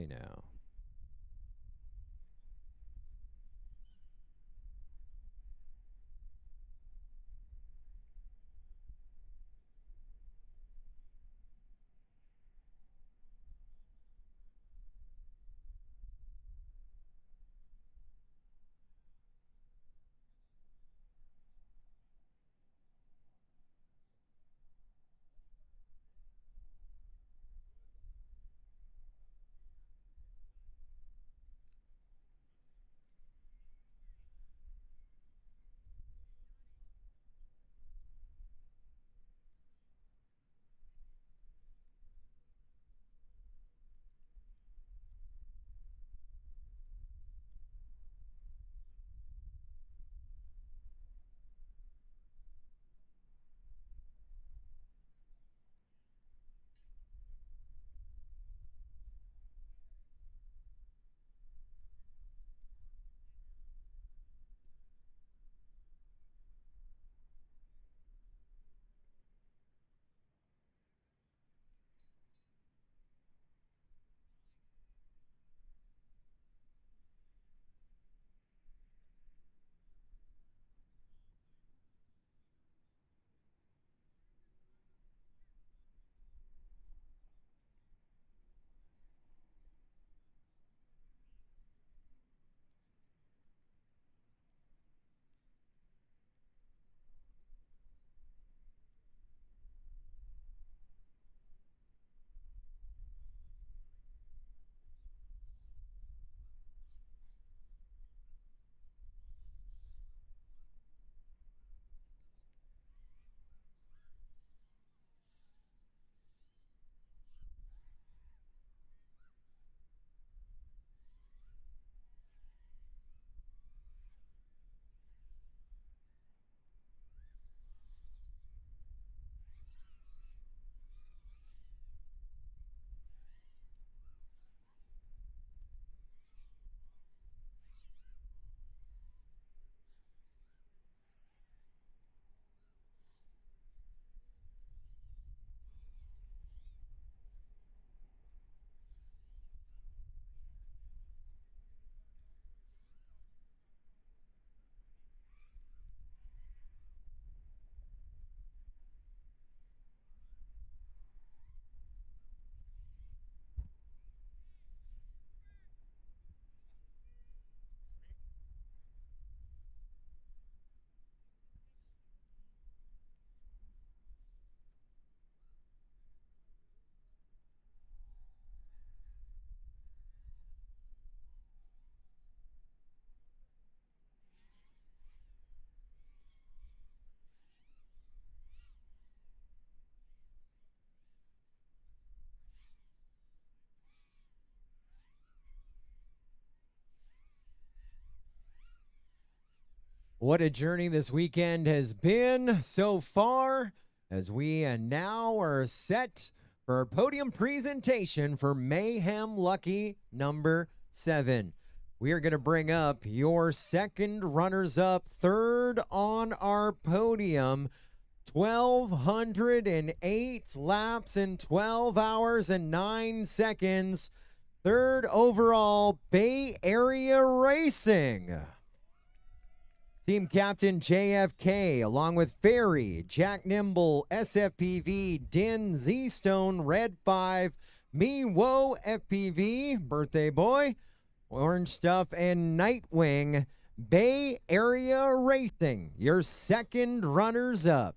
I know. What a journey this weekend has been so far, as we now are set for our podium presentation for Mayhem Lucky number 7. We are going to bring up your second runners-up, third on our podium, 1,208 laps in 12 hours and 9 seconds. Third overall, Bay Area Racing. Team Captain JFK, along with Ferry, Jack Nimble, SFPV, Din, Z-Stone, Red 5, Me Whoa FPV, Birthday Boy, Orange Stuff, and Nightwing. Bay Area Racing, your second runners-up.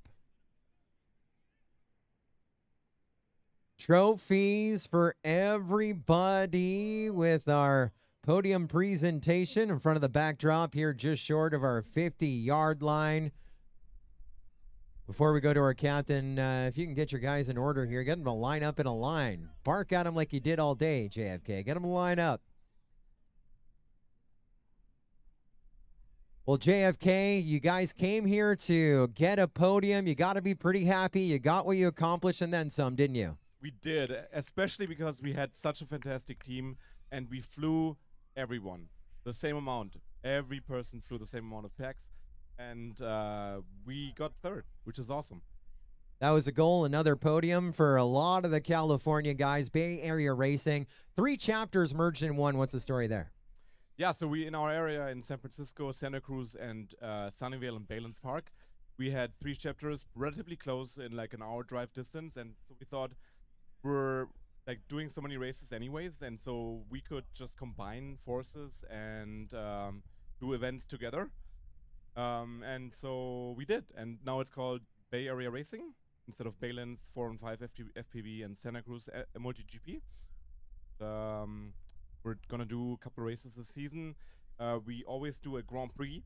Trophies for everybody with our podium presentation in front of the backdrop here, just short of our 50-yard line. Before we go to our captain, if you can get your guys in order here, get them to line up in a line. Bark at them like you did all day, JFK. Get them to line up. Well, JFK, you guys came here to get a podium. You got to be pretty happy. You got what you accomplished and then some, didn't you? We did, especially because we had such a fantastic team and we flew everyone the same amount. Every person flew the same amount of packs, and we got third, which is awesome. That was a goal, another podium for a lot of the California guys. Bay Area Racing, 3 chapters merged in one. What's the story there? Yeah, so we in our area in San Francisco, Santa Cruz, and Sunnyvale and Balance Park, we had 3 chapters relatively close in like an hour drive distance, and so we thought we're like doing so many races anyways, and so we could just combine forces and do events together. And so we did, and now it's called Bay Area Racing instead of Balance 4 and 5 FPV and Santa Cruz MultiGP. We're gonna do a couple races this season. We always do a Grand Prix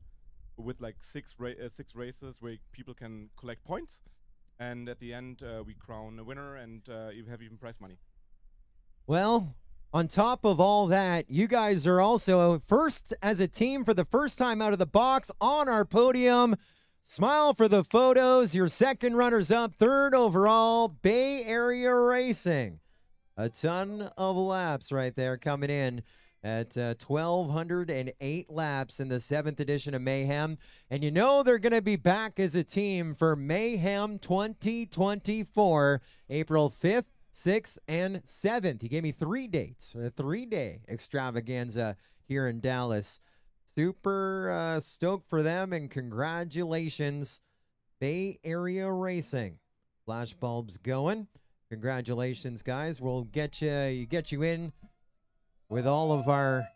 with like 6 races where people can collect points, and at the end we crown a winner and you have even prize money. Well, on top of all that, you guys are also first as a team for the first time out of the box on our podium. Smile for the photos. Your second runners up, 3rd overall, Bay Area Racing. A ton of laps right there coming in at 1,208 laps in the 7th edition of Mayhem. And you know they're going to be back as a team for Mayhem 2024, April 5th, 6th, and 7th. He gave me 3 dates, a 3-day extravaganza here in Dallas. Super stoked for them, and congratulations, Bay Area Racing. Flashbulbs going. Congratulations, guys. We'll get you in with all of our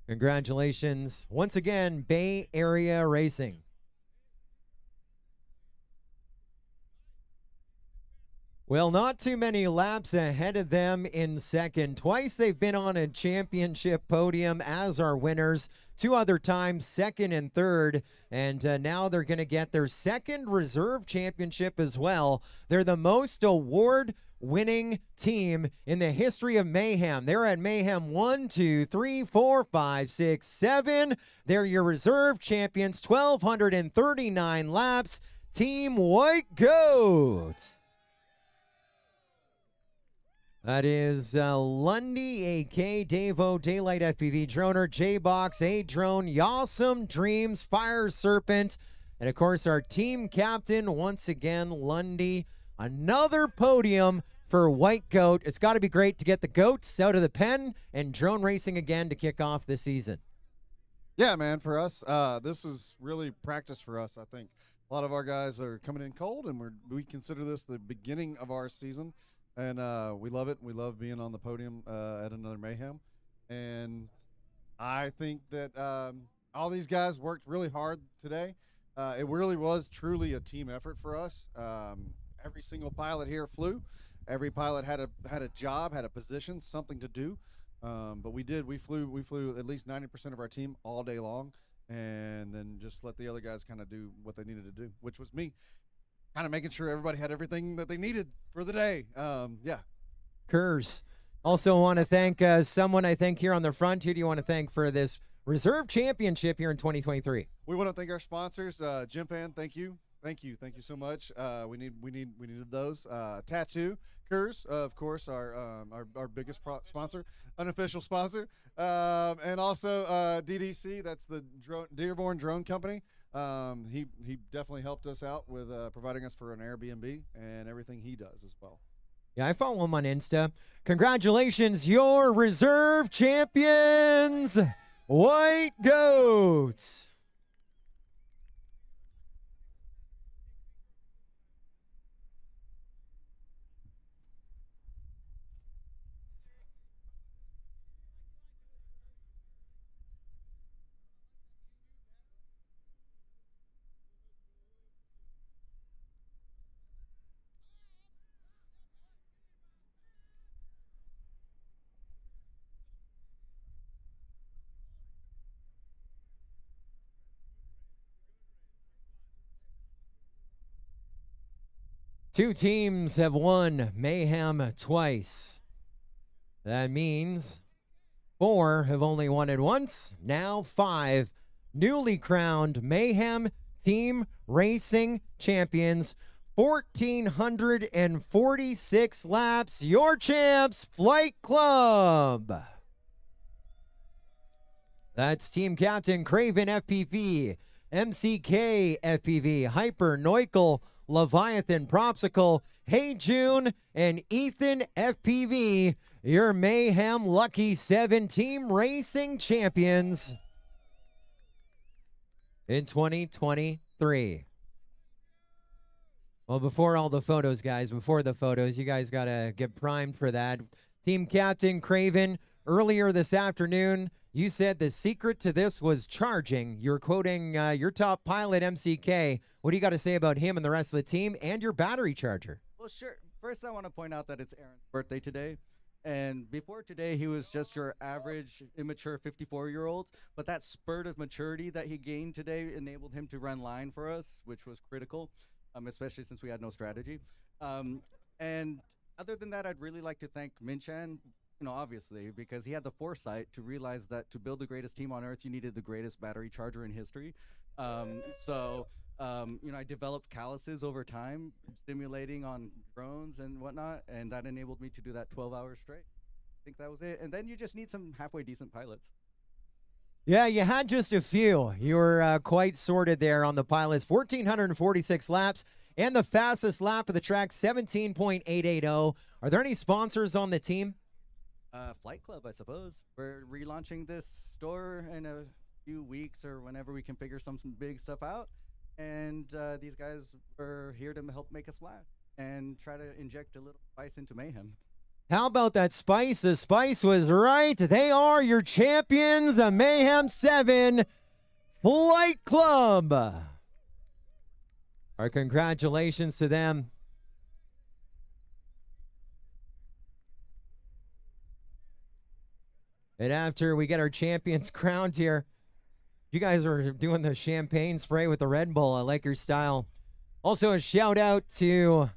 congratulations once again, Bay Area Racing. Well, not too many laps ahead of them in second. Twice they've been on a championship podium as our winners. 2 other times, 2nd and 3rd. And now they're going to get their 2nd reserve championship as well. They're the most award-winning team in the history of Mayhem. They're at Mayhem 1, 2, 3, 4, 5, 6, 7. They're your reserve champions, 1,239 laps. Team White Goats. That is Lundy, AK, Davo, Daylight FPV, Droner, J-Box, A-Drone, Yawesome Dreams, Fire Serpent, and of course our team captain, once again, Lundy. Another podium for White Goat. It's got to be great to get the goats out of the pen and drone racing again to kick off the season. Yeah, man, for us, this is really practice for us, I think. A lot of our guys are coming in cold, and we consider this the beginning of our season. And we love it. We love being on the podium at another Mayhem. And I think that all these guys worked really hard today. It really was truly a team effort for us. Every single pilot here flew. Every pilot had a job, had a position, something to do. But we did. We flew at least 90% of our team all day long, and then just let the other guys kind of do what they needed to do, which was me. Kind of making sure everybody had everything that they needed for the day. Yeah. Kers. Also want to thank someone I think here on the front. Who do you want to thank for this reserve championship here in 2023? We want to thank our sponsors. Gym Fan, thank you so much. We needed those. Tattoo, Kers, of course, our biggest sponsor, unofficial sponsor, and also DDC. That's the Dearborn Drone Company. He definitely helped us out with providing us for an Airbnb and everything he does as well. Yeah, I follow him on Insta. Congratulations, your reserve champions, White Goats. Two teams have won Mayhem twice. That means 4 have only won it once. Now 5 newly crowned Mayhem Team Racing Champions. 1,446 laps. Your champs, Flight Club. That's team captain Craven FPV, MCK FPV, Hyper, Neukel, Leviathan, Propsicle, Hey June, and Ethan FPV, your Mayhem Lucky 7 team racing champions in 2023. Well, before all the photos, guys, before the photos, you guys got to get primed for that. Team captain Craven, earlier this afternoon, you said the secret to this was charging. You're quoting your top pilot, MCK. What do you got to say about him and the rest of the team and your battery charger? Well, sure. First, I want to point out that it's Aaron's birthday today. And before today, he was just your average immature 54-year-old. But that spurt of maturity that he gained today enabled him to run line for us, which was critical, especially since we had no strategy. And other than that, I'd really like to thank Minchan, obviously, because he had the foresight to realize that to build the greatest team on Earth, you needed the greatest battery charger in history. I developed calluses over time, stimulating on drones and whatnot, and that enabled me to do that 12 hours straight. I think that was it. And then you just need some halfway decent pilots. Yeah, you had just a few. You were quite sorted there on the pilots. 1,446 laps, and the fastest lap of the track, 17.880. Are there any sponsors on the team? Flight Club, I suppose. We're relaunching this store in a few weeks or whenever we can figure some big stuff out. And these guys are here to help make us splash and try to inject a little spice into Mayhem. How about that spice? The spice was right. They are your champions, the Mayhem 7 Flight Club. Our congratulations to them. And after we get our champions crowned here, you guys are doing the champagne spray with the Red Bull. I like your style. Also, a shout out to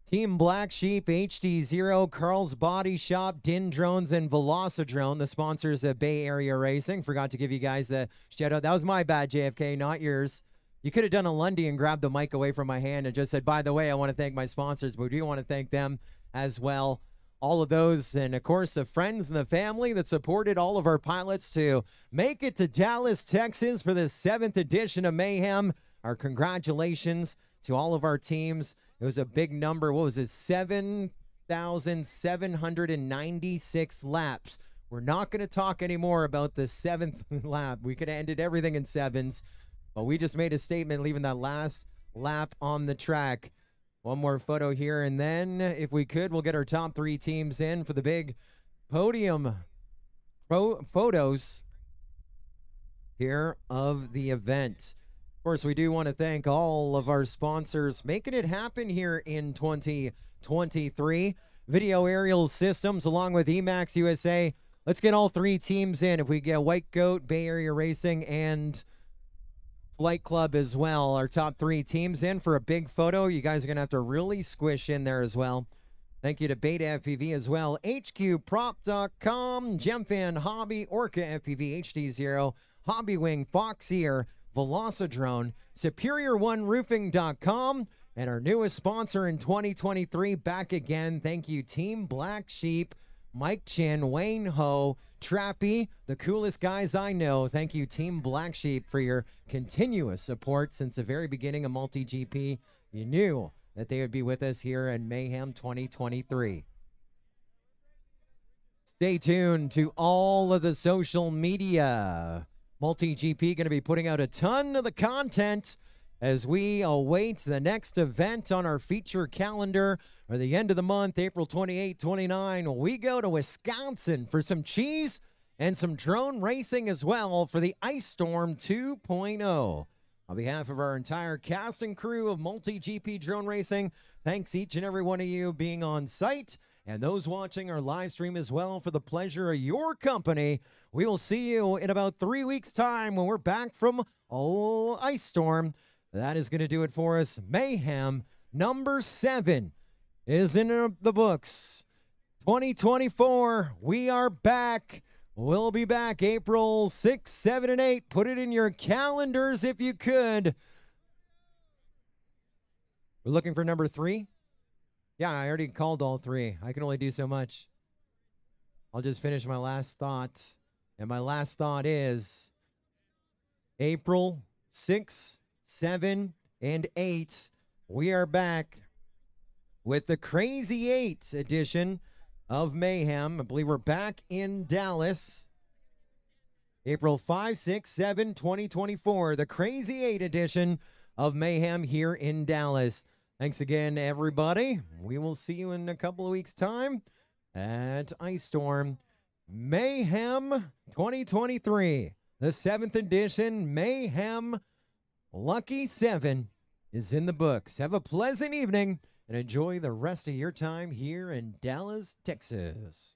Team Black Sheep, HD0, Carl's Body Shop, Din Drones, and Velocidrone, the sponsors of Bay Area Racing. Forgot to give you guys a shout out. That was my bad, JFK, not yours. You could have done a Lundy and grabbed the mic away from my hand and just said, by the way, I want to thank my sponsors, but we do want to thank them as well. All of those, and of course, the friends and the family that supported all of our pilots to make it to Dallas, Texas for the 7th edition of Mayhem. Our congratulations to all of our teams. It was a big number. What was it? 7,796 laps. We're not going to talk anymore about the 7th lap. We could have ended everything in 7s, but we just made a statement leaving that last lap on the track. One more photo here, and then, if we could, we'll get our top 3 teams in for the big podium photos here of the event. Of course, we do want to thank all of our sponsors making it happen here in 2023. Video Aerial Systems, along with Emax USA. Let's get all 3 teams in. If we get White Goat, Bay Area Racing, and Flight Club as well, our top 3 teams in for a big photo. You guys are going to have to really squish in there as well. Thank you to Beta FPV as well, HQProp.com, Gemfan Hobby, Orca FPV, HD0, Hobbywing, Foxeer, Velocidrone, SuperiorOneRoofing.com, and our newest sponsor in 2023, back again. Thank you, Team Black Sheep, Mike Chin, Wayne Ho, Trappy, the coolest guys I know. Thank you, Team Black Sheep, for your continuous support since the very beginning of Multi-GP. You knew that they would be with us here in Mayhem 2023. Stay tuned to all of the social media. Multi-GP going to be putting out a ton of the content as we await the next event on our feature calendar, or the end of the month, April 28, 29. We go to Wisconsin for some cheese and some drone racing as well for the Ice Storm 2.0. On behalf of our entire cast and crew of Multi-GP Drone Racing, thanks each and every one of you being on site, and those watching our live stream as well for the pleasure of your company. We will see you in about 3 weeks' time when we're back from Ice Storm. That is going to do it for us. Mayhem number 7 is in the books. 2024, we are back. We'll be back April 6, 7, and 8. Put it in your calendars if you could. We're looking for number 3. Yeah, I already called all 3. I can only do so much. I'll just finish my last thought. And my last thought is April 6, 7, and 8, we are back with the Crazy 8 edition of Mayhem. I believe we're back in Dallas. April 5, 6, 7, 2024, the Crazy 8 edition of Mayhem here in Dallas. Thanks again, everybody. We will see you in a couple of weeks' time at Ice Storm Mayhem 2023. The 7th edition Mayhem Lucky 7 is in the books. Have a pleasant evening and enjoy the rest of your time here in Dallas, Texas.